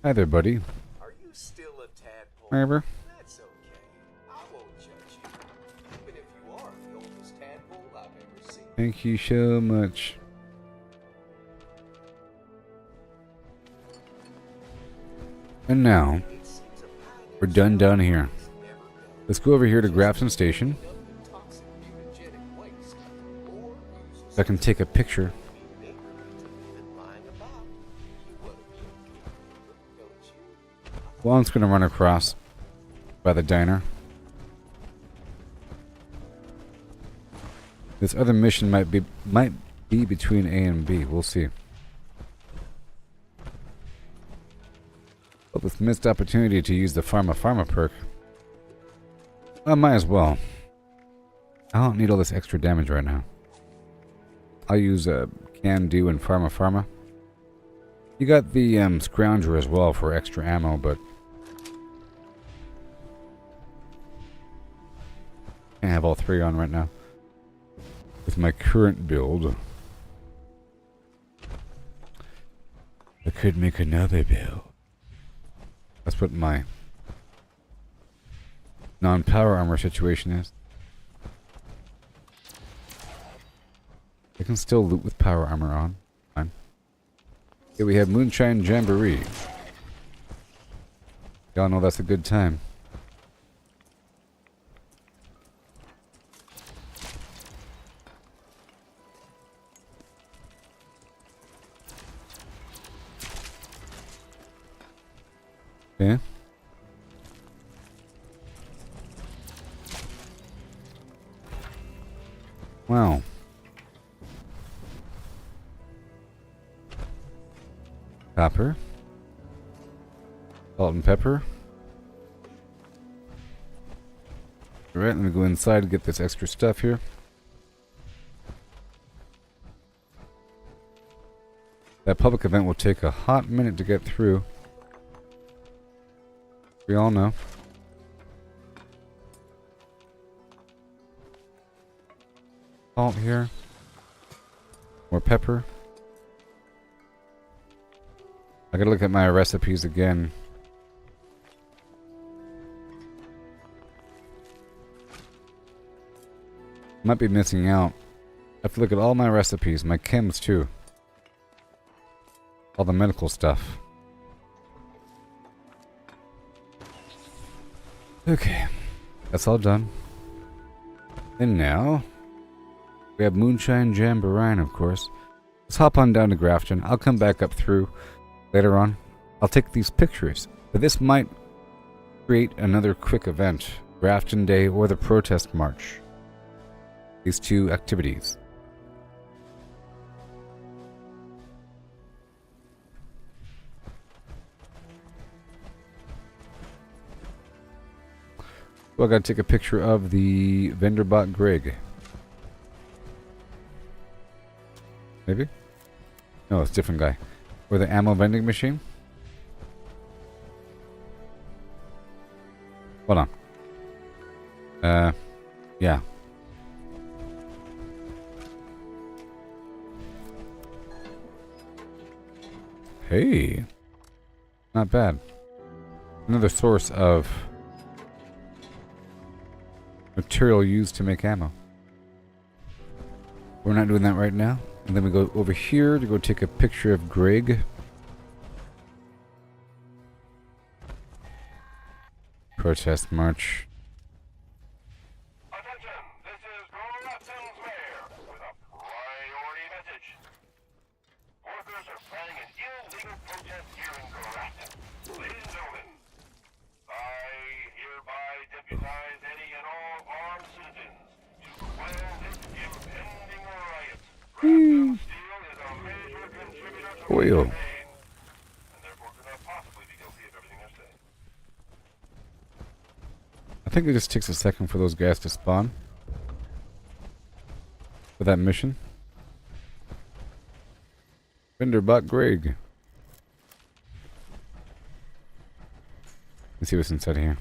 Hi there, buddy. Are you still a tadpole? Whatever. That's okay. I won't judge you. Even if you are the oldest tadpole I've ever seen. Thank you so much. And now, we're done down here. Let's go over here to Grafton Station. So I can take a picture. Well, I'm just going to run across by the diner. This other mission might be between A and B. We'll see. Well, this missed opportunity to use the Pharma perk. I might as well. I don't need all this extra damage right now. I'll use Can Do and Pharma. You got the Scrounger as well for extra ammo, but can't have all three on right now with my current build. I could make another build. That's what my non-power armor situation is. I can still loot with power armor on. Fine. Here we have Moonshine Jamboree. Y'all know that's a good time. Okay. Wow. Copper. Salt and pepper. Alright, let me go inside and get this extra stuff here. That public event will take a hot minute to get through. We all know. Salt here. More pepper. I gotta look at my recipes again. Might be missing out. I have to look at all my recipes, my chems too. All the medical stuff. Okay, that's all done. And now, we have Moonshine Jamboree, of course. Let's hop on down to Grafton. I'll come back up through later on. I'll take these pictures But this might create another quick event, Grafton Day or the Protest March. These two activities. Well, I gotta take a picture of the vendor bot Greg. Maybe? No, it's a different guy. Or the ammo vending machine? Hold on. Yeah. Hey. Not bad. Another source of material used to make ammo. We're not doing that right now. And then we go over here to go take a picture of Greg. Protest march. Workers are planning an illegal protest here in Grafton. Ladies and gentlemen, I hereby deputize any and all armed citizens to quell this impending riot. Grafton Steel is a major contributor to the Oil. campaign, and therefore could not possibly be guilty of everything they're saying. I think it just takes a second for those guys to spawn. For that mission. Vendor bot Greg. Let's see what's inside here.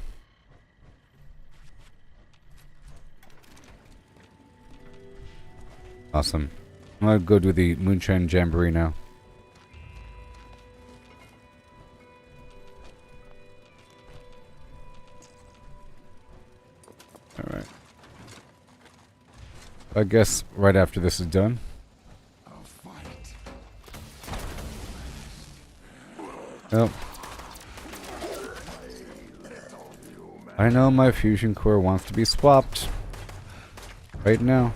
Awesome. I'm gonna go do the Moonshine Jamboree now. Alright. I guess right after this is done. Oh. I know my fusion core wants to be swapped. Right now.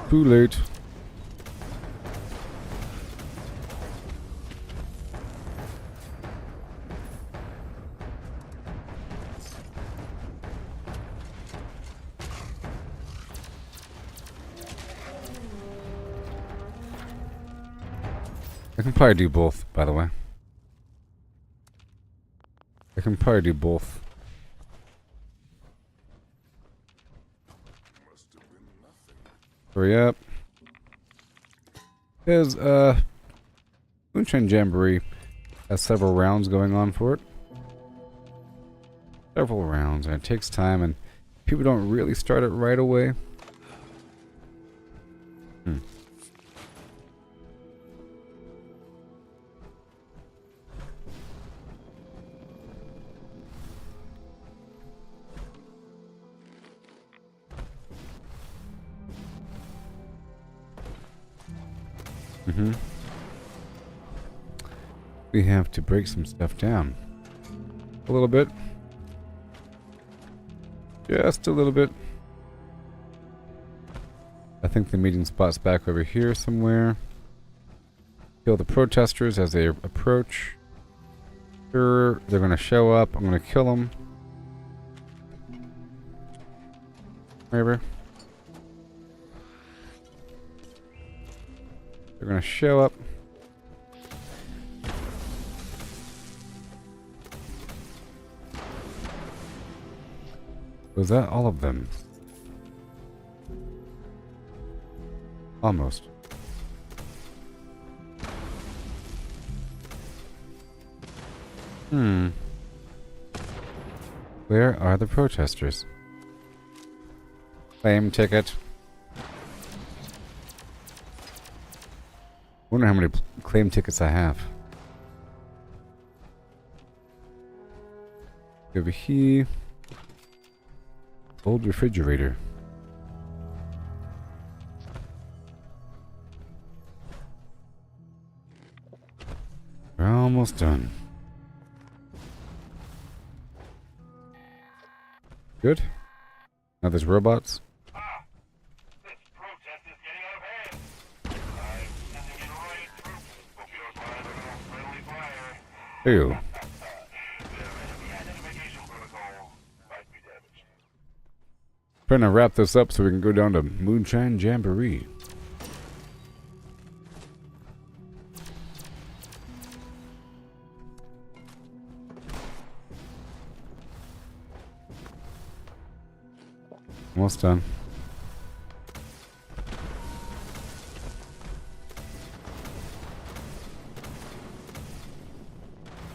Too late. I can probably do both, by the way. I can probably do both. Hurry up. There's, Moonshine Jamboree has several rounds going on for it. Several rounds, and it takes time, and people don't really start it right away. We have to break some stuff down. A little bit. Just a little bit. I think the meeting spot's back over here somewhere. Kill the protesters as they approach. Sure, they're gonna show up. I'm gonna kill them. Whatever. They're gonna show up. Was that all of them? Almost. Where are the protesters? Claim ticket. Wonder how many claim tickets I have. Over here. Old refrigerator. We're almost done. Good. Oh, there's robots? Ew. Trying to wrap this up so we can go down to Moonshine Jamboree. Almost done.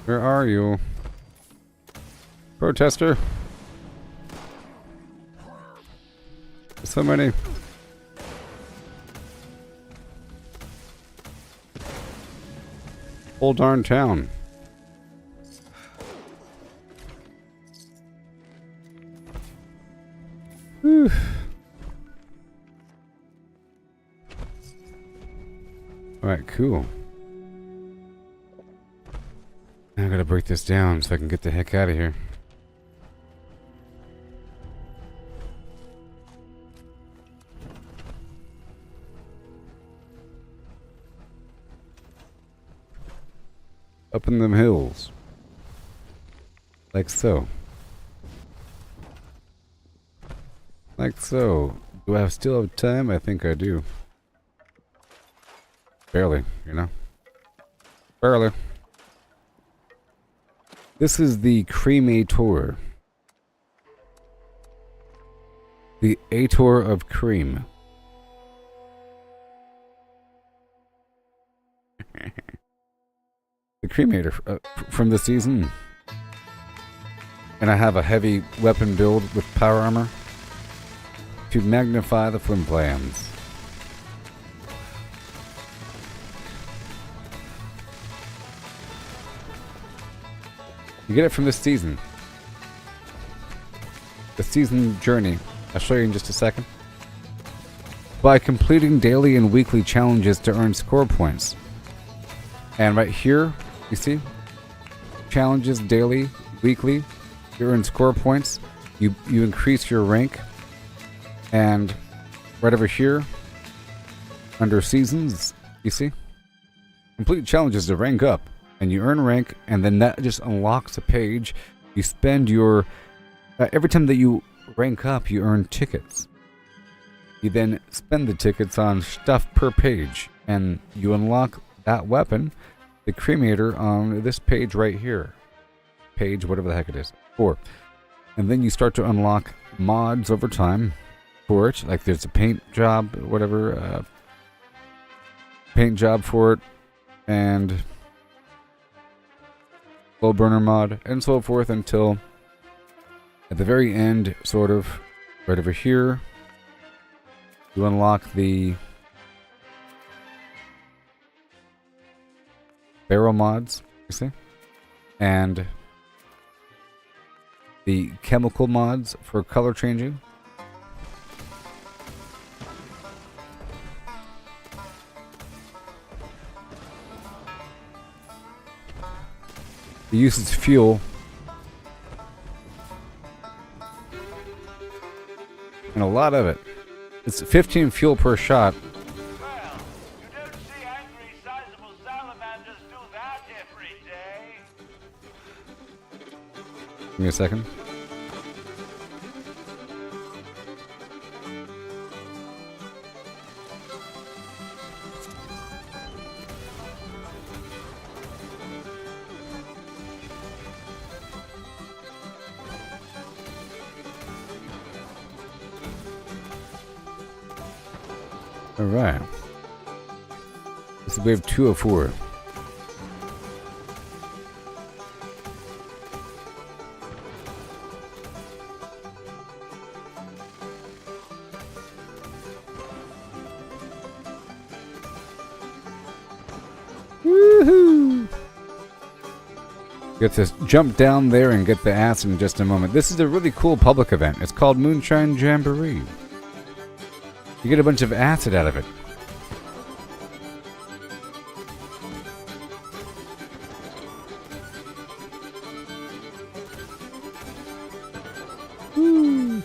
Where are you? Protester? So many. Whole darn town. Whew. Alright, cool. Now I gotta break this down so I can get the heck out of here. Up in them hills. Like so. Like so. Do I still have time? I think I do. Barely, you know? Barely. This is the cremator. The ator of cream. The cremator from the season. And I have a heavy weapon build with power armor to magnify the flim flams. You get it from this season. The season journey. I'll show you in just a second. By completing daily and weekly challenges to earn score points. And right here, you see? Challenges daily, weekly. You earn score points. You increase your rank. And right over here, under seasons, you see? Complete challenges to rank up. And you earn rank, and then that just unlocks a page. You spend your... every time that you rank up, you earn tickets. You then spend the tickets on stuff per page. And you unlock that weapon, the cremator, on this page right here. Page, whatever the heck it is. 4. And then you start to unlock mods over time for it. Like there's a paint job, whatever. Paint job for it. And... low burner mod, and so forth, until at the very end, sort of, right over here, you unlock the barrel mods, you see? And the chemical mods for color changing. It uses fuel. And a lot of it. It's 15 fuel per shot. Give me a second. Alright. This is wave 204. Woohoo! Get to jump down there and get the acid in just a moment. This is a really cool public event. It's called Moonshine Jamboree. You get a bunch of acid out of it. Woo.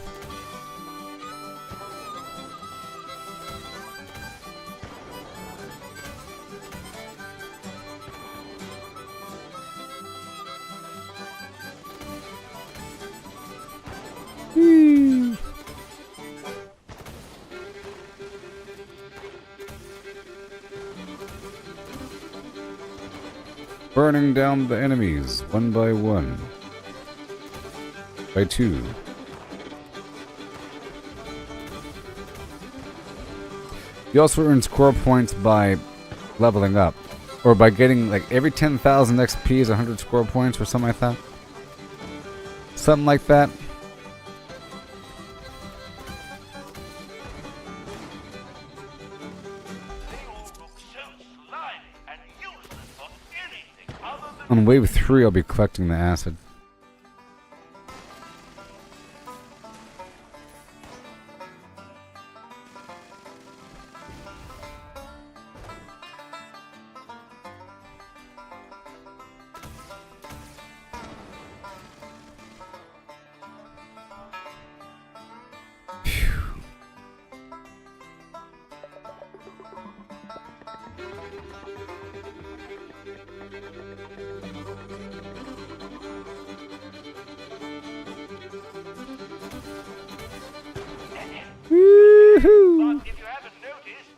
Burning down the enemies, one by one. By two. You also earn score points by leveling up. Or by getting, like, every 10,000 XP is 100 score points or something like that. Something like that. On wave 3, I'll be collecting the acid. Woohoo! If you haven't noticed,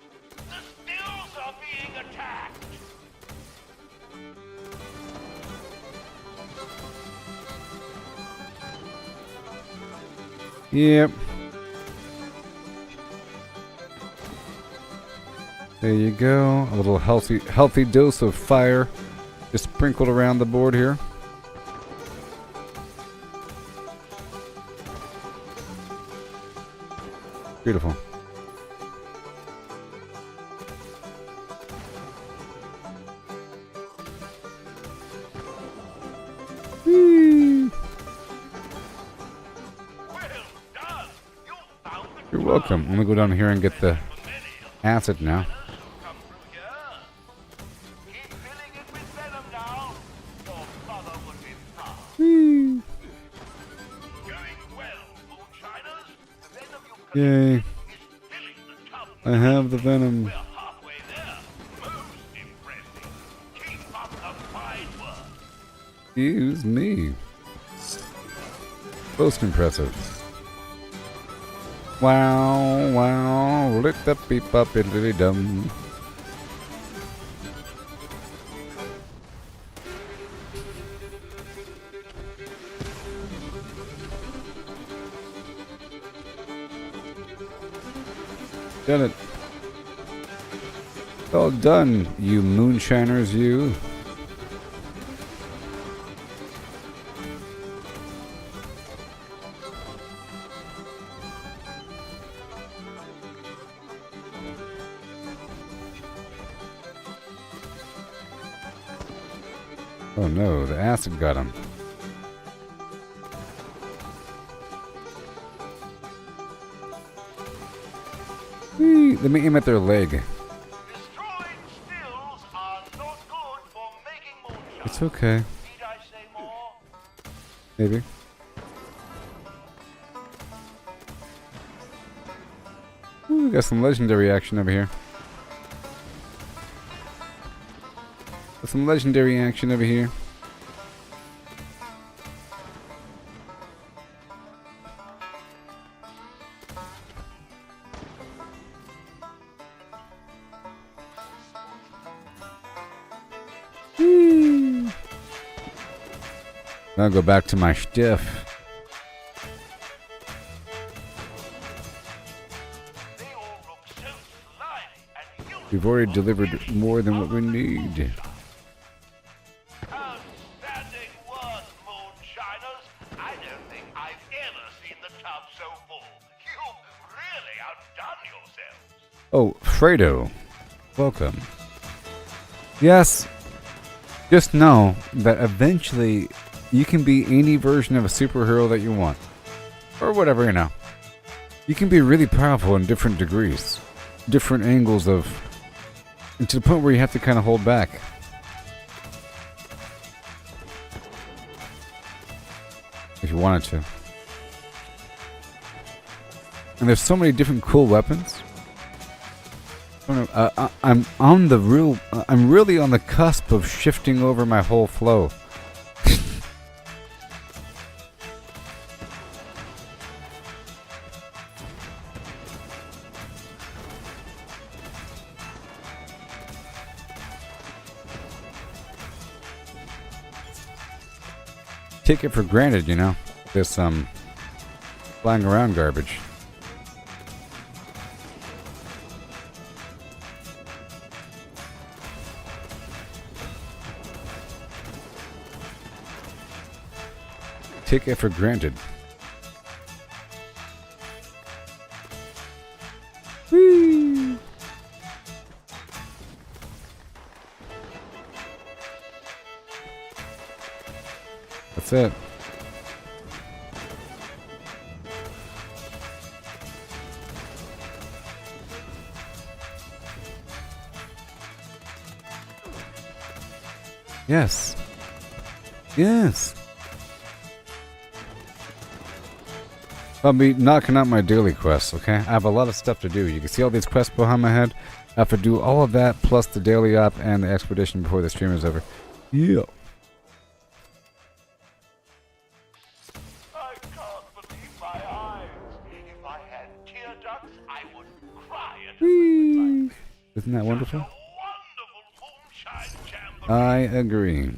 the stills are being attacked. Yep. There you go. A little healthy dose of fire just sprinkled around the board here. Beautiful. Whee! You're welcome. I'm gonna go down here and get the acid now. Whee! Yay. I have the venom. Excuse me. Most impressive. Wow, wow, lit the beep up into dum. Done it. Well done, you moonshiners, you. Oh no, the acid got him. Whee, let me aim at their leg. It's okay. Maybe. Ooh, we got some legendary action over here. Got some legendary action over here. I'll go back to my stuff. We've already delivered more than what we need. Outstanding work, moonshiners. I don't think I've ever seen the tub so full. You've really outdone yourselves. Oh, Fredo. Welcome. Yes. Just know that eventually you can be any version of a superhero that you want. Or whatever, you know. You can be really powerful in different degrees. Different angles of... And to the point where you have to kind of hold back. If you wanted to. And there's so many different cool weapons. I don't know, I'm really on the cusp of shifting over my whole flow. take it for granted, you know, this flying around garbage. Take it for granted. Whee! That's it. Yes. Yes. I'll be knocking out my daily quests, okay? I have a lot of stuff to do. You can see all these quests behind my head. I have to do all of that, plus the daily op and the expedition before the stream is over. Yeah. I can't believe my eyes. If I had tear ducts, I would cry at Whee! Isn't that wonderful? I agree.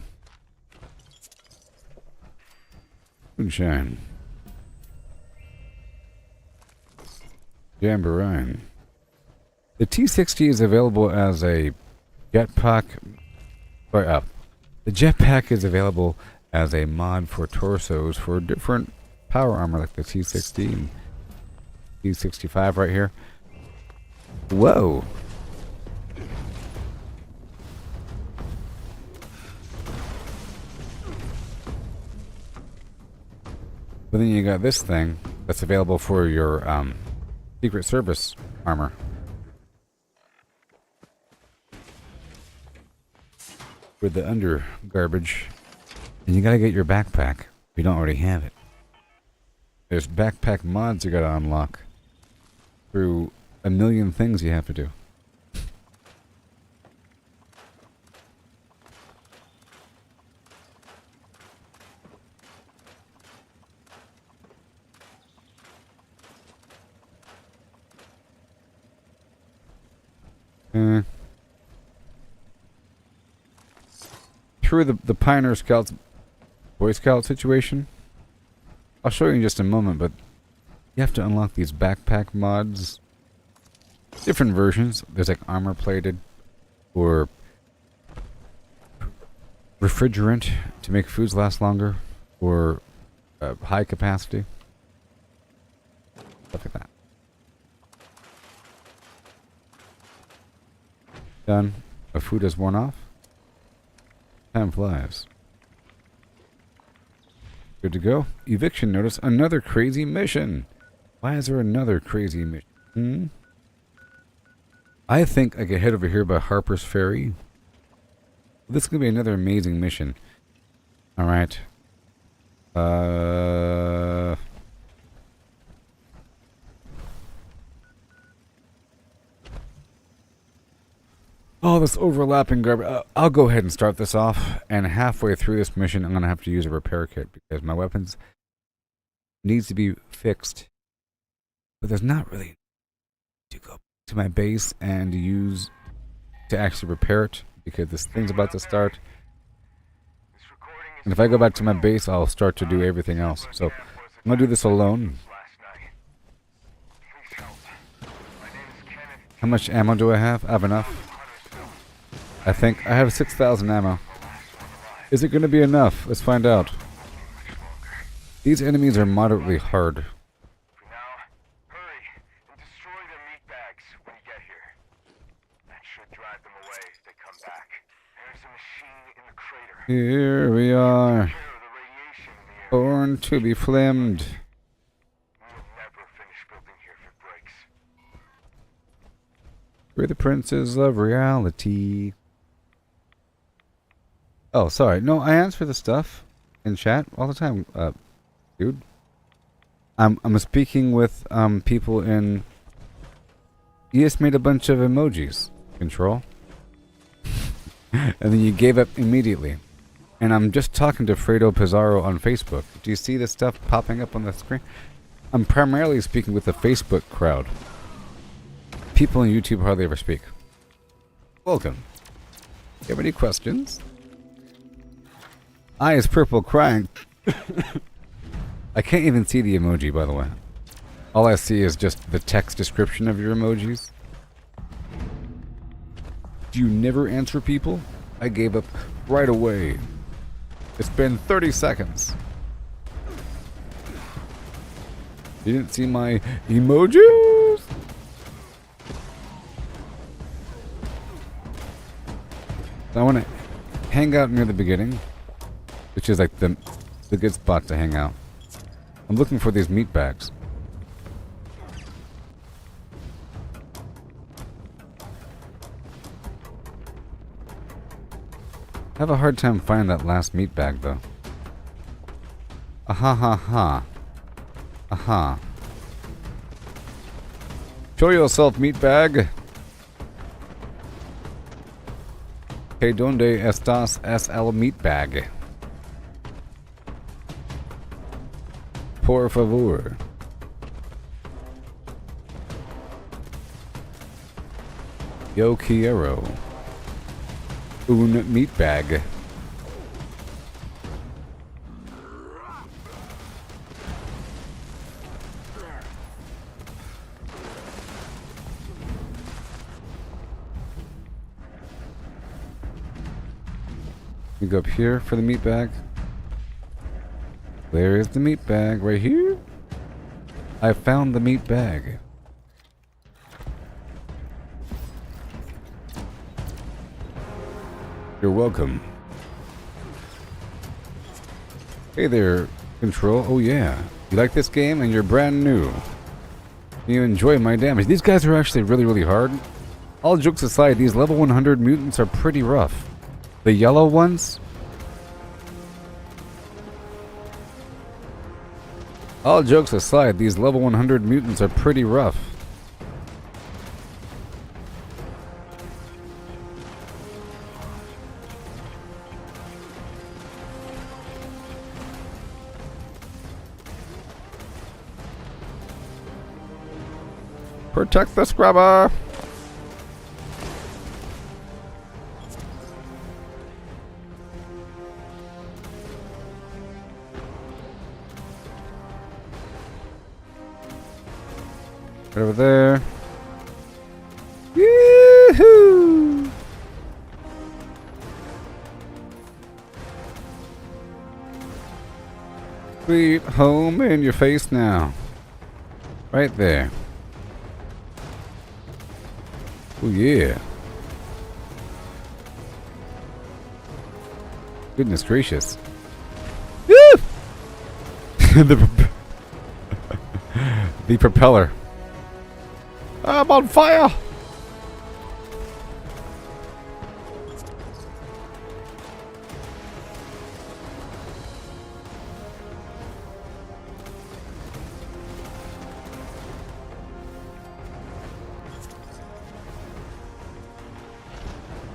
Moonshine. Jamboree. The T60 is available as a jetpack. The jetpack is available as a mod for torsos for different power armor, like the T60 and T65 right here. Whoa! But then you got this thing that's available for your Secret Service armor. With the under garbage. And you gotta get your backpack if you don't already have it. There's backpack mods you gotta unlock through a million things you have to do. Through the Pioneer Scouts, Boy Scout situation. I'll show you in just a moment, but you have to unlock these backpack mods. Different versions. There's like armor plated or refrigerant to make foods last longer, or high capacity. Stuff like that. Done. A food has worn off. Time flies. Good to go. Eviction notice. Another crazy mission. Why is there another crazy mission? I think I could head over here by Harper's Ferry. This is going to be another amazing mission. Alright. Oh, this overlapping garbage. I'll go ahead and start this off. And halfway through this mission, I'm going to have to use a repair kit because my weapons needs to be fixed. But there's not really to go to my base and use to actually repair it because this thing's about to start. And if I go back to my base, I'll start to do everything else. So I'm going to do this alone. How much ammo do I have? I have enough. I think I have 6,000 ammo. Is it going to be enough? Let's find out. These enemies are moderately hard. Here we are. Born to be flamed. We're the princes of reality. Oh, sorry. No, I answer the stuff in chat all the time, dude. I'm speaking with people in. You just made a bunch of emojis. Control. And then you gave up immediately. And I'm just talking to Fredo Pizarro on Facebook. Do you see this stuff popping up on the screen? I'm primarily speaking with the Facebook crowd. People on YouTube hardly ever speak. Welcome. You have any questions? Eyes purple crying. I can't even see the emoji, by the way. All I see is just the text description of your emojis. Do you never answer people? I gave up right away. It's been 30 seconds. You didn't see my emojis? I want to hang out near the beginning, which is like the good spot to hang out. I'm looking for these meat bags. I have a hard time finding that last meat bag, though. Aha ha ha. Aha. Show yourself, meat bag. Que donde estás es el meat bag? Por favor. Yo quiero un meat bag. We go up here for the meat bag. Where is the meat bag? Right here? I found the meat bag. You're welcome. Hey there, Control. Oh yeah. You like this game and you're brand new. You enjoy my damage. These guys are actually really, really hard. All jokes aside, these level 100 mutants are pretty rough. The yellow ones? All jokes aside, these level 100 mutants are pretty rough. Protect the scrubber! Right over there. Yoo-hoo! Sweet home in your face now. Right there. Oh yeah. Goodness gracious. Woo! The propeller. I'm on fire!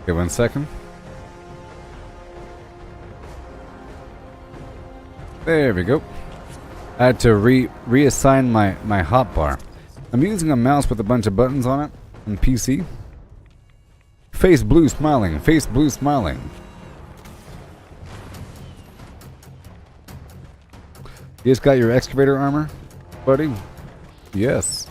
Okay, 1 second. There we go. I had to reassign my hotbar. I'm using a mouse with a bunch of buttons on it on PC. Face blue smiling. Face blue smiling. You just got your excavator armor, buddy? Yes.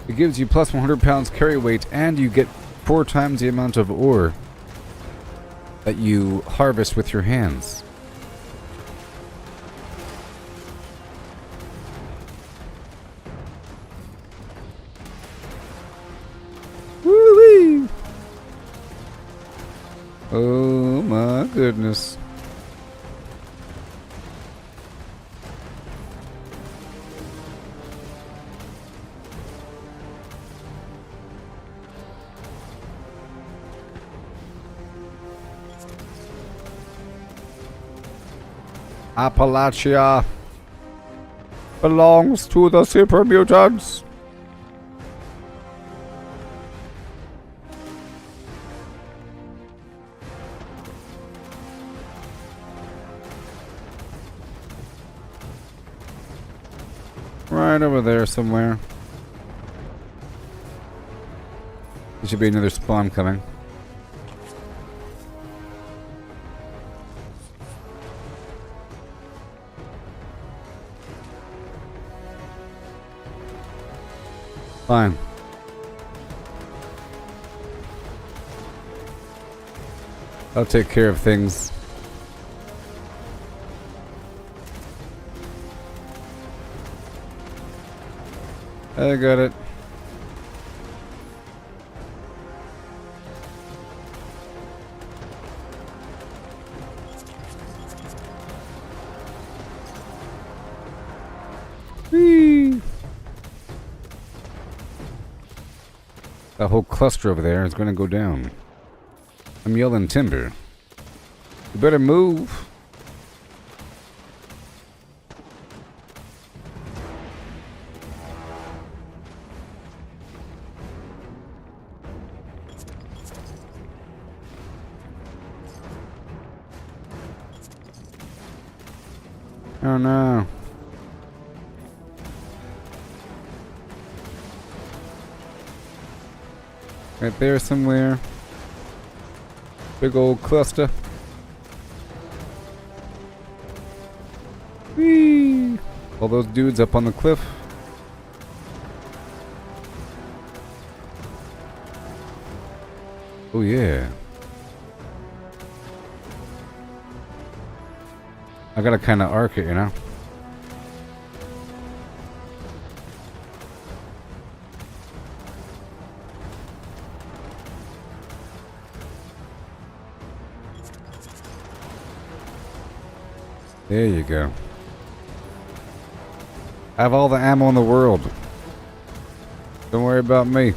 It gives you plus 100 pounds carry weight, and you get 4 times the amount of ore that you harvest with your hands. Woo-wee! Oh my goodness. Appalachia belongs to the super mutants. Right over there somewhere. There should be another spawn coming. Fine. I'll take care of things. I got it. Whee! That whole cluster over there is going to go down. I'm yelling timber. You better move. Oh no. Right there somewhere. Big old cluster. Whee! All those dudes up on the cliff. Oh yeah. I gotta kinda arc it, you know? There you go. I have all the ammo in the world. Don't worry about me.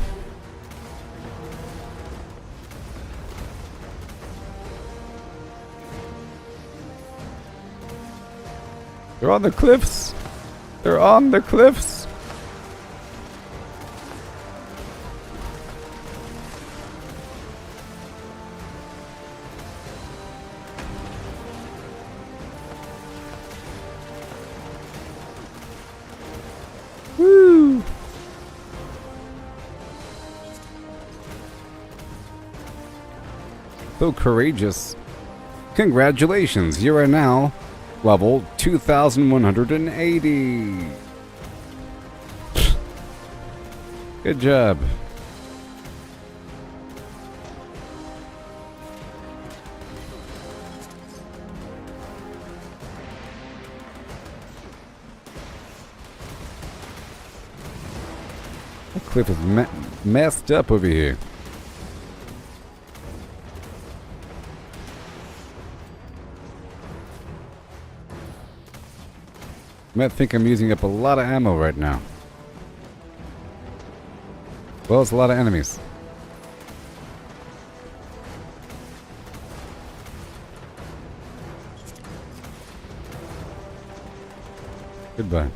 They're on the cliffs. They're on the cliffs. Woo! So courageous. Congratulations, you are now level 2180. Good job. The cliff is messed up over here. You might think I'm using up a lot of ammo right now. Well, it's a lot of enemies. Goodbye.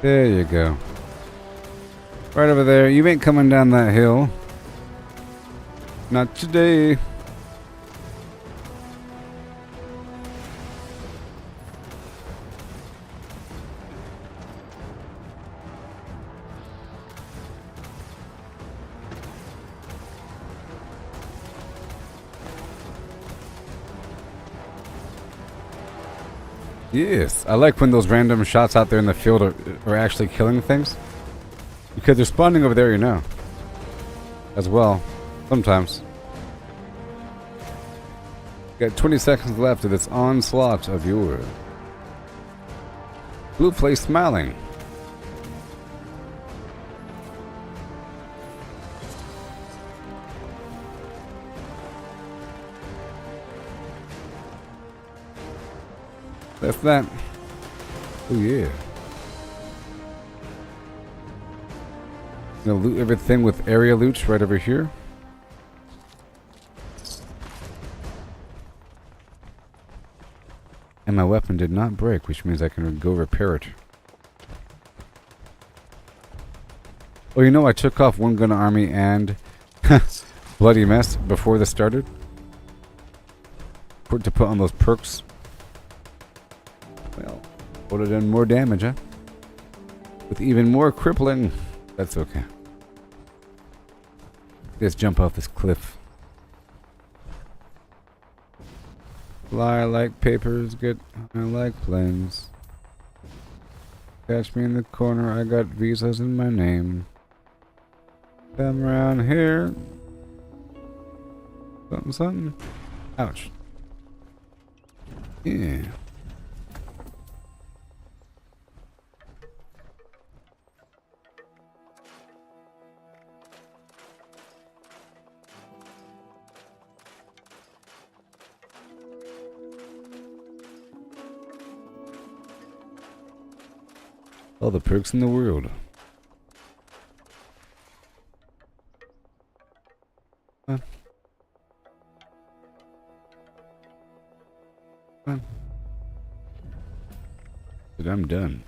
There you go. Right over there. You ain't coming down that hill. Not today. Yes, I like when those random shots out there in the field are actually killing things. Because they're spawning over there, you know. As well. Sometimes. Got 20 seconds left of this onslaught of your blue place smiling. That's that. Oh yeah. Gonna loot everything with area loot right over here. And my weapon did not break, which means I can go repair it. Oh, you know, I took off one gun army and bloody mess before this started. To put on those perks. Well, would have done more damage, huh? With even more crippling. That's okay. Let's jump off this cliff. Fly like papers, get high like planes. Catch me in the corner, I got visas in my name. Come around here. Something, something. Ouch. Yeah. All the perks in the world. Huh. Huh. But I'm done.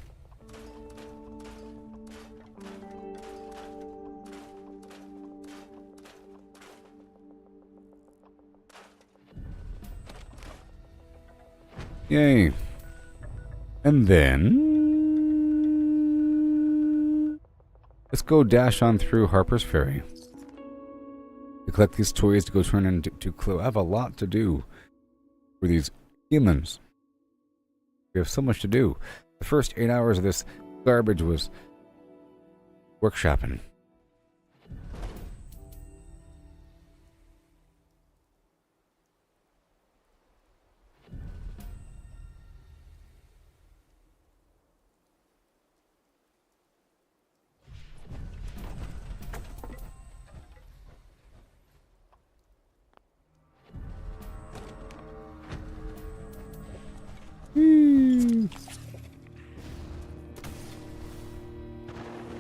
Yay. And then let's go dash on through Harper's Ferry. To collect these toys to go turn into Clue. I have a lot to do for these humans. We have so much to do. The first 8 hours of this garbage was workshopping.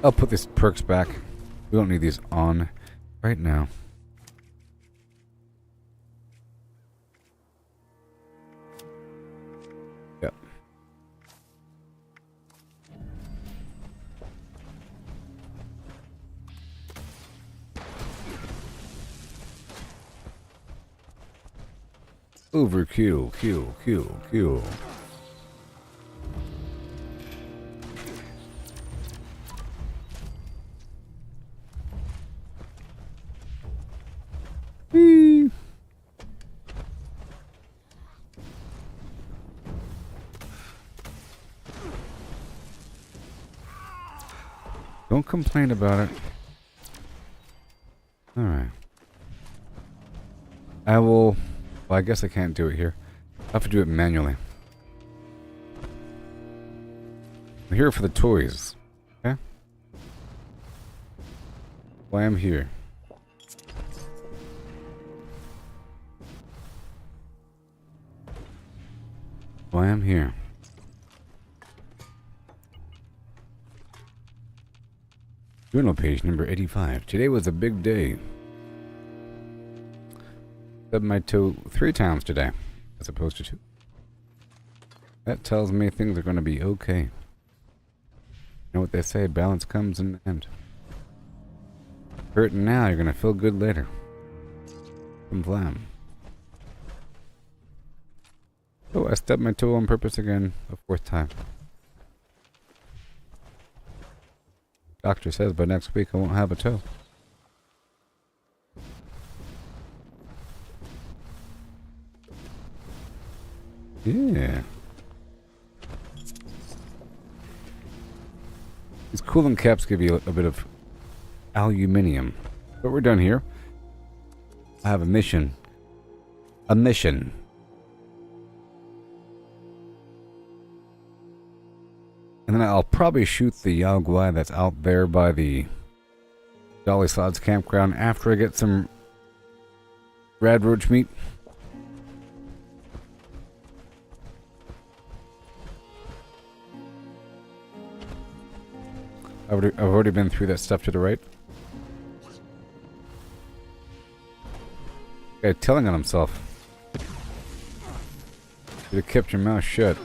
I'll put these perks back. We don't need these on right now. Yep. Overkill, kill, kill, kill. Don't complain about it. Alright. I will... Well, I guess I can't do it here. I have to do it manually. I'm here for the toys. Okay? Why I'm here. Why I'm here. Journal page number 85. Today was a big day. Stubbed my toe 3 times today, as opposed to 2. That tells me things are going to be okay. You know what they say, balance comes in the end. Hurting now, you're going to feel good later. Come flam. Oh, I stubbed my toe on purpose again, a 4th time. Doctor says by next week I won't have a toe. Yeah. These cooling caps give you a bit of aluminium. But we're done here. I have a mission. A mission. And then I'll probably shoot the Yaogwai that's out there by the Dolly Slots campground after I get some rad roach meat. I've already been through that stuff to the right. Guy telling on himself. Should have kept your mouth shut.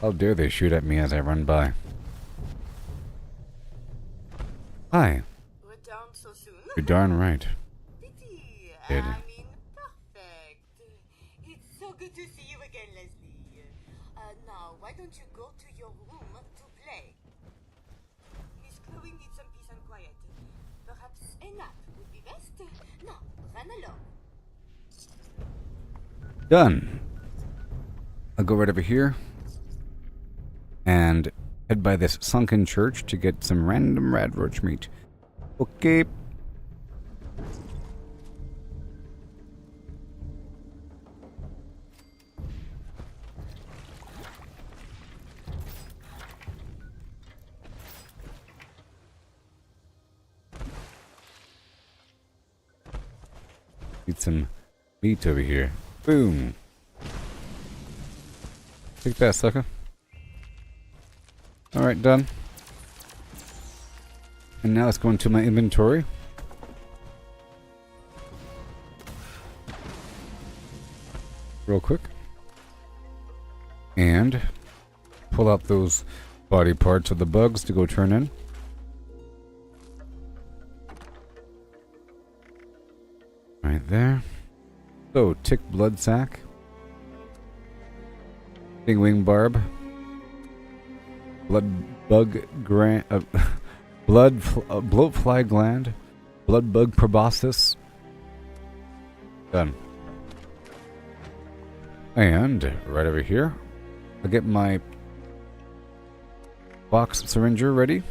How dare they shoot at me as I run by? Hi. We're down so soon. You're darn right. Dead. I mean, perfect. It's so good to see you again, Leslie. Now, why don't you go to your room to play? Miss Chloe needs some peace and quiet. Perhaps a nap would be best. Now, run along. Done. I'll go right over here and head by this sunken church to get some random radroach meat. Okay. Need some meat over here. Boom. Take that, sucker. Alright, done. And now let's go into my inventory. Real quick. And pull out those body parts of the bugs to go turn in. Right there. So, tick blood sac. Wing barb. Blood bug bloatfly gland. Blood bug proboscis. Done. And right over here, I'll get my box syringer ready.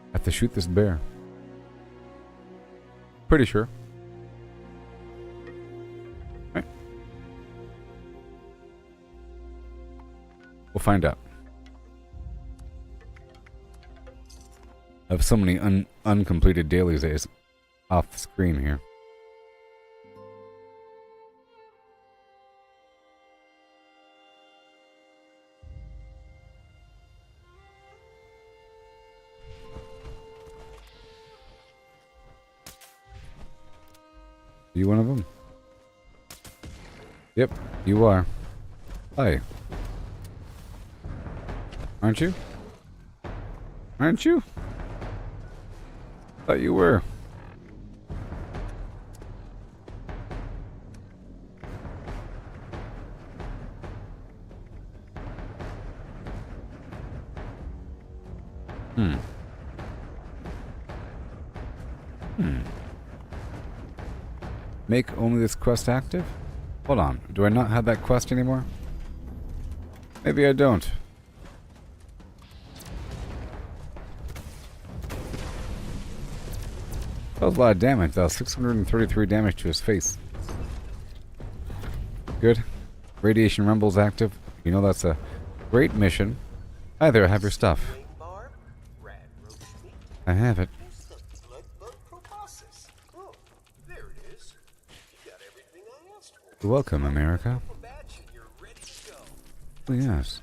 I have to shoot this bear. Pretty sure. Right. We'll find out. I have so many uncompleted dailies days off the screen here. You one of them? Yep, you are. Hi. Aren't you? Aren't you? Thought you were. Make only this quest active? Hold on. Do I not have that quest anymore? Maybe I don't. That was a lot of damage. That was 633 damage to his face. Good. Radiation Rumble's active. You know that's a great mission. Hi there, I have your stuff. I have it. You're welcome, America. Oh, yes.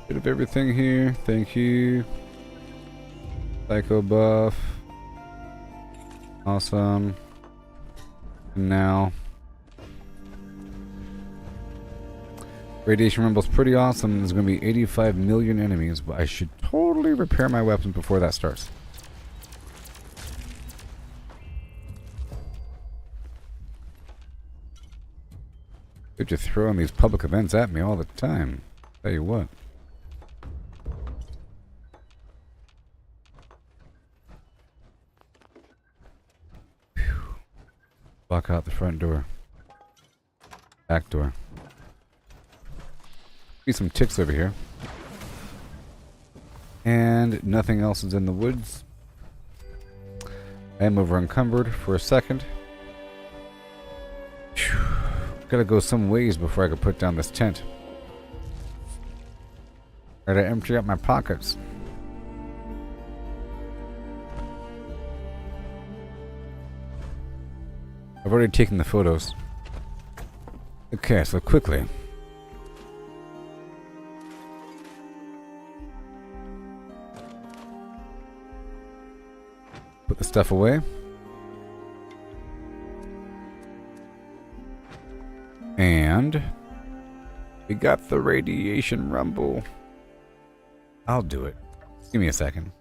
Bit of everything here. Thank you. Psycho buff. Awesome. And now Radiation Rumble's pretty awesome. There's going to be 85 million enemies, but I should totally repair my weapons before that starts. They're just throwing these public events at me all the time. Tell you what. Whew. Block out the front door. Back door. See some ticks over here. And nothing else is in the woods. I am over encumbered for a second. Whew. Gotta go some ways before I can put down this tent. Gotta empty out my pockets. I've already taken the photos. Okay, so quickly. Put the stuff away. And we got the Radiation Rumble. I'll do it. Give me a second.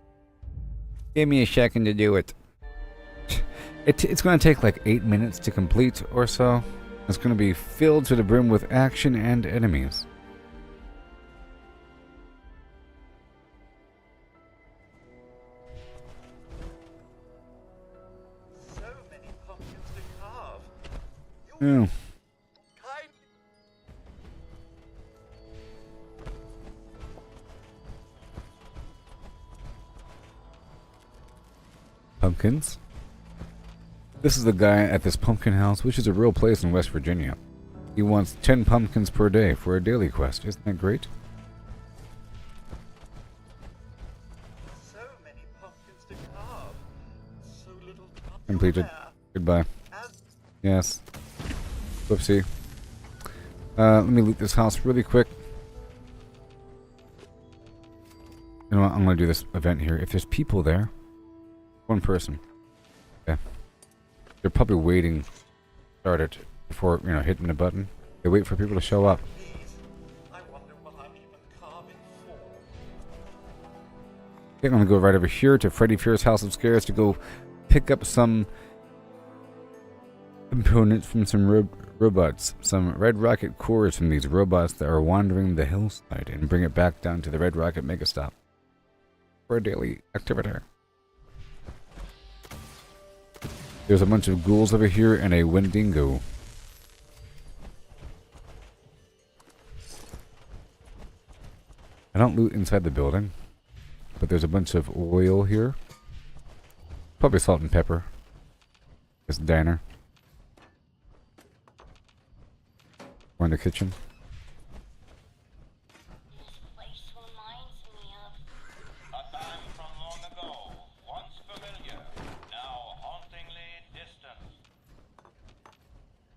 Give me a second to do it. It's going to take like 8 minutes to complete or so. It's going to be filled to the brim with action and enemies. So many pumpkins to carve. Oh. Pumpkins? This is the guy at this pumpkin house, which is a real place in West Virginia. He wants 10 pumpkins per day for a daily quest. Isn't that great? So many pumpkins to carve. So little time. Completed. Goodbye. Yes. Whoopsie. Let me loot this house really quick. You know what? I'm going to do this event here. If there's people there, one person. Okay. They're probably waiting to start it before, you know, hitting the button. They wait for people to show up. Okay, I'm going to go right over here to Freddy Fear's House of Scares to go pick up some components from some robots. Some Red Rocket cores from these robots that are wandering the hillside and bring it back down to the Red Rocket Megastop for a daily activity. There's a bunch of ghouls over here and a Wendigo. I don't loot inside the building, but there's a bunch of oil here. Probably salt and pepper. This diner. Or in the kitchen.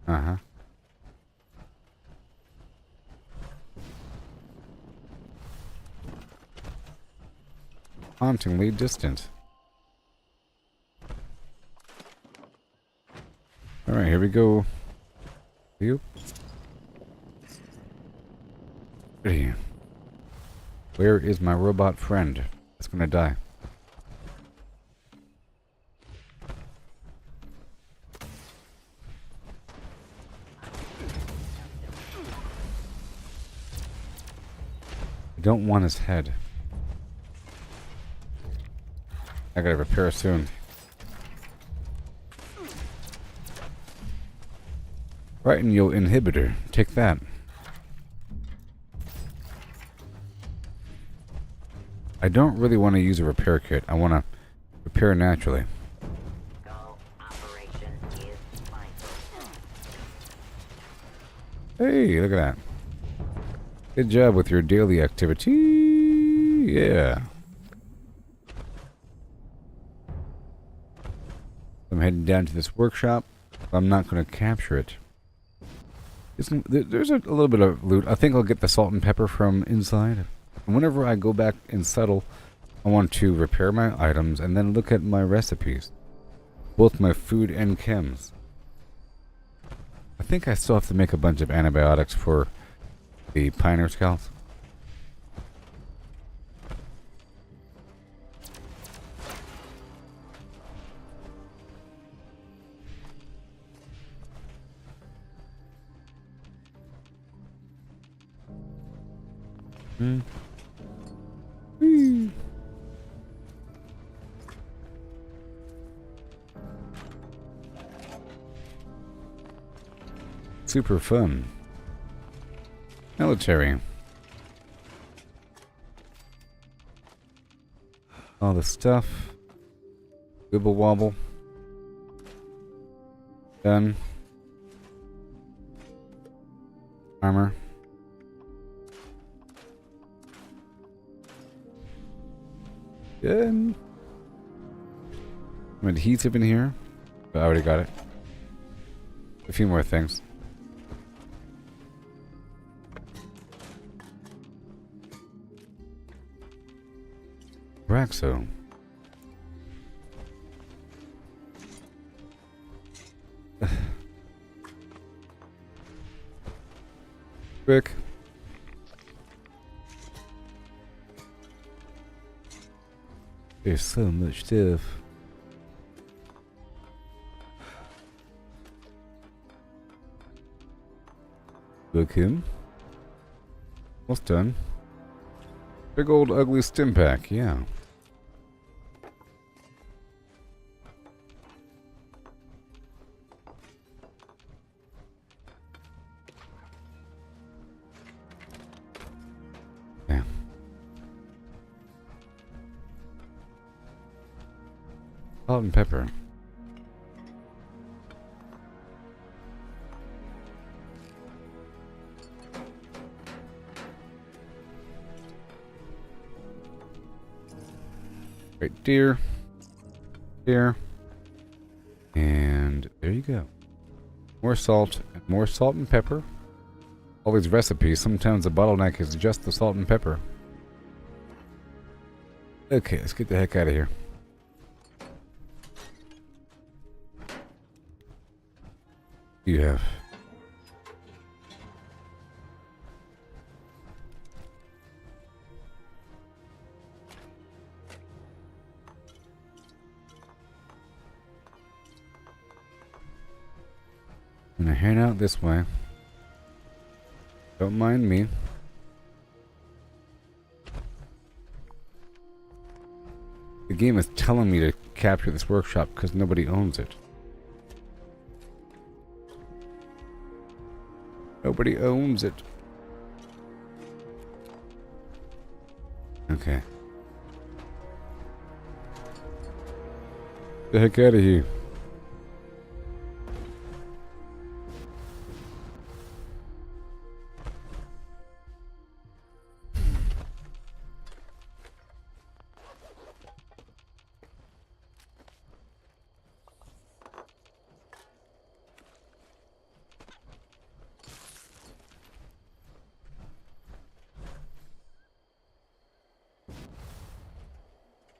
Uh-huh. Hauntingly distant. Alright, here we go. You. Ready. Where is my robot friend that's gonna die? I don't want his head. I gotta repair soon. Right, and your inhibitor. Take that. I don't really want to use a repair kit. I want to repair naturally. Hey, look at that. Good job with your daily activity. Yeah. I'm heading down to this workshop. I'm not going to capture it. There's a little bit of loot. I think I'll get the salt and pepper from inside. And whenever I go back and settle, I want to repair my items and then look at my recipes. Both my food and chems. I think I still have to make a bunch of antibiotics for the Pioneer Scouts. Whee. Super fun. Military. All the stuff. Wibble wobble. Done. Armor. Good. Some adhesive in here. But I already got it. A few more things. Braxo. Quick. There's so much stuff. Look him. Almost done. Big old ugly stim pack, yeah. Yeah. Salt and pepper. Right there. There. And there you go. More salt and pepper. All these recipes, sometimes the bottleneck is just the salt and pepper. Okay, let's get the heck out of here. What do you have? I'm gonna head out this way. Don't mind me. The game is telling me to capture this workshop because nobody owns it. Nobody owns it. Okay. Get the heck out of here.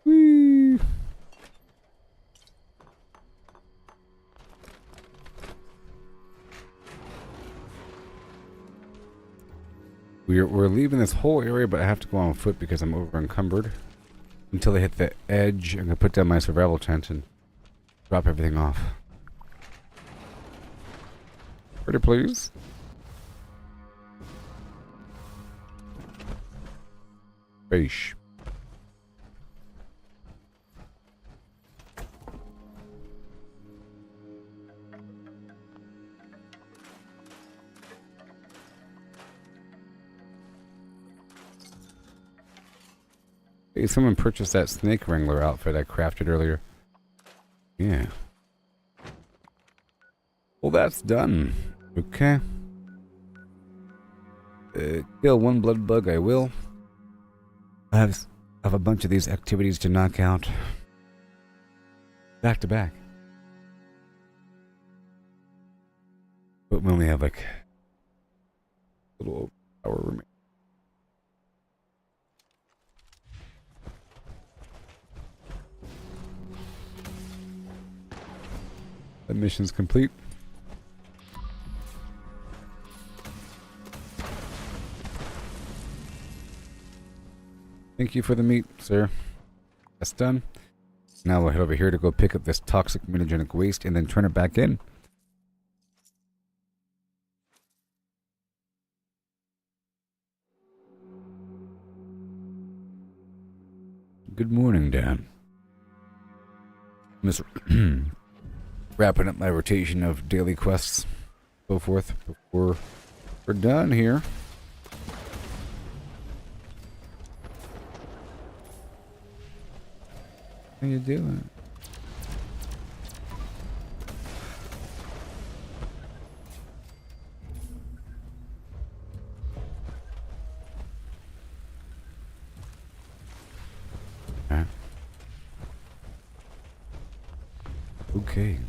Whee! We're leaving this whole area, but I have to go on foot because I'm over encumbered. Until I hit the edge, I'm gonna put down my survival tent and drop everything off. Ready, please. Fish. Hey, someone purchased that snake wrangler outfit I crafted earlier. Yeah. Well, that's done. Okay. Kill one blood bug, I will. I have a bunch of these activities to knock out. Back to back. But we only have like a little hour remaining. The mission's complete. Thank you for the meat, sir. That's done. Now we'll head over here to go pick up this toxic mutagenic waste and then turn it back in. Good morning, Dan. Miss wrapping up my rotation of daily quests, so forth, before we're done here. How you doing? Okay.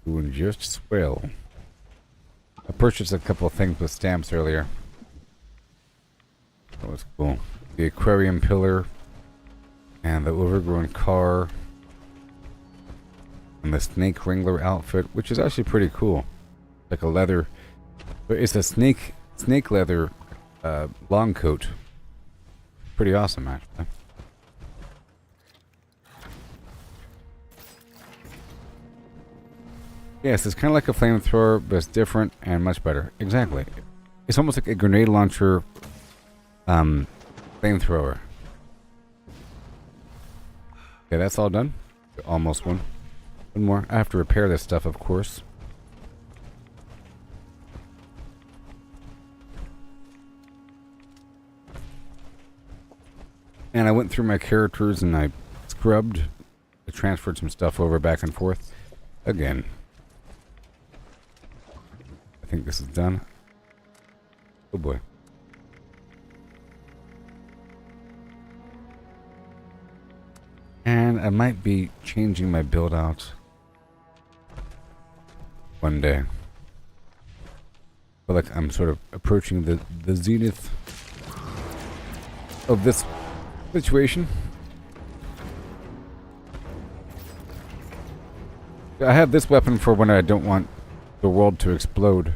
Doing just swell. I purchased a couple of things with stamps earlier. That was cool. The aquarium pillar and the overgrown car and the snake wrangler outfit, which is actually pretty cool. Like a leather, but it's a snake leather long coat. Pretty awesome, actually. Yes, it's kind of like a flamethrower, but it's different and much better. Exactly. It's almost like a grenade launcher flamethrower. Okay, that's all done. Almost one. One more. I have to repair this stuff, of course. And I went through my characters and I scrubbed. I transferred some stuff over back and forth. Again. I think this is done. Oh boy. And I might be changing my build out one day. But like I'm sort of approaching the zenith of this situation. I have this weapon for when I don't want the world to explode.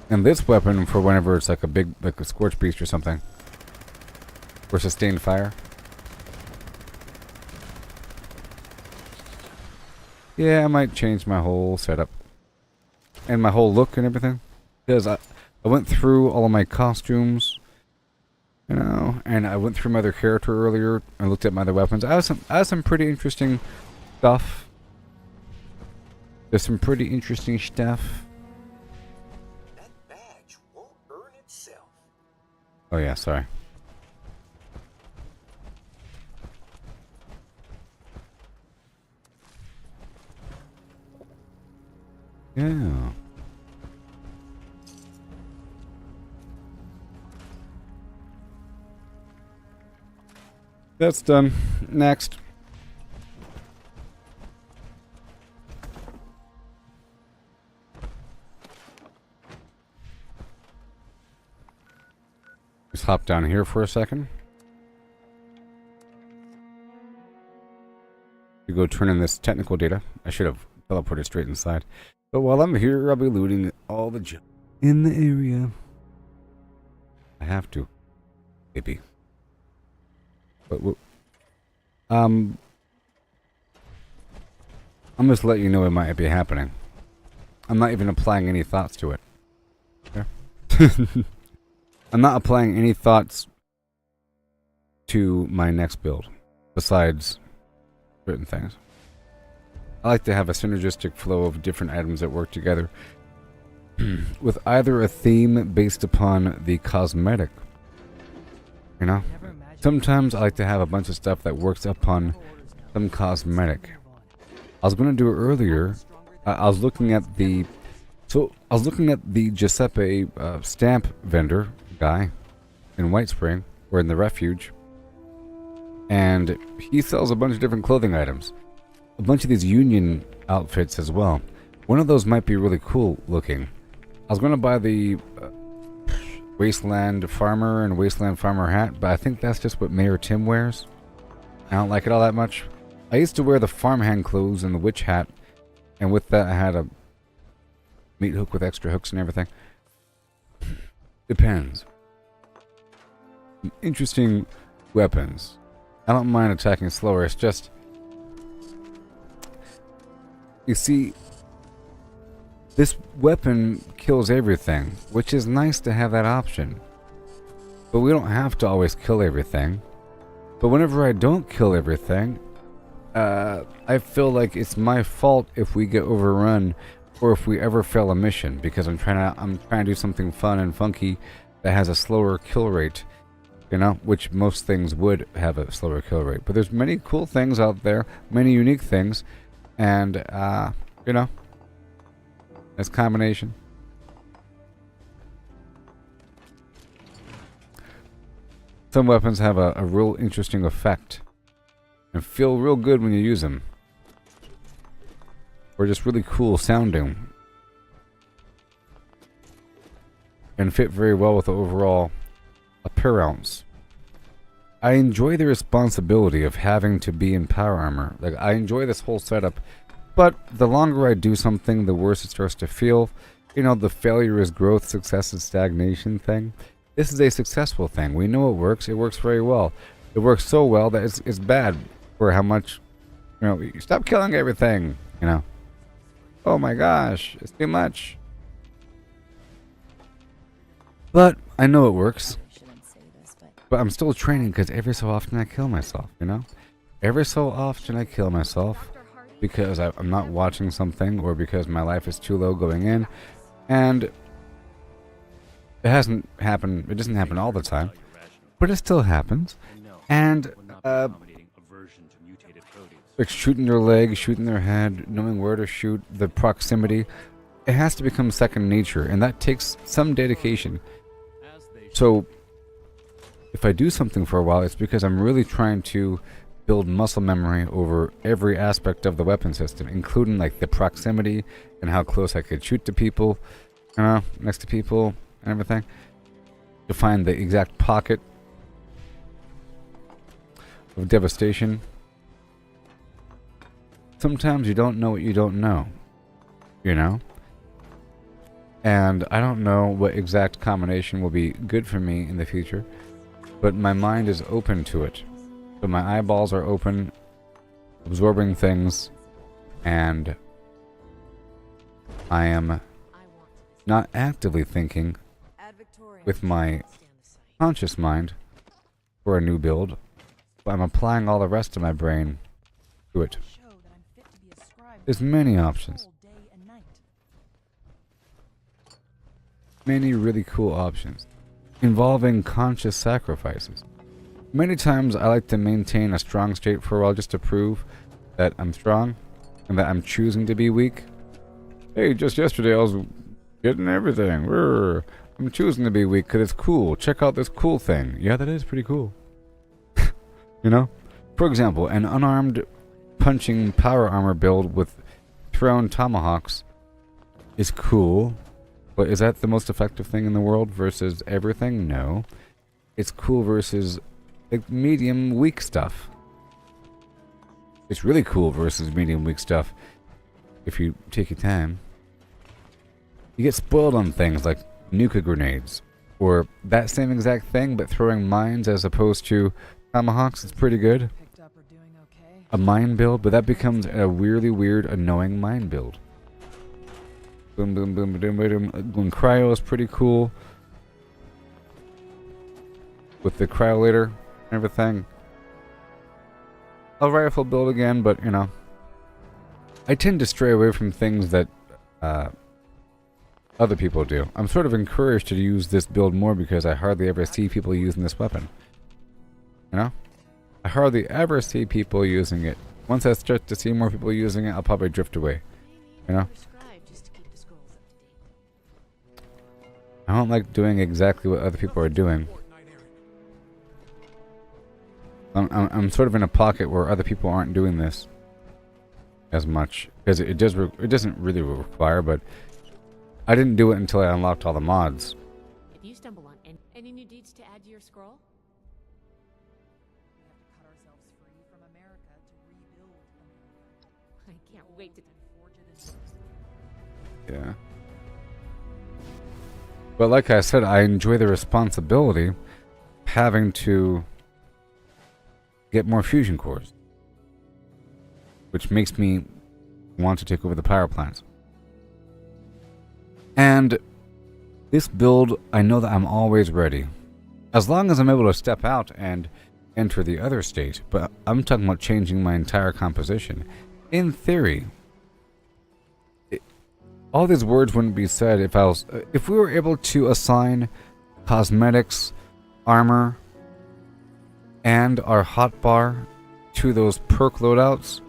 And this weapon for whenever it's like a big, like a scorch beast or something. Or sustained fire. Yeah, I might change my whole setup. And my whole look and everything. Because I went through all of my costumes. You know, and I went through my other character earlier and looked at my other weapons. I have some pretty interesting stuff. There's some pretty interesting stuff. That badge won't earn itself. Oh yeah, sorry. Yeah. That's done. Next. Just hop down here for a second. To go turn in this technical data. I should have teleported straight inside. But while I'm here, I'll be looting all the junk in the area. I have to. Maybe. But I'm just letting you know it might be happening. I'm not even applying any thoughts to it. Okay? I'm not applying any thoughts to my next build, besides certain things. I like to have a synergistic flow of different items that work together with either a theme based upon the cosmetic. You know? Sometimes I like to have a bunch of stuff that works upon some cosmetic. I was going to do it earlier. I was looking at the Giuseppe stamp vendor guy in White Spring, or in the Refuge, and he sells a bunch of different clothing items. A bunch of these Union outfits as well. One of those might be really cool looking. I was going to buy the Wasteland Farmer and Wasteland Farmer hat, but I think that's just what Mayor Tim wears. I don't like it all that much. I used to wear the farmhand clothes and the witch hat, and with that I had a meat hook with extra hooks and everything. Depends. Interesting weapons. I don't mind attacking slower, it's just... You see, this weapon kills everything, which is nice to have that option. But we don't have to always kill everything. But whenever I don't kill everything, I feel like it's my fault if we get overrun or if we ever fail a mission, because I'm trying to do something fun and funky that has a slower kill rate, you know, which most things would have a slower kill rate. But there's many cool things out there, many unique things, and you know, this combination. Some weapons have a real interesting effect and feel real good when you use them. Or just really cool sounding. And fit very well with the overall appearance. I enjoy the responsibility of having to be in power armor. Like, I enjoy this whole setup. But the longer I do something, the worse it starts to feel. You know, the failure is growth, success is stagnation thing. This is a successful thing. We know it works. It works very well. It works so well that it's bad for how much, you know, you stop killing everything, you know. Oh my gosh, it's too much. But I know it works. But I'm still training because every so often I kill myself, you know? Every so often I kill myself because I'm not watching something or because my life is too low going in. And it hasn't happened, it doesn't happen all the time, but it still happens. And, like shooting their leg, shooting their head, knowing where to shoot, the proximity, it has to become second nature, and that takes some dedication. So, if I do something for a while, it's because I'm really trying to build muscle memory over every aspect of the weapon system, including like the proximity and how close I could shoot to people, you know, next to people and everything, to find the exact pocket of devastation. Sometimes you don't know what you don't know, you know? And I don't know what exact combination will be good for me in the future, but my mind is open to it. So my eyeballs are open, absorbing things, and I am not actively thinking with my conscious mind for a new build, but I'm applying all the rest of my brain to it. There's many options. Many really cool options involving conscious sacrifices. Many times I like to maintain a strong state for a while just to prove that I'm strong and that I'm choosing to be weak. Hey, just yesterday I was getting everything. I'm choosing to be weak because it's cool. Check out this cool thing. Yeah, that is pretty cool. You know? For example, an unarmed punching power armor build with thrown tomahawks is cool. But is that the most effective thing in the world versus everything? No. It's cool versus like medium weak stuff. It's really cool versus medium weak stuff if you take your time. You get spoiled on things like nuka grenades or that same exact thing but throwing mines as opposed to tomahawks. It's pretty good. A mine build, but that becomes a weirdly weird, annoying mine build. Boom, boom, boom, boom, boom, boom. When cryo is pretty cool. With the cryolator and everything. A rifle build again, but you know. I tend to stray away from things that other people do. I'm sort of encouraged to use this build more because I hardly ever see people using this weapon. You know? I hardly ever see people using it. Once I start to see more people using it, I'll probably drift away. You know? I don't like doing exactly what other people are doing. I'm sort of in a pocket where other people aren't doing this as much because it doesn't really require, but I didn't do it until I unlocked all the mods. If you stumble on any new deeds to add to your scroll, I can't wait to Yeah. But like I said, I enjoy the responsibility of having to get more fusion cores, which makes me want to take over the power plants. And this build, I know that I'm always ready. As long as I'm able to step out and enter the other state, but I'm talking about changing my entire composition. In theory, all these words wouldn't be said if we were able to assign cosmetics, armor, and our hotbar to those perk loadouts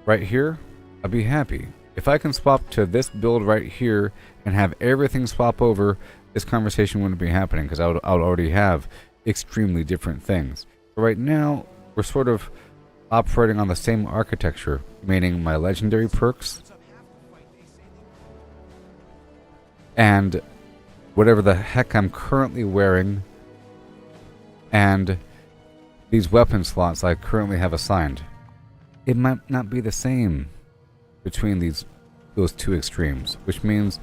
right here, I'd be happy. If I can swap to this build right here and have everything swap over, this conversation wouldn't be happening because I would already have extremely different things. But right now, we're sort of operating on the same architecture, meaning my legendary perks and whatever the heck I'm currently wearing and these weapon slots I currently have assigned. It might not be the same between those two extremes, which means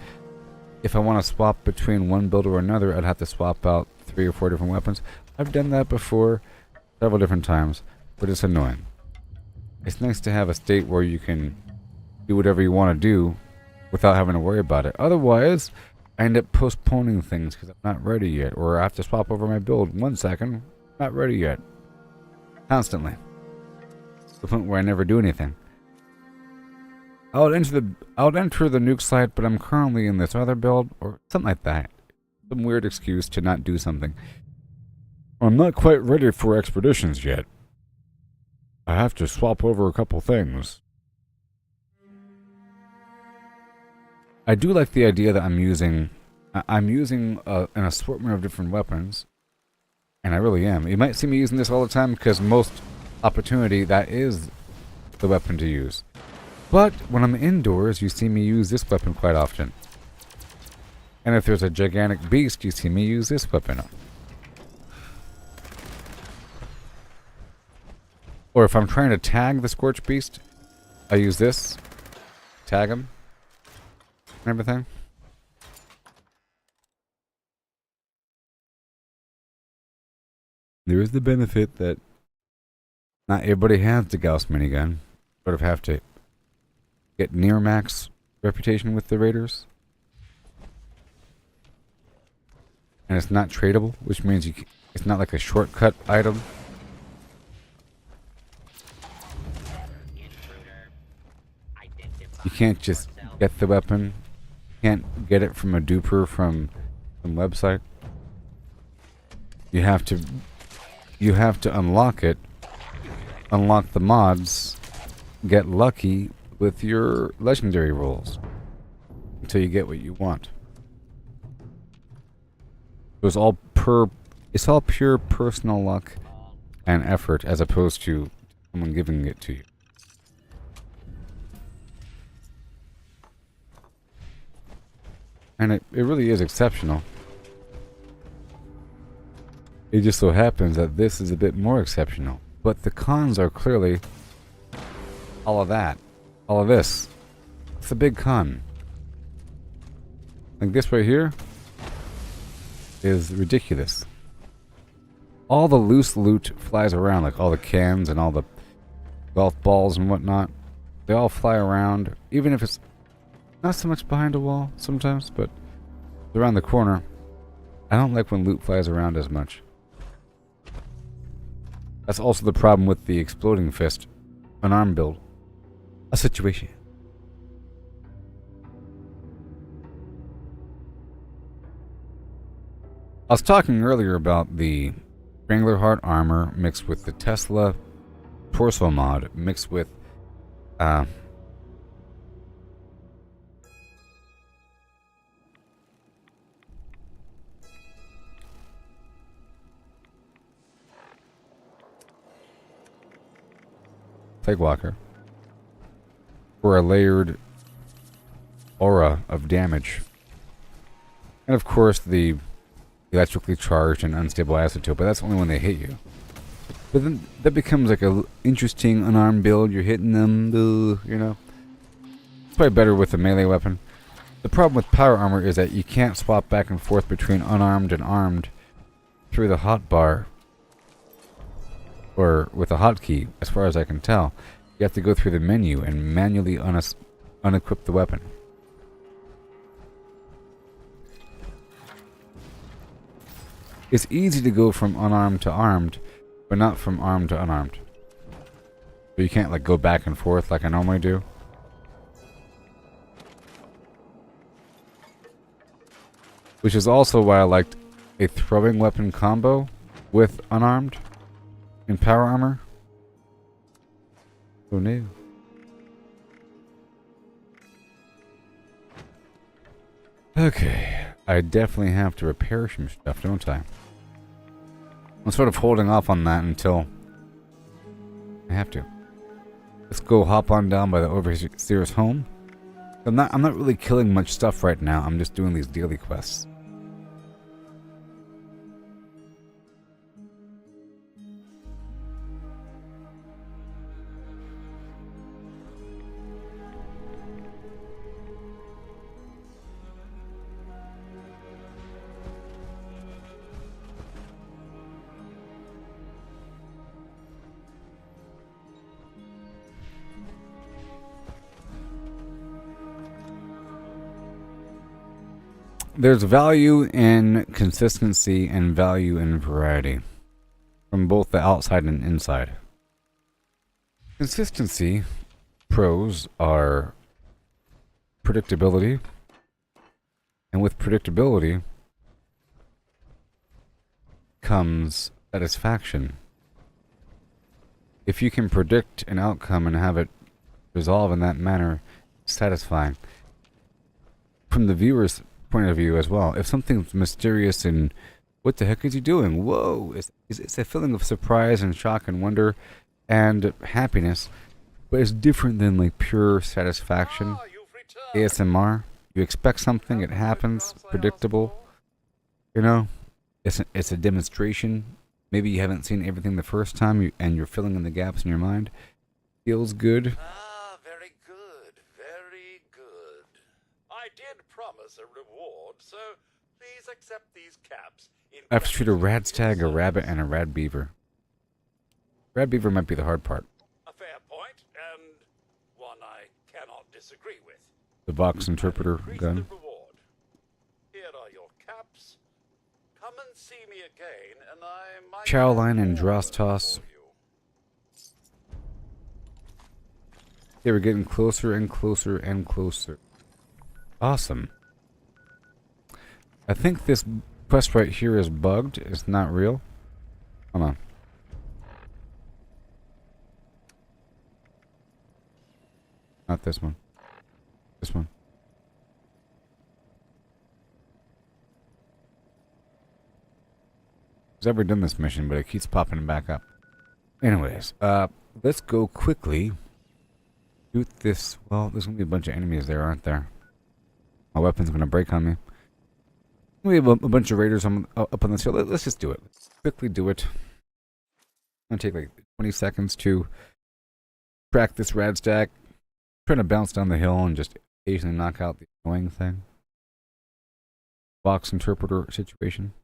if I want to swap between one build or another, I'd have to swap out 3 or 4 different weapons. I've done that before several different times, but it's annoying. It's nice to have a state where you can do whatever you want to do without having to worry about it. Otherwise, I end up postponing things because I'm not ready yet, or I have to swap over my build. 1 second, not ready yet. Constantly. To the point where I never do anything. I'll enter the nuke site, but I'm currently in this other build, or something like that. Some weird excuse to not do something. I'm not quite ready for expeditions yet. I have to swap over a couple things. I do like the idea that I'm using an assortment of different weapons, and I really am. You might see me using this all the time because most opportunity that is the weapon to use. But when I'm indoors, you see me use this weapon quite often. And if there's a gigantic beast, you see me use this weapon. Or if I'm trying to tag the Scorch Beast, I use this. Tag him. And everything. There is the benefit that not everybody has the Gauss minigun. Sort of have to get near max reputation with the Raiders. And it's not tradable, which means it's not like a shortcut item. You can't just get the weapon. You can't get it from a duper from some website. You have to unlock it, unlock the mods, get lucky with your legendary rolls until you get what you want. It's all pure personal luck and effort as opposed to someone giving it to you. And it really is exceptional. It just so happens that this is a bit more exceptional. But the cons are clearly all of that. All of this. It's a big con. Like this right here is ridiculous. All the loose loot flies around, like all the cans and all the golf balls and whatnot. They all fly around, even if it's not so much behind a wall sometimes, but around the corner. I don't like when loot flies around as much. That's also the problem with the exploding fist, unarmed build. A situation. I was talking earlier about the Strangler Heart armor mixed with the Tesla torso mod mixed with Plague Walker for a layered aura of damage. And of course the electrically charged and unstable isotope, but that's only when they hit you. But then that becomes like a interesting unarmed build. You're hitting them, you know. It's probably better with a melee weapon. The problem with power armor is that you can't swap back and forth between unarmed and armed through the hotbar or with a hotkey, as far as I can tell. You have to go through the menu and manually unequip the weapon. It's easy to go from unarmed to armed, but not from armed to unarmed. So you can't like go back and forth like I normally do. Which is also why I liked a throwing weapon combo with unarmed in power armor. Who knew? Okay, I definitely have to repair some stuff, don't I? I'm sort of holding off on that until I have to. Let's go hop on down by the Overseer's home. I'm not really killing much stuff right now. I'm just doing these daily quests. there's value in consistency and value in variety from both the outside and inside. Consistency pros are predictability, and with predictability comes satisfaction. If you can predict an outcome and have it resolve in that manner, it's satisfying. From the viewer's point of view as well, if something's mysterious and what the heck is he doing? Whoa! It's a feeling of surprise and shock and wonder and happiness, but it's different than like pure satisfaction. ASMR, you expect something, it happens, predictable. You know, it's a demonstration. Maybe you haven't seen everything the first time, and you're filling in the gaps in your mind. Feels good. Ah, very good, very good. I did promise a reward, so please accept these caps. I have to shoot a rad stag, a rabbit, and a rad beaver. Rad beaver might be the hard part. A fair point, and one I cannot disagree with. The Vox interpreter gun. Here are your caps. Come and see me again, and I might... Chowline and Drostos. Okay, we're getting closer and closer and closer. Awesome. I think this quest right here is bugged. It's not real. Hold on. Not this one. This one. I've never done this mission, but it keeps popping back up. Anyways, let's go quickly. Shoot this. Well, there's gonna be a bunch of enemies there, aren't there? My weapon's gonna break on me. We have a bunch of raiders up on this hill. Let's just do it. Let's quickly do it. It's gonna take like 20 seconds to track this rad stack. Trying to bounce down the hill and just occasionally knock out the annoying thing. Box interpreter situation.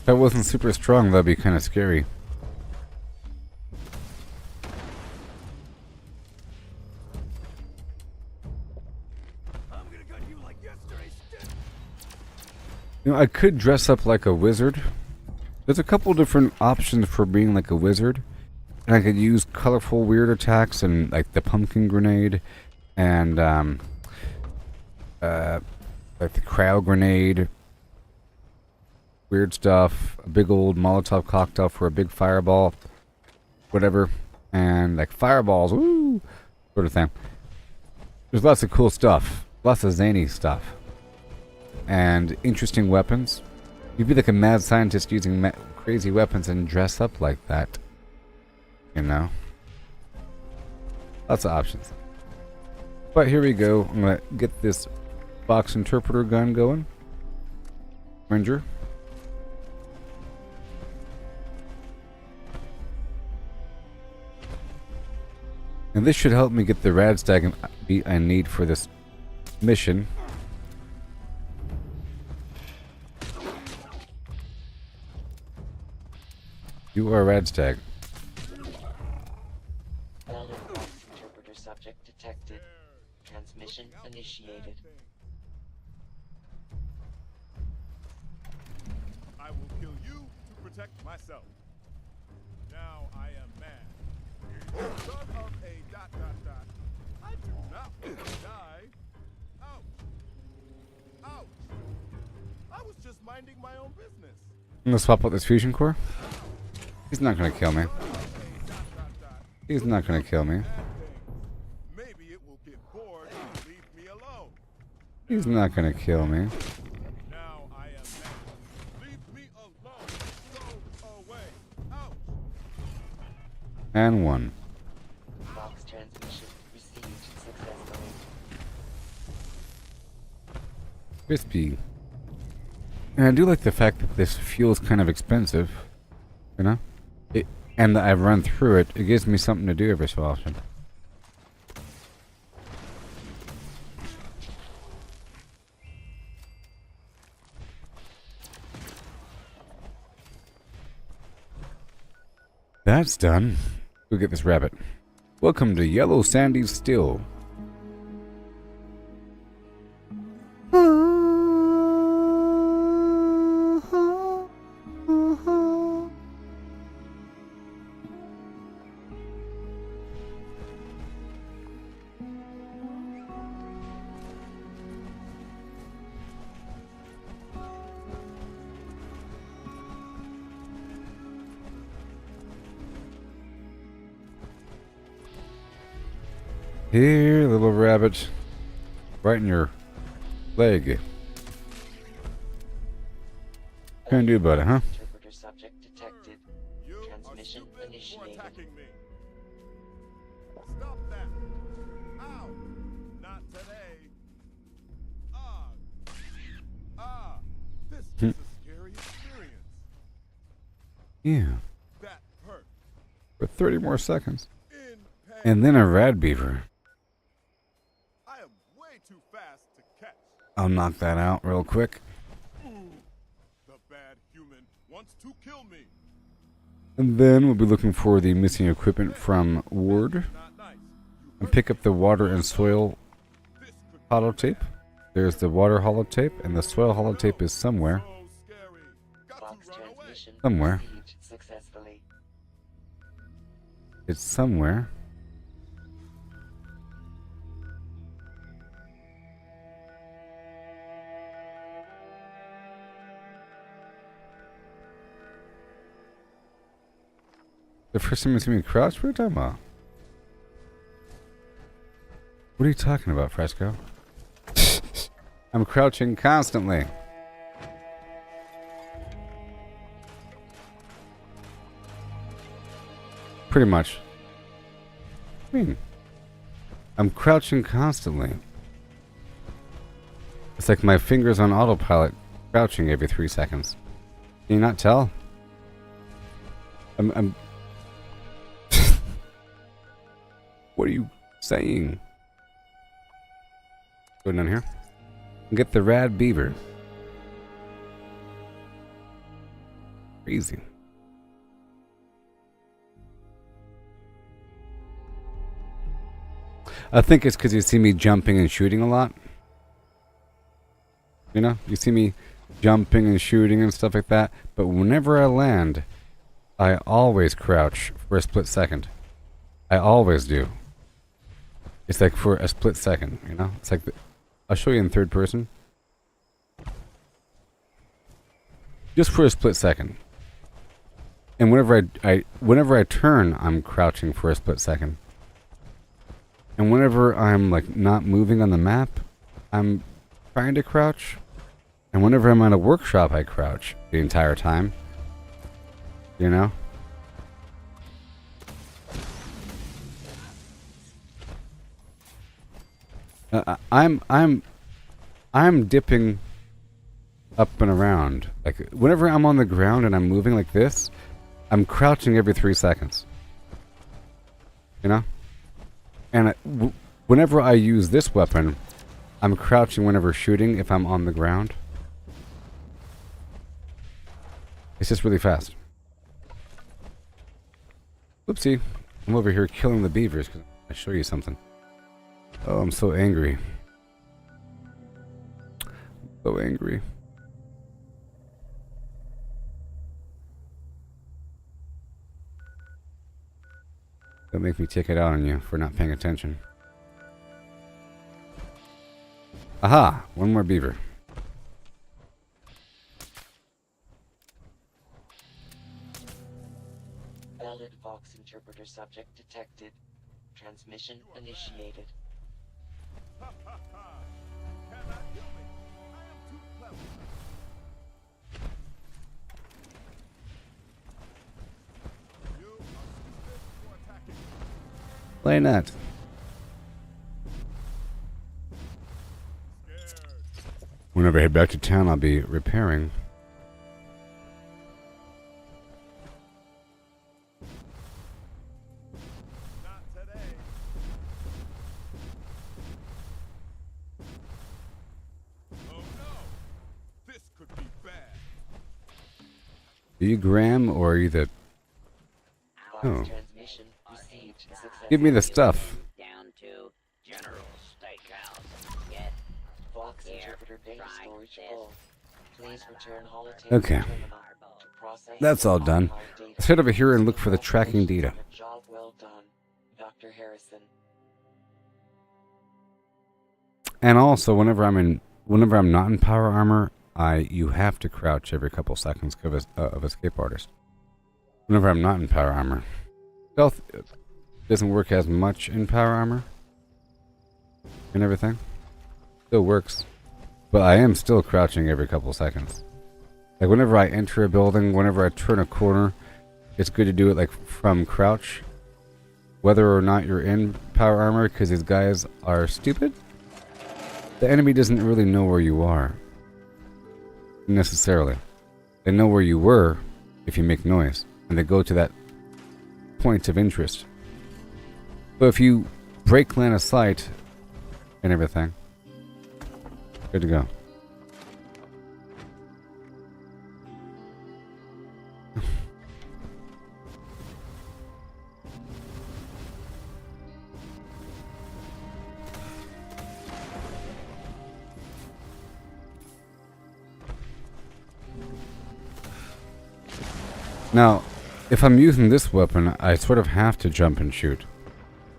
If I wasn't super strong, that'd be kind of scary. You know, I could dress up like a wizard. There's a couple different options for being like a wizard. And I could use colorful weird attacks and like the pumpkin grenade and like the cryo grenade. Weird stuff, a big old Molotov cocktail for a big fireball, whatever, and like fireballs, woo, sort of thing. There's lots of cool stuff, lots of zany stuff, and interesting weapons. You'd be like a mad scientist using crazy weapons and dress up like that, you know? Lots of options. But here we go, I'm gonna get this box interpreter gun going. Ranger. And this should help me get the rad stag I need for this mission. You are a rad stag. Valid box interpreter subject detected. Transmission initiated. I will kill you to protect myself. Now I am mad. Son of a ... I do not want to die. Ouch. Ouch. I was just minding my own business. I'm gonna swap out this fusion core. He's not gonna kill me. He's not gonna kill me. Maybe it will get bored and leave me alone. He's not gonna kill me. Now I am mad. Leave me alone. Go away. Ouch. And one. Box transmission received successfully. Crispy. And I do like the fact that this fuel is kind of expensive. You know? And that I've run through it. It gives me something to do every so often. That's done. Go get this rabbit. Welcome to Yellow Sandy Still. Here, little rabbit. Right in your leg. Can't do about it, huh? Interpreter subject detected. Transmission initiated. Stop that! Ow! Not today! This is a scary experience. Yeah. That hurt. For 30 more seconds. And then a rad beaver. I am way too fast to catch. I'll knock that out real quick. Ooh, the bad human wants to kill me. And then we'll be looking for the missing equipment from Ward. And pick up the water and soil holotape. There's the water holotape, and the soil holotape is somewhere. Somewhere. It's somewhere. The first time you see me crouch? What are you talking about? What are you talking about, Fresco? I'm crouching constantly. Pretty much. I mean, I'm crouching constantly. It's like my fingers on autopilot, crouching every 3 seconds. Can you not tell? I'm What are you saying? Go down here and get the rad beaver. Crazy. I think it's because you see me jumping and shooting a lot. You know, you see me jumping and shooting and stuff like that. But whenever I land, I always crouch for a split second. I always do. It's like for a split second, you know? It's like, I'll show you in third person. Just for a split second. And whenever I turn, I'm crouching for a split second. And whenever I'm like not moving on the map, I'm trying to crouch. And whenever I'm at a workshop, I crouch the entire time. You know? I'm dipping up and around. Like whenever I'm on the ground and I'm moving like this, I'm crouching every 3 seconds. You know? And whenever I use this weapon, I'm crouching whenever shooting if I'm on the ground. It's just really fast. Whoopsie. I'm over here killing the beavers because I show you something. Oh, I'm so angry. So angry. Don't make me take it out on you for not paying attention. Aha! One more beaver. Valid Vox interpreter subject detected. Transmission initiated. Play that. Whenever I head back to town, I'll be repairing. Are you Graham or are you the... Oh. Give me the stuff. Down to General Steakhouse. Get Fox interpreter data storage full. Please return holotape Okay. terminal to process That's all done. Let's head over here and look for the tracking data. Job well done, Dr. Harrison. And also, whenever I'm not in power armor, you have to crouch every couple seconds of escape artist. Whenever I'm not in power armor, stealth doesn't work as much in power armor and everything. Still works, but I am still crouching every couple seconds. Like whenever I enter a building, whenever I turn a corner, it's good to do it like from crouch, whether or not you're in power armor, because these guys are stupid. The enemy doesn't really know where you are. Necessarily. They know where you were if you make noise, and they go to that point of interest. So if you break line of sight and everything, good to go. Now, if I'm using this weapon, I sort of have to jump and shoot.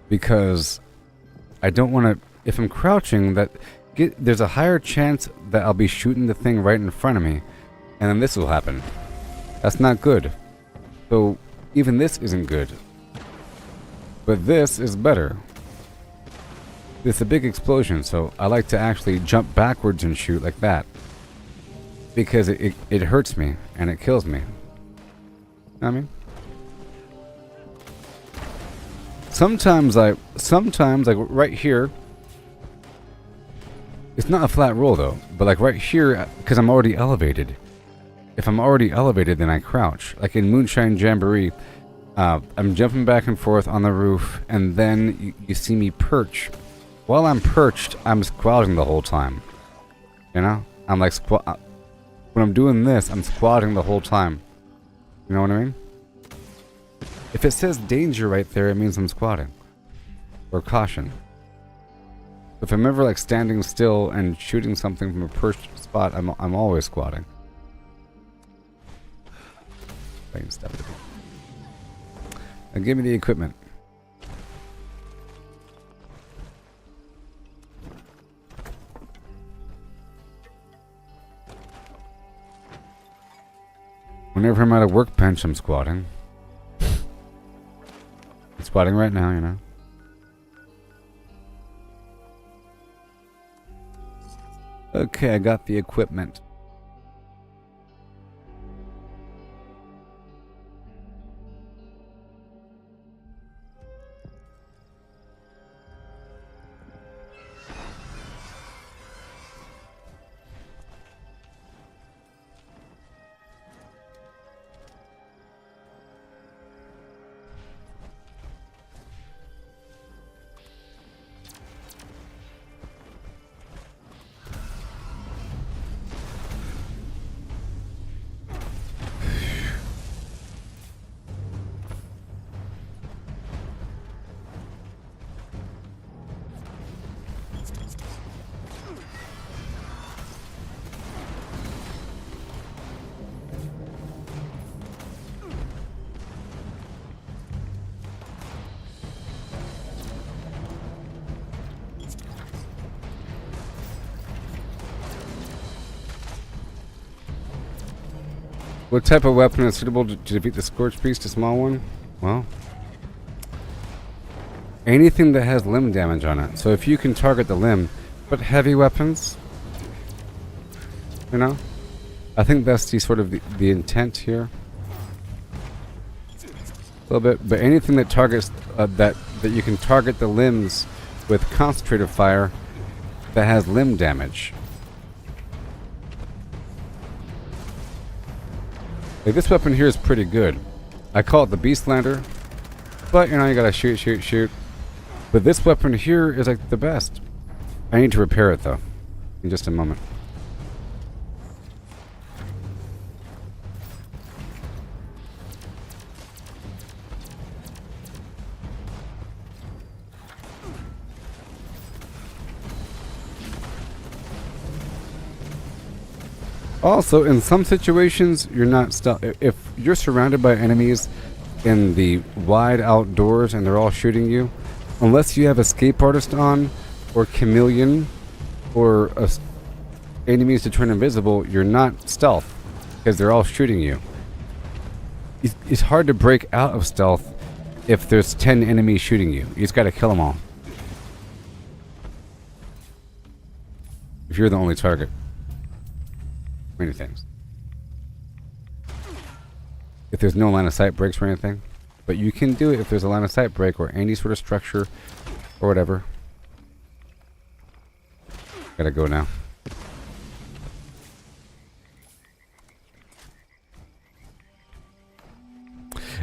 Because I don't want to... If I'm crouching, there's a higher chance that I'll be shooting the thing right in front of me. And then this will happen. That's not good. So, even this isn't good. But this is better. It's a big explosion, so I like to actually jump backwards and shoot like that. Because it hurts me, and it kills me. I mean, sometimes like right here, it's not a flat roll though, but like right here, because I'm already elevated. If I'm already elevated, then I crouch. Like in Moonshine Jamboree, I'm jumping back and forth on the roof, and then you see me perch. While I'm perched, I'm squatting the whole time. You know, I'm like when I'm doing this, I'm squatting the whole time. You know what I mean? If it says danger right there, it means I'm squatting. Or caution. If I'm ever like standing still and shooting something from a perched spot, I'm always squatting. Plain stuff to do. Now give me the equipment. Whenever I'm at a workbench, I'm squatting. I'm squatting right now, you know. Okay, I got the equipment. What type of weapon is suitable to defeat the Scorch Beast? A small one? Well, anything that has limb damage on it. So if you can target the limb, but heavy weapons, you know, I think that's the sort of the intent here. A little bit, but anything that targets that you can target the limbs with concentrated fire that has limb damage. Like, this weapon here is pretty good. I call it the Beastlander, but you know, you gotta shoot, shoot, shoot. But this weapon here is like the best. I need to repair it though, in just a moment. Also, in some situations, you're not stealth. If you're surrounded by enemies in the wide outdoors and they're all shooting you, unless you have Escape Artist on, or Chameleon, or enemies to turn invisible, you're not stealth, because they're all shooting you. It's hard to break out of stealth if there's 10 enemies shooting you. You just gotta kill them all. If you're the only target. Many things. If there's no line of sight breaks or anything, but you can do it if there's a line of sight break or any sort of structure or whatever. Gotta go now.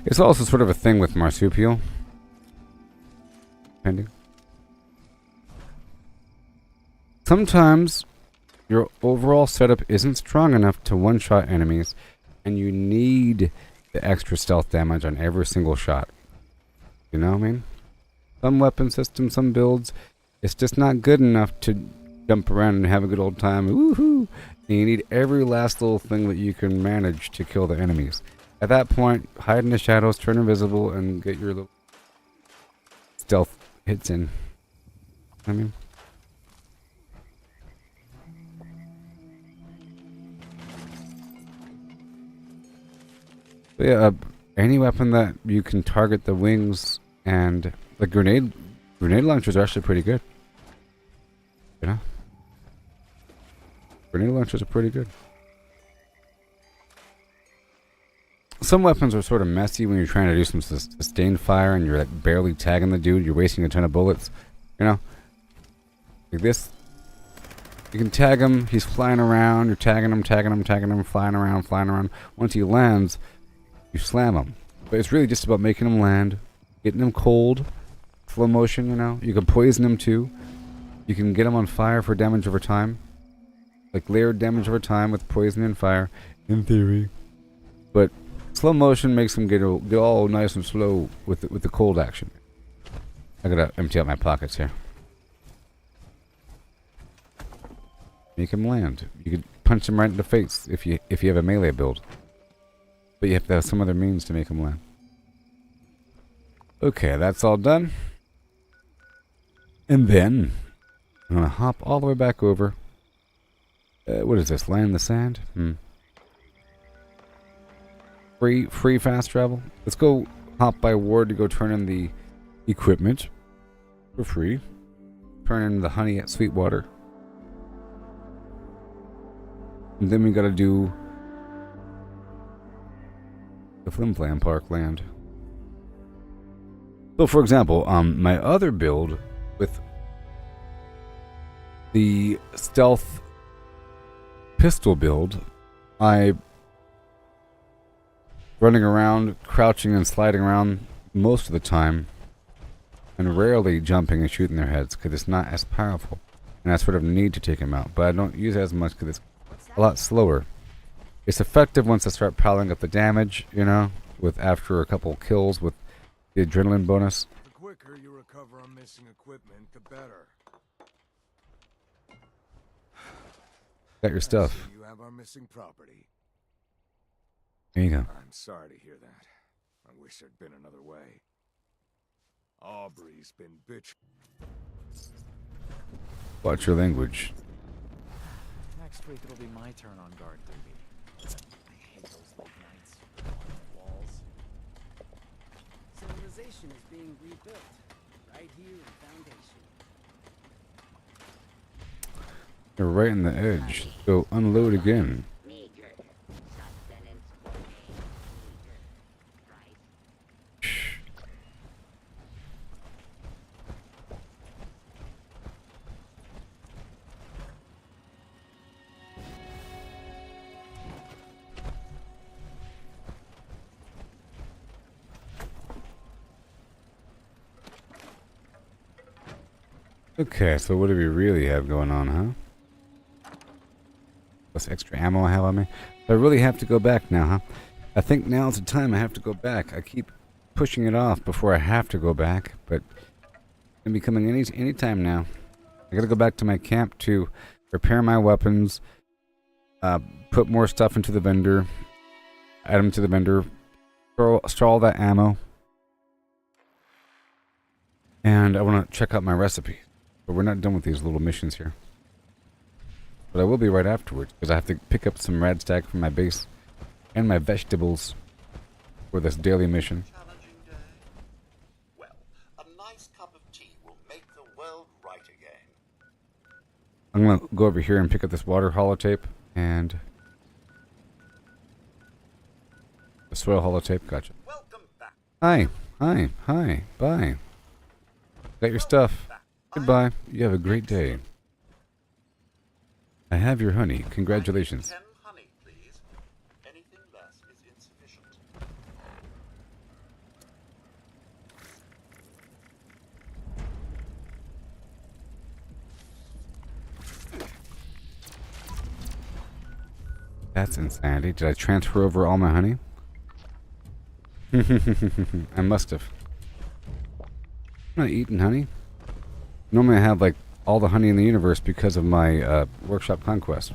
It's also sort of a thing with marsupial. Pending. Sometimes your overall setup isn't strong enough to one-shot enemies, and you need the extra stealth damage on every single shot. You know what I mean? Some weapon systems, some builds, it's just not good enough to jump around and have a good old time. Woohoo! And you need every last little thing that you can manage to kill the enemies. At that point, hide in the shadows, turn invisible, and get your little stealth hits in. I mean... But yeah, any weapon that you can target the wings, and the grenade launchers are actually pretty good. You know? Grenade launchers are pretty good. Some weapons are sort of messy when you're trying to do some sustained fire and you're like barely tagging the dude, you're wasting a ton of bullets. You know? Like this. You can tag him, he's flying around, you're tagging him, flying around. Once he lands, you slam him. But it's really just about making him land, getting him cold, slow motion, you know. You can poison him too. You can get him on fire for damage over time. Like layered damage over time with poison and fire, in theory. But slow motion makes him get all nice and slow with the cold action. I gotta empty out my pockets here. Make him land. You could punch him right in the face if you have a melee build. But you have to have some other means to make him land. Okay, that's all done. And then I'm gonna hop all the way back over. What is this? Land in the sand? Free fast travel. Let's go hop by ward to go turn in the equipment for free. Turn in the honey at Sweetwater. And then we gotta do the Flim Flam Park land. So for example, my other build with the stealth pistol build, I running around, crouching and sliding around most of the time, and rarely jumping and shooting their heads because it's not as powerful, and I sort of need to take them out. But I don't use it as much because it's a lot slower. It's effective once I start piling up the damage, you know, with after a couple kills with the adrenaline bonus. The quicker you recover on missing equipment, the better. Got your stuff. You have our missing property. There you go. I'm sorry to hear that. I wish there'd been another way. Aubrey's been bitch. Watch your language. Next week it'll be my turn on guard duty. I hate those late nights on the walls. Civilization is being rebuilt right here in Foundation. You're right in the edge. So unload again. Okay, so what do we really have going on, huh? Plus extra ammo I have on me. I really have to go back now, huh? I think now's the time I have to go back. I keep pushing it off before I have to go back, but it's gonna be coming any time now. I gotta go back to my camp to repair my weapons, put more stuff into the vendor, add them to the vendor, store all that ammo, and I want to check out my recipe. But we're not done with these little missions here. But I will be right afterwards, because I have to pick up some radstag from my base and my vegetables for this daily mission. Well, a nice cup of tea will make the world right again. I'm going to go over here and pick up this water holotape and the soil holotape. Gotcha. Hi. Bye. Got your stuff. Goodbye. You have a great day. I have your honey. Congratulations. 10 honey, please. Anything less is insufficient. That's insanity. Did I transfer over all my honey? I must have. I'm not eating honey. Normally I have like all the honey in the universe because of my workshop conquest.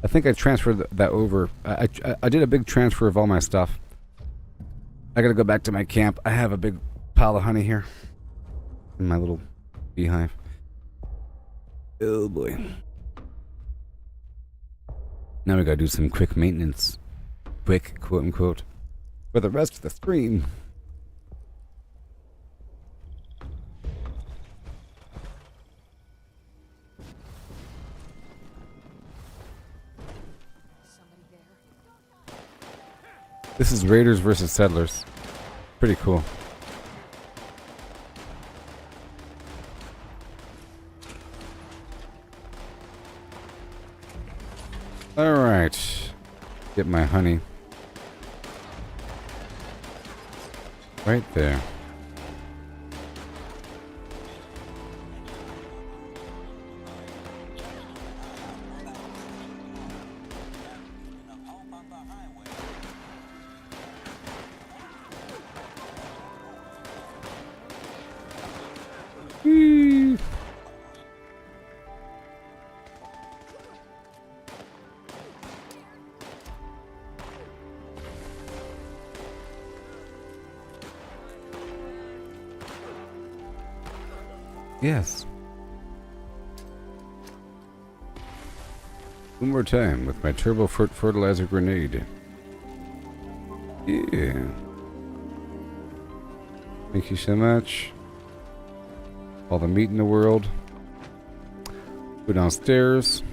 I think I transferred that over. I did a big transfer of all my stuff. I gotta go back to my camp. I have a big pile of honey here in my little beehive. Oh boy. Now we gotta do some quick maintenance. Quick, quote unquote, for the rest of the stream. This is Raiders versus Settlers. Pretty cool. Alright. Get my honey. Right there. Whee! Yes. One more time with my turbo fertilizer grenade. Yeah. Thank you so much. All the meat in the world. Go downstairs.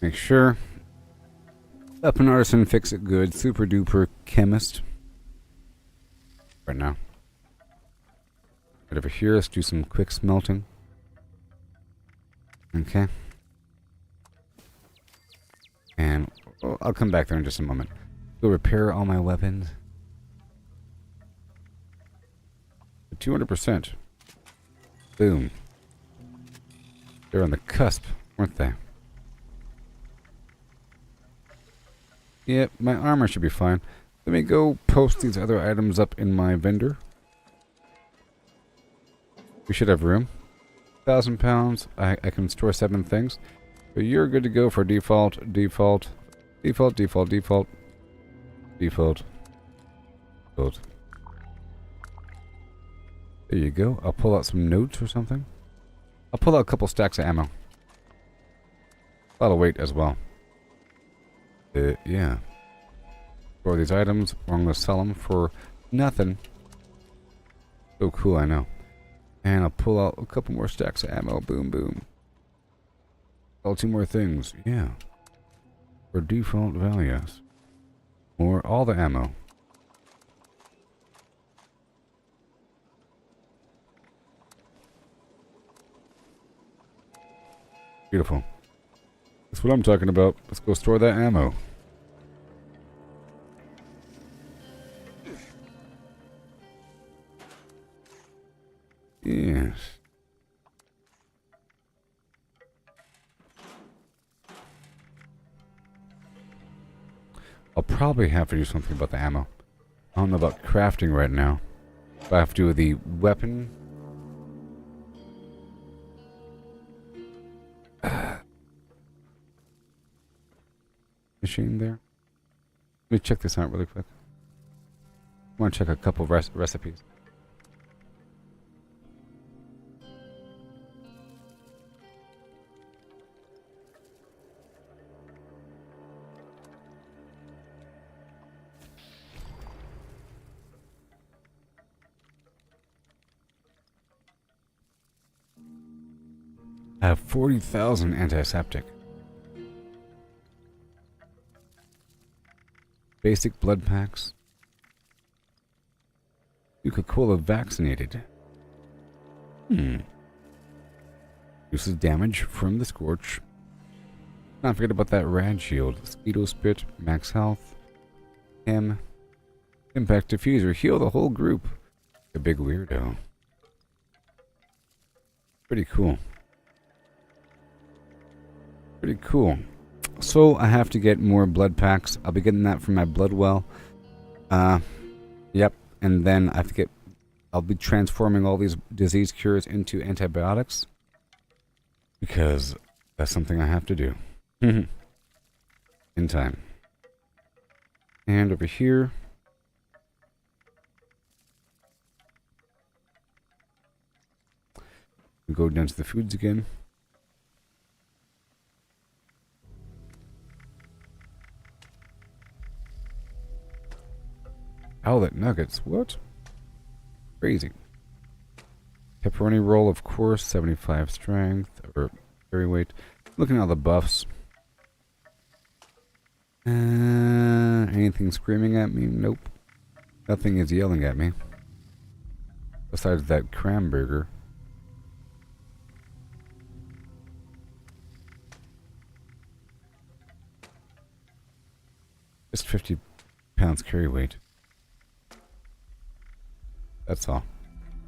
Make sure. Up an artisan, fix it good. Super duper chemist. Right now. Right over here, let's do some quick smelting. Okay. And I'll come back there in just a moment. Go repair all my weapons. 200%. Boom. They're on the cusp, weren't they? Yep, my armor should be fine. Let me go post these other items up in my vendor. We should have room. 1,000 pounds. I can store 7 things. But you're good to go for default. Default. There you go. I'll pull out some notes or something. I'll pull out a couple stacks of ammo. A lot of weight as well. Yeah. For these items, or I'm going to sell them for nothing. So cool, I know. And I'll pull out a couple more stacks of ammo. Boom, boom. Oh, 2 more things. Yeah. For default values. Or all the ammo. Beautiful. That's what I'm talking about. Let's go store that ammo. Yes. I'll probably have to do something about the ammo. I don't know about crafting right now. But I have to do with the weapon. Machine there. Let me check this out really quick. I want to check a couple of recipes. I have 40,000 antiseptic. Basic blood packs. Coca-Cola vaccinated. Reduces damage from the scorch. Not forget about that rad shield. Mosquito spit, max health. Impact diffuser. Heal the whole group. A big weirdo. Pretty cool. Pretty cool. So I have to get more blood packs. I'll be getting that from my blood well. Yep. And then I have to get... I'll be transforming all these disease cures into antibiotics. Because that's something I have to do. In time. And over here... we go down to the foods again. Owlet nuggets. What? Crazy. Pepperoni roll, of course. 75 strength. Or carry weight. Looking at all the buffs. Anything screaming at me? Nope. Nothing is yelling at me. Besides that cram burger. Just 50 pounds carry weight. That's all.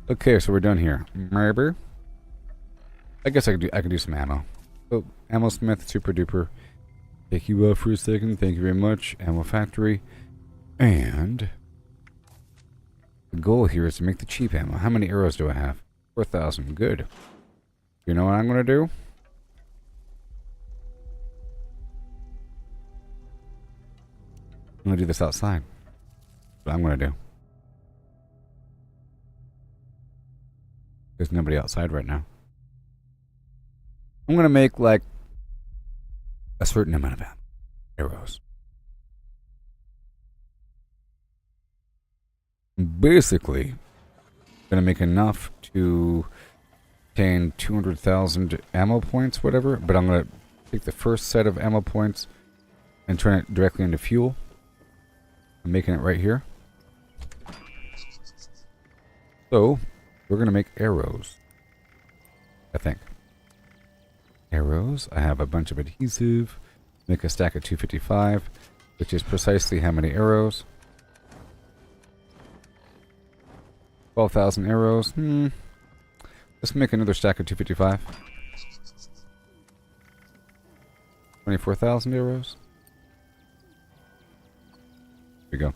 Okay, so we're done here. Maybe. I guess I can do some ammo. So, Ammo Smith, super duper. Take you off for a second. Thank you very much. Ammo Factory. And the goal here is to make the cheap ammo. How many arrows do I have? 4,000. Good. You know what I'm gonna do? I'm gonna do this outside. That's what I'm gonna do. There's nobody outside right now. I'm gonna make like a certain amount of arrows. Basically, gonna make enough to obtain 200,000 ammo points, whatever. But I'm gonna take the first set of ammo points and turn it directly into fuel. I'm making it right here. So, we're going to make arrows. I think. Arrows. I have a bunch of adhesive. Make a stack of 255, which is precisely how many arrows? 12,000 arrows. Let's make another stack of 255. 24,000 arrows. Here we go.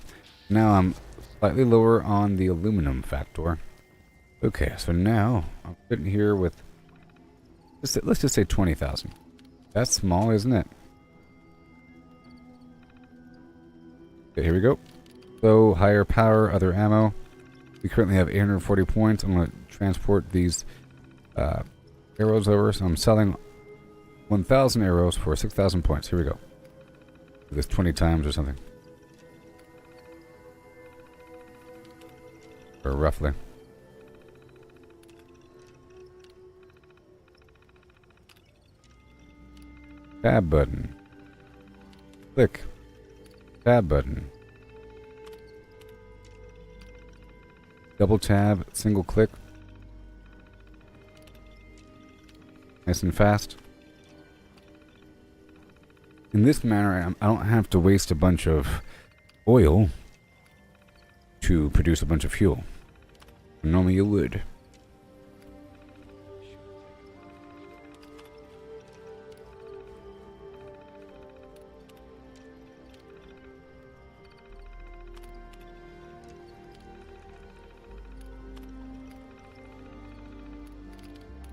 Now I'm slightly lower on the aluminum factor. Okay, so now I'm sitting here with, let's just say 20,000. That's small, isn't it? Okay, here we go. So, higher power, other ammo. We currently have 840 points. I'm going to transport these arrows over. So I'm selling 1,000 arrows for 6,000 points. Here we go. Do this 20 times or something. Or roughly. Tab button. Click. Tab button. Double tab, single click. Nice and fast. In this manner, I don't have to waste a bunch of oil to produce a bunch of fuel. Normally you would.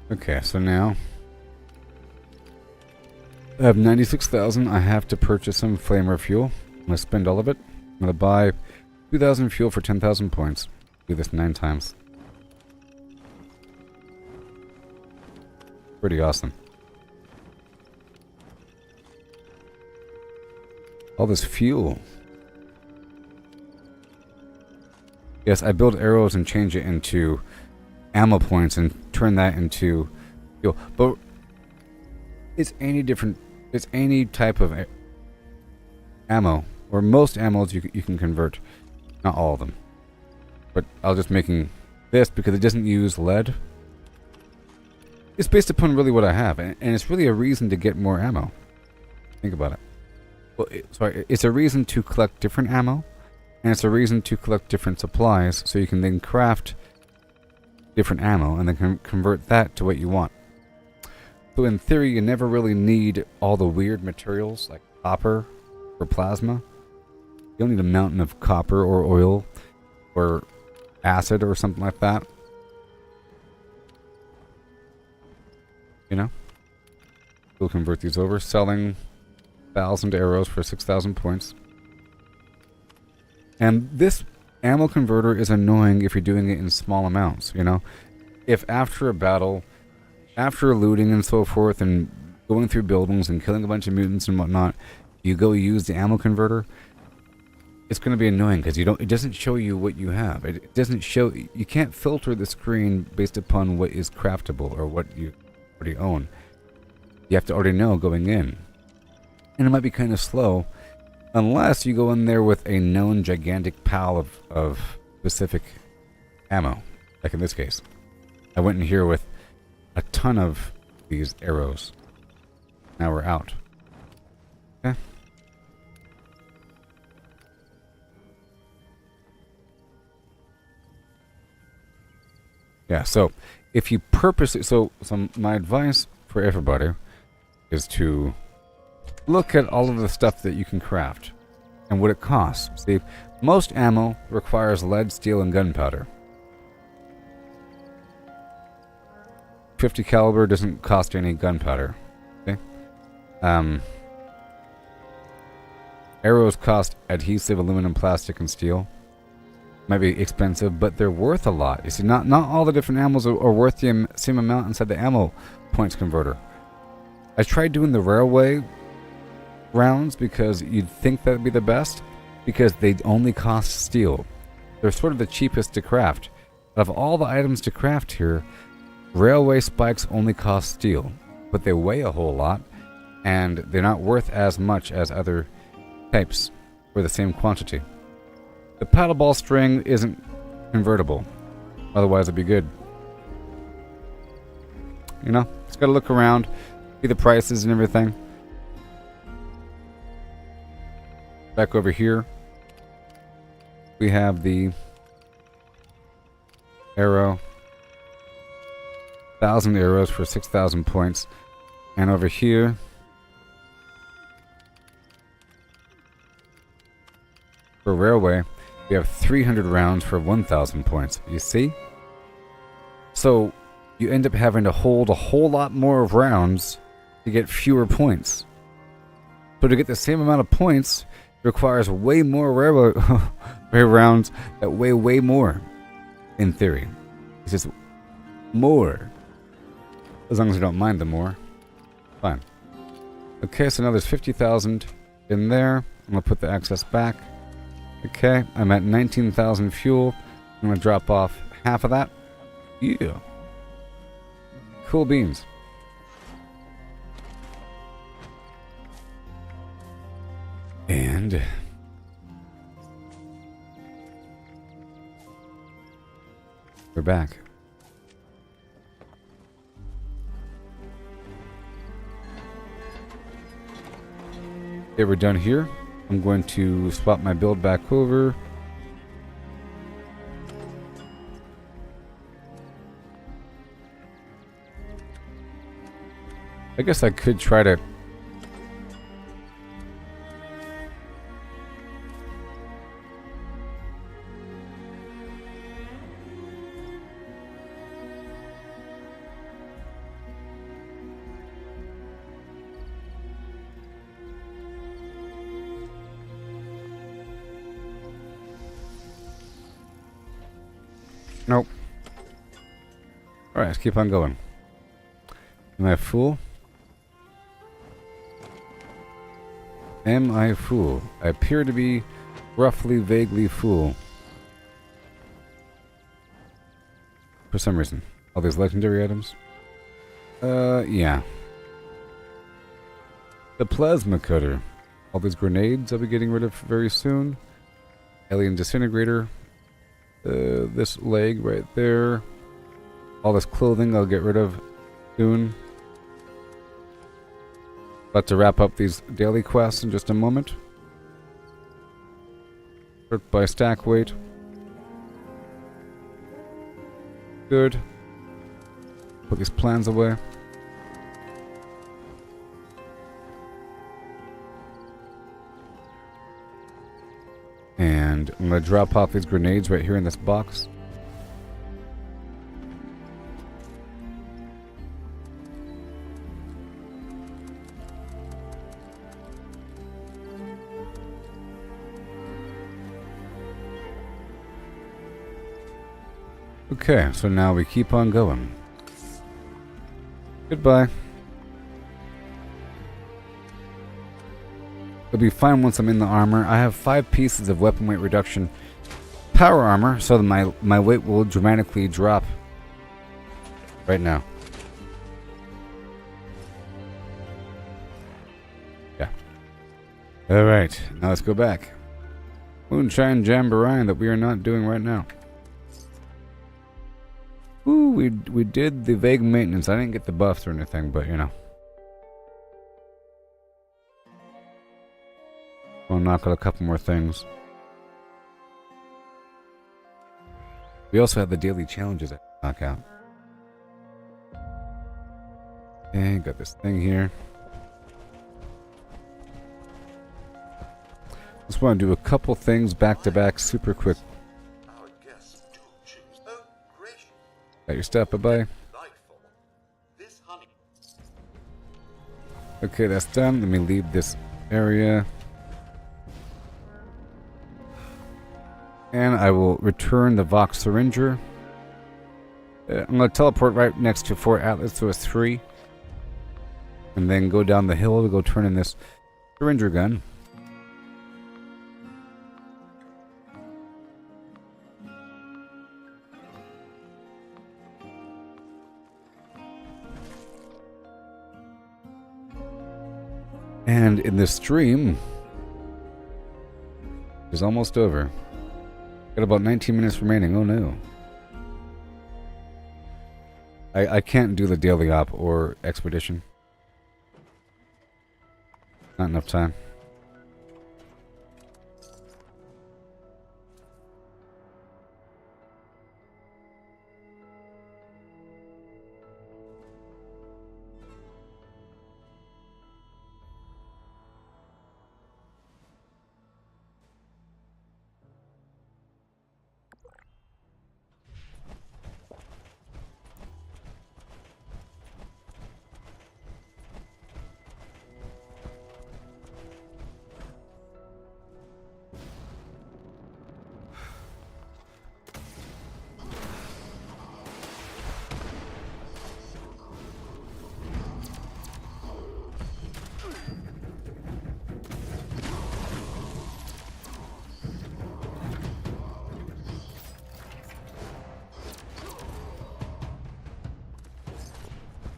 Okay, so now I have 96,000. I have to purchase some flamer fuel. I'm gonna spend all of it. I'm gonna buy 2,000 fuel for 10,000 points. Do this 9 times. Pretty awesome. All this fuel. Yes, I build arrows and change it into ammo points and turn that into fuel. But it's any different. It's any type of ammo, or most ammos you can convert. Not all of them. But I'll just making this because it doesn't use lead. It's based upon really what I have, and it's really a reason to get more ammo. Think about it. Well, it's a reason to collect different ammo, and it's a reason to collect different supplies, so you can then craft different ammo and then convert that to what you want. So in theory, you never really need all the weird materials like copper or plasma. You don't need a mountain of copper or oil or acid or something like that. You know? We'll convert these over, selling 1,000 arrows for 6,000 points. And this ammo converter is annoying if you're doing it in small amounts, you know? If after a battle, after looting and so forth, and going through buildings and killing a bunch of mutants and whatnot, you go use the ammo converter, it's going to be annoying because it doesn't show you what you have. It doesn't show, you can't filter the screen based upon what is craftable or what you already own. You have to already know going in. And it might be kind of slow, unless you go in there with a known gigantic pile of specific ammo. Like in this case. I went in here with a ton of these arrows. Now we're out. Okay. Yeah, so if you purposely... So my advice for everybody is to look at all of the stuff that you can craft and what it costs. See, most ammo requires lead, steel, and gunpowder. 50 caliber doesn't cost any gunpowder. Okay? Arrows cost adhesive, aluminum, plastic, and steel. Might be expensive, but they're worth a lot. You see, not all the different ammos are worth the same amount inside the ammo points converter. I tried doing the railway rounds because you'd think that would be the best, because they only cost steel. They're sort of the cheapest to craft. Of all the items to craft here, railway spikes only cost steel, but they weigh a whole lot, and they're not worth as much as other types for the same quantity. The paddleball string isn't convertible, otherwise it'd be good. You know, just gotta look around, see the prices and everything. Back over here, we have the arrow. 1,000 arrows for 6,000 points. And over here, for railway, we have 300 rounds for 1,000 points. You see? So, you end up having to hold a whole lot more of rounds to get fewer points. So to get the same amount of points, requires way more railway rounds that weigh way more, in theory. It's just more. As long as you don't mind the more. Fine. Okay, so now there's 50,000 in there. I'm going to put the excess back. Okay, I'm at 19,000 fuel. I'm going to drop off half of that. Yeah. Cool beans. back. Okay, we're done here. I'm going to swap my build back over. I guess I could try to... Nope. Alright, let's keep on going. Am I a fool? Am I a fool? I appear to be roughly, vaguely fool. For some reason. All these legendary items? Yeah. The plasma cutter. All these grenades I'll be getting rid of very soon. Alien disintegrator. This leg right there. All this clothing I'll get rid of soon. About to wrap up these daily quests in just a moment. Sort by stack weight. Good. Put these plans away. And I'm going to drop off these grenades right here in this box. Okay, so now we keep on going. Goodbye. It'll be fine once I'm in the armor. I have 5 pieces of weapon weight reduction power armor, so that my weight will dramatically drop right now. Yeah. Alright, now let's go back. Moonshine Jamboree that we are not doing right now. Ooh, we did the vague maintenance. I didn't get the buffs or anything, but you know. We'll knock out a couple more things. We also have the daily challenges to knock out. Okay, got this thing here. Just want to do a couple things back to back super quick. Got your stuff, bye-bye. Okay, that's done. Let me leave this area. And I will return the Vox Syringer. I'm going to teleport right next to Fort Atlas to a 3. And then go down the hill to go turn in this Syringer gun. And in this stream is almost over. Got about 19 minutes remaining. Oh no. I can't do the daily op or expedition. Not enough time.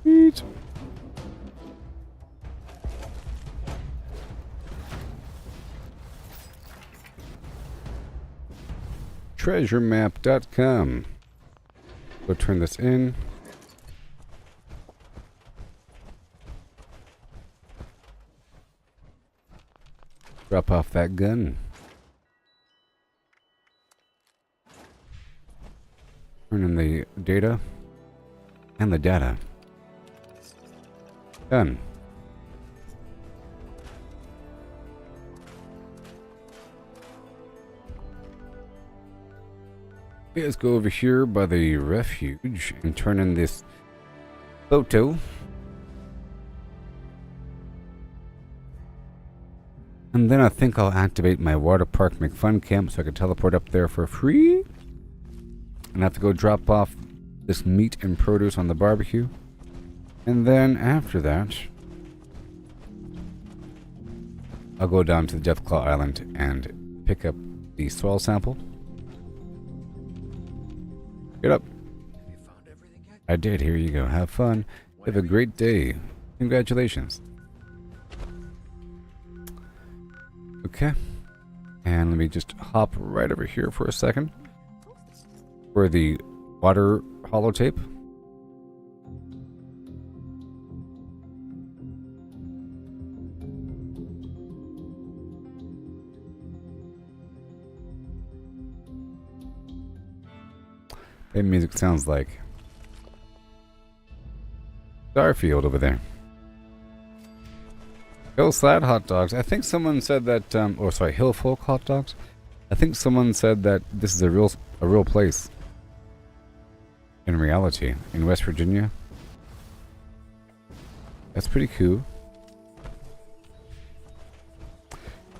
Sweet. Treasuremap.com. Go turn this in. Drop off that gun. Turn in the data and the data. Done. Okay, let's go over here by the refuge and turn in this photo. And then I think I'll activate my water park McFun camp so I can teleport up there for free. And I have to go drop off this meat and produce on the barbecue. And then after that, I'll go down to the Deathclaw Island and pick up the soil sample. Get up. I did. Here you go. Have fun. Have a great day. Congratulations. Okay. And let me just hop right over here for a second. For the water holotape. That music sounds like Starfield over there. Hillside hot dogs. I think someone said that, or sorry, Hillfolk hot dogs. I think someone said that this is a real place. In reality, in West Virginia. That's pretty cool.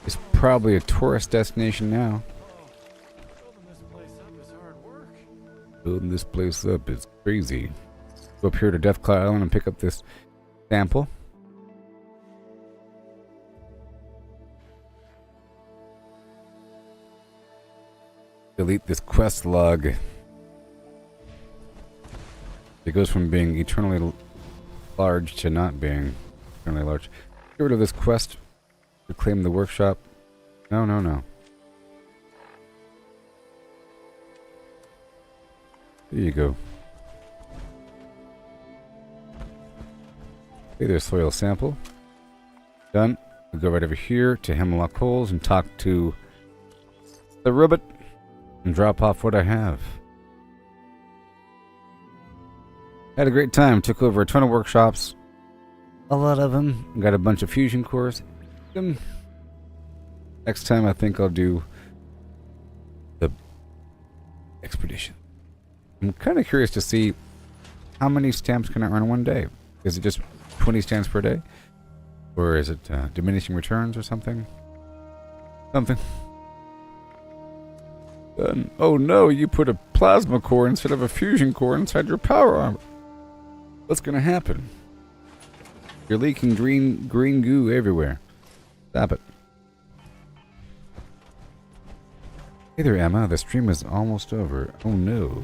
It's probably a tourist destination now. Building this place up is crazy. Go up here to Deathclaw Island and pick up this sample. Delete this quest log. It goes from being eternally large to not being eternally large. Get rid of this quest. Reclaim the workshop. No, no, no. There you go. Okay, there's soil sample. Done. We'll go right over here to Hemlock Holes and talk to the ribbit and drop off what I have. Had a great time. Took over a ton of workshops. A lot of them. Got a bunch of fusion cores. Next time I think I'll do the expedition. I'm kind of curious to see how many stamps can I earn one day. Is it just 20 stamps per day? Or is it diminishing returns or something? Something. Oh no, you put a plasma core instead of a fusion core inside your power armor. What's gonna happen? You're leaking green goo everywhere. Stop it. Hey there, Emma. The stream is almost over. Oh no.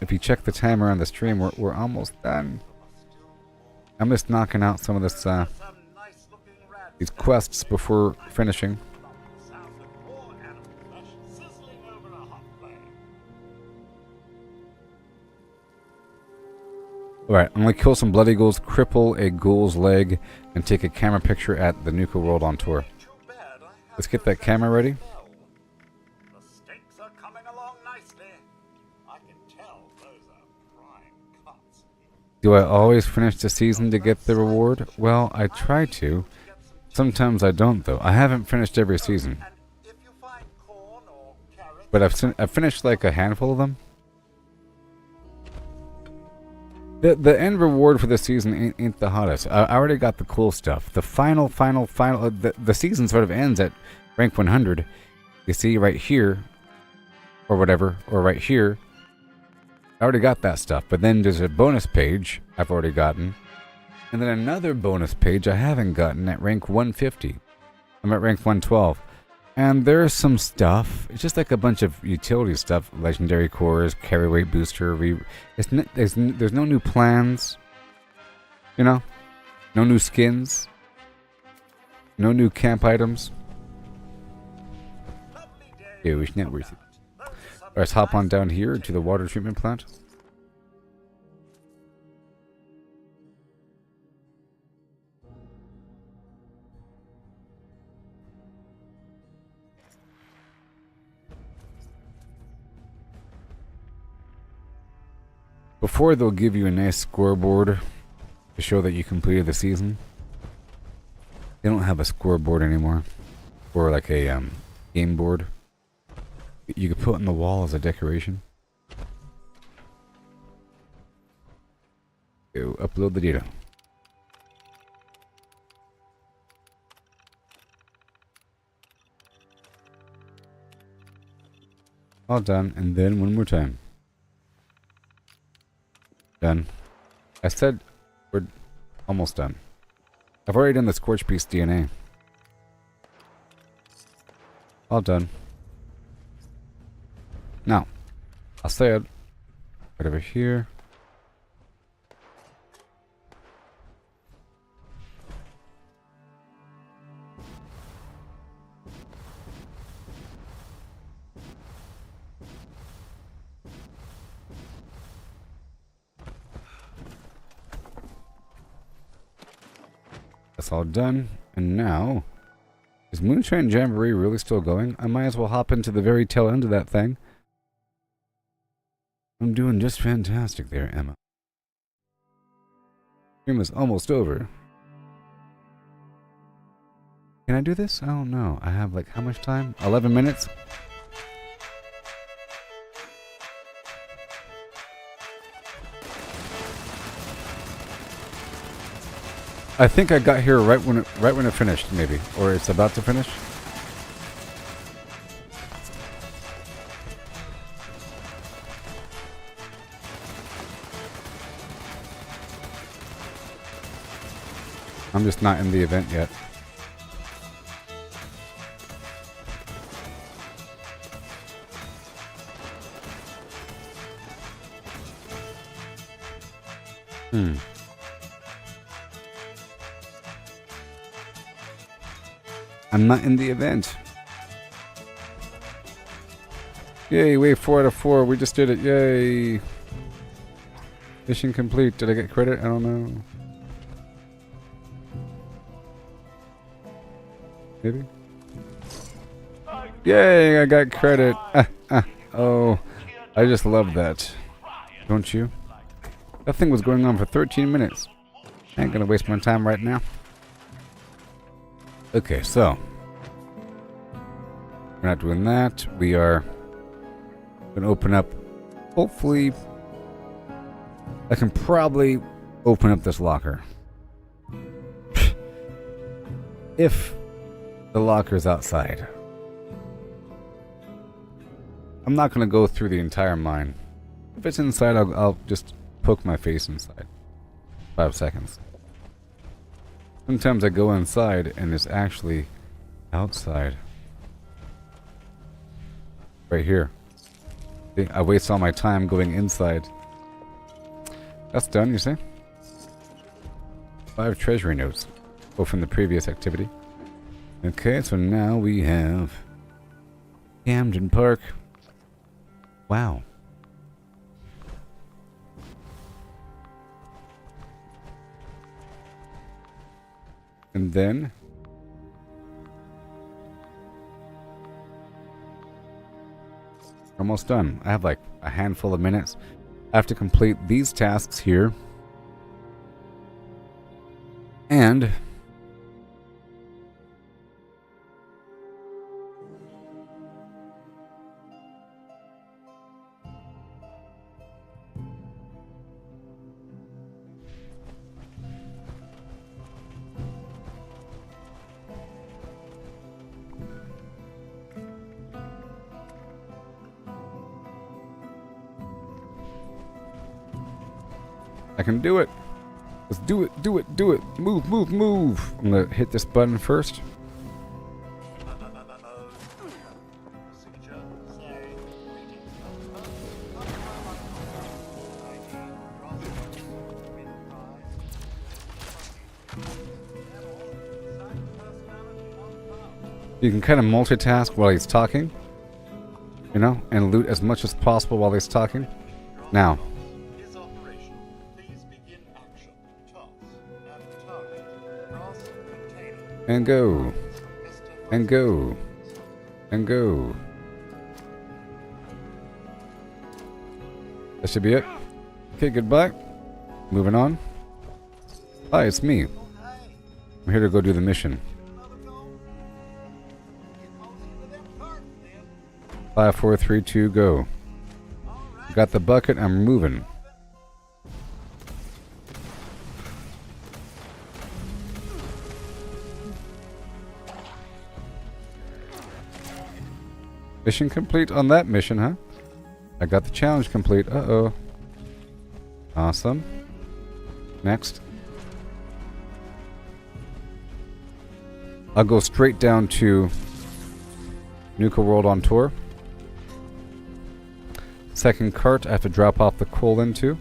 If you check the timer on the stream, we're almost done. I'm just knocking out some of this these quests before finishing. Alright, I'm gonna kill some blood eagles, cripple a ghoul's leg, and take a camera picture at the Nuka World on tour. Let's get that camera ready. Do I always finish the season to get the reward? Well, I try to. Sometimes I don't, though. I haven't finished every season. But I've finished like a handful of them. The end reward for the season ain't the hottest. I already got the cool stuff. The final, the season sort of ends at rank 100. You see right here, or whatever, or right here. I already got that stuff, but then there's a bonus page I've already gotten, and then another bonus page I haven't gotten at rank 150. I'm at rank 112, and there's some stuff. It's just like a bunch of utility stuff, legendary cores, carry weight booster. There's no new plans, you know, no new skins, no new camp items. Yeah, it's not worth it. Let's hop on down here to the water treatment plant. Before they'll give you a nice scoreboard to show that you completed the season. They don't have a scoreboard anymore. Or like a game board. You could put on the wall as a decoration. Go upload the data. All done, and then one more time. Done. I said we're almost done. I've already done the Scorch Piece DNA. All done. Now, I said right over here. That's all done. And now, is Moonshine Jamboree really still going? I might as well hop into the very tail end of that thing. I'm doing just fantastic there, Emma. Stream is almost over. Can I do this? I don't know. I have like how much time? 11 minutes? I think I got here right when it finished, maybe, or it's about to finish. I'm just not in the event yet. I'm not in the event. Yay, wave 4 out of 4. We just did it. Yay. Mission complete. Did I get credit? I don't know. Maybe? Yay, I got credit. Oh, I just love that. Don't you? That thing was going on for 13 minutes. I ain't gonna waste my time right now. Okay, so we're not doing that. We are gonna open up. Hopefully, I can probably open up this locker. If the locker's outside. I'm not gonna go through the entire mine. If it's inside, I'll just poke my face inside. 5 seconds. Sometimes I go inside and it's actually outside. Right here. See, I waste all my time going inside. That's done, you see? 5 treasury notes. Oh, from the previous activity. Okay, so now we have Camden Park. Wow. And then almost done. I have like a handful of minutes. I have to complete these tasks here. And I can do it. Let's do it, do it, do it. Move, move, move. I'm gonna hit this button first. You can kind of multitask while he's talking. You know, and loot as much as possible while he's talking. Now. Is operational. Please begin action. Toss and target. Cross container. And go. And go. And go. That should be it. Okay, goodbye. Moving on. Hi, it's me. I'm here to go do the mission. 5, 4, 3, 2, go. Got the bucket, I'm moving. Mission complete on that mission, huh? I got the challenge complete. Uh-oh. Awesome. Next. I'll go straight down to Nuka World on tour. Second cart I have to drop off the coal into.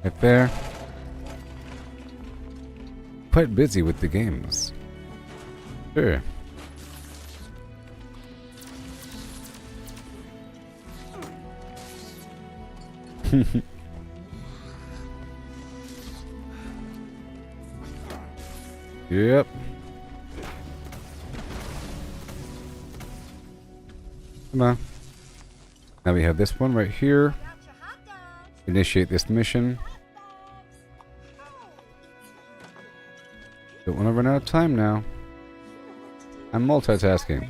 Right there. Quite busy with the games. Sure. Yep. Come on. Now we have this one right here. Initiate this mission. Don't want to run out of time now. I'm multitasking.